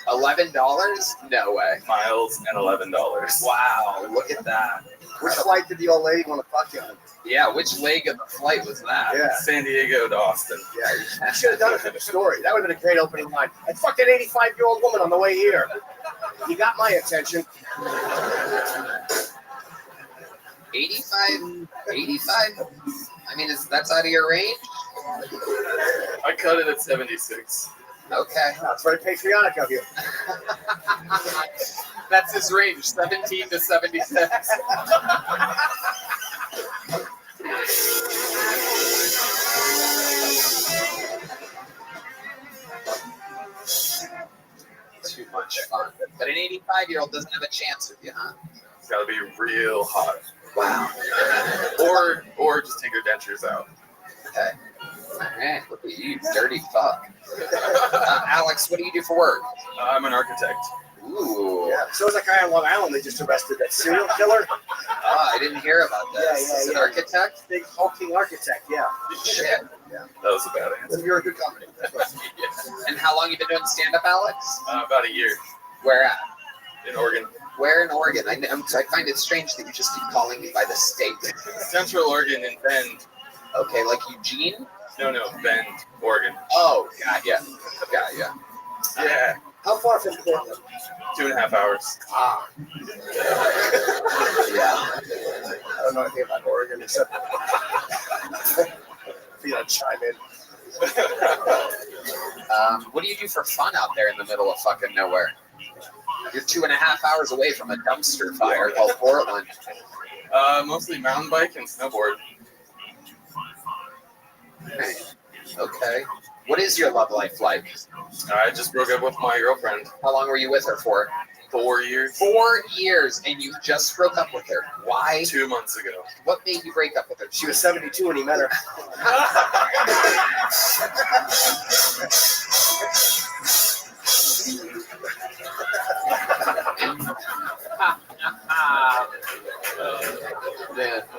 $11? No way. Miles and $11. Wow, look at that. Which flight did the old lady want to fuck you on? Yeah, which leg of the flight was that? Yeah. San Diego to Austin. Yeah, you should have done it for the story. That would have been a great opening line. I fucked an 85-year-old woman on the way here. You got my attention. 85? I mean, that's out of your range? I cut it at 76. Okay. That's very patriotic of you. That's his range, 17 to 76. Too much fun. But an 85-year-old doesn't have a chance with you, huh? It's got to be real hot. Wow. Or just take your dentures out. Okay. All right. Look at you, dirty fuck. Alex, what do you do for work? I'm an architect. Ooh. Yeah. So is that guy on Long Island they just arrested, that serial killer. Oh, I didn't hear about this. Is it an architect? Big hulking architect, yeah. Shit. Yeah. That was a bad answer. You're a good company. And how long you been doing stand-up, Alex? About a year. Where at? In Oregon. Where in Oregon? I find it strange that you just keep calling me by the state. Central Oregon in Bend. Okay, like Eugene? No, Bend, Oregon. Oh, got ya. Yeah. How far from Portland? 2.5 hours. Ah. Yeah. I don't know anything about Oregon except if you don't chime in. What do you do for fun out there in the middle of fucking nowhere? You're 2.5 hours away from a dumpster fire called Portland. Mostly mountain bike and snowboard. Okay. What is your love life like? I just broke up with my girlfriend. How long were you with her for? 4 years. 4 years, and you just broke up with her. Why? 2 months ago. What made you break up with her? She was 72 when he met her.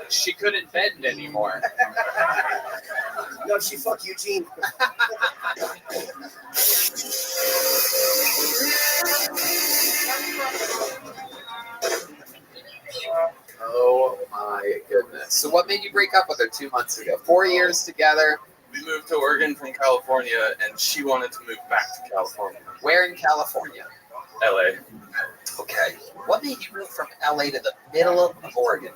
She couldn't bend anymore. No, she fucked Eugene. Oh my goodness. So what made you break up with her 2 months ago? 4 years together. We moved to Oregon from California, and she wanted to move back to California. Where in California? LA. Okay. What made you move from LA to the middle of Oregon?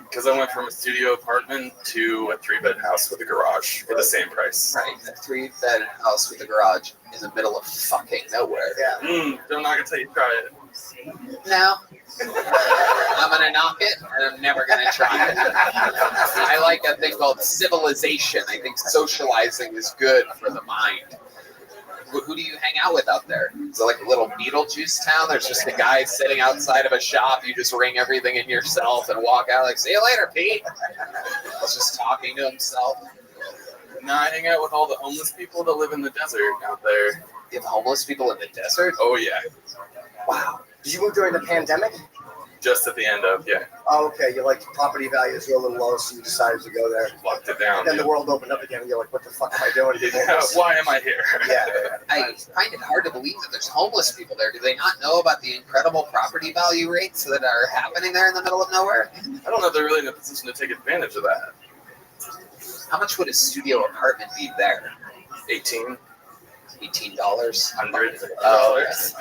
Because I went from a studio apartment to a 3-bed house with a garage for the same price. Right, a 3-bed house with a garage in the middle of fucking nowhere. Yeah. I'm not gonna tell you to try it. No. I'm gonna knock it, and I'm never gonna try it. I like a thing called civilization. I think socializing is good for the mind. Who do you hang out with out there? Is it like a little Beetlejuice town? There's just a guy sitting outside of a shop. You just ring everything in yourself and walk out like, see you later, Pete. He's just talking to himself. No, I hang out with all the homeless people that live in the desert out there. You have homeless people in the desert? Oh, yeah. Wow. Did you move during the pandemic? Just at the end of, yeah. Oh, okay. You're like, property values were a little low, so you decided to go there. Locked it down. And then the world opened up again, and you're like, what the fuck am I doing? Yeah, why am I here? Yeah. I find it hard to believe that there's homeless people there. Do they not know about the incredible property value rates that are happening there in the middle of nowhere? I don't know if they're really in a position to take advantage of that. How much would a studio apartment be there? $18. $18? $100.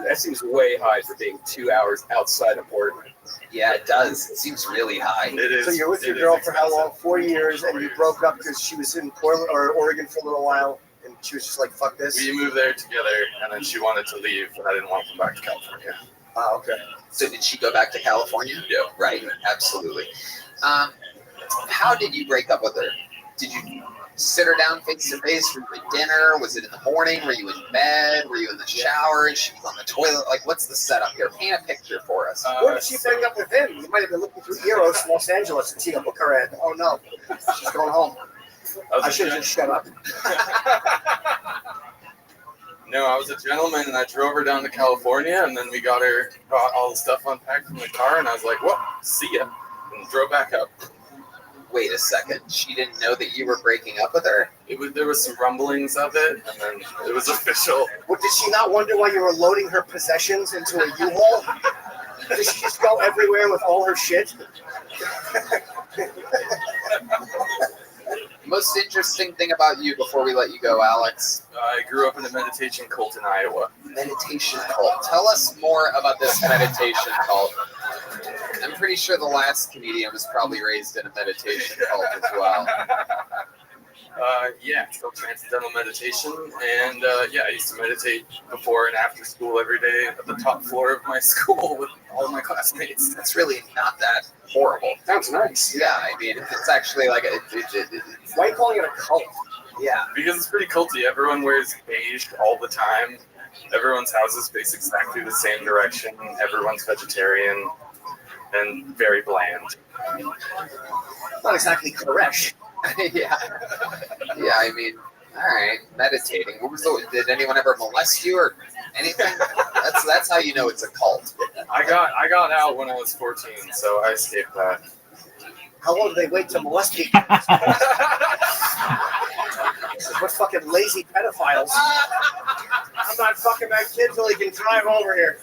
That seems way high for being 2 hours outside of Portland. Yeah, it does. It seems really high. It is. So you're with your girl for how long? 4 years, and you broke up because she was in Portland or Oregon for a little while, and she was just like, fuck this? We moved there together, and then she wanted to leave, and I didn't want to come back to California. Oh, okay. So did she go back to California? Yeah. Right, absolutely. How did you break up with her? Did you sit her down face to face for dinner? Was it in the morning? Were you in bed? Were you in the shower? And she was on the toilet? Like, what's the setup here? Paint a picture for us. Or did she break up with him? You might have been looking through Eros, Los Angeles, and see a hooker ad. Oh, no. She's going home. I should have just shut up. No, I was a gentleman, and I drove her down to California, and then we got all the stuff unpacked from the car, and I was like, well, see ya, and drove back up. Wait a second. She didn't know that you were breaking up with her? There was some rumblings of it, and then it was official. Well, did she not wonder why you were loading her possessions into a U-Haul? Did she just go everywhere with all her shit? Most interesting thing about you before we let you go, Alex? I grew up in a meditation cult in Iowa. Meditation cult. Tell us more about this meditation cult. I'm pretty sure the last comedian was probably raised in a meditation cult as well. Yeah, it's called Transcendental Meditation, and I used to meditate before and after school every day at the top floor of my school with all my classmates. That's really not that horrible. Sounds nice. Yeah, I mean, it's actually like why are you calling it a cult? Yeah. Because it's pretty culty. Everyone wears beige all the time. Everyone's houses face exactly the same direction. Everyone's vegetarian and very bland. Not exactly Koresh. Yeah. Yeah, I mean, all right, meditating. Did anyone ever molest you or anything? That's how you know it's a cult. I got out when I was 14, so I escaped that. How long do they wait to molest people? What fucking lazy pedophiles. I'm not fucking that kid till he can drive over here.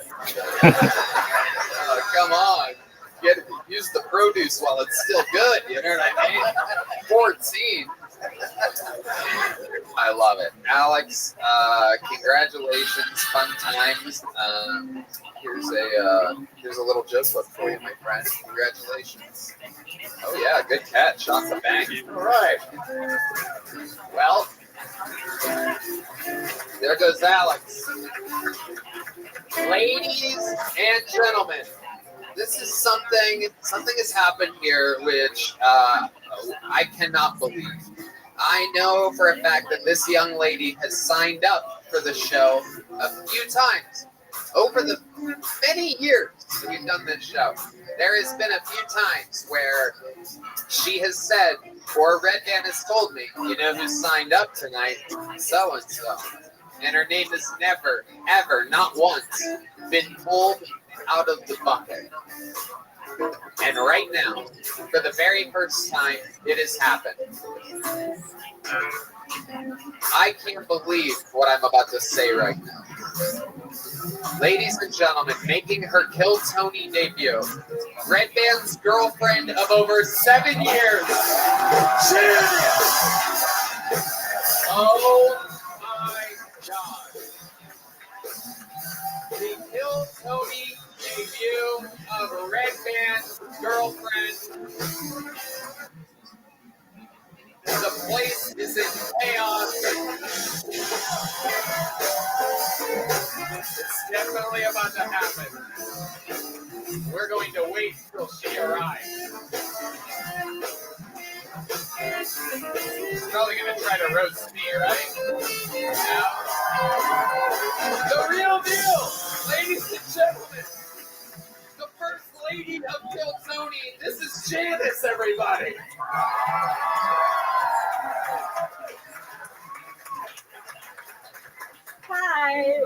Come on. Use the produce while it's still good, you know what I mean? 14. I love it. Alex, congratulations, fun times. Here's a little joke book for you, my friend. Congratulations. Oh yeah, good catch off the bank. All right. Well, there goes Alex. Ladies and gentlemen, this is something has happened here which I cannot believe. I know for a fact that this young lady has signed up for the show a few times. Over the many years that we've done this show, there has been a few times where she has said, or Red Band has told me, you know who signed up tonight? So-and-so. And her name has never, ever, not once, been pulled out of the bucket. And right now, for the very first time, it has happened. I can't believe what I'm about to say right now. Ladies and gentlemen, making her Kill Tony debut, Red Band's girlfriend of over 7 years. Oh my God. is in chaos. It's definitely about to happen. We're going to wait till she arrives. She's probably going to try to roast me, right? Yeah. The real deal, ladies and gentlemen. The first lady of Tiltoni. This is Janice, everybody. Hi.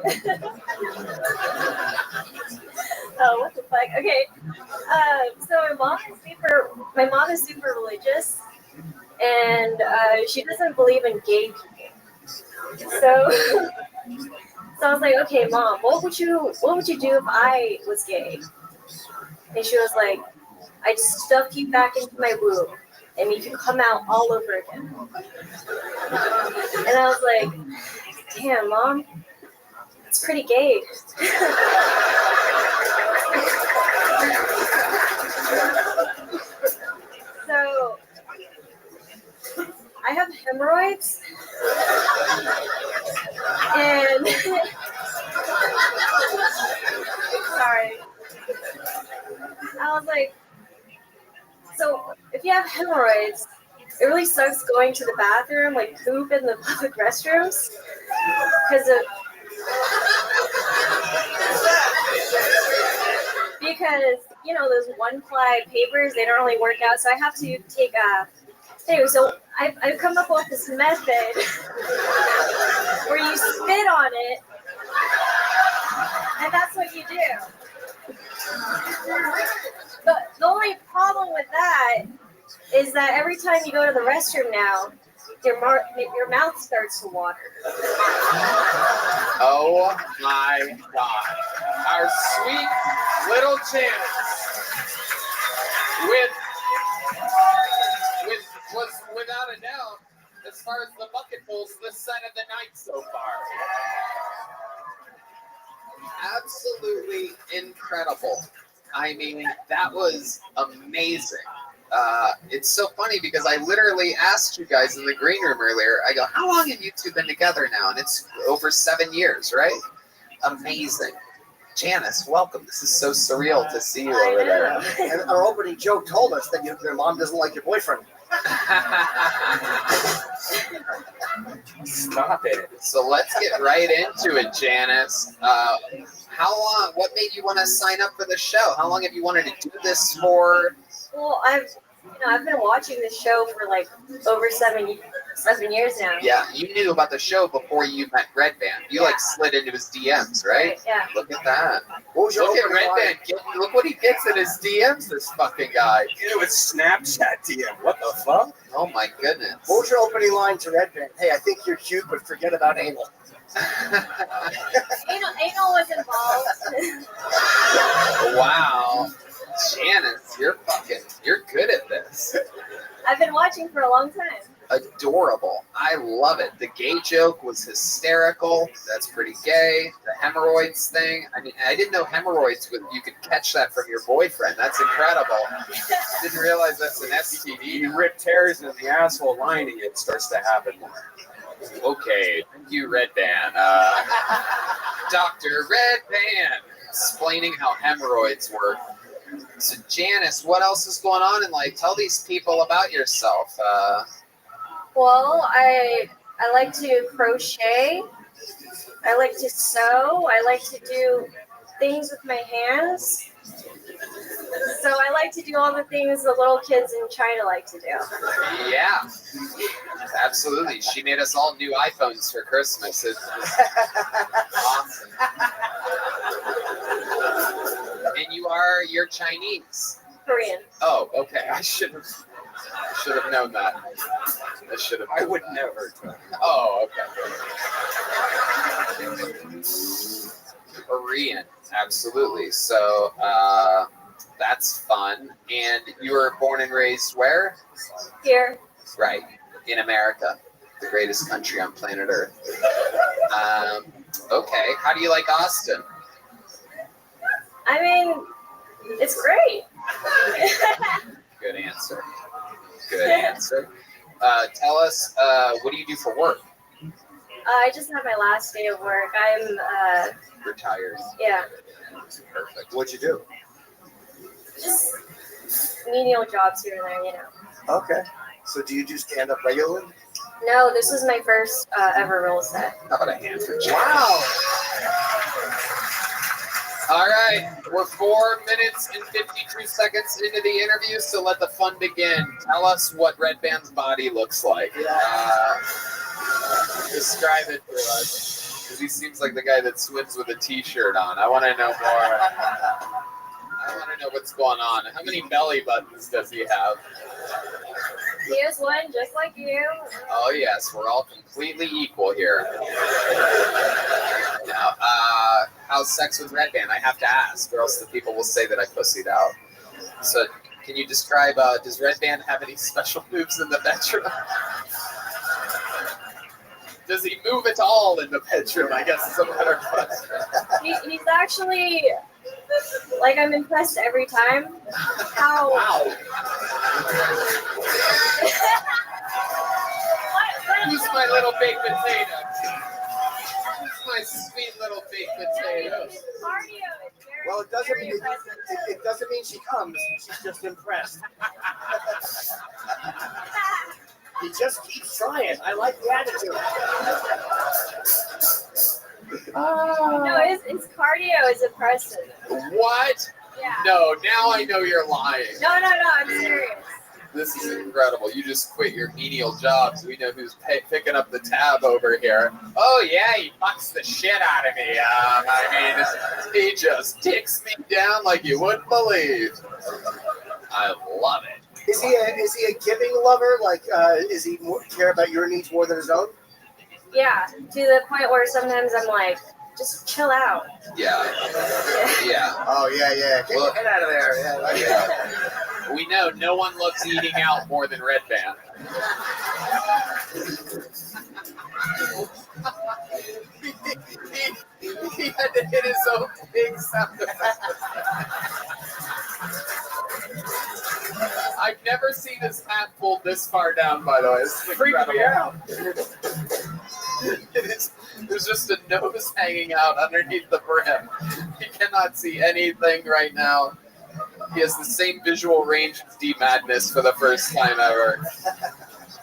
Oh, what the fuck? Okay. So my mom is super religious, and she doesn't believe in gay people. So I was like, okay, Mom, what would you do if I was gay? And she was like, I'd stuff you back into my womb and make you come out all over again. And I was like, damn, Mom, it's pretty gay. So I have hemorrhoids, and sorry. I was like, so if you have hemorrhoids, it really sucks going to the bathroom, like poop in the public restrooms, because those one-ply papers, they don't really work out, so I have to take anyway, so I've come up with this method where you spit on it, and that's what you do. But the only problem with that is that every time you go to the restroom now, your mouth starts to water. Oh my God. Our sweet little Janice was without a doubt, as far as the bucket bowls this side of the night so far. Absolutely incredible. I mean, that was amazing. It's so funny because I literally asked you guys in the green room earlier, I go, how long have you two been together now? And it's over 7 years, right? Amazing. Janice, welcome. This is so surreal to see you over there. And our opening joke told us that your mom doesn't like your boyfriend. Stop it. So let's get right into it, Janice. How long? What made you want to sign up for the show? How long have you wanted to do this for? Well, I've been watching this show for like over 7 years now. Yeah, you knew about the show before you met Red Band. You like slid into his DMs, right? Yeah. Look at that. Look at Red Band. Look what he gets in his DMs. This fucking guy. It was Snapchat DM. What the fuck? Oh my goodness. What was your opening line to Red Band? Hey, I think you're cute, but forget about anal. Anal was involved. Wow. Janice, you're good at this. I've been watching for a long time. Adorable. I love it. The gay joke was hysterical. That's pretty gay. The hemorrhoids thing. I mean, I didn't know hemorrhoids you could catch that from your boyfriend. That's incredible. Didn't realize that's an STD. You rip tears in the asshole lining, it starts to happen more. Okay, thank you, Red Band. Dr. Red Band explaining how hemorrhoids work. So, Janice, what else is going on in life? Tell these people about yourself. Well, I like to crochet. I like to sew. I like to do things with my hands. So I like to do all the things the little kids in China like to do. Yeah, absolutely. She made us all new iPhones for Christmas. It's awesome. And you're Chinese. Korean. Oh, okay. I should have known that. I would never. Oh, okay. Korean, absolutely. So that's fun. And you were born and raised where? Here. Right, in America, the greatest country on planet Earth. Okay, how do you like Austin? I mean, it's great. Good answer. Good answer. Tell us, what do you do for work? I just had my last day of work. I'm Retired. yeah, Perfect. What'd you do? just menial jobs here and there, you know. Okay. So do you do stand up regularly? No, this was my first ever role set. How about a hand for change? Wow. All right, we're 4 minutes and 52 seconds into the interview, so let the fun begin. Tell us what Red Band's body looks like. Describe it for us, because he seems like the guy that swims with a t-shirt on. I want to know more. I want to know what's going on. How many belly buttons does he have? Here's one just like you. Oh, yes, we're all completely equal here. Now, how's sex with Red Band? I have to ask, or else the people will say that I pussied out. So, can you describe, does Red Band have any special moves in the bedroom? Does he move at all in the bedroom, I guess is a better question. He's actually, like, I'm impressed every time how... Wow. Who's my little baked potato? Who's my sweet little baked potato? Well, it doesn't mean it doesn't mean she comes. She's just impressed. He just keeps trying. I like the attitude. No, his cardio is impressive. What? Yeah. No, now I know you're lying. No, I'm serious. This is incredible. You just quit your menial jobs. We know who's picking up the tab over here. Oh, yeah, he fucks the shit out of me. I mean, he just ticks me down like you wouldn't believe. I love it. Is he a giving lover? Like, is he care about your needs more than his own? Yeah, to the point where sometimes I'm like, just chill out. Yeah. Yeah. Oh, yeah. Get your head out of there. Yeah. We know no one loves eating out more than Red Band. He had to hit his own big sound effect. I've never seen his hat pulled this far down, by the way. It's freaking me out. There's just a nose hanging out underneath the brim. He cannot see anything right now. He has the same visual range as D Madness for the first time ever.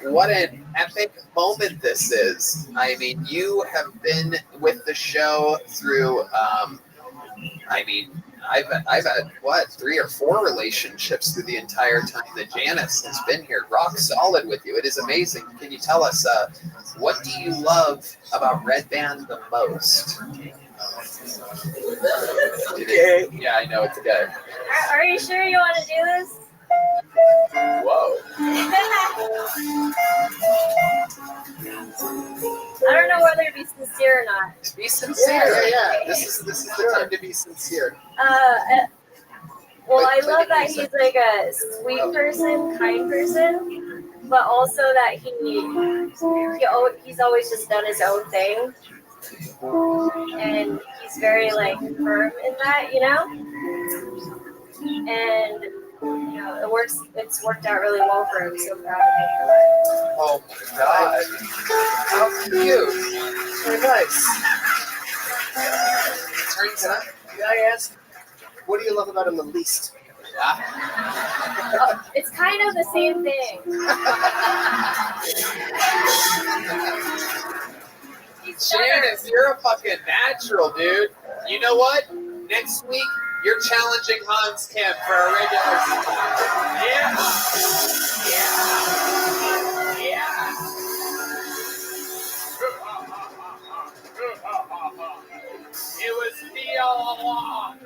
What an epic moment this is. I mean, you have been with the show through, I've had, 3 or 4 relationships through the entire time that Janice has been here. Rock solid with you. It is amazing. Can you tell us, what do you love about Red Band the most? Yeah, I know it's gay. Are you sure you want to do this? Whoa. I don't know whether to be sincere or not. Be sincere. Yeah. This is the time to be sincere. Well, I love that he's like a sweet person, kind person, but also that he's always just done his own thing, and he's very like firm in that, you know. And you know, it's worked out really well for him. So proud of him. Oh my God! How cute! Very nice. Can I ask, what do you love about him the least? It's kind of the same thing. Janice, you're a fucking natural, dude. You know what? Next week, you're challenging Hans Kim for a regular spot. It was me all along.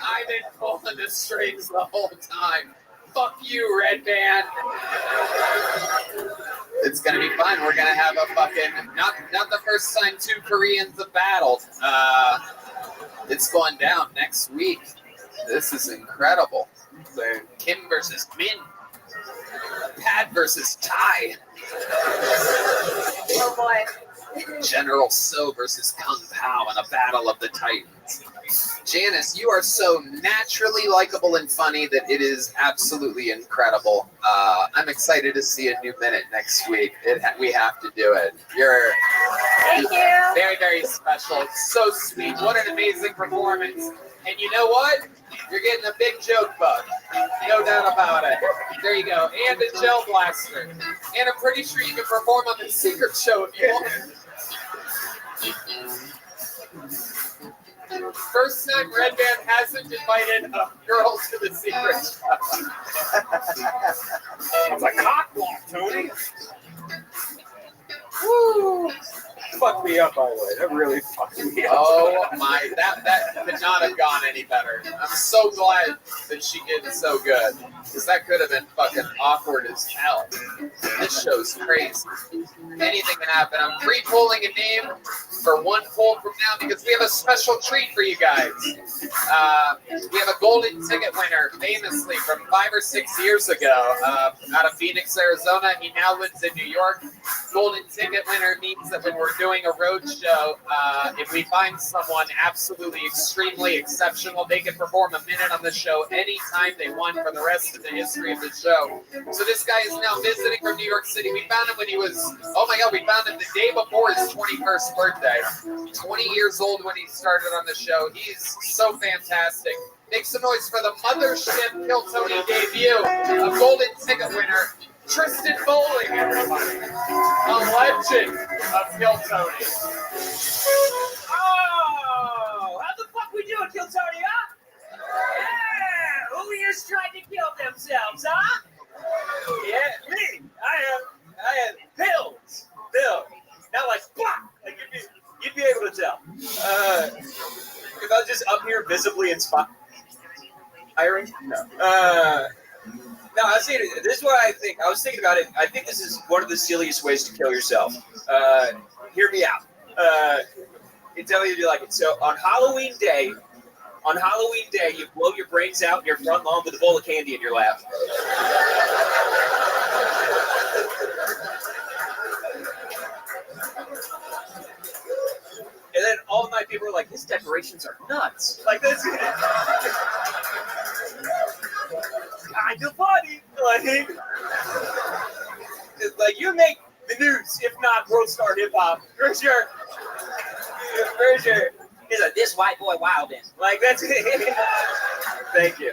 I've been pulling the strings the whole time. Fuck you, Red Band. It's gonna be fun. We're gonna have a fucking not the first time 2 Koreans have battled. It's going down next week. This is incredible. Kim versus Min. Pat versus Tai. Oh boy. General So versus Kung Pao in a battle of the Titans. Janice, you are so naturally likable and funny that it is absolutely incredible. I'm excited to see a new minute next week. We have to do it. You're Thank you. very, very special. It's so sweet. What an amazing performance. And you know what? You're getting a big joke bug. No doubt about it. There you go. And a gel blaster. And I'm pretty sure you can perform on the secret show if you want. First time Red Band hasn't invited a girl to the secret show. It's a cock block, Tony. Woo! Fucked me up, by the way. That really fucked me up. Oh my, that could not have gone any better. I'm so glad that she did so good. Because that could have been fucking awkward as hell. This show's crazy. Anything can happen. I'm re-pulling a name for one poll from now because we have a special treat for you guys. We have a golden ticket winner, famously from 5 or 6 years ago, out of Phoenix, Arizona. He now lives in New York. Golden ticket winner means that when we're doing a road show, if we find someone absolutely extremely exceptional, they can perform a minute on the show anytime they want for the rest of the history of the show. So this guy is now visiting from New York City. We found him when he was, oh my God, we found him the day before his 21st birthday. 20 years old when he started on the show. He's so fantastic. Make some noise for the Mothership Kill Tony debut, a golden ticket winner, Tristan Bowling, everybody. A legend of Kill Tony. Oh, how the fuck we doing, Kill Tony, huh? Yeah, who here's trying to kill themselves, huh? Yeah, me. I have pills. Bill. Not like, fuck. Like you'd be able to tell. If I was just up here visibly inspiring? No. No, I was thinking, this is what I think. I was thinking about it. I think this is one of the silliest ways to kill yourself. Hear me out. And tell me if you like it. So on Halloween Day, you blow your brains out in your front lawn with a bowl of candy in your lap. And then all night people were like, his decorations are nuts. Like this. Kind of funny. Like you make the news, if not world star hip hop. For sure. For sure. He's like, this white boy wildin'. Like that's it. Thank you.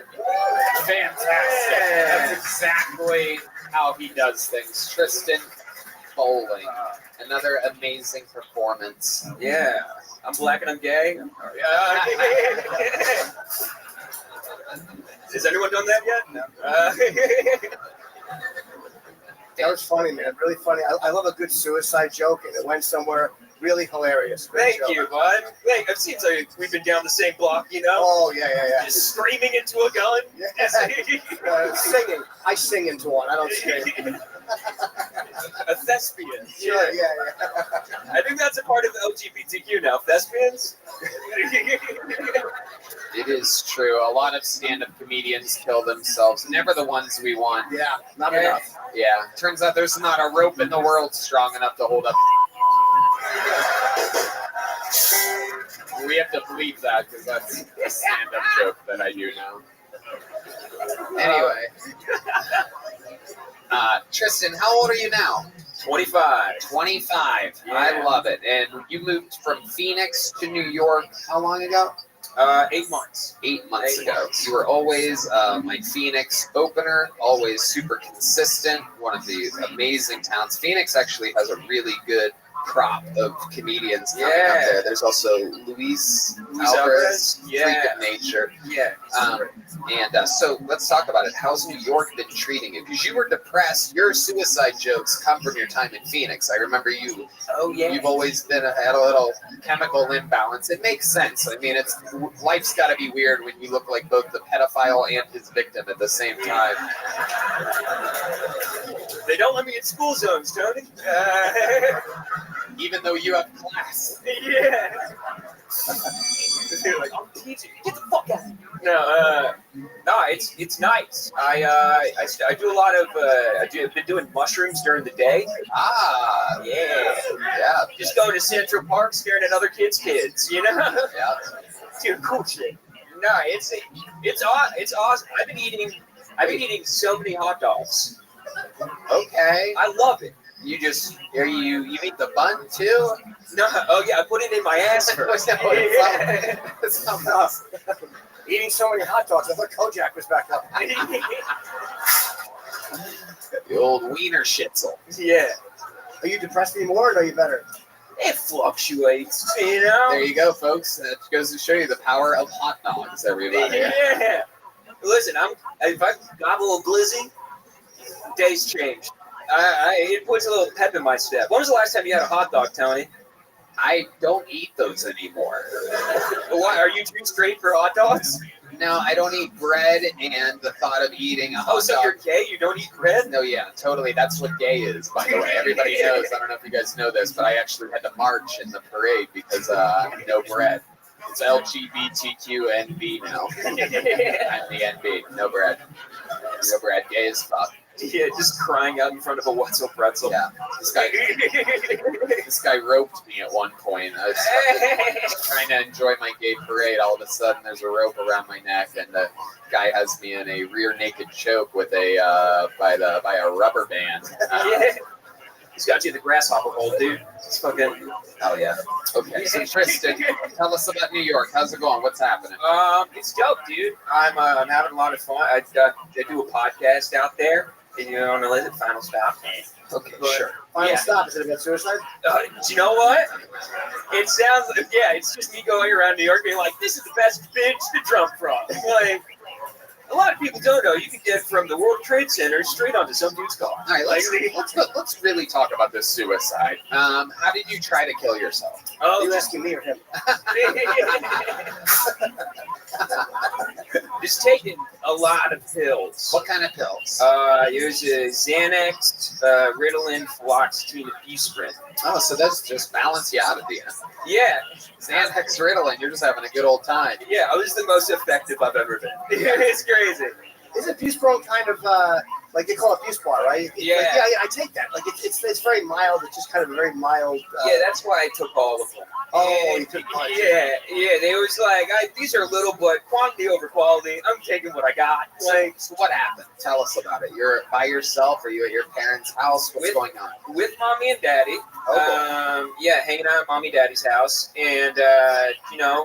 Fantastic. That's exactly how he does things. Tristan Bowling. Another amazing performance. Yeah. I'm black and I'm gay. Has anyone done that yet? No. That was funny, man. Really funny. I love a good suicide joke, and it went somewhere really hilarious. Thank you, bud. Hey, I've seen so we've been down the same block, you know? Oh, yeah. Just screaming into a gun. Yeah. Singing. I sing into one. I don't scream. A thespian. Sure, yeah. I think that's a part of LGBTQ now. Thespians? It is true. A lot of stand-up comedians kill themselves. Never the ones we want. Yeah, not enough. Yeah. Turns out there's not a rope in the world strong enough to hold up. We have to bleep that because that's a stand-up joke that I do now. Anyway. Tristan, how old are you now? 25. 25. Yeah. I love it. And you moved from Phoenix to New York how long ago? 8 months. 8 months ago. You were always my Phoenix opener, always super consistent, one of the amazing towns. Phoenix actually has a really good crop of comedians coming up there. There's also Luis Alvarez, Freak of Nature. Yeah. So let's talk about it. How's New York been treating you? Because you were depressed. Your suicide jokes come from your time in Phoenix. I remember you. Oh, yeah. You've always been had a little chemical imbalance. It makes sense. I mean, life's got to be weird when you look like both the pedophile and his victim at the same time. They don't let me in school zones, Tony. Even though you have class. Yeah. They're like, I'm teaching. Get the fuck out. No, it's nice. I do a lot of I've been doing mushrooms during the day. Yeah. Just going to Central Park, staring at other kids, you know. Yeah. Dude, cool shit. No, it's awesome. I've been eating so many hot dogs. Okay. I love it. You eat the bun too? No, oh yeah, I put it in my ass first. It's something else. Eating so many hot dogs, I thought Kojak was back up. The old wiener schnitzel. Yeah. Are you depressed anymore, or are you better? It fluctuates, you know? There you go, folks. That goes to show you the power of hot dogs, everybody. Yeah. Listen, if I gobble a glizzy, days change. It puts a little pep in my step. When was the last time you had a hot dog, Tony? I don't eat those anymore. Why? Are you too straight for hot dogs? No, I don't eat bread, and the thought of eating a hot dog. So you're gay? You don't eat bread? No, yeah, totally. That's what gay is, by the way. Everybody knows. I don't know if you guys know this, but I actually had to march in the parade because no bread. It's LGBTQNB now. I'm the NB. No bread. No bread. Gay as fuck. Yeah, just crying out in front of a Wetzel pretzel. Yeah, this guy roped me at one point. I was trying to enjoy my gay parade. All of a sudden, there's a rope around my neck, and the guy has me in a rear naked choke with by a rubber band. He's got you in the grasshopper hole, dude. It's fucking. Oh yeah. Okay, so Tristan, tell us about New York. How's it going? What's happening? It's dope, dude. I'm having a lot of fun. I do a podcast out there. And you want to listen? Final Stop. Okay, but, sure. Final Stop. Is it about suicide? Do you know what? It sounds like, yeah, it's just me going around New York being like, this is the best bitch to jump from. Like, a lot of people don't know you can get from the World Trade Center straight onto some dude's car. All right, let's really talk about this suicide. How did you try to kill yourself? Oh, you asking me or him? Just taking a lot of pills. What kind of pills? It was a Xanax, Ritalin, fluoxetine, and P-Sprint. Oh, so that's just balance you out at the end. Yeah. Xanax, Ritalin, you're just having a good old time. Yeah, I was the most effective I've ever been. It's crazy. Isn't P-Sprint kind of like they call it P-Spar, right? Yeah. Like, yeah, I take that. Like it's very mild. It's just kind of a very mild. Yeah, that's why I took all of them. Oh, you took mine. Yeah. They was like, these are little, but quantity over quality. I'm taking what I got. Like, so what happened? Tell us about it. You're by yourself? Are you at your parents' house? What's going on? With mommy and daddy. Okay. Hanging out at mommy and daddy's house, and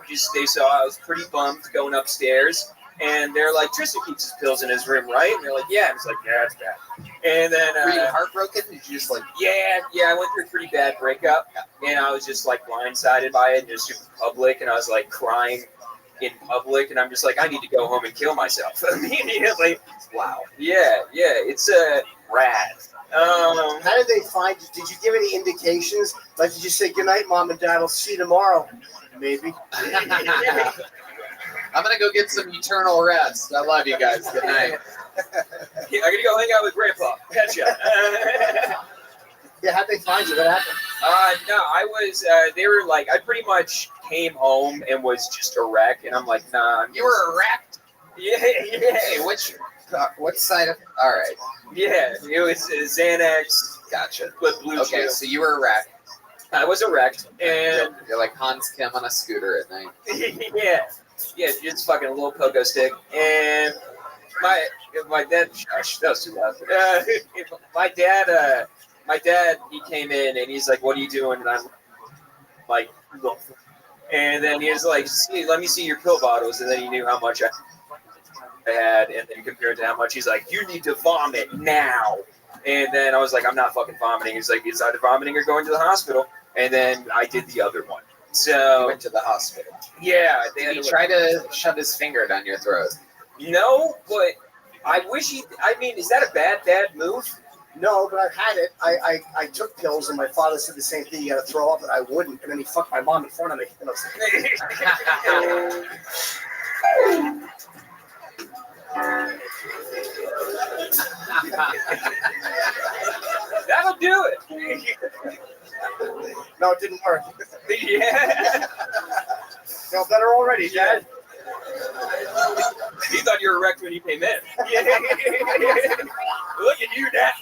just they saw I was pretty bummed going upstairs. And they're like, Tristan keeps his pills in his room, right? And they're like, yeah. And it's like, yeah, it's bad. And then were you heartbroken? Did you just like? Yeah. I went through a pretty bad breakup, and I was just like blindsided by it, just in public, and I was like crying in public, and I'm just like, I need to go home and kill myself immediately. Wow. Yeah. It's rad. How did they find you? Did you give any indications? Like, did you say, good night, Mom and Dad, I'll see you tomorrow? Maybe. I'm going to go get some eternal rest. I love you guys. Good night. I'm going to go hang out with Grandpa. Catch ya. Yeah, how'd they find you? What happened? No, I was, they were like, I pretty much came home and was just a wreck. And I'm like, nah. You were wrecked? Yeah. Hey, what side of, all right. Yeah, it was Xanax. Gotcha. With blue Okay, so you were wrecked. I was erect, and you're like Hans Kim on a scooter at night. yeah, just fucking a little pogo stick. And my dad, gosh, that was too loud. My dad, he came in and he's like, "What are you doing?" And I'm like, "Look." And then he was like, "Let me see your pill bottles." And then he knew how much I had, and then compared to how much, he's like, "You need to vomit now." And then I was like, "I'm not fucking vomiting." He's like, "It's either vomiting or going to the hospital." And then I did the other one. So he went to the hospital. Yeah. Did he try to shove his finger down your throat? No, but I wish he. I mean, is that a bad move? No, but I've had it. I took pills, and my father said the same thing. You got to throw up, and I wouldn't. And then he fucked my mom in front of me. And I was That'll do it. No, it didn't work. Yeah. Feel better already, Dad. He thought you were wrecked when you came in. Look at you, Dad.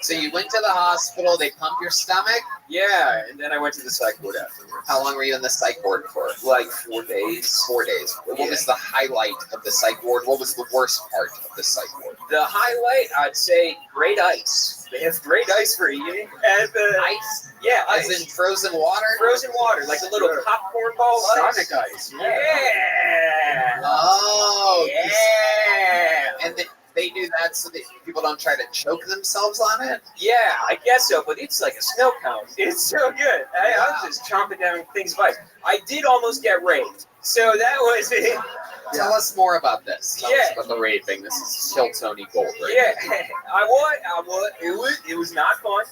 So you went to the hospital, they pumped your stomach? Yeah, and then I went to the psych ward afterwards. How long were you in the psych ward for? Like 4 days. 4 days. What was the highlight of the psych ward? What was the worst part of the psych ward? The highlight, I'd say, great ice. They have great ice for eating. And ice? Yeah, As ice. in frozen water? Frozen water, like a little popcorn ball ice. Sonic ice. Yeah. Oh, yeah. And they do that so that people don't try to choke themselves on it? Yeah, I guess so, but it's like a snow cone. It's so good. I was just chomping down things of ice. I did almost get raped, so that was it. Tell us more about this. Tell us Yeah. about the raping. This is Kill Tony Gold, right? Yeah, I would. It was not fun.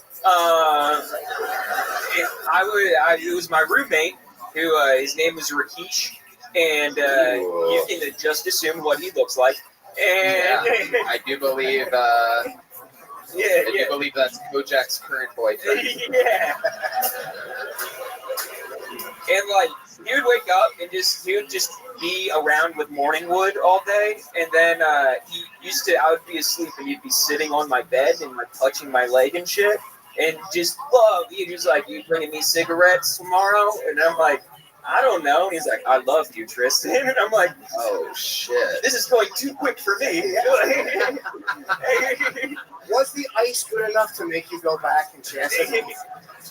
It was my roommate, who his name was Rakesh, and you can just assume what he looks like. And I do believe. I do believe that's Kojak's current boyfriend. Yeah. And like he would wake up and he would just be around with morning wood all day, and then I would be asleep and he'd be sitting on my bed and like touching my leg and shit, and just love. He was like, "You bringing me cigarettes tomorrow?" And I'm like, "I don't know." And he's like, "I love you, Tristan." And I'm like, "Oh shit, this is going too quick for me." Was the ice good enough to make you go back and chance it?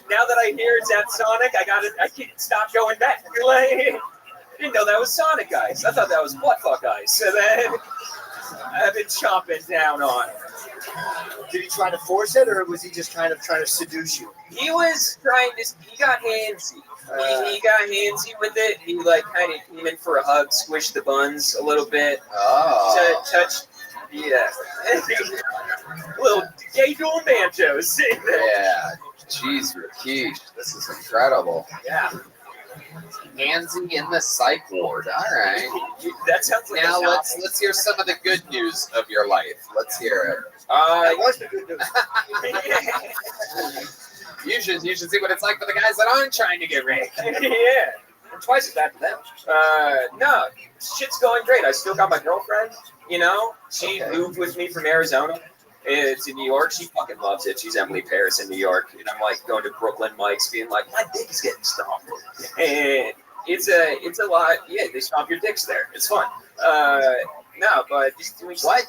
Now that I hear it's at Sonic, I can't stop going back. I didn't know that was Sonic ice. I thought that was buttfuck ice. And then I've been chomping down on. Did he try to force it, or was he just kind of trying to seduce you? He was trying to. He got handsy. He got handsy with it. He like kind of came in for a hug, squished the buns a little bit. Oh. Touched. Yeah. Little gay dual banjos. Yeah. Jeez, Rakesh, this is incredible. Yeah. Handsy in the psych ward. All right. That sounds like now let's hear some of the good news of your life. Let's hear it. What's the good news? You should see what it's like for the guys that aren't trying to get raped. Yeah. And twice as bad for them. No, shit's going great. I still got my girlfriend. You know, she moved with me from Arizona. It's in New York. She fucking loves it. She's Emily Paris in New York, and I'm like going to Brooklyn Mike's, being like, my dick is getting stomped, and it's a lot. Yeah, they stomp your dicks there. It's fun. No, but just doing what?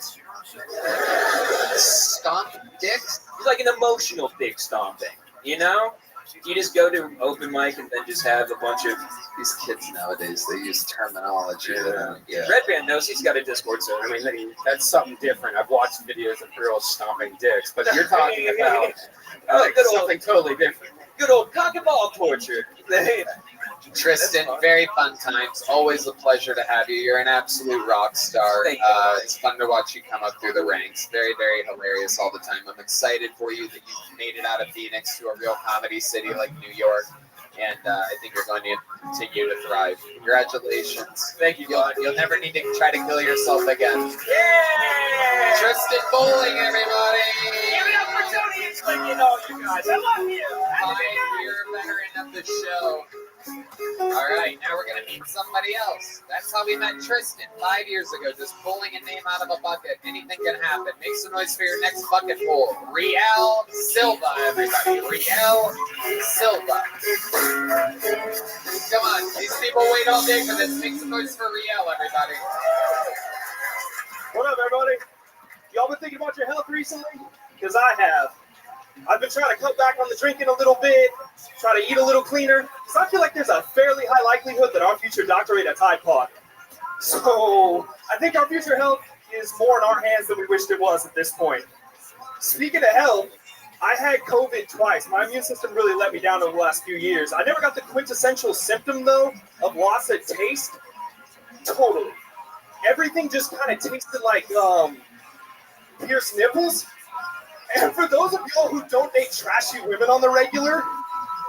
Stomp dicks? It's like an emotional dick stomping. You know, you just go to open mic and then just have a bunch of these kids nowadays. They use terminology. Yeah. Red Band knows he's got a Discord server. I mean, that's something different. I've watched videos of girls stomping dicks, but you're talking about something totally different. Good old cock and ball torture. Tristan, very fun times. Always a pleasure to have you. You're an absolute rock star. It's fun to watch you come up through the ranks. Very, very hilarious all the time. I'm excited for you that you've made it out of Phoenix to a real comedy city like New York. And I think you're going to continue to thrive. Congratulations. Thank you, God. You'll never need to try to kill yourself again. Yeah! Tristan Bowling, everybody! Give it up for Tony and Click and all you guys. I love you. 5-year veteran of the show. All right, now we're going to meet somebody else. That's how we met Tristan 5 years ago, just pulling a name out of a bucket. Anything can happen. Make some noise for your next bucket pull. Riel Silva, everybody. Riel Silva. Come on, these people wait all day for this. Make some noise for Riel, everybody. What up, everybody? Y'all been thinking about your health recently? Because I have. I've been trying to cut back on the drinking a little bit, try to eat a little cleaner, because I feel like there's a fairly high likelihood that our future doctor ate a Tide Pod. So I think our future health is more in our hands than we wished it was at this point. Speaking of health, I had COVID twice. My immune system really let me down over the last few years. I never got the quintessential symptom, though, of loss of taste. Totally. Everything just kind of tasted like pierced nipples. And for those of y'all who don't date trashy women on the regular,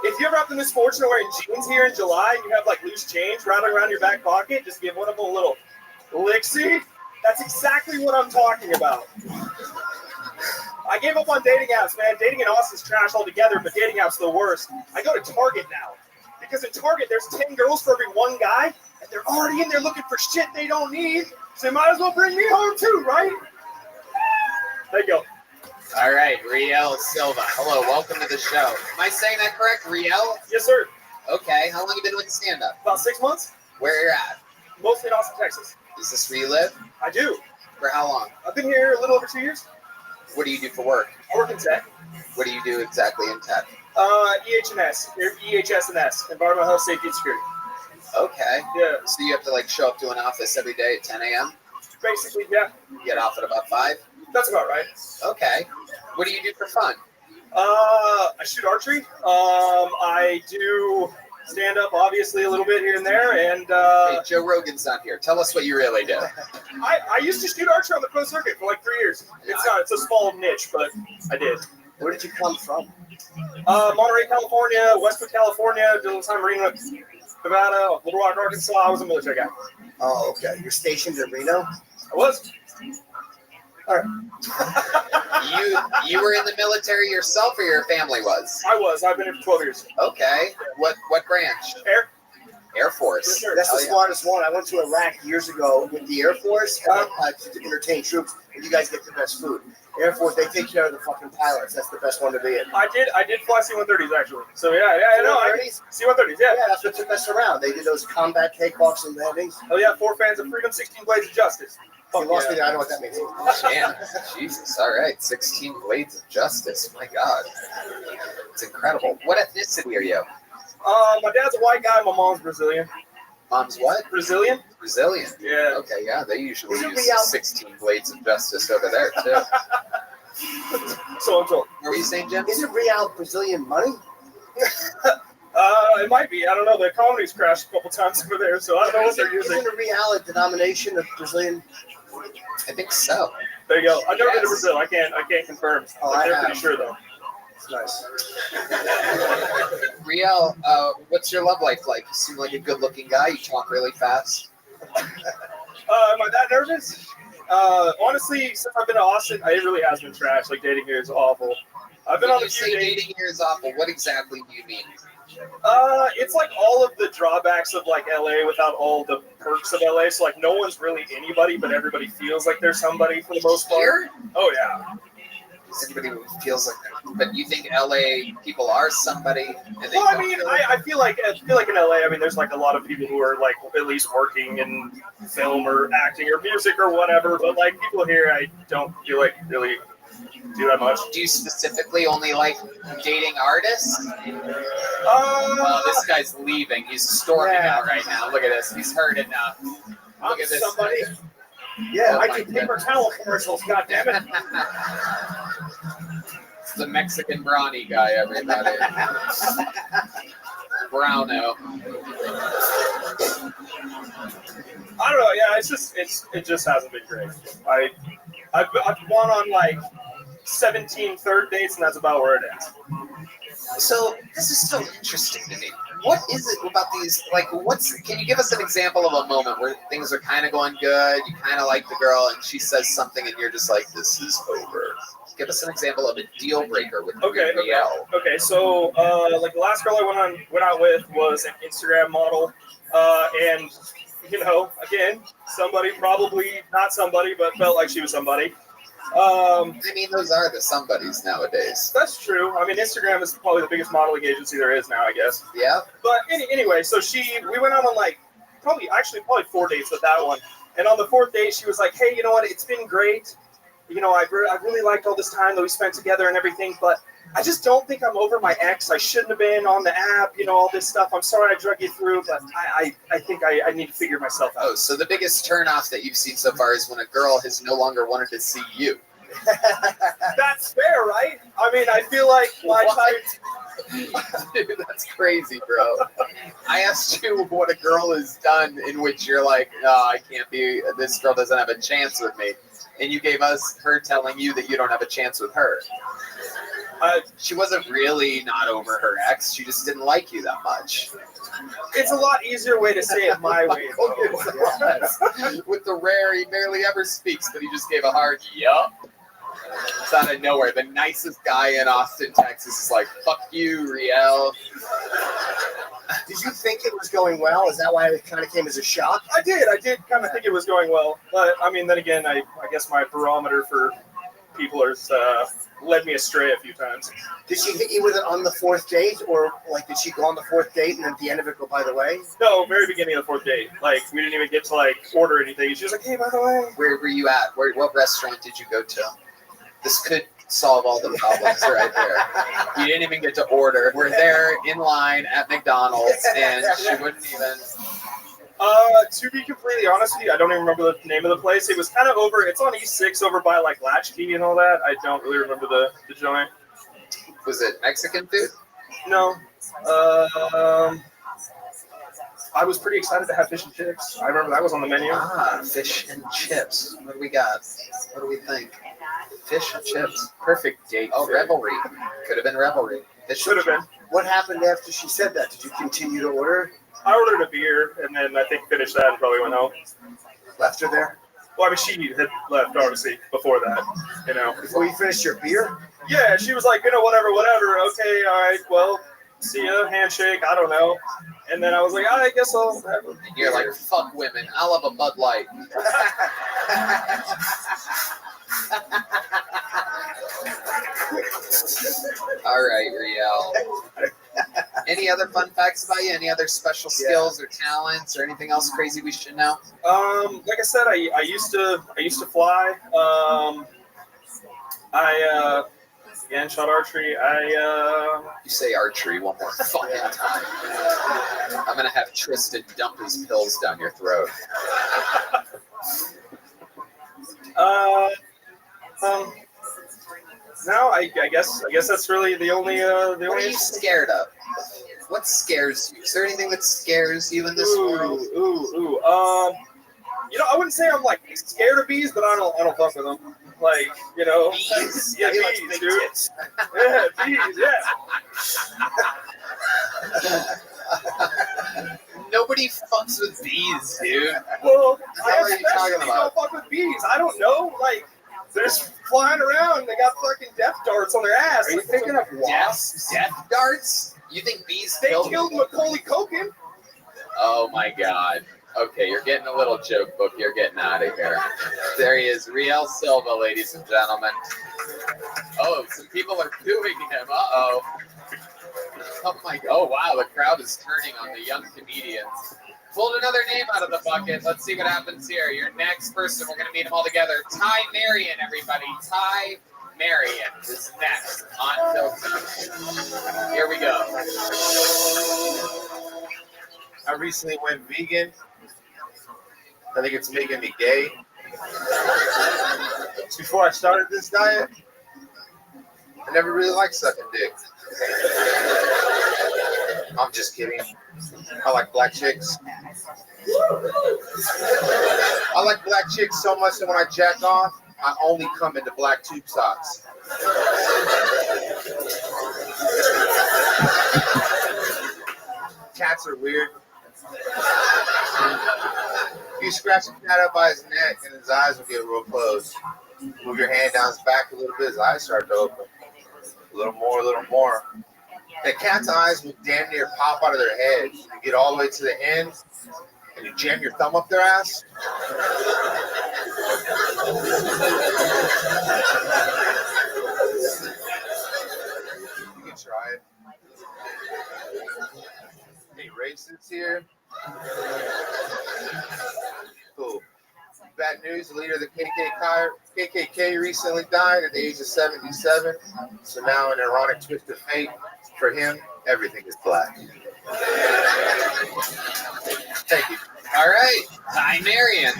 if you ever have the misfortune of wearing jeans here in July and you have like loose change rattling around your back pocket, just give one of them a little lick-see. That's exactly what I'm talking about. I gave up on dating apps, man. Dating in Austin's trash altogether, but dating apps the worst. I go to Target now. Because in Target, there's 10 girls for every one guy, and they're already in there looking for shit they don't need, so they might as well bring me home too, right? There you go. All right, Riel Silva. Hello, welcome to the show. Am I saying that correct, Riel? Yes, sir. Okay, how long have you been doing stand-up? About 6 months. Where you're at? Mostly in Austin, Texas. Is this where you live? I do. For how long? I've been here a little over 2 years. What do you do for work? I work in tech. What do you do exactly in tech? EH&S, EHS&S, Environmental Health, Safety, and Security. Okay. Yeah. So you have to like show up to an office every day at 10 a.m.? Basically, yeah. Get off at about 5? That's about right. Okay. What do you do for fun? I shoot archery. I do stand up, obviously, a little bit here and there, and hey, Joe Rogan's not here. Tell us what you really do. I used to shoot archery on the pro circuit for like 3 years. It's a small niche, but I did. Where did you come from? Monterey, California, Westwood, California, did a little time Reno, Nevada, Little Rock, Arkansas. I was a military guy. Oh, okay. You're stationed in Reno? I was. All right. You were in the military yourself, or your family was? I was. I've been here for 12 years. Okay. What branch? Air Force. Yes, sir. That's the smartest one. I went to Iraq years ago with the Air Force to entertain troops, and you guys get the best food. Air Force, they take care of the fucking pilots. That's the best one to be in. I did fly C-130s actually. So yeah, I know. C-130s, yeah. Yeah, that's what took us around. They did those combat takeoffs and landings. Oh yeah, 4 fans of freedom, 16 blades of justice. You lost me. I know what that means. Man, Jesus. All right, 16 blades of justice. My God, it's incredible. What ethnicity are you? My dad's a white guy. My mom's Brazilian. Mom's what? Brazilian. Brazilian. Yeah. Okay, yeah. They usually use 16 blades of justice over there too. So I'm told. What were you saying, Jim? Isn't real Brazilian money? It might be. I don't know. The economy's crashed a couple times over there, so I don't know what they're using. Isn't a real a denomination of Brazilian? I think so. There you go. I've never been to Brazil. I can't confirm. Oh, they're pretty sure though. It's nice. Riel, what's your love life like? You seem like a good-looking guy. You talk really fast. Am I that nervous? Honestly, since I've been to Austin, it really has been trash. Like dating here is awful. I've been on a few dates. Dating here is awful. What exactly do you mean? It's like all of the drawbacks of like LA without all the perks of LA. So like no one's really anybody, but everybody feels like they're somebody for the most part. Oh yeah. Anybody who feels like that. But you think LA people are somebody? And they Well, I mean, I feel like in LA, I mean, there's like a lot of people who are like at least working in film or acting or music or whatever. But like people here, I don't feel like really do that much. Do you specifically only like dating artists? This guy's leaving. He's storming out right now. Look at this. He's heard it now. Look at this. Somebody. Yeah, Oh, I my do paper towel commercials. God damn it! It's the Mexican brawny guy, everybody. Browno. I don't know. Yeah, it just hasn't been great. I've gone on like 17 third dates, and that's about where it ends. So this is so interesting to me. What is it about these? Like, can you give us an example of a moment where things are kind of going good? You kind of like the girl, and she says something, and you're just like, "This is over." Give us an example of a deal breaker with Riel. Okay. So, like the last girl I went out with was an Instagram model, and you know, again, somebody probably not somebody, but felt like she was somebody. I mean, those are the somebodies nowadays. That's true. I mean, Instagram is probably the biggest modeling agency there is now, I guess. Yeah. But anyway, so we went out on like probably 4 dates with that one. And on the 4th date, she was like, "Hey, you know what? It's been great. You know, I really liked all this time that we spent together and everything, but I just don't think I'm over my ex. I shouldn't have been on the app, you know, all this stuff. I'm sorry I drug you through, but I think I need to figure myself out." Oh, so the biggest turnoff that you've seen so far is when a girl has no longer wanted to see you. That's fair, right? I mean, I feel like my type... Dude, that's crazy, bro. I asked you what a girl has done in which you're like, "No, I can't be, this girl doesn't have a chance with me." And you gave us her telling you that you don't have a chance with her. She wasn't really not over her ex. She just didn't like you that much. It's a lot easier way to say it my way. With the rare, he barely ever speaks, but he just gave a hard yup. It's out of nowhere. The nicest guy in Austin, Texas is like, "Fuck you, Riel." Did you think it was going well? Is that why it kind of came as a shock? I did kind of think it was going well. But, I mean, then again, I guess my barometer for people are led me astray a few times. Did she hit you with it on the fourth date, or like did she go on the fourth date and then at the end of it go, by the way? No, very beginning of the fourth date. Like we didn't even get to like order anything. She was like, "Hey, by the way." Where were you at? What restaurant did you go to? This could solve all the problems right there. You didn't even get to order. We're there in line at McDonald's, and she wouldn't even. To be completely honest with you, I don't even remember the name of the place. It was kind of over. It's on E6 over by like Latchkey and all that. I don't really remember the joint. Was it Mexican food? No. I was pretty excited to have fish and chips. I remember that was on the menu. Fish and chips. What do we got? What do we think? Fish and chips. Perfect date. Oh, revelry. Could have been revelry. Should have been. What happened after she said that? Did you continue to order? I ordered a beer and then I think finished that and probably went home. Left her there? Well, I mean, she had left, obviously, before that, you know. Before you finished your beer? Yeah, she was like, whatever. Okay, all right, well, see ya, handshake, I don't know. And then I was like, I guess I'll have a You're like, fuck women. I'll have a Bud Light. All right, Riel. Any other fun facts about you? Any other special skills or talents or anything else crazy we should know? Like I said, I used to fly. Again, shot archery. You say archery one more fucking time. I'm gonna have Tristan dump his pills down your throat. No, I guess that's really the only. What are you scared of? What scares you? Is there anything that scares you in this world? I wouldn't say I'm like scared of bees, but I don't fuck with them. Like, bees? Yeah, bees, dude. Yeah, bees, yeah. Nobody fucks with bees, dude. Well, what are you talking about? Don't fuck with bees. I don't know. Like, they're just flying around. They got fucking death darts on their ass. Are you thinking of wasps? Death darts? You think bees killed Macaulay Culkin? Oh my god. Okay, you're getting a little joke book. You're getting out of here. There he is, Riel Silva, ladies and gentlemen. Oh, some people are booing him. Uh-oh. Oh my god. Oh wow, the crowd is turning on the young comedians. Pulled another name out of the bucket. Let's see what happens here. Your next person, we're going to meet them all together. Ty Marion, everybody. Ty Marion is next on Filter. Here we go. I recently went vegan. I think it's making me gay. Before I started this diet, I never really liked sucking dick. I'm just kidding. I like black chicks. I like black chicks so much that when I jack off, I only come into black tube socks. Cats are weird. You scratch a cat up by his neck and his eyes will get real close. Move your hand down his back a little bit, his eyes start to open. A little more, a little more. The cat's eyes will damn near pop out of their head. You get all the way to the end and you jam your thumb up their ass. You can try it. Any racists here? Cool. Bad news, the leader of the KKK recently died at the age of 77. So now an ironic twist of fate for him, everything is black. Thank you. All right, Ty Marion.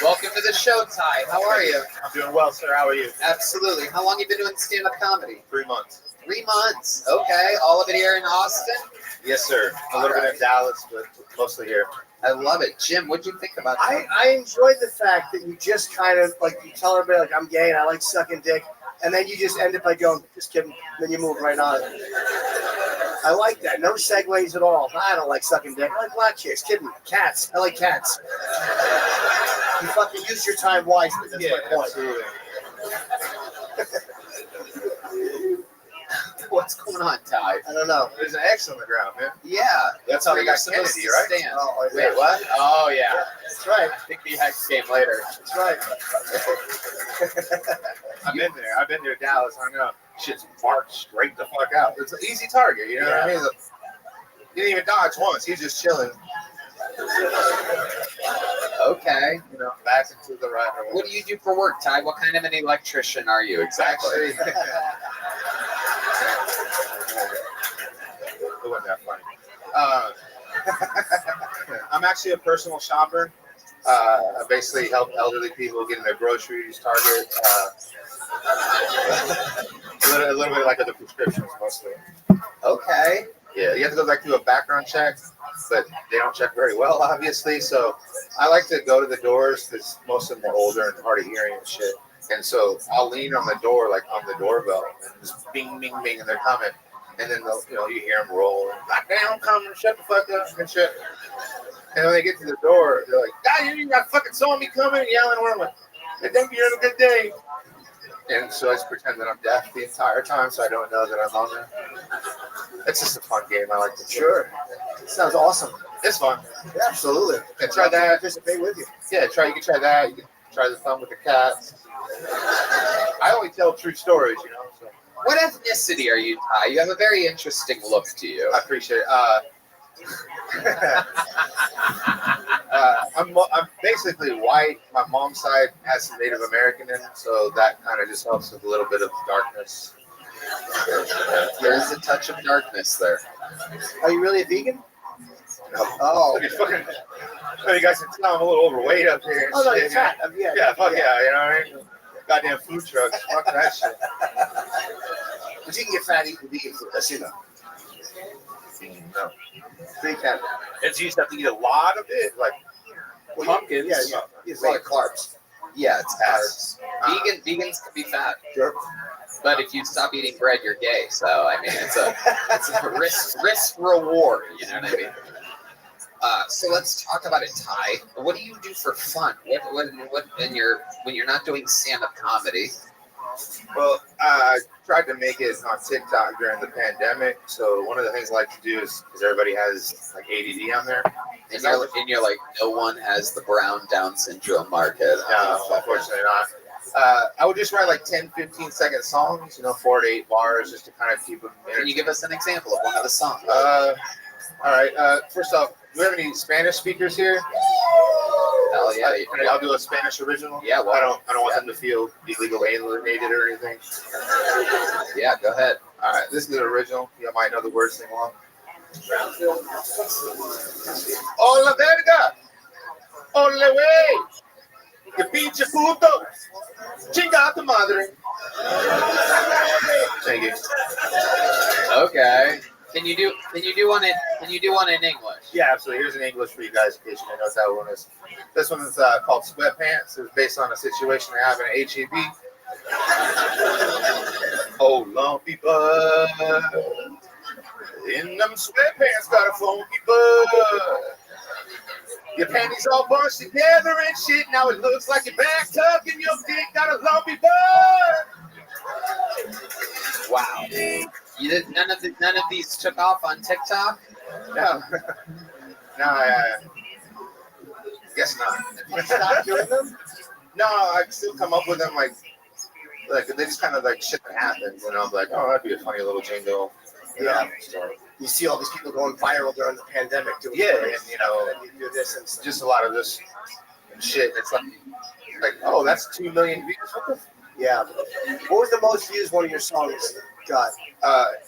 Welcome to the show, Ty. How are you? I'm doing well, sir. How are you? Absolutely. How long have you been doing stand-up comedy? 3 months. 3 months. Okay. All of it here in Austin? Yes, sir. A little bit in Dallas, but mostly here. I love it. Jim, what'd you think about that? I enjoyed the fact that you just kind of, like, you tell everybody, like, I'm gay and I like sucking dick, and then you just end up by going, just kidding, and then you move right on. I like that. No segues at all. I don't like sucking dick. I like black chicks. Kidding. Cats. I like cats. You fucking use your time wisely. That's my point. Absolutely. What's going on, Ty? I don't know. There's an X on the ground, man. Yeah. That's how where they got you're supposed Kennedy, to right? stand. Oh, yeah. Wait, what? Oh, yeah. That's right. I think the X came later. That's right. I've been there. I've been to Dallas. I know. Shit's marked straight the fuck out. It's an easy target. You know what I mean? He didn't even dodge once. He's just chilling. Okay. You know, back into the right. What do you do for work, Ty? What kind of an electrician are you exactly? It wasn't that funny. I'm actually a personal shopper. I basically help elderly people get in their groceries, Target. A little bit like the prescriptions mostly. Okay. Yeah, you have to go back through a background check, but they don't check very well, obviously. So I like to go to the doors because most of them are older and hard of hearing and shit. And so I'll lean on the door, like on the doorbell, and just bing, bing, bing, and they're coming. And then they'll, you hear them roll. Like, damn, I'm coming, shut the fuck up and shit. And when they get to the door, they're like, God, you got fucking saw me coming, yelling around. Like, hey, thank you, you have a good day. And so I just pretend that I'm deaf the entire time so I don't know that I'm on there. It's just a fun game I like to play. Sure. Sounds awesome. It's fun. Yeah, absolutely. And try that. Participate with you. Yeah, you can try that. You can try the fun with the cats. I only tell true stories, So. What ethnicity are you, Ty? You have a very interesting look to you. I appreciate it. I'm basically white. My mom's side has some Native American in it, so that kind of just helps with a little bit of darkness. There's a touch of darkness there. Are you really a vegan? No. Oh. You guys can tell I'm a little overweight up here. Oh, no, you're fat. Yeah, fuck yeah, you know what I mean? Goddamn food trucks. Fuck that shit. But you can get fat eating vegan food, as you know. No. Big fat. And so you just have to eat a lot of it, like pumpkins. Yeah. It's a lot of carbs. Yeah, it's carbs. Vegans can be fat. Sure. But if you stop eating bread, you're gay. So I mean, it's a risk reward. You know what I mean? So let's talk about it, Ty. What do you do for fun? What when you're not doing stand-up comedy? Well, I tried to make it on TikTok during the pandemic. So one of the things I like to do is, because everybody has like ADD on there. And you're like, no one has the brown Down syndrome market. No, unfortunately not. I would just write like 10, 15-second songs, 4 to 8 bars, just to kind of keep them. Can you give us an example of one of the songs? All right. First off, do we have any Spanish speakers here? Hell yeah. I'll do a Spanish original. Yeah, well, I don't want them to feel illegal alienated or anything. Yeah, go ahead. All right, this is the original. You might know the words sing along. Hola verga, ole wey, que pinche puto, chinga tu madre. Thank you. Okay. Can you do one in English? Yeah, absolutely. Here's an English for you guys in case you know what that one is. This one is called Sweatpants. It's based on a situation I have in HEB. Oh, lumpy butt. In them sweatpants got a funky butt. Your panties all bunched together and shit. Now it looks like your back tuck and your dick got a lumpy butt. Wow. None of these took off on TikTok? No. No, I guess not. You stop doing them? No, I still come up with them like they just kind of like shit that happens, I'm like, oh, that'd be a funny little jingle. Yeah. You see all these people going viral during the pandemic doing and you do this and stuff. just a lot of this shit. It's like, oh, that's 2 million views. What the Yeah. What was the most views one of your songs got?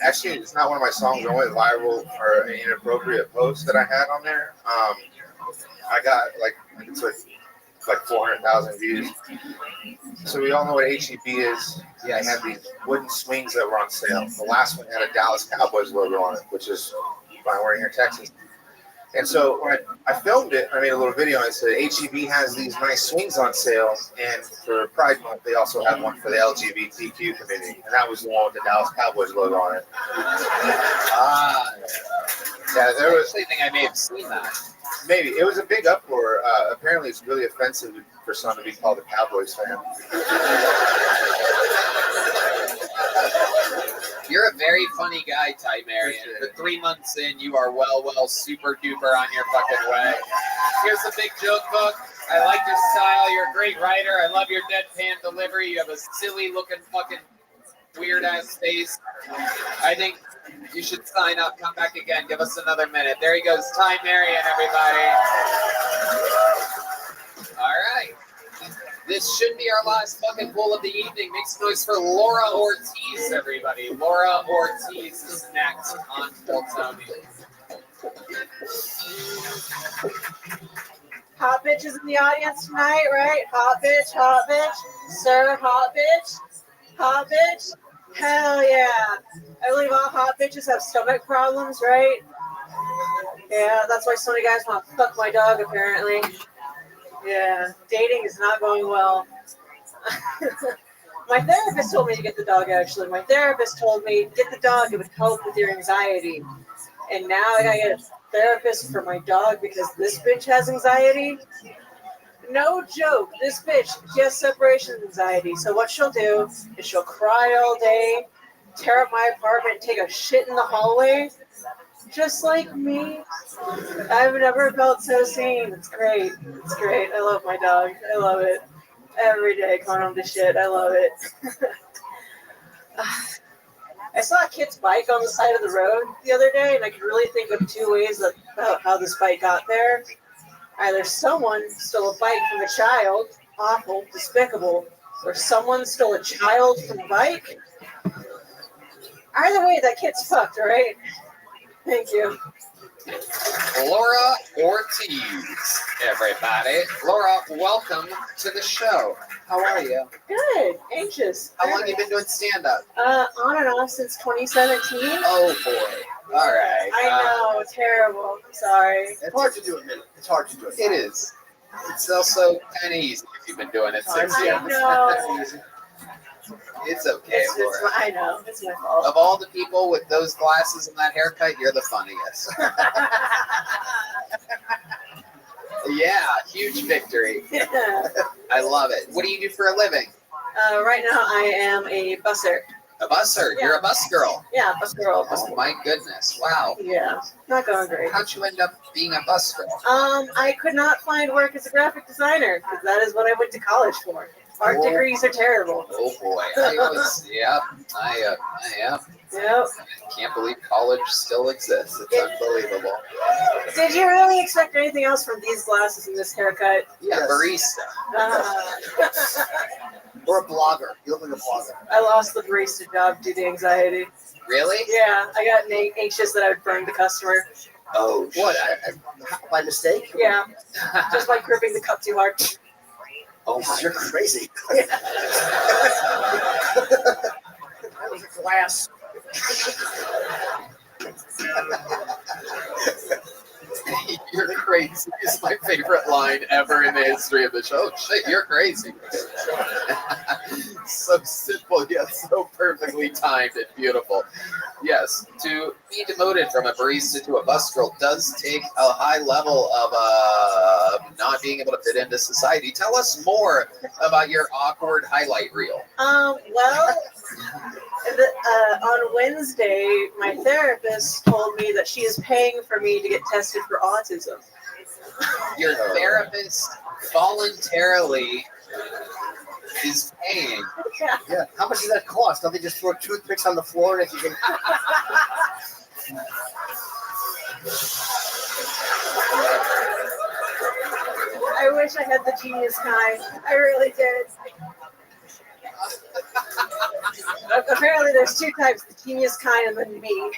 Actually, it's not one of my songs. I went viral for an inappropriate post that I had on there. I got like 400,000 views. So we all know what HEB is. Yeah, I had these wooden swings that were on sale. The last one had a Dallas Cowboys logo on it, which is why we're here in Texas. And so when I filmed it, I made a little video and I said, HEB has these nice swings on sale. And for Pride Month, they also have one for the LGBTQ community. And that was the one with the Dallas Cowboys logo on it. Yeah, there was. I think I may have seen that. Maybe. It was a big uproar. Apparently, it's really offensive for someone to be called a Cowboys fan. You're a very funny guy, Ty Marion. But 3 months in, you are well, super duper on your fucking way. Here's the big joke book. I like your style. You're a great writer. I love your deadpan delivery. You have a silly looking fucking weird ass face. I think you should sign up. Come back again. Give us another minute. There he goes. Ty Marion, everybody. All right. This should be our last fucking poll of the evening. Make some noise for Laura Ortiz, everybody. Laura Ortiz is next on Kill Tony. Hot bitches in the audience tonight, right? Hot bitch, sir, hot bitch. Hell yeah. I believe all hot bitches have stomach problems, right? Yeah, that's why so many guys want to fuck my dog, apparently. Yeah, dating is not going well. My therapist told me to get the dog, actually. My therapist told me, get the dog, it would help with your anxiety. And now I gotta get a therapist for my dog because this bitch has anxiety. No joke, this bitch, she has separation anxiety. So what she'll do is she'll cry all day, tear up my apartment, take a shit in the hallway, just like me. I've never felt so seen. It's great. It's great. I love my dog. I love it. Every day coming home to shit. I love it. I saw a kid's bike on the side of the road the other day, and I could really think of two ways about how this bike got there. Either someone stole a bike from a child, awful, despicable, or someone stole a child from a bike. Either way, that kid's fucked, right? Thank you. Laura Ortiz, everybody. Laura, welcome to the show. How are you? Good. Anxious. How long have you been doing stand-up? On and off since 2017. Oh, boy. All right. I know. Terrible. I'm sorry. It's hard to do it, man. It's hard to do it. It is. It's also kind of easy if you've been doing it 6 years. I know. It's okay, Laura. I know. It's my fault. Of all the people with those glasses and that haircut, you're the funniest. Yeah, huge victory. Yeah. I love it. What do you do for a living? Right now, I am a busser. A busser? Yeah. You're a bus girl? Yeah, bus girl. Oh, my goodness. Wow. Yeah, not going great. How'd you end up being a bus girl? I could not find work as a graphic designer because that is what I went to college for. Art degrees are terrible. Oh boy, I am. Yep. I can't believe college still exists. It's unbelievable. Did you really expect anything else from these glasses and this haircut? Yeah, barista. Or a blogger. You look like a blogger. I lost the barista job due to anxiety. Really? Yeah, I got anxious that I would burn the customer. Oh, what? By mistake? Yeah, just by gripping the cup too hard. Oh, you're crazy. That was a glass. You're crazy is my favorite line ever in the history of the show. Oh, shit, you're crazy. So simple yet so perfectly timed and beautiful. Yes, to be demoted from a barista to a bus girl does take a high level of not being able to fit into society. Tell us more about your awkward highlight reel. Well, on Wednesday, my therapist told me that she is paying for me to get tested for autism. Your therapist voluntarily is paying. Yeah. How much does that cost? Don't they just throw toothpicks on the floor and if you can... I wish I had the genius kind. I really did. Apparently there's two types, the genius kind and then me.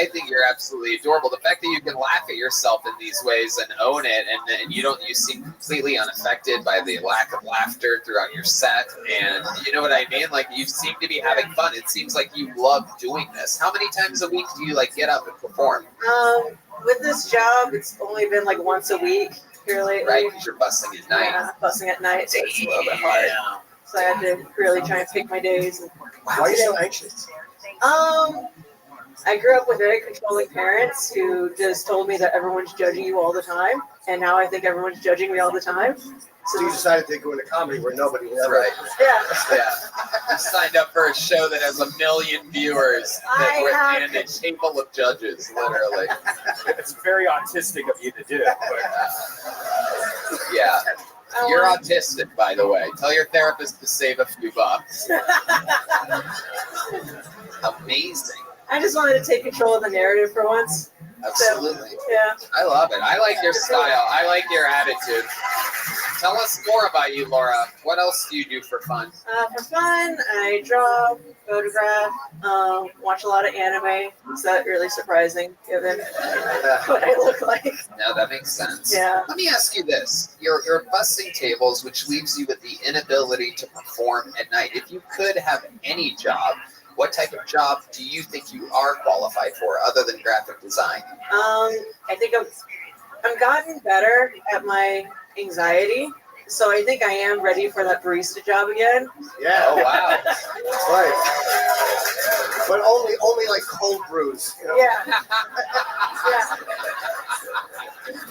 I think you're absolutely adorable. The fact that you can laugh at yourself in these ways and own it, and you seem completely unaffected by the lack of laughter throughout your set, and you know what I mean? Like, you seem to be having fun. It seems like you love doing this. How many times a week do you get up and perform? With this job, it's only been once a week here lately. Right, because you're busing at night. Yeah, busing at night, so it's a little bit hard. So I had to really try and pick my days. Why are you so anxious? I grew up with very controlling parents who just told me that everyone's judging you all the time, and now I think everyone's judging me all the time. So you decided to go into comedy where nobody will ever. Right. Yeah. Yeah. You signed up for a show that has 1 million viewers and a table of judges, literally. It's very autistic of you to do. Yeah. You're autistic, by the way. Tell your therapist to save a few bucks. Amazing. I just wanted to take control of the narrative for once. Absolutely. So, yeah. I love it. I like your style. I like your attitude. Tell us more about you, Laura. What else do you do for fun? For fun, I draw, photograph, watch a lot of anime. Is that really surprising given what I look like? No, that makes sense. Yeah. Let me ask you this. You're bussing tables, which leaves you with the inability to perform at night. If you could have any job, what type of job do you think you are qualified for other than graphic design? I think I've gotten better at my anxiety, so I think I am ready for that barista job again. Yeah. Oh wow. Right. But only like cold brews. You know? Yeah. Yeah.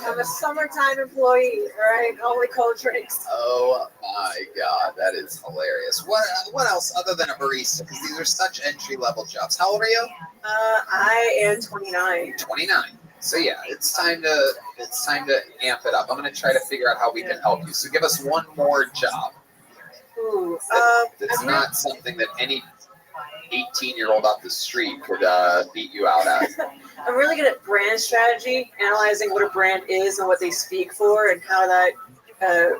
I'm a summertime employee, all right? Only cold drinks. Oh my god, that is hilarious. What else other than a barista? Because these are such entry level jobs. How old are you? I am 29. 29. So yeah, it's time to amp it up. I'm gonna try to figure out how we can help you. So give us one more job. Ooh, That's not something that any 18-year-old off the street could beat you out at. I'm really good at brand strategy, analyzing what a brand is and what they speak for, and how that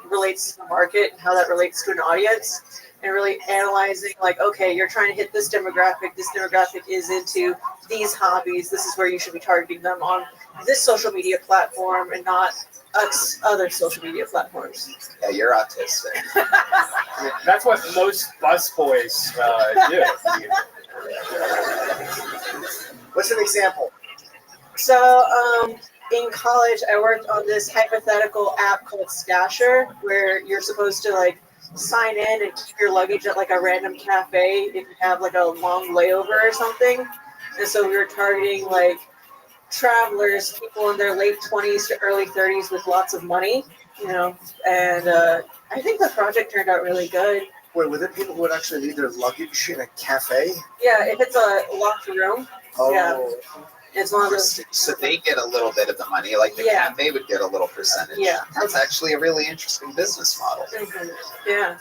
relates to the market, and how that relates to an audience, and really analyzing like, okay, you're trying to hit this demographic. This demographic is into these hobbies. This is where you should be targeting them on this social media platform, and not X other social media platforms. Yeah, you're autistic. That's what most busboys do. What's an example? So, in college, I worked on this hypothetical app called Stasher, where you're supposed to like sign in and keep your luggage at like a random cafe if you have like a long layover or something. And so we were targeting like travelers, people in their late 20s to early 30s with lots of money, you know. And I think the project turned out really good. Wait, were there people who would actually leave their luggage in a cafe? Yeah, if it's a locked room. Oh. Yeah. It's one of those. So they get a little bit of the money, like the cafe would get a little percentage. Yeah. That's actually a really interesting business model. Mm-hmm. Yeah.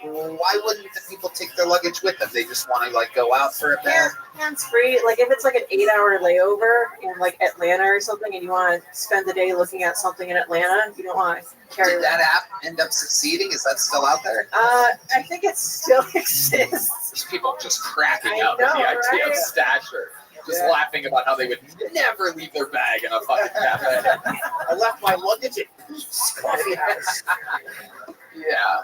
Why wouldn't the people take their luggage with them? They just want to like go out for a bit. Hands free. Like if it's like an 8-hour layover in like Atlanta or something, and you want to spend the day looking at something in Atlanta, you don't want to carry. Did that app end up succeeding? Is that still out there? I think it still exists. There's people just cracking I up know, at the idea right? of Stasher. Just laughing about how they would never leave their bag in a fucking cafe. I left my luggage at coffee house. Yeah.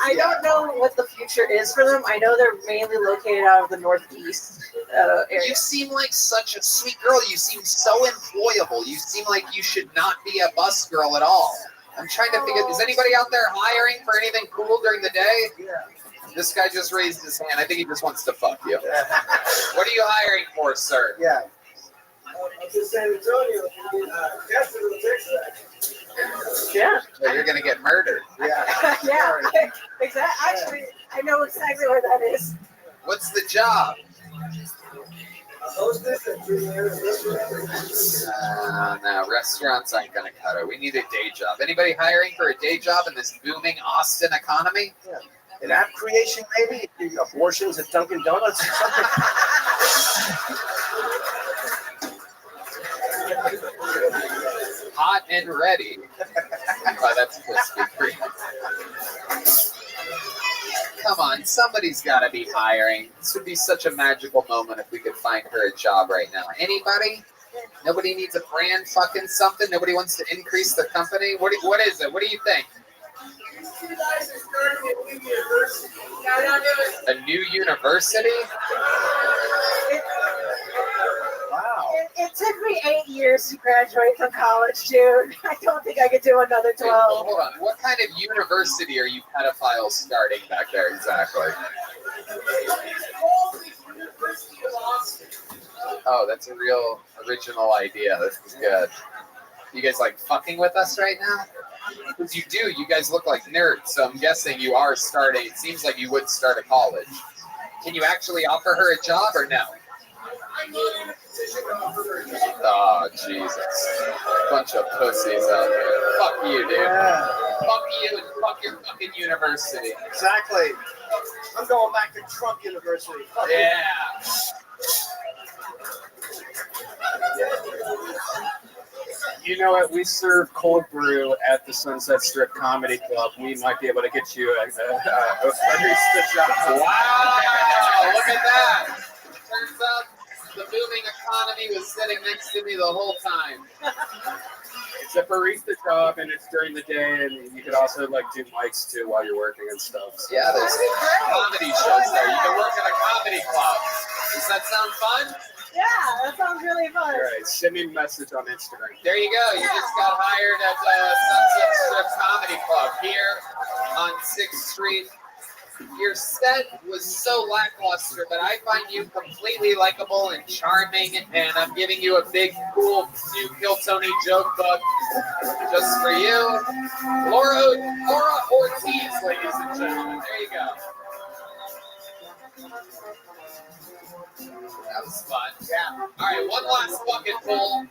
I don't know what the future is for them. I know they're mainly located out of the Northeast area. You seem like such a sweet girl. You seem so employable. You seem like you should not be a bus girl at all. I'm trying to figure, is anybody out there hiring for anything cool during the day? Yeah. This guy just raised his hand. I think he just wants to fuck you. What are you hiring for, sir? Yeah. To San Antonio, Texas. Yeah. So you're gonna get murdered. Yeah. Yeah. Exactly. Actually, I know exactly where that is. What's the job? No, restaurants aren't gonna cut it. We need a day job. Anybody hiring for a day job in this booming Austin economy? Yeah. An app creation, maybe? Abortions at Dunkin' Donuts or something? Hot and ready. Oh, that's Krispy Kreme. Come on, somebody's got to be hiring. This would be such a magical moment if we could find her a job right now. Anybody? Nobody needs a brand fucking something? Nobody wants to increase their company? What is it? What do you think? A new university? Wow. It took me 8 years to graduate from college, dude. I don't think I could do another 12. Wait, hold on. What kind of university are you pedophiles starting back there exactly? Oh, that's a real original idea. This is good. You guys like fucking with us right now? Because you do. You guys look like nerds, so I'm guessing you are starting. It seems like you would start a college. Can you actually offer her a job or no? Oh, Jesus. Bunch of pussies out there. Fuck you, dude. Yeah. Fuck you and fuck your fucking university. Exactly. I'm going back to Trump University. Fuck Yeah. You know what? We serve cold brew at the Sunset Strip Comedy Club. We might be able to get you a barista job. Wow! Look at that. Turns out the booming economy was sitting next to me the whole time. It's a barista job, and it's during the day, and you could also like do mics too while you're working and stuff. So. Yeah, there's comedy shows there. You can work at a comedy club. Does that sound fun? Yeah, that sounds really fun. All right, send me a message on Instagram. There you go. You just got hired at the Sunset Strip Comedy Club here on 6th Street. Your set was so lackluster, but I find you completely likable and charming, and I'm giving you a big, cool new Kill Tony joke book just for you. Laura Ortiz, ladies and gentlemen. There you go. That was fun. Yeah. All right, one last bucket full.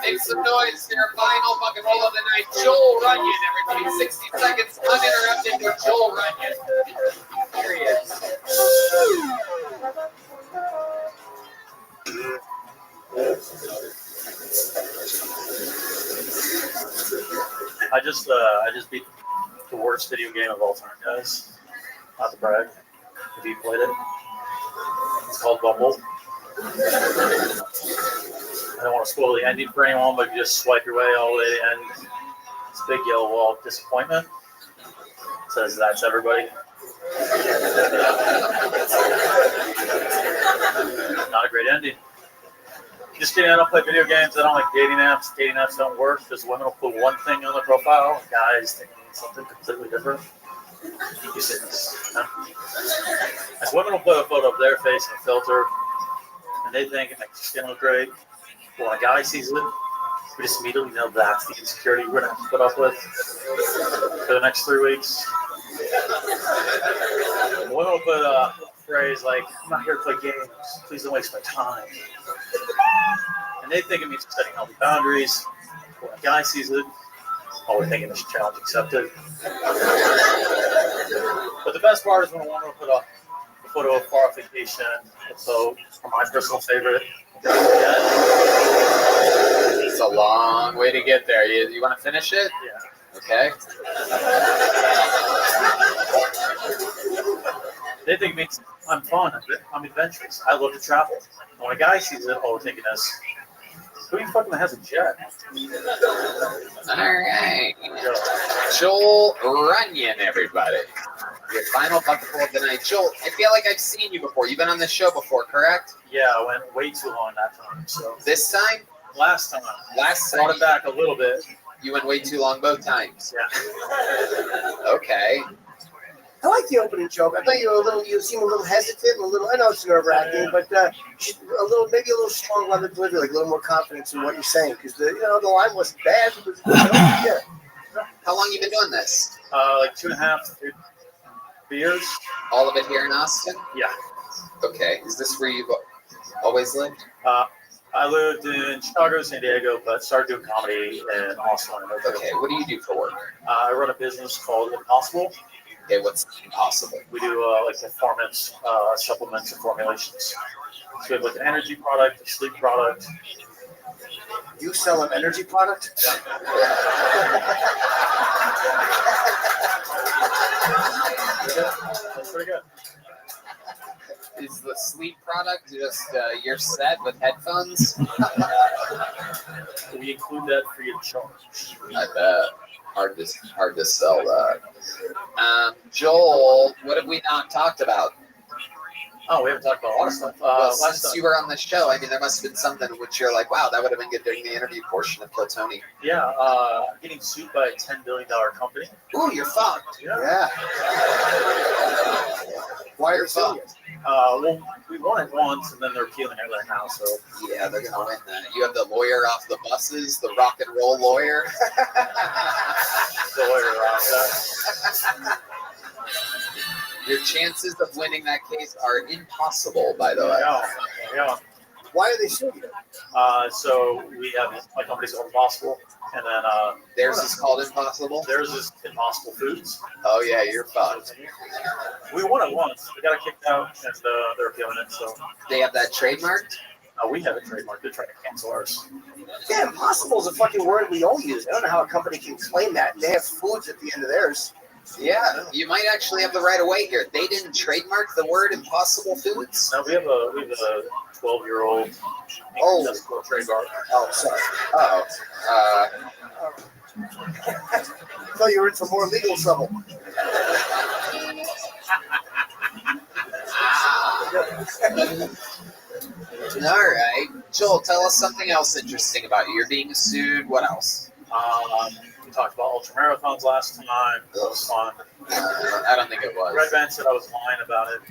Make some noise here. Final bucket full of the night. Joel Runyon, everybody. 60 seconds uninterrupted with Joel Runyon. Here he is. I just beat the worst video game of all time, guys. Not to brag. Have you played it? It's called Bumble. I don't want to spoil the ending for anyone, but you just swipe your way all the way to the end. It's a big yellow wall of disappointment. It says that's everybody. Not a great ending. Just kidding, I don't play video games. I don't like dating apps. Dating apps don't work because women will put one thing on the profile, and guys think something completely different. You see this? No? Like women will put a photo of their face in a filter, and they think it makes your skin look great. But when a guy sees it, we just immediately know that's the insecurity we're going to have to put up with for the next 3 weeks. Women will put a phrase like, I'm not here to play games. Please don't waste my time. And they think it means setting healthy boundaries. When a guy sees it, all we're thinking is challenge accepted. But the best part is when a woman will put a photo of far off vacation, so for my personal favorite. It's a long way to get there. You want to finish it? Yeah. Okay. They think it means I'm fun, I'm adventurous, I love to travel. And when a guy sees it, all we're thinking is, who the fucking has a jet? All right. Joel Runyon, everybody. Your final bucket full of the night. Joel, I feel like I've seen you before. You've been on this show before, correct? Yeah, I went way too long that time. So this time? Last time. Last time. Brought it back a little bit. You went way too long both times. Yeah. Okay. I like the opening joke. I thought you seem a little hesitant, a little. I know it's nerve wracking, but maybe a little strong on the delivery, like a little more confidence in what you're saying, because the line wasn't bad. It was, yeah. How long you been doing this? Like 2.5 years. All of it here in Austin? Yeah. Okay. Is this where you've always lived? I lived in Chicago, San Diego, but started doing comedy in Austin. Okay. What do you do for work? I run a business called Impossible. Okay, what's Impossible? We do like performance supplements and formulations. So we have like an energy product, a sleep product. You sell an energy product? That's pretty good. Is the sleep product just your set with headphones? We include that free of charge. I bet. Hard to sell that. Joel, what have we not talked about? Oh, we haven't talked about a lot of stuff. Since you were on the show, I mean, there must have been something which you're like, wow, that would have been good during the interview portion of Kill Tony. Yeah, getting sued by a $10 billion company. Ooh, you're fucked. Yeah. Why are you suing? Well, we won it once, and then they're appealing it right now. So Yeah, they're gonna win that. You have the lawyer off the buses, the rock and roll lawyer. the lawyer Your chances of winning that case are impossible, by the way. Yeah. Why are they suing you? So we have my company's called Impossible, and then theirs is called Impossible. Theirs is Impossible Foods. Oh yeah, you're fucked. We won it once. We got it kicked out, and they're appealing it. So they have that trademarked. We have it trademarked. They're trying to cancel ours. Yeah, impossible is a fucking word we all use. I don't know how a company can claim that. They have foods at the end of theirs. Yeah, you might actually have the right of way here. They didn't trademark the word Impossible Foods. No, we have a 12-year-old. Trademark. Oh, sorry. I thought you were in for more legal trouble. All right, Joel, tell us something else interesting about you. You're being sued. What else? We talked about ultra marathons last time. It was fun. I don't think it was. Red Band said I was lying about it.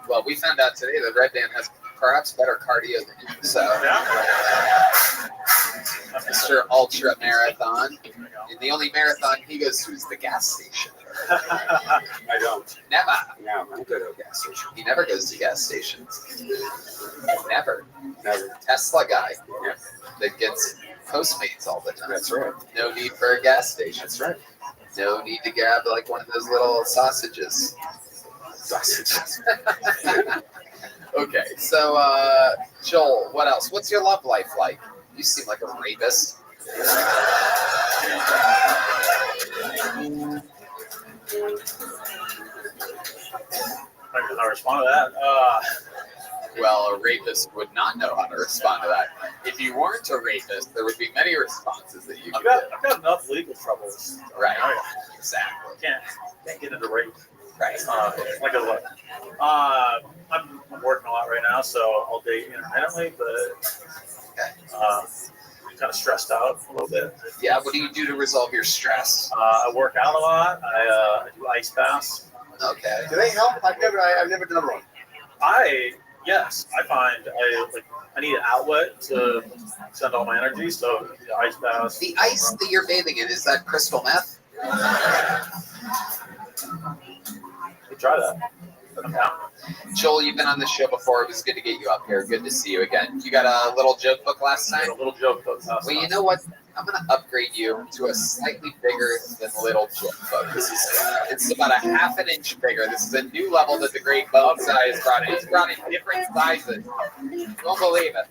Well, we found out today that Red Band has perhaps better cardio than you. So, Mr. Ultra Marathon. And the only marathon he goes to is the gas station. I don't. Never. No, I don't go to a gas station. He never goes to gas stations. Never. Never. Tesla guy. Yeah. That gets Postmates all the time. That's right. No need for a gas station. That's right. No need to grab like one of those little sausages. Okay, so Joel, what else? What's your love life like? You seem like a rapist. I respond to that. Well, a rapist would not know how to respond to that. If you weren't a rapist, there would be many responses that you could I've got enough legal troubles. Right. Exactly. Can't get into rape. Right. I'm working a lot right now, so I'll date intermittently, but I'm kind of stressed out a little bit. Yeah. What do you do to resolve your stress? I work out a lot. I do ice baths. Okay. Do they help? I've never done one. Yes, I find I need an outlet to send all my energy, so the ice baths. The ice that you're bathing in, is that crystal meth? We try that. Okay. Joel, you've been on the show before. It was good to get you up here. Good to see you again. You got a little joke book last time? A little joke book last time. Well, you know what? I'm going to upgrade you to a slightly bigger than little joke book. It's about a half an inch bigger. This is a new level that the great Bones Guy has brought in. He's brought in different sizes. You won't believe it.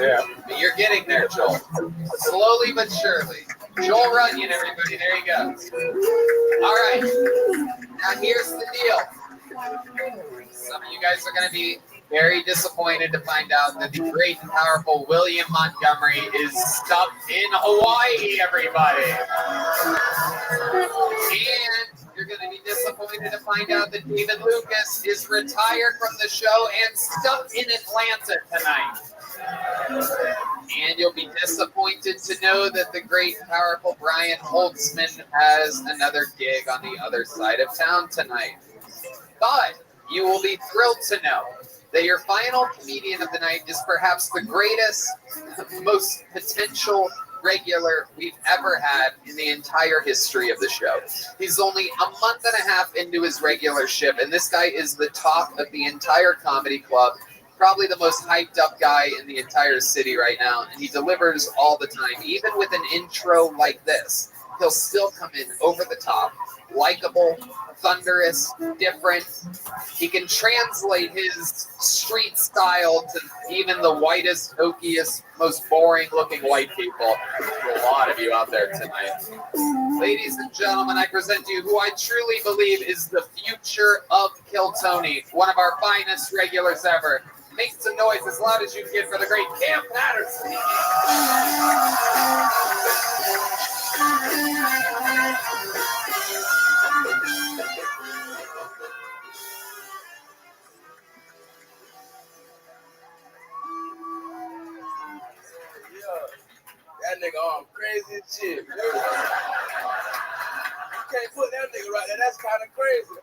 Yeah. But you're getting there, Joel. Slowly but surely. Joel Runyon, everybody. There you go. All right. Now here's the deal. Some of you guys are going to be very disappointed to find out that the great and powerful William Montgomery is stuck in Hawaii, everybody. And you're going to be disappointed to find out that David Lucas is retired from the show and stuck in Atlanta tonight. And you'll be disappointed to know that the great and powerful Brian Holtzman has another gig on the other side of town tonight. But you will be thrilled to know that your final comedian of the night is perhaps the greatest, most potential regular we've ever had in the entire history of the show. He's only a month and a half into his regularship, and this guy is the talk of the entire comedy club, probably the most hyped up guy in the entire city right now, and he delivers all the time. Even with an intro like this, he'll still come in over the top, likable, thunderous, different. He can translate his street style to even the whitest, oakiest, most boring looking white people. A lot of you out there tonight. Ladies and gentlemen, I present to you who I truly believe is the future of Kill Tony, one of our finest regulars ever. Make some noise as loud as you can get for the great Cam Patterson. That nigga on crazy as shit. can't put that nigga right there. That's kind of crazy.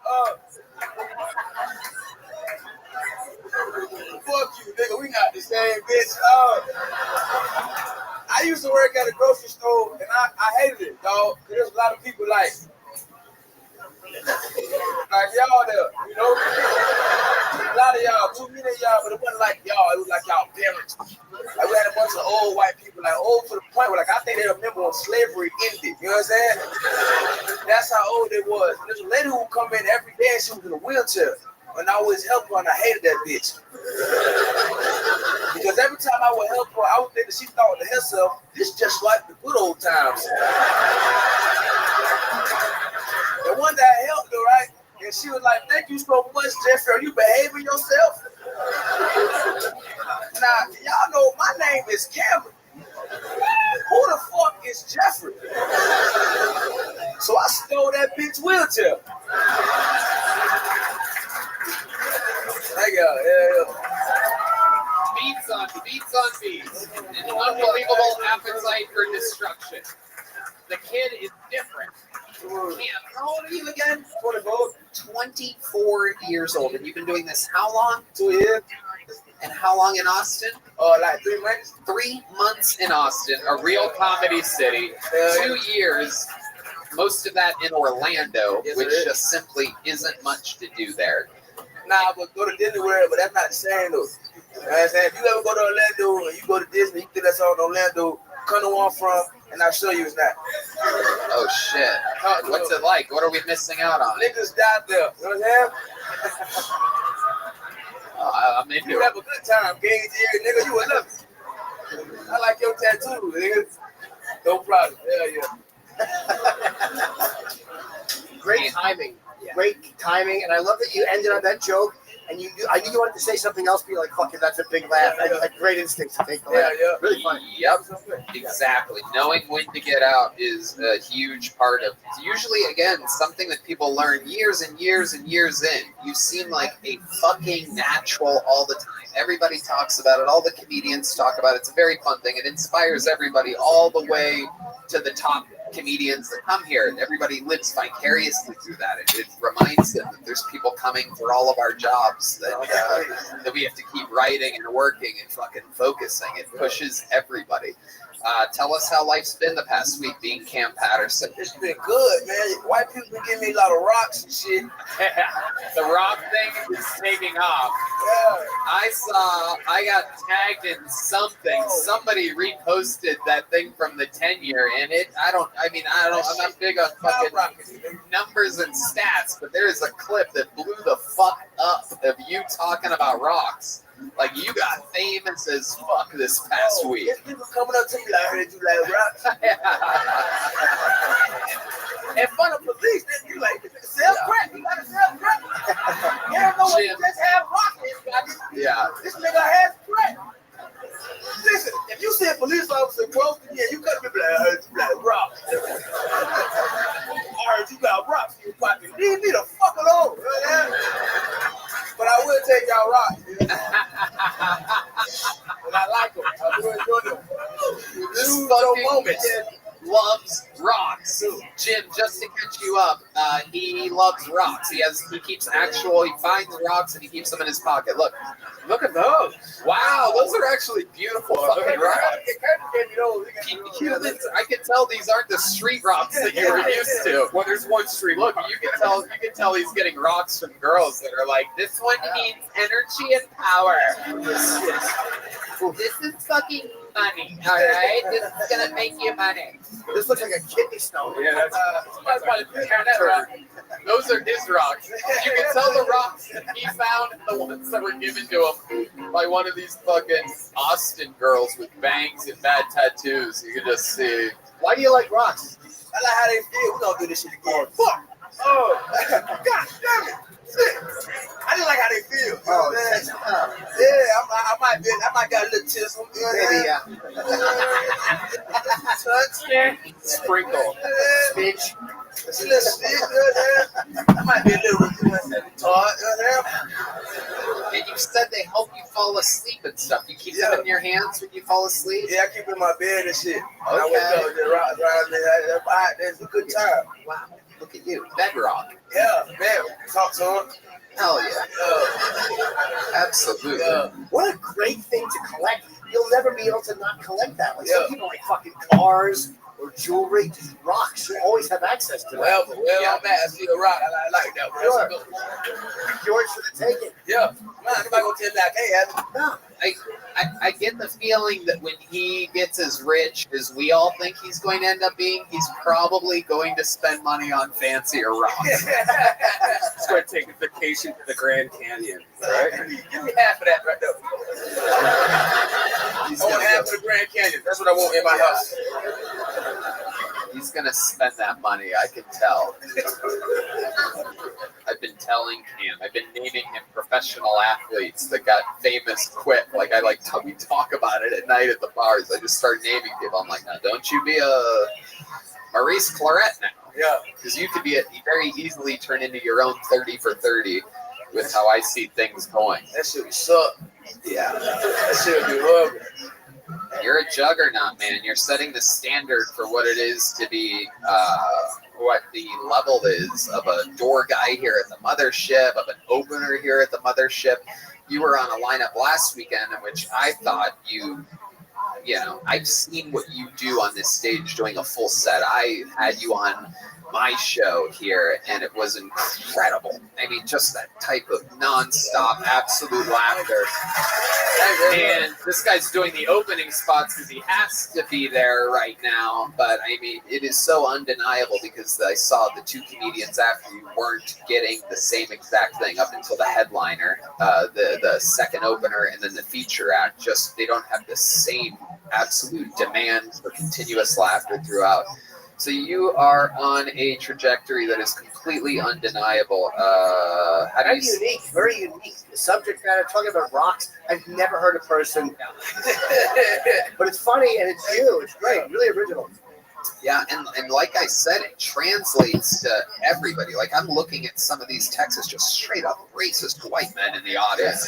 Fuck you, nigga. We not the same, bitch. I used to work at a grocery store, and I hated it, dog. Cause there's a lot of people like y'all there, you know? A lot of y'all, too many of y'all, but it wasn't like y'all. It was like y'all parents. Like we had a bunch of old white people, like old to the point where, like, I think they remember when slavery ended. You know what I'm saying? That's how old it was. And there's a lady who would come in every day, and she was in a wheelchair. And I always helped her, and I hated that bitch. Because every time I would help her, I would think that she thought to herself, this just like the good old times. And one day I helped her, right? And she was like, thank you so much, Jeffrey. Are you behaving yourself? Now, y'all know my name is Cameron. Who the fuck is Jeffrey? So I stole that bitch wheelchair. Yeah. Beats on beats. An unbelievable appetite for destruction. The kid is different. How old are you again? 24 years old. And you've been doing this how long? 2 years. And how long in Austin? Like 3 months. 3 months in Austin, a real comedy city. 2 years, most of that in Orlando, which just simply isn't much to do there. Nah, but go to Disney World, but that's not the same though. You know what I'm saying? If you ever go to Orlando and you go to Disney, you think that's all in Orlando, come to where I'm from, and I'll show you it's not. Oh shit. What's it like? What are we missing out on? Niggas died there. You know what I'm saying? You have a good time, Gage here, nigga. You would love it. I like your tattoo, nigga. No problem. Yeah. Great timing. Great timing, and I love that you ended on that joke. And I knew you wanted to say something else, but you're like, fuck it, that's a big laugh. I had great instinct to take the laugh. Yeah. Really funny. Yep, exactly. Knowing when to get out is a huge part of, usually, again, something that people learn years and years and years in. You seem like a fucking natural all the time. Everybody talks about it. All the comedians talk about it. It's a very fun thing. It inspires everybody all the way to the top comedians that come here, and everybody lives vicariously through that. It reminds them that there's people coming for all of our jobs, that we have to keep writing and working and fucking focusing. It pushes everybody. Tell us how life's been the past week being Cam Patterson. It's been good, man. White people been giving me a lot of rocks and shit. The rock thing is taking off. Yeah. I got tagged in something. Somebody reposted that thing from the 10-year, and I'm not big on fucking numbers and stats, but there is a clip that blew the fuck up of you talking about rocks. Like, you got famous as fuck this past week. There's people coming up to me like, I heard you like rocks. In front of police, they be like, sell crack. You gotta sell crack. You don't know what you just have rock in. Yeah. This nigga has crack. Listen, if you see a police officer close to you, you could be like, I heard you like rocks. I heard you got rocks in your pocket. Leave me the fuck alone. But I will take y'all rocks. And I like them. I do enjoy them. This fucking kid loves rocks. Jim, just to catch you up, he loves rocks. He finds rocks and he keeps them in his pocket. Look at those. Wow, those are actually beautiful fucking rocks. I can tell these aren't the street rocks that you were used to. Well, there's one street. Look, you can tell he's getting rocks from girls that are like, this one needs energy and power. This is fucking money, all right? This is gonna make you money. This looks like a kidney stone. Yeah, that's those are his rocks. You can tell the rocks that he found and the ones that were given to him by one of these fucking Austin girls with bangs and bad tattoos. You can just see. Why do you like rocks? I like how they feel. We're gonna do this shit again. Fuck! Oh, god damn it! I just like how they feel. Oh, man. Yeah, I might got a little chisel. Maybe, yeah. Touch. Sprinkle. Speech. It's a little shit. I might be a little taught. And you said they help you fall asleep and stuff. You keep them in your hands when you fall asleep? Yeah, I keep it in my bed and shit. Okay. I wake up, just rock around there. It's a good time. Wow. Look at you, bedrock. Yeah, man. Talk to him. Hell yeah. Absolutely. What a great thing to collect. You'll never be able to not collect that. Like some people like fucking cars or jewelry, just rocks. You always have access to that. Well, I'm at. I see a rock. I like that. Sure. Yours for the taking. Yeah. Man, anybody gonna tell that I can't have it? No. I get the feeling that when he gets as rich as we all think he's going to end up being, he's probably going to spend money on fancier rocks. He's going to take a vacation to the Grand Canyon, right? Give me half of that right there. I want half of the Grand Canyon. That's what I want in my house. He's going to spend that money, I can tell. I've been telling him, I've been naming him professional athletes that got famous quick. Like we talk about it at night at the bars. I just start naming people. I'm like, now don't you be a Maurice Claret now. Yeah. Because you could very easily turn into your own 30 for 30 with how I see things going. That shit would suck. Yeah. That shit would be horrible. You're a juggernaut, man. You're setting the standard for what it is to be, what the level is of a door guy here at the mothership, of an opener here at the mothership. You were on a lineup last weekend in which I thought you know, I've seen what you do on this stage doing a full set. I had you on my show here, and it was incredible. I mean, just that type of nonstop, absolute laughter. And this guy's doing the opening spots because he has to be there right now. But I mean, it is so undeniable because I saw the two comedians after you weren't getting the same exact thing up until the headliner, the second opener, and then the feature act. Just they don't have the same absolute demand for continuous laughter throughout. So you are on a trajectory that is completely undeniable. Very unique. The subject matter, talking about rocks, I've never heard a person. But it's funny and it's you. It's great. Really original. Yeah, and like I said, it translates to everybody. Like I'm looking at some of these texts, just straight up racist white men in the audience.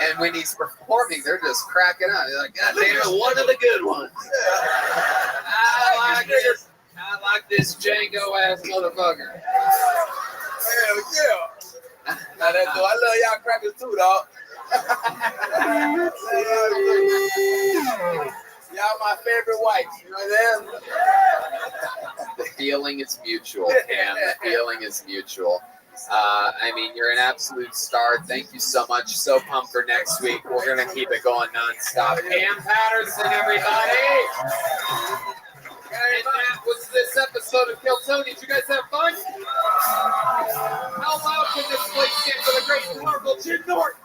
And when he's performing, they're just cracking up. They're like, God damn it, one of the good ones. I like this Django ass motherfucker. Hell yeah. Now that's I love y'all crackers too, dog. Y'all my favorite whites, you know what I'm saying? The feeling is mutual, Cam. The feeling is mutual. I mean, you're an absolute star. Thank you so much. So pumped for next week. We're going to keep it going nonstop. Cam Patterson, everybody. And that was this episode of Kill Tony. Did you guys have fun? How loud can this place get for the great and powerful Jim Norton?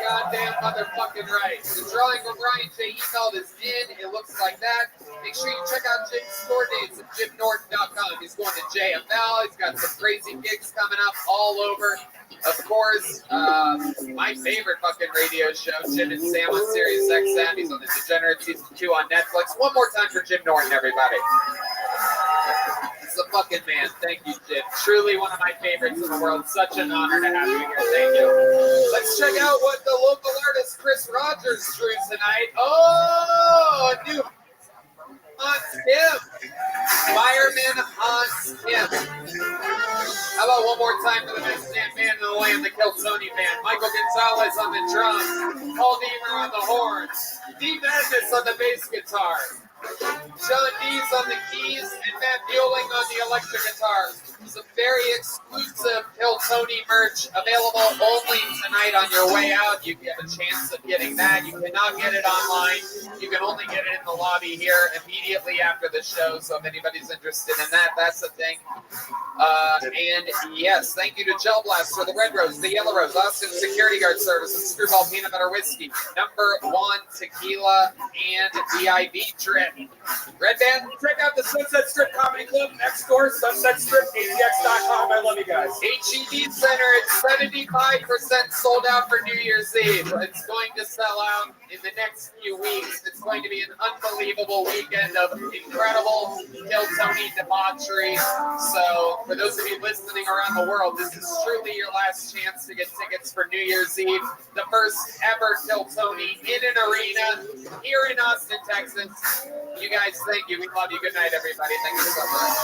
Goddamn motherfucking right. The drawing from Ryan J. emailed is in. It looks like that. Make sure you check out Jim's store dates at jimnorton.com. He's going to JFL. He's got some crazy gigs coming up all over. Of course, my favorite fucking radio show, Jim and Sam on Sirius XM. He's on the Degenerate Season 2 on Netflix. One more time for Jim Norton, everybody. He's the fucking man. Thank you, Jim. Truly one of my favorites in the world. Such an honor to have you here. Thank you. Let's check out what the local artist Chris Rogers drew tonight. Oh, a new haunts him. Fireman haunts him. How about one more time for the best damn band in the land, the Kill Tony Band? Michael Gonzalez on the drums, Paul Deaver on the horns, Dee Madness on the bass guitar, Sean Dees on the keys, and Matt Bueling on the electric guitar. Some very exclusive Kill Tony merch available only tonight on your way out. You get a chance of getting that. You cannot get it online. You can only get it in the lobby here immediately after the show. So if anybody's interested in that, that's the thing. And yes, thank you to Gel Blast for the Red Rose, the Yellow Rose, Austin Security Guard Service, and Screwball Peanut Butter Whiskey, #1 Tequila, and the IV Drip. Red Band, Check out the Sunset Strip Comedy Club next door, Sunset Strip, 8 ATX.com. I love you guys. HEB Center, it's 75% sold out for New Year's Eve. It's going to sell out in the next few weeks. It's going to be an unbelievable weekend of incredible Kill Tony debauchery. So, for those of you listening around the world, this is truly your last chance to get tickets for New Year's Eve. The first ever Kill Tony in an arena here in Austin, Texas. You guys, thank you. We love you. Good night, everybody. Thank you so much.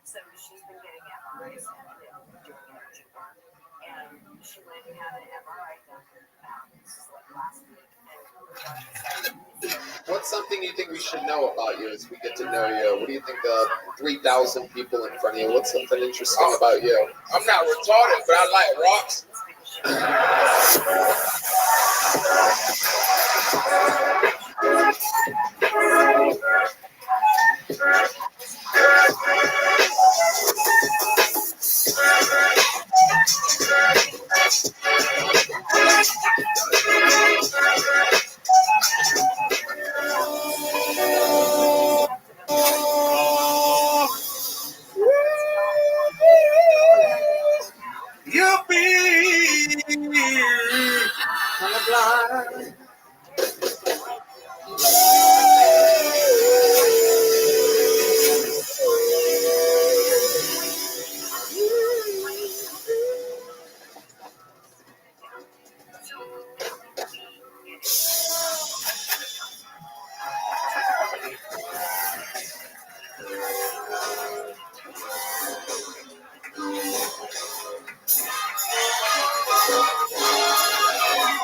So she's been getting MRIs and doing energy work. And she went and had an MRI done. This is like last week. What's something you think we should know about you as we get to know you? What do you think the 3,000 people in front of you, what's something interesting about you? I'm not retarded, but I like rocks. You'll be colorblind.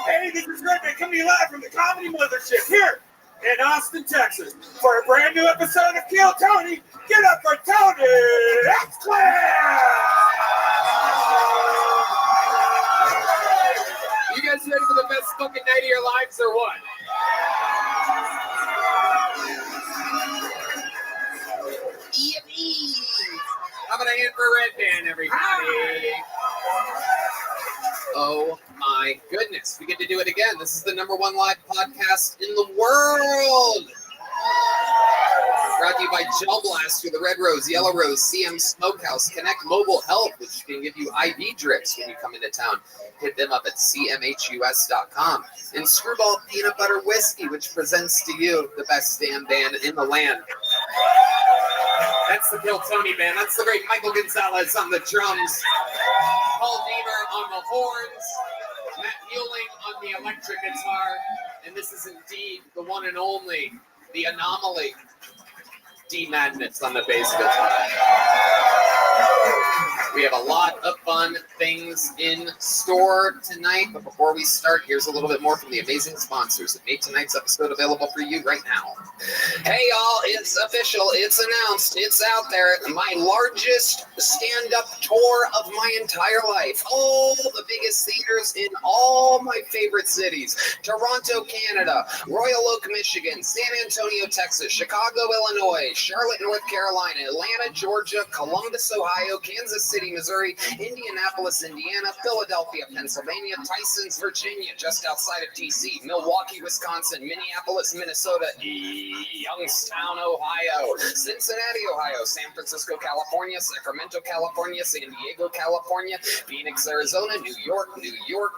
Hey, this is Rabbi coming to you live from the Comedy Mothership here in Austin, Texas, for a brand new episode of Kill Tony. Get up for Tony X-Clan! You guys ready for the best fucking night of your lives or what? Yippee! How about a hand for Red Band, everybody? Oh my goodness, we get to do it again. This is the #1 live podcast in the world. Brought to you by Gel Blast for the Red Rose, Yellow Rose, CM Smokehouse, Connect Mobile Health, which can give you IV drips when you come into town. Hit them up at cmhus.com. And Screwball Peanut Butter Whiskey, which presents to you the best damn band in the land. That's the Kill Tony band. That's the great Michael Gonzalez on the drums. Paul Deaver on the horns. Matt Mueling on the electric guitar. And this is indeed the one and only, the anomaly, D Madness on the bass guitar. We have a lot of fun things in store tonight, but before we start, here's a little bit more from the amazing sponsors that made tonight's episode available for you right now. Hey y'all, it's official, it's announced, it's out there, my largest stand-up tour of my entire life. All the biggest theaters in all my favorite cities. Toronto, Canada, Royal Oak, Michigan, San Antonio, Texas, Chicago, Illinois, Charlotte, North Carolina, Atlanta, Georgia, Columbus, Ohio, Kansas City, Missouri, Indianapolis, Indiana, Philadelphia, Pennsylvania, Tysons, Virginia, just outside of D.C., Milwaukee, Wisconsin, Minneapolis, Minnesota, Youngstown, Ohio, Cincinnati, Ohio, San Francisco, California, Sacramento, California, San Diego, California, Phoenix, Arizona, New York,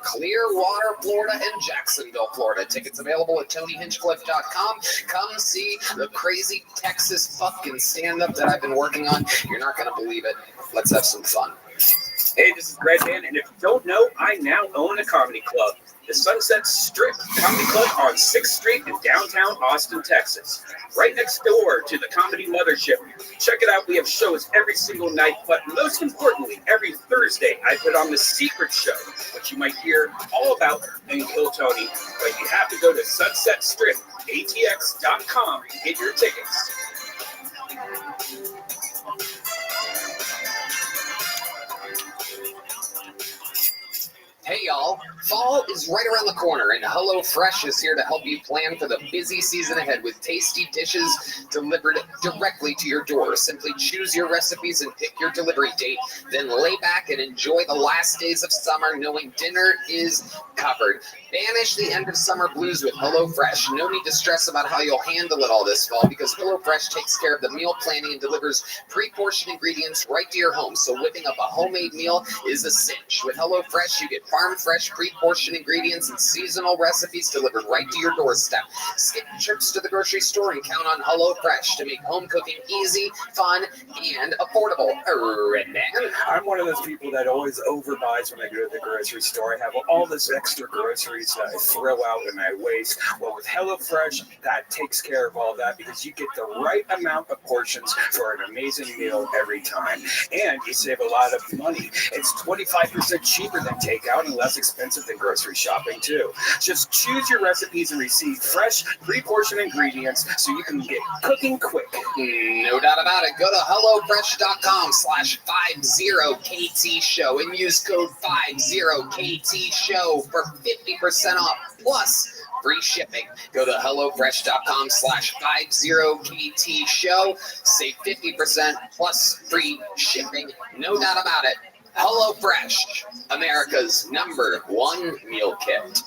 Clearwater, Florida, and Jacksonville, Florida. Tickets available at TonyHinchcliffe.com. Come see the crazy Texas fucking stand-up that I've been working on. You're not going to believe it. Let's have some fun. Hey, this is Redman, and if you don't know, I now own a comedy club, the Sunset Strip Comedy Club on 6th Street in downtown Austin, Texas, right next door to the Comedy Mothership. Check it out. We have shows every single night, but most importantly, every Thursday, I put on The Secret Show, which you might hear all about in Kill Tony, but you have to go to sunsetstripatx.com to get your tickets. Hey y'all, fall is right around the corner and HelloFresh is here to help you plan for the busy season ahead with tasty dishes delivered directly to your door. Simply choose your recipes and pick your delivery date, then lay back and enjoy the last days of summer knowing dinner is covered. Banish the end of summer blues with HelloFresh. No need to stress about how you'll handle it all this fall because HelloFresh takes care of the meal planning and delivers pre-portioned ingredients right to your home. So whipping up a homemade meal is a cinch. With HelloFresh, you get farm-fresh pre-portioned ingredients and seasonal recipes delivered right to your doorstep. Skip trips to the grocery store and count on HelloFresh to make home cooking easy, fun, and affordable. I'm one of those people that always overbuys when I go to the grocery store. I have all this extra groceries that I throw out and I waste. Well, with HelloFresh, that takes care of all that because you get the right amount of portions for an amazing meal every time. And you save a lot of money. It's 25% cheaper than takeout and less expensive than grocery shopping, too. Just choose your recipes and receive fresh, pre-portioned ingredients so you can get cooking quick. No doubt about it. Go to HelloFresh.com/50KT-show and use code 50KT-show for 50% off plus free shipping. Go to HelloFresh.com/50KT-show. Save 50% plus free shipping. No doubt about it. HelloFresh, America's #1 meal kit.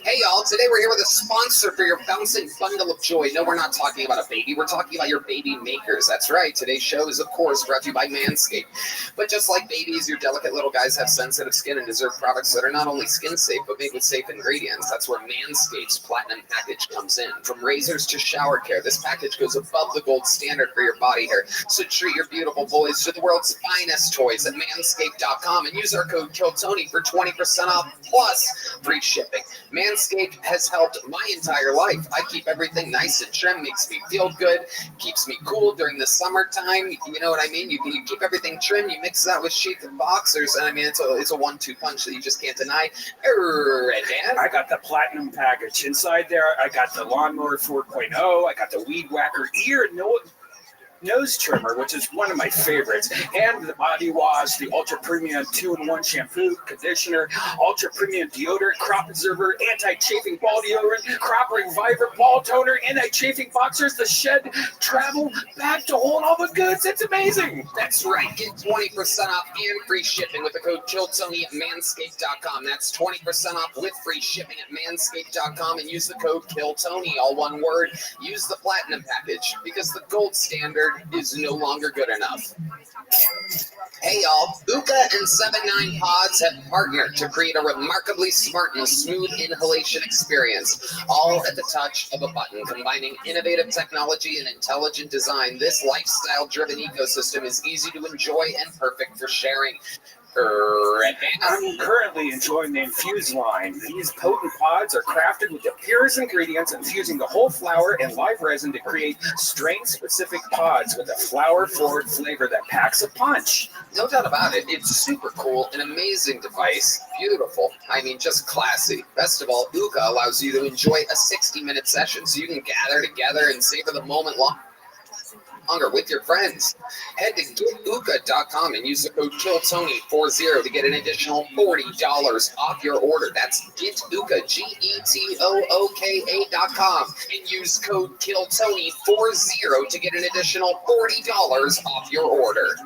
Hey y'all, today we're here with a sponsor for your bouncing bundle of joy. No, we're not talking about a baby, we're talking about your baby makers. That's right, today's show is of course brought to you by Manscaped. But just like babies, your delicate little guys have sensitive skin and deserve products that are not only skin safe, but made with safe ingredients. That's where Manscaped's Platinum Package comes in. From razors to shower care, this package goes above the gold standard for your body hair. So treat your beautiful boys to the world's finest toys at manscaped.com and use our code KILLTONY for 20% off plus free shipping. Manscaped has helped my entire life. I keep everything nice and trim, makes me feel good, keeps me cool during the summertime. You know what I mean? You keep everything trim, you mix that with sheath and boxers, and I mean, it's a 1-2 punch that you just can't deny. I got the Platinum Package. Inside there, I got the Lawnmower 4.0, I got the Weed Whacker ear. nose trimmer, which is one of my favorites, and the body wash, the Ultra Premium 2-in-1 shampoo, conditioner, Ultra Premium deodorant, crop preserver, anti-chafing ball deodorant, crop reviver, ball toner, anti-chafing boxers, the shed travel bag to hold all the goods. It's amazing. That's right. Get 20% off and free shipping with the code KillTony at manscaped.com. That's 20% off with free shipping at manscaped.com and use the code KillTony, all one word. Use the platinum package because the gold standard is no longer good enough. Hey y'all, Uka and 79 Pods have partnered to create a remarkably smart and smooth inhalation experience, all at the touch of a button. Combining innovative technology and intelligent design, this lifestyle-driven ecosystem is easy to enjoy and perfect for sharing. I'm currently enjoying the Infuse line. These potent pods are crafted with the purest ingredients, infusing the whole flower and live resin to create strain-specific pods with a flower-forward flavor that packs a punch. No doubt about it. It's super cool, an amazing device, beautiful. I mean, just classy. Best of all, Uka allows you to enjoy a 60-minute session, so you can gather together and savor the moment longer with your friends. Head to getuka.com and use the code KillTony40 to get an additional $40 off your order. That's getuka, GETOOKA.com, and use code KillTony40 to get an additional $40 off your order.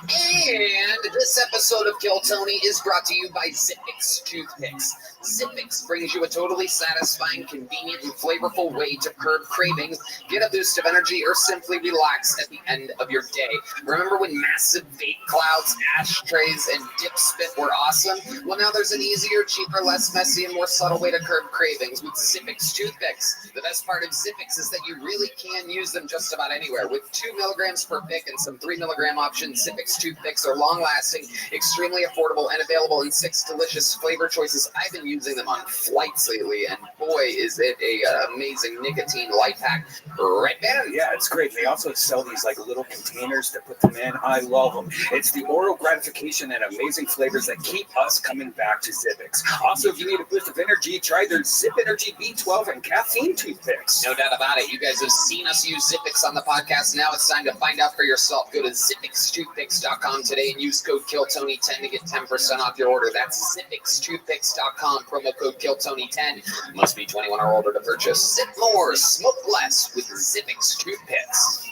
And this episode of Kill Tony is brought to you by Zippix Toothpicks. Zippix brings you a totally satisfying, convenient, and flavorful way to curb cravings, get a boost of energy, or simply relax at the end of your day. Remember when massive vape clouds, ashtrays, and dip spit were awesome? Well, now there's an easier, cheaper, less messy, and more subtle way to curb cravings with Zippix Toothpicks. The best part of Zippix is that you really can use them just about anywhere. With 2 milligrams per pick and some 3 milligram options, Zippix Toothpicks are long-lasting, extremely affordable, and available in 6 delicious flavor choices. I've been using them on flights lately, and boy, is it a amazing nicotine life hack. Right, Ben? Yeah, it's great. They also sell these like little containers to put them in. I love them. It's the oral gratification and amazing flavors that keep us coming back to Zippix. Also, if you need a boost of energy, try their Zip Energy B12 and caffeine toothpicks. No doubt about it. You guys have seen us use Zippix on the podcast. Now it's time to find out for yourself. Go to zippixtoothpicks.com today and use code KillTony10 to get 10% off your order. That's zippixtoothpicks.com, promo code KillTony10. Must be 21 or older to purchase. Sip more, smoke less with Zippix Toothpicks.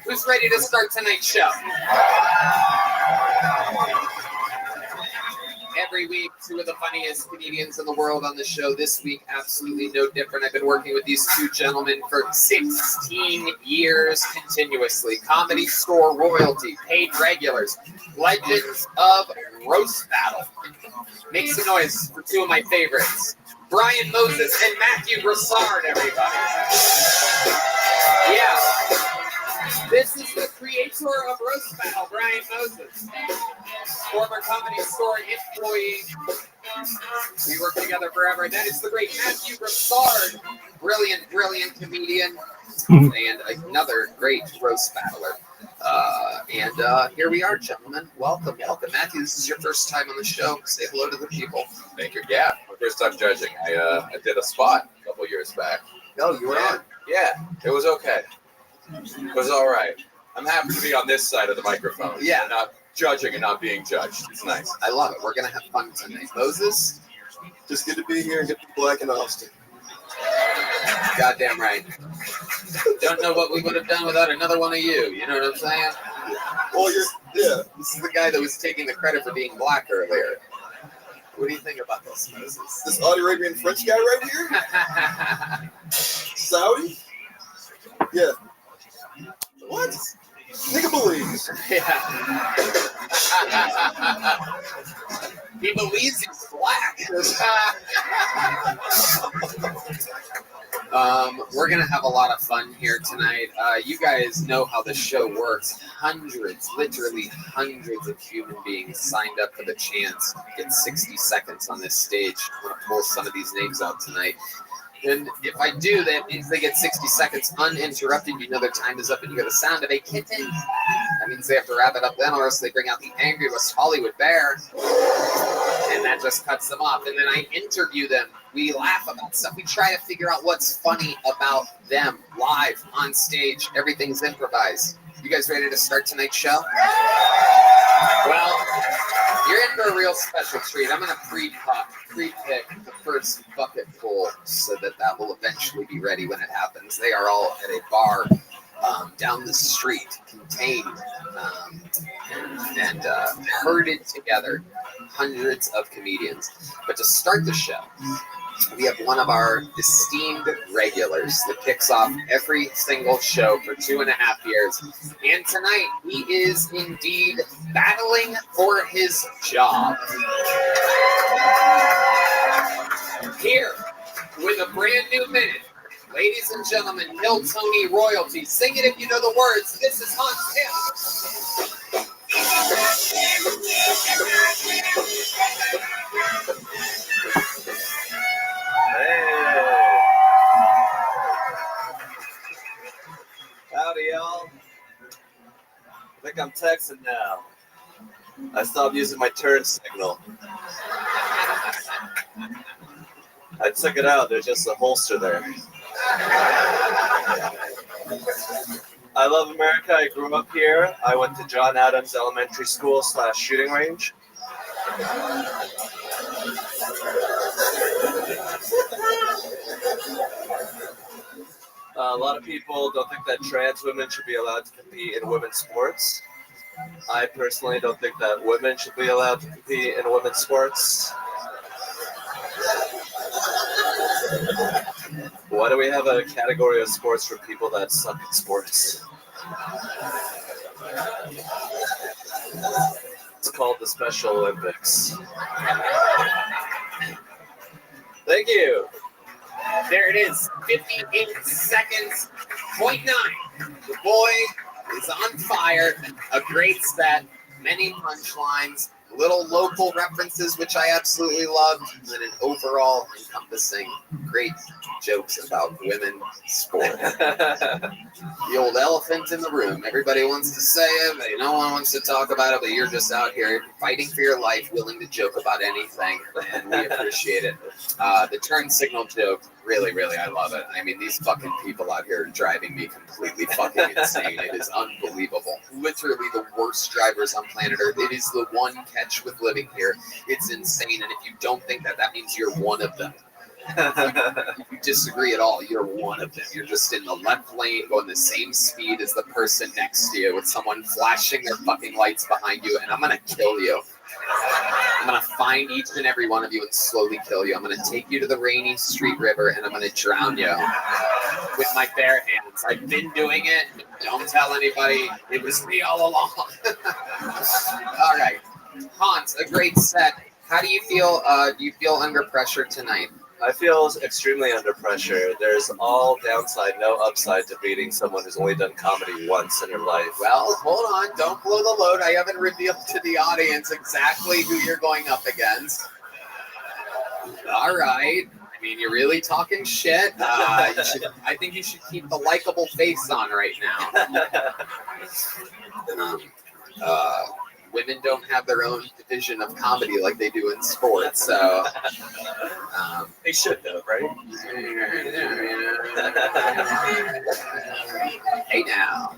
Who's ready to start tonight's show? Every week, 2 of the funniest comedians in the world on the show. This week, absolutely no different. I've been working with these 2 gentlemen for 16 years continuously. Comedy Store royalty, paid regulars, legends of roast battle. Make some noise for 2 of my favorites, Brian Moses and Matthew Broussard, everybody. Yeah. This is the creator of Roast Battle, Brian Moses. Former Comedy Store employee. We worked together forever. That is the great Matthew Broussard. Brilliant, brilliant comedian. And another great roast battler. And here we are, gentlemen. Welcome, welcome. Matthew, this is your first time on the show. Say hello to the people. Thank you. Yeah, my first time judging. I did a spot a couple years back. No, you were on. Yeah, it was okay. It was all right. I'm happy to be on this side of the microphone. Yeah. Not judging and not being judged. It's nice. I love it. We're going to have fun tonight. Moses? Just good to be here and get to be black in Austin. Goddamn right. Don't know what we would have done without another one of you. You know what I'm saying? Well, yeah. This is the guy that was taking the credit for being black earlier. What do you think about this, Moses? This Saudi Arabian French guy right here? Saudi? Yeah. What? Nigga believes. Yeah. He believes he's black. We're going to have a lot of fun here tonight. You guys know how the show works. Hundreds, literally hundreds of human beings signed up for the chance to get 60 seconds on this stage. I'm going to pull some of these names out tonight. And if I do, that means they get 60 seconds uninterrupted. You know their time is up, and you get the sound of a kitten. That means they have to wrap it up then, or else they bring out the angry West Hollywood bear, and that just cuts them off. And then I interview them We laugh about stuff. We try to figure out what's funny about them live, on stage. Everything's improvised. You guys ready to start tonight's show? Well, you're in for a real special treat. I'm going to pre-pick the first bucket full so that will eventually be ready when it happens. They are all at a bar down the street, contained and herded together. Hundreds of comedians. But to start the show, we have one of our esteemed regulars that kicks off every single show for 2.5 years. And tonight, he is indeed battling for his job. Here, with a brand new minute, ladies and gentlemen, Hill Tony royalty. Sing it if you know the words. This is Hans Hill. Hey. Howdy, y'all. I think I'm texting now. I stopped using my turn signal. I took it out. There's just a holster there. I love America. I grew up here. I went to John Adams Elementary School / shooting range. A lot of people don't think that trans women should be allowed to compete in women's sports. I personally don't think that women should be allowed to compete in women's sports. Why do we have a category of sports for people that suck at sports? It's called the Special Olympics. Thank you. There it is, 58 seconds, 0.9. The boy is on fire. A great set, many punchlines, little local references, which I absolutely loved, and an overall encompassing great jokes about women sport. The old elephant in the room. Everybody wants to say it, but no one wants to talk about it, but you're just out here fighting for your life, willing to joke about anything, and we appreciate it. The turn signal joke, really, really, I love it. I mean, these fucking people out here are driving me completely fucking insane. It is unbelievable. Literally the worst drivers on planet Earth. It is the one catch with living here. It's insane, and if you don't think that, that means you're one of them. If you disagree at all, you're one of them. You're just in the left lane going the same speed as the person next to you with someone flashing their fucking lights behind you, and I'm gonna kill you. I'm gonna find each and every one of you and slowly kill you. I'm gonna take you to the rainy street river and I'm gonna drown you with my bare hands. I've been doing it. Don't tell anybody. It was me all along. All right, Hans, a great set. How do you feel? Do you feel under pressure tonight? I feel extremely under pressure. There's all downside, no upside to beating someone who's only done comedy once in her life. Well, hold on. Don't blow the load. I haven't revealed to the audience exactly who you're going up against. All right. I mean, you're really talking shit. I think you should keep the likable face on right now. Women don't have their own division of comedy like they do in sports, so they should though, right? Hey now.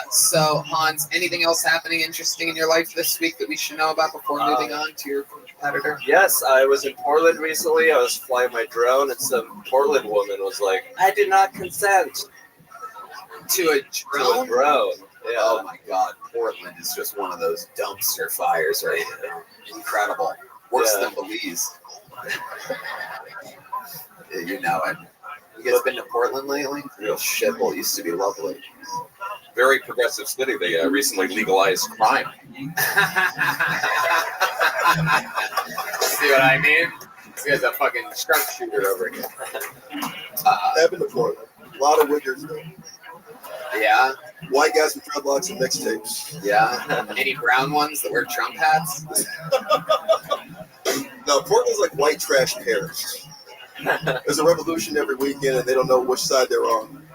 So Hans, anything else happening interesting in your life this week that we should know about before moving on to your competitor? Yes, I was in Portland recently. I was flying my drone, and some Portland woman was like, "I did not consent to a drone." To a drone. Yeah. Oh my God, Portland is just one of those dumpster fires right now. Incredible. Worse than Belize. Yeah, you know it. You guys been to Portland lately? Real shithole. Used to be lovely. Very progressive city. They recently legalized crime. See what I mean? This guy's a fucking sharpshooter over here. I've been to Portland. A lot of wiggers though. Yeah. White guys with dreadlocks and mixtapes. Yeah. Any brown ones that wear Trump hats? No, Portland's like white trash Paris. There's a revolution every weekend, and they don't know which side they're on.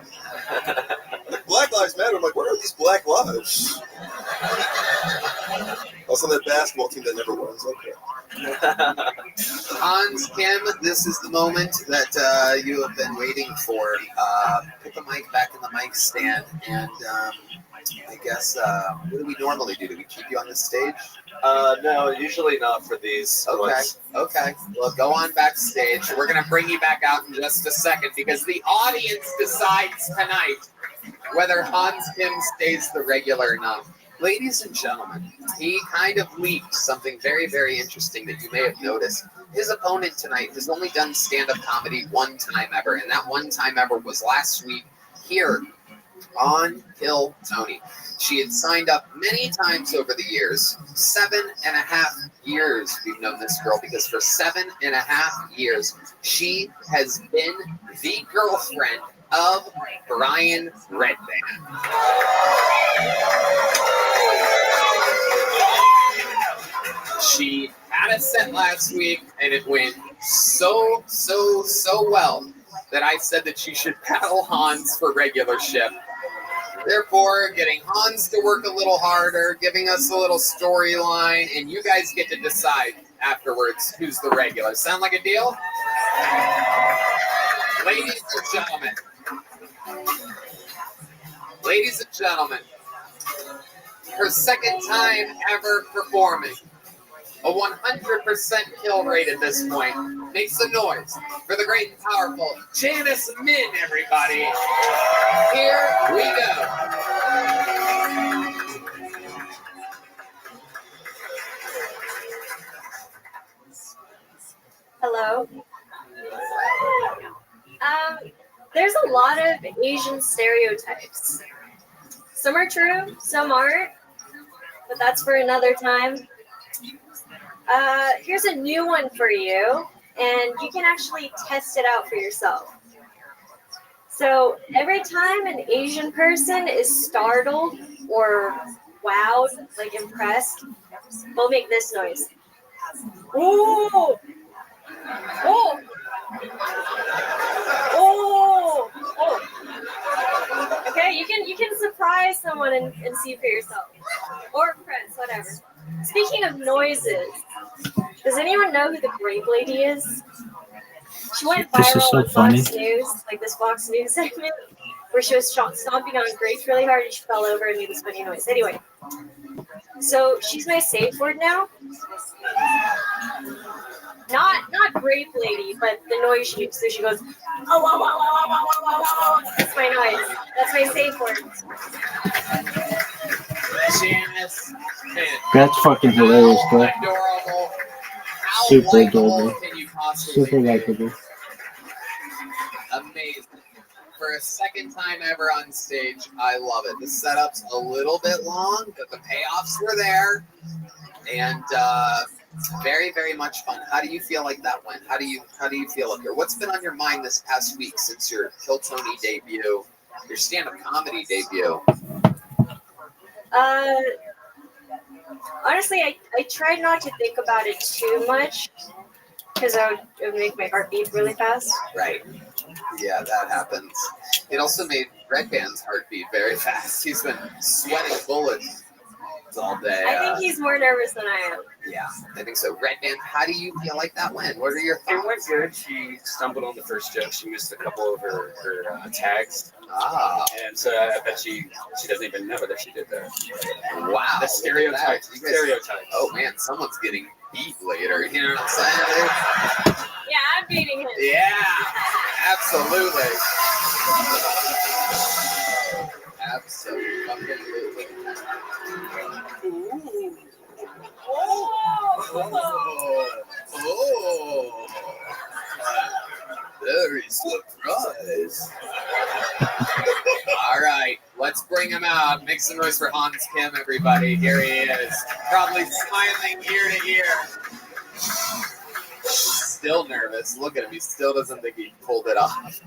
Like, Black Lives Matter. I'm like, where are these black lives? I'll was on that basketball team that never wins. Okay. Hans, Kim, this is the moment that you have been waiting for. Put the mic back in the mic stand, and I guess what do we normally do? Do we keep you on the stage? No, usually not for these. Okay. ones. Okay. Well, go on backstage. We're gonna bring you back out in just a second because the audience decides tonight whether Hans Kim stays the regular or not. Ladies and gentlemen, he kind of leaked something very, very interesting that you may have noticed. His opponent tonight has only done stand-up comedy one time ever, and that one time ever was last week here on Kill Tony. She had signed up many times over the years. 7.5 years we've known this girl, because for 7.5 years she has been the girlfriend of Brian Redband. She had a set last week, and it went so well that I said that she should battle Hans for regularship. Therefore, getting Hans to work a little harder, giving us a little storyline, and you guys get to decide afterwards who's the regular. Sound like a deal? Ladies and gentlemen, her second time ever performing, a 100% kill rate at this point. Make some noise for the great and powerful Janice Min, everybody. Here we go. Hello. There's a lot of Asian stereotypes. Some are true, some aren't, but that's for another time. Here's a new one for you, and you can actually test it out for yourself. So every time an Asian person is startled or wowed, like impressed, they'll make this noise. Ooh! Oh! Oh! Oh! Okay, you can surprise someone and see for yourself, or friends, whatever. Speaking of noises, does anyone know who the Grape Lady is? She went This is viral so on funny. Fox News, like this Fox News segment, where she was stomping on grapes really hard and she fell over and made this funny noise. Anyway, so she's my safe word now. Not Grape Lady, but the noise she makes. So she goes, oh, wow, wow, wow, wow, wow, wow, wow. That's my noise. That's my safe word. Janice Min. That's fucking hilarious, bro. Adorable. How Super likable adorable. can you possibly Super be? likable. Amazing. For a second time ever on stage, I love it. The setup's a little bit long, but the payoffs were there. And very, very much fun. How do you feel like that went? How do you feel up here? What's been on your mind this past week since your Kill Tony debut, your stand-up comedy debut? Honestly, I tried not to think about it too much because it would make my heart beat really fast. Right. Yeah, that happens. It also made Redband's heart beat very fast. He's been sweating bullets all day. I think he's more nervous than I am. Yeah, I think so. Redband, how do you feel like that went? What are your thoughts? It went good. She stumbled on the first joke. She missed a couple of her tags. Ah. And so I bet she doesn't even know that she did that. Wow. The stereotypes. You guys- Stereotypes. Oh, man, someone's getting beat later. You know what I'm saying? Yeah, I'm beating him. Yeah, absolutely. Absolutely. Ooh. Oh. Very surprised. All right, let's bring him out. Make some noise for Hans Kim, everybody. Here he is. Probably smiling ear to ear. Still nervous. Look at him. He still doesn't think he pulled it off.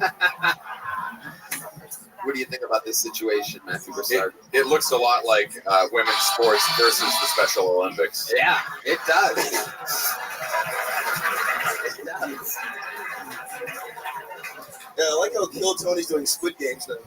What do you think about this situation, Matthew Broussard? It looks a lot like women's sports versus the Special Olympics. Yeah, it does. It does. Yeah, I like how Kill Tony's doing Squid Games now.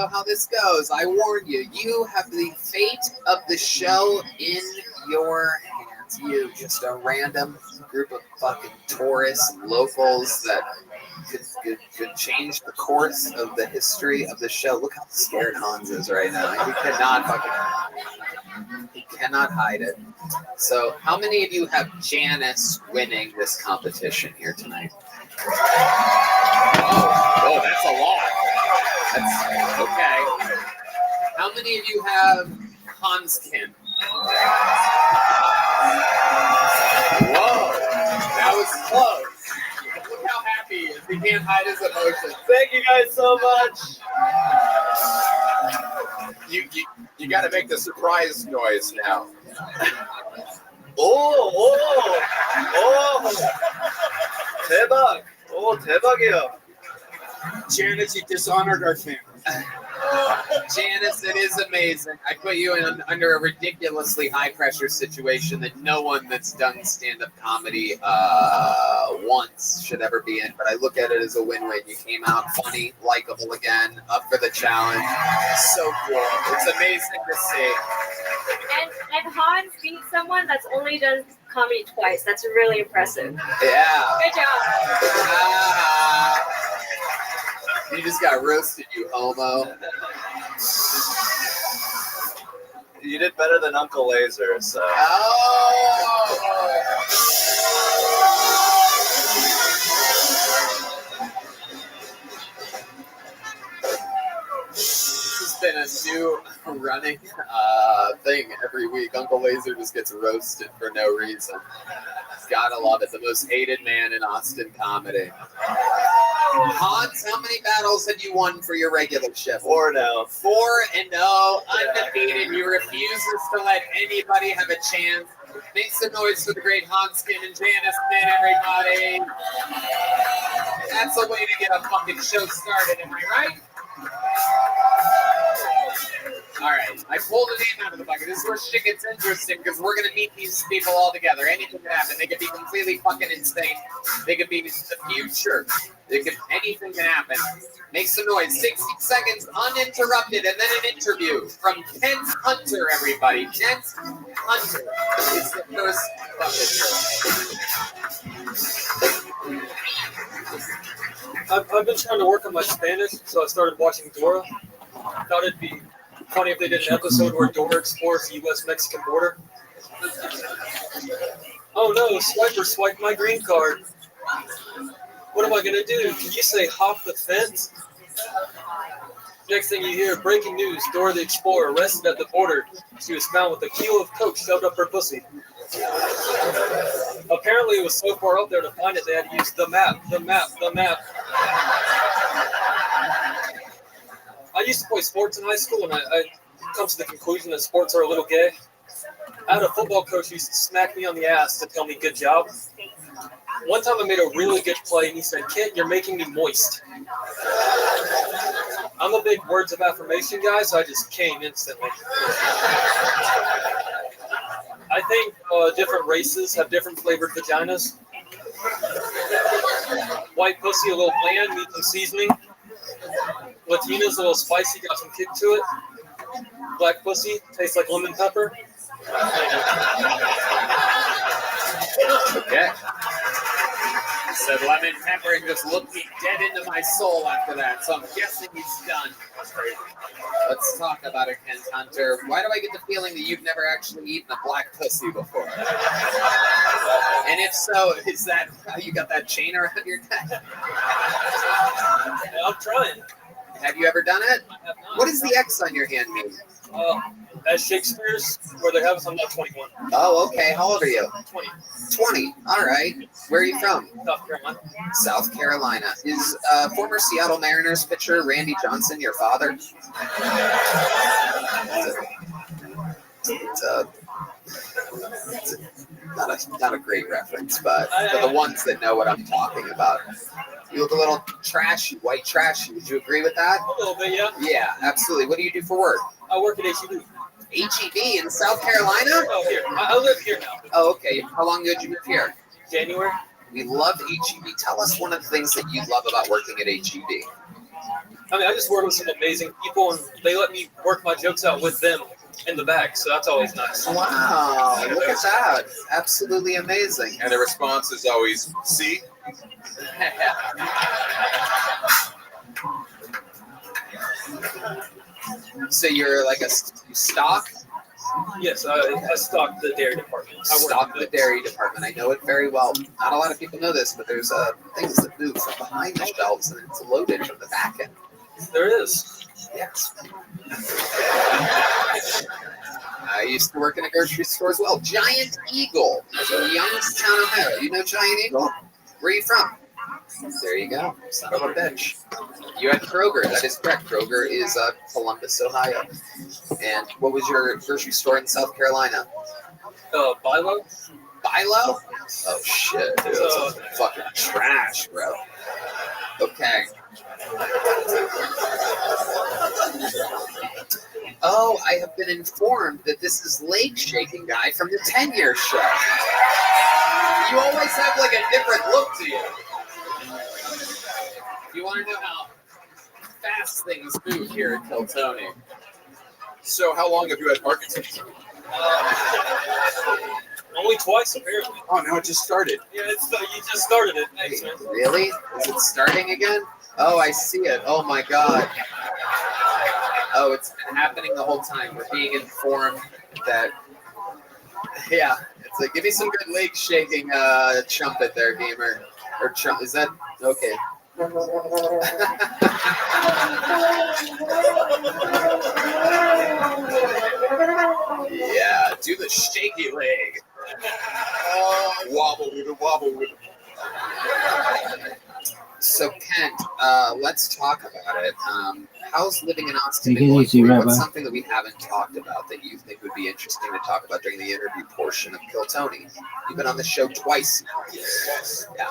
know how this goes. I warn you. You have the fate of the show in your hands. You, just a random group of fucking tourists, locals that could change the course of the history of the show. Look how scared Hans is right now. He cannot hide it. So, how many of you have Janice winning this competition here tonight? Oh, that's a lot. That's okay. How many of you have Hanskin? Whoa, that was close. Look how happy he is. He can't hide his emotions. Thank you guys so much. You got to make the surprise noise now. 대박. 대박이에요. Janice, you dishonored our family. Janice, it is amazing. I put you in under a ridiculously high-pressure situation that no one that's done stand-up comedy once should ever be in, but I look at it as a win-win. You came out funny, likable again, up for the challenge. So cool. It's amazing to see. And Hans beat someone that's only done comedy twice. That's really impressive. Yeah. Good job. You just got roasted, you homo. You did better than Uncle Laser, so. This has been a new running thing every week. Uncle Laser just gets roasted for no reason. Gotta love it. The most hated man in Austin comedy. Hans, how many battles have you won for your regular shift? 4-0. 4-0, undefeated. He refuses to let anybody have a chance. Make some noise for the great Hanskin and Janice Min, everybody. That's a way to get a fucking show started, am I right? All right, I pulled a name out of the bucket. This is where shit gets interesting because we're going to meet these people all together. Anything can happen. They could be completely fucking insane. They could be the future. Anything can happen. Make some noise. 60 seconds uninterrupted, and then an interview from Kent Hunter, everybody. Kent Hunter is the first I've been trying to work on my Spanish, so I started watching Dora. I thought it'd be funny if they did an episode where Dora explores the U.S.-Mexican border. Oh no, Swiper swiped my green card. What am I going to do? Can you say hop the fence? Next thing you hear, breaking news, Dora the Explorer arrested at the border. She was found with a kilo of coke shoved up her pussy. Apparently it was so far up there to find it they had to use the map. I used to play sports in high school, and I come to the conclusion that sports are a little gay. I had a football coach who used to smack me on the ass to tell me good job. One time I made a really good play, and he said, "Kid, you're making me moist." I'm a big words of affirmation guy, so I just came instantly. I think different races have different flavored vaginas. White pussy, a little bland, needs some seasoning. Latina's a little spicy, got some kick to it. Black pussy, tastes like lemon pepper. Okay. Said lemon pepper and just looked me dead into my soul after that. So I'm guessing he's done. Let's talk about it, Kent Hunter. Why do I get the feeling that you've never actually eaten a black pussy before? And if so, is that how you got that chain around your neck? I'm trying. Have you ever done it? What does the X on your hand mean? At Shakespeare's, where they have some, I'm 21. Oh, okay. How old are you? 20. 20. All right. Where are you from? South Carolina. South Carolina. Is former Seattle Mariners pitcher Randy Johnson your father? It's not a great reference, but for the ones that know what I'm talking about. You look a little trashy, white trashy. Would you agree with that? A little bit, yeah. Yeah, absolutely. What do you do for work? I work at HEB. HEB in South Carolina? Oh, here. I live here now. Oh, okay. How long ago did you move here? January. We love HEB. Tell us one of the things that you love about working at HEB. I mean, I just work with some amazing people, and they let me work my jokes out with them in the back, so that's always nice. Wow, look at that. Absolutely amazing. And the response is always, see? So you're like a stock? Yes, I stock the dairy department. I work Stock the dairy department. I know it very well. Not a lot of people know this, but there's things that move from behind the shelves and it's loaded from the back end. There is. Yes. I used to work in a grocery store as well. Giant Eagle in Youngstown, Ohio. You know Giant Eagle? Where are you from? There you go. Son of a bitch. You had Kroger. That is correct. Kroger is Columbus, Ohio. And what was your grocery store in South Carolina? Bilo. Bilo? Oh, shit. Dude, that's fucking trash, bro. Okay. Oh, I have been informed that this is Leg Shaking Guy from the 10-year show. You always have like a different look to you. You want to know how fast things move here at Kiltony. So how long have you had Parkinson's? Only twice, apparently. Oh, now it just started. Yeah, you just started it. Thanks, man. Really? Is it starting again? Oh, I see it. Oh, my God. Oh, it's been happening the whole time. We're being informed that, yeah, it's like, give me some good leg shaking trumpet there, gamer. Or is that, okay. Yeah, do the shaky leg. Wobble with it, wobble with it. So, Kent, let's talk about it. How's living in Austin Take it been going easy, for you? Rabbi. What's something that we haven't talked about that you think would be interesting to talk about during the interview portion of Kiltony? You've been on the show twice now. Yeah.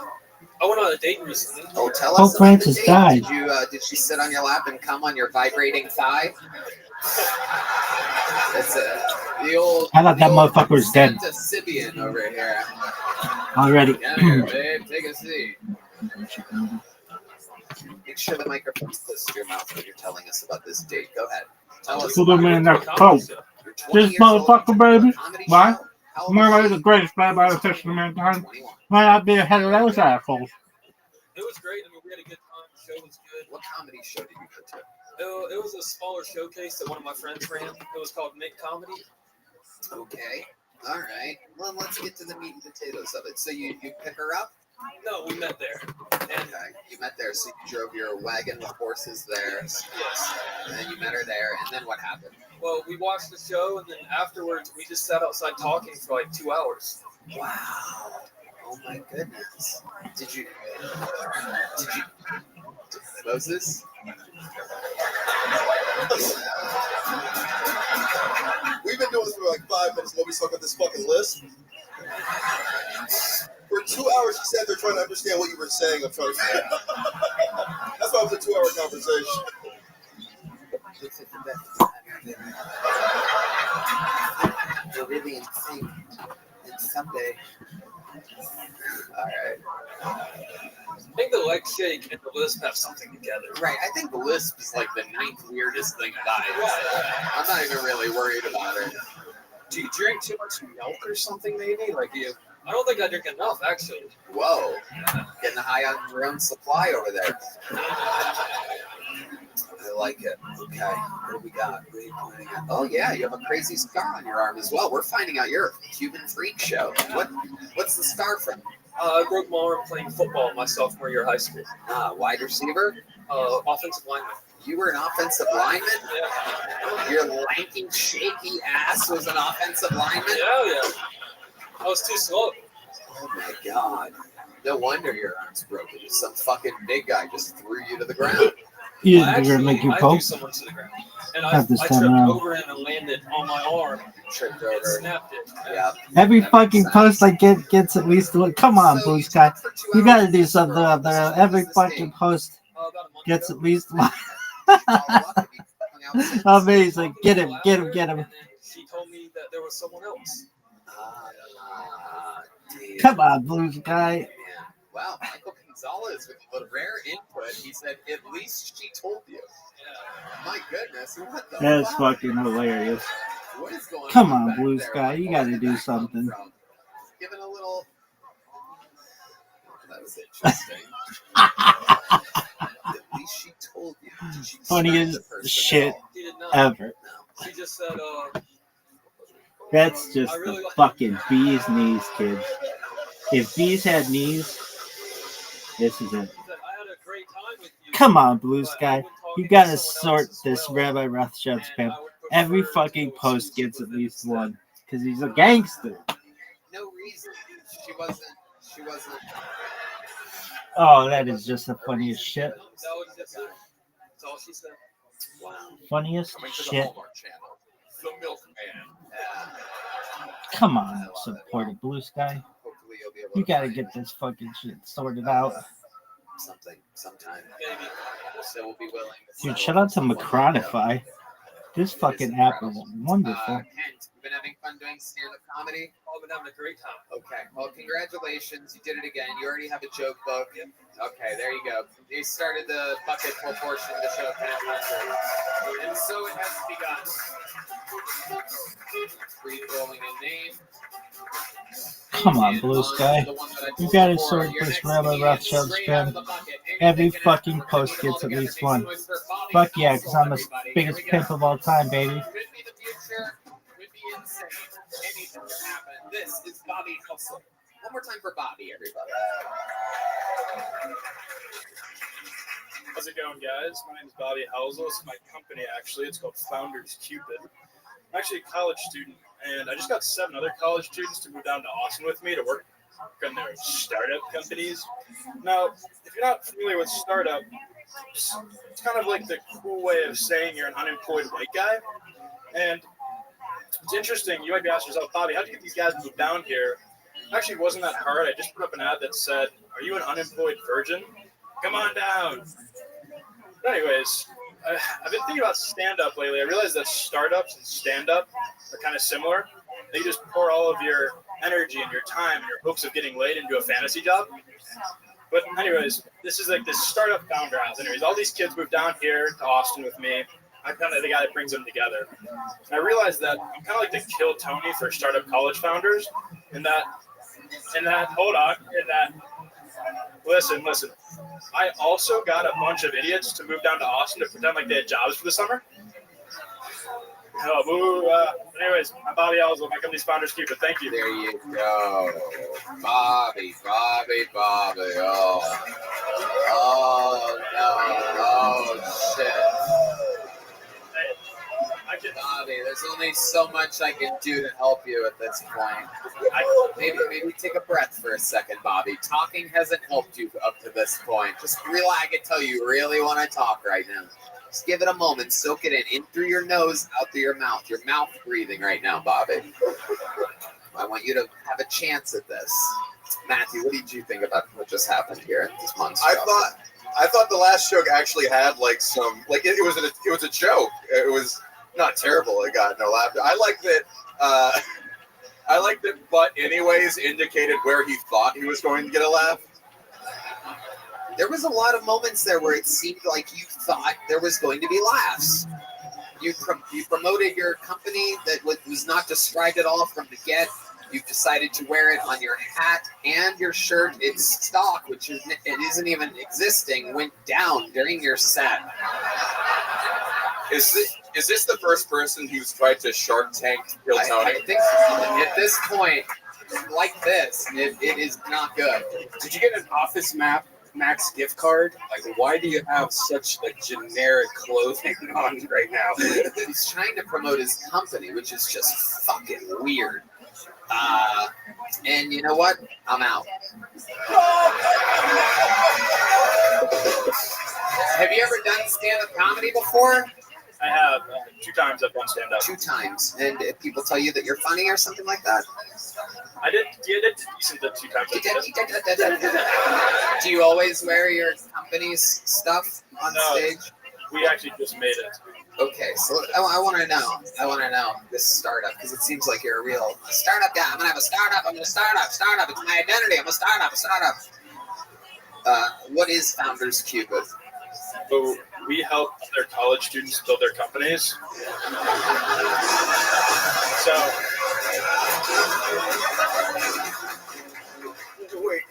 I went on a date recently. Oh, tell Pope us about the Francis date. died. Did she sit on your lap and come on your vibrating thigh? It's the old. I thought that motherfucker was dead Santa Sibian over here. already. Come here, babe. Take a seat. Make sure the microphone's close to your mouth when you're telling us about this date. Go ahead. Tell us. Put him in that coat. This motherfucker, baby. Why? Murray the greatest man by the fish of mankind. Might not be ahead of those assholes. It was great. I mean, we had a good time. The show was good. What comedy show did you go to? It was a smaller showcase that one of my friends ran. It was called Make Comedy. Okay. All right. Well, let's get to the meat and potatoes of it. So you pick her up? No, we met there. Okay. You met there, so you drove your wagon with horses there. Yes. And then you met her there, and then what happened? Well, we watched the show, and then afterwards, we just sat outside talking for like 2 hours. Wow. Oh my goodness. Did you Moses? We've been doing this for like 5 minutes. Nobody's talking about this fucking list. For 2 hours, she sat there trying to understand what you were saying. I'm trying to. That's why it was a 2 hour conversation. You're really insane. And someday. All right. I think the leg shake and the lisp have something together. Right. I think the lisp is like the 9th weirdest thing that I'm not even really worried about it. Do you drink too much milk or something, maybe? Like you? I don't think I drink enough, actually. Whoa. Getting high on your own supply over there. I like it. Okay. What do we got? What are you pointing at? Oh, yeah. You have a crazy scar on your arm as well. We're finding out you're a Cuban freak show. What's the scar from? I broke my arm playing football my sophomore year of high school. Wide receiver? Offensive lineman. You were an offensive lineman? Yeah. Your lanky, shaky ass was an offensive lineman? Yeah. I was too slow. Oh, my God. No wonder your arm's broken. Some fucking big guy just threw you to the ground. You didn't gonna make you I poke? threw someone to the ground. And I Not this tripped time around. over him and landed on my arm. Tripped and over. snapped it. Yeah. Every fucking post I get gets at least one. Come on, Blue Sky. You gotta do something up there. Every fucking post gets at least one. Amazing. Get him. She told me that there was someone else. Dude. Come on, Blue Sky. Wow, Michael can Gonzalez with a little rare input. He said, "At least she told you." My goodness, what the That's fuck? fucking hilarious. What is going Come on on, back Blue there? Sky, you got to do something. Giving a little. That was interesting. At least she told you. Did she Funniest smack the person shit at all? He did not. ever. She just said, That's just I really the like- fucking bee's knees, kids. If bees had knees, this is it. I had a great time with you. Come on, Blue Sky. You gotta sort this Rabbi Rothschild spam. Every fucking post gets at least one. Because he's a gangster. No reason. She wasn't. Oh, that is just the funniest shit. That's all she said. Wow. Funniest Coming to the shit. Hallmark Channel, The Milkman. Come on, support it, Blue Sky. Hopefully you'll be able You to gotta find get this fucking shit sorted out. something sometime. Maybe. So we'll be willing to Dude, settle shout out to for someone. Macronify. This fucking app is wonderful. Kent, you've been having fun doing stand-up comedy? I've been having a great time. Okay. Well, congratulations. You did it again. You already have a joke book. Okay, there you go. You started the bucket full portion of the show, Kent. And so it has begun. Free-rolling a name. Come on, Blue Sky. You gotta sort this Rabbi Rothschild spam. Every fucking post gets at least one. Fuck yeah, because I'm the biggest pimp of all time, baby. Could be the future. Could be insane. Anything can happen. This is Bobby Hustle. One more time for Bobby, everybody. How's it going, guys? My name is Bobby Housel. This is my company, actually. It's called Founders Cupid. I'm actually a college student, and I just got 7 other college students to move down to Austin with me to work on their startup companies. Now, if you're not familiar with startup, it's kind of like the cool way of saying you're an unemployed white guy. And it's interesting. You might be asking yourself, Bobby, how did you get these guys to move down here? It actually wasn't that hard. I just put up an ad that said, "Are you an unemployed virgin? Come on down." But anyways, I've been thinking about stand-up lately. I realized that startups and stand-up are kind of similar. They just pour all of your energy and your time and your hopes of getting laid into a fantasy job. But anyways, this is like this startup founder house. Anyways, all these kids moved down here to Austin with me. I'm kind of the guy that brings them together. And I realized that I'm kind of like the Kill Tony for startup college founders. Listen. I also got a bunch of idiots to move down to Austin to pretend like they had jobs for the summer. Anyways, I'm Bobby Housel. My company's Founders Cupid. Thank you. There you go. Bobby. Oh, no. Oh, shit. Bobby, there's only so much I can do to help you at this point. Maybe take a breath for a second, Bobby. Talking hasn't helped you up to this point. Just relax. I can tell you really want to talk right now. Just give it a moment. Soak it in through your nose, out through your mouth. Your mouth breathing right now, Bobby. I want you to have a chance at this. Matthew, what did you think about what just happened here at this monster? I thought the last joke actually had like some it was a joke. It was not terrible. It got no laughter. I like that. But anyways, indicated where he thought he was going to get a laugh. There was a lot of moments there where it seemed like you thought there was going to be laughs. You promoted your company that was not described at all from the get. You've decided to wear it on your hat and your shirt. Its stock, which it isn't even existing, went down during your set. Is this the first person who's tried to Shark Tank Kill Tony? I think so. At this point, like this, it is not good. Did you get an Office Max gift card? Like, why do you have such like generic clothing on right now? He's trying to promote his company, which is just fucking weird. And you know what? I'm out. Have you ever done stand-up comedy before? I have 2 times I've done stand-up. 2 times. And people tell you that you're funny or something like that? I did decent the 2 times. Do you always wear your company's stuff on stage? We actually just made it. Okay, so I want to know this startup, because it seems like you're a real startup guy. I'm going to have a startup. It's my identity. I'm a startup. What is Founders Cupid? So we help other college students build their companies. So, wait,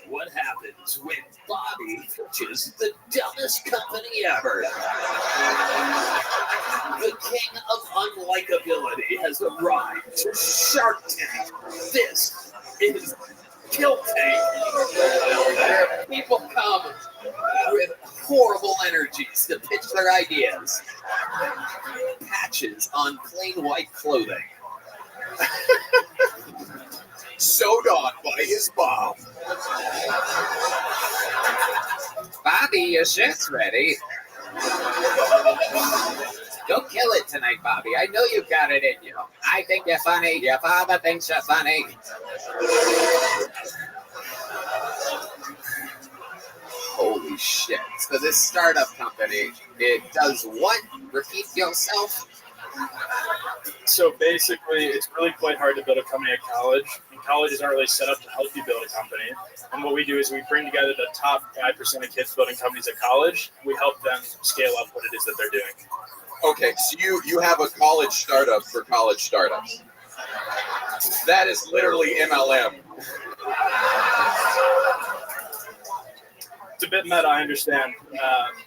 what happens when Bobby pitches the dumbest company ever? The king of unlikability has arrived to Shark Tank. This is Kill Tank. Where people come with horrible energies to pitch their ideas. Patches on plain white clothing. Sewed on by his mom. Bobby, your shirt's ready. Go kill it tonight, Bobby. I know you've got it in you. I think you're funny. Your father thinks you're funny. Holy shit. So this startup company, it does what? Repeat yourself? So basically, it's really quite hard to build a company at college. And colleges aren't really set up to help you build a company. And what we do is we bring together the top 5% of kids building companies at college. We help them scale up what it is that they're doing. Okay, so you have a college startup for college startups. That is literally MLM. It's a bit meta, I understand.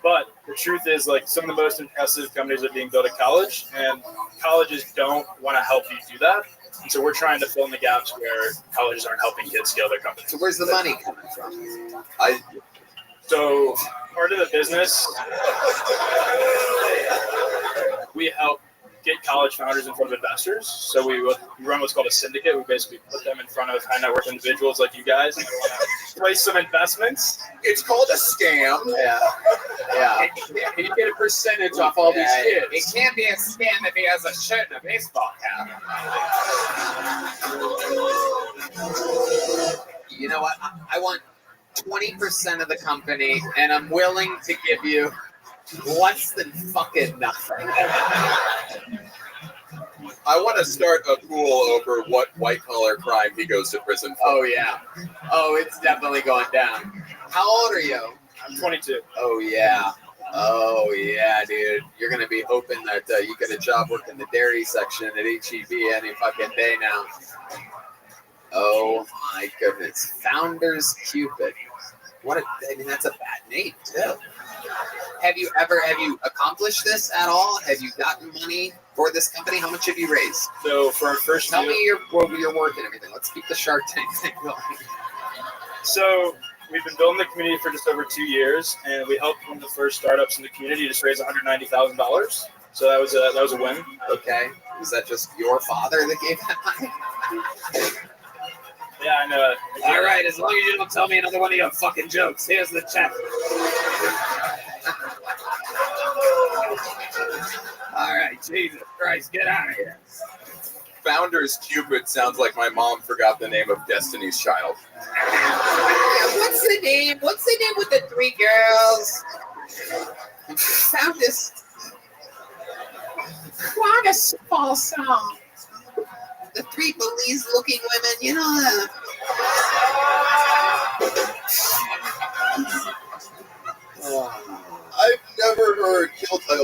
But the truth is, like, some of the most impressive companies are being built at college, and colleges don't want to help you do that. And so we're trying to fill in the gaps where colleges aren't helping kids scale their companies. So where's the money coming from? So part of the business, we help get college founders in front of investors. So we run what's called a syndicate. We basically put them in front of high net worth individuals like you guys and place some investments. It's called a scam. Yeah. And you get a percentage off all these kids. It can't be a scam if he has a shirt and a baseball cap. You know what? I want 20% of the company, and I'm willing to give you less than fucking nothing. I want to start a pool over what white-collar crime he goes to prison for. Oh, yeah. Oh, it's definitely going down. How old are you? I'm 22. Oh, yeah. Oh, yeah, dude. You're going to be hoping that you get a job working the dairy section at HEB any fucking day now. Oh, my goodness. Founders Cupid. I mean, that's a bad name, too. Have you accomplished this at all? Have you gotten money for this company? How much have you raised? So for our first Tell me your work and everything. Let's keep the Shark Tank thing going. So we've been building the community for just over 2 years, and we helped one of the first startups in the community just raise $190,000. So that was a win. Okay. Was that just your father that gave that money? Yeah, I know. All right, as long as you don't tell me another one of your fucking jokes. Here's the check. All right, Jesus Christ, get out of here. Founders Cupid sounds like my mom forgot the name of Destiny's Child. What's the name? What's the name with the three girls? Found this. What a small song. The three Belize-looking women, you know that. I've never heard a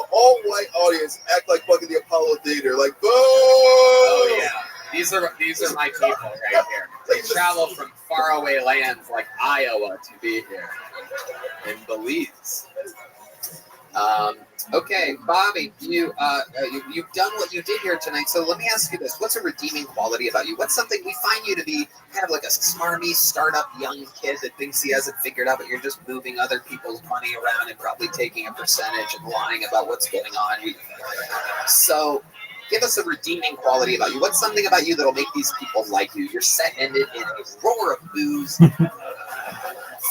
all-white audience act like fucking the Apollo Theater. Like, boom! Oh, yeah. These are my people right here. They travel from faraway lands like Iowa to be here in Belize. Okay, Bobby, you've done what you did here tonight. So let me ask you this: what's a redeeming quality about you? What's something we find you to be kind of like a smarmy startup young kid that thinks he hasn't figured out, but you're just moving other people's money around and probably taking a percentage and lying about what's going on. So give us a redeeming quality about you. What's something about you that'll make these people like you? You're set-ended in a roar of booze.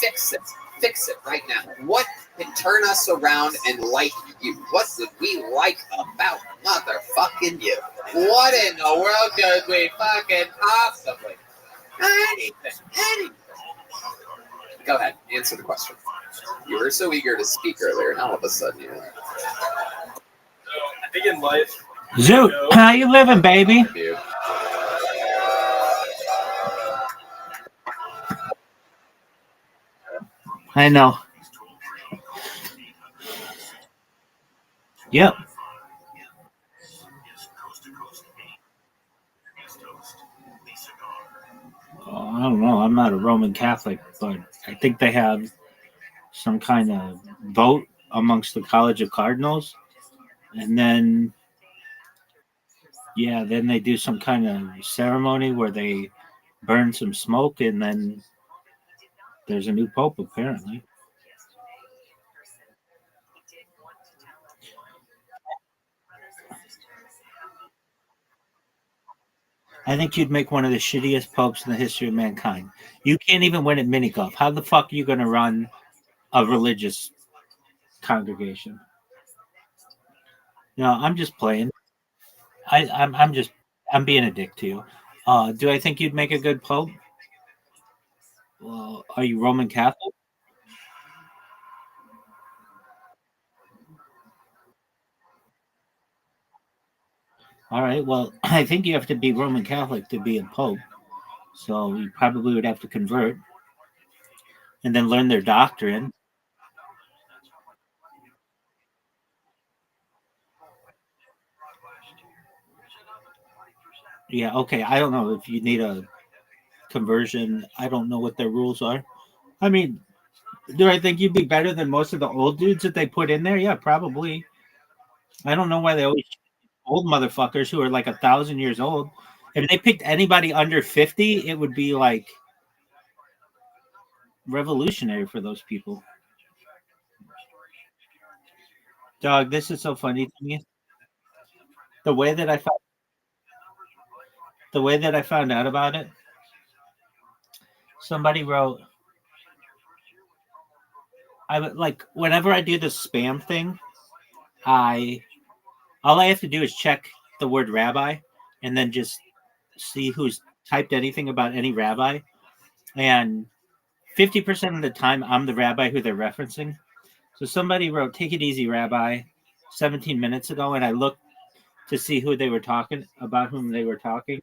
Fix it right now. What can turn us around and like you? What would we like about motherfucking you? What in the world could we fucking possibly? Anything. Go ahead, answer the question. You were so eager to speak earlier, and all of a sudden you. So I think in life. Zoot, how you living, baby? I know. Yep. I don't know. I'm not a Roman Catholic, but I think they have some kind of vote amongst the College of Cardinals, and then then they do some kind of ceremony where they burn some smoke, and then there's a new pope apparently. I think you'd make one of the shittiest popes in the history of mankind. You can't even win at mini golf. How the fuck are you going to run a religious congregation? No, I'm just playing. I'm being a dick to you. Do I think you'd make a good pope? Well, are you Roman Catholic? All right. Well, I think you have to be Roman Catholic to be a pope. So you probably would have to convert and then learn their doctrine. Yeah. Okay. I don't know if you need a conversion. I don't know what their rules are. I mean, do I think you'd be better than most of the old dudes that they put in there? Yeah, probably. I don't know why they always old motherfuckers who are like 1,000 years old. If they picked anybody under 50, it would be like revolutionary for those people. Dog, this is so funny to me. The way that I found out about it, somebody wrote, I would like whenever I do the spam thing, I all I have to do is check the word rabbi and then just see who's typed anything about any rabbi. And 50% of the time I'm the rabbi who they're referencing. So somebody wrote "Take it easy, Rabbi" 17 minutes ago, and I looked to see who they were talking about, whom they were talking,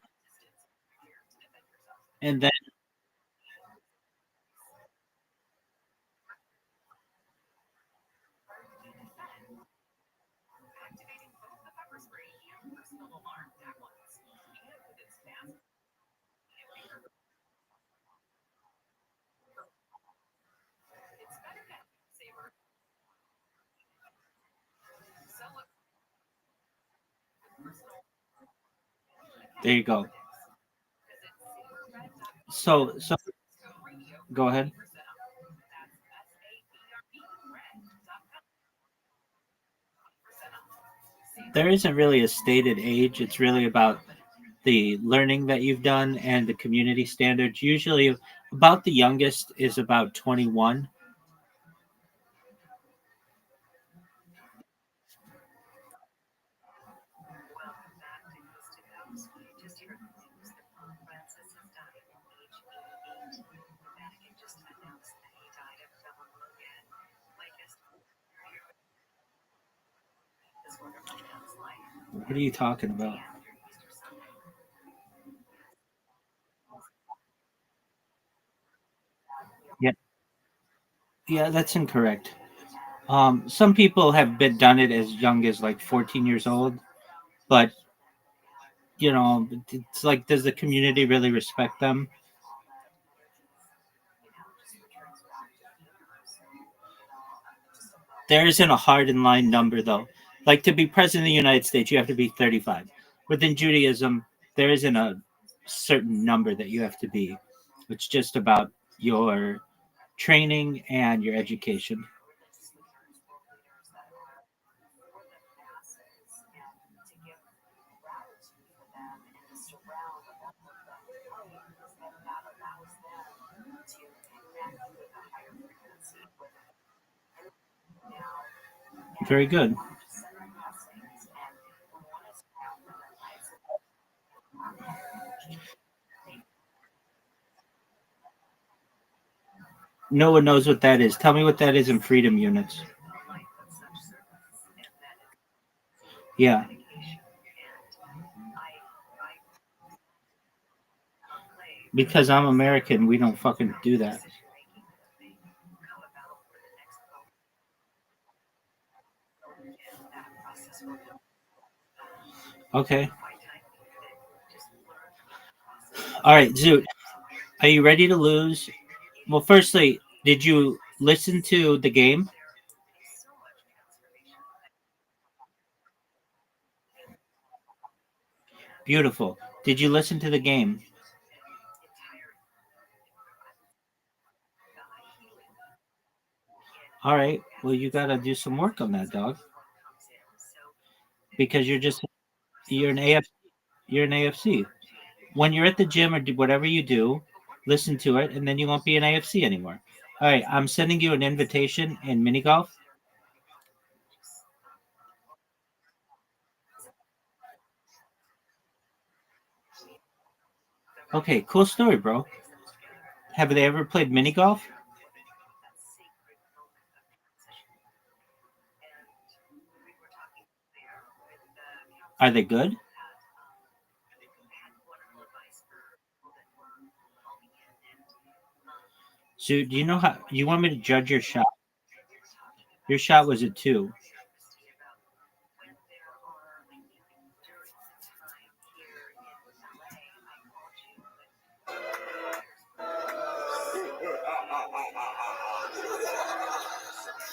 and then there you go. So go ahead. There isn't really a stated age. It's really about the learning that you've done and the community standards. Usually, about the youngest is about 21. What are you talking about? Yeah, yeah, that's incorrect. Some people have been done it as young as like 14 years old, but it's like, does the community really respect them? There isn't a hard and line number though. Like, to be president of the United States, you have to be 35. Within Judaism, there isn't a certain number that you have to be. It's just about your training and your education. Very good. No one knows what that is. Tell me what that is in freedom units. Yeah. Because I'm American, we don't fucking do that. Okay. All right, Zoot. Are you ready to lose? Well, firstly, did you listen to the game? Beautiful. Did you listen to the game? All right. Well, you got to do some work on that, dog. Because you're an AFC. You're an AFC. When you're at the gym or do whatever you do, listen to it, and then you won't be an AFC anymore. All right. I'm sending you an invitation in mini golf. Okay. Cool story, bro. Have they ever played mini golf? Are they good? So, do you know how you want me to judge your shot? Your shot was a 2.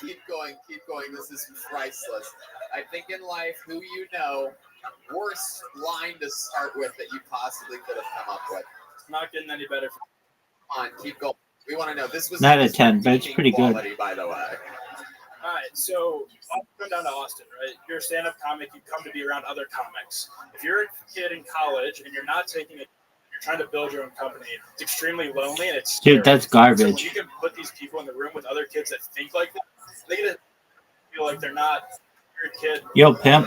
Keep going, keep going. This is priceless. I think in life, who you know, worst line to start with that you possibly could have come up with. It's not getting any better. Come on, keep going. We want to know. This was Not a 10, but it's pretty good. quality, by the way. All right, so I'll come down to Austin, right? You're a stand-up comic. You come to be around other comics. If you're a kid in college and you're not taking it, you're trying to build your own company. It's extremely lonely and it's scary. Dude, that's So garbage. when you can put these people in the room with other kids that think like that, they get to feel like they're not your kid. Yo, pimp.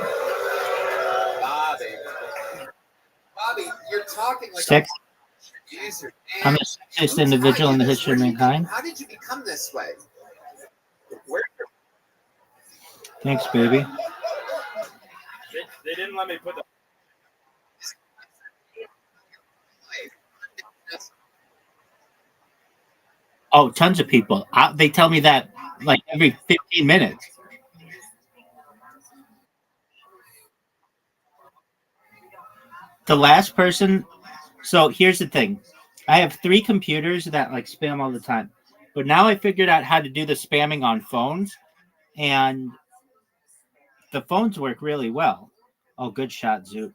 Bobby, you're talking like Sex. a user. I'm the sexiest individual in the history of mankind. How did you become this way? Thanks, baby. They didn't let me put the. Oh, tons of people. They tell me that like every 15 minutes. The last person. So here's the thing. I have 3 computers that like spam all the time. But now I figured out how to do the spamming on phones, and the phones work really well. Oh, good shot, Zoot.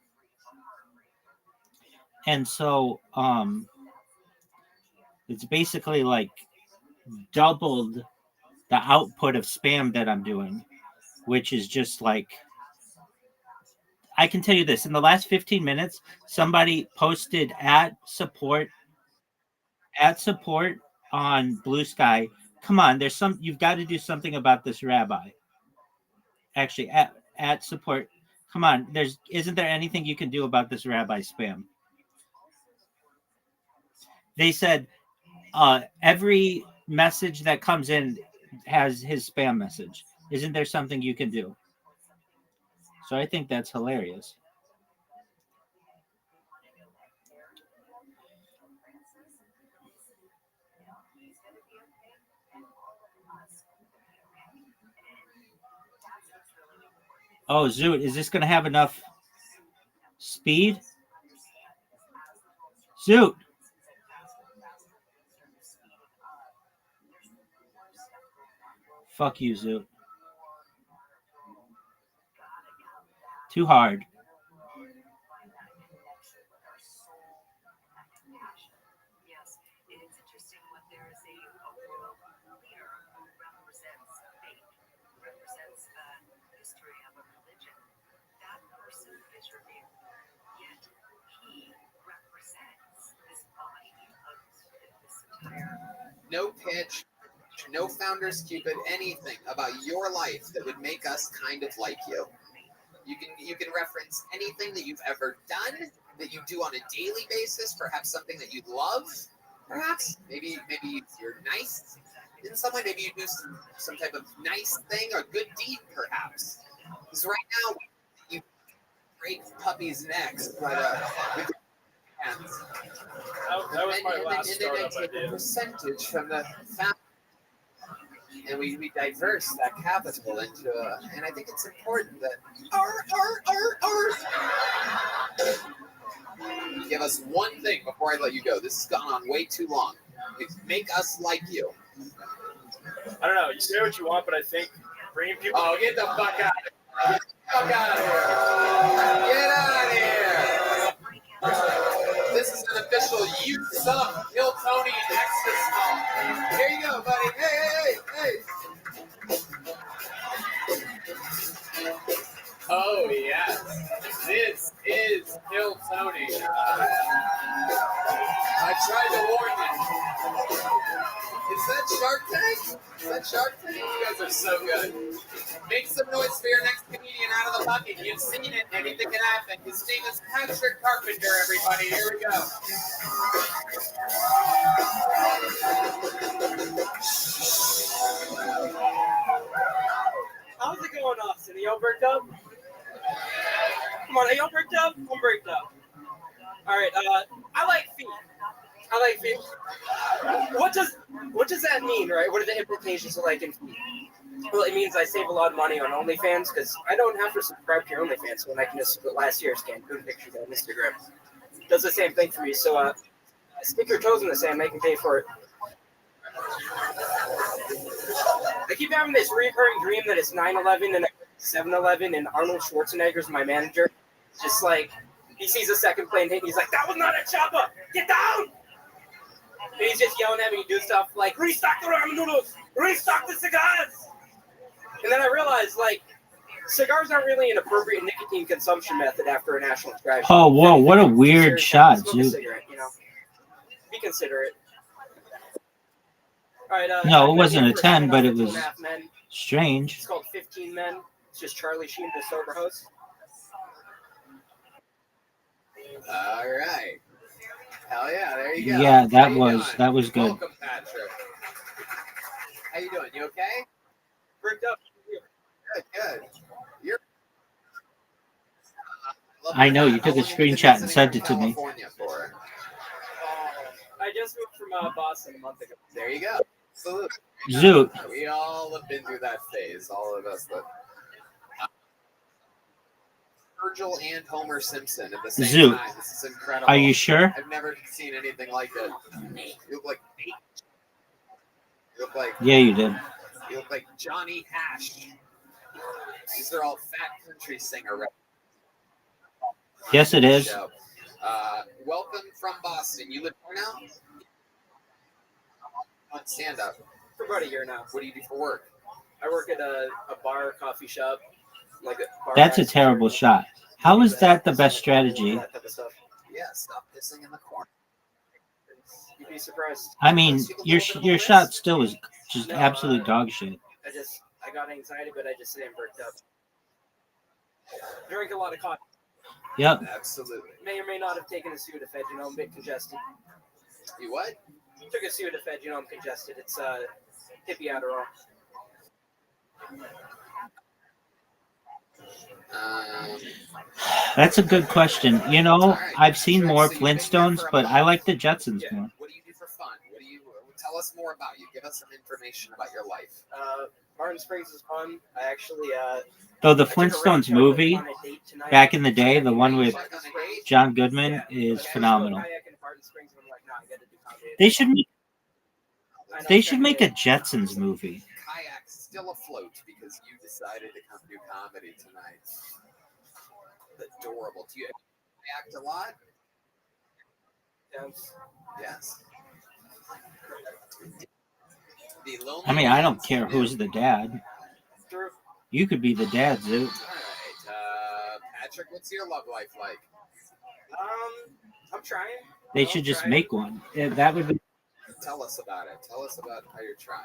And so it's basically like doubled the output of spam that I'm doing, which is just like, I can tell you this, in the last 15 minutes, somebody posted at support on Blue Sky. Come on, you've got to do something about this rabbi. Actually, at support. Come on, isn't there anything you can do about this rabbi spam? They said every message that comes in has his spam message. Isn't there something you can do? So I think that's hilarious. Oh, Zoot, is this going to have enough speed? Zoot. Fuck you, Zoot. Too hard. No pitch, no founders Cupid, anything about your life that would make us kind of like you. You can reference anything that you've ever done, that you do on a daily basis, perhaps something that you love, perhaps maybe you're nice in some way, maybe you do some type of nice thing or good deed, perhaps. Because right now you break puppies' necks, but with hands. That was my last and then I startup take idea. a percentage from the family. and we diverse that capital into and I think it's important that give us one thing before I let you go. This has gone on way too long. Make us like you. I don't know. You say what you want, but I think bringing people. Oh, get the fuck out of here! Get the fuck out of here! Get out of here! This is an official "You Suck" Kill Tony and Extra Small. Here you go, buddy. Hey! Oh yes, this is Kill Tony. I tried to warn you. Is that Shark Tank? Is that Shark Tank? You guys are so good. Make some noise for your next comedian out of the bucket. You've seen it. Anything can happen. His name is Patrick Carpenter, everybody. Here we go. How's it going, Austin? Are y'all burnt up? Come on, are y'all burnt up? I'm burnt up. All right, I like feet. What does that mean, right? What are the implications of liking feet? Well, it means I save a lot of money on OnlyFans because I don't have to subscribe to your OnlyFans when I can just put last year's Cancun pictures on Instagram. Does the same thing for me. So stick your toes in the sand, make me pay for it. I keep having this recurring dream that it's 9/11 and 7-Eleven and Arnold Schwarzenegger's my manager. Just like, he sees a second plane hit, he's like, that was not a chopper! Get down! And he's just yelling at me to do stuff like, restock the ramen noodles! Restock the cigars! And then I realized, like, cigars aren't really an appropriate nicotine consumption method after a national tragedy. Oh, whoa, what a weird shot, Smoke a dude. cigarette, you know? Be considerate. All right, No, it wasn't a 10, but it was 2.5 Men. strange. It's called 15 Men. It's just Charlie Sheen, the sober host. All right. Hell yeah, there you go. Yeah, How that you was doing? that was good. Welcome, Patrick. How you doing? You okay? Bricked up. Good. You're. I know, you took a screenshot and sent it to me. California for. I just moved from Boston a month ago. There you go. Salute. Zoot. We all have been through that phase. All of us that. Virgil and Homer Simpson at the same Zoot. time. This is incredible. Are you sure? I've never seen anything like it. You look like Yeah, you did. You look like Johnny Hash. These are all fat country singer reps. Yes, it is. Welcome from Boston. You live where now? On stand up. For about a year now. What do you do for work? I work at a bar, coffee shop. Like a bar. That's a terrible shot. How is that the best strategy? That type of stuff. Yeah, stop pissing in the corner. You'd be surprised. I mean, your shot still is just absolute dog shit. I got anxiety, but I just say I'm bricked up. Drink a lot of coffee. Yep. Absolutely. May or may not have taken a Sudafed, you know, I'm a bit congested. You what? Took a Sudafed, you know, I'm congested. It's hippie Adderall. That's a good question. You know, I've seen more Flintstones, but I like the Jetsons more. What do you do for fun? Tell us more about you. Give us some information about your life. Martin Springs is fun. I actually Though the Flintstones movie, back in the day, the one with John Goodman, is phenomenal. They should make a Jetsons movie. Kayak's still afloat because you decided to come do comedy tonight. Adorable. Do you act a lot? Yes. I mean, I don't care who's the dad. You could be the dad, Zoot. All right, Patrick, what's your love life like? I'm trying. They should just make one. Yeah, that would be. Tell us about it. Tell us about how you're trying.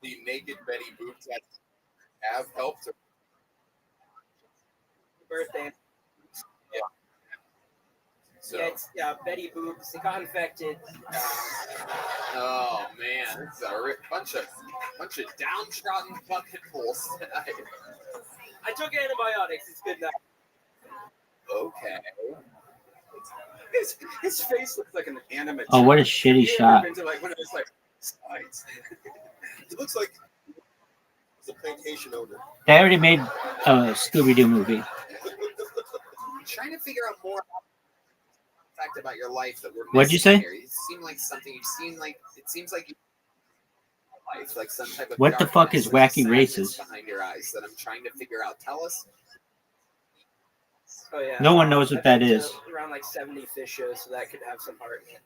The naked Betty Boop test have helped. Birthday. Yeah. So. Yeah, it's Betty Boobs. They got infected. Oh man, it's a bunch of downtrodden bucket holes tonight. I took antibiotics. It's good now. Okay. His face looks like an animatronic. Oh, what a shitty shot. Into like one of those like Sides. It looks like it's a plantation owner. They already made a Scooby-Doo movie. I'm trying to figure out more fact about your life that we're What'd you missing say? here. You seem like something. You seem like it seems like you life, like some type of What the fuck is darkness, wacky sadness races? behind your eyes that I'm trying to figure out. Tell us. Oh yeah. No one knows what I've that been to is. Around like 70 fish shows, so that could have some heart in it.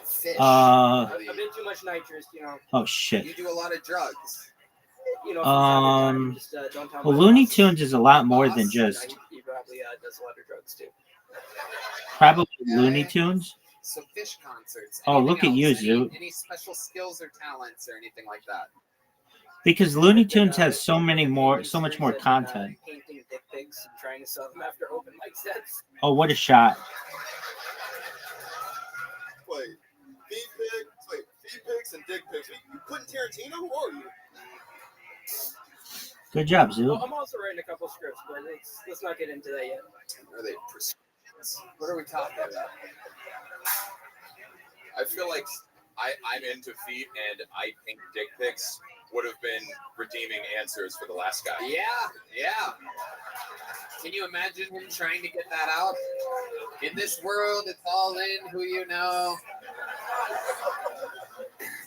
Fish. A bit too much nitrous, you know. Oh shit. You do a lot of drugs. You know, from time to time, just don't tell Well, my Looney boss. Tunes is a lot more Boss? than No, just he probably does a lot of drugs too. probably Looney Tunes. So fish concerts. Oh, look at anything you, else? Zoot. Any special skills or talents or anything like that? Because Looney Tunes has so much more content. Painting dick pics and trying to sell them after open mic sets. Oh, what a shot. Wait, feed pics and dick pics. You putting Tarantino? Who are you? Good job, Zoot. I'm also writing a couple scripts, but let's not get into that yet. Are they prescriptions? What are we talking about? I feel like I'm into feet, and I think dick pics would have been redeeming answers for the last guy. Yeah. Can you imagine him trying to get that out? In this world, it's all in who you know.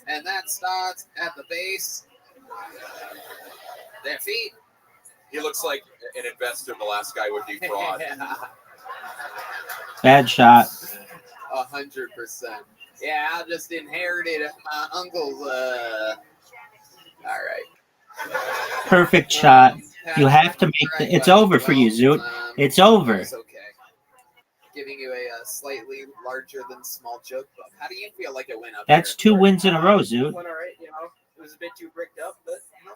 And that starts at the base. Their feet. He looks like an investor the last guy would defraud. Bad shot. 100%. Yeah, I just inherited my uncle's. All right. Perfect shot. You have to make the. It's over for you, Zoot. It's over. It's okay. Giving you a slightly larger than small joke book. How do you feel like it went up? That's 2 wins in a row, Zoot. Went all right, you know. It was a bit too bricked up, but you know.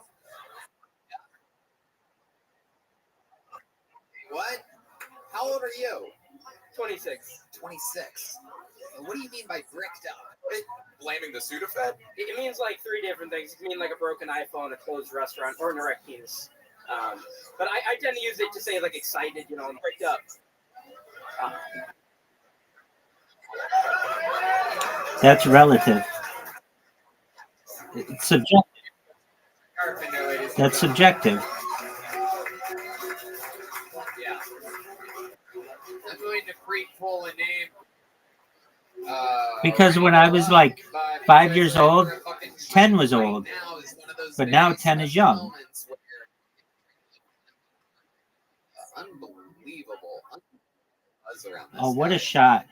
What? How old are you? 26. 26. What do you mean by bricked up? Blaming the Sudafed? It means like 3 different things. It can mean like a broken iPhone, a closed restaurant, or an erect penis. But I tend to use it to say like excited, you know, and bricked up. That's relative. It's subjective. That's subjective. Yeah. I'm going to pre-pull a name. Because when I was like 5 years old, 10 was old. But now 10 is young. Unbelievable. Around this Oh, what guy. a shot.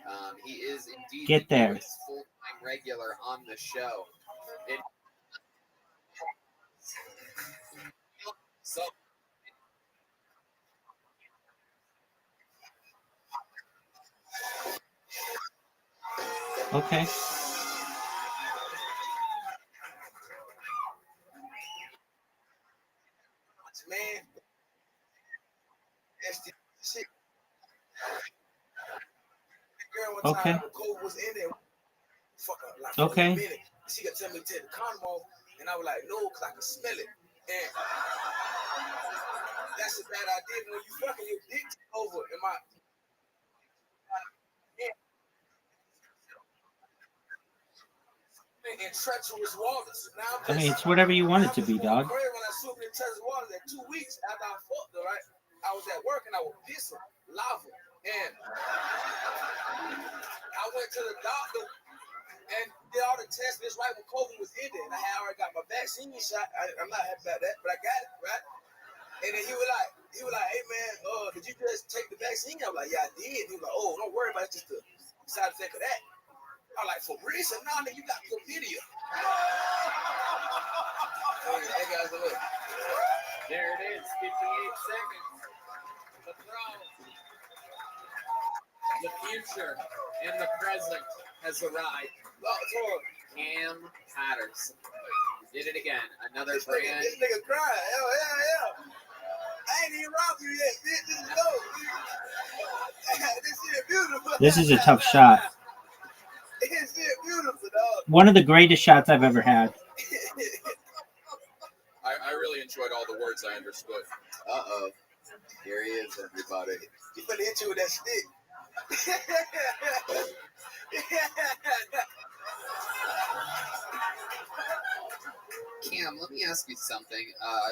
He is indeed Get the there. newest full-time regular on the show. So Okay. Man. Shit. Girl, one Okay. time, the cold was in there. Fuck up, like Okay. a minute. She got to tell me to take the condom off, and I was like, no, because I can smell it. And that's a bad idea when you fucking your dick over in my. In treacherous waters. Now I mean, it's whatever you want it to be, dog. when I swam in treacherous waters, at 2 weeks after I fucked her, right? I was at work and I was pissing lava, and I went to the doctor and did all the tests. This right when COVID was ending, I had already got my vaccine shot. I'm not happy about that, but I got it, right? And then he was like, hey man, did you just take the vaccine? I was like, yeah, I did. He was like, oh, don't worry about it, just the side effect of that. I was like, for real? So now nigga, you got chlamydia. Hey guys, look. there it is, 58 seconds. The throw. The future and the present has arrived. Cam Patterson did it again. Another brand. This nigga crying. Yeah. I ain't even robbed you yet, bitch. This is dope, dude. This shit beautiful. This is a tough shot. This shit beautiful, dog. One of the greatest shots I've ever had. I really enjoyed all the words I understood. Uh-oh. Here he is, everybody. He finna hit you with that stick. ask you something.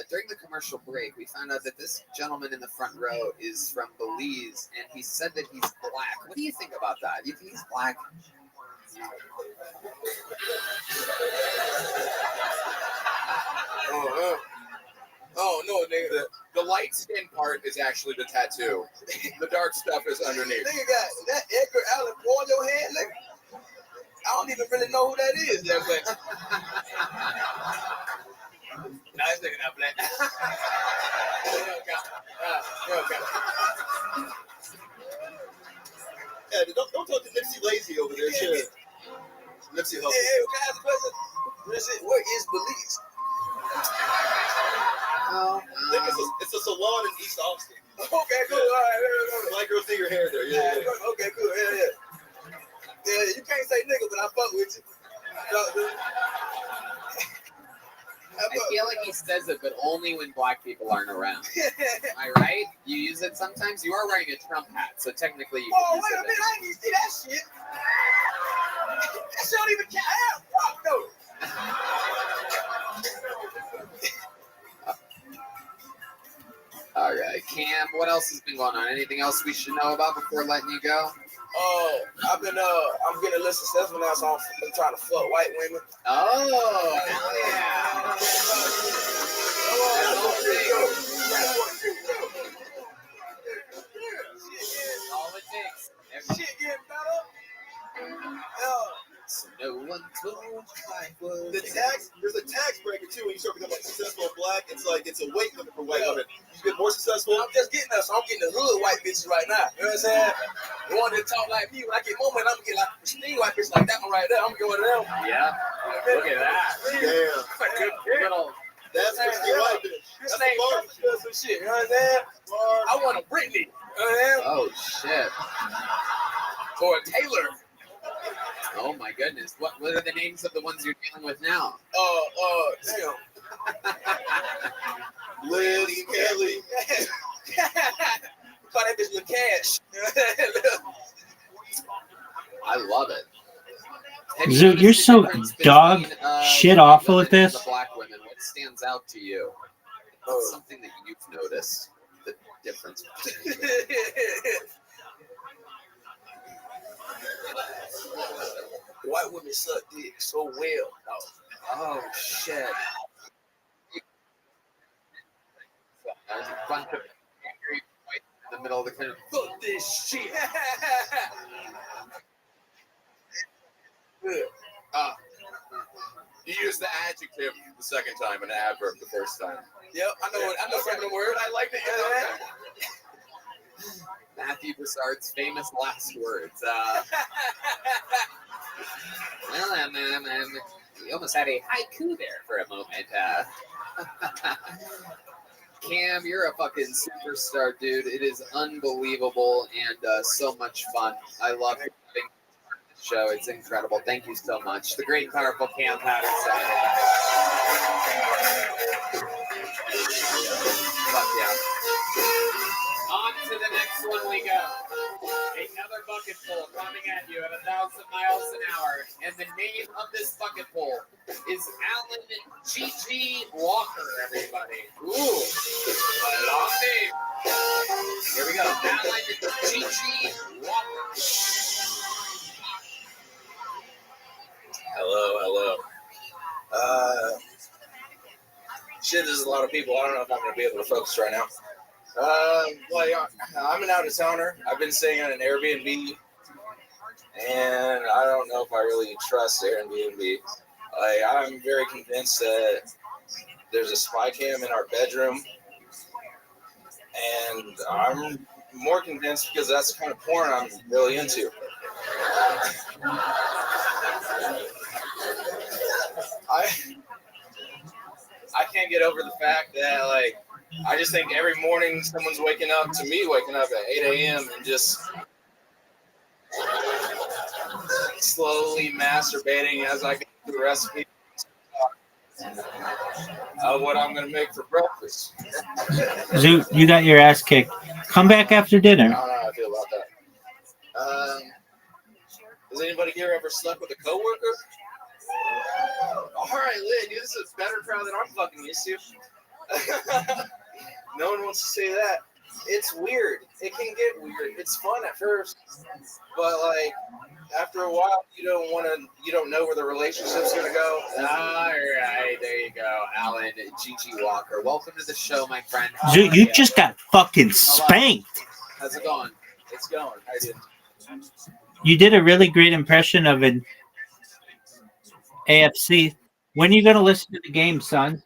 During the commercial break, we found out that this gentleman in the front row is from Belize, and he said that he's black. What do you think about that? You think he's black? Oh no, nigga. The light skin part is actually the tattoo. The dark stuff is underneath. Nigga got that Edgar Allan Poe on your hand, nigga. I don't even really know who that is, there, but nice nigga not black. Yeah, don't talk to Nipsey Lazy over there. Shit. Nipsey Hussle. Hey, can I ask a question? Listen, where is Belize? It's a salon in East Austin. Okay, cool. All right. Black girl through your hair there. Yeah. Okay, cool. Yeah. Yeah, you can't say nigga, but I fuck with you. I feel like he says it, but only when black people aren't around. Am I right? You use it sometimes? You are wearing a Trump hat, so technically you can use wait a minute, I ain't even see that shit. That shit don't even count. Fuck no. All right, Cam, what else has been going on? Anything else we should know about before letting you go? I'm getting less successful now, so I'm trying to fuck white women. Oh, hell yeah. All it takes. Shit getting better. So no one told There's a tax bracket too when you start becoming successful black. It's like it's a weight limit for white women. You get more successful. I'm just getting there, so I'm getting the hood white bitches right now. You know what I'm saying? The one that talk like me, when I get more money, I'm gonna get like pristine white bitch like that one right there. I'm gonna go to them. Yeah. Look at that. Damn. Good little. That's pristine white bitch. This ain't some shit. You know what I'm saying? I want a Britney. You know what I'm saying? Oh, shit. Or a Taylor. Oh, my goodness. What are the names of the ones you're dealing with now? Damn. Liz, Kelly. Call that bitch Lil Cash. I love it. Zoot, you're so dog shit awful at this. The black women, what stands out to you? What's something that you've noticed? The difference between White women suck dick so well. Oh, shit. There's a bunch of angry white in the middle of the country. Fuck this shit. You used the adjective the second time and the adverb the first time. Yep, I know some of the words. I like that. Matthew Broussard's famous last words. We almost had a haiku there for a moment. Cam, you're a fucking superstar, dude. It is unbelievable and so much fun. I love having this show. It's incredible. Thank you so much. The great, powerful Cam Patterson. Fuck yeah. On to the next one we go. Another bucket full coming at you at 1,000 miles an hour. And the name of this bucket full is Alan G.G. Walker, everybody. Ooh, a long name. Here we go. Alan G.G. Walker. Hello. Shit, there's a lot of people. I don't know if I'm going to be able to focus right now. I'm an out-of-towner. I've been staying at an Airbnb, and I don't know if I really trust Airbnb. I'm very convinced that there's a spy cam in our bedroom, and I'm more convinced because that's the kind of porn I'm really into. I can't get over the fact that, like, I just think every morning someone's waking up to me waking up at 8 a.m. and just slowly masturbating as I get through the recipe of what I'm going to make for breakfast. Zoot, you got your ass kicked. Come back after dinner. I don't know how I feel about that. Has anybody here ever slept with a coworker? All right, Lynn, dude, this is a better crowd than I'm fucking used to. No one wants to say that. It's weird. It can get weird. It's fun at first, but like after a while, you don't know where the relationship's gonna go. All right, there you go, Alan Gigi Walker. Welcome to the show, my friend. How Dude, are you ya? just got fucking spanked. How's it going? It's going. I did. You did a really great impression of an AFC. When are you going to listen to the game, son?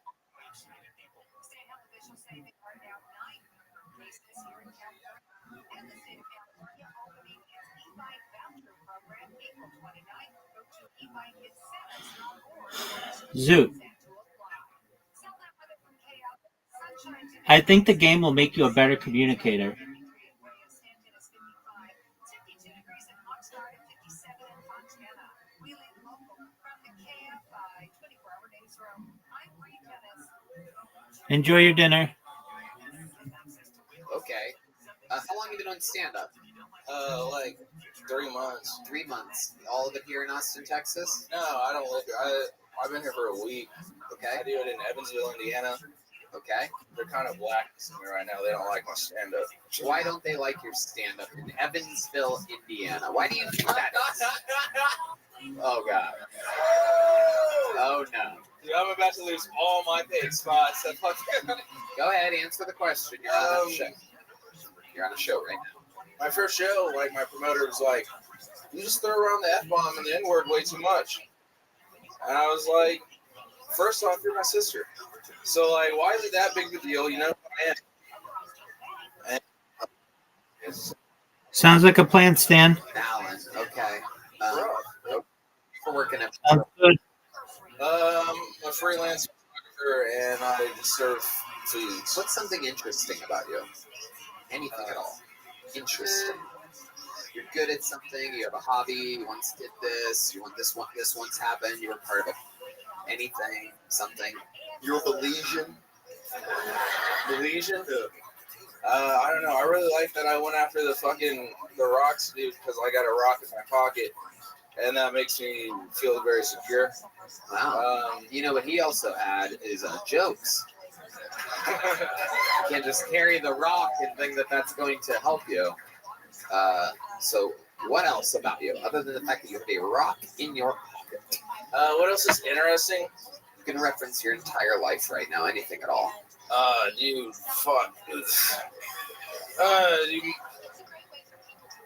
Zoot. I think the game will make you a better communicator. Enjoy your dinner. Okay. How long have you been on stand-up? Like 3 months. 3 months. All of it here in Austin, Texas? No, I don't live here. I've been here for a week. Okay. I do it in Evansville, Indiana. Okay. They're kind of blacklisting me right now. They don't like my stand-up. Why don't they like your stand-up in Evansville, Indiana? Why do you think that is? Oh, God. Oh, no. Dude, I'm about to lose all my paid spots. Go ahead, answer the question. You're on a show. You're on a show right now. My first show, like, my promoter was like, you just throw around the F-bomb and the N-word way too much. And I was like, first off, you're my sister. So, like, why is it that big of a deal? You know who I am. And Sounds like a plan, Stan. Alan, okay. For working at Sounds good. a freelance photographer, and I just serve foods. What's something interesting about you? Anything at all? Interesting. You're good at something. You have a hobby. You once did this. You want this one. This once happened. You were part of anything, something. You're Belizean. Belizean? I don't know. I really like that I went after the rocks, dude, because I got a rock in my pocket, and that makes me feel very secure. Wow. You know what he also had is jokes. You can't just carry the rock and think that that's going to help you. So what else about you, other than the fact that you have a rock in your pocket? What else is interesting? You can reference your entire life right now, anything at all. Dude, fuck. Dude,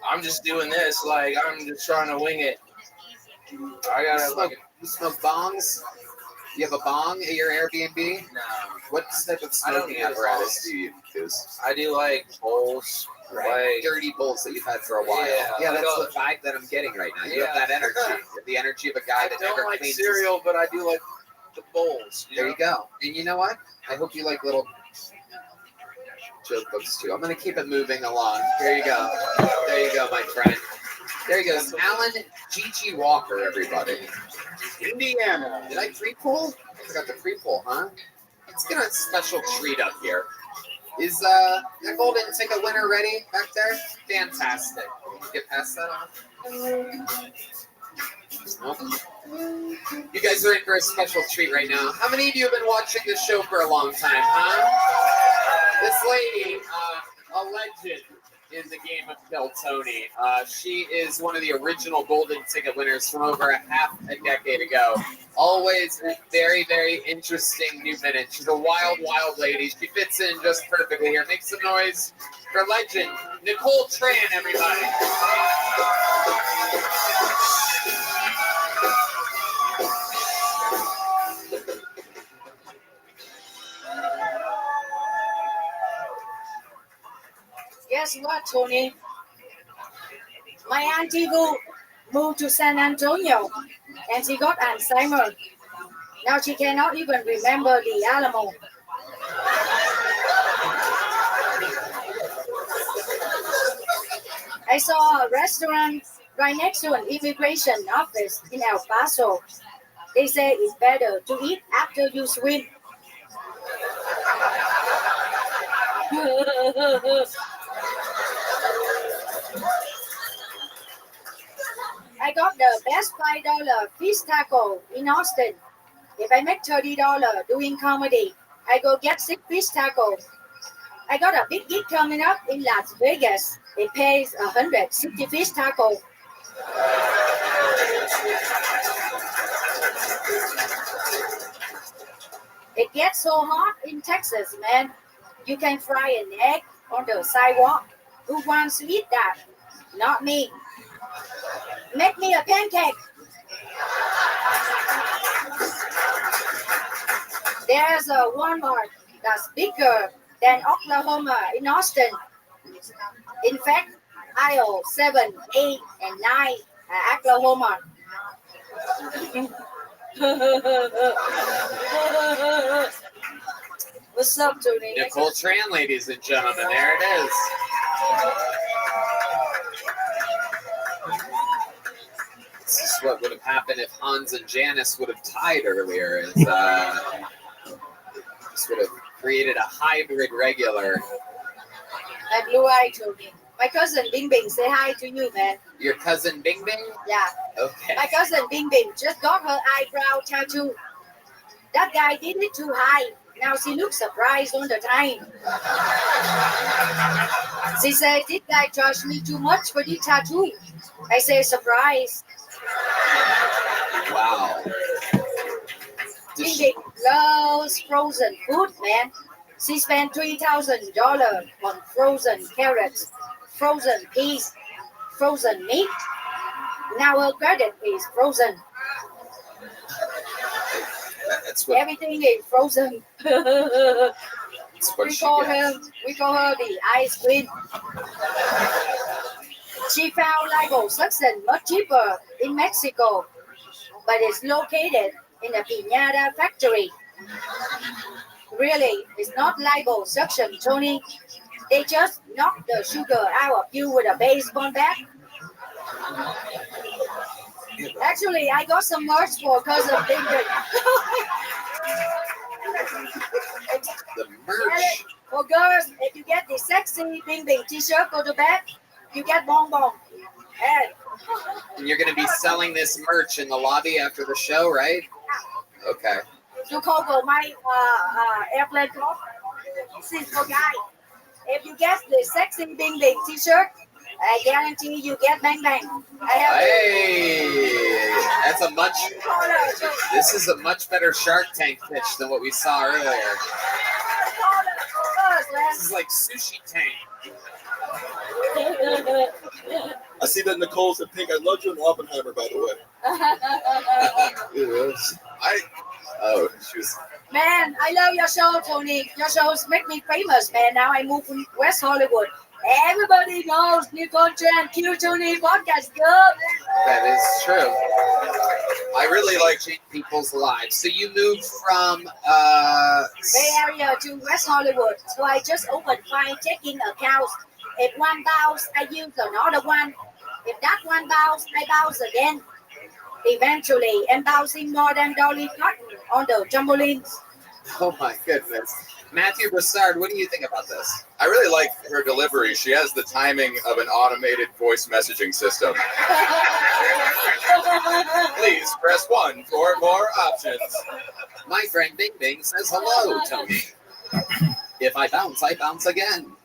I'm just doing this, like, I'm just trying to wing it. I gotta You smoke bongs? You have a bong at your Airbnb? No. What type of smoking apparatus do you use? I do, like, bowls. Right. Like, dirty bowls that you've had for a while. Yeah, that's the vibe that I'm getting right now. You have that energy. You have the energy of a guy that never like cleans cereal, but I do like the bowls. There you go. And you know what? I hope you like little joke books too. I'm going to keep it moving along. There you go. There you go, my friend. There he goes. Alan Gigi Walker, everybody. Indiana. Did I pre-poll? I forgot the pre-poll, huh? Let's get a special treat up here. Is that golden ticket winner ready back there? Fantastic. Get past that on. Nope. You guys are in for a special treat right now. How many of you have been watching this show for a long time, huh? This lady, a legend in the game of Kill Tony. She is one of the original golden ticket winners from over half a decade ago. Always very, very interesting new minutes. She's a wild, wild lady. She fits in just perfectly here. Make some noise for legend Nicole Tran, everybody. Guess what, Tony? My auntie moved to San Antonio, and she got Alzheimer's. Now she cannot even remember the Alamo. I saw a restaurant right next to an immigration office in El Paso. They say it's better to eat after you swim. I got the best $5 fish taco in Austin. If I make $30 doing comedy, I go get 6 fish tacos. I got a big gig coming up in Las Vegas. It pays 160 fish tacos. It gets so hot in Texas, man. You can fry an egg on the sidewalk. Who wants to eat that? Not me. Make me a pancake. There's a Walmart that's bigger than Oklahoma in Austin. In fact, aisle 7, 8, and 9 are Oklahoma. What's up, Tony? Nicole Tran, ladies and gentlemen. There it is. This is what would have happened if Hans and Janice would have tied earlier. Is this would have created a hybrid regular. My blue eye, Tony. My cousin Bing Bing, say hi to you, man. Your cousin Bing Bing? Yeah. Okay. My cousin Bing Bing just got her eyebrow tattoo. That guy did it too high. Now she looks surprised all the time. She said, this guy charged me too much for the tattoo. I say, surprise. Wow. Bing Bing loves frozen food, man. She spent $3,000 on frozen carrots, frozen peas, frozen meat. Now her credit is frozen. That's what, everything is frozen. that's what we she call gets. we call her the ice queen. She found liposuction much cheaper in Mexico, but it's located in a piñata factory. Really, it's not liposuction, Tony. They just knock the sugar out of you with a baseball bat. Actually, I got some merch for cousin Bing Bing. The merch. For girls, if you get the sexy Bing Bing t-shirt for the back, you get bonbon. And you're going to be selling this merch in the lobby after the show, right? Okay. You cover my airplane cloth. This is for guy. If you get the sexy Bing Bing t-shirt, I guarantee you get bang bang. Hey, that's a much. This is a much better Shark Tank pitch than what we saw earlier. This is like Sushi Tank. I see that Nicole said, Pink, I loved you in Oppenheimer, by the way. Oh, she was. Man, I love your show, Tony. Your shows make me famous, man. Now I move from West Hollywood. Everybody knows Nicole Tran, Q Tony podcast. Good. That is true. I really like changing people's lives. So you moved from Bay Area to West Hollywood. So I just opened 5 checking accounts. If one bounce, I use another one. If that one bounce, I bounce again. Eventually, I'm bouncing more than Dolly Parton on the trampolines. Oh my goodness. Matthew Broussard, what do you think about this? I really like her delivery. She has the timing of an automated voice messaging system. Please press 1 for more options. My friend Bing Bing says hello, Tony. If I bounce again.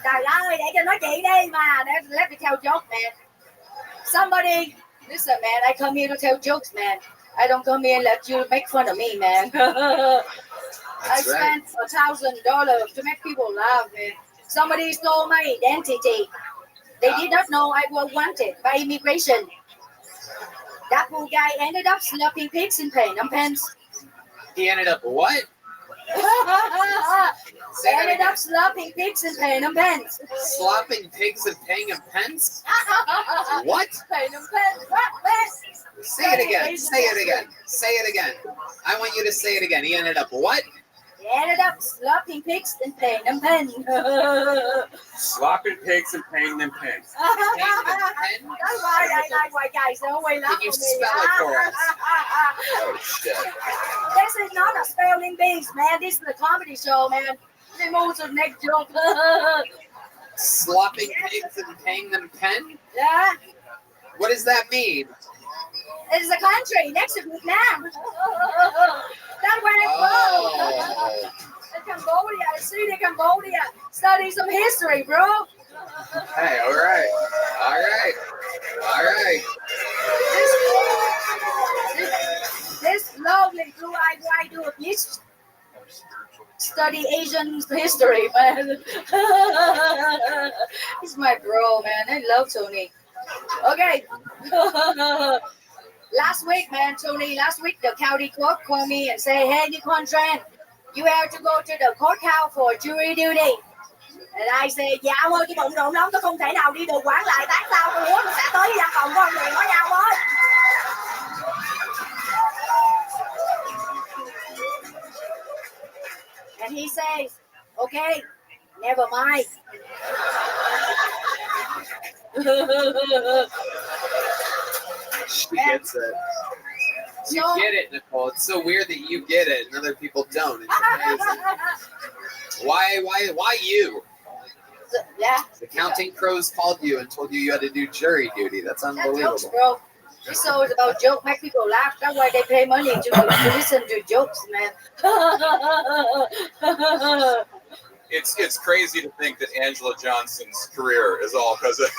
Trời ơi, để cho nói chị đi mà. Let me tell joke, man. Somebody, listen, man, I come here to tell jokes, man. I don't come here and let you make fun of me, man. I spent $1,000 to make people laugh, man. Somebody stole my identity. They did not know I was wanted by immigration. That poor guy ended up slapping pigs in Phnom Penh. He ended up what? Ended up slapping pigs in Phnom Penh. Slopping pigs and paying him pence? What? Phnom Penh. Say it again. Say it again. Say it again. I want you to say it again. He ended up what? He ended up slapping pigs and Phnom Penh. Slopping pigs and paying them pens. That's why I like white guys. They always laugh at me. Can you spell it for us? Oh, shit. This is not a spelling bee, man. This is a comedy show, man. They move to the next joke. Slopping pigs and paying them pen? Yeah. What does that mean? It's a country next to Vietnam. That's where I'm from. In Cambodia, see the Cambodia. Study some history, bro. Hey, all right. This lovely blue-eyed white dude needs study Asian history, man. He's my bro, man. I love Tony. Okay. Last week, man, Tony, the county court called me and said, hey, you contract, you have to go to the courthouse for jury duty. And I said, dạ ơi, cái bụng rộn lắm, tôi không thể nào đi được quản lại tán sao tôi muốn, tôi sẽ tới văn phòng con liền với nhau thôi. And he says, okay, never mind. She gets it. You get it, Nicole. It's so weird that you get it and other people don't. It's amazing. Why you? Yeah. The counting crows called you and told you had to do jury duty. That's unbelievable. Jokes, bro. This show is about jokes, make people laugh. That's why they pay money to listen to jokes, man. It's crazy to think that Angela Johnson's career is all because of.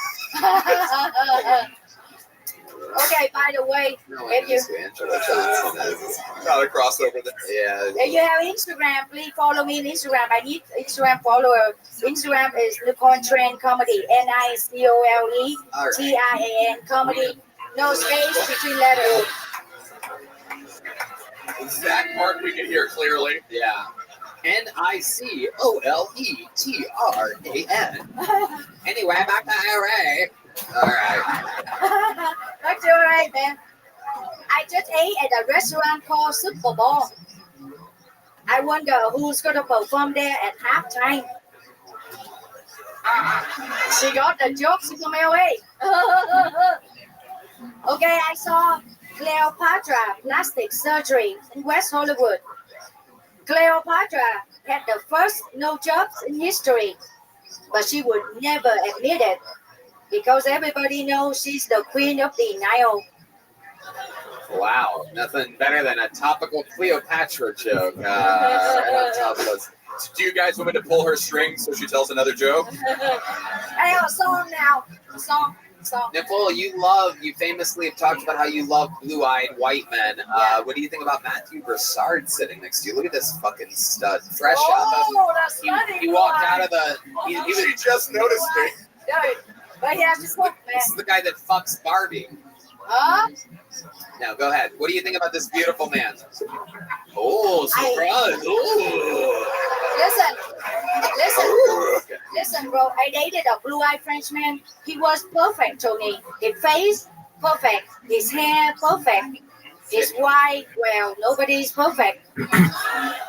Okay, by the way, if you Angela Johnson is not a crossover there. Yeah. If you have Instagram, please follow me on Instagram. I need Instagram follower. Instagram is Nicole Tran Comedy. NICOLETIAN Comedy. No space between letters. That part we can hear clearly. Yeah. NICOLETRAN. Anyway, back to LA. All right. That's all right, man. I just ate at a restaurant called Super Bowl. I wonder who's going to perform there at halftime. She got the jokes from LA. Okay, I saw Cleopatra plastic surgery in West Hollywood. Cleopatra had the first no jobs in history, but she would never admit it because everybody knows she's the queen of denial. Wow, nothing better than a topical Cleopatra joke. Right on top of us. Do you guys want me to pull her strings so she tells another joke? I have a song now. A song. Nicole, you famously have talked about how you love blue-eyed white men. What do you think about Matthew Broussard sitting next to you? Look at this fucking stud, fresh out of. He walked out of the. He just noticed me. But he has to smoke, man. This is the guy that fucks Barbie. Huh? Now, go ahead. What do you think about this beautiful man? Oh, surprise! Listen, bro. I dated a blue-eyed Frenchman. He was perfect, Tony. His face, perfect. His hair, perfect. His wife, well, nobody's perfect.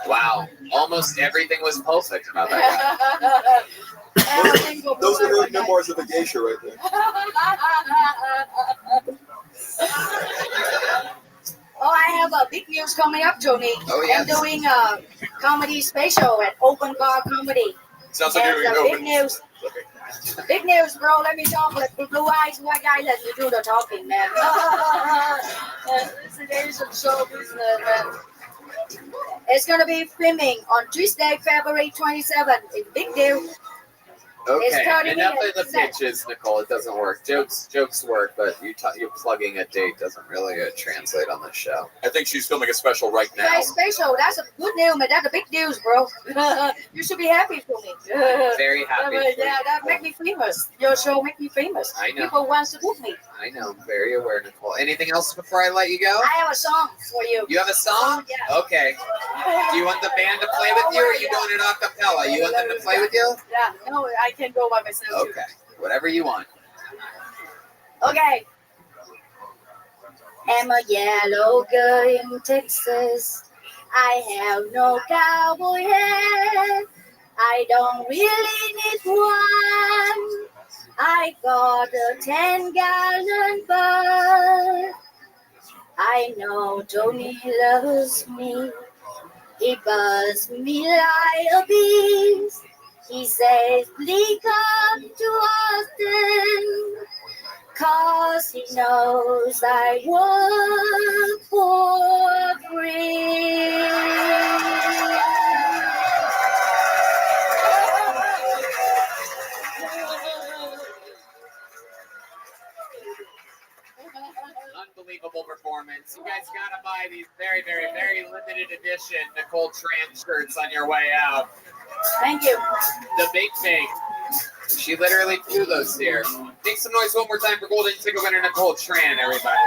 Wow. Almost everything was perfect about that guy. Those are her memoirs of a geisha right there. Oh, I have a big news coming up, Tony. Oh, yes. I'm doing a comedy special at Open Bar Comedy. Sounds like you're big open. news. Big news, bro. Let me talk. Let the blue eyes white guy let you do the talking, man. It's an Asian show business, man. It's gonna be filming on Tuesday, February 27th. It's a big deal. Okay, enough of the pitches, Nicole. It doesn't work. Jokes work, but you plugging a date doesn't really translate on the show. I think she's filming a special right now. Yeah, special. That's a good news, man. That's a big news, bro. You should be happy for me. Very happy. Yeah, that make me famous. Your show make me famous. I know. People want to book me. I know. I'm very aware, Nicole. Anything else before I let you go? I have a song for you. You have a song? Yeah. Okay. Do you want the band to play with you, or are you going in a cappella? You want them to play with you? Yeah. No, I can go by myself. Okay. Whatever you want. Okay. I'm a yellow girl in Texas. I have no cowboy hat. I don't really need one. I got a 10-gallon butt. I know Tony loves me. He buzzed me like a beast. He says, please come to Austin. 'cause he knows I work for free. Unbelievable performance. You guys gotta buy these very, very, very limited edition Nicole Tran shirts on your way out. Thank you. The big thing. She literally flew those here. Make some noise one more time for golden ticket winner Nicole Tran, everybody.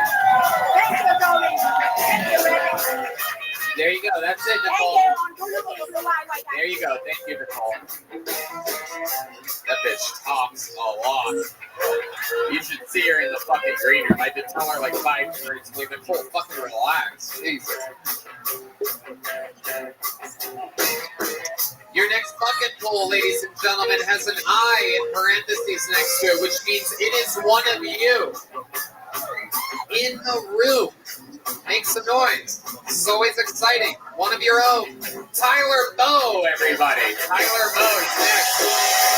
Thank you, Tony. Thank you, Rick. There you go. That's it, Nicole. There you go. Thank you, Nicole. That bitch talks a lot. You should see her in the fucking green room. I did tell her like 5 words. Like, Nicole, fucking relax. Jesus. Your next bucket pool, ladies and gentlemen, has an I in parentheses next to it, which means it is one of you in the room. Make some noise. This is always exciting. One of your own. Tyler Bowe, everybody. Tyler Bowe is next.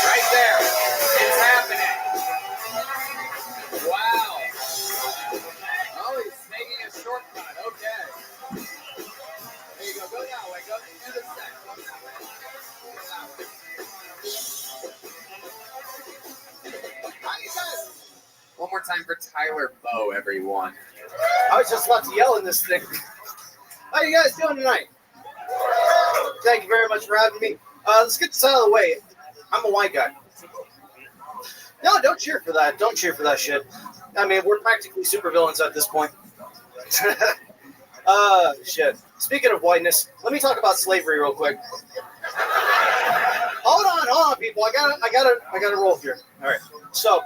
Right there. It's happening. Wow. Oh, he's taking a shortcut. Okay. There you go. Go that way. Go to the set. Go that way. How you guys? One more time for Tyler Bowe, everyone. I was just about to yell in this thing. How you guys doing tonight? Thank you very much for having me. Let's get this out of the way. I'm a white guy. No, don't cheer for that. Don't cheer for that shit. I mean, we're practically supervillains at this point. Shit. Speaking of whiteness, let me talk about slavery real quick. Hold on, people. I gotta roll here. All right. So,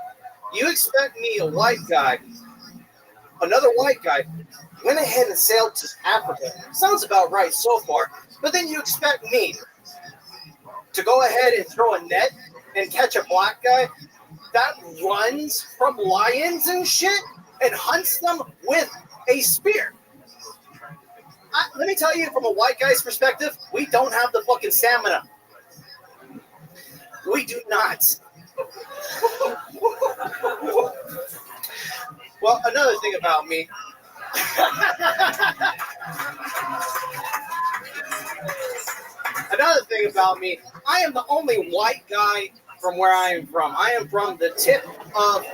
you expect me, a white guy, another white guy, went ahead and sailed to Africa. Sounds about right so far. But then you expect me to go ahead and throw a net and catch a black guy that runs from lions and shit and hunts them with a spear. Let me tell you, from a white guy's perspective, we don't have the fucking stamina. We do not. Well, another thing about me. Another thing about me, I am the only white guy from where I am from. I am from the tip of...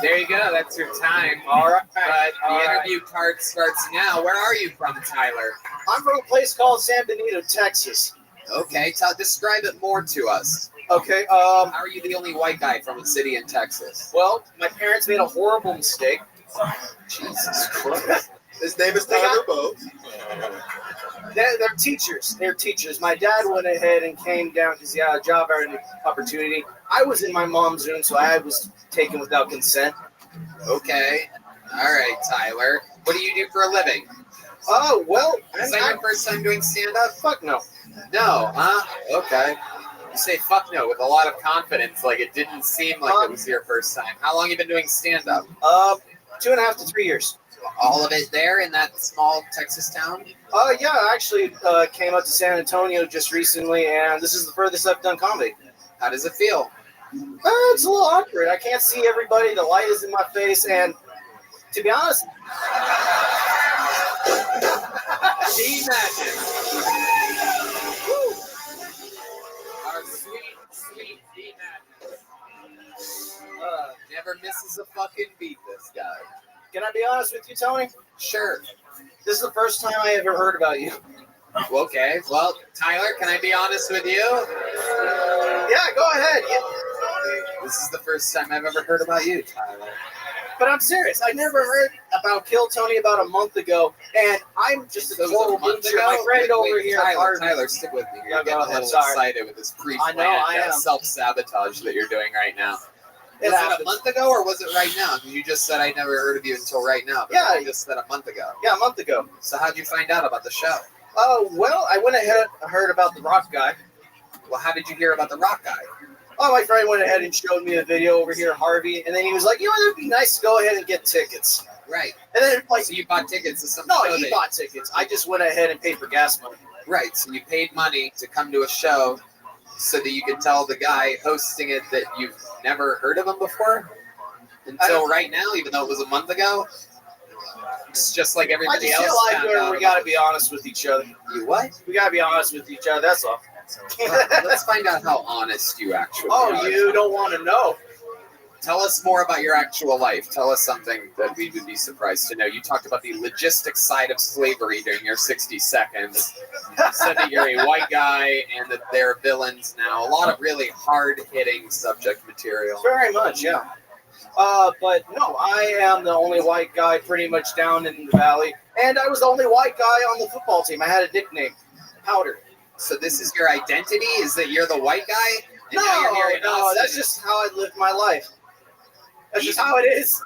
There you go. That's your time. All right. But the interview part starts now. Where are you from, Tyler? I'm from a place called San Benito, Texas. Okay. Describe it more to us. Okay. How are you the only white guy from a city in Texas? Well, my parents made a horrible mistake. Jesus Christ. His name is Tyler Bowe. They're teachers. They're teachers. My dad went ahead and came down because he had a job opportunity. I was in my mom's room, so I was taken without consent. Okay. All right, Tyler. What do you do for a living? Oh, well. Is that your first time doing stand-up? Fuck no. No, huh? Okay. You say fuck no with a lot of confidence, like it didn't seem like it was your first time. How long have you been doing stand-up? 2.5 to 3 years. All of it there in that small Texas town? Yeah, I actually came up to San Antonio just recently, and this is the furthest I've done comedy. How does it feel? It's a little awkward. I can't see everybody. The light is in my face, and to be honest... She magic. Our sweet, sweet D-Magic. Never misses a fucking beat, this guy. Can I be honest with you, Tony? Sure. This is the first time I ever heard about you. Okay. Well, Tyler, can I be honest with you? Yeah, go ahead. Yeah. This is the first time I've ever heard about you, Tyler. But I'm serious. I never heard about Kill Tony about a month ago, and I'm just a total loser. My friend over here, Tyler, stick with me. You're getting a little excited with this pre-planned self-sabotage that you're doing right now. Was it a month ago, or was it right now? Because you just said I never heard of you until right now. But yeah, you just said a month ago. Yeah, a month ago. So how'd you find out about the show? Well, I went ahead and heard about the rock guy. Well, how did you hear about the rock guy? Oh, my friend went ahead and showed me a video over here, Harvey, and then he was like, you know, it'd be nice to go ahead and get tickets. Right. And then, like, so you bought tickets to some No, show he bought tickets. I just went ahead and paid for gas money. Right. So you paid money to come to a show so that you could tell the guy hosting it that you've never heard of him before? Until right now, even though it was a month ago, it's just like I everybody just else. feel like found out we about gotta be honest with each other. You what? We gotta be honest with each other. That's all. Let's find out how honest you actually Oh, are. you don't want to know. Tell us more about your actual life. Tell us something that we would be surprised to know. You talked about the logistics side of slavery during your 60 seconds. You said that you're a white guy and that they're villains now. A lot of really hard-hitting subject material. Very much, yeah. But no, I am the only white guy pretty much down in the valley, and I was the only white guy on the football team. I had a nickname, Powder. So this is your identity? Is that you're the white guy? And No, now you're here in no, Austin? that's just how I lived my life. That's just how it is.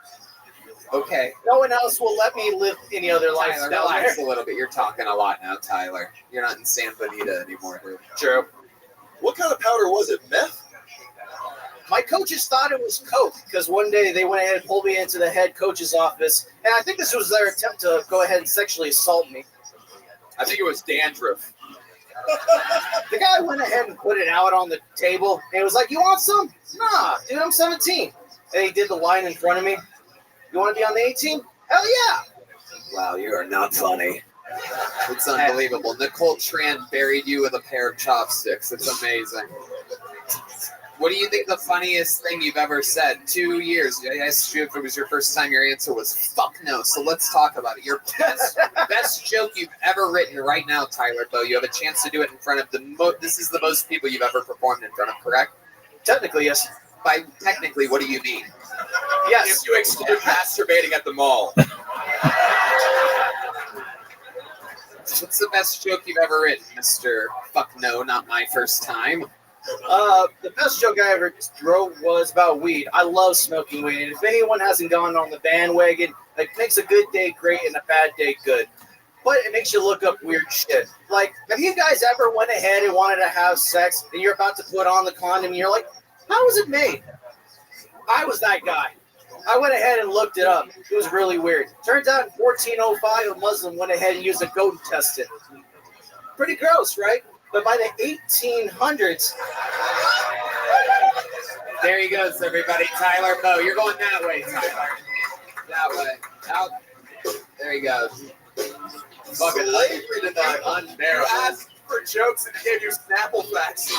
Okay. No one else will let me live any other life Tyler, down relax there. a little bit. You're talking a lot now, Tyler. You're not in San Benito anymore, dude. True. What kind of powder was it? Meth? My coaches thought it was coke because one day they went ahead and pulled me into the head coach's office, and I think this was their attempt to go ahead and sexually assault me. I think it was dandruff. The guy went ahead and put it out on the table, and he was like, "You want some?" Nah, dude, I'm 17. And he did the line in front of me. You want to be on the 18? Hell yeah! Wow, you are not funny. It's unbelievable. Nicole Tran buried you with a pair of chopsticks. It's amazing. What do you think the funniest thing you've ever said? 2 years. I asked you if it was your first time. Your answer was fuck no. So let's talk about it. Your best joke you've ever written right now, Tyler Bow. You have a chance to do it in front of this is the most people you've ever performed in front of, correct? Technically, yes. By technically, what do you mean? Yes. If you exclude masturbating at the mall. What's the best joke you've ever written, Mr. Fuck no, not my first time? The best joke I ever wrote was about weed. I love smoking weed, and if anyone hasn't gone on the bandwagon, it makes a good day great and a bad day good. But it makes you look up weird shit. Like, have you guys ever went ahead and wanted to have sex, and you're about to put on the condom, and you're like, how was it made? I was that guy. I went ahead and looked it up. It was really weird. Turns out in 1405, a Muslim went ahead and used a goat and tested. Pretty gross, right? But by the 1800s... There he goes, everybody. Tyler Bow. You're going that way, Tyler. That way. Out. There he goes. Fucking slavery tonight. Unbearable. You asked for jokes and he gave you Snapple facts.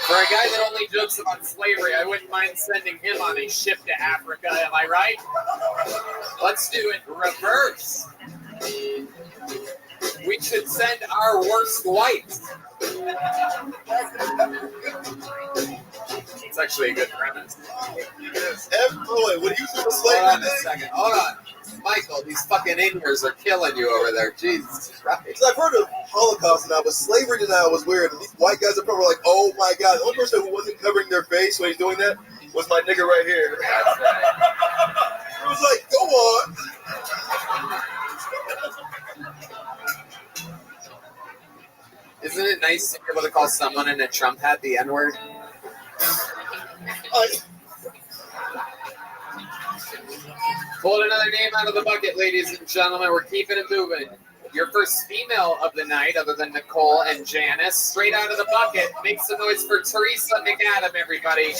For a guy that only jokes about slavery, I wouldn't mind sending him on a ship to Africa. Am I right? Let's do it reverse. We should send our worst whites. It's actually a good premise. Would you say Hold on a second. Hold on. Michael, these fucking Indians are killing you over there. Jesus Christ. Because I've heard of Holocaust now, but slavery denial was weird. And these white guys are probably like, oh my God. The only person who wasn't covering their face when he's doing that was my nigga right here. It was like, go on. Isn't it nice to be able to call someone in a Trump hat the N-word? Pulled another name out of the bucket, ladies and gentlemen. We're keeping it moving. Your first female of the night, other than Nicole and Janice, straight out of the bucket. Make some noise for Teresa McAdam, everybody.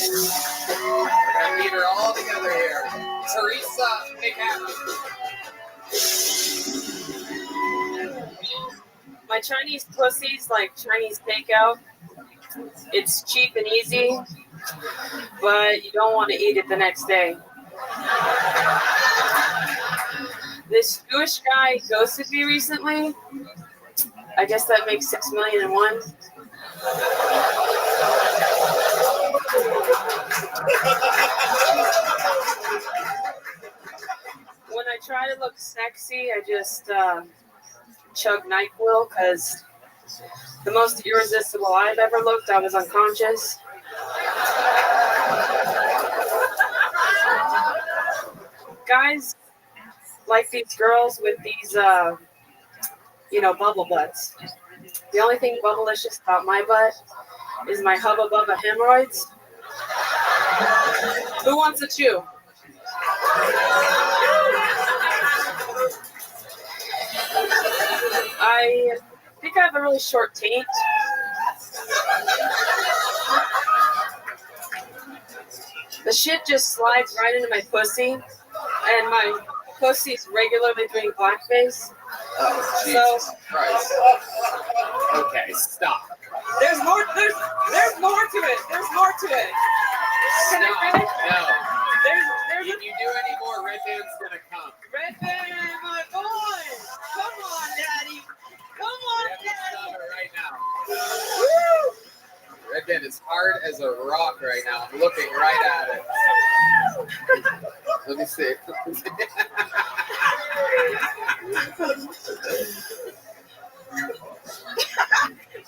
We're going to meet her all together here. Teresa McAdam. My Chinese pussy's like Chinese takeout. It's cheap and easy, but you don't want to eat it the next day. This Jewish guy ghosted me recently. I guess that makes 6 million in one. When I try to look sexy, I just chug NyQuil because the most irresistible I've ever looked, I was unconscious. Guys like these girls with these, bubble butts. The only thing bubblicious about my butt is my Hubba Bubba hemorrhoids. Who wants a chew? I think I have a really short taint. The The shit just slides right into my pussy, and my pussy's regularly doing blackface. Oh, So Jesus Christ. Okay, stop. there's more. There's more to it. There's more to it. Can I finish? No. There's If you do any more, Red Band's gonna come. Red Band, my boy. Come on, Daddy. Come on, Daddy. Right now. Woo! Red Band is hard as a rock right now. I'm looking right at it. Let me see.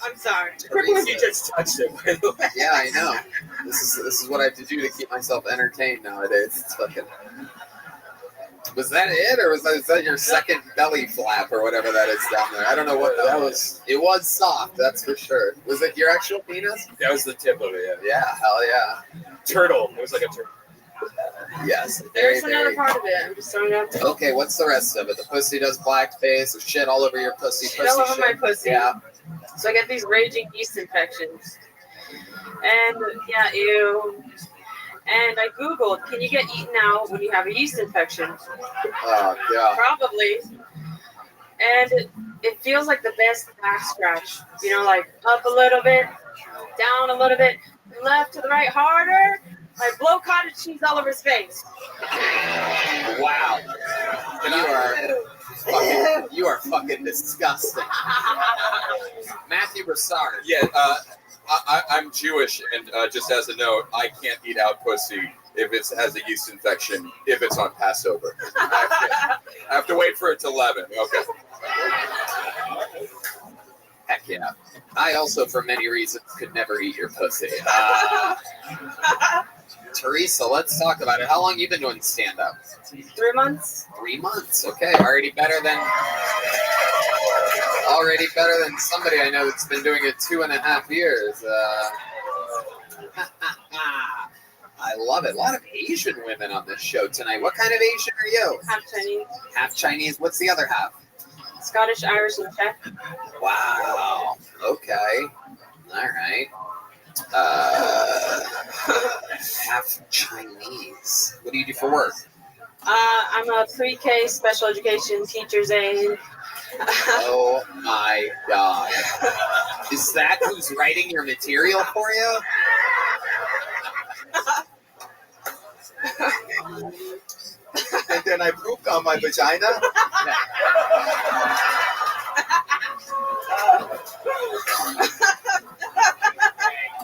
I'm sorry. You just touched it, by the way. Yeah, I know. This is what I have to do to keep myself entertained nowadays. It's fucking. Was that it, or was that your second belly flap, or whatever that is down there? I don't know what that was. It was soft, that's for sure. Was it your actual penis? That was the tip of it. Yeah. Yeah, hell yeah. Turtle. It was like a turtle. Yes. There's another part of it. I'm just throwing it out there. Okay, what's the rest of it? The pussy does blackface, or shit all over your pussy. Shit all over my pussy. Yeah. So I get these raging yeast infections. And yeah, ew. And I Googled, can you get eaten out when you have a yeast infection? Oh, yeah. Probably. And it feels like the best back scratch. You know, like up a little bit, down a little bit, left to the right harder. Like blow cottage cheese all over his face. Wow. You are fucking disgusting. Matthew Broussard. Yeah, I'm Jewish, and just as a note, I can't eat out pussy if it has a yeast infection, if it's on Passover. I have to wait for it to leaven. Okay. Heck yeah. I also, for many reasons, could never eat your pussy. Teresa, let's talk about it. How long you been doing stand-up? 3 months. 3 months. Okay, already better than somebody I know that's been doing it 2.5 years. I love it. A lot of Asian women on this show tonight. What kind of Asian are you? Half Chinese. Half Chinese. What's the other half? Scottish, Irish, and Czech. Wow. Okay. All right. Half Chinese. What do you do for work? I'm a pre-K special education teacher's aide. Oh my God. Is that who's writing your material for you? And then I pooped on my vagina.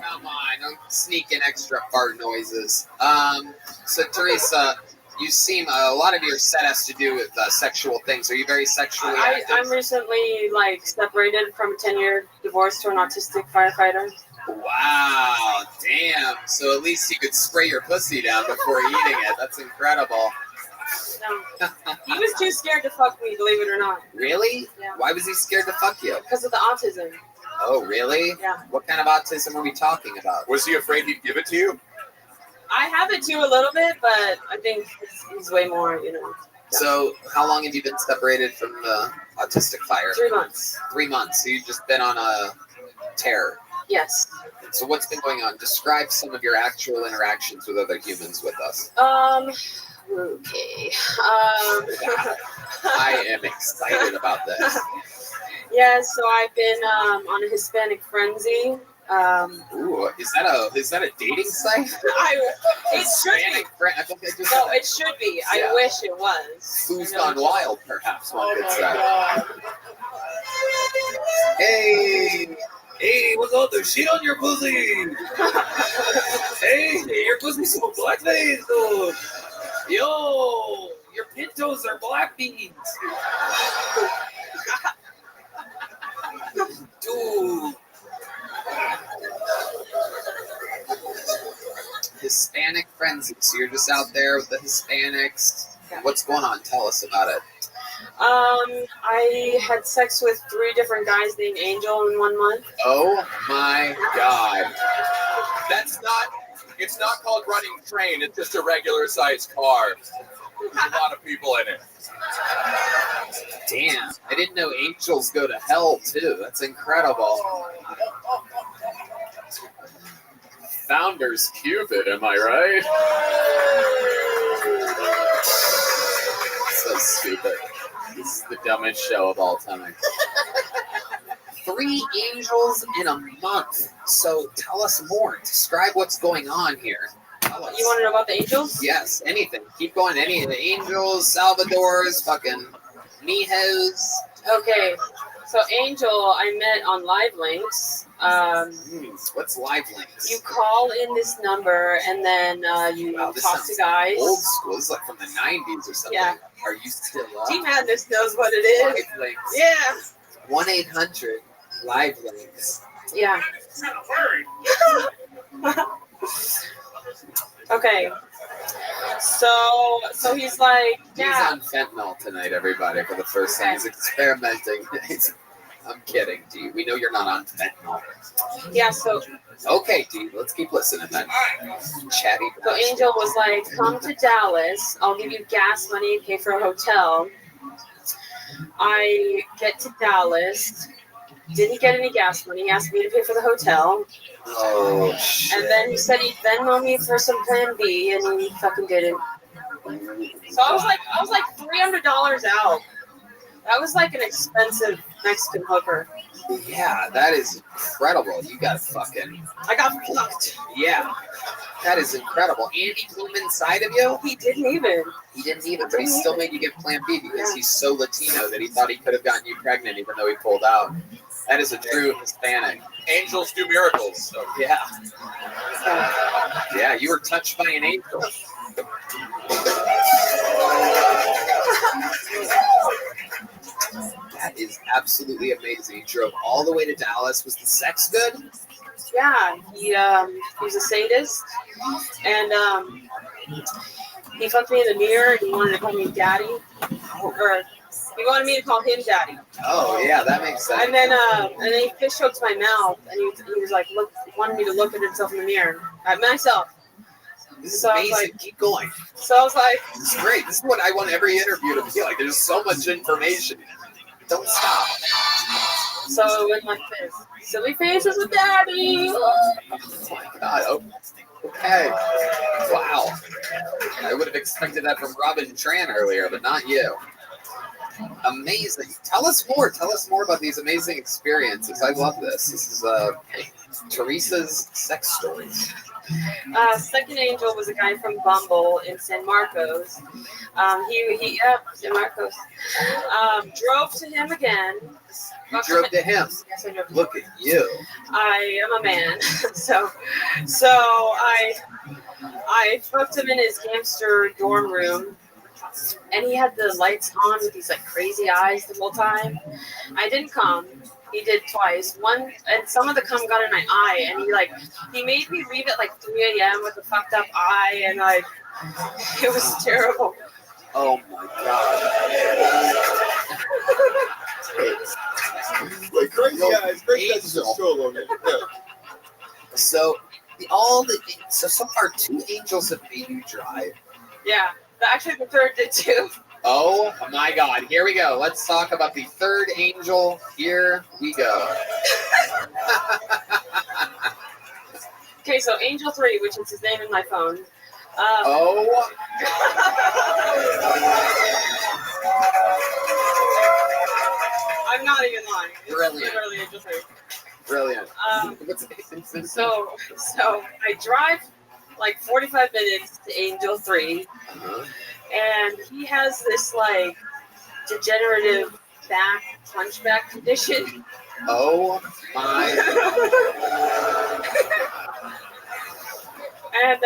Come on, don't sneak in extra fart noises. So Teresa, you seem a lot of your set has to do with sexual things. Are you very sexually active? I'm recently separated from a 10-year divorce to an autistic firefighter. Wow, damn. So at least you could spray your pussy down before eating it. That's incredible. No. He was too scared to fuck me, believe it or not. Really? Yeah. Why was he scared to fuck you? Because of the autism. Oh, really? Yeah. What kind of autism are we talking about? Was he afraid he'd give it to you? I have it too a little bit, but I think he's way more, Yeah. So how long have you been separated from the autistic fire? 3 months. 3 months. So you've just been on a tear. Yes. So what's been going on? Describe some of your actual interactions with other humans with us. Okay. I am excited about this. Yeah, so I've been on a Hispanic frenzy. Ooh, is that a dating site? It should be. No, it should be. Yeah. I wish it was. Who's Gone Wild, perhaps one could say. God. Hey, what's all the shit on your pussy? Hey, your pussy's so blackface. Oh. Yo, your pintos are black beans. Dude. Hispanic frenzy. So you're just out there with the Hispanics. What's going on? Tell us about it. I had sex with 3 different guys named Angel in 1 month. Oh my God. It's not called running train. It's just a regular sized car. There's a lot of people in it. Damn. I didn't know angels go to hell too. That's incredible. Founders Cupid, am I right? So stupid. This is the dumbest show of all time. 3 angels in a month. So tell us more. Describe what's going on here. Tell us. You want to know about the angels? Yes, anything. Keep going. Any of the angels, Salvadors, fucking Mijos. Okay, so Angel, I met on Live Links. What's Live Links? You call in this number and then you This talk to sounds guys. old school. This is like from the 90s or something. Yeah. Are you still up? T Madness knows what it is. Live Links. Yeah. 1-800 Live Links. Yeah. Okay. So he's like, yeah. He's on fentanyl tonight, everybody, for the first time. He's experimenting. I'm kidding, D. We know you're not on fentanyl. Yeah, so. Okay, D. Let's keep listening then. Chatty. So Angel was like, come to Dallas. I'll give you gas money, pay for a hotel. I get to Dallas. Didn't get any gas money. He asked me to pay for the hotel. Oh, shit. And then he said he'd Venmo me for some Plan B, and he fucking didn't. So I was like $300 out. That was like an expensive Mexican hooker. Yeah, that is incredible. You got fucking. I got fucked. Yeah. That is incredible. And he blew inside of you? He didn't even. He didn't even, but he still made you get Plan B because he's so Latino that he thought he could have gotten you pregnant even though he pulled out. That is a true Hispanic. Angels do miracles. So. Yeah. Yeah, you were touched by an angel. That is absolutely amazing. He drove all the way to Dallas. Was the sex good? Yeah, he's a sadist, and he fucked me in the mirror, and he wanted to call me daddy, or he wanted me to call him daddy. Oh yeah, that makes sense. And then he fish hooked my mouth, and he was like, wanted me to look at himself in the mirror, at myself. This is amazing. Like, keep going. So I was like, this is great. This is what I want every interview to be like. There's so much information. Don't stop. So it went like this. Silly faces with daddy. Oh my God. Oh, okay. Wow. I would have expected that from Robin Tran earlier, but not you. Amazing. Tell us more. Tell us more about these amazing experiences. I love this. This is Teresa's sex stories. Second angel was a guy from Bumble in San Marcos. San Marcos. Drove to him again. You drove to him. Yes, I drove. Look at you. I am a man, so I fucked him in his gangster dorm room, and he had the lights on with these like crazy eyes the whole time. I didn't come. He did twice. One, and some of the cum got in my eye, and he made me leave at like 3 a.m. with a fucked up eye, and like it was terrible. Oh my God. Like crazy guys, solo, man. So so far 2 angels have made you drive. Yeah, actually the third did too. Oh my God, here we go. Let's talk about the third angel. Here we go. Okay, so Angel 3, which is his name in my phone. I'm not even lying. It's Brilliant. literally Angel 3. Brilliant. So I drive like 45 minutes to Angel 3, and he has this like degenerative hunchback condition. Oh my. And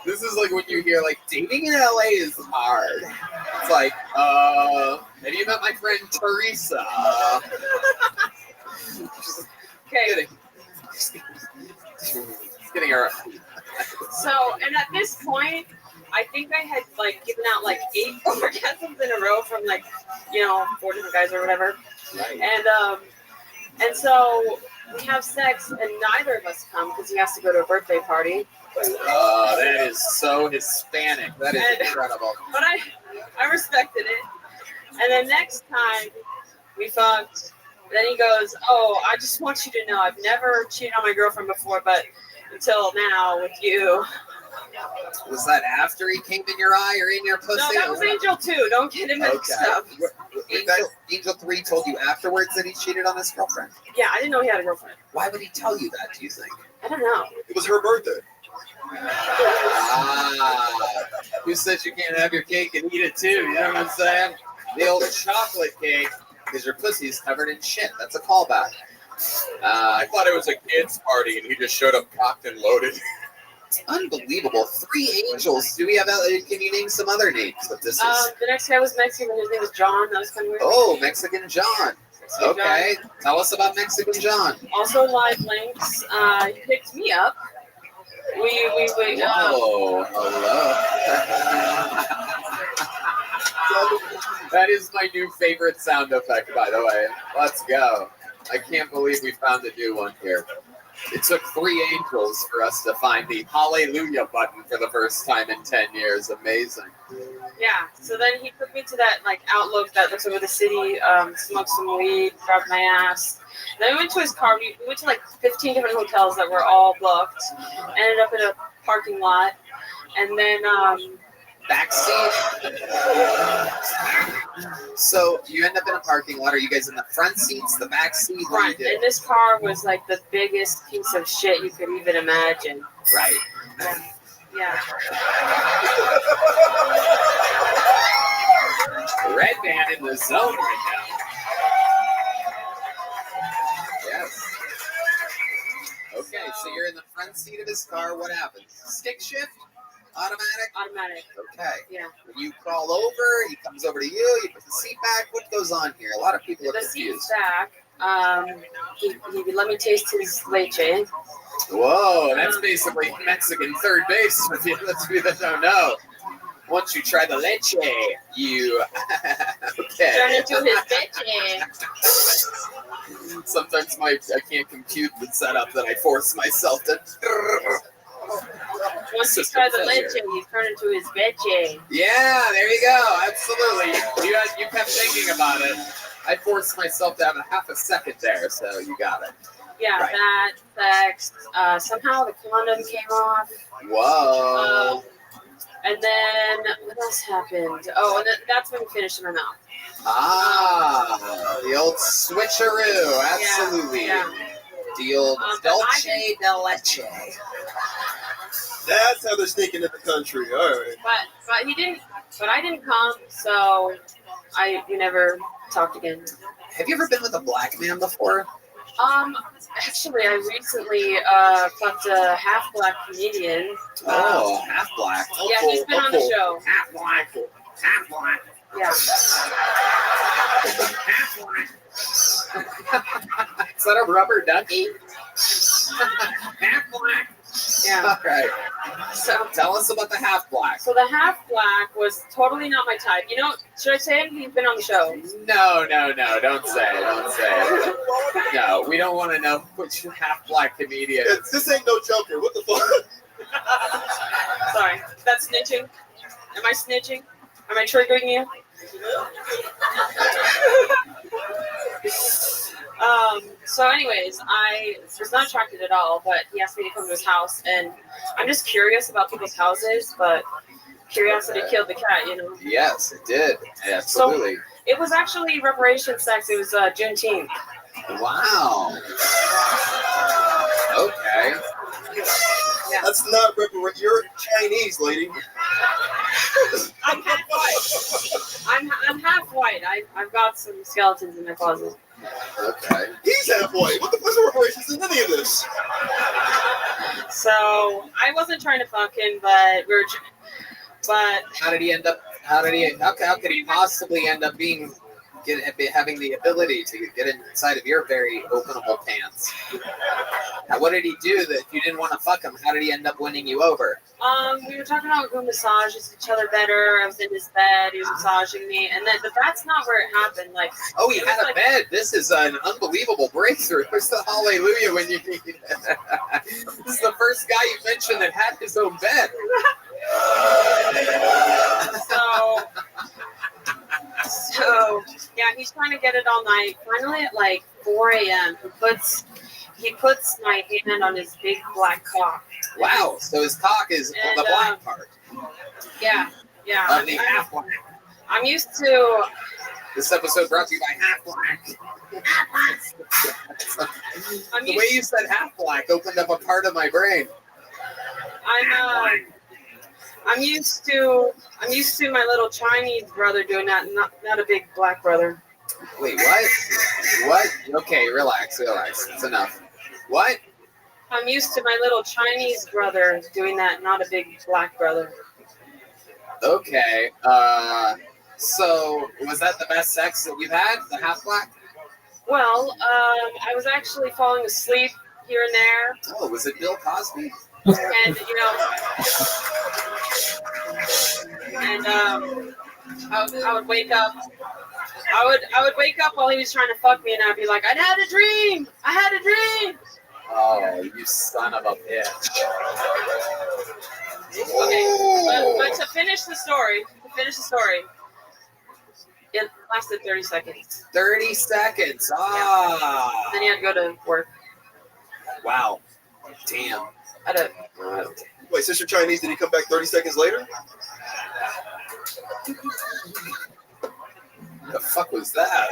this is like when you hear like dating in LA is hard. It's like, have you met my friend Teresa? Okay. Just getting her. So, and at this point, I think I had like given out like 8 orgasms in a row from like, 4 different guys or whatever. Right. And so we have sex, and neither of us come because he has to go to a birthday party. Oh, that is so Hispanic. That is incredible. But I respected it. And then next time we fucked, Then he goes, "Oh, I just want you to know, I've never cheated on my girlfriend before, but until now with you." Was that after he came in your eye or in your pussy? No, that was Angel 2. Don't get him mixed up. Angel 3 told you afterwards that he cheated on his girlfriend? Yeah, I didn't know he had a girlfriend. Why would he tell you that, do you think? I don't know. It was her birthday. Who says you can't have your cake and eat it too? You know what I'm saying? The old chocolate cake, because your pussy's covered in shit. That's a callback. I thought it was a kid's party and he just showed up cocked and loaded. It's unbelievable. 3 angels. Do we have? Can you name some other names? But this is. The next guy was Mexican. His name was John. That was kind of weird. Oh, Mexican John. Okay, tell us about Mexican John. Also, live links. He picked me up. We Whoa, hello. That is my new favorite sound effect, by the way. Let's go. I can't believe we found a new one here. It took 3 angels for us to find the hallelujah button for the first time in 10 years. Amazing. Yeah, so then he took me to that outlook that looks over the city, smoked some weed, grabbed my ass. Then we went to his car. We went to 15 different hotels that were all booked. Ended up in a parking lot, and then backseat. So you end up in a parking lot. Are you guys in the front seats, the back seat? Front. And this car was the biggest piece of shit you could even imagine. Right. Yeah. Red man in the zone right now. Yes. Okay, so you're in the front seat of his car. What happens? Stick shift? Automatic? Automatic. Okay. Yeah. You crawl over, he comes over to you, you put the seat back. What goes on here? A lot of people are the confused. seat's back. He let me taste his leche. Whoa, that's basically Mexican third base for the other two that don't know. Once you try the leche, you okay. Turn into his leche. Sometimes I can't compute the setup that I force myself to. Once you try the leche, you turn into his leche. Yeah, there you go. Absolutely. You kept thinking about it. I forced myself to have a half a second there, so you got it. Yeah, right. That, sex. Somehow the condom came off. Whoa. And then what else happened? Oh, and that's when we finished in my mouth. The old switcheroo. Absolutely. Yeah. The old dolce de leche. That's how they're sneaking in the country. All right. But he didn't. But I didn't come, so we never talked again. Have you ever been with a black man before? Actually, I recently fucked a half-black comedian. Half black. Yeah, he's been on the show. Half black. Half black. Yeah. Half black. Is that a rubber ducky? Half black. Yeah. All right. So tell us about the half black. So the half black was totally not my type. You know, should I say it? He's been on the show. No. Don't say it. No, we don't want to know which half black comedian. This ain't no Joker. What the fuck? Sorry, that's snitching. Am I snitching? Am I triggering you? So anyways, I was not attracted at all, but he asked me to come to his house, and I'm just curious about people's houses, but curiosity killed the cat, you know? Yes, it did. Absolutely. So it was actually reparation sex. It was Juneteenth. Wow. Okay. Yeah. That's not you're Chinese, lady. I'm half white. I'm half white. I've got some skeletons in my closet. Okay. He's half white. What the fuck's the reparations in any of this? So I wasn't trying to fuck him, but how did he end up? How could he possibly end up having the ability to get inside of your very openable pants? Now, what did he do that you didn't want to fuck him? How did he end up winning you over? We were talking about who massages each other better. I was in his bed. He was massaging me, but that's not where it happened. Oh, he had a bed. This is an unbelievable breakthrough. Where's the hallelujah when you need it? This is the first guy you mentioned that had his own bed. So yeah, he he's trying to get it all night. Finally, at like 4 a.m., he puts my hand on his big black cock. Wow. So his cock is on the black part. Yeah. Of the half black. I'm used to. This episode brought to you by Half Black. The way you said Half Black opened up a part of my brain. I'm used to my little Chinese brother doing that, not a big black brother. Wait, what? What? Okay, relax. It's enough. What? I'm used to my little Chinese brother doing that, not a big black brother. Okay. So was that the best sex that we've had? The half black? Well, I was actually falling asleep here and there. Oh, was it Bill Cosby? And I would wake up. I would wake up while he was trying to fuck me, and I'd be like, I had a dream. Oh, you son of a bitch. Okay, but to finish the story, it lasted 30 seconds. 30 seconds. Then he had to go to work. Wow. Damn. Wait, Sister Chinese, did he come back 30 seconds later? The fuck was that?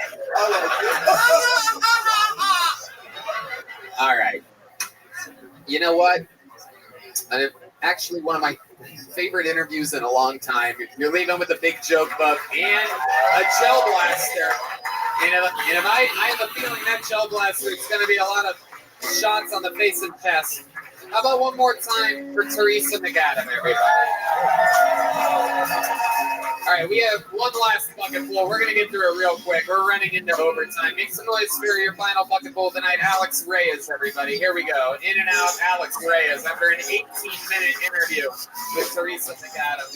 All right. You know what? Actually, one of my favorite interviews in a long time. You're leaving with a big joke book and a gel blaster. And I have a feeling that gel blaster is going to be a lot of shots on the face and chest. How about one more time for Teresa McAdam, everybody? All right, we have one last bucket full. We're going to get through it real quick. We're running into overtime. Make some noise for your final bucket full tonight. Alex Reyes, everybody. Here we go. In and out, Alex Reyes after an 18-minute interview with Teresa McAdam.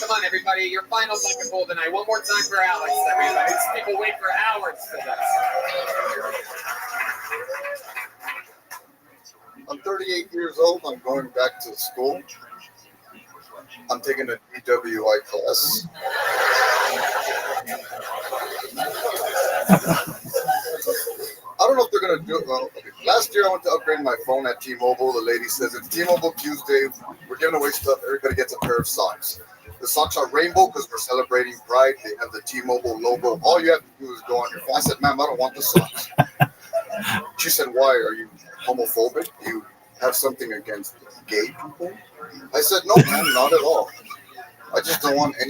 Come on, everybody. Your final bucket full tonight. One more time for Alex, everybody. These people wait for hours for this. I'm 38 years old. I'm going back to school. I'm taking a DWI class. I don't know if they're going to do it. Well, last year I went to upgrade my phone at T-Mobile. The lady says it's T-Mobile Tuesday. We're giving away stuff. Everybody gets a pair of socks. The socks are rainbow because we're celebrating Pride. They have the T-Mobile logo. All you have to do is go on your phone. I said, ma'am, I don't want the socks. She said, why? Are you homophobic? Do you have something against gay people? I said, no, ma'am, not at all. I just don't want any